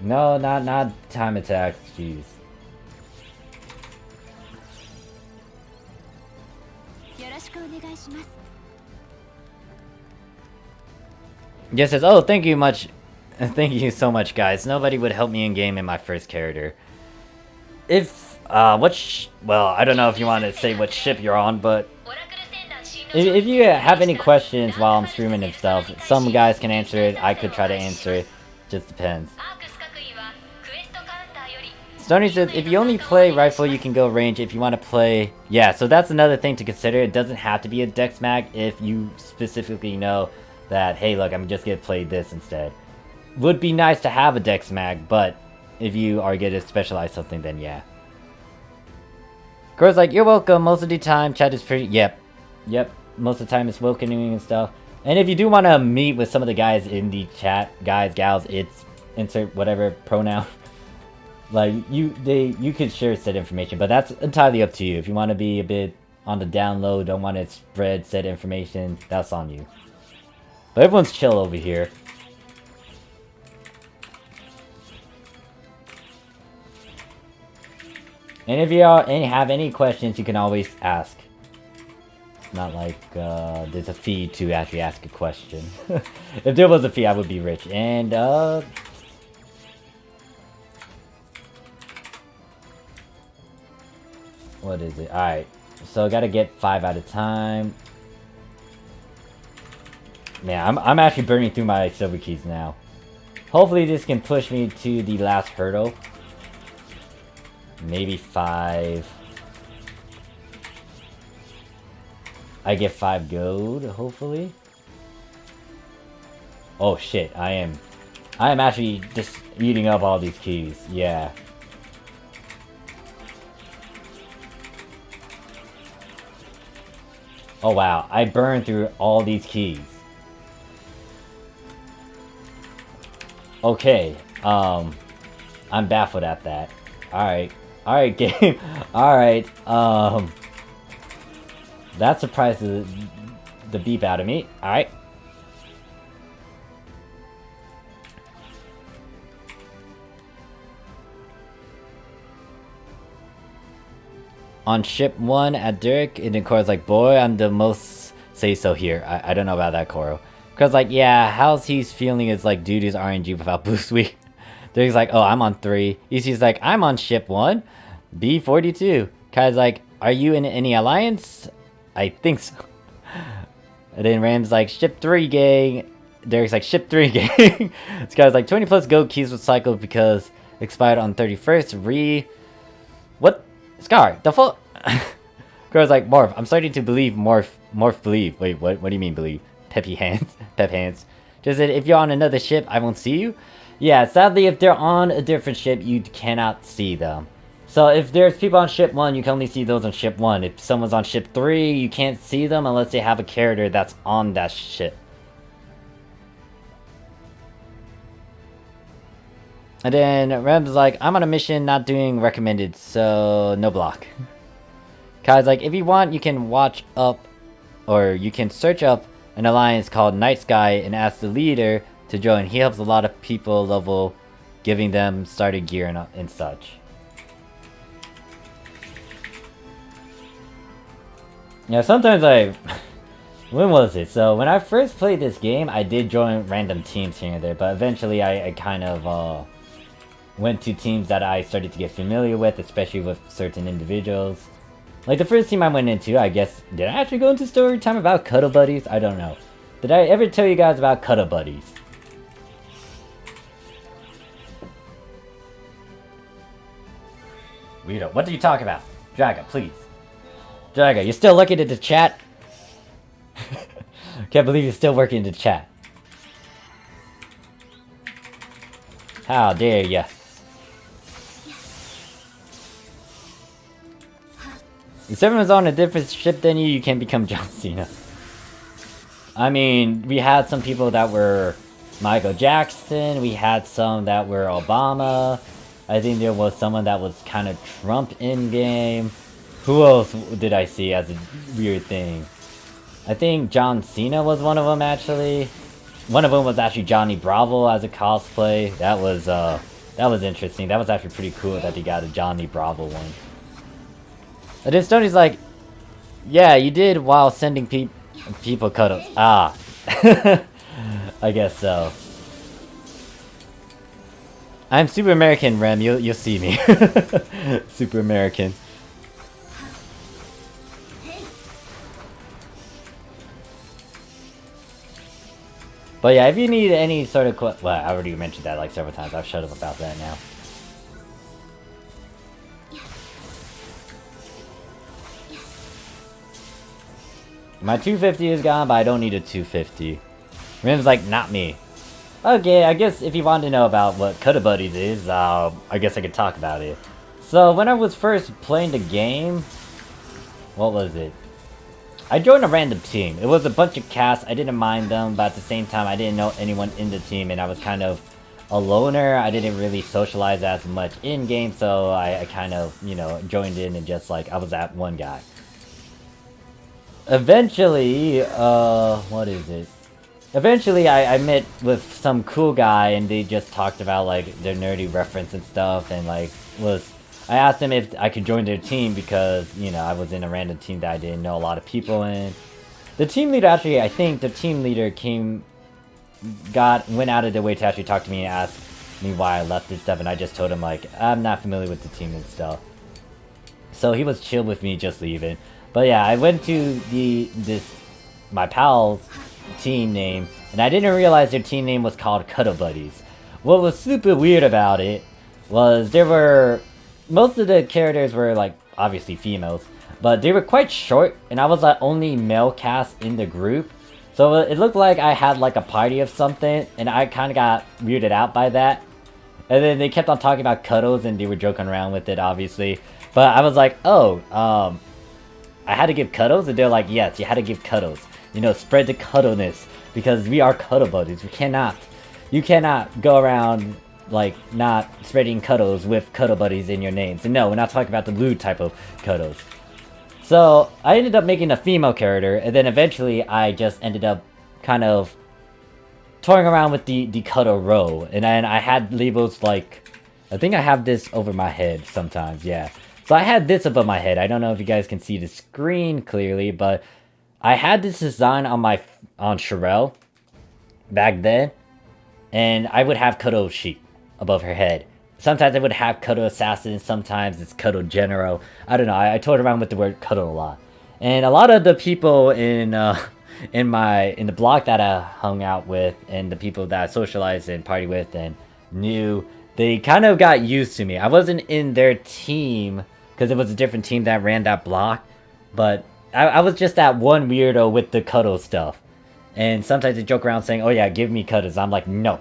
No, not time attacks, jeez. Yes, says, oh, thank you much. Thank you so much, guys. Nobody would help me in game in my first character. If, well, I don't know if you want to say what ship you're on, but if you have any questions while I'm streaming and stuff, some guys can answer it, I could try to answer it, just depends. Stoney says, if you only play rifle, you can go range. If you want to play... Yeah, so that's another thing to consider. It doesn't have to be a Dex Mag if you specifically know that, hey, look, I'm just going to play this instead. Would be nice to have a Dex Mag, but if you are going to specialize something, then yeah. Crow's like, you're welcome. Most of the time, chat is pretty... Yep. Most of the time, it's welcoming and stuff. And if you do want to meet with some of the guys in the chat, guys, gals, it's insert whatever pronoun. Like, you could share said information, but that's entirely up to you. If you want to be a bit on the down low, don't want to spread said information, that's on you. But everyone's chill over here. And if you have any questions, you can always ask. It's not like there's a fee to actually ask a question. If there was a fee, I would be rich. And, what is it? Alright. So I gotta get 5 at a time. Man, I'm actually burning through my silver keys now. Hopefully this can push me to the last hurdle. Maybe 5. I get 5 gold, hopefully. Oh shit, I am actually just eating up all these keys. Yeah. Oh wow, I burned through all these keys. Okay, I'm baffled at that. Alright, game. Alright, that surprised the beep out of me. Alright. On ship 1 at Derek, and then Coro's like, boy, I'm the most say so here. I don't know about that, Coro. Because, like, yeah, how's he's feeling is like, dude is RNG without boost week. Derek's like, oh, I'm on 3. EC's like, I'm on ship 1. B42. Kai's like, are you in any alliance? I think so. And then Ram's like, ship 3 gang. Derek's like, ship 3 gang. This guy's like, 20 plus gold keys was cycled because expired on 31st. What? Scar, the fuck? Girl's like, Morph, I'm starting to believe Morph believe. Wait, what do you mean believe? Peppy hands. Pep hands. Just that if you're on another ship, I won't see you? Yeah, sadly, if they're on a different ship, you cannot see them. So if there's people on ship 1, you can only see those on ship 1. If someone's on ship 3, you can't see them unless they have a character that's on that ship. And then Rem's like, I'm on a mission not doing recommended, so no block. Kai's like, if you want, you can watch up, or you can search up an alliance called Night Sky and ask the leader to join. He helps a lot of people level, giving them starter gear and such. Yeah, sometimes when was it? So when I first played this game, I did join random teams here and there, but eventually I kind of went to teams that I started to get familiar with, especially with certain individuals. Like the first team I went into, I guess, did I actually go into story time about Cuddle Buddies? I don't know. Did I ever tell you guys about Cuddle Buddies? Rito, what did you talk about? Draga, please. Draga, you're still looking at the chat? Can't believe you're still working in the chat. How dare ya? If everyone's on a different ship than you, you can become John Cena. I mean, we had some people that were Michael Jackson, we had some that were Obama, I think there was someone that was kind of Trump in-game. Who else did I see as a weird thing? I think John Cena was one of them, actually. One of them was actually Johnny Bravo as a cosplay. That was interesting. That was actually pretty cool that they got a Johnny Bravo one. And then Stoney's like, yeah, you did while sending people cuddles. Ah. I guess so. I'm Super American, Rem. You'll see me. Super American. But yeah, if you need any sort of well, I already mentioned that like several times. I've shut up about that now. My 250 is gone, but I don't need a 250. Rim's like, not me. Okay, I guess if you want to know about what Cuddle Buddies is, I guess I could talk about it. So when I was first playing the game, what was it? I joined a random team. It was a bunch of cast. I didn't mind them, but at the same time, I didn't know anyone in the team, and I was kind of a loner. I didn't really socialize as much in-game, so I kind of, you know, joined in and just like, I was that one guy. Eventually, what is it? Eventually, I met with some cool guy, and they just talked about, like, their nerdy reference and stuff, and, like, I asked them if I could join their team because, you know, I was in a random team that I didn't know a lot of people in. The team leader actually, I think the team leader went out of their way to actually talk to me and ask me why I left and stuff, and I just told him, like, I'm not familiar with the team and stuff. So he was chill with me just leaving. But yeah, I went to my pal's team name, and I didn't realize their team name was called Cuddle Buddies. What was super weird about it was most of the characters were like obviously females, but they were quite short, and I was the only male cast in the group. So it looked like I had like a party of something, and I kind of got weirded out by that. And then they kept on talking about cuddles, and they were joking around with it, obviously. But I was like, oh, I had to give cuddles? And they're like, yes, you had to give cuddles. You know, spread the cuddleness, because we are Cuddle Buddies. You cannot go around, like, not spreading cuddles with Cuddle Buddies in your names. And no, we're not talking about the lewd type of cuddles. So, I ended up making a female character, and then eventually I just ended up kind of toying around with the cuddle row. And then I had labels like, I think I have this over my head sometimes, yeah. So I had this above my head. I don't know if you guys can see the screen clearly, but I had this design on Sherelle back then, and I would have Cuddle Sheep above her head. Sometimes I would have Cuddle Assassin, sometimes it's Cuddle General. I don't know, I toyed around with the word cuddle a lot. And a lot of the people in in the block that I hung out with and the people that I socialized and party with and knew, they kind of got used to me. I wasn't in their team because it was a different team that ran that block, but I was just that one weirdo with the cuddle stuff. And sometimes they joke around saying, "Oh yeah, give me cuddles." I'm like, no,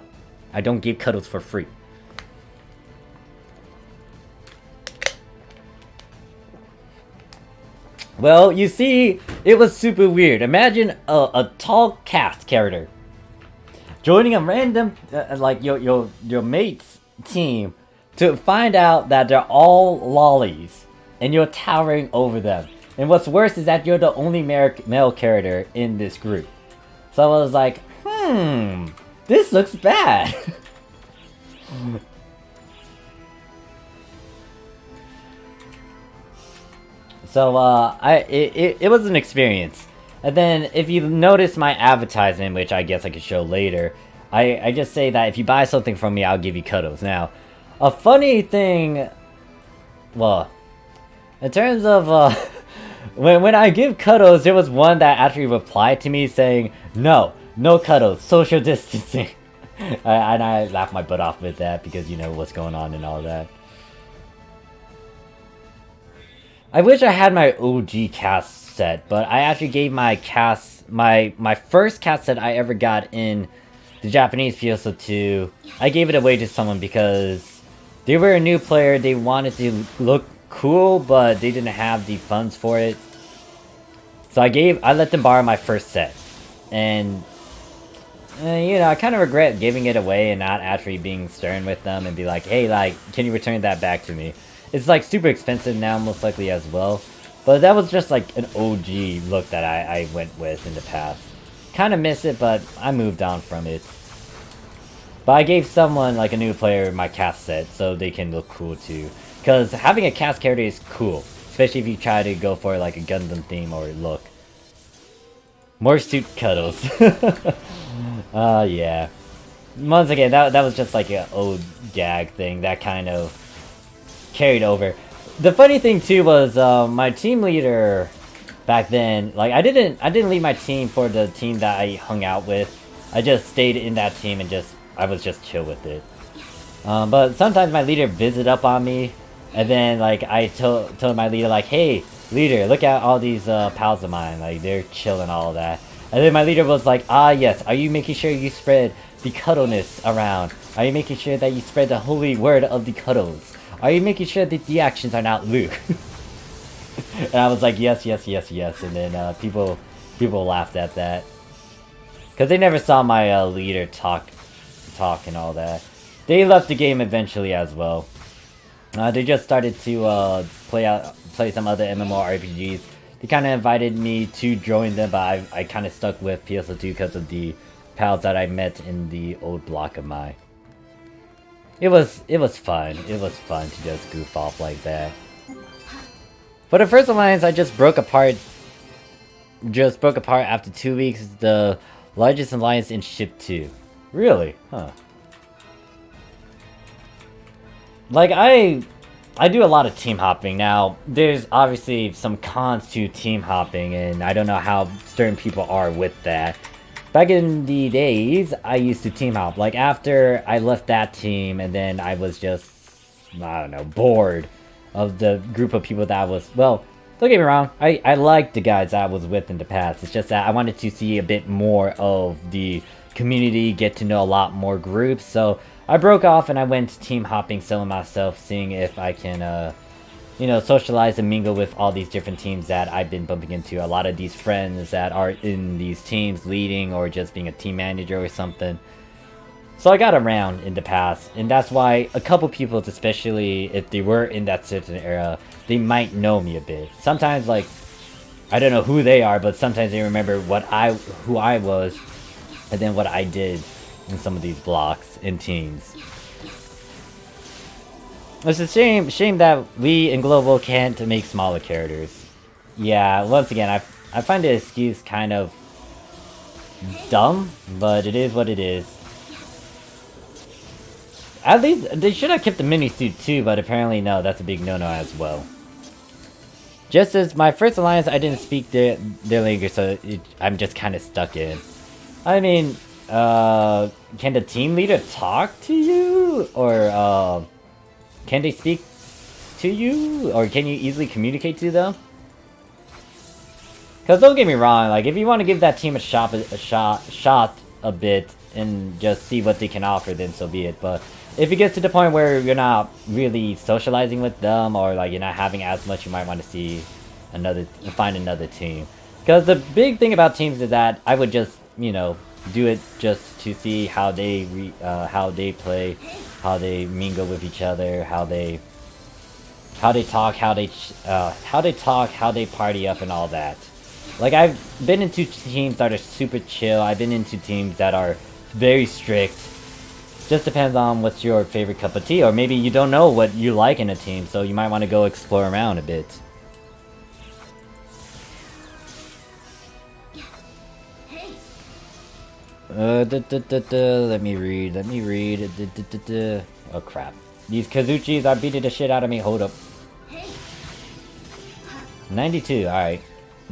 I don't give cuddles for free. Well, you see, it was super weird. Imagine a tall cast character joining a random, like your mate's team to find out that they're all lollies and you're towering over them. And what's worse is that you're the only male character in this group. So I was like, this looks bad. So it was an experience. And then if you notice my advertisement, which I guess I could show later, I just say that if you buy something from me, I'll give you cuddles. Now, a funny thing, well, in terms of when I give cuddles, there was one that actually replied to me saying, no cuddles, social distancing. And I laughed my butt off with that because you know what's going on and all that. I wish I had my OG cast set, but I actually gave my cast, my first cast set I ever got in the Japanese PSO2, I gave it away to someone because they were a new player, they wanted to look cool, but they didn't have the funds for it. So I let them borrow my first set. And, you know, I kind of regret giving it away and not actually being stern with them and be like, hey, like, can you return that back to me? It's like super expensive now, most likely as well. But that was just like an OG look that I went with in the past. Kind of miss it, but I moved on from it. But I gave someone, like a new player, my cast set so they can look cool too. Because having a cast character is cool. Especially if you try to go for like a Gundam theme or look. Morphsuit cuddles. Yeah. Once again, that was just like an old gag thing that kind of carried over. The funny thing too was my team leader back then, like I didn't leave my team for the team that I hung out with. I just stayed in that team and I was just chill with it. But sometimes my leader visited up on me, and then like I told my leader like, hey leader, look at all these pals of mine, like they're chill and all that. And then my leader was like, ah yes, are you making sure you spread the cuddleness around? Are you making sure that you spread the holy word of the cuddles? Are you making sure that the actions are not Luke? And I was like, yes, yes, yes, yes. And then people laughed at that. Because they never saw my leader talk and all that. They left the game eventually as well. They just started to play some other MMORPGs. They kind of invited me to join them, but I kind of stuck with PSO2 because of the pals that I met in the old block of mine. It was fun. It was fun to just goof off like that. For the first alliance, I just broke apart. Just broke apart after 2 weeks. The largest alliance in Ship 2. Really? Huh. Like I do a lot of team hopping now. There's obviously some cons to team hopping, and I don't know how certain people are with that. Back in the days, I used to team hop. Like, after I left that team, and then I was just, I don't know, bored of the group of people that I was, well, don't get me wrong, I liked the guys I was with in the past. It's just that I wanted to see a bit more of the community, get to know a lot more groups, so I broke off and I went team hopping, solo myself, seeing if I can, you know, socialize and mingle with all these different teams that I've been bumping into. A lot of these friends that are in these teams leading or just being a team manager or something. So I got around in the past, and that's why a couple people, especially if they were in that certain era, they might know me a bit. Sometimes, like, I don't know who they are, but sometimes they remember who I was, and then what I did in some of these blocks and teams. It's a shame that we in Global can't make smaller characters. Yeah, once again, I find the excuse kind of dumb, but it is what it is. At least, they should have kept the mini suit too, but apparently no, that's a big no-no as well. Just as my first alliance, I didn't speak their language, so I'm just kind of stuck in. I mean, can the team leader talk to you? Or, can they speak to you? Or can you easily communicate to them? Because don't get me wrong, like, if you want to give that team a shot a bit and just see what they can offer, then so be it. But if it gets to the point where you're not really socializing with them, or like you're not having as much, you might want to find another team. Because the big thing about teams is that I would just, you know, do it just to see how they play, how they mingle with each other, how they talk, how they party up and all that. Like, I've been into teams that are super chill. I've been into teams that are very strict. Just depends on what's your favorite cup of tea, or maybe you don't know what you like in a team, so you might want to go explore around a bit. Let me read. Oh crap. These Kazuchis are beating the shit out of me. Hold up. 92, alright.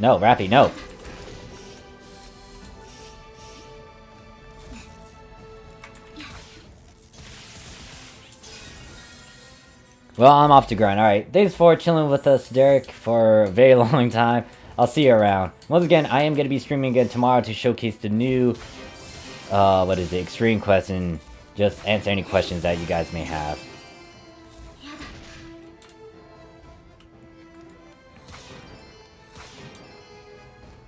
No, Rappy, no. Well, I'm off to grind. Alright, thanks for chilling with us, Derek, for a very long time. I'll see you around. Once again, I am going to be streaming again tomorrow to showcase the new, Extreme Quest, and just answer any questions that you guys may have.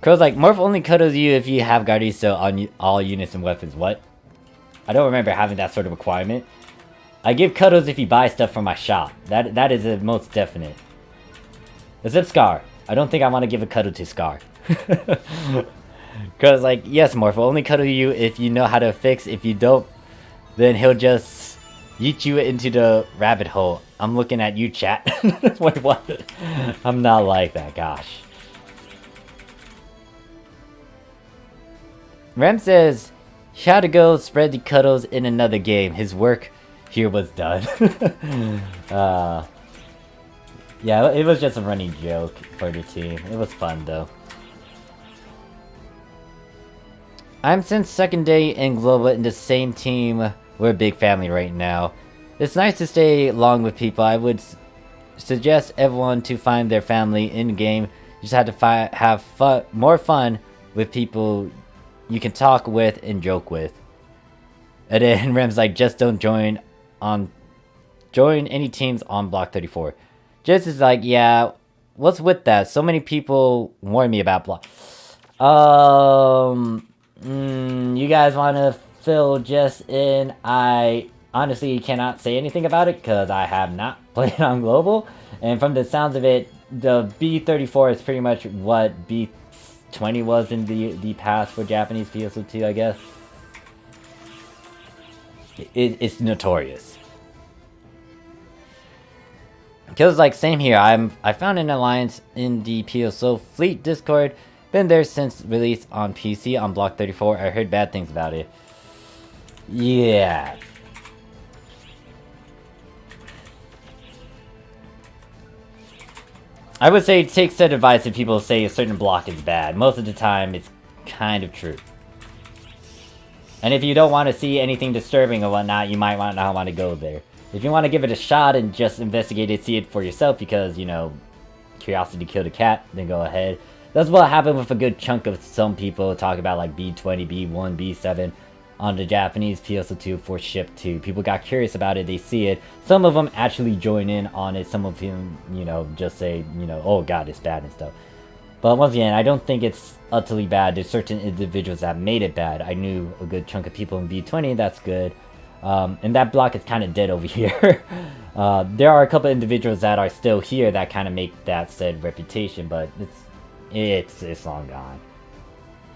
Crow's like, Morph only cuddles you if you have Gardisto on all units and weapons. What? I don't remember having that sort of requirement. I give cuddles if you buy stuff from my shop. That is the most definite. Except Scar. I don't think I want to give a cuddle to Scar. Crow's like, yes, Morph will only cuddle you if you know how to fix. If you don't, then he'll just yeet you into the rabbit hole. I'm looking at you, chat. Wait, what? I'm not like that, gosh. Rem says, he had to go spread the cuddles in another game. His work here was done. Yeah, it was just a running joke for the team. It was fun, though. I'm since second day in Global in the same team. We're a big family right now. It's nice to stay long with people. I would suggest everyone to find their family in-game. You just have to have more fun with people you can talk with and joke with. And then Rem's like, just don't join any teams on Block 34. Just is like, yeah, what's with that? So many people warn me about Block. You guys want to fill Jess in? I honestly cannot say anything about it because I have not played on Global. And from the sounds of it, the B34 is pretty much what B20 was in the past for Japanese PSO2, I guess. It's notorious. Because, like, same here. I found an alliance in the PSO Fleet Discord. Been there since release on PC on Block 34. I heard bad things about it. Yeah. I would say take said advice if people say a certain block is bad. Most of the time, it's kind of true. And if you don't want to see anything disturbing or whatnot, you might not want to go there. If you want to give it a shot and just investigate it, see it for yourself because, you know, curiosity killed a cat, then go ahead. That's what happened with a good chunk of some people talk about like B20, B1, B7 on the Japanese PSO2 for Ship 2. People got curious about it, they see it. Some of them actually join in on it. Some of them, you know, just say, you know, oh god, it's bad and stuff. But once again, I don't think it's utterly bad. There's certain individuals that made it bad. I knew a good chunk of people in B20, that's good. And that block is kind of dead over here. There are a couple individuals that are still here that kind of make that said reputation, but it's long gone.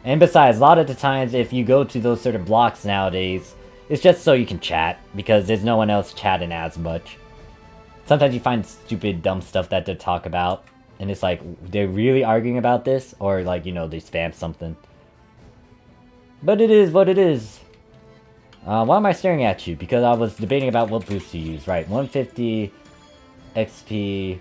And besides, a lot of the times if you go to those sort of blocks nowadays, it's just so you can chat, because there's no one else chatting as much. Sometimes you find stupid, dumb stuff that they talk about, and it's like, they're really arguing about this? Or like, you know, they spam something. But it is what it is. Why am I staring at you? Because I was debating about what boost to use. Right, 150 XP.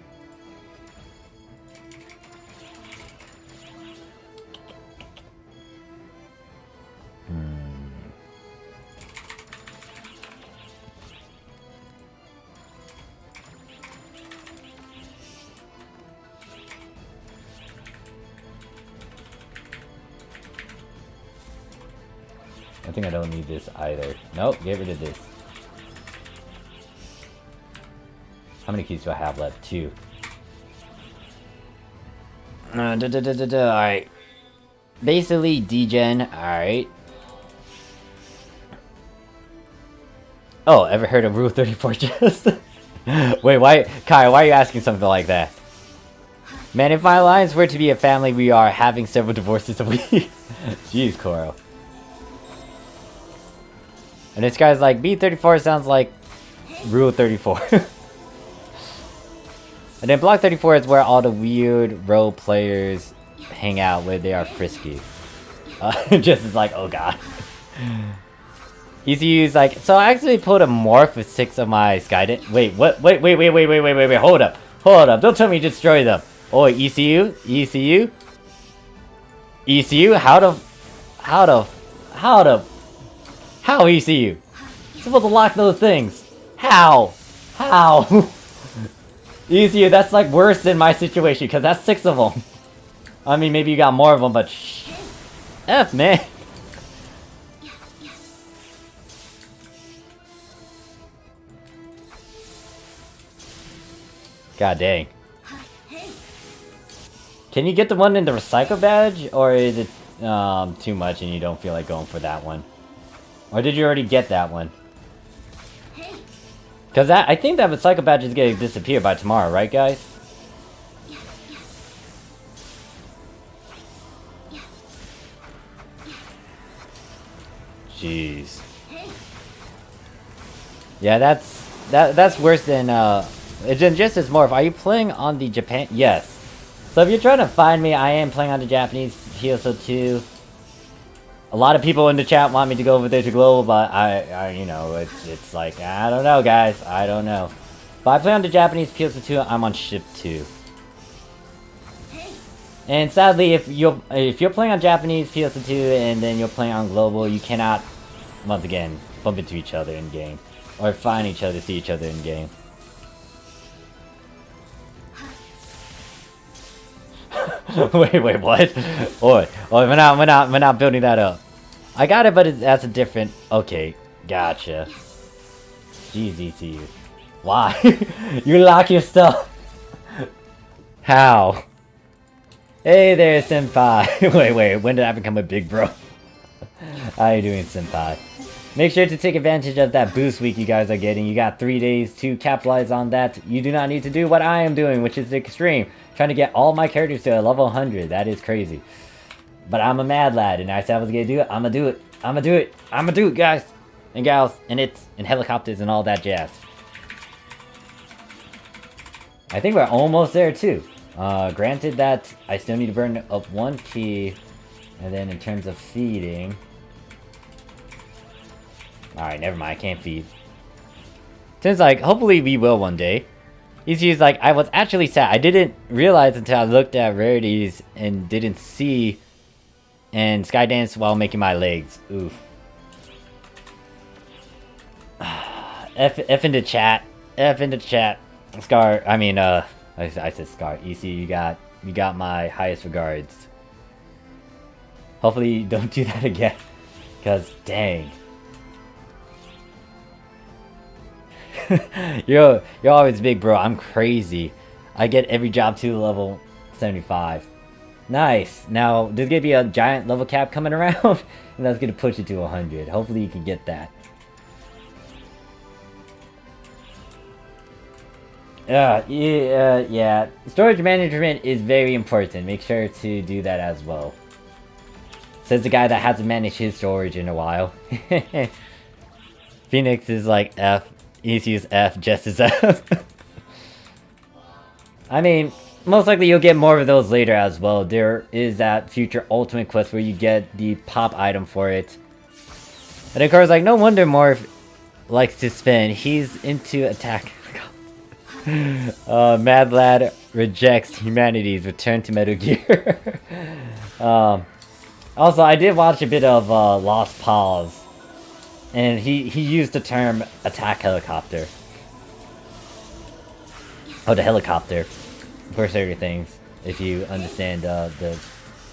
think I don't need this either. Nope, get rid of this. How many keys do I have left? 2. Alright. Basically, degen. Alright. Oh, ever heard of Rule 34 just? Wait, why? Kai, why are you asking something like that? Man, if my alliance were to be a family, we are having several divorces a week. Jeez, Koro. And this guy's like, B34 sounds like Rule 34. And then Block 34 is where all the weird role players hang out, where they are frisky. Just is like, oh god. ECU's like, so I actually pulled a morph with 6 of my Skydance. Wait, what? Wait, hold up. Hold up, don't tell me you destroy them. Oh, ECU? ECU? ECU? How ECU? You're supposed to lock those things. How? ECU, that's like worse than my situation, because that's 6 of them. I mean, maybe you got more of them, but F, man. God dang. Can you get the one in the recycle badge, or is it too much and you don't feel like going for that one? Or did you already get that one? Because I think that recycle badge is going to disappear by tomorrow, right guys? Jeez. Yeah, that's worse than it's just as more. Are you playing on the Japan? Yes. So if you're trying to find me, I am playing on the Japanese PSO2. A lot of people in the chat want me to go over there to global, but I you know, it's like, I don't know, guys. I don't know. But I play on the Japanese PSO2. I'm on ship 2. And sadly, if you're playing on Japanese PSO2 and then you're playing on global, you cannot, once again, bump into each other in game, or find each other, see each other in game. wait, what? Oh, we're not building that up. I got it, but that's a different. Okay, gotcha. Jeez, ECU. Why? You lock your stuff. How? Hey there, senpai. wait, when did I become a big bro? How you doing, senpai? Make sure to take advantage of that boost week you guys are getting. You got 3 days to capitalize on that. You do not need to do what I am doing, which is extreme. Trying to get all my characters to a level 100. That is crazy. But I'm a mad lad, and I said I was gonna do it. I'ma do it, guys and gals, and helicopters and all that jazz. I think we're almost there too. Granted that I still need to burn up 1 key, and then in terms of feeding. Alright, never mind, I can't feed. Seems like, hopefully we will one day. ECU's like, I was actually sad. I didn't realize until I looked at rarities and didn't see and Skydance while making my legs. Oof. F in the chat. F in the chat. Scar, I mean, I said Scar. ECU, you got my highest regards. Hopefully you don't do that again. Cause dang. you're always big, bro. I'm crazy. I get every job to level 75. Nice. Now there's gonna be a giant level cap coming around, and that's gonna push it to 100. Hopefully you can get that. Yeah. Storage management is very important. Make sure to do that as well. Says the guy that hasn't managed his storage in a while. Phoenix is like F. ECU's F, just as F. I mean, most likely you'll get more of those later as well. There is that future ultimate quest where you get the pop item for it. And of course, like, no wonder Morph likes to spin. He's into attack. Mad Lad rejects humanity's return to Metal Gear. Also, I did watch a bit of Lost Pause. And he used the term attack helicopter. Oh, the helicopter. For certain things. If you understand the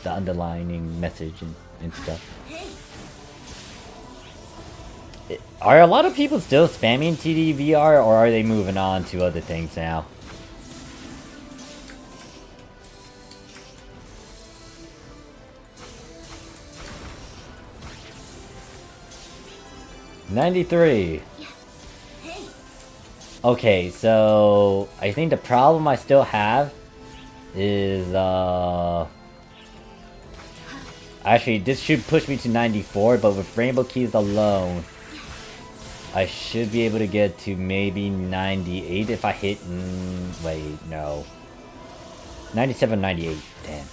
underlining message and stuff. Are a lot of people still spamming TDVR, or are they moving on to other things now? $93. Okay, so I think the problem I still have is actually this should push me to 94, but with rainbow keys alone I should be able to get to maybe 98 if I hit wait, no. 97, 98. Damn.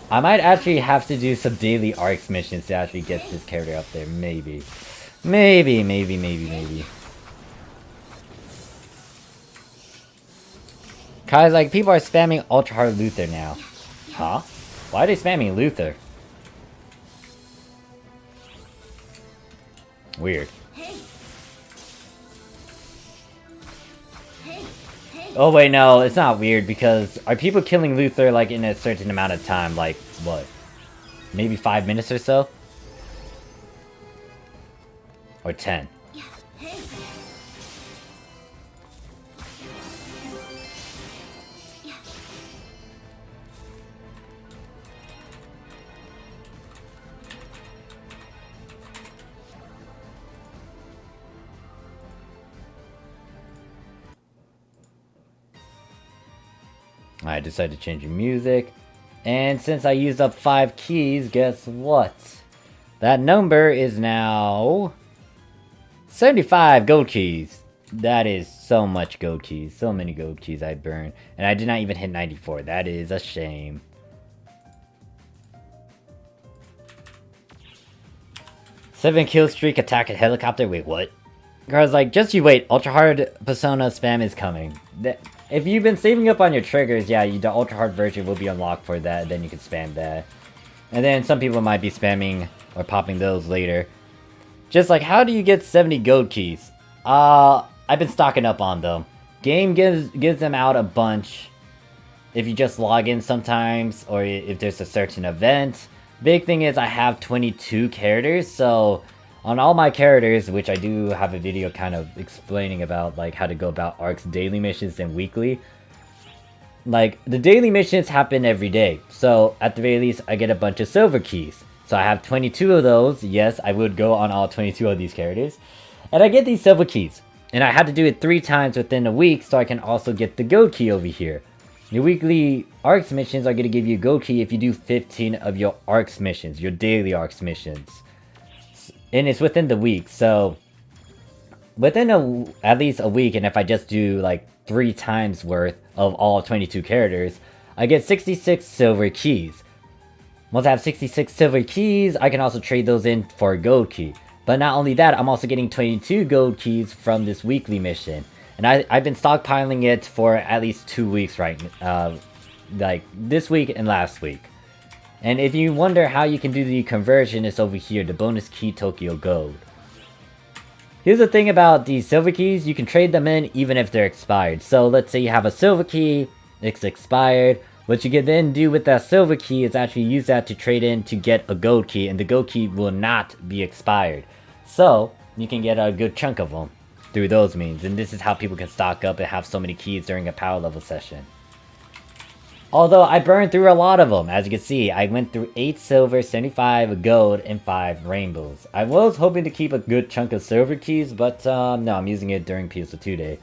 I might actually have to do some daily arcs missions to actually get this character up there. Maybe. Maybe. Cause like people are spamming Ultra Hard Luther now. Huh? Why are they spamming Luther? Weird. Oh wait, no, it's not weird because are people killing Luther like in a certain amount of time? Like, what? Maybe 5 minutes or so? Or 10? I decided to change the music. And since I used up 5 keys, guess what? That number is now 75 gold keys. That is so much gold keys. So many gold keys I burned. And I did not even hit 94. That is a shame. Seven kill streak, attack a helicopter. Wait, what? Girls, like, just you wait. Ultra hard persona spam is coming. If you've been saving up on your triggers, yeah, the ultra hard version will be unlocked for that. Then you can spam that. And then some people might be spamming or popping those later. Just like, how do you get 70 gold keys? I've been stocking up on them. Game gives them out a bunch if you just log in sometimes, or if there's a certain event. Big thing is I have 22 characters, so on all my characters, which I do have a video kind of explaining about like how to go about ARC's daily missions and weekly. Like, the daily missions happen every day, so at the very least I get a bunch of silver keys. So I have 22 of those. Yes, I would go on all 22 of these characters. And I get these silver keys. And I had to do it 3 times within a week so I can also get the gold key over here. Your weekly ARCs missions are going to give you a gold key if you do 15 of your ARCs missions, your daily ARCs missions. And it's within the week, so within at least a week, and if I just do like 3 times worth of all 22 characters, I get 66 silver keys. Once I have 66 silver keys, I can also trade those in for a gold key. But not only that, I'm also getting 22 gold keys from this weekly mission. And I've been stockpiling it for at least 2 weeks right like this week and last week. And if you wonder how you can do the conversion, it's over here, the bonus key Tokyo Gold. Here's the thing about these silver keys, you can trade them in even if they're expired. So let's say you have a silver key, it's expired. What you can then do with that silver key is actually use that to trade in to get a gold key, and the gold key will not be expired. So you can get a good chunk of them through those means. And this is how people can stock up and have so many keys during a power level session. Although I burned through a lot of them, as you can see, I went through 8 silver, 75 gold, and 5 rainbows. I was hoping to keep a good chunk of silver keys, but no, I'm using it during PSO2 day.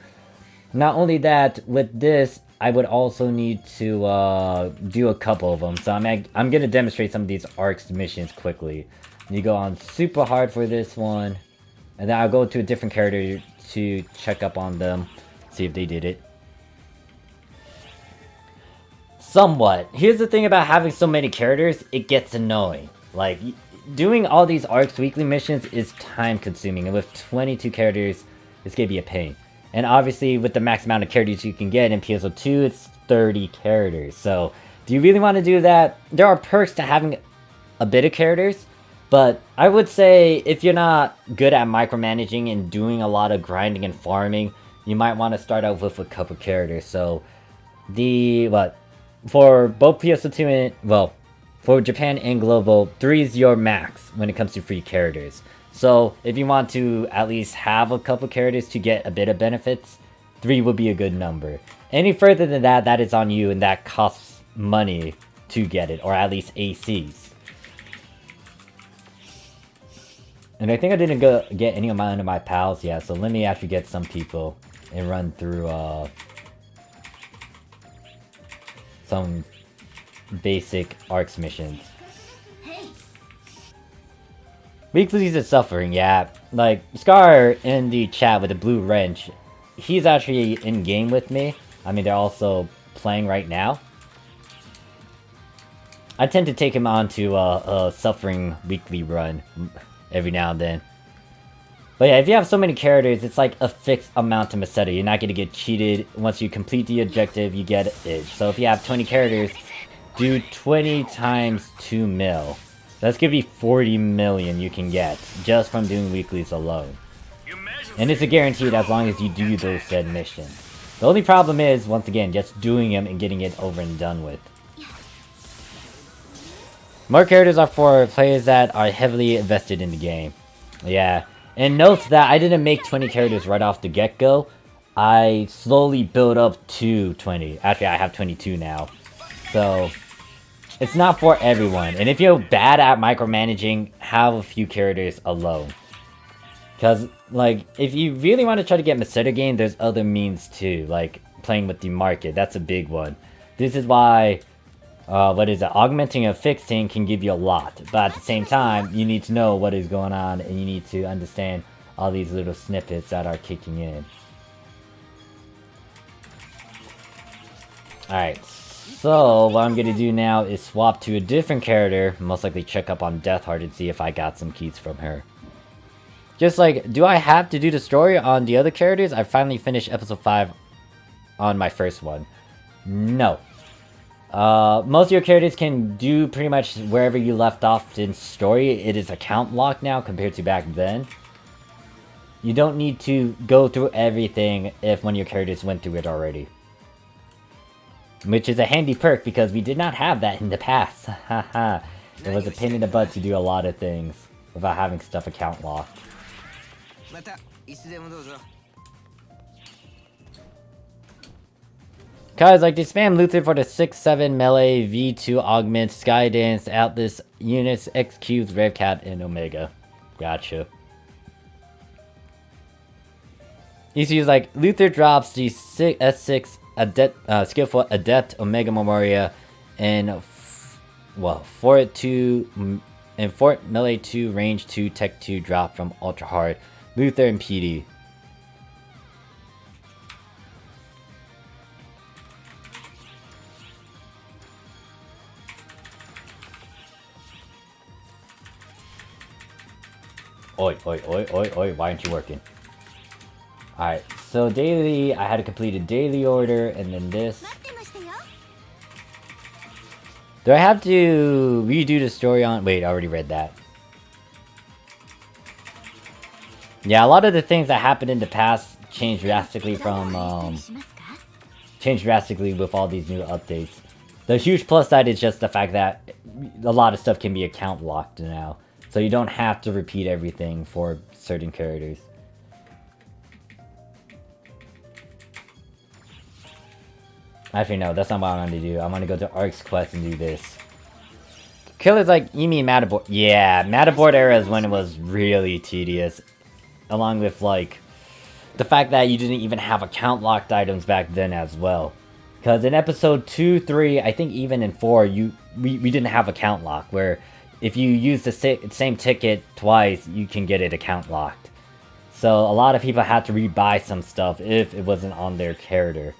Not only that, with this, I would also need to do a couple of them. So I'm going to demonstrate some of these ARCs missions quickly. You go on super hard for this one, and then I'll go to a different character to check up on them, see if they did it. Somewhat. Here's the thing about having so many characters, it gets annoying. Like, doing all these ARCs weekly missions is time consuming, and with 22 characters, it's gonna be a pain. And obviously, with the max amount of characters you can get in PSO2, it's 30 characters. So, do you really want to do that? There are perks to having a bit of characters, but I would say if you're not good at micromanaging and doing a lot of grinding and farming, you might want to start out with a couple characters. So, for both PSO2 and, well, for Japan and global, 3 is your max when it comes to free characters. So if you want to at least have a couple characters to get a bit of benefits, 3 would be a good number. Any further than that, that is on you, and that costs money to get it, or at least ACs. And I think I didn't get any of my pals yet, so let me actually get some people and run through some basic ARCs missions. Weeklies is suffering, yeah. Like, Scar in the chat with the blue wrench, he's actually in game with me. I mean, they're also playing right now. I tend to take him on to a suffering weekly run every now and then. But yeah, if you have so many characters, it's like a fixed amount to Meseta. You're not going to get cheated. Once you complete the objective, you get it. So if you have 20 characters, do 20 times 2 mil. That's going to be 40 million you can get just from doing weeklies alone. And it's a guaranteed as long as you do those said missions. The only problem is, once again, just doing them and getting it over and done with. More characters are for players that are heavily invested in the game. Yeah. And note that I didn't make 20 characters right off the get-go. I slowly built up to 20. Actually, I have 22 now. So, it's not for everyone. And if you're bad at micromanaging, have a few characters alone. Because, like, if you really want to try to get Meseta game, there's other means too. Like, playing with the market. That's a big one. This is why... augmenting and fixing can give you a lot, but at the same time, you need to know what is going on, and you need to understand all these little snippets that are kicking in. Alright, so what I'm gonna do now is swap to a different character, most likely check up on Deathheart and see if I got some keys from her. Just like, do I have to do the story on the other characters? I finally finished episode 5 on my first one. No. Most of your characters can do pretty much wherever you left off in story. It is account locked now compared to back then. You don't need to go through everything if one of your characters went through it already. Which is a handy perk because we did not have that in the past. Haha. It was a pain in the butt to do a lot of things without having stuff account locked. Guys, like, they spam Luther for the 6-7 melee, V2 augment, Skydance, Atlas, units, X-Cubes, Revcat, and Omega. Gotcha. ECU's like, Luther drops the S6 Adept, Skillful Adept, Omega Memoria, and, Fort 2, and Fort Melee 2, Range 2, Tech 2 drop from Ultra Hard, Luther and PD. Oi, oi, oi, oi, oi, why aren't you working? Alright, so daily, I had to complete a daily order, and then this. Do I have to redo the story on... Wait, I already read that. Yeah, a lot of the things that happened in the past changed drastically from, changed drastically with all these new updates. The huge plus side is just the fact that a lot of stuff can be account locked now. So you don't have to repeat everything for certain characters. Actually, no, that's not what I want to do. I want to go to Ark's Quest and do this. Killer's like, you mean Matterboard? Yeah, Matterboard era is when it was really tedious. Along with, like, the fact that you didn't even have account locked items back then as well. Because in episode 2, 3, I think even in 4, we didn't have account lock, where... if you use the same ticket twice, you can get it account locked. So a lot of people had to rebuy some stuff if it wasn't on their character.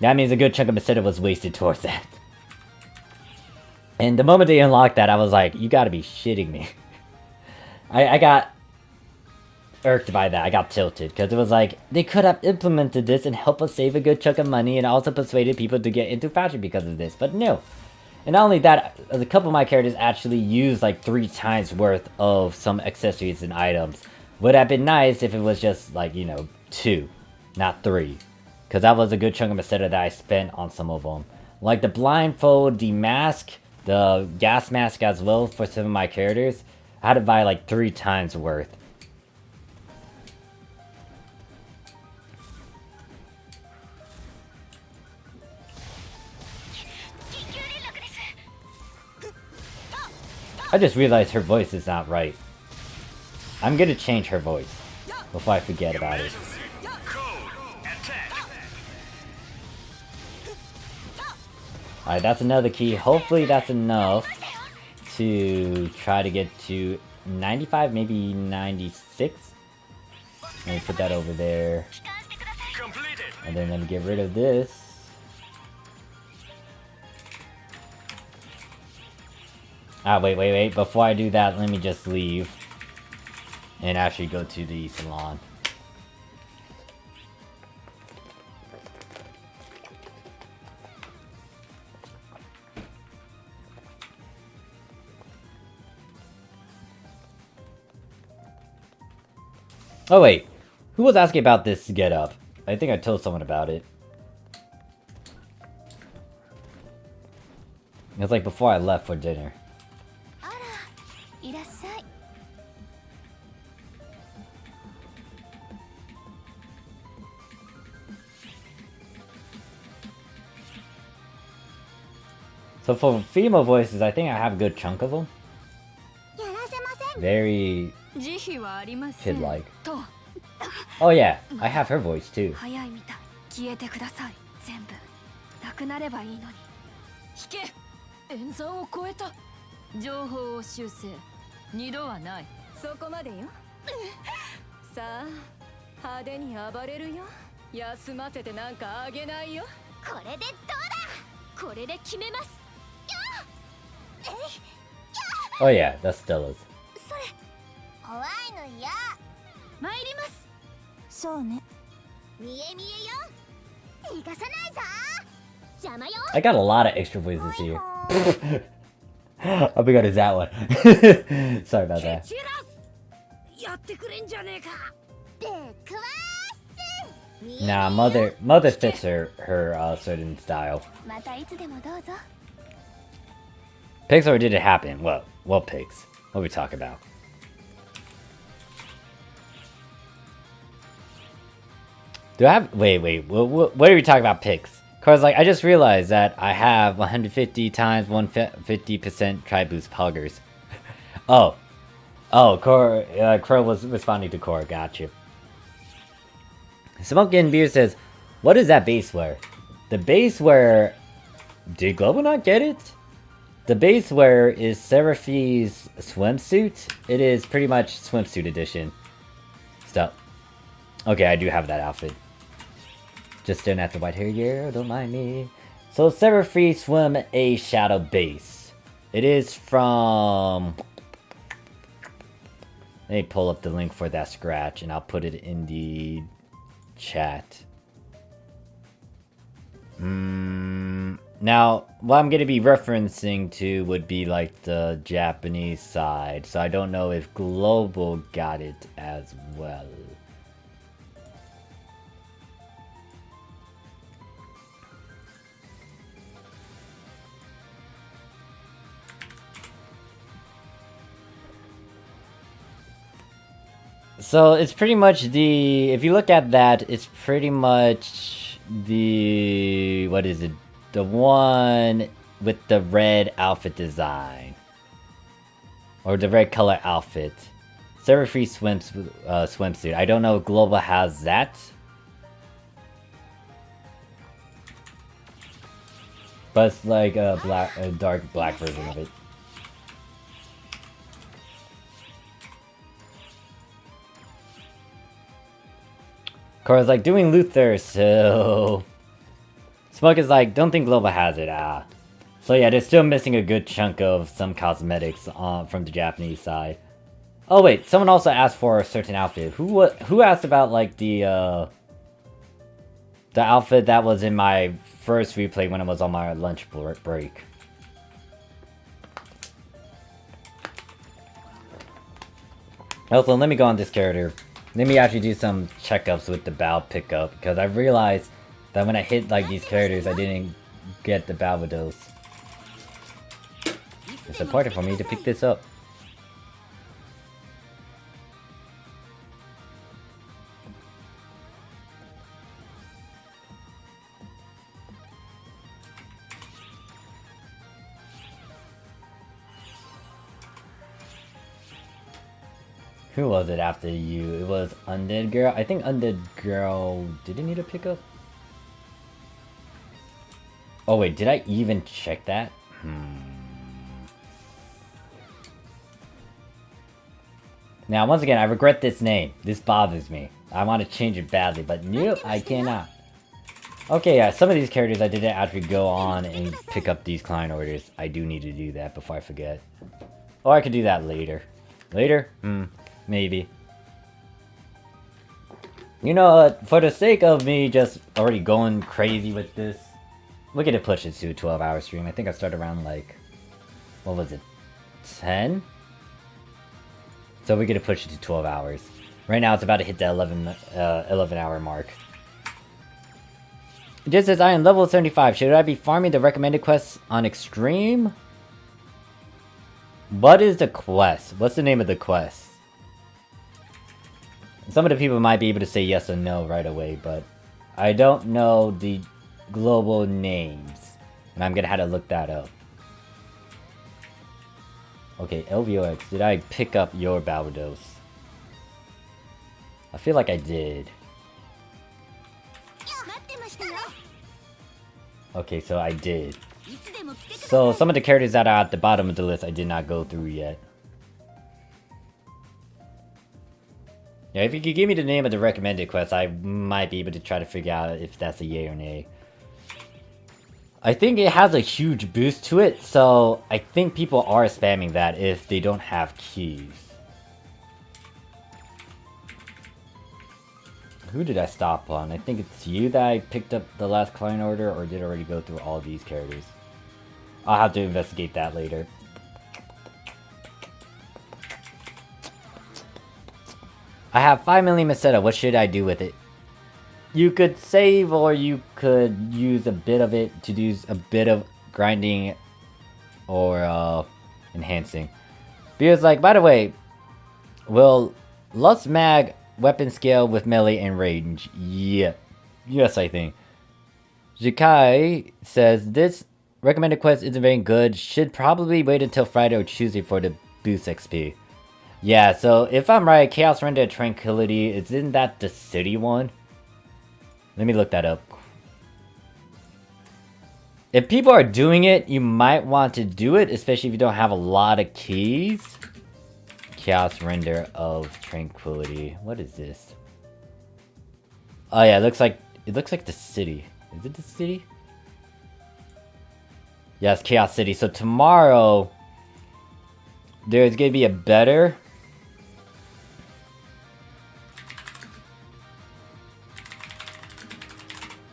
That means a good chunk of Meseta was wasted towards that. And the moment they unlocked that, I was like, you gotta be shitting me. I got irked by that. I got tilted. Because it was like, they could have implemented this and helped us save a good chunk of money and also persuaded people to get into fashion because of this. But no. And not only that, a couple of my characters actually used like 3 times worth of some accessories and items. Would have been nice if it was just like, you know, 2, not 3. Because that was a good chunk of Meseta that I spent on some of them. Like the blindfold, the mask, the gas mask as well for some of my characters, I had to buy like 3 times worth. I just realized her voice is not right. I'm gonna change her voice before I forget about it. Alright, that's another key. Hopefully that's enough to try to get to 95, maybe 96. Let me put that over there. And then let me get rid of this. Ah, wait. Before I do that, let me just leave. And actually go to the salon. Oh wait, who was asking about this get up? I think I told someone about it. It was like before I left for dinner. So for female voices, I think I have a good chunk of them. Very kid-like. Oh yeah, I have her voice too. 消えてください。全部なくなればいいのに。引け。演算を超えた。情報を修正。二度はない。そこまでよ。さあ、派手に暴れるよ。休ませてなんかあげないよ。これでどうだ。これで決めます。Oh yeah, that's Stella's. それ怖いの嫌。参ります。そうね。見え見えよ。逃がさないぞ。邪魔よ。I got a lot of extra voices here. I'll be good as that one. Sorry about that. やってくれんじゃねえか。でくわーす。 Nah, mother fits her certain style. またいつでもどうぞ。 Pigs, or did it happen? What pigs? What are we talking about? Do I have... Wait. What are we talking about, pigs? Cause like, I just realized that I have 150 times 150% tri-boost poggers. Oh, Crow was responding to Core, got you. Smoking Beer says, what is that base wear? The base wear... Did Global not get it? The base wear is Seraphi's swimsuit. It is pretty much swimsuit edition. Stuff. Okay, I do have that outfit. Just staring at the white hair, yeah, don't mind me. So Seraphi Swim A Shadow Base. It is from... Let me pull up the link for that scratch and I'll put it in the chat. Now, what I'm going to be referencing to would be like the Japanese side. So I don't know if Global got it as well. So it's pretty much the, if you look at that, it's pretty much the, what is it? The one with the red outfit design. Or the red color outfit. Seraphi swimsuit. I don't know if Global has that. But it's like a dark black version of it. Cora's like, doing Luther, so... Smoke is like, don't think Global has it, So yeah, they're still missing a good chunk of some cosmetics from the Japanese side. Oh wait, someone also asked for a certain outfit. Who asked about like the outfit that was in my first replay when I was on my lunch break? Also, let me go on this character. Let me actually do some checkups with the bow pickup, because I realized that when I hit like these characters, I didn't get the Barbados. It's important for me to pick this up. Who was it after you? It was Undead Girl? I think Undead Girl didn't need a pickup? Oh wait, did I even check that? Now, once again, I regret this name. This bothers me. I want to change it badly, but nope, I cannot. Okay, yeah, some of these characters I didn't actually go on and pick up these client orders. I do need to do that before I forget. Or I could do that later. Later? Maybe. You know what? For the sake of me just already going crazy with this, we're gonna push it to a 12-hour stream. I think I started around like, what was it? 10? So we're gonna push it to 12 hours. Right now it's about to hit the 11-hour mark. It just says I am level 75. Should I be farming the recommended quests on Extreme? What is the quest? What's the name of the quest? Some of the people might be able to say yes or no right away, but I don't know the global names. And I'm gonna have to look that up. Okay, LVOX, did I pick up your Barbados? I feel like I did. Okay, so I did. So some of the characters that are at the bottom of the list I did not go through yet. Yeah, if you could give me the name of the recommended quest, I might be able to try to figure out if that's a yay or nay. I think it has a huge boost to it, so I think people are spamming that if they don't have keys. Who did I stop on? I think it's you that I picked up the last client order, or did I already go through all these characters? I'll have to investigate that later. I have 5 million Meseta. What should I do with it? You could save, or you could use a bit of it to do a bit of grinding or enhancing. Because, like, by the way, will Lust Mag weapon scale with melee and range? Yeah. Yes, I think. Jikai says, this recommended quest isn't very good. Should probably wait until Friday or Tuesday for the boost XP. Yeah, so if I'm right, Chaos Render Tranquility, isn't that the city one? Let me look that up. If people are doing it, you might want to do it, especially if you don't have a lot of keys. Chaos Render of Tranquility. What is this? Oh yeah, it looks like the city. Is it the city? Yes, Chaos City. So tomorrow there's gonna be a better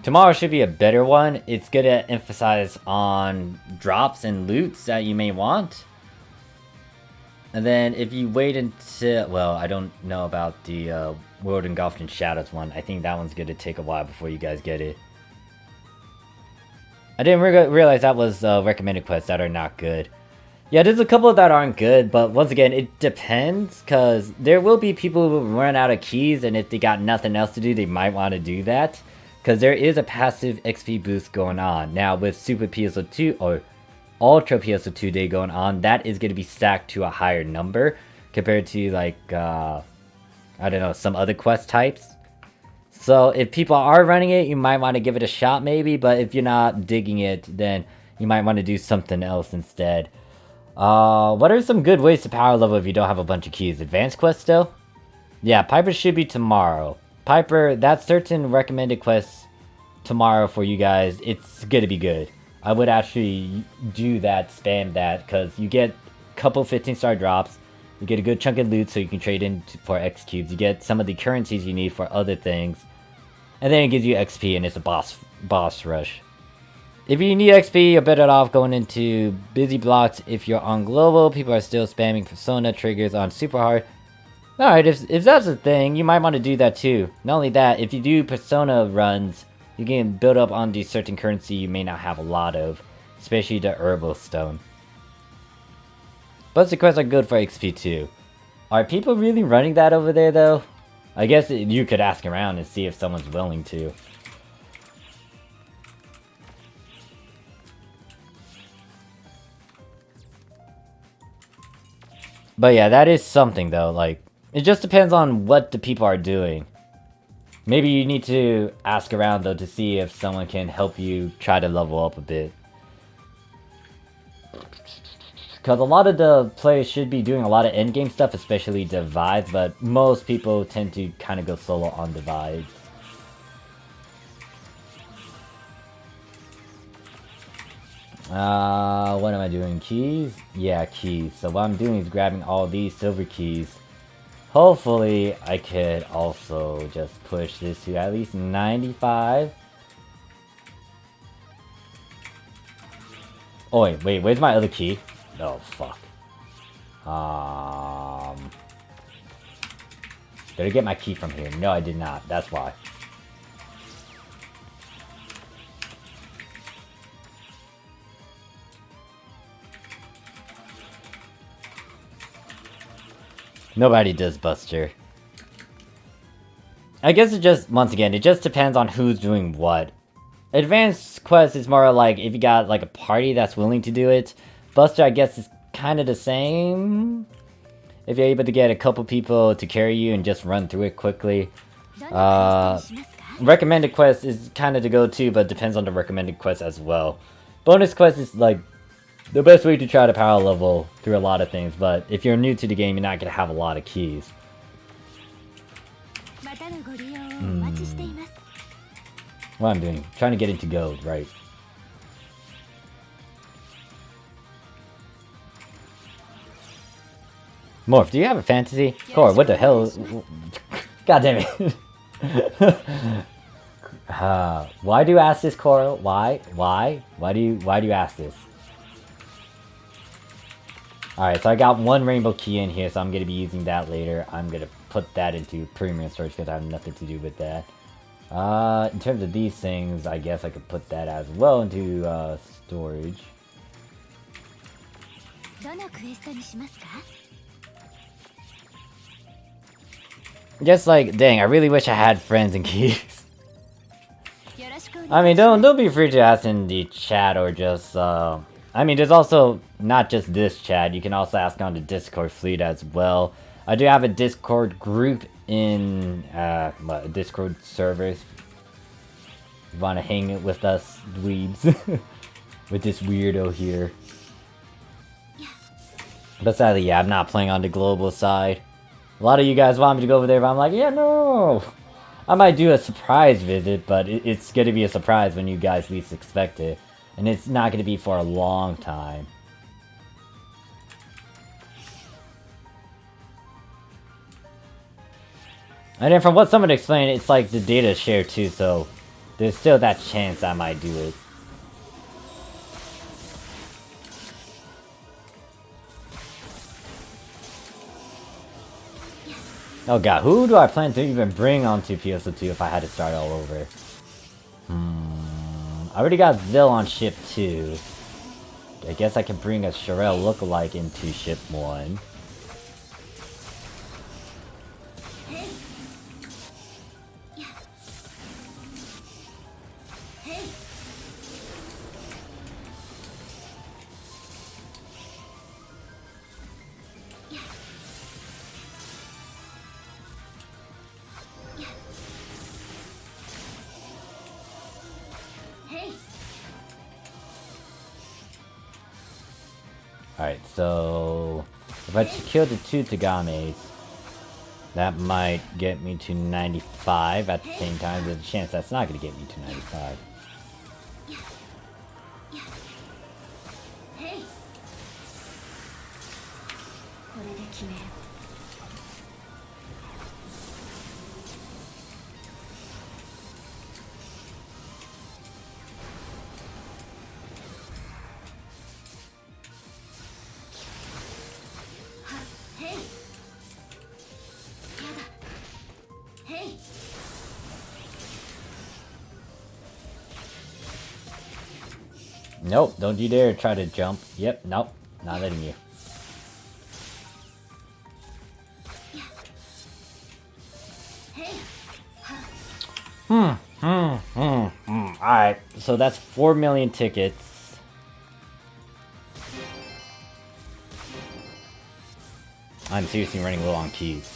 Tomorrow should be a better one. It's gonna emphasize on drops and loots that you may want. And then if you wait until... Well, I don't know about the World Engulfed in Shadows one. I think that one's gonna take a while before you guys get it. I didn't realize that was recommended quests that are not good. Yeah, there's a couple that aren't good, but once again, it depends. Because there will be people who run out of keys, and if they got nothing else to do, they might want to do that. Because there is a passive XP boost going on. Now with Super PSO2 or Ultra PSO2 Day going on, that is going to be stacked to a higher number compared to like, I don't know, some other quest types. So if people are running it, you might want to give it a shot maybe, but if you're not digging it, then you might want to do something else instead. What are some good ways to power level if you don't have a bunch of keys? Advanced quest still? Yeah, Piper should be tomorrow. Piper, that certain recommended quest tomorrow for you guys, it's gonna be good. I would actually do that, spam that, because you get a couple 15-star drops, you get a good chunk of loot so you can trade in for X cubes, you get some of the currencies you need for other things, and then it gives you XP and it's a boss rush. If you need XP, you're better off going into busy blocks. If you're on global, people are still spamming persona triggers on super hard. Alright, if that's a thing, you might want to do that too. Not only that, if you do persona runs You can build up on the certain currency you may not have a lot of, especially the herbal stone. Buster quests are good for XP too. Are people really running that over there though? I guess you could ask around and see if someone's willing to. But yeah, that is something though, like, it just depends on what the people are doing. Maybe you need to ask around though to see if someone can help you try to level up a bit. Because a lot of the players should be doing a lot of endgame stuff, especially divides, but most people tend to kind of go solo on divides. What am I doing? Keys? Yeah, keys. So what I'm doing is grabbing all these silver keys. Hopefully, I could also just push this to at least 95. Oh wait, where's my other key? Oh, fuck. Did I get my key from here? No, I did not. That's why. Nobody does Buster. I guess it just, once again, it just depends on who's doing what. Advanced Quest is more like if you got like a party that's willing to do it. Buster, I guess, is kind of the same. If you're able to get a couple people to carry you and just run through it quickly. Recommended quest is kind of the go-to, but depends on the recommended quest as well. Bonus quest is like the best way to try to power level through a lot of things, but if you're new to the game, you're not going to have a lot of keys. What I'm doing? Trying to get into gold, right? Morph, do you have a fantasy? Core, what the hell? God damn it. Why do you ask this, Coral? Why? Why do you ask this? Alright, so I got one rainbow key in here, so I'm going to be using that later. I'm going to put that into premium storage because I have nothing to do with that. In terms of these things, I guess I could put that as well into storage. Just like, dang, I really wish I had friends and keys. I mean, don't be afraid to ask in the chat or just, I mean, there's also not just this chat. You can also ask on the Discord fleet as well. I do have a Discord group in Discord servers. If you want to hang with us, dweebs, with this weirdo here. But sadly, yeah, I'm not playing on the global side. A lot of you guys want me to go over there, but I'm like, yeah, no. I might do a surprise visit, but it's going to be a surprise when you guys least expect it. And it's not going to be for a long time. And then from what someone explained, it's like the data is shared too, so there's still that chance I might do it. Oh god, who do I plan to even bring onto PSO2 if I had to start all over? I already got Zill on ship 2. I guess I can bring a Sharel lookalike into ship 1. Alright, so if I kill the 2 Tagames, that might get me to 95 at the same time. There's a chance that's not going to get me to 95. Nope, don't you dare try to jump. Yep, nope, not letting you. Alright, so that's 4 million tickets. I'm seriously running low on keys.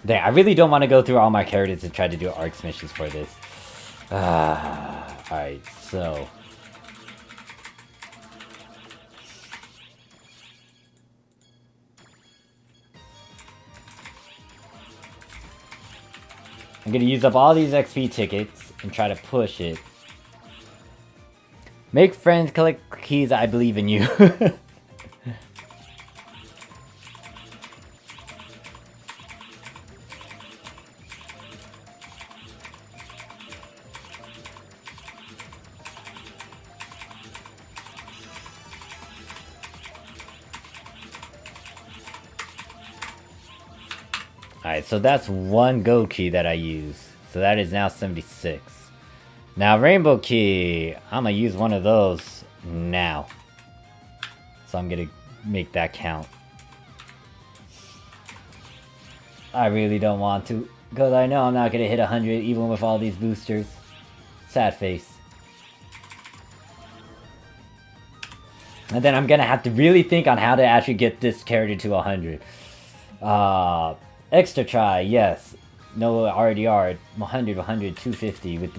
Dang, I really don't want to go through all my characters and try to do ARX missions for this. Alright, so... I'm gonna use up all these XP tickets and try to push it. Make friends, collect keys, I believe in you. Alright, so that's one go key that I use. So that is now 76. Now rainbow key, I'm gonna use one of those now. So I'm gonna make that count. I really don't want to, because I know I'm not gonna hit 100 even with all these boosters. Sad face. And then I'm gonna have to really think on how to actually get this character to 100. Extra try, yes. No RDR, 100, 100, 250 with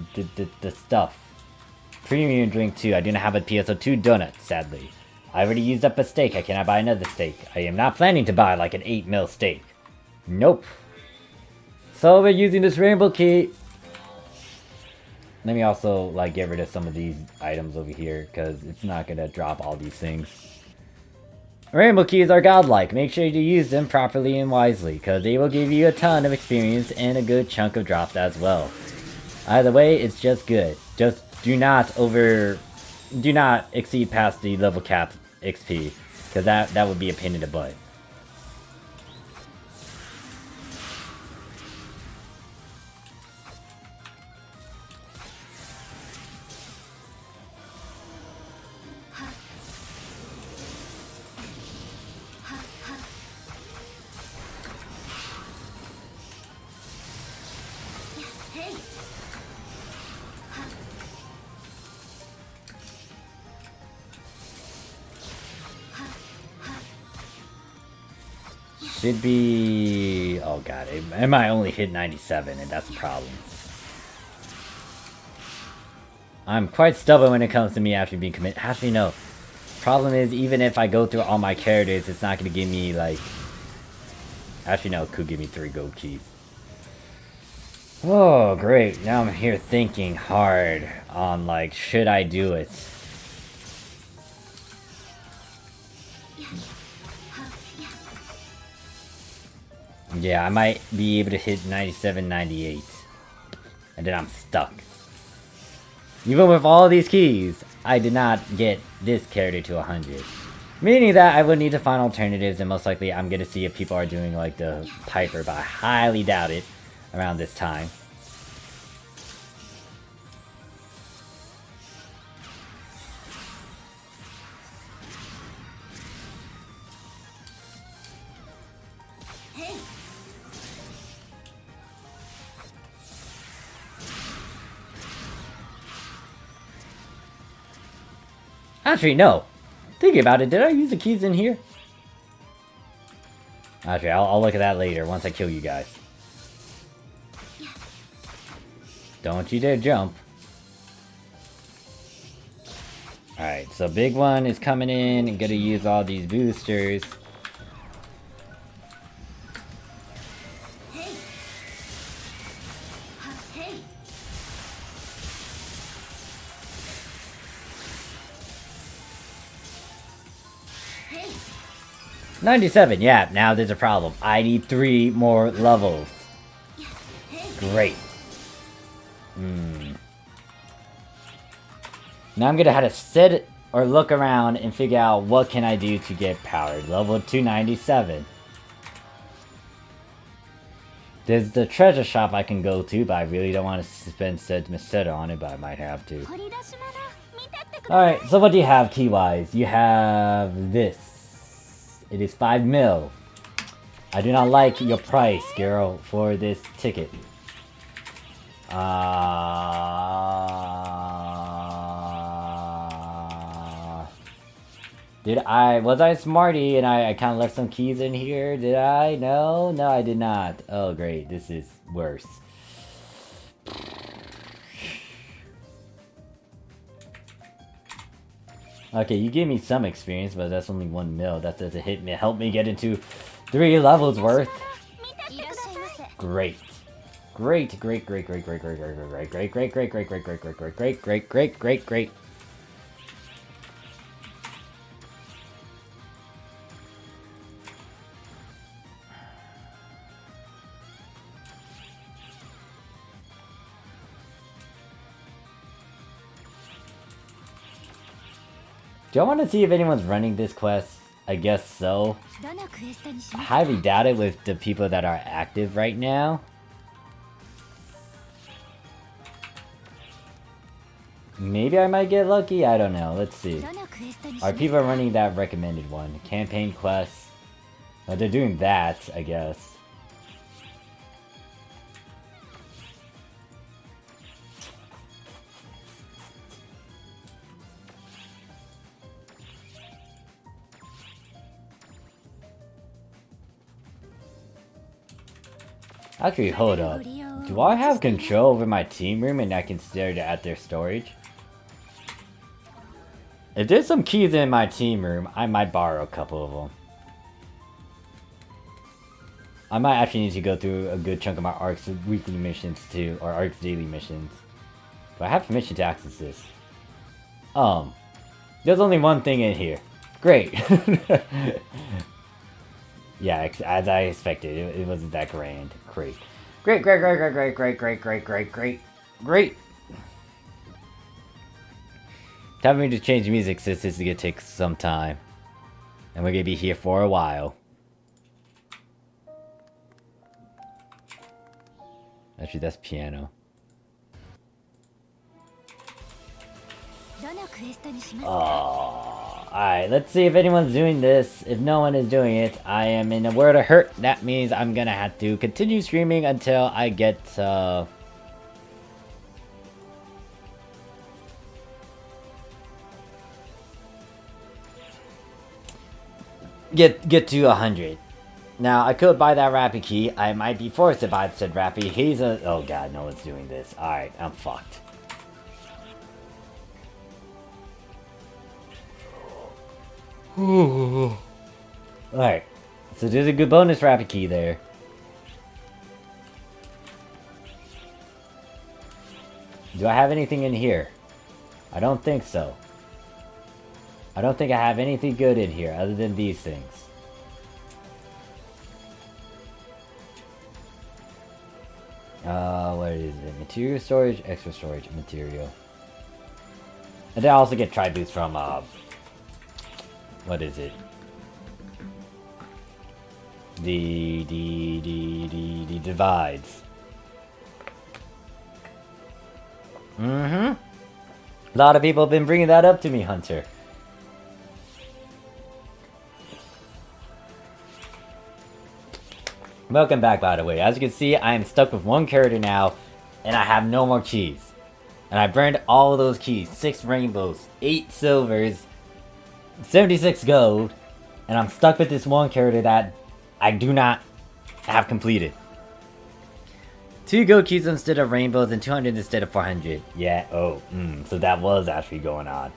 the stuff. Premium drink too. I do not have a PSO2 donut, sadly. I already used up a steak. I cannot buy another steak. I am not planning to buy like an 8 mil steak. Nope. So we're using this rainbow key. Let me also like get rid of some of these items over here because it's not gonna drop all these things. Rainbow keys are godlike. Make sure to use them properly and wisely, because they will give you a ton of experience and a good chunk of drops as well. Either way, it's just good. Just do not exceed past the level cap XP, because that would be a pain in the butt. Should be... oh god, it might only hit 97 and that's a problem. I'm quite stubborn when it comes to me actually being committed. Actually no. Problem is, even if I go through all my characters, it's not going to give me like... actually no, it could give me 3 gold keys. Oh great, now I'm here thinking hard on like, should I do it? Yeah, I might be able to hit 97, 98. And then I'm stuck. Even with all these keys, I did not get this character to 100. Meaning that I would need to find alternatives, and most likely I'm going to see if people are doing like the Piper, but I highly doubt it around this time. Actually, no. Thinking about it, did I use the keys in here? Actually, I'll look at that later once I kill you guys. Don't you dare jump. Alright, so big one is coming in and gonna use all these boosters. Hey. 97, yeah, now there's a problem. I need 3 more levels. Great. Now I'm gonna have to set or look around and figure out what can I do to get powered. Level 297. There's the treasure shop I can go to, but I really don't want to spend Meseta on it, but I might have to. Alright, so what do you have key-wise? You have this. It is 5 mil. I do not like your price, girl, for this ticket. Was I smarty and I kind of left some keys in here? Did I? No, I did not. Oh, great. This is worse. Okay, you gave me some experience, but that's only 1 mil. That doesn't help me get into 3 levels worth. Great. Great. Do I want to see if anyone's running this quest? I guess so. I highly doubt it with the people that are active right now. Maybe I might get lucky? I don't know. Let's see. Are people running that recommended one? Campaign quests? Well, they're doing that, I guess. Actually, hold up. Do I have control over my team room and I can stare at their storage? If there's some keys in my team room, I might borrow a couple of them. I might actually need to go through a good chunk of my ARC's weekly missions too, or ARC's daily missions. Do I have permission to access this? There's only one thing in here. Great. Yeah, as I expected, it wasn't that grand. Great. Great. Time for me to change music since this is gonna take some time. And we're gonna be here for a while. Actually, that's piano. Oh, alright, let's see if anyone's doing this. If no one is doing it, I am in a world of hurt. That means I'm gonna have to continue streaming until I get get to 100. Now, I could buy that Rappy key. I might be forced to buy said Rappy. He's a... Oh god, no one's doing this. Alright, I'm fucked. Alright, so there's a good bonus Rappy key there. Do I have anything in here? I don't think so. I don't think I have anything good in here other than these things. What is it? Material storage, extra storage, material. And then I also get tri-boots from, what is it? The divides. A lot of people have been bringing that up to me, Hunter. Welcome back, by the way. As you can see, I am stuck with one character now, and I have no more keys. And I burned all of those keys. 6 rainbows, 8 silvers, 76 gold, and I'm stuck with this one character that I do not have completed. 2 gold keys instead of rainbows and 200 instead of 400. Yeah, so that was actually going on.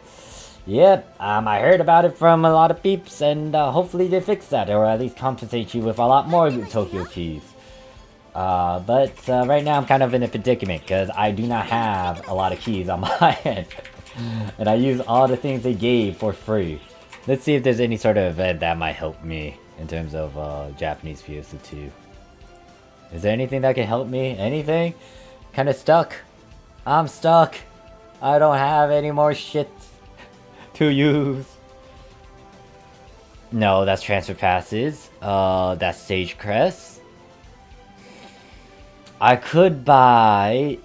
Yep, I heard about it from a lot of peeps, and hopefully they fix that, or at least compensate you with a lot more Tokyo keys. But right now I'm kind of in a predicament, because I do not have a lot of keys on my end. And I use all the things they gave for free. Let's see if there's any sort of event that might help me in terms of Japanese PSO2. Is there anything that can help me? Anything? Kinda stuck. I'm stuck. I don't have any more shit To use. No, that's transfer passes. That's Sage Crest. I could buy...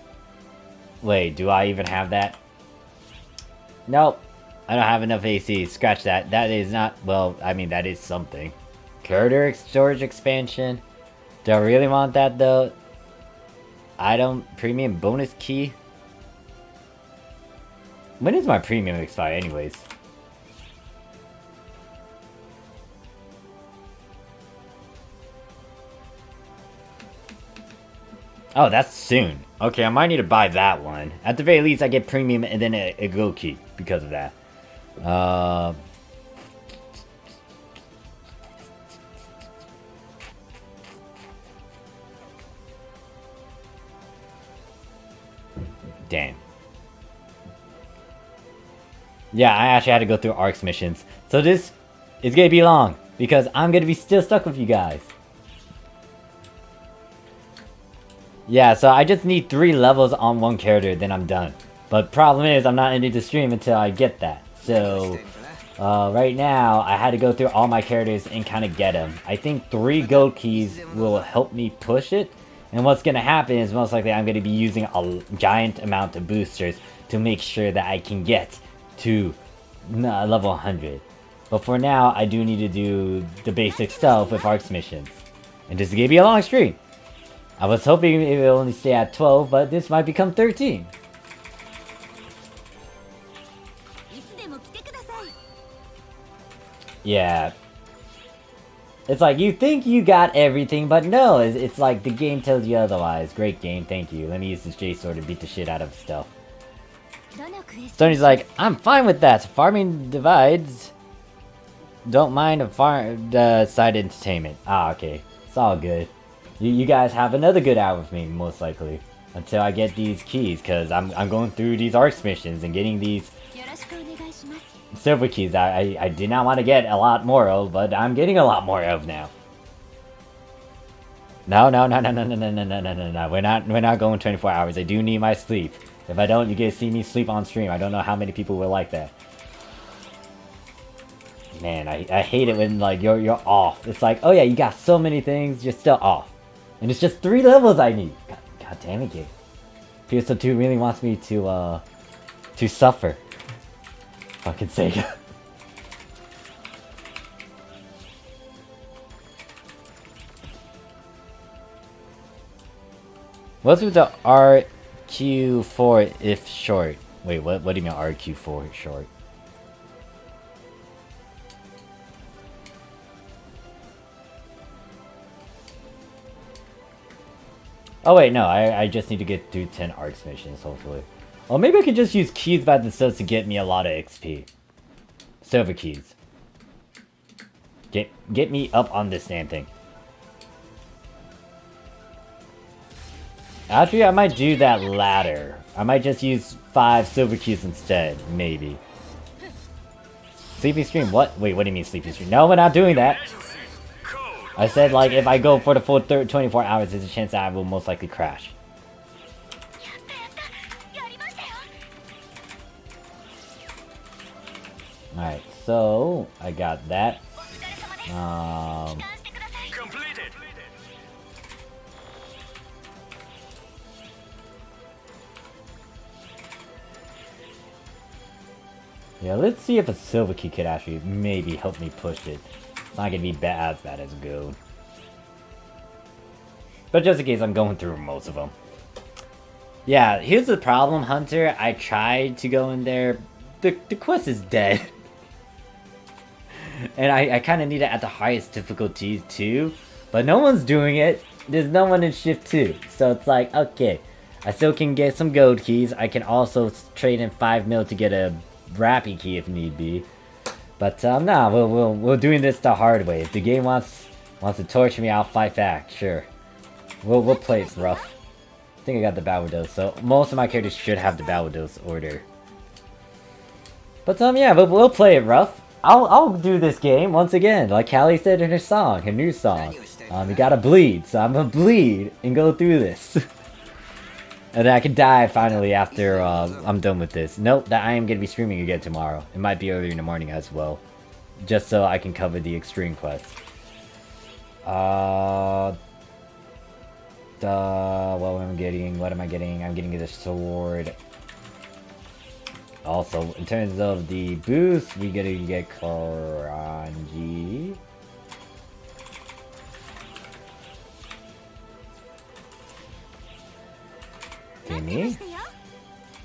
Wait, do I even have that? Nope. I don't have enough AC. Scratch that. That is not... Well, I mean, that is something. Character storage expansion. Do I really want that, though? Item premium bonus key. When does my premium expire, anyways? Oh, that's soon. Okay, I might need to buy that one. At the very least, I get premium and then a gold key because of that. Damn. Yeah, I actually had to go through ARCs missions. So this is gonna be long because I'm gonna be still stuck with you guys. Yeah, so I just need 3 levels on one character, then I'm done. But problem is, I'm not ending the stream until I get that. So, right now, I had to go through all my characters and kind of get them. I think 3 gold keys will help me push it. And what's going to happen is most likely I'm going to be using a giant amount of boosters to make sure that I can get to level 100. But for now, I do need to do the basic stuff with ARCs missions. And this is going to be a long stream. I was hoping it would only stay at 12, but this might become 13. Yeah. It's like, you think you got everything, but no, it's like the game tells you otherwise. Great game, thank you. Let me use this J-Sword to beat the shit out of stuff. Stoney's like, I'm fine with that. Farming divides. Don't mind a side entertainment. Ah, okay. It's all good. You guys have another good hour with me, most likely. Until I get these keys, because I'm going through these ARCs missions and getting these silver keys I did not want to get a lot more of, but I'm getting a lot more of now. No. We're not going 24 hours. I do need my sleep. If I don't, you get to see me sleep on stream. I don't know how many people will like that. Man, I hate it when like you're off. It's like, oh yeah, you got so many things, you're still off. And it's just 3 levels I need. God damn it, game. PSO2 really wants me to suffer. Fucking sake. What's with the RQ4 if short? Wait, what do you mean RQ4 short? Oh wait, no, I just need to get through 10 ARCs missions, hopefully. Or maybe I could just use keys by themselves to get me a lot of XP. Silver keys. Get me up on this damn thing. Actually, I might do that latter. I might just use 5 silver keys instead, maybe. Sleeping stream? What? Wait, what do you mean sleeping stream? No, we're not doing that. I said, like, if I go for the full 24 hours, there's a chance that I will most likely crash. Alright, so, I got that. Yeah, let's see if a silver key could actually maybe help me push it. It's not gonna be as bad as gold. But just in case, I'm going through most of them. Yeah, here's the problem, Hunter. I tried to go in there. The quest is dead. And I kind of need it at the highest difficulty too. But no one's doing it. There's no one in Shift 2. So it's like, okay. I still can get some gold keys. I can also trade in 5 mil to get a Rappy key if need be. But nah, we're doing this the hard way. If the game wants to torture me, I'll fight back. Sure, we'll play it rough. I think I got the battle dose, so most of my characters should have the battle dose order. But yeah, we'll play it rough. I'll do this game once again, like Callie said in her song, her new song. You gotta bleed, so I'm gonna bleed and go through this. And then I can die finally after I'm done with this. Nope, that I am going to be streaming again tomorrow. It might be earlier in the morning as well. Just so I can cover the extreme quest. What am I getting? What am I getting? I'm getting the sword. Also, in terms of the boost, we gotta get Karanji. Gimme.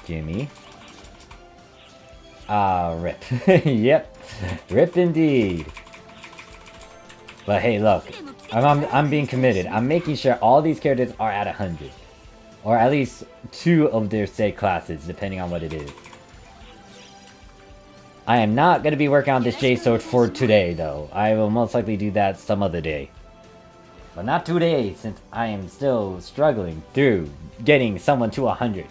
Gimme. Ah, rip. Yep. Rip indeed. But hey, look. I'm being committed. I'm making sure all these characters are at 100. Or at least 2 of their said classes, depending on what it is. I am not going to be working on this J-Sword for today, though. I will most likely do that some other day. But not today, since I am still struggling through getting someone to 100.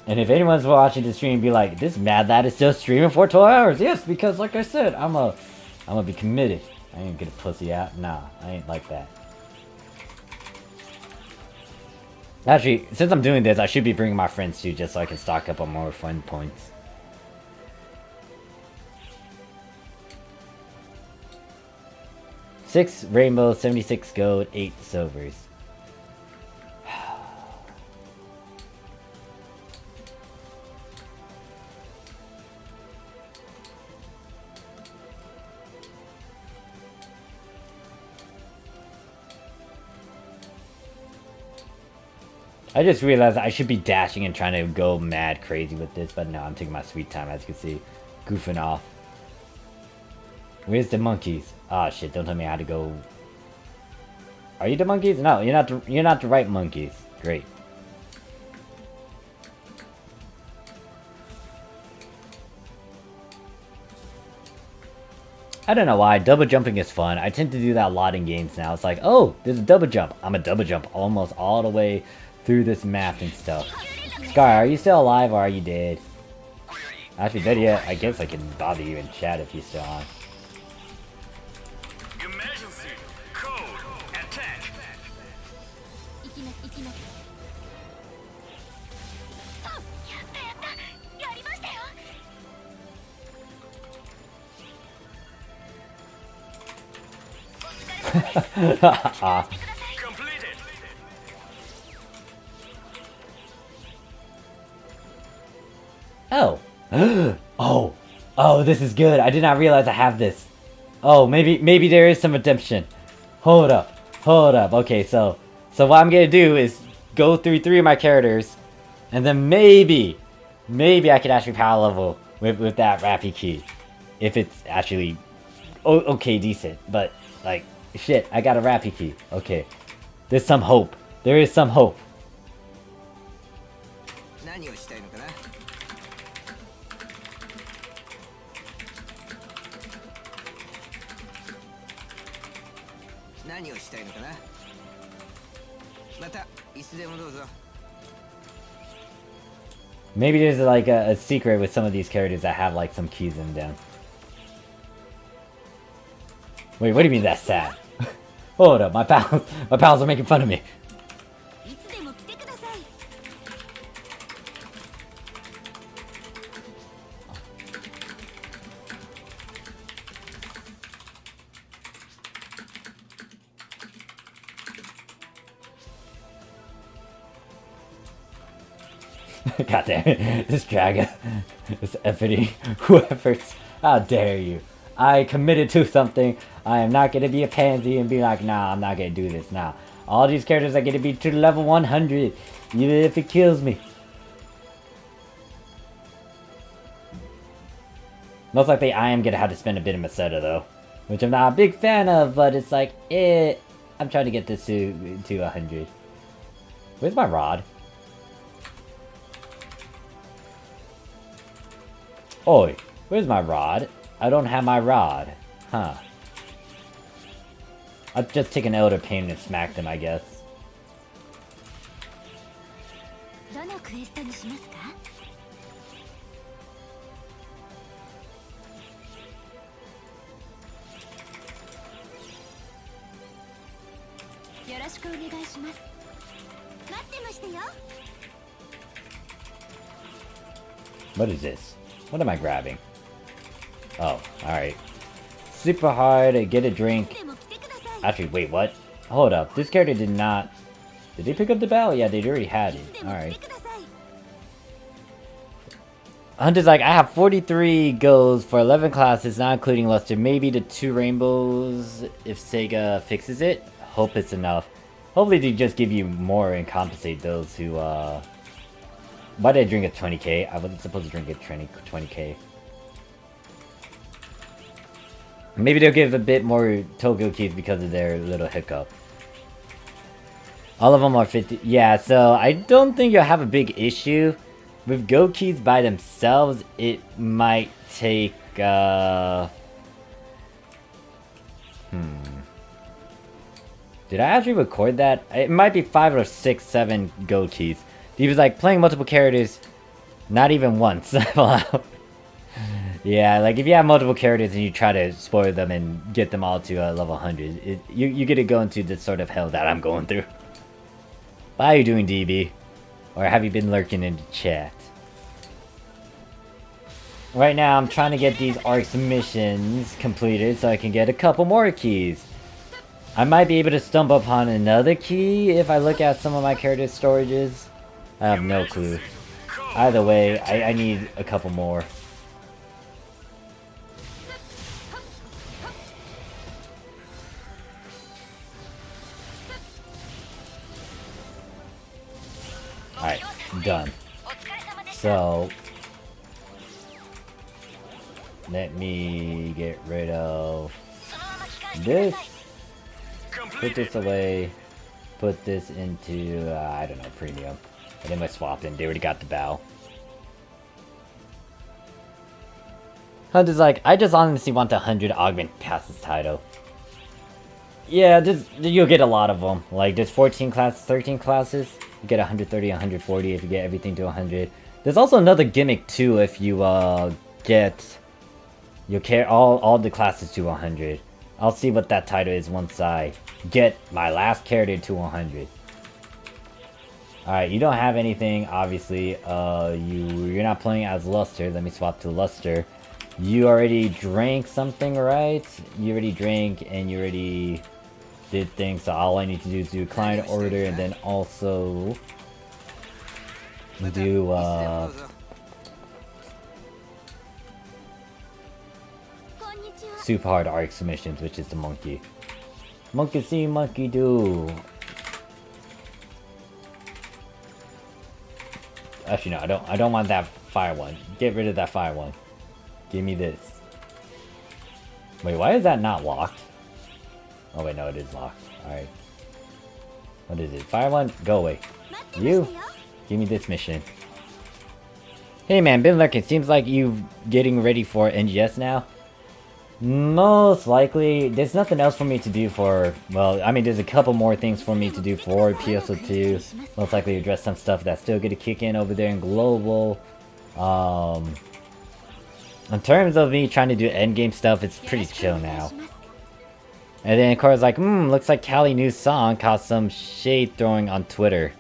And if anyone's watching the stream be like, this mad lad is still streaming for 12 hours. Yes, because like I said, I'm gonna be committed. I ain't gonna pussy out. Nah, I ain't like that. Actually, since I'm doing this, I should be bringing my friends too, just so I can stock up on more fun points. Six rainbow, 76 gold, 8 silvers. I just realized I should be dashing and trying to go mad crazy with this, but no, I'm taking my sweet time, as you can see. Goofing off. Where's the monkeys? Ah, shit, don't tell me how to go. Are you the monkeys? No, you're not the right monkeys. Great. I don't know why, double jumping is fun. I tend to do that a lot in games now. It's like, oh, there's a double jump. I'm a double jump almost all the way through this map and stuff. Sky, are you still alive or are you dead? Actually, better yet, I guess I can bother you in chat if you're still on. Emergency code attack. Completed. Oh. Oh, this is good. I did not realize I have this. Oh, maybe there is some redemption. Hold up. Okay, so what I'm gonna do is go through 3 of my characters, and then maybe I can actually power level with that Rappy key, if it's actually okay decent. But like shit, I got a Rappy key. Okay, there's some hope. There is some hope. Maybe there's like a secret with some of these characters that have like some keys in them. Wait, what do you mean that's sad? Hold up, my pals are making fun of me. God damn it, this dragon, this efforting, whoever's, how dare you. I committed to something. I am not going to be a pansy and be like, nah, I'm not going to do this. Nah, all these characters are going to be to level 100, even if it kills me. Most likely I am going to have to spend a bit of Maseta though, which I'm not a big fan of, but it's like, I'm trying to get this to 100. Where's my rod? Oi, where's my rod? I don't have my rod. Huh. I'll just take an elder pain and smack them, I guess. しくお願いします。待ってましたよ。 What is this? What am I grabbing? Oh, alright. Super hard, get a drink. でも来てください。 Actually, wait, what? Hold up, this character did not... Did they pick up the bell? Yeah, they already had it. でも来 Alright. てください。 Hunter's like, I have 43 goals for 11 classes, not including Luster. Maybe the 2 rainbows if Sega fixes it. Hope it's enough. Hopefully they just give you more and compensate those who, Why did I drink a 20k? I wasn't supposed to drink a 20k. Maybe they'll give a bit more Tokyo keys because of their little hiccup. All of them are 50. Yeah, so I don't think you'll have a big issue. With Go keys by themselves, it might take, Did I actually record that? It might be 5 or 6, 7 Go keys. He was like, playing multiple characters, not even once. Yeah, like if you have multiple characters and you try to spoil them and get them all to level 100, you get to go into the sort of hell that I'm going through. How are you doing, DB? Or have you been lurking in the chat? Right now, I'm trying to get these ARC missions completed so I can get a couple more keys. I might be able to stumble upon another key if I look at some of my character storages. I have no clue. Either way, I need a couple more. Alright, done. So, let me get rid of this. Put this away. Put this into, I don't know, premium. And then I swap in. They already got the bow. Hunter's like, I just honestly want the 100 augment past this title. Yeah, you'll get a lot of them. Like, there's 14 classes, 13 classes. You get 130, 140 if you get everything to 100. There's also another gimmick too if you get all the classes to 100. I'll see what that title is once I get my last character to 100. Alright, you don't have anything, obviously. You're not playing as Luster. Let me swap to Luster. You already drank something, right? You already drank and you already did things, so all I need to do is do client order and then also do super hard ARC submissions, which is the monkey. Monkey see, monkey do. Actually no, I don't want that fire one. Get rid of that fire one. Give me this. Wait, why is that not locked? Oh wait, no, it is locked. Alright. What is it? Fire one? Go away. You? Give me this mission. Hey man, been lurking. Seems like you getting ready for NGS now. Most likely. There's nothing else for me to do for... Well, I mean, there's a couple more things for me to do for PSO2. Most likely address some stuff that's still gonna kick in over there in Global. In terms of me trying to do endgame stuff, it's pretty chill now. And then Cora's like, looks like Cali new song caused some shade throwing on Twitter.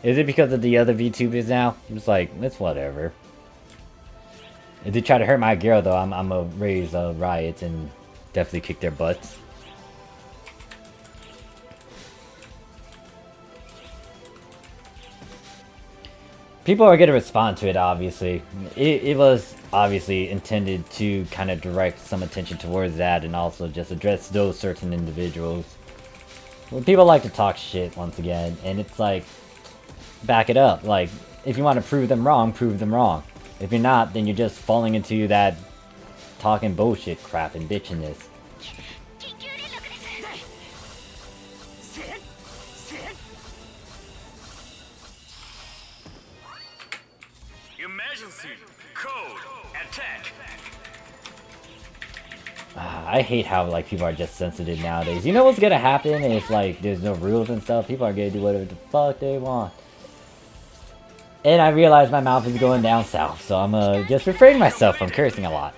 Is it because of the other VTubers now? I'm just like, it's whatever. If they try to hurt my girl though, I'm gonna raise riots and definitely kick their butts. People are going to respond to it, obviously. It was obviously intended to kind of direct some attention towards that and also just address those certain individuals. Well, people like to talk shit once again, and it's like, back it up. Like, if you want to prove them wrong, prove them wrong. If you're not, then you're just falling into that talking bullshit crap and bitchiness. Emergency code attack. I hate how like people are just sensitive nowadays. You know what's gonna happen if like there's no rules and stuff? People are gonna do whatever the fuck they want. And I realize my mouth is going down south, so I'm just refraining myself from cursing a lot.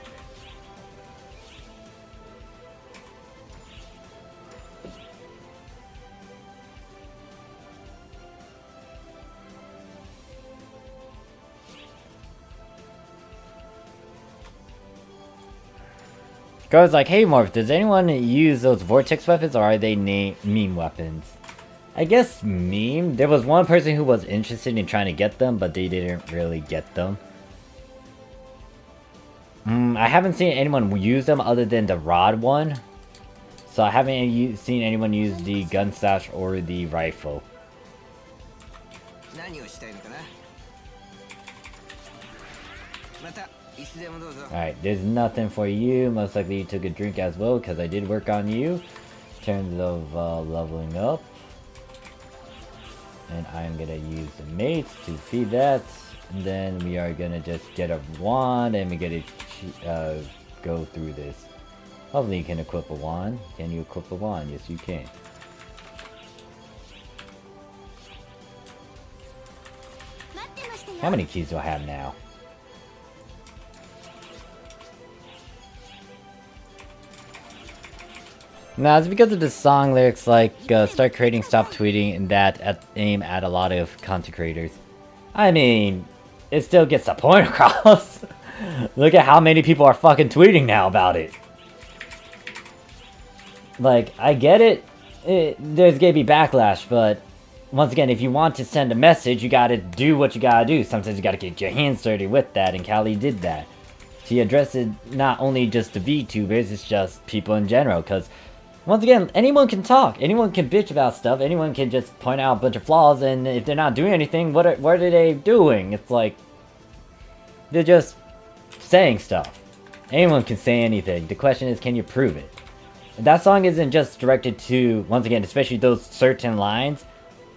Goes like, hey Morph, does anyone use those vortex weapons or are they meme weapons? I guess meme. There was one person who was interested in trying to get them, but they didn't really get them. I haven't seen anyone use them other than the rod one. So I haven't seen anyone use the gun stash or the rifle. Alright, there's nothing for you. Most likely you took a drink as well, because I did work on you. In terms of leveling up. And I'm gonna use the mates to feed that. And then we are gonna just get a wand and we get to go through this. Hopefully you can equip a wand. Can you equip a wand? Yes, you can. How many keys do I have now? Now, it's because of the song lyrics like, start creating, stop tweeting, and that aim at a lot of content creators. I mean, it still gets the point across. Look at how many people are fucking tweeting now about it. Like, I get it. There's gonna be backlash, but once again, if you want to send a message, you gotta do what you gotta do. Sometimes you gotta get your hands dirty with that, and Callie did that. She addressed it not only just to VTubers, it's just people in general, because once again, anyone can talk, anyone can bitch about stuff, anyone can just point out a bunch of flaws, and if they're not doing anything, what are they doing? It's like, they're just saying stuff. Anyone can say anything. The question is, can you prove it? That song isn't just directed to, once again, especially those certain lines.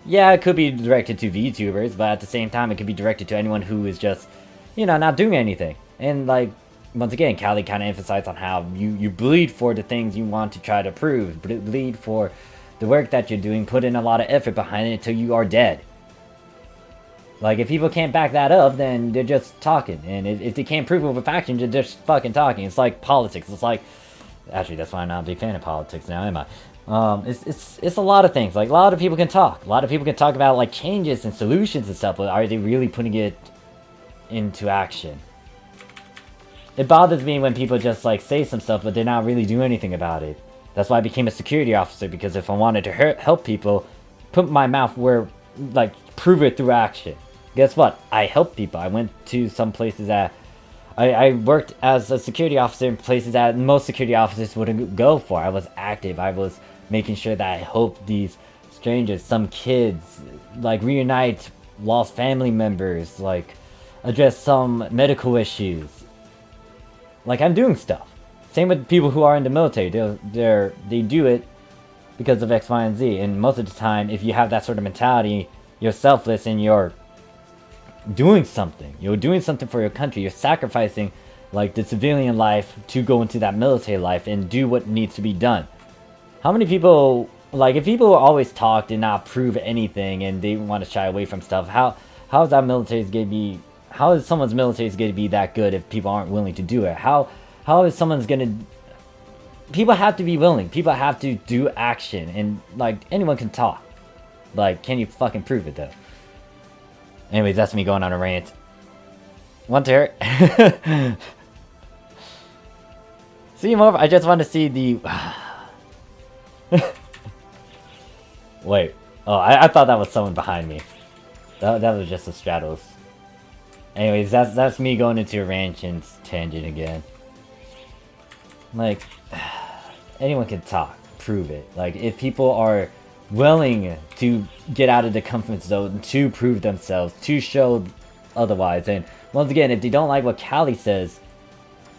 Yeah, it could be directed to VTubers, but at the same time, it could be directed to anyone who is just, you know, not doing anything. And like, once again, Callie kind of emphasized on how you bleed for the things you want to try to prove. Bleed for the work that you're doing. Put in a lot of effort behind it until you are dead. Like, if people can't back that up, then they're just talking. And if they can't prove it with action, they're just fucking talking. It's like politics. It's like... Actually, that's why I'm not a big fan of politics now, am I? It's a lot of things. Like, a lot of people can talk. A lot of people can talk about, like, changes and solutions and stuff, but are they really putting it into action? It bothers me when people just, like, say some stuff, but they're not really doing anything about it. That's why I became a security officer, because if I wanted to help people, put my mouth where, like, prove it through action. Guess what? I helped people. I went to some places that... I worked as a security officer in places that most security officers wouldn't go for. I was active. I was making sure that I helped these strangers, some kids, like, reunite lost family members, like, address some medical issues. Like, I'm doing stuff. Same with people who are in the military. They do it because of X, Y, and Z. And most of the time, if you have that sort of mentality, you're selfless and you're doing something. You're doing something for your country. You're sacrificing, like, the civilian life to go into that military life and do what needs to be done. How many people, like, if people always talk and not prove anything and they want to shy away from stuff, how is that military going to be, how is someone's military going to be that good if people aren't willing to do it? How is someone's going to, people have to be willing. People have to do action, and, like, anyone can talk. Like, can you fucking prove it, though? Anyways, that's me going on a rant. Want to hear? See him over. I just want to see the... Wait. Oh, I thought that was someone behind me. That was just the Stratos. Anyways, that's me going into a rant and tangent again. Like, anyone can talk. Prove it. Like, if people are willing to get out of the comfort zone, to prove themselves, to show otherwise, and once again, if they don't like what Callie says,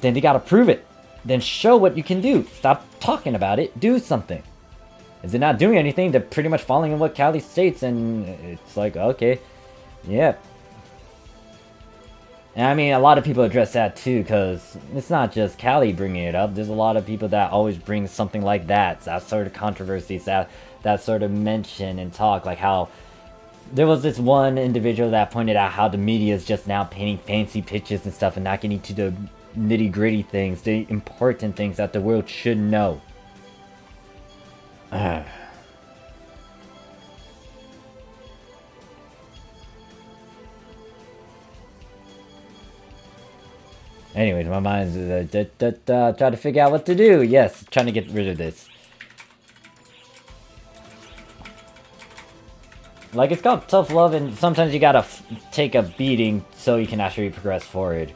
then they gotta prove it. Then show what you can do. Stop talking about it. Do something. If they're not doing anything, they're pretty much following what Callie states, and it's like, okay, yeah. And I mean, a lot of people address that too, because it's not just Callie bringing it up. There's a lot of people that always bring something like that sort of controversies, that sort of mention and talk, like how there was this one individual that pointed out how the media is just now painting fancy pictures and stuff and not getting to the nitty-gritty things, the important things that the world should know. Anyways, my mind's trying to figure out what to do. Yes, trying to get rid of this. Like, it's called tough love, and sometimes you gotta take a beating so you can actually progress forward.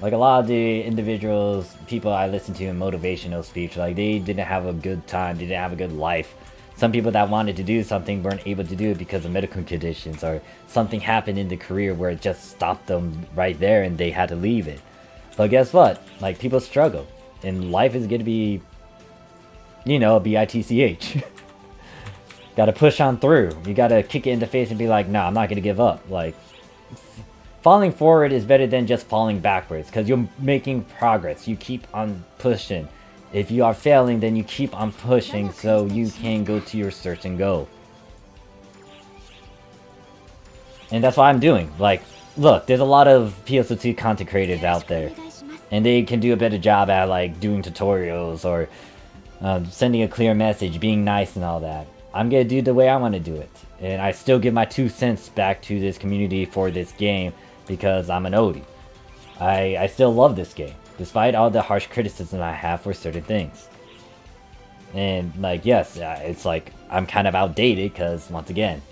Like, a lot of the individuals, people I listen to in motivational speech, like, they didn't have a good time, they didn't have a good life. Some people that wanted to do something weren't able to do it because of medical conditions, or something happened in the career where it just stopped them right there and they had to leave it. But guess what? Like, people struggle. And life is gonna be, you know, bitch. Gotta push on through. You gotta kick it in the face and be like, nah, I'm not gonna give up. Like, falling forward is better than just falling backwards, because you're making progress. You keep on pushing. If you are failing, then you keep on pushing so you can go to your certain goal. And that's what I'm doing. Like, look, there's a lot of PSO2 content creators out there, and they can do a better job at, like, doing tutorials or sending a clear message, being nice and all that. I'm gonna do the way I want to do it. And I still give my 2 cents back to this community for this game because I'm an Odie. I still love this game, despite all the harsh criticism I have for certain things. And, like, yes, it's like, I'm kind of outdated because, once again,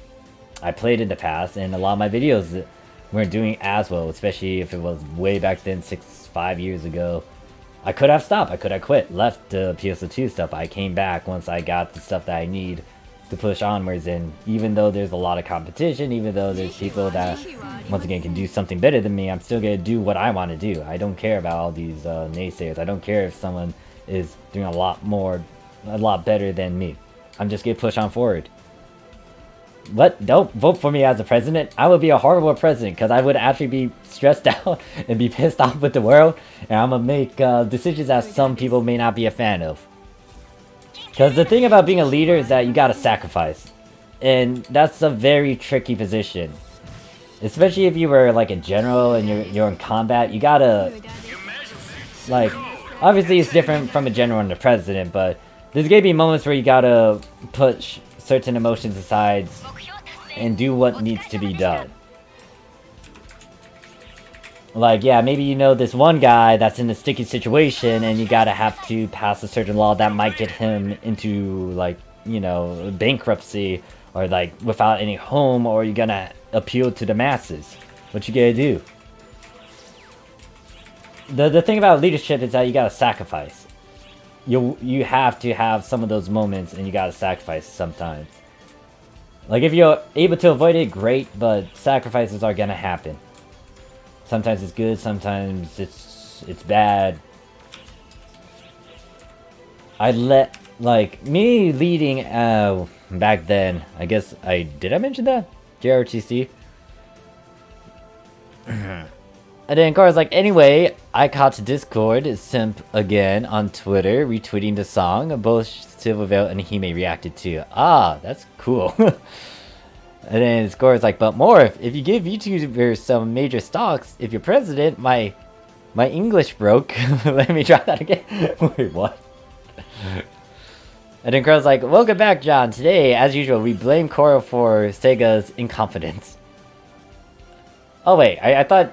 I played in the past and a lot of my videos weren't doing as well, especially if it was way back then, 5 years ago. I could have stopped, I could have quit, left the PSO2 stuff. I came back once I got the stuff that I need to push onwards, and even though there's a lot of competition, even though there's people that once again can do something better than me, I'm still gonna do what I want to do. I don't care about all these naysayers. I don't care if someone is doing a lot better than me. I'm just gonna push on forward. But don't vote for me as a president. I would be a horrible president because I would actually be stressed out and be pissed off with the world, and I'm gonna make decisions that some people may not be a fan of. Because the thing about being a leader is that you gotta sacrifice. And that's a very tricky position. Especially if you were like a general and you're in combat, you gotta... Like, obviously it's different from a general and a president, but there's gonna be moments where you gotta push certain emotions aside and do what needs to be done. Like, yeah, maybe you know this one guy that's in a sticky situation and you gotta have to pass a certain law that might get him into, like, you know, bankruptcy, or like without any home, or you're gonna appeal to the masses. What you gonna do? The thing about leadership is that you gotta sacrifice. You have to have some of those moments and you gotta sacrifice sometimes. Like, if you're able to avoid it, great, but sacrifices are gonna happen. Sometimes it's good, sometimes it's bad. Like, me leading, back then, I guess did I mention that? JRTC? And then Cara's like, anyway, I caught Discord simp again on Twitter, retweeting the song. Both Silverveil and Hime reacted to. Ah, that's cool. And then Score's like, but more, if you give YouTubers some major stocks, if you're president, my English broke. Let me try that again. Wait, what? And then Carl's like, welcome back, John. Today, as usual, we blame Cora for Sega's incompetence. Oh wait, I thought...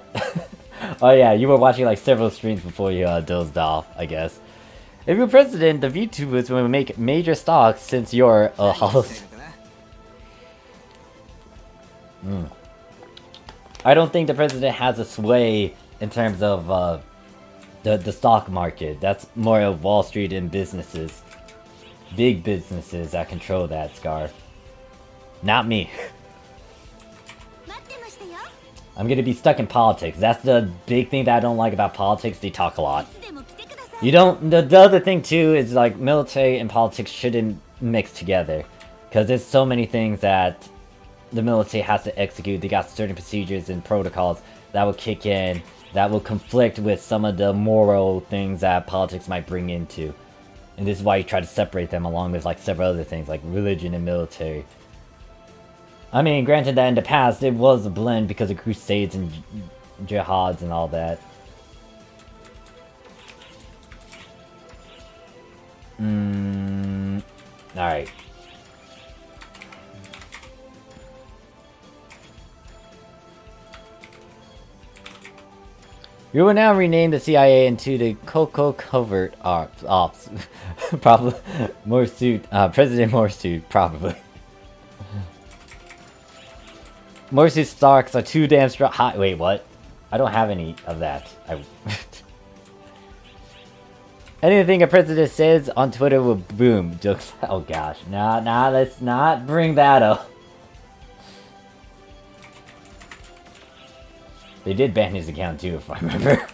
Oh yeah, you were watching like several streams before you dozed off, I guess. If you're president, the VTubers will make major stocks since you're a host. I don't think the president has a sway in terms of the stock market. That's more of Wall Street and businesses. Big businesses that control that, Scar. Not me. I'm gonna be stuck in politics. That's the big thing that I don't like about politics. They talk a lot. You don't... The other thing too is like military and politics shouldn't mix together. Because there's so many things that the military has to execute. They got certain procedures and protocols that will kick in, that will conflict with some of the moral things that politics might bring into. And this is why you try to separate them along with like several other things like religion and military. I mean, granted that in the past it was a blend because of crusades and jihads and all that. Alright. We will now rename the CIA into the Coco Covert Ops. Probably Morphsuit, President Morphsuit, probably. Morphsuit stocks are too damn strong. Wait, what? I don't have any of that. Anything a president says on Twitter will boom. Jokes. Oh gosh. Nah, let's not bring that up. They did ban his account too, if I remember.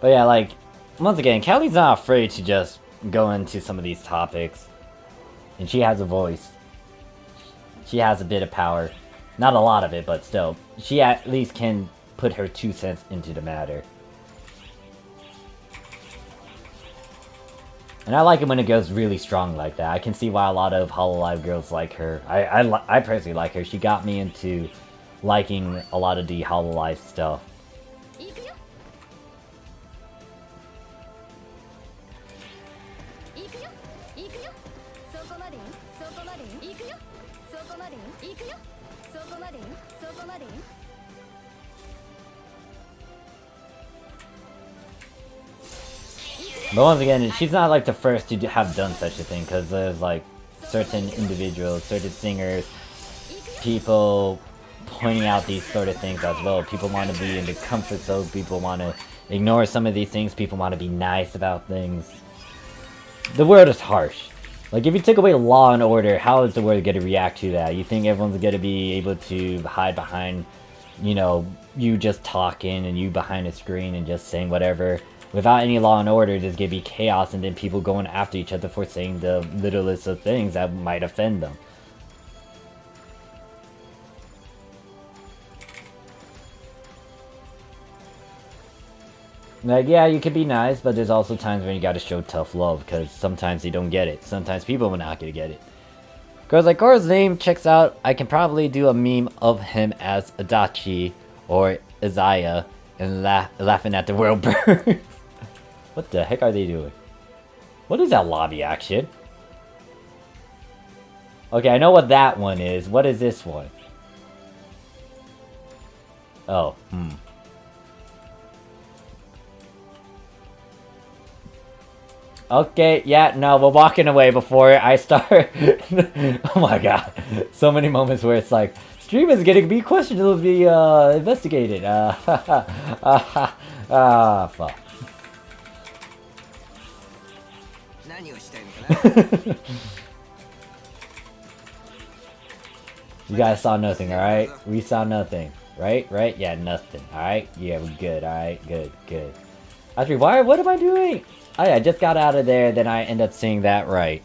But yeah, like, once again, Callie's not afraid to just go into some of these topics. And she has a voice. She has a bit of power. Not a lot of it, but still. She at least can put her 2 cents into the matter. And I like it when it goes really strong like that. I can see why a lot of Hololive girls like her. I personally like her. She got me into liking a lot of the Hololive stuff. But once again, she's not like the first to have done such a thing, because there's like certain individuals, certain singers, people pointing out these sort of things as well. People want to be in the comfort zone, people want to ignore some of these things, people want to be nice about things. The world is harsh. Like, if you take away law and order, how is the world going to react to that? You think everyone's going to be able to hide behind, you know, you just talking and you behind a screen and just saying whatever? Without any law and order, there's going to be chaos and then people going after each other for saying the littlest of things that might offend them. Like, yeah, you can be nice, but there's also times when you gotta show tough love, because sometimes you don't get it. Sometimes people are not gonna get it. Girls like Cora's name checks out. I can probably do a meme of him as Adachi or Isaiah and laughing at the world burn. What the heck are they doing? What is that lobby action? Okay, I know what that one is. What is this one? Oh, Okay, yeah, no, we're walking away before I start. Oh my god. So many moments where it's like, stream is getting to be questioned to be investigated. Fuck. You guys saw nothing, alright? We saw nothing. Right? Right? Yeah, nothing. Alright? Yeah, we're good. Alright? Good, good. Actually, what am I doing? Oh yeah, I just got out of there, then I end up seeing that right.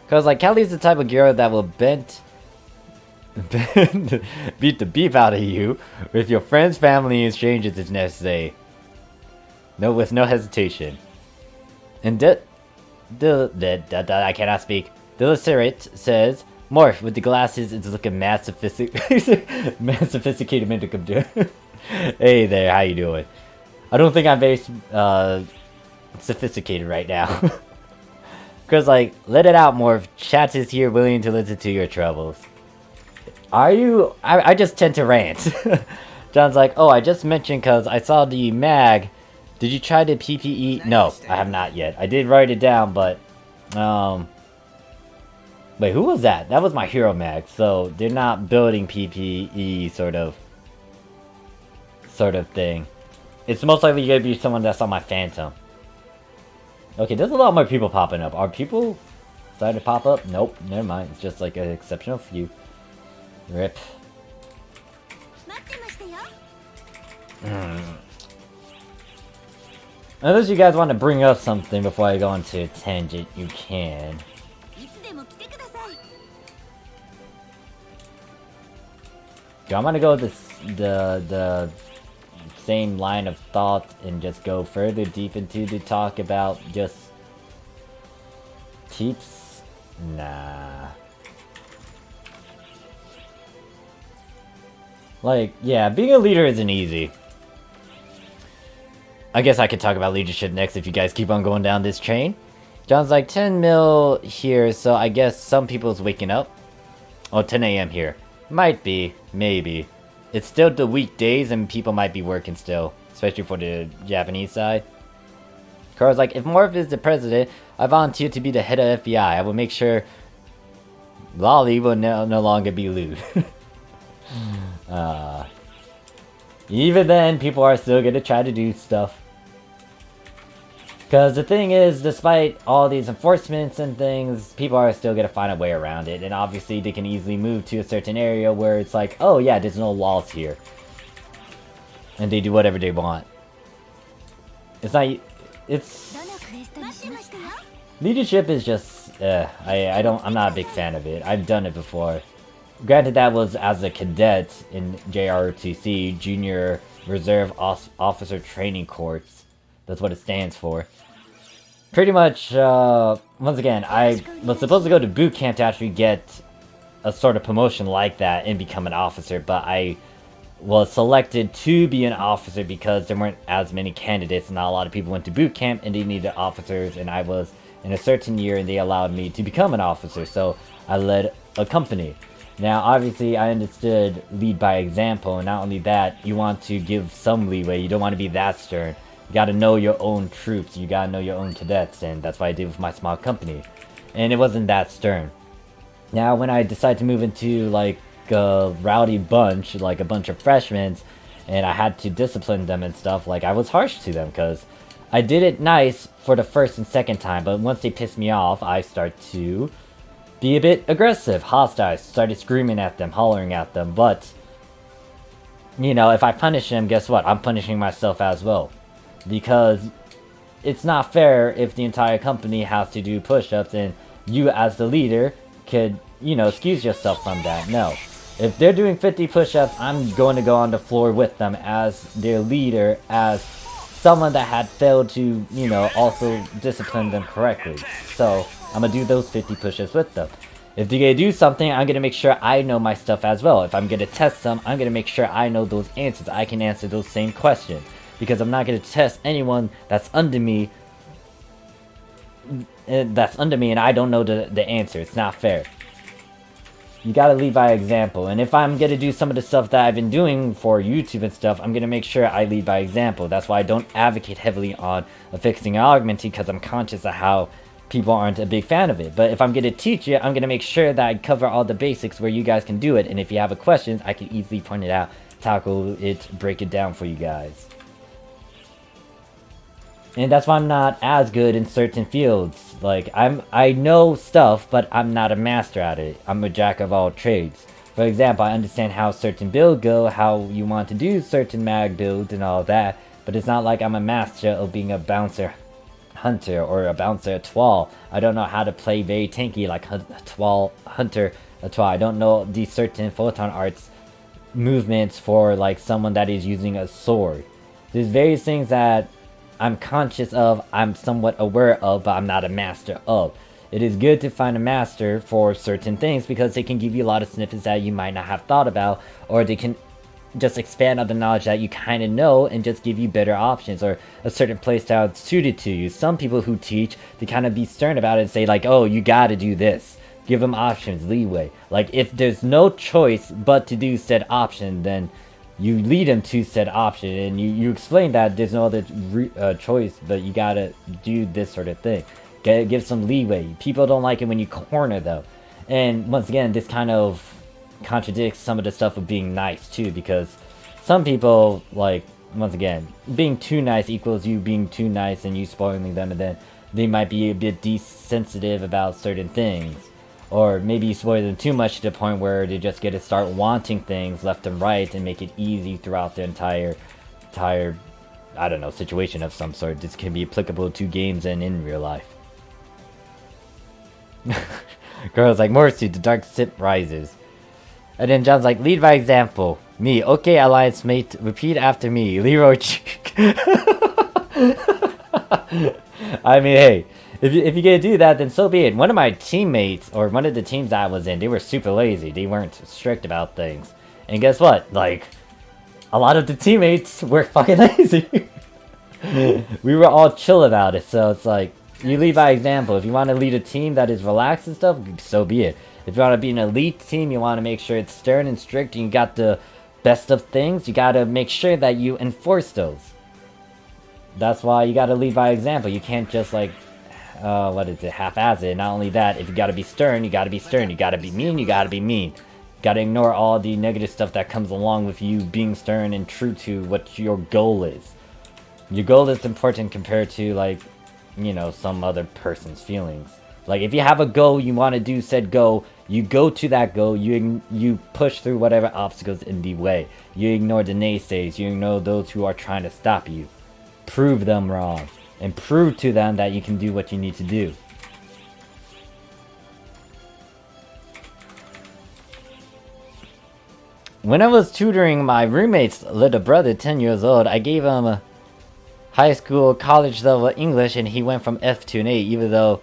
Cause like, Kelly's the type of girl that will beat the beef out of you with your friends, family, and strangers if necessary. No, with no hesitation. And I cannot speak. Delicerate says, Morph with the glasses is looking mad sophisticated. Mad sophisticated mental computer. Hey there, how you doing? I don't think I'm very sophisticated right now. Because, like, let it out, Morph. Chat is here willing to listen to your troubles. Are you? I just tend to rant. John's like, oh, I just mentioned because I saw the mag. Did you try the PPE? No, I have not yet. I did write it down, but, wait, who was that? That was my hero mag. So, they're not building PPE sort of thing. It's most likely going to be someone that's on my Phantom. Okay, there's a lot more people popping up. Are people starting to pop up? Nope, never mind. It's just like an exceptional few. Rip. Unless you guys want to bring up something before I go into a tangent, you can. Okay, I'm gonna go with the same line of thought and just go further deep into to talk about just teeps? Nah. Like, yeah, being a leader isn't easy. I guess I could talk about leadership next if you guys keep on going down this train. John's like 10 mil here, so I guess some people's waking up. Oh, 10 a.m. here. Might be, maybe. It's still the weekdays and people might be working still, especially for the Japanese side. Carl's like, if Morph is the president, I volunteer to be the head of FBI. I will make sure Lolly will no longer be lewd. Even then, people are still gonna try to do stuff. Because the thing is, despite all these enforcements and things, people are still gonna find a way around it. And obviously, they can easily move to a certain area where it's like, oh yeah, there's no laws here. And they do whatever they want. It's not... It's... Leadership is just... I'm not a big fan of it. I've done it before. Granted, that was as a cadet in JROTC, Junior Reserve Officer Training Corps. That's what it stands for. Pretty much, once again, I was supposed to go to boot camp to actually get a sort of promotion like that and become an officer, but I was selected to be an officer because there weren't as many candidates and not a lot of people went to boot camp and they needed officers, and I was in a certain year and they allowed me to become an officer, so I led a company. Now, obviously, I understood lead by example, and not only that, you want to give some leeway. You don't want to be that stern. You gotta know your own troops. You gotta know your own cadets, and that's what I did with my small company. And it wasn't that stern. Now, when I decided to move into, like, a rowdy bunch, like a bunch of freshmen, and I had to discipline them and stuff, like, I was harsh to them, because I did it nice for the first and second time, but once they pissed me off, I start to be a bit aggressive, hostile, started screaming at them, hollering at them, but, you know, if I punish them, guess what? I'm punishing myself as well. Because it's not fair if the entire company has to do push-ups and you as the leader could, you know, excuse yourself from that. No. If they're doing 50 push-ups, I'm going to go on the floor with them as their leader, as someone that had failed to, you know, also discipline them correctly. So, I'm going to do those 50 push-ups with them. If they're going to do something, I'm going to make sure I know my stuff as well. If I'm going to test them, I'm going to make sure I know those answers. I can answer those same questions. Because I'm not going to test anyone that's under me. And I don't know the answer. It's not fair. You gotta lead by example. And if I'm gonna do some of the stuff that I've been doing for YouTube and stuff, I'm gonna make sure I lead by example. That's why I don't advocate heavily on affixing and augmenting, because I'm conscious of how people aren't a big fan of it. But if I'm gonna teach it, I'm gonna make sure that I cover all the basics where you guys can do it. And if you have a question, I can easily point it out, tackle it, break it down for you guys. And that's why I'm not as good in certain fields. Like, I know stuff, but I'm not a master at it. I'm a jack of all trades. For example, I understand how certain builds go, how you want to do certain mag builds and all that, but it's not like I'm a master of being a bouncer hunter or a bouncer Etoile. I don't know how to play very tanky like Etoile hunter Etoile. I don't know these certain photon arts movements for like someone that is using a sword. There's various things that I'm conscious of, I'm somewhat aware of, but I'm not a master of. It is good to find a master for certain things because they can give you a lot of snippets that you might not have thought about, or they can just expand on the knowledge that you kind of know and just give you better options or a certain playstyle suited to you. Some people who teach, they kind of be stern about it and say like, oh, you gotta do this. Give them options, leeway. Like if there's no choice but to do said option, then you lead them to said option, and you explain that there's no other choice, but you gotta do this sort of thing. Give some leeway. People don't like it when you corner them. And once again, this kind of contradicts some of the stuff of being nice too, because some people, like, once again, being too nice equals you being too nice and you spoiling them, and then they might be a bit desensitive about certain things. Or maybe you spoil them too much to the point where they just get to start wanting things left and right and make it easy throughout the entire, I don't know, situation of some sort. This can be applicable to games and in real life. Girl's like, Morphsuit, the dark sip rises. And then John's like, lead by example. Me, okay, alliance mate. Repeat after me, Leroy. I mean, hey, if you're gonna do that, then so be it. One of my teammates, or one of the teams that I was in, they were super lazy. They weren't strict about things. And guess what? Like, a lot of the teammates were fucking lazy. We were all chill about it, so it's like, you lead by example. If you want to lead a team that is relaxed and stuff, so be it. If you want to be an elite team, you want to make sure it's stern and strict, and you got the best of things, you got to make sure that you enforce those. That's why you got to lead by example. You can't just like, what is it, half-ass it. Not only that, if you got to be stern, you got to be stern. You got to be mean, you got to be mean. You got to ignore all the negative stuff that comes along with you being stern and true to what your goal is. Your goal is important compared to, like, you know, some other person's feelings. Like, if you have a goal, you want to do said goal, you go to that goal, you push through whatever obstacles in the way. You ignore the naysays, you ignore those who are trying to stop you. Prove them wrong, and prove to them that you can do what you need to do. When I was tutoring my roommate's little brother, 10 years old, I gave him a high school, college level English, and he went from F to an A, even though